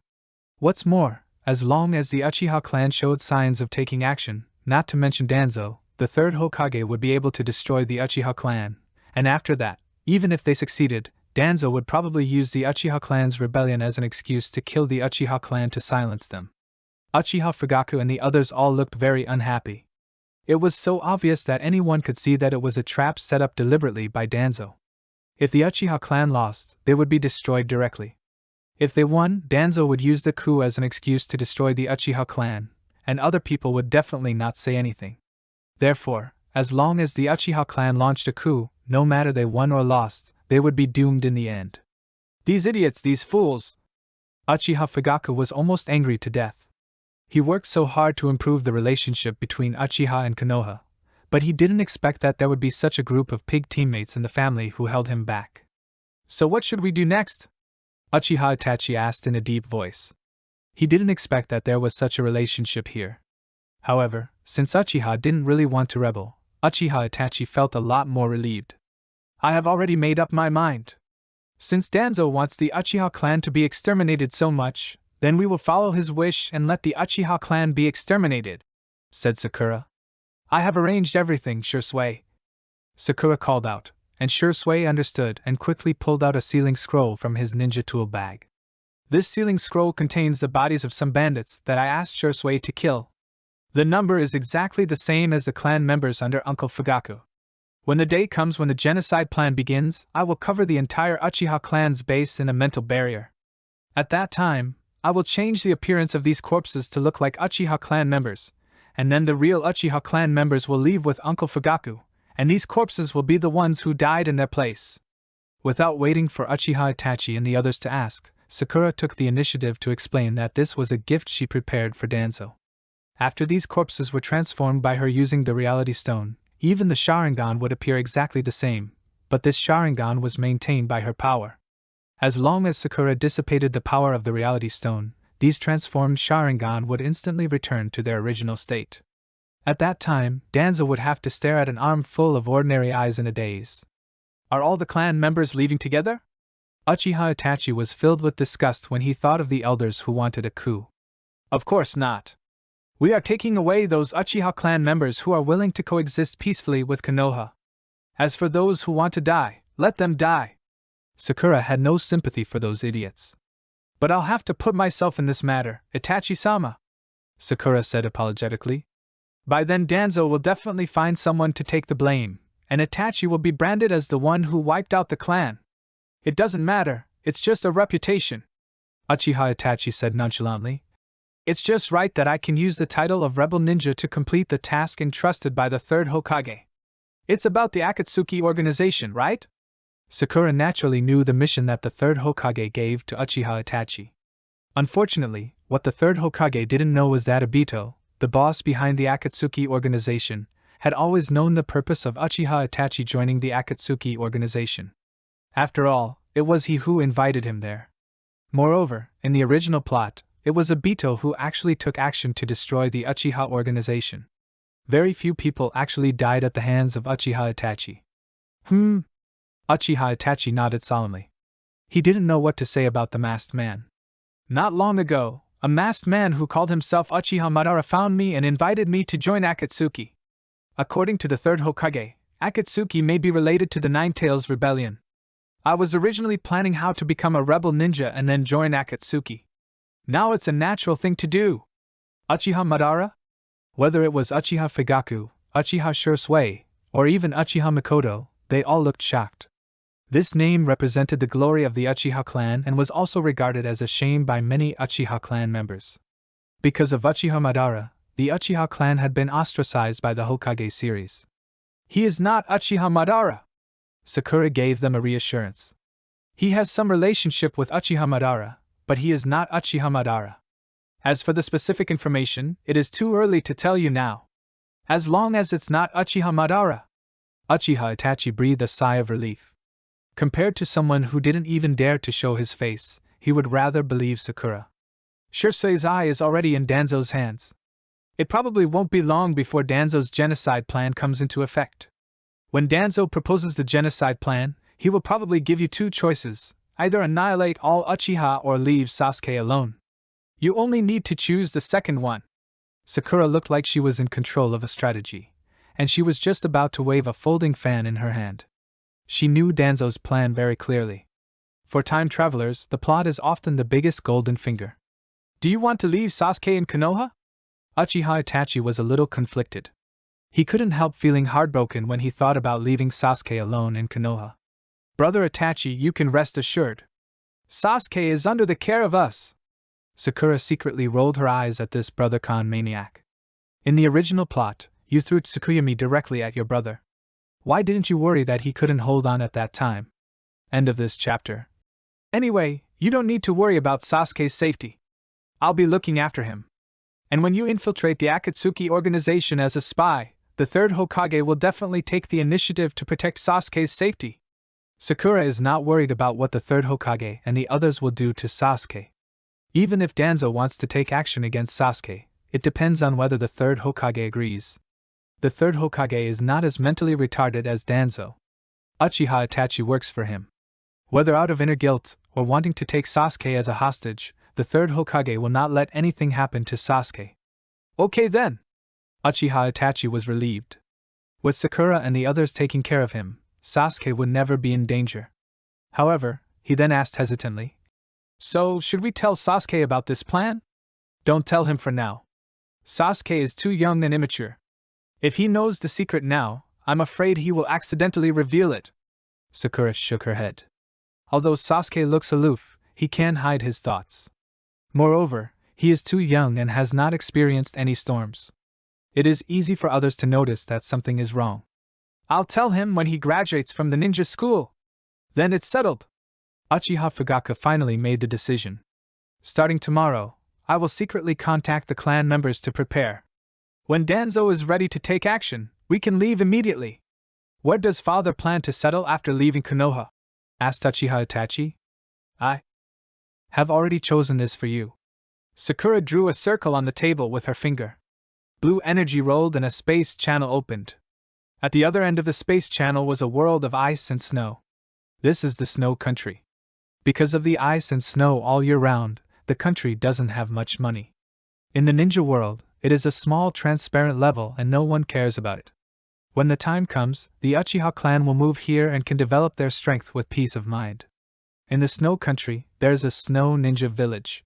What's more, as long as the Uchiha clan showed signs of taking action, not to mention Danzo, the third Hokage would be able to destroy the Uchiha clan, and after that, even if they succeeded, Danzo would probably use the Uchiha clan's rebellion as an excuse to kill the Uchiha clan to silence them. Uchiha Fugaku and the others all looked very unhappy. It was so obvious that anyone could see that it was a trap set up deliberately by Danzo. If the Uchiha clan lost, they would be destroyed directly. If they won, Danzo would use the coup as an excuse to destroy the Uchiha clan, and other people would definitely not say anything. Therefore, as long as the Uchiha clan launched a coup, no matter they won or lost, they would be doomed in the end. These idiots, these fools! Uchiha Fugaku was almost angry to death. He worked so hard to improve the relationship between Uchiha and Konoha, but he didn't expect that there would be such a group of pig teammates in the family who held him back. So what should we do next? Uchiha Itachi asked in a deep voice. He didn't expect that there was such a relationship here. However, since Uchiha didn't really want to rebel, Uchiha Itachi felt a lot more relieved. I have already made up my mind. Since Danzo wants the Uchiha clan to be exterminated so much, then we will follow his wish and let the Uchiha clan be exterminated, said Sakura. I have arranged everything, Shursui. Sakura called out, and Shursui understood and quickly pulled out a sealing scroll from his ninja tool bag. This sealing scroll contains the bodies of some bandits that I asked Shursui to kill. The number is exactly the same as the clan members under Uncle Fugaku. When the day comes when the genocide plan begins, I will cover the entire Uchiha clan's base in a mental barrier. At that time, I will change the appearance of these corpses to look like Uchiha clan members, and then the real Uchiha clan members will leave with Uncle Fugaku, and these corpses will be the ones who died in their place. Without waiting for Uchiha Itachi and the others to ask, Sakura took the initiative to explain that this was a gift she prepared for Danzo. After these corpses were transformed by her using the reality stone, even the Sharingan would appear exactly the same, but this Sharingan was maintained by her power. As long as Sakura dissipated the power of the reality stone, these transformed Sharingan would instantly return to their original state. At that time, Danzo would have to stare at an arm full of ordinary eyes in a daze. Are all the clan members leaving together? Uchiha Itachi was filled with disgust when he thought of the elders who wanted a coup. Of course not. We are taking away those Uchiha clan members who are willing to coexist peacefully with Konoha. As for those who want to die, let them die. Sakura had no sympathy for those idiots. But I'll have to put myself in this matter, Itachi-sama, Sakura said apologetically. By then Danzo will definitely find someone to take the blame, and Itachi will be branded as the one who wiped out the clan. It doesn't matter, it's just a reputation, Uchiha Itachi said nonchalantly. It's just right that I can use the title of Rebel Ninja to complete the task entrusted by the third Hokage. It's about the Akatsuki organization, right? Sakura naturally knew the mission that the third Hokage gave to Uchiha Itachi. Unfortunately, what the third Hokage didn't know was that Obito, the boss behind the Akatsuki organization, had always known the purpose of Uchiha Itachi joining the Akatsuki organization. After all, it was he who invited him there. Moreover, in the original plot, it was Obito who actually took action to destroy the Uchiha organization. Very few people actually died at the hands of Uchiha Itachi. Uchiha Itachi nodded solemnly. He didn't know what to say about the masked man. Not long ago, a masked man who called himself Uchiha Madara found me and invited me to join Akatsuki. According to the third Hokage, Akatsuki may be related to the Nine Tails Rebellion. I was originally planning how to become a rebel ninja and then join Akatsuki. Now it's a natural thing to do. Uchiha Madara? Whether it was Uchiha Fugaku, Uchiha Shursui, or even Uchiha Mikoto, they all looked shocked. This name represented the glory of the Uchiha clan and was also regarded as a shame by many Uchiha clan members. Because of Uchiha Madara, the Uchiha clan had been ostracized by the Hokage series. He is not Uchiha Madara. Sakura gave them a reassurance. He has some relationship with Uchiha Madara, but he is not Uchiha Madara. As for the specific information, it is too early to tell you now. As long as it's not Uchiha Madara. Uchiha Itachi breathed a sigh of relief. Compared to someone who didn't even dare to show his face, he would rather believe Sakura. Shursui's eye is already in Danzo's hands. It probably won't be long before Danzo's genocide plan comes into effect. When Danzo proposes the genocide plan, he will probably give you two choices, either annihilate all Uchiha or leave Sasuke alone. You only need to choose the second one. Sakura looked like she was in control of a strategy, and she was just about to wave a folding fan in her hand. She knew Danzo's plan very clearly. For time travelers, the plot is often the biggest golden finger. Do you want to leave Sasuke in Konoha? Uchiha Itachi was a little conflicted. He couldn't help feeling heartbroken when he thought about leaving Sasuke alone in Konoha. Brother Itachi, you can rest assured. Sasuke is under the care of us. Sakura secretly rolled her eyes at this brother-con maniac. In the original plot, you threw Tsukuyami directly at your brother. Why didn't you worry that he couldn't hold on at that time? End of this chapter. Anyway, you don't need to worry about Sasuke's safety. I'll be looking after him. And when you infiltrate the Akatsuki organization as a spy, the third Hokage will definitely take the initiative to protect Sasuke's safety. Sakura is not worried about what the third Hokage and the others will do to Sasuke. Even if Danzo wants to take action against Sasuke, it depends on whether the third Hokage agrees. The third Hokage is not as mentally retarded as Danzo. Uchiha Itachi works for him. Whether out of inner guilt or wanting to take Sasuke as a hostage, the third Hokage will not let anything happen to Sasuke. Okay then. Uchiha Itachi was relieved. With Sakura and the others taking care of him, Sasuke would never be in danger. However, he then asked hesitantly, so, should we tell Sasuke about this plan? Don't tell him for now. Sasuke is too young and immature. If he knows the secret now, I'm afraid he will accidentally reveal it. Sakura shook her head. Although Sasuke looks aloof, he can hide his thoughts. Moreover, he is too young and has not experienced any storms. It is easy for others to notice that something is wrong. I'll tell him when he graduates from the ninja school. Then it's settled. Uchiha Fugaku finally made the decision. Starting tomorrow, I will secretly contact the clan members to prepare. When Danzo is ready to take action, we can leave immediately. Where does father plan to settle after leaving Konoha? Asked Uchiha Itachi. I have already chosen this for you. Sakura drew a circle on the table with her finger. Blue energy rolled and a space channel opened. At the other end of the space channel was a world of ice and snow. This is the snow country. Because of the ice and snow all year round, the country doesn't have much money. In the ninja world, it is a small transparent level and no one cares about it. When the time comes, the Uchiha clan will move here and can develop their strength with peace of mind. In the snow country, there is a snow ninja village.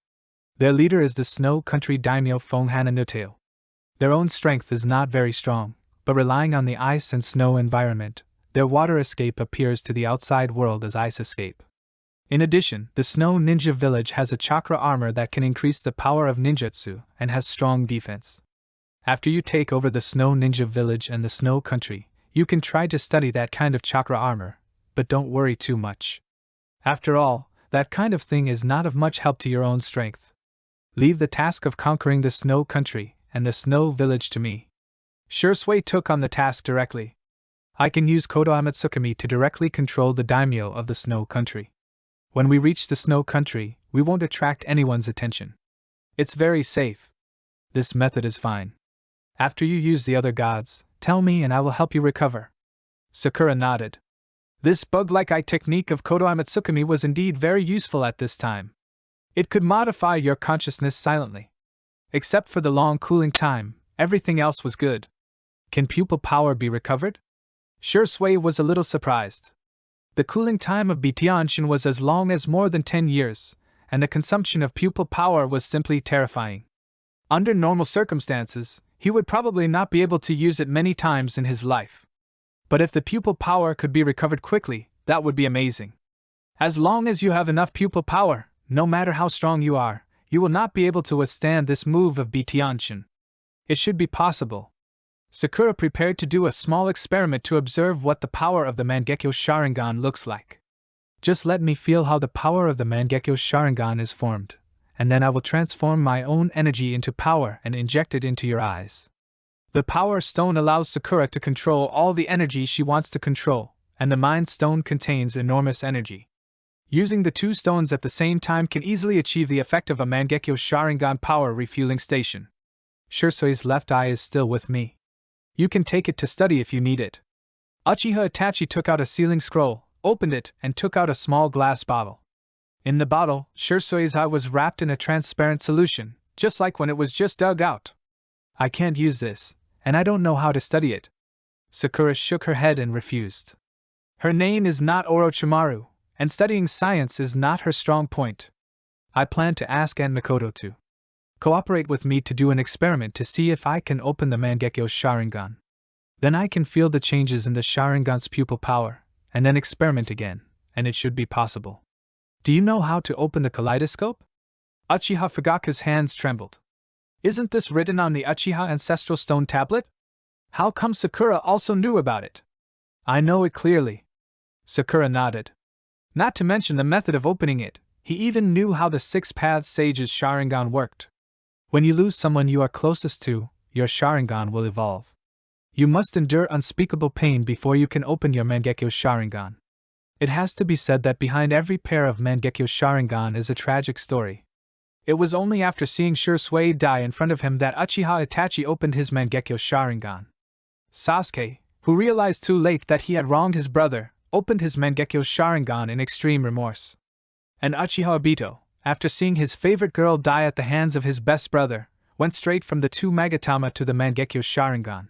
Their leader is the snow country daimyo Fonghana Nuteo. Their own strength is not very strong, but relying on the ice and snow environment, their water escape appears to the outside world as ice escape. In addition, the Snow Ninja Village has a chakra armor that can increase the power of ninjutsu and has strong defense. After you take over the Snow Ninja Village and the Snow Country, you can try to study that kind of chakra armor, but don't worry too much. After all, that kind of thing is not of much help to your own strength. Leave the task of conquering the Snow Country and the Snow Village to me. Shursui took on the task directly. I can use Konoha Matsukami to directly control the daimyo of the Snow Country. When we reach the Snow Country, we won't attract anyone's attention. It's very safe. This method is fine. After you use the other gods, tell me and I will help you recover. Sakura nodded. This bug-like eye technique of Konoha Matsukami was indeed very useful at this time. It could modify your consciousness silently. Except for the long cooling time, everything else was good. Can pupil power be recovered? Shursui was a little surprised. The cooling time of Bitianshin was as long as more than 10 years, and the consumption of pupil power was simply terrifying. Under normal circumstances, he would probably not be able to use it many times in his life. But if the pupil power could be recovered quickly, that would be amazing. As long as you have enough pupil power, no matter how strong you are, you will not be able to withstand this move of Bitianshin. It should be possible. Sakura prepared to do a small experiment to observe what the power of the Mangekyo Sharingan looks like. Just let me feel how the power of the Mangekyo Sharingan is formed, and then I will transform my own energy into power and inject it into your eyes. The Power Stone allows Sakura to control all the energy she wants to control, and the Mind Stone contains enormous energy. Using the two stones at the same time can easily achieve the effect of a Mangekyo Sharingan power refueling station. Shursui's left eye is still with me. You can take it to study if you need it. Uchiha Itachi took out a sealing scroll, opened it, and took out a small glass bottle. In the bottle, Shursui's eye was wrapped in a transparent solution, just like when it was just dug out. I can't use this, and I don't know how to study it. Sakura shook her head and refused. Her name is not Orochimaru, and studying science is not her strong point. I plan to ask Aunt Mikoto to cooperate with me to do an experiment to see if I can open the Mangekyo Sharingan. Then I can feel the changes in the Sharingan's pupil power, and then experiment again, and it should be possible. Do you know how to open the kaleidoscope? Uchiha Fugaka's hands trembled. Isn't this written on the Uchiha Ancestral Stone tablet? How come Sakura also knew about it? I know it clearly. Sakura nodded. Not to mention the method of opening it, he even knew how the Six Paths Sage's Sharingan worked. When you lose someone you are closest to, your Sharingan will evolve. You must endure unspeakable pain before you can open your Mangekyo Sharingan. It has to be said that behind every pair of Mangekyo Sharingan is a tragic story. It was only after seeing Shursui die in front of him that Uchiha Itachi opened his Mangekyo Sharingan. Sasuke, who realized too late that he had wronged his brother, opened his Mangekyo Sharingan in extreme remorse. And Uchiha Obito, after seeing his favorite girl die at the hands of his best brother, went straight from the two Magatama to the Mangekyo Sharingan.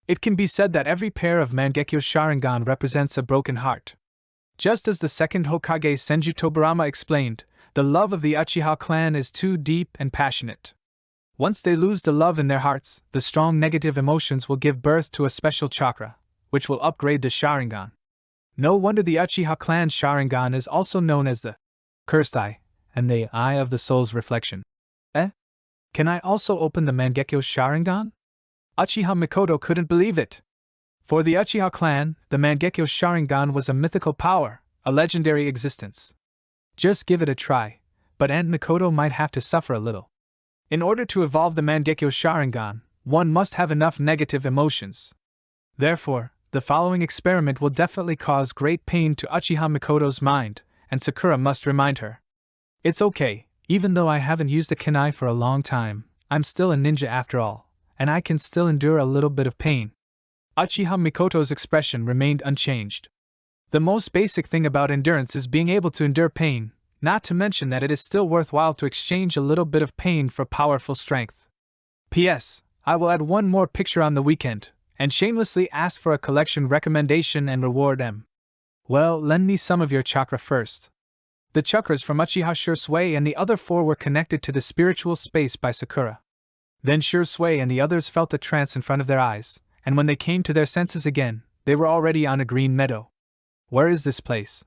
It can be said that every pair of Mangekyo Sharingan represents a broken heart. Just as the second Hokage Senju Tobirama explained, the love of the Uchiha clan is too deep and passionate. Once they lose the love in their hearts, the strong negative emotions will give birth to a special chakra, which will upgrade the Sharingan. No wonder the Uchiha clan's Sharingan is also known as the Cursed Eye, and the Eye of the Soul's Reflection. Can I also open the Mangekyo Sharingan? Uchiha Mikoto couldn't believe it. For the Uchiha clan, the Mangekyo Sharingan was a mythical power, a legendary existence. Just give it a try, but Aunt Mikoto might have to suffer a little. In order to evolve the Mangekyo Sharingan, one must have enough negative emotions. Therefore, the following experiment will definitely cause great pain to Uchiha Mikoto's mind, and Sakura must remind her. It's okay, even though I haven't used a kunai for a long time, I'm still a ninja after all, and I can still endure a little bit of pain. Uchiha Mikoto's expression remained unchanged. The most basic thing about endurance is being able to endure pain, not to mention that it is still worthwhile to exchange a little bit of pain for powerful strength. P.S. I will add one more picture on the weekend, and shamelessly ask for a collection recommendation and reward M. Well, lend me some of your chakra first. The chakras from Uchiha Shursui and the other four were connected to the spiritual space by Sakura. Then Shui and the others felt a trance in front of their eyes, and when they came to their senses again, they were already on a green meadow. Where is this place?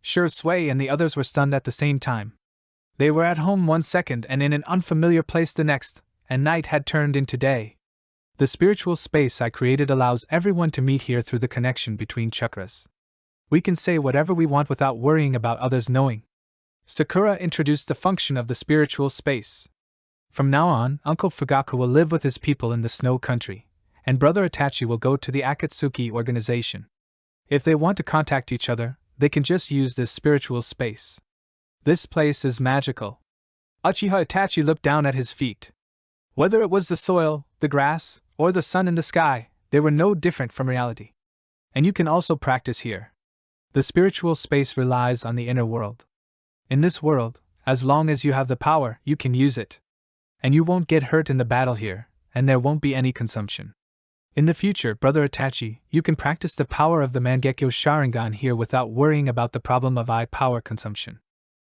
Shui and the others were stunned at the same time. They were at home 1 second and in an unfamiliar place the next, and night had turned into day. The spiritual space I created allows everyone to meet here through the connection between chakras. We can say whatever we want without worrying about others knowing. Sakura introduced the function of the spiritual space. From now on, Uncle Fugaku will live with his people in the snow country, and Brother Itachi will go to the Akatsuki organization. If they want to contact each other, they can just use this spiritual space. This place is magical. Uchiha Itachi looked down at his feet. Whether it was the soil, the grass, or the sun in the sky, they were no different from reality. And you can also practice here. The spiritual space relies on the inner world. In this world, as long as you have the power, you can use it. And you won't get hurt in the battle here, and there won't be any consumption. In the future, Brother Itachi, you can practice the power of the Mangekyo Sharingan here without worrying about the problem of eye power consumption.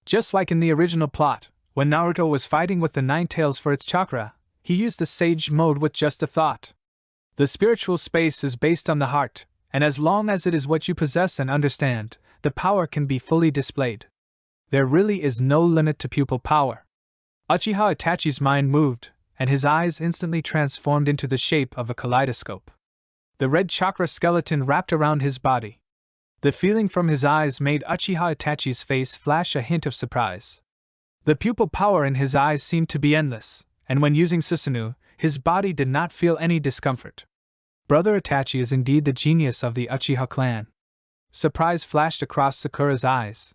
Just like in the original plot, when Naruto was fighting with the Nine Tails for its chakra, he used the sage mode with just a thought. The spiritual space is based on the heart, and as long as it is what you possess and understand, the power can be fully displayed. There really is no limit to pupil power. Uchiha Itachi's mind moved, and his eyes instantly transformed into the shape of a kaleidoscope. The red chakra skeleton wrapped around his body. The feeling from his eyes made Uchiha Itachi's face flash a hint of surprise. The pupil power in his eyes seemed to be endless, and when using Susanoo, his body did not feel any discomfort. Brother Itachi is indeed the genius of the Uchiha clan. Surprise flashed across Sakura's eyes.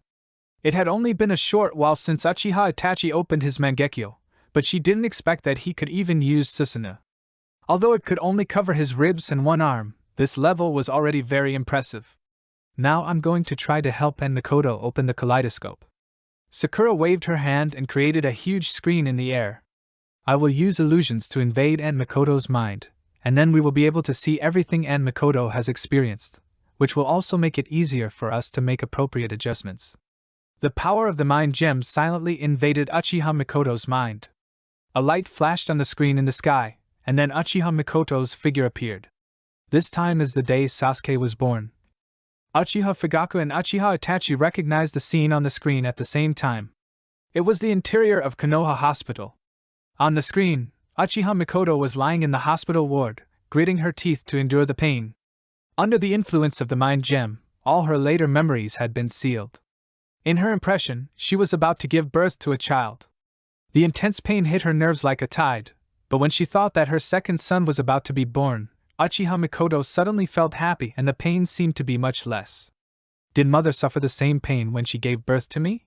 It had only been a short while since Uchiha Itachi opened his Mangekyo, but she didn't expect that he could even use Susanoo. Although it could only cover his ribs and one arm, this level was already very impressive. Now I'm going to try to help Mikoto open the kaleidoscope. Sakura waved her hand and created a huge screen in the air. I will use illusions to invade Mikoto's mind, and then we will be able to see everything Mikoto has experienced, which will also make it easier for us to make appropriate adjustments. The power of the mind gem silently invaded Uchiha Mikoto's mind. A light flashed on the screen in the sky, and then Uchiha Mikoto's figure appeared. This time is the day Sasuke was born. Uchiha Fugaku and Uchiha Itachi recognized the scene on the screen at the same time. It was the interior of Konoha Hospital. On the screen, Uchiha Mikoto was lying in the hospital ward, gritting her teeth to endure the pain. Under the influence of the mind gem, all her later memories had been sealed. In her impression, she was about to give birth to a child. The intense pain hit her nerves like a tide, but when she thought that her second son was about to be born, Uchiha Mikoto suddenly felt happy and the pain seemed to be much less. Did mother suffer the same pain when she gave birth to me?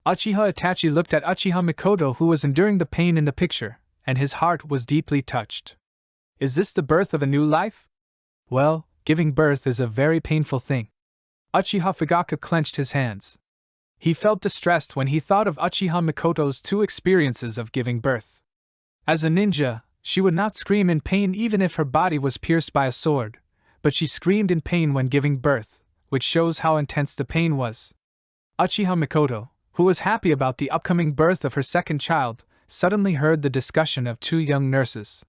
Uchiha Itachi looked at Uchiha Mikoto, who was enduring the pain in the picture, and his heart was deeply touched. Is this the birth of a new life? Well, giving birth is a very painful thing. Uchiha Fugaku clenched his hands. He felt distressed when he thought of Uchiha Mikoto's 2 experiences of giving birth. As a ninja, she would not scream in pain even if her body was pierced by a sword, but she screamed in pain when giving birth, which shows how intense the pain was. Uchiha Mikoto, who was happy about the upcoming birth of her second child, suddenly heard the discussion of 2 young nurses.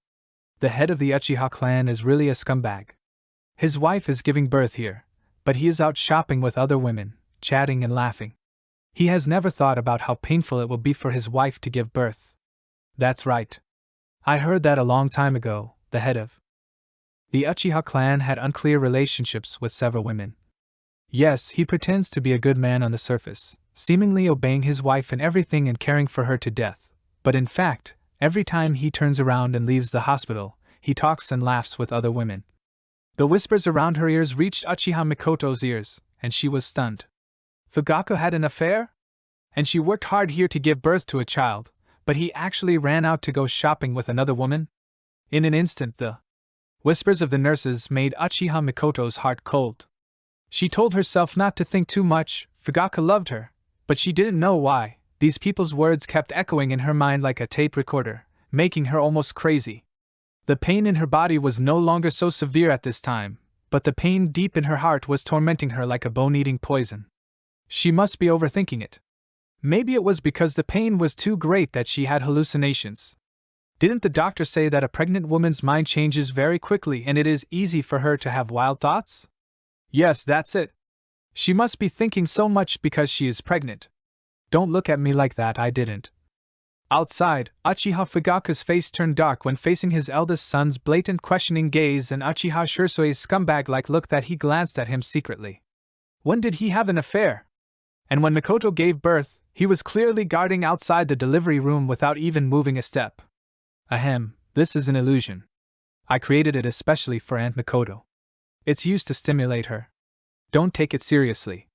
The head of the Uchiha clan is really a scumbag. His wife is giving birth here, but he is out shopping with other women, chatting and laughing. He has never thought about how painful it will be for his wife to give birth. That's right. I heard that a long time ago. The head of the Uchiha clan had unclear relationships with several women. Yes, he pretends to be a good man on the surface, seemingly obeying his wife in everything and caring for her to death, but in fact, every time he turns around and leaves the hospital, he talks and laughs with other women. The whispers around her ears reached Uchiha Mikoto's ears, and she was stunned. Fugaku had an affair? And she worked hard here to give birth to a child, but he actually ran out to go shopping with another woman? In an instant, the whispers of the nurses made Uchiha Mikoto's heart cold. She told herself not to think too much. Fugaku loved her, but she didn't know why. These people's words kept echoing in her mind like a tape recorder, making her almost crazy. The pain in her body was no longer so severe at this time, but the pain deep in her heart was tormenting her like a bone-eating poison. She must be overthinking it. Maybe it was because the pain was too great that she had hallucinations. Didn't the doctor say that a pregnant woman's mind changes very quickly and it is easy for her to have wild thoughts? Yes, that's it. She must be thinking so much because she is pregnant. Don't look at me like that, I didn't. Outside, Uchiha Fugaku's face turned dark when facing his eldest son's blatant questioning gaze and Uchiha Shirsui's scumbag-like look that he glanced at him secretly. When did he have an affair? And when Mikoto gave birth, he was clearly guarding outside the delivery room without even moving a step. Ahem, this is an illusion. I created it especially for Aunt Mikoto. It's used to stimulate her. Don't take it seriously.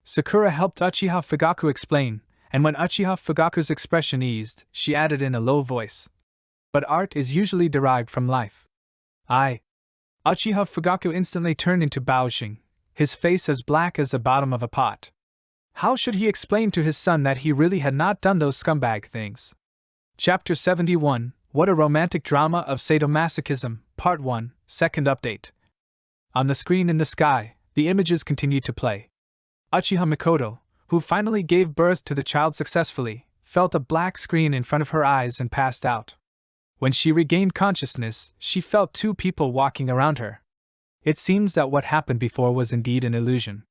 Sakura helped Uchiha Fugaku explain, and when Uchiha Fugaku's expression eased, she added in a low voice. But art is usually derived from life. Uchiha Fugaku instantly turned into Baoxing, his face as black as the bottom of a pot. How should he explain to his son that he really had not done those scumbag things? Chapter 71, What a Romantic Drama of Sadomasochism, Part 1, Second Update. On the screen in the sky, the images continued to play. Uchiha Mikoto, who finally gave birth to the child successfully, felt a black screen in front of her eyes and passed out. When she regained consciousness, she felt two people walking around her. It seems that what happened before was indeed an illusion.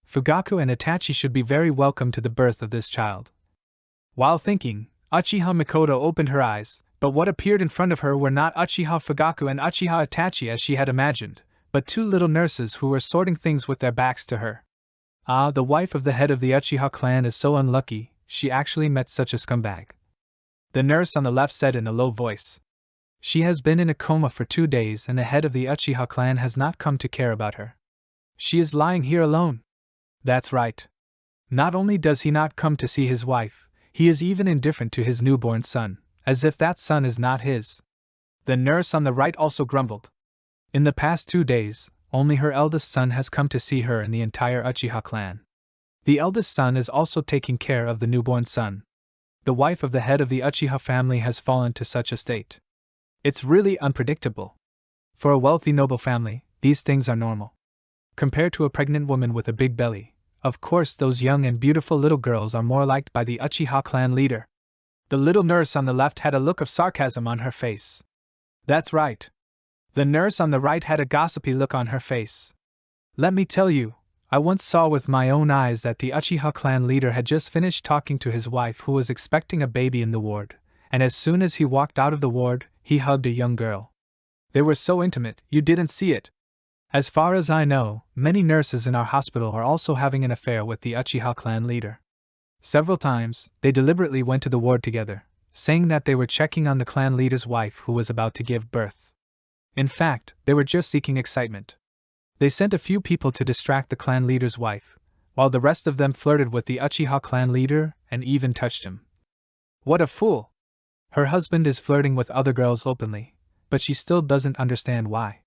Fugaku and Itachi should be very welcome to the birth of this child. While thinking, Uchiha Mikoto opened her eyes, but what appeared in front of her were not Uchiha Fugaku and Uchiha Itachi as she had imagined, but two little nurses who were sorting things with their backs to her. Ah, the wife of the head of the Uchiha clan is so unlucky, she actually met such a scumbag. The nurse on the left said in a low voice. She has been in a coma for 2 days and the head of the Uchiha clan has not come to care about her. She is lying here alone. That's right. Not only does he not come to see his wife, he is even indifferent to his newborn son, as if that son is not his. The nurse on the right also grumbled. In the past 2 days, only her eldest son has come to see her in the entire Uchiha clan. The eldest son is also taking care of the newborn son. The wife of the head of the Uchiha family has fallen to such a state. It's really unpredictable. For a wealthy noble family, these things are normal. Compared to a pregnant woman with a big belly, of course those young and beautiful little girls are more liked by the Uchiha clan leader. The little nurse on the left had a look of sarcasm on her face. That's right. The nurse on the right had a gossipy look on her face. Let me tell you, I once saw with my own eyes that the Uchiha clan leader had just finished talking to his wife who was expecting a baby in the ward, and as soon as he walked out of the ward, he hugged a young girl. They were so intimate, you didn't see it. As far as I know, many nurses in our hospital are also having an affair with the Uchiha clan leader. Several times, they deliberately went to the ward together, saying that they were checking on the clan leader's wife who was about to give birth. In fact, they were just seeking excitement. They sent a few people to distract the clan leader's wife, while the rest of them flirted with the Uchiha clan leader and even touched him. What a fool! Her husband is flirting with other girls openly, but she still doesn't understand why.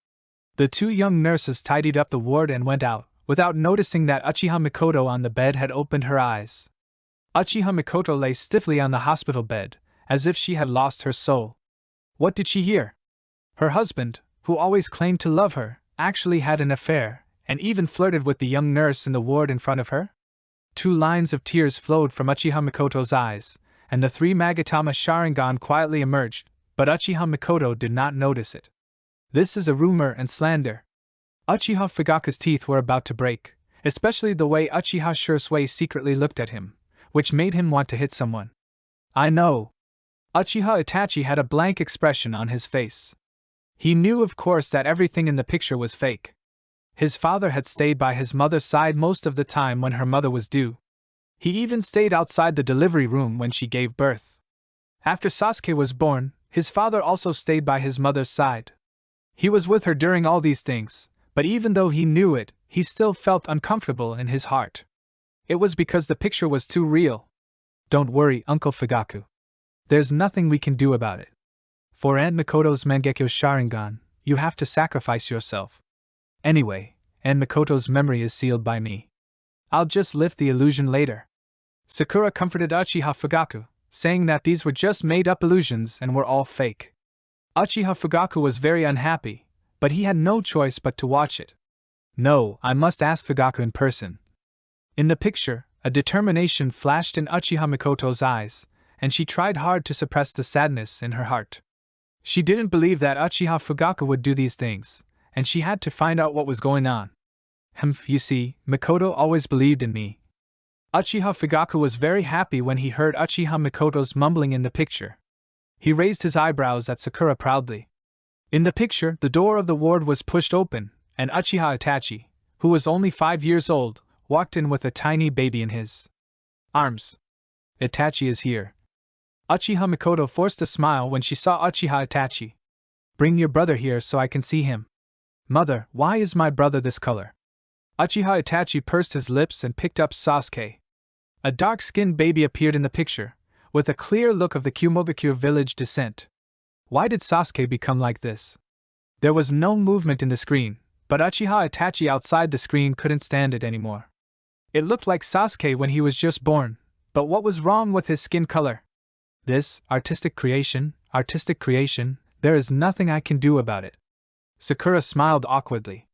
The two young nurses tidied up the ward and went out, without noticing that Uchiha Mikoto on the bed had opened her eyes. Uchiha Mikoto lay stiffly on the hospital bed, as if she had lost her soul. What did she hear? Her husband, who always claimed to love her, actually had an affair, and even flirted with the young nurse in the ward in front of her? 2 lines of tears flowed from Uchiha Mikoto's eyes, and the 3 Magatama Sharingan quietly emerged, but Uchiha Mikoto did not notice it. This is a rumor and slander. Uchiha Fugaku's teeth were about to break, especially the way Uchiha Shirsui secretly looked at him, which made him want to hit someone. I know. Uchiha Itachi had a blank expression on his face. He knew of course that everything in the picture was fake. His father had stayed by his mother's side most of the time when her mother was due. He even stayed outside the delivery room when she gave birth. After Sasuke was born, his father also stayed by his mother's side. He was with her during all these things, but even though he knew it, he still felt uncomfortable in his heart. It was because the picture was too real. Don't worry, Uncle Fugaku. There's nothing we can do about it. For Aunt Mikoto's Mangekyo Sharingan, you have to sacrifice yourself. Anyway, Aunt Mikoto's memory is sealed by me. I'll just lift the illusion later. Sakura comforted Uchiha Fugaku, saying that these were just made-up illusions and were all fake. Uchiha Fugaku was very unhappy, but he had no choice but to watch it. No, I must ask Fugaku in person. In the picture, a determination flashed in Uchiha Mikoto's eyes, and she tried hard to suppress the sadness in her heart. She didn't believe that Uchiha Fugaku would do these things, and she had to find out what was going on. You see, Mikoto always believed in me. Uchiha Fugaku was very happy when he heard Uchiha Mikoto's mumbling in the picture. He raised his eyebrows at Sakura proudly. In the picture, the door of the ward was pushed open, and Uchiha Itachi, who was only 5 years old, walked in with a tiny baby in his arms. Itachi is here. Uchiha Mikoto forced a smile when she saw Uchiha Itachi. Bring your brother here so I can see him. Mother, why is my brother this color? Uchiha Itachi pursed his lips and picked up Sasuke. A dark-skinned baby appeared in the picture, with a clear look of the Kumogakure village descent. Why did Sasuke become like this? There was no movement in the screen, but Uchiha Itachi outside the screen couldn't stand it anymore. It looked like Sasuke when he was just born, but what was wrong with his skin color? This, artistic creation, there is nothing I can do about it. Sakura smiled awkwardly.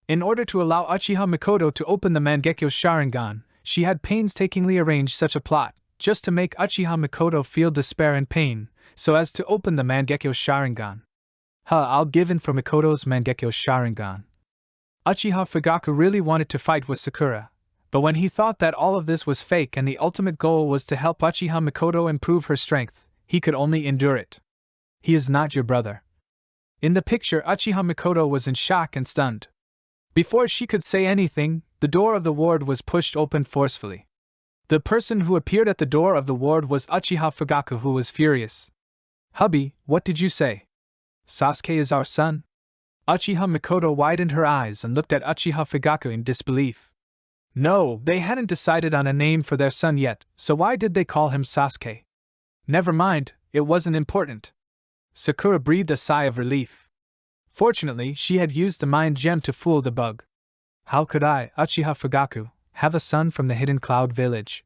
In order to allow Uchiha Mikoto to open the Mangekyo Sharingan, she had painstakingly arranged such a plot, just to make Uchiha Mikoto feel despair and pain, so as to open the Mangekyo Sharingan. I'll give in for Mikoto's Mangekyo Sharingan. Uchiha Fugaku really wanted to fight with Sakura, but when he thought that all of this was fake and the ultimate goal was to help Uchiha Mikoto improve her strength, he could only endure it. He is not your brother. In the picture, Uchiha Mikoto was in shock and stunned. Before she could say anything, the door of the ward was pushed open forcefully. The person who appeared at the door of the ward was Uchiha Fugaku, who was furious. Hubby, what did you say? Sasuke is our son? Uchiha Mikoto widened her eyes and looked at Uchiha Fugaku in disbelief. No, they hadn't decided on a name for their son yet, so why did they call him Sasuke? Never mind, it wasn't important. Sakura breathed a sigh of relief. Fortunately, she had used the mind gem to fool the bug. How could I, Uchiha Fugaku, have a son from the hidden cloud village?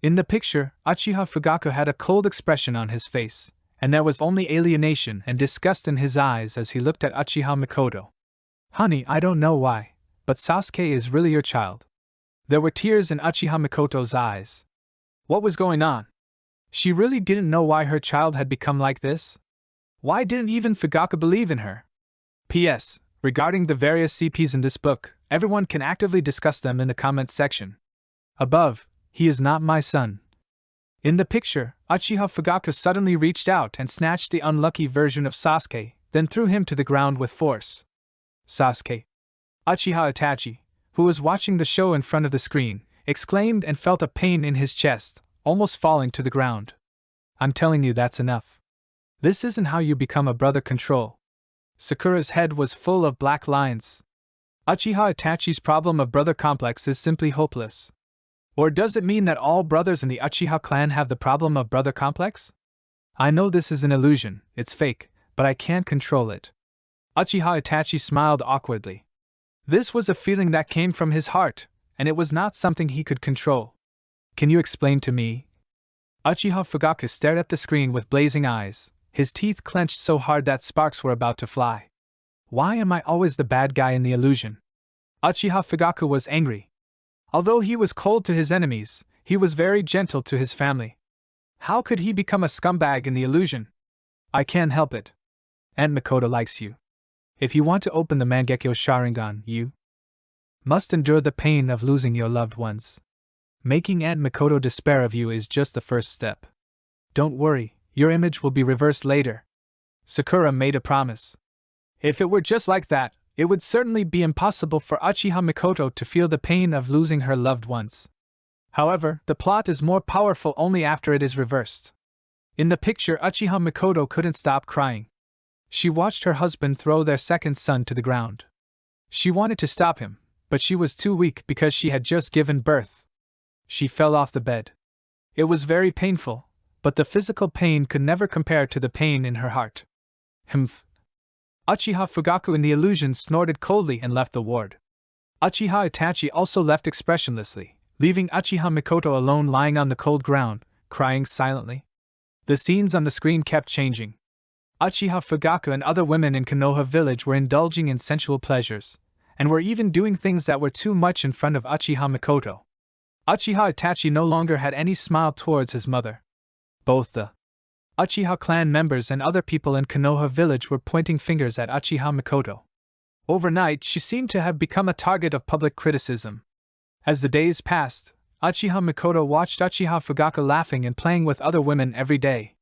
In the picture, Uchiha Fugaku had a cold expression on his face, and there was only alienation and disgust in his eyes as he looked at Uchiha Mikoto. Honey, I don't know why, but Sasuke is really your child. There were tears in Uchiha Mikoto's eyes. What was going on? She really didn't know why her child had become like this? Why didn't even Fugaku believe in her? P.S. Regarding the various CPs in this book, everyone can actively discuss them in the comments section. Above, he is not my son. In the picture, Uchiha Fugaku suddenly reached out and snatched the unlucky version of Sasuke, then threw him to the ground with force. Sasuke. Uchiha Itachi, who was watching the show in front of the screen, exclaimed and felt a pain in his chest, almost falling to the ground. I'm telling you that's enough. This isn't how you become a brother control. Sakura's head was full of black lines. Uchiha Itachi's problem of brother complex is simply hopeless. Or does it mean that all brothers in the Uchiha clan have the problem of brother complex? I know this is an illusion, it's fake, but I can't control it. Uchiha Itachi smiled awkwardly. This was a feeling that came from his heart, and it was not something he could control. Can you explain to me? Uchiha Fugaku stared at the screen with blazing eyes, his teeth clenched so hard that sparks were about to fly. Why am I always the bad guy in the illusion? Uchiha Fugaku was angry. Although he was cold to his enemies, he was very gentle to his family. How could he become a scumbag in the illusion? I can't help it. Aunt Mikoto likes you. If you want to open the Mangekyo Sharingan, you must endure the pain of losing your loved ones. Making Aunt Mikoto despair of you is just the first step. Don't worry, your image will be reversed later. Sakura made a promise. If it were just like that, it would certainly be impossible for Uchiha Mikoto to feel the pain of losing her loved ones. However, the plot is more powerful only after it is reversed. In the picture, Uchiha Mikoto couldn't stop crying. She watched her husband throw their second son to the ground. She wanted to stop him, but she was too weak because she had just given birth. She fell off the bed. It was very painful, but the physical pain could never compare to the pain in her heart. Humph. Uchiha Fugaku in the illusion snorted coldly and left the ward. Uchiha Itachi also left expressionlessly, leaving Uchiha Mikoto alone lying on the cold ground, crying silently. The scenes on the screen kept changing. Uchiha Fugaku and other women in Konoha village were indulging in sensual pleasures, and were even doing things that were too much in front of Uchiha Mikoto. Uchiha Itachi no longer had any smile towards his mother. Both the Uchiha clan members and other people in Konoha village were pointing fingers at Uchiha Mikoto. Overnight, she seemed to have become a target of public criticism. As the days passed, Uchiha Mikoto watched Uchiha Fugaku laughing and playing with other women every day.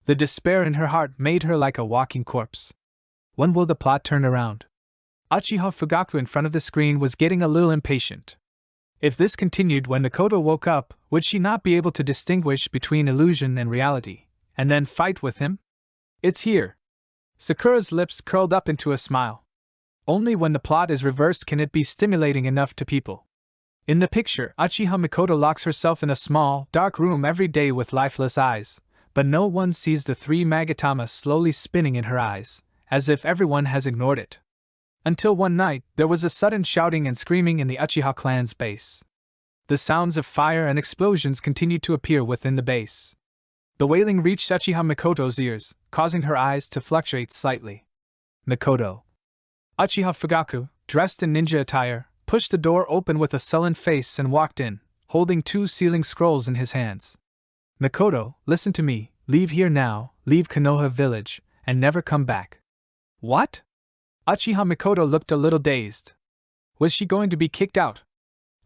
The despair in her heart made her like a walking corpse. When will the plot turn around? Uchiha Fugaku in front of the screen was getting a little impatient. If this continued when Mikoto woke up, would she not be able to distinguish between illusion and reality, and then fight with him? It's here. Sakura's lips curled up into a smile. Only when the plot is reversed can it be stimulating enough to people. In the picture, Uchiha Mikoto locks herself in a small, dark room every day with lifeless eyes, but no one sees the three Magatama slowly spinning in her eyes, as if everyone has ignored it. Until one night, there was a sudden shouting and screaming in the Uchiha clan's base. The sounds of fire and explosions continued to appear within the base. The wailing reached Uchiha Mikoto's ears, causing her eyes to fluctuate slightly. Mikoto. Uchiha Fugaku, dressed in ninja attire, pushed the door open with a sullen face and walked in, holding 2 sealing scrolls in his hands. Mikoto, listen to me, leave here now, leave Konoha village, and never come back. What? Uchiha Mikoto looked a little dazed. Was she going to be kicked out?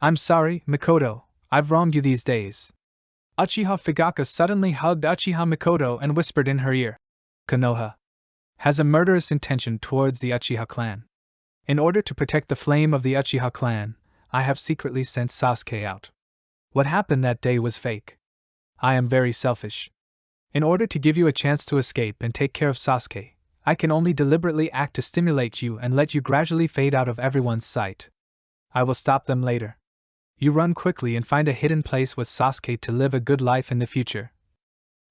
I'm sorry, Mikoto, I've wronged you these days. Uchiha Fugaku suddenly hugged Uchiha Mikoto and whispered in her ear. Konoha has a murderous intention towards the Uchiha clan. In order to protect the flame of the Uchiha clan, I have secretly sent Sasuke out. What happened that day was fake. I am very selfish. In order to give you a chance to escape and take care of Sasuke, I can only deliberately act to stimulate you and let you gradually fade out of everyone's sight. I will stop them later. You run quickly and find a hidden place with Sasuke to live a good life in the future.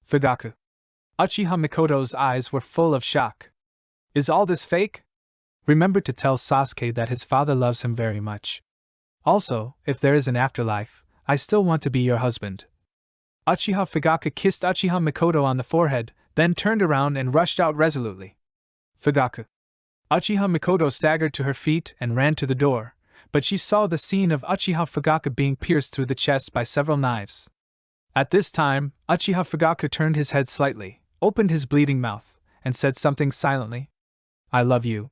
Fugaku. Uchiha Mikoto's eyes were full of shock. Is all this fake? Remember to tell Sasuke that his father loves him very much. Also, if there is an afterlife, I still want to be your husband. Uchiha Fugaku kissed Uchiha Mikoto on the forehead, then turned around and rushed out resolutely. Fugaku. Uchiha Mikoto staggered to her feet and ran to the door, but she saw the scene of Uchiha Fugaku being pierced through the chest by several knives. At this time, Uchiha Fugaku turned his head slightly, opened his bleeding mouth, and said something silently. I love you.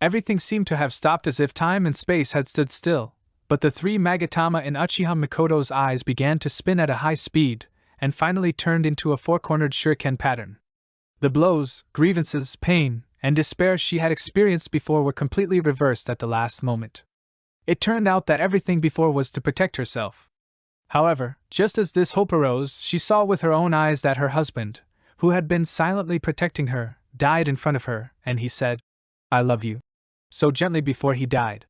Everything seemed to have stopped as if time and space had stood still, but the 3 Magatama in Uchiha Mikoto's eyes began to spin at a high speed, and finally turned into a 4-cornered shuriken pattern. The blows, grievances, pain, and despair she had experienced before were completely reversed at the last moment. It turned out that everything before was to protect herself. However, just as this hope arose, she saw with her own eyes that her husband, who had been silently protecting her, died in front of her, and he said, I love you. So gently before he died.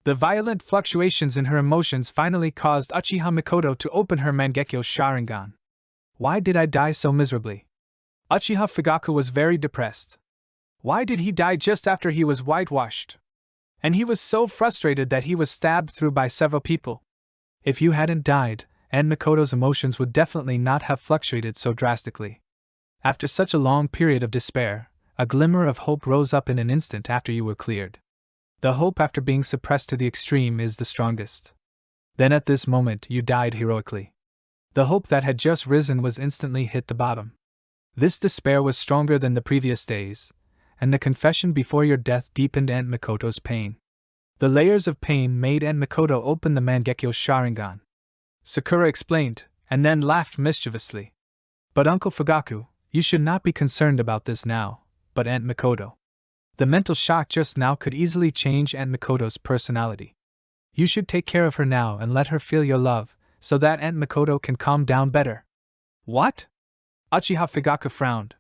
The violent fluctuations in her emotions finally caused Uchiha Mikoto to open her Mangekyo Sharingan. Why did I die so miserably? Uchiha Fugaku was very depressed. Why did he die just after he was whitewashed? And he was so frustrated that he was stabbed through by several people. If you hadn't died, Aunt Mikoto's emotions would definitely not have fluctuated so drastically. After such a long period of despair, a glimmer of hope rose up in an instant after you were cleared. The hope after being suppressed to the extreme is the strongest. Then at this moment you died heroically. The hope that had just risen was instantly hit the bottom. This despair was stronger than the previous days, and the confession before your death deepened Aunt Mikoto's pain. The layers of pain made Aunt Mikoto open the Mangekyo Sharingan. Sakura explained, and then laughed mischievously. But Uncle Fugaku, you should not be concerned about this now, but Aunt Mikoto. The mental shock just now could easily change Aunt Mikoto's personality. You should take care of her now and let her feel your love, so that Aunt Mikoto can calm down better. What? Uchiha Fugaku frowned.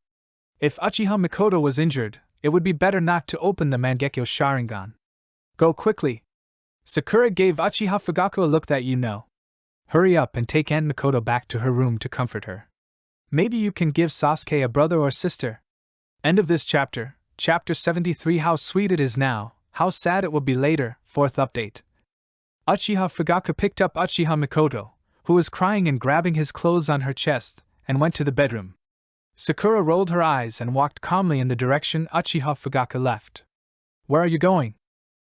If Uchiha Mikoto was injured, it would be better not to open the Mangekyo Sharingan. Go quickly. Sakura gave Uchiha Fugaku a look that you know. Hurry up and take Aunt Mikoto back to her room to comfort her. Maybe you can give Sasuke a brother or sister. End of this chapter. Chapter 73. How sweet it is now, how sad it will be later. 4th update. Uchiha Fugaku picked up Uchiha Mikoto, who was crying and grabbing his clothes on her chest, and went to the bedroom. Sakura rolled her eyes and walked calmly in the direction Uchiha Fugaku left. Where are you going?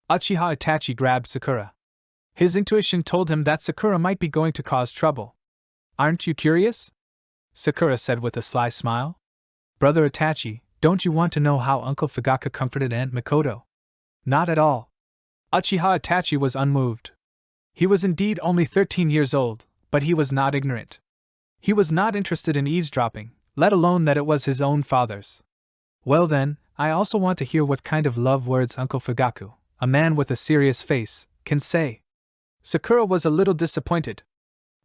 Uchiha Itachi grabbed Sakura. His intuition told him that Sakura might be going to cause trouble. Aren't you curious? Sakura said with a sly smile. Brother Itachi, don't you want to know how Uncle Fugaku comforted Aunt Mikoto? Not at all. Uchiha Itachi was unmoved. He was indeed only 13 years old, but he was not ignorant. He was not interested in eavesdropping, let alone that it was his own father's. Well then, I also want to hear what kind of love words Uncle Fugaku, a man with a serious face, can say. Sakura was a little disappointed.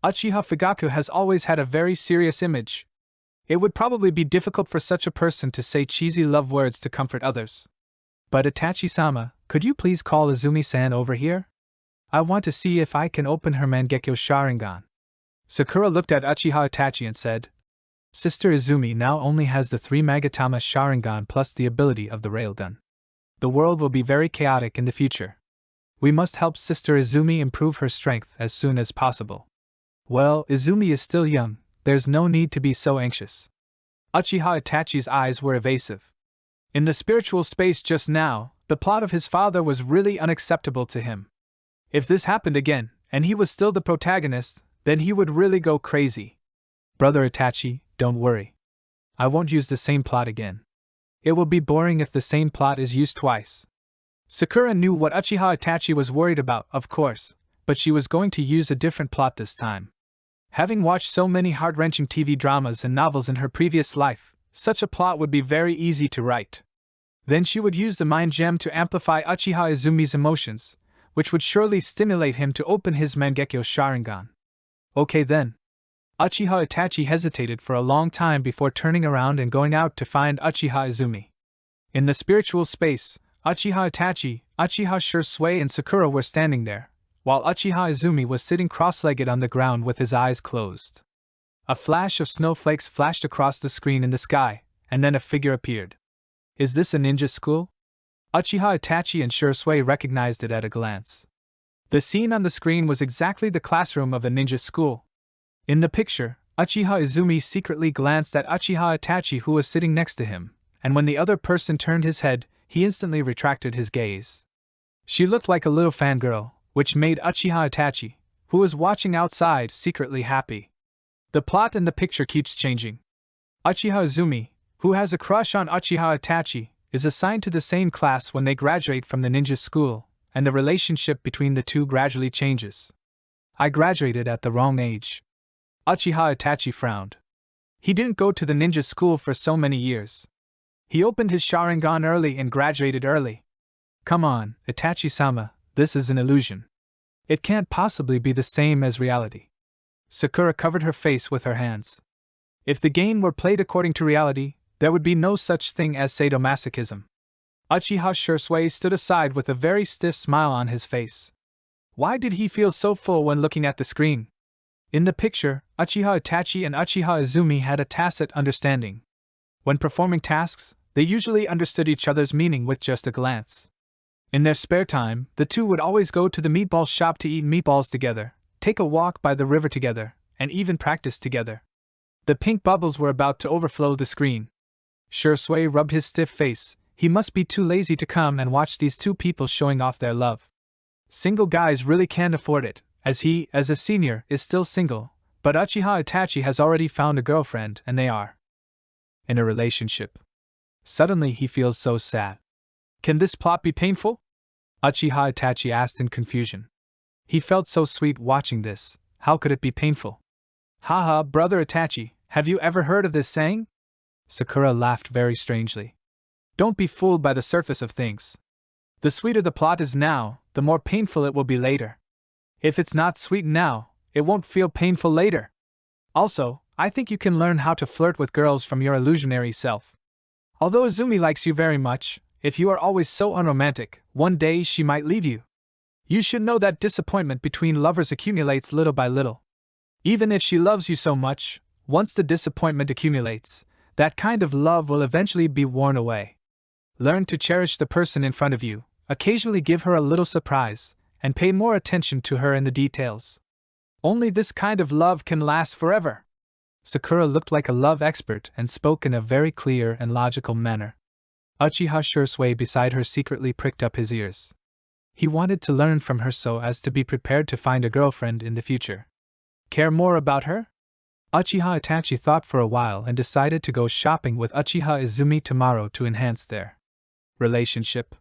Uchiha Fugaku has always had a very serious image. It would probably be difficult for such a person to say cheesy love words to comfort others. But Itachi-sama, could you please call Izumi-san over here? I want to see if I can open her Mangekyo Sharingan. Sakura looked at Uchiha Itachi and said, Sister Izumi now only has the 3 Magatama Sharingan plus the ability of the Railgun. The world will be very chaotic in the future. We must help Sister Izumi improve her strength as soon as possible. Well, Izumi is still young, there's no need to be so anxious. Uchiha Itachi's eyes were evasive. In the spiritual space just now, the plot of his father was really unacceptable to him. If this happened again, and he was still the protagonist, then he would really go crazy. Brother Itachi, don't worry. I won't use the same plot again. It will be boring if the same plot is used twice. Sakura knew what Uchiha Itachi was worried about, of course, but she was going to use a different plot this time. Having watched so many heart-wrenching TV dramas and novels in her previous life, such a plot would be very easy to write. Then she would use the mind gem to amplify Uchiha Izumi's emotions, which would surely stimulate him to open his Mangekyo Sharingan. Okay then. Uchiha Itachi hesitated for a long time before turning around and going out to find Uchiha Izumi. In the spiritual space, Uchiha Itachi, Uchiha Shursui and Sakura were standing there, while Uchiha Izumi was sitting cross-legged on the ground with his eyes closed. A flash of snowflakes flashed across the screen in the sky, and then a figure appeared. Is this a ninja school? Uchiha Itachi and Shursui recognized it at a glance. The scene on the screen was exactly the classroom of a ninja school. In the picture, Uchiha Izumi secretly glanced at Uchiha Itachi who was sitting next to him, and when the other person turned his head, he instantly retracted his gaze. She looked like a little fangirl, which made Uchiha Itachi, who was watching outside, secretly happy. The plot in the picture keeps changing. Uchiha Izumi, who has a crush on Uchiha Itachi, is assigned to the same class when they graduate from the ninja school, and the relationship between the two gradually changes. I graduated at the wrong age. Uchiha Itachi frowned. He didn't go to the ninja school for so many years. He opened his Sharingan early and graduated early. Come on, Itachi-sama, this is an illusion. It can't possibly be the same as reality. Sakura covered her face with her hands. If the game were played according to reality, there would be no such thing as sadomasochism. Uchiha Shursui stood aside with a very stiff smile on his face. Why did he feel so full when looking at the screen? In the picture, Uchiha Itachi and Uchiha Izumi had a tacit understanding. When performing tasks, they usually understood each other's meaning with just a glance. In their spare time, the two would always go to the meatball shop to eat meatballs together, take a walk by the river together, and even practice together. The pink bubbles were about to overflow the screen. Shursui rubbed his stiff face. He must be too lazy to come and watch these two people showing off their love. Single guys really can't afford it, as he, as a senior, is still single, but Uchiha Itachi has already found a girlfriend and they are in a relationship. Suddenly he feels so sad. Can this plot be painful? Uchiha Itachi asked in confusion. He felt so sweet watching this, how could it be painful? Haha, brother Itachi, have you ever heard of this saying? Sakura laughed very strangely. Don't be fooled by the surface of things. The sweeter the plot is now, the more painful it will be later. If it's not sweet now, it won't feel painful later. Also, I think you can learn how to flirt with girls from your illusionary self. Although Izumi likes you very much, if you are always so unromantic, one day she might leave you. You should know that disappointment between lovers accumulates little by little. Even if she loves you so much, once the disappointment accumulates, that kind of love will eventually be worn away. Learn to cherish the person in front of you, occasionally give her a little surprise, and pay more attention to her in the details. Only this kind of love can last forever. Sakura looked like a love expert and spoke in a very clear and logical manner. Uchiha Shursui beside her secretly pricked up his ears. He wanted to learn from her so as to be prepared to find a girlfriend in the future. Care more about her? Uchiha Itachi thought for a while and decided to go shopping with Uchiha Izumi tomorrow to enhance their relationship.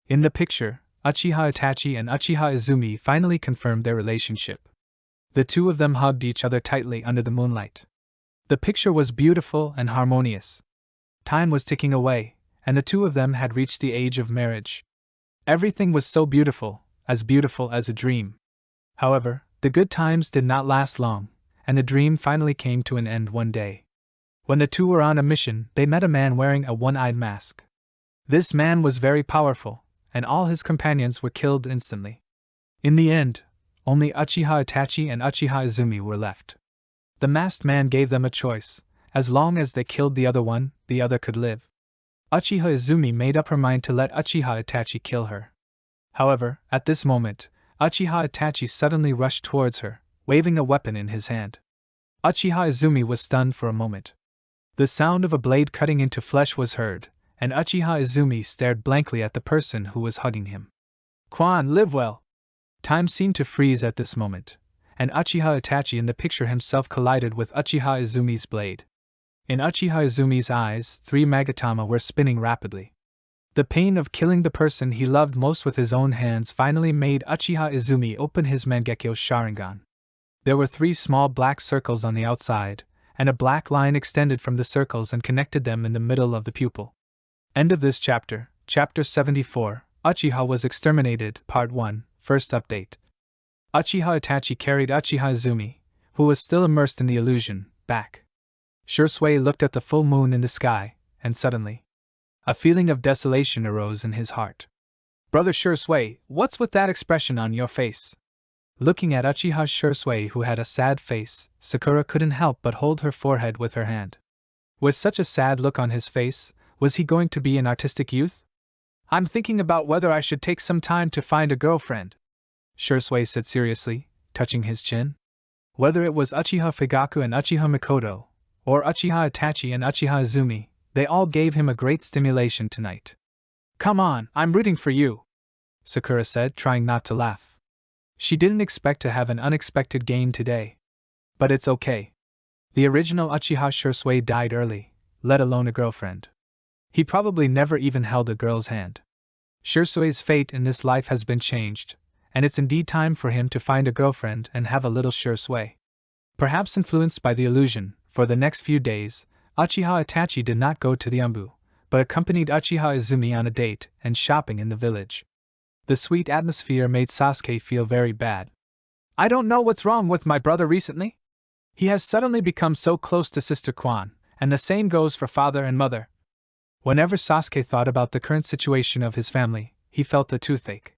In the picture, Uchiha Itachi and Uchiha Izumi finally confirmed their relationship. The two of them hugged each other tightly under the moonlight. The picture was beautiful and harmonious. Time was ticking away, and the two of them had reached the age of marriage. Everything was so beautiful as a dream. However, the good times did not last long, and the dream finally came to an end one day. When the two were on a mission, they met a man wearing a one-eyed mask. This man was very powerful, and all his companions were killed instantly. In the end, only Uchiha Itachi and Uchiha Izumi were left. The masked man gave them a choice: as long as they killed the other one, the other could live. Uchiha Izumi made up her mind to let Uchiha Itachi kill her. However, at this moment, Uchiha Itachi suddenly rushed towards her, waving a weapon in his hand. Uchiha Izumi was stunned for a moment. The sound of a blade cutting into flesh was heard, and Uchiha Izumi stared blankly at the person who was hugging him. Quan, live well! Time seemed to freeze at this moment, and Uchiha Itachi in the picture himself collided with Uchiha Izumi's blade. In Uchiha Izumi's eyes, 3 magatama were spinning rapidly. The pain of killing the person he loved most with his own hands finally made Uchiha Izumi open his Mangekyo Sharingan. There were 3 small black circles on the outside, and a black line extended from the circles and connected them in the middle of the pupil. End of this chapter, Chapter 74, Uchiha was exterminated, Part 1, First Update. Uchiha Itachi carried Uchiha Izumi, who was still immersed in the illusion, back. Shursui looked at the full moon in the sky, and suddenly, a feeling of desolation arose in his heart. Brother Shursui, what's with that expression on your face? Looking at Uchiha Shursui, who had a sad face, Sakura couldn't help but hold her forehead with her hand. With such a sad look on his face, was he going to be an artistic youth? I'm thinking about whether I should take some time to find a girlfriend, Shursui said seriously, touching his chin. Whether it was Uchiha Fugaku and Uchiha Mikoto, or Uchiha Itachi and Uchiha Izumi, they all gave him a great stimulation tonight. Come on, I'm rooting for you, Sakura said, trying not to laugh. She didn't expect to have an unexpected gain today. But it's okay. The original Uchiha Shursui died early, let alone a girlfriend. He probably never even held a girl's hand. Shursui's fate in this life has been changed, and it's indeed time for him to find a girlfriend and have a little Shursui. Perhaps influenced by the illusion, for the next few days, Uchiha Itachi did not go to the Umbu, but accompanied Uchiha Izumi on a date and shopping in the village. The sweet atmosphere made Sasuke feel very bad. I don't know what's wrong with my brother recently. He has suddenly become so close to Sister Kwan, and the same goes for father and mother. Whenever Sasuke thought about the current situation of his family, he felt a toothache.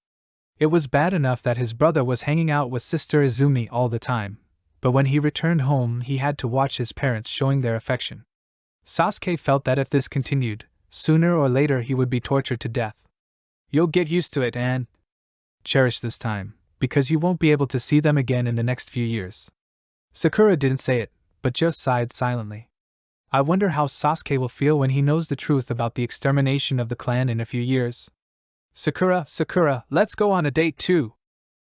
It was bad enough that his brother was hanging out with Sister Izumi all the time, but when he returned home he had to watch his parents showing their affection. Sasuke felt that if this continued, sooner or later he would be tortured to death. You'll get used to it and cherish this time, because you won't be able to see them again in the next few years. Sakura didn't say it, but just sighed silently. I wonder how Sasuke will feel when he knows the truth about the extermination of the clan in a few years. Sakura, let's go on a date too.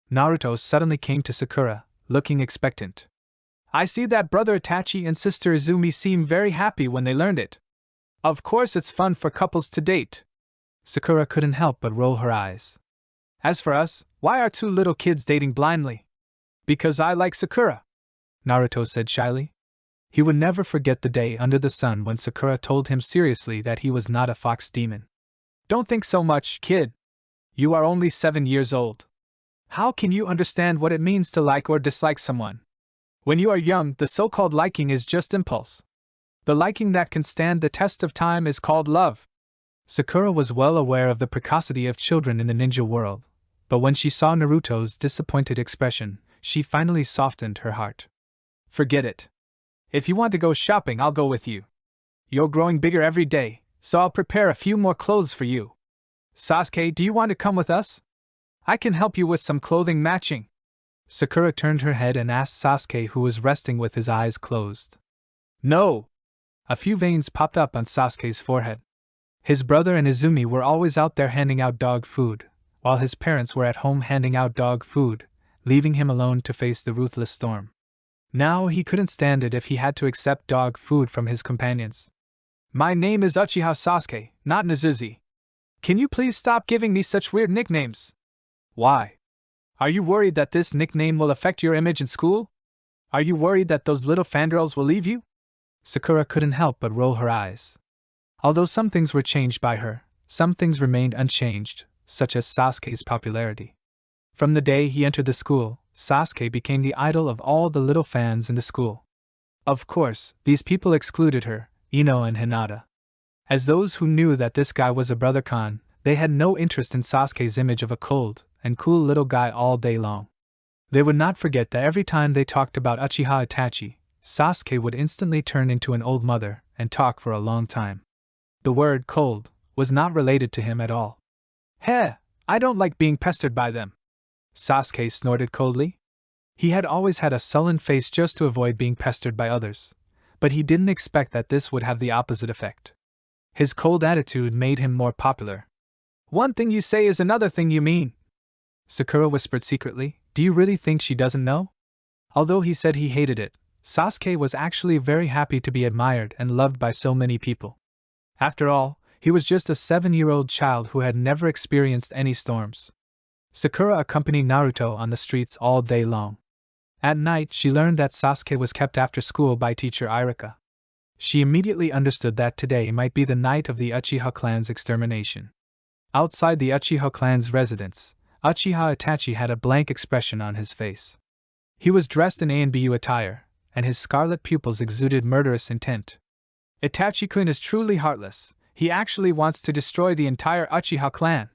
Naruto suddenly came to Sakura, looking expectant. I see that Brother Itachi and Sister Izumi seem very happy when they learned it. Of course it's fun for couples to date. Sakura couldn't help but roll her eyes. As for us, why are 2 little kids dating blindly? Because I like Sakura, Naruto said shyly. He would never forget the day under the sun when Sakura told him seriously that he was not a fox demon. Don't think so much, kid. You are only 7 years old. How can you understand what it means to like or dislike someone? When you are young, the so-called liking is just impulse. The liking that can stand the test of time is called love. Sakura was well aware of the precocity of children in the ninja world, but when she saw Naruto's disappointed expression, she finally softened her heart. Forget it. If you want to go shopping, I'll go with you. You're growing bigger every day, so I'll prepare a few more clothes for you. Sasuke, do you want to come with us? I can help you with some clothing matching. Sakura turned her head and asked Sasuke, who was resting with his eyes closed. No! A few veins popped up on Sasuke's forehead. His brother and Izumi were always out there handing out dog food, while his parents were at home handing out dog food, leaving him alone to face the ruthless storm. Now he couldn't stand it if he had to accept dog food from his companions. My name is Uchiha Sasuke, not Nazuzi. Can you please stop giving me such weird nicknames? Why? Are you worried that this nickname will affect your image in school? Are you worried that those little fangirls will leave you? Sakura couldn't help but roll her eyes. Although some things were changed by her, some things remained unchanged, such as Sasuke's popularity. From the day he entered the school, Sasuke became the idol of all the little fans in the school. Of course, these people excluded her, Ino and Hinata. As those who knew that this guy was a brother Khan, they had no interest in Sasuke's image of a cold and cool little guy all day long. They would not forget that every time they talked about Uchiha Itachi, Sasuke would instantly turn into an old mother and talk for a long time. The word cold was not related to him at all. Heh, I don't like being pestered by them. Sasuke snorted coldly. He had always had a sullen face just to avoid being pestered by others, but he didn't expect that this would have the opposite effect. His cold attitude made him more popular. One thing you say is another thing you mean. Sakura whispered secretly, do you really think she doesn't know? Although he said he hated it, Sasuke was actually very happy to be admired and loved by so many people. After all, he was just a 7-year-old child who had never experienced any storms. Sakura accompanied Naruto on the streets all day long. At night, she learned that Sasuke was kept after school by teacher Irika. She immediately understood that today might be the night of the Uchiha clan's extermination. Outside the Uchiha clan's residence, Uchiha Itachi had a blank expression on his face. He was dressed in A&BU attire, and his scarlet pupils exuded murderous intent. Itachi-kun is truly heartless. He actually wants to destroy the entire Uchiha clan.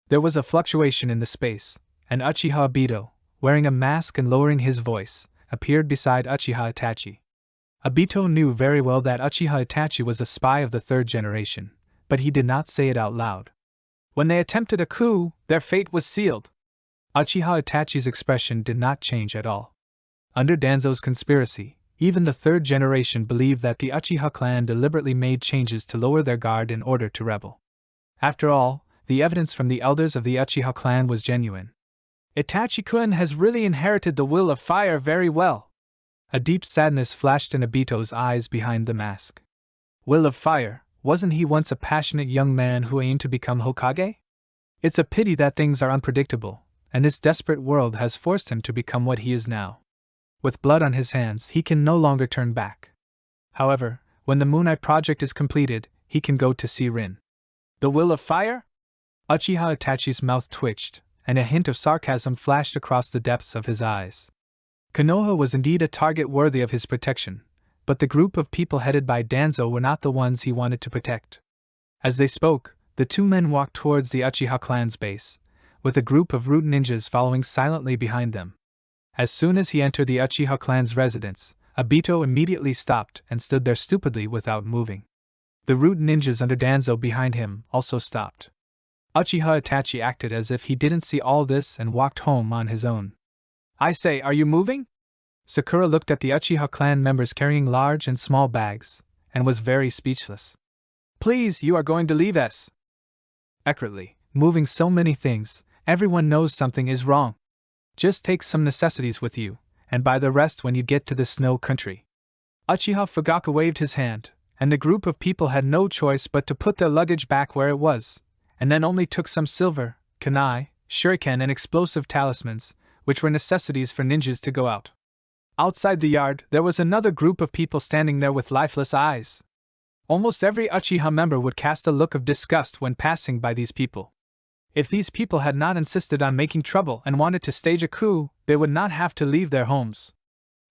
There was a fluctuation in the space, and Uchiha Obito, wearing a mask and lowering his voice, appeared beside Uchiha Itachi. Obito knew very well that Uchiha Itachi was a spy of the third generation, but he did not say it out loud. When they attempted a coup, their fate was sealed. Uchiha Itachi's expression did not change at all. Under Danzo's conspiracy, even the third generation believed that the Uchiha clan deliberately made changes to lower their guard in order to rebel. After all, the evidence from the elders of the Uchiha clan was genuine. Itachi-kun has really inherited the will of fire very well. A deep sadness flashed in Obito's eyes behind the mask. Will of fire, wasn't he once a passionate young man who aimed to become Hokage? It's a pity that things are unpredictable, and this desperate world has forced him to become what he is now. With blood on his hands, he can no longer turn back. However, when the Moon Eye project is completed, he can go to see Rin. The will of fire? Uchiha Itachi's mouth twitched, and a hint of sarcasm flashed across the depths of his eyes. Konoha was indeed a target worthy of his protection, but the group of people headed by Danzo were not the ones he wanted to protect. As they spoke, the two men walked towards the Uchiha clan's base, with a group of root ninjas following silently behind them. As soon as he entered the Uchiha clan's residence, Obito immediately stopped and stood there stupidly without moving. The root ninjas under Danzo behind him also stopped. Uchiha Itachi acted as if he didn't see all this and walked home on his own. I say, are you moving? Sakura looked at the Uchiha clan members carrying large and small bags, and was very speechless. Please, you are going to leave us. Accurately, moving so many things, everyone knows something is wrong. Just take some necessities with you, and buy the rest when you get to the snow country. Uchiha Fugaku waved his hand, and the group of people had no choice but to put their luggage back where it was, and then only took some silver, kunai, shuriken and explosive talismans, which were necessities for ninjas to go out. Outside the yard, there was another group of people standing there with lifeless eyes. Almost every Uchiha member would cast a look of disgust when passing by these people. If these people had not insisted on making trouble and wanted to stage a coup, they would not have to leave their homes.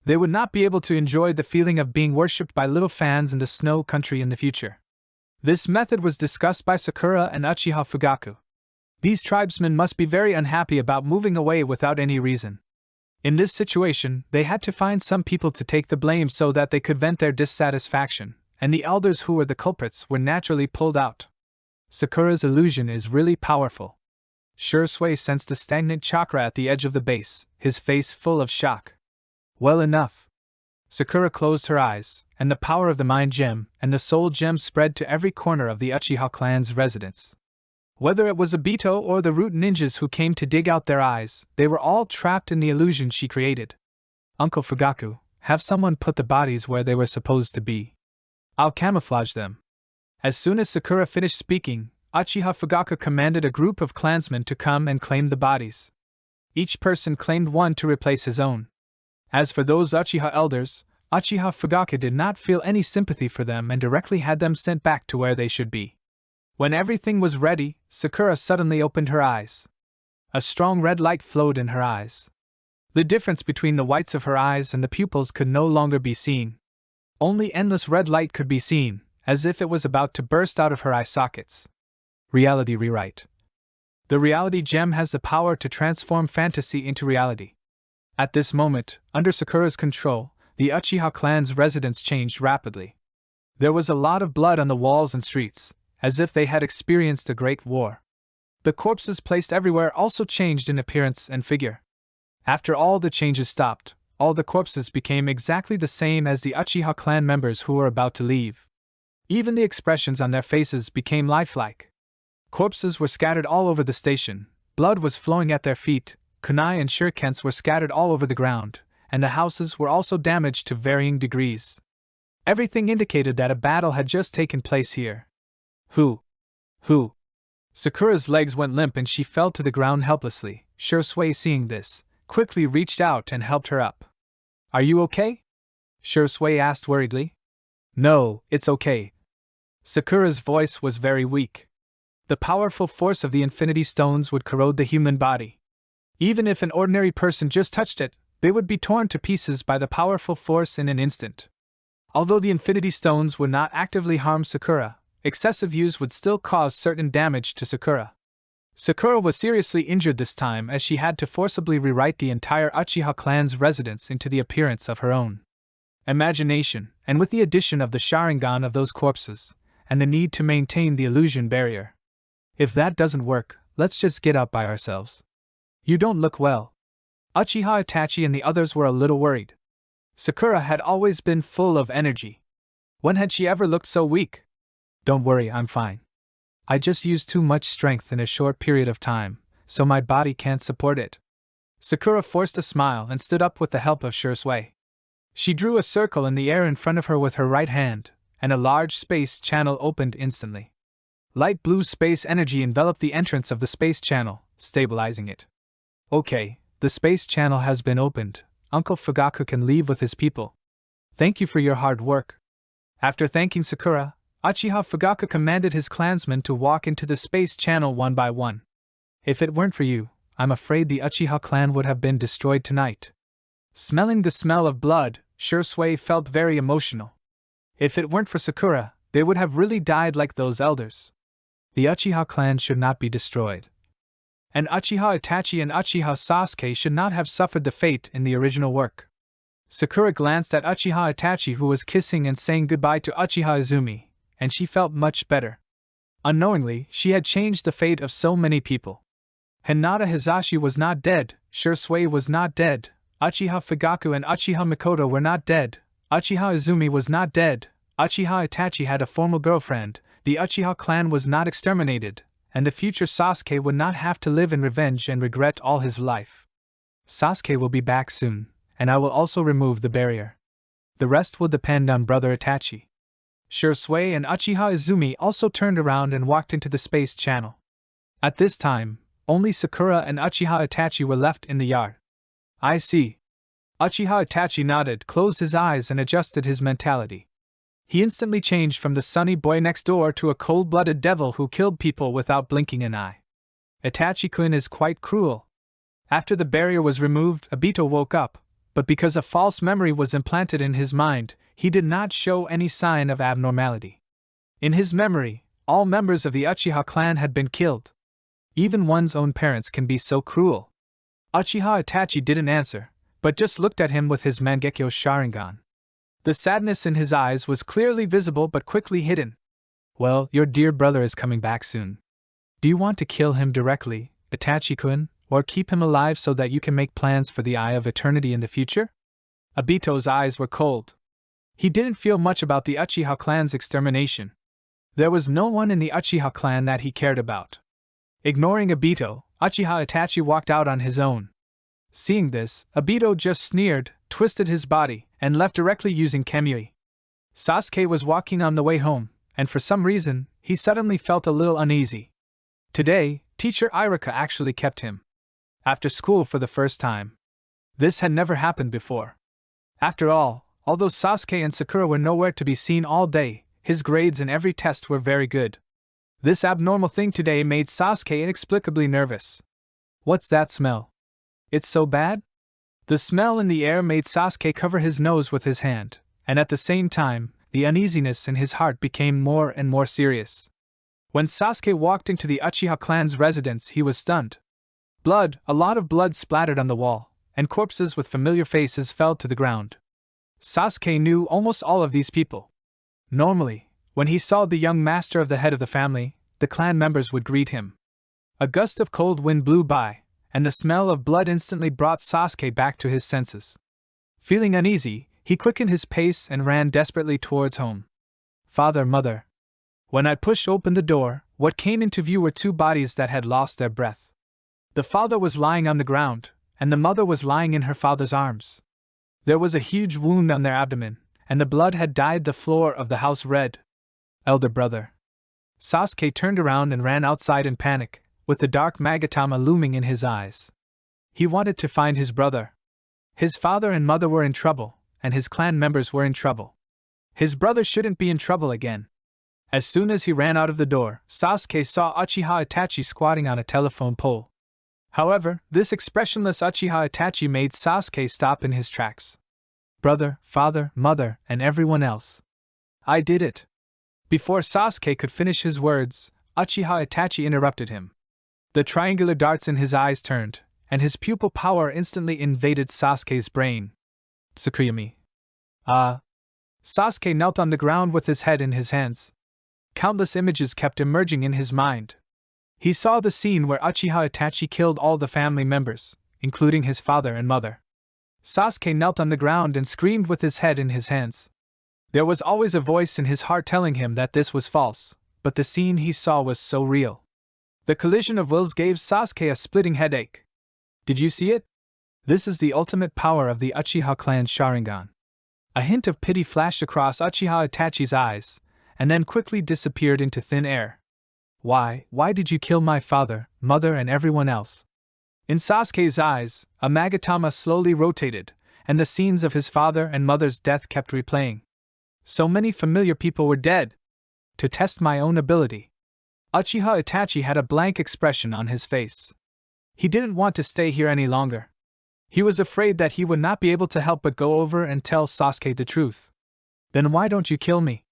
They would not be able to enjoy the feeling of being worshipped by little fans in the snow country in the future. This method was discussed by Sakura and Uchiha Fugaku. These tribesmen must be very unhappy about moving away without any reason. In this situation, they had to find some people to take the blame so that they could vent their dissatisfaction, and the elders who were the culprits were naturally pulled out. Sakura's illusion is really powerful. Shursui sensed the stagnant chakra at the edge of the base, his face full of shock. Well enough. Sakura closed her eyes, and the power of the mind gem and the soul gem spread to every corner of the Uchiha clan's residence. Whether it was Obito or the root ninjas who came to dig out their eyes, they were all trapped in the illusion she created. Uncle Fugaku, have someone put the bodies where they were supposed to be. I'll camouflage them. As soon as Sakura finished speaking, Uchiha Fugaku commanded a group of clansmen to come and claim the bodies. Each person claimed one to replace his own. As for those Uchiha elders, Uchiha Fugaku did not feel any sympathy for them and directly had them sent back to where they should be. When everything was ready, Sakura suddenly opened her eyes. A strong red light flowed in her eyes. The difference between the whites of her eyes and the pupils could no longer be seen. Only endless red light could be seen, as if it was about to burst out of her eye sockets. Reality rewrite. The reality gem has the power to transform fantasy into reality. At this moment, under Sakura's control, the Uchiha clan's residence changed rapidly. There was a lot of blood on the walls and streets, as if they had experienced a great war. The corpses placed everywhere also changed in appearance and figure. After all the changes stopped, all the corpses became exactly the same as the Uchiha clan members who were about to leave. Even the expressions on their faces became lifelike. Corpses were scattered all over the station, blood was flowing at their feet, kunai and shurikens were scattered all over the ground, and the houses were also damaged to varying degrees. Everything indicated that a battle had just taken place here. Who? Sakura's legs went limp and she fell to the ground helplessly. Shursui, seeing this, quickly reached out and helped her up. Are you okay? Shursui asked worriedly. No, it's okay. Sakura's voice was very weak. The powerful force of the infinity stones would corrode the human body. Even if an ordinary person just touched it, they would be torn to pieces by the powerful force in an instant. Although the infinity stones would not actively harm Sakura, excessive use would still cause certain damage to Sakura. Sakura was seriously injured this time as she had to forcibly rewrite the entire Uchiha clan's residence into the appearance of her own imagination, and with the addition of the Sharingan of those corpses, and the need to maintain the illusion barrier. If that doesn't work, let's just get up by ourselves. You don't look well. Uchiha Itachi and the others were a little worried. Sakura had always been full of energy. When had she ever looked so weak? Don't worry, I'm fine. I just used too much strength in a short period of time, so my body can't support it. Sakura forced a smile and stood up with the help of Shursui. She drew a circle in the air in front of her with her right hand, and a large space channel opened instantly. Light blue space energy enveloped the entrance of the space channel, stabilizing it. Okay, the space channel has been opened. Uncle Fugaku can leave with his people. Thank you for your hard work. After thanking Sakura, Uchiha Fugaku commanded his clansmen to walk into the space channel one by one. If it weren't for you, I'm afraid the Uchiha clan would have been destroyed tonight. Smelling the smell of blood, Shursui felt very emotional. If it weren't for Sakura, they would have really died like those elders. The Uchiha clan should not be destroyed. And Uchiha Itachi and Uchiha Sasuke should not have suffered the fate in the original work. Sakura glanced at Uchiha Itachi, who was kissing and saying goodbye to Uchiha Izumi, and she felt much better. Unknowingly, she had changed the fate of so many people. Hinata Hisashi was not dead, Shursui was not dead, Uchiha Fugaku and Uchiha Mikoto were not dead, Uchiha Izumi was not dead, Uchiha Itachi had a formal girlfriend, the Uchiha clan was not exterminated, and the future Sasuke would not have to live in revenge and regret all his life. Sasuke will be back soon, and I will also remove the barrier. The rest will depend on Brother Itachi. Shursui and Uchiha Izumi also turned around and walked into the space channel. At this time, only Sakura and Uchiha Itachi were left in the yard. I see. Uchiha Itachi nodded, closed his eyes and adjusted his mentality. He instantly changed from the sunny boy next door to a cold-blooded devil who killed people without blinking an eye. Itachi-kun is quite cruel. After the barrier was removed, Obito woke up, but because a false memory was implanted in his mind, he did not show any sign of abnormality. In his memory, all members of the Uchiha clan had been killed. Even one's own parents can be so cruel. Uchiha Itachi didn't answer, but just looked at him with his Mangekyo Sharingan. The sadness in his eyes was clearly visible but quickly hidden. Well, your dear brother is coming back soon. Do you want to kill him directly, Itachi-kun, or keep him alive so that you can make plans for the Eye of Eternity in the future? Obito's eyes were cold. He didn't feel much about the Uchiha clan's extermination. There was no one in the Uchiha clan that he cared about. Ignoring Obito, Uchiha Itachi walked out on his own. Seeing this, Obito just sneered, twisted his body, and left directly using Kamui. Sasuke was walking on the way home, and for some reason, he suddenly felt a little uneasy. Today, teacher Irika actually kept him after school for the first time. This had never happened before. After all, although Sasuke and Sakura were nowhere to be seen all day, his grades in every test were very good. This abnormal thing today made Sasuke inexplicably nervous. What's that smell? It's so bad? The smell in the air made Sasuke cover his nose with his hand, and at the same time, the uneasiness in his heart became more and more serious. When Sasuke walked into the Uchiha clan's residence, he was stunned. Blood, a lot of blood splattered on the wall, and corpses with familiar faces fell to the ground. Sasuke knew almost all of these people. Normally, when he saw the young master of the head of the family, the clan members would greet him. A gust of cold wind blew by, and the smell of blood instantly brought Sasuke back to his senses. Feeling uneasy, he quickened his pace and ran desperately towards home. Father, mother. When I pushed open the door, what came into view were two bodies that had lost their breath. The father was lying on the ground, and the mother was lying in her father's arms. There was a huge wound on their abdomen, and the blood had dyed the floor of the house red. Elder brother. Sasuke turned around and ran outside in panic, with the dark Magatama looming in his eyes. He wanted to find his brother. His father and mother were in trouble, and his clan members were in trouble. His brother shouldn't be in trouble again. As soon as he ran out of the door, Sasuke saw Uchiha Itachi squatting on a telephone pole. However, this expressionless Uchiha Itachi made Sasuke stop in his tracks. Brother, father, mother, and everyone else. I did it. Before Sasuke could finish his words, Uchiha Itachi interrupted him. The triangular darts in his eyes turned, and his pupil power instantly invaded Sasuke's brain. Tsukuyomi. Sasuke knelt on the ground with his head in his hands. Countless images kept emerging in his mind. He saw the scene where Uchiha Itachi killed all the family members, including his father and mother. Sasuke knelt on the ground and screamed with his head in his hands. There was always a voice in his heart telling him that this was false, but the scene he saw was so real. The collision of wills gave Sasuke a splitting headache. Did you see it? This is the ultimate power of the Uchiha clan's Sharingan. A hint of pity flashed across Uchiha Itachi's eyes, and then quickly disappeared into thin air. Why did you kill my father, mother, and everyone else? In Sasuke's eyes, a Magatama slowly rotated, and the scenes of his father and mother's death kept replaying. So many familiar people were dead. To test my own ability. Uchiha Itachi had a blank expression on his face. He didn't want to stay here any longer. He was afraid that he would not be able to help but go over and tell Sasuke the truth. Then why don't you kill me?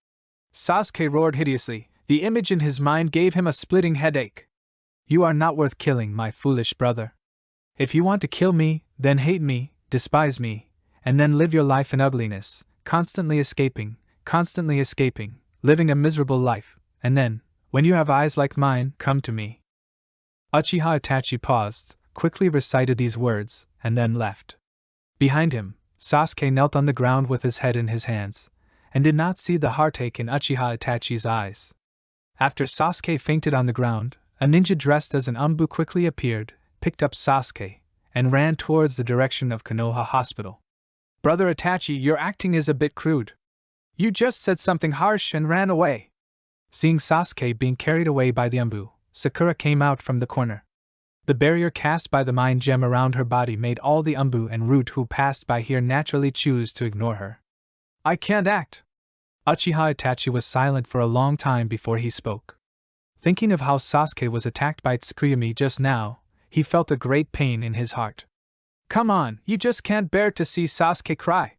Sasuke roared hideously. The image in his mind gave him a splitting headache. You are not worth killing, my foolish brother. If you want to kill me, then hate me, despise me, and then live your life in ugliness, constantly escaping, living a miserable life, and then, when you have eyes like mine, come to me. Uchiha Itachi paused, quickly recited these words, and then left. Behind him, Sasuke knelt on the ground with his head in his hands, and did not see the heartache in Uchiha Itachi's eyes. After Sasuke fainted on the ground, a ninja dressed as an Anbu quickly appeared, picked up Sasuke, and ran towards the direction of Konoha Hospital. Brother Itachi, your acting is a bit crude. You just said something harsh and ran away. Seeing Sasuke being carried away by the Anbu, Sakura came out from the corner. The barrier cast by the mind gem around her body made all the Anbu and Root who passed by here naturally choose to ignore her. I can't act. Uchiha Itachi was silent for a long time before he spoke. Thinking of how Sasuke was attacked by Tsukuyomi just now, he felt a great pain in his heart. Come on, you just can't bear to see Sasuke cry.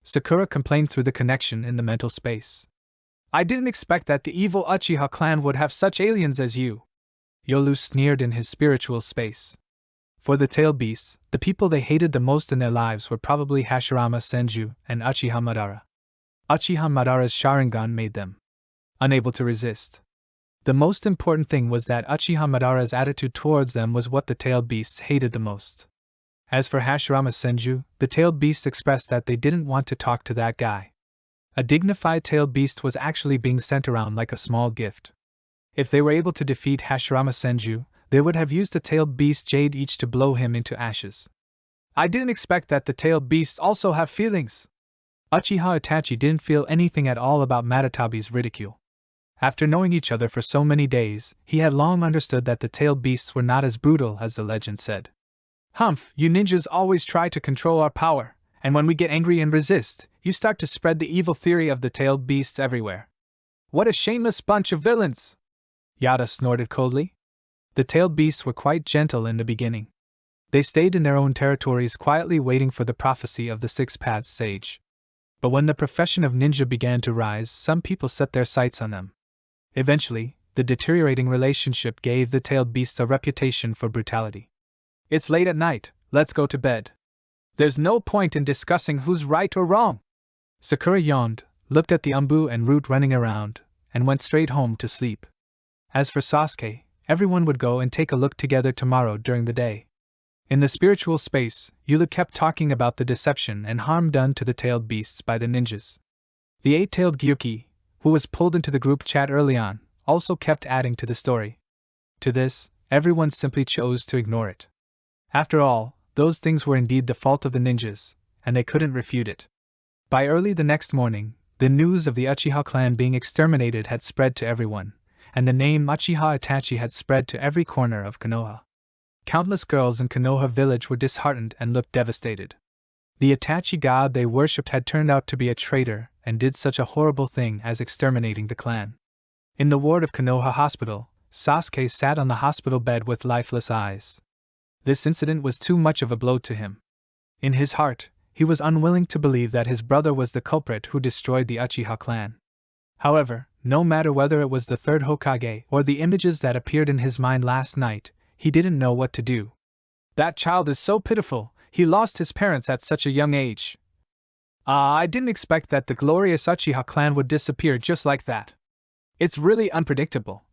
Sakura complained through the connection in the mental space. I didn't expect that the evil Uchiha clan would have such aliens as you. Yolu sneered in his spiritual space. For the tailed beasts, the people they hated the most in their lives were probably Hashirama Senju and Uchiha Madara. Uchiha Madara's Sharingan made them unable to resist. The most important thing was that Uchiha Madara's attitude towards them was what the tailed beasts hated the most. As for Hashirama Senju, the tailed beast expressed that they didn't want to talk to that guy. A dignified tailed beast was actually being sent around like a small gift. If they were able to defeat Hashirama Senju, they would have used the tailed beast jade each to blow him into ashes. I didn't expect that the tailed beasts also have feelings. Uchiha Itachi didn't feel anything at all about Matatabi's ridicule. After knowing each other for so many days, he had long understood that the tailed beasts were not as brutal as the legend said. Humph, you ninjas always try to control our power, and when we get angry and resist, you start to spread the evil theory of the tailed beasts everywhere. What a shameless bunch of villains! Yada snorted coldly. The tailed beasts were quite gentle in the beginning. They stayed in their own territories quietly waiting for the prophecy of the Six Paths Sage. But when the profession of ninja began to rise, some people set their sights on them. Eventually, the deteriorating relationship gave the tailed beasts a reputation for brutality. It's late at night, let's go to bed. There's no point in discussing who's right or wrong. Sakura yawned, looked at the umbu and root running around, and went straight home to sleep. As for Sasuke, everyone would go and take a look together tomorrow during the day. In the spiritual space, Yula kept talking about the deception and harm done to the tailed beasts by the ninjas. The eight-tailed Gyuki, who was pulled into the group chat early on, also kept adding to the story. To this, everyone simply chose to ignore it. After all, those things were indeed the fault of the ninjas, and they couldn't refute it. By early the next morning, the news of the Uchiha clan being exterminated had spread to everyone, and the name Uchiha Itachi had spread to every corner of Konoha. Countless girls in Konoha village were disheartened and looked devastated. The Itachi god they worshipped had turned out to be a traitor and did such a horrible thing as exterminating the clan. In the ward of Konoha Hospital, Sasuke sat on the hospital bed with lifeless eyes. This incident was too much of a blow to him. In his heart, he was unwilling to believe that his brother was the culprit who destroyed the Uchiha clan. However, no matter whether it was the third Hokage or the images that appeared in his mind last night, he didn't know what to do. That child is so pitiful, he lost his parents at such a young age. I didn't expect that the glorious Uchiha clan would disappear just like that. It's really unpredictable.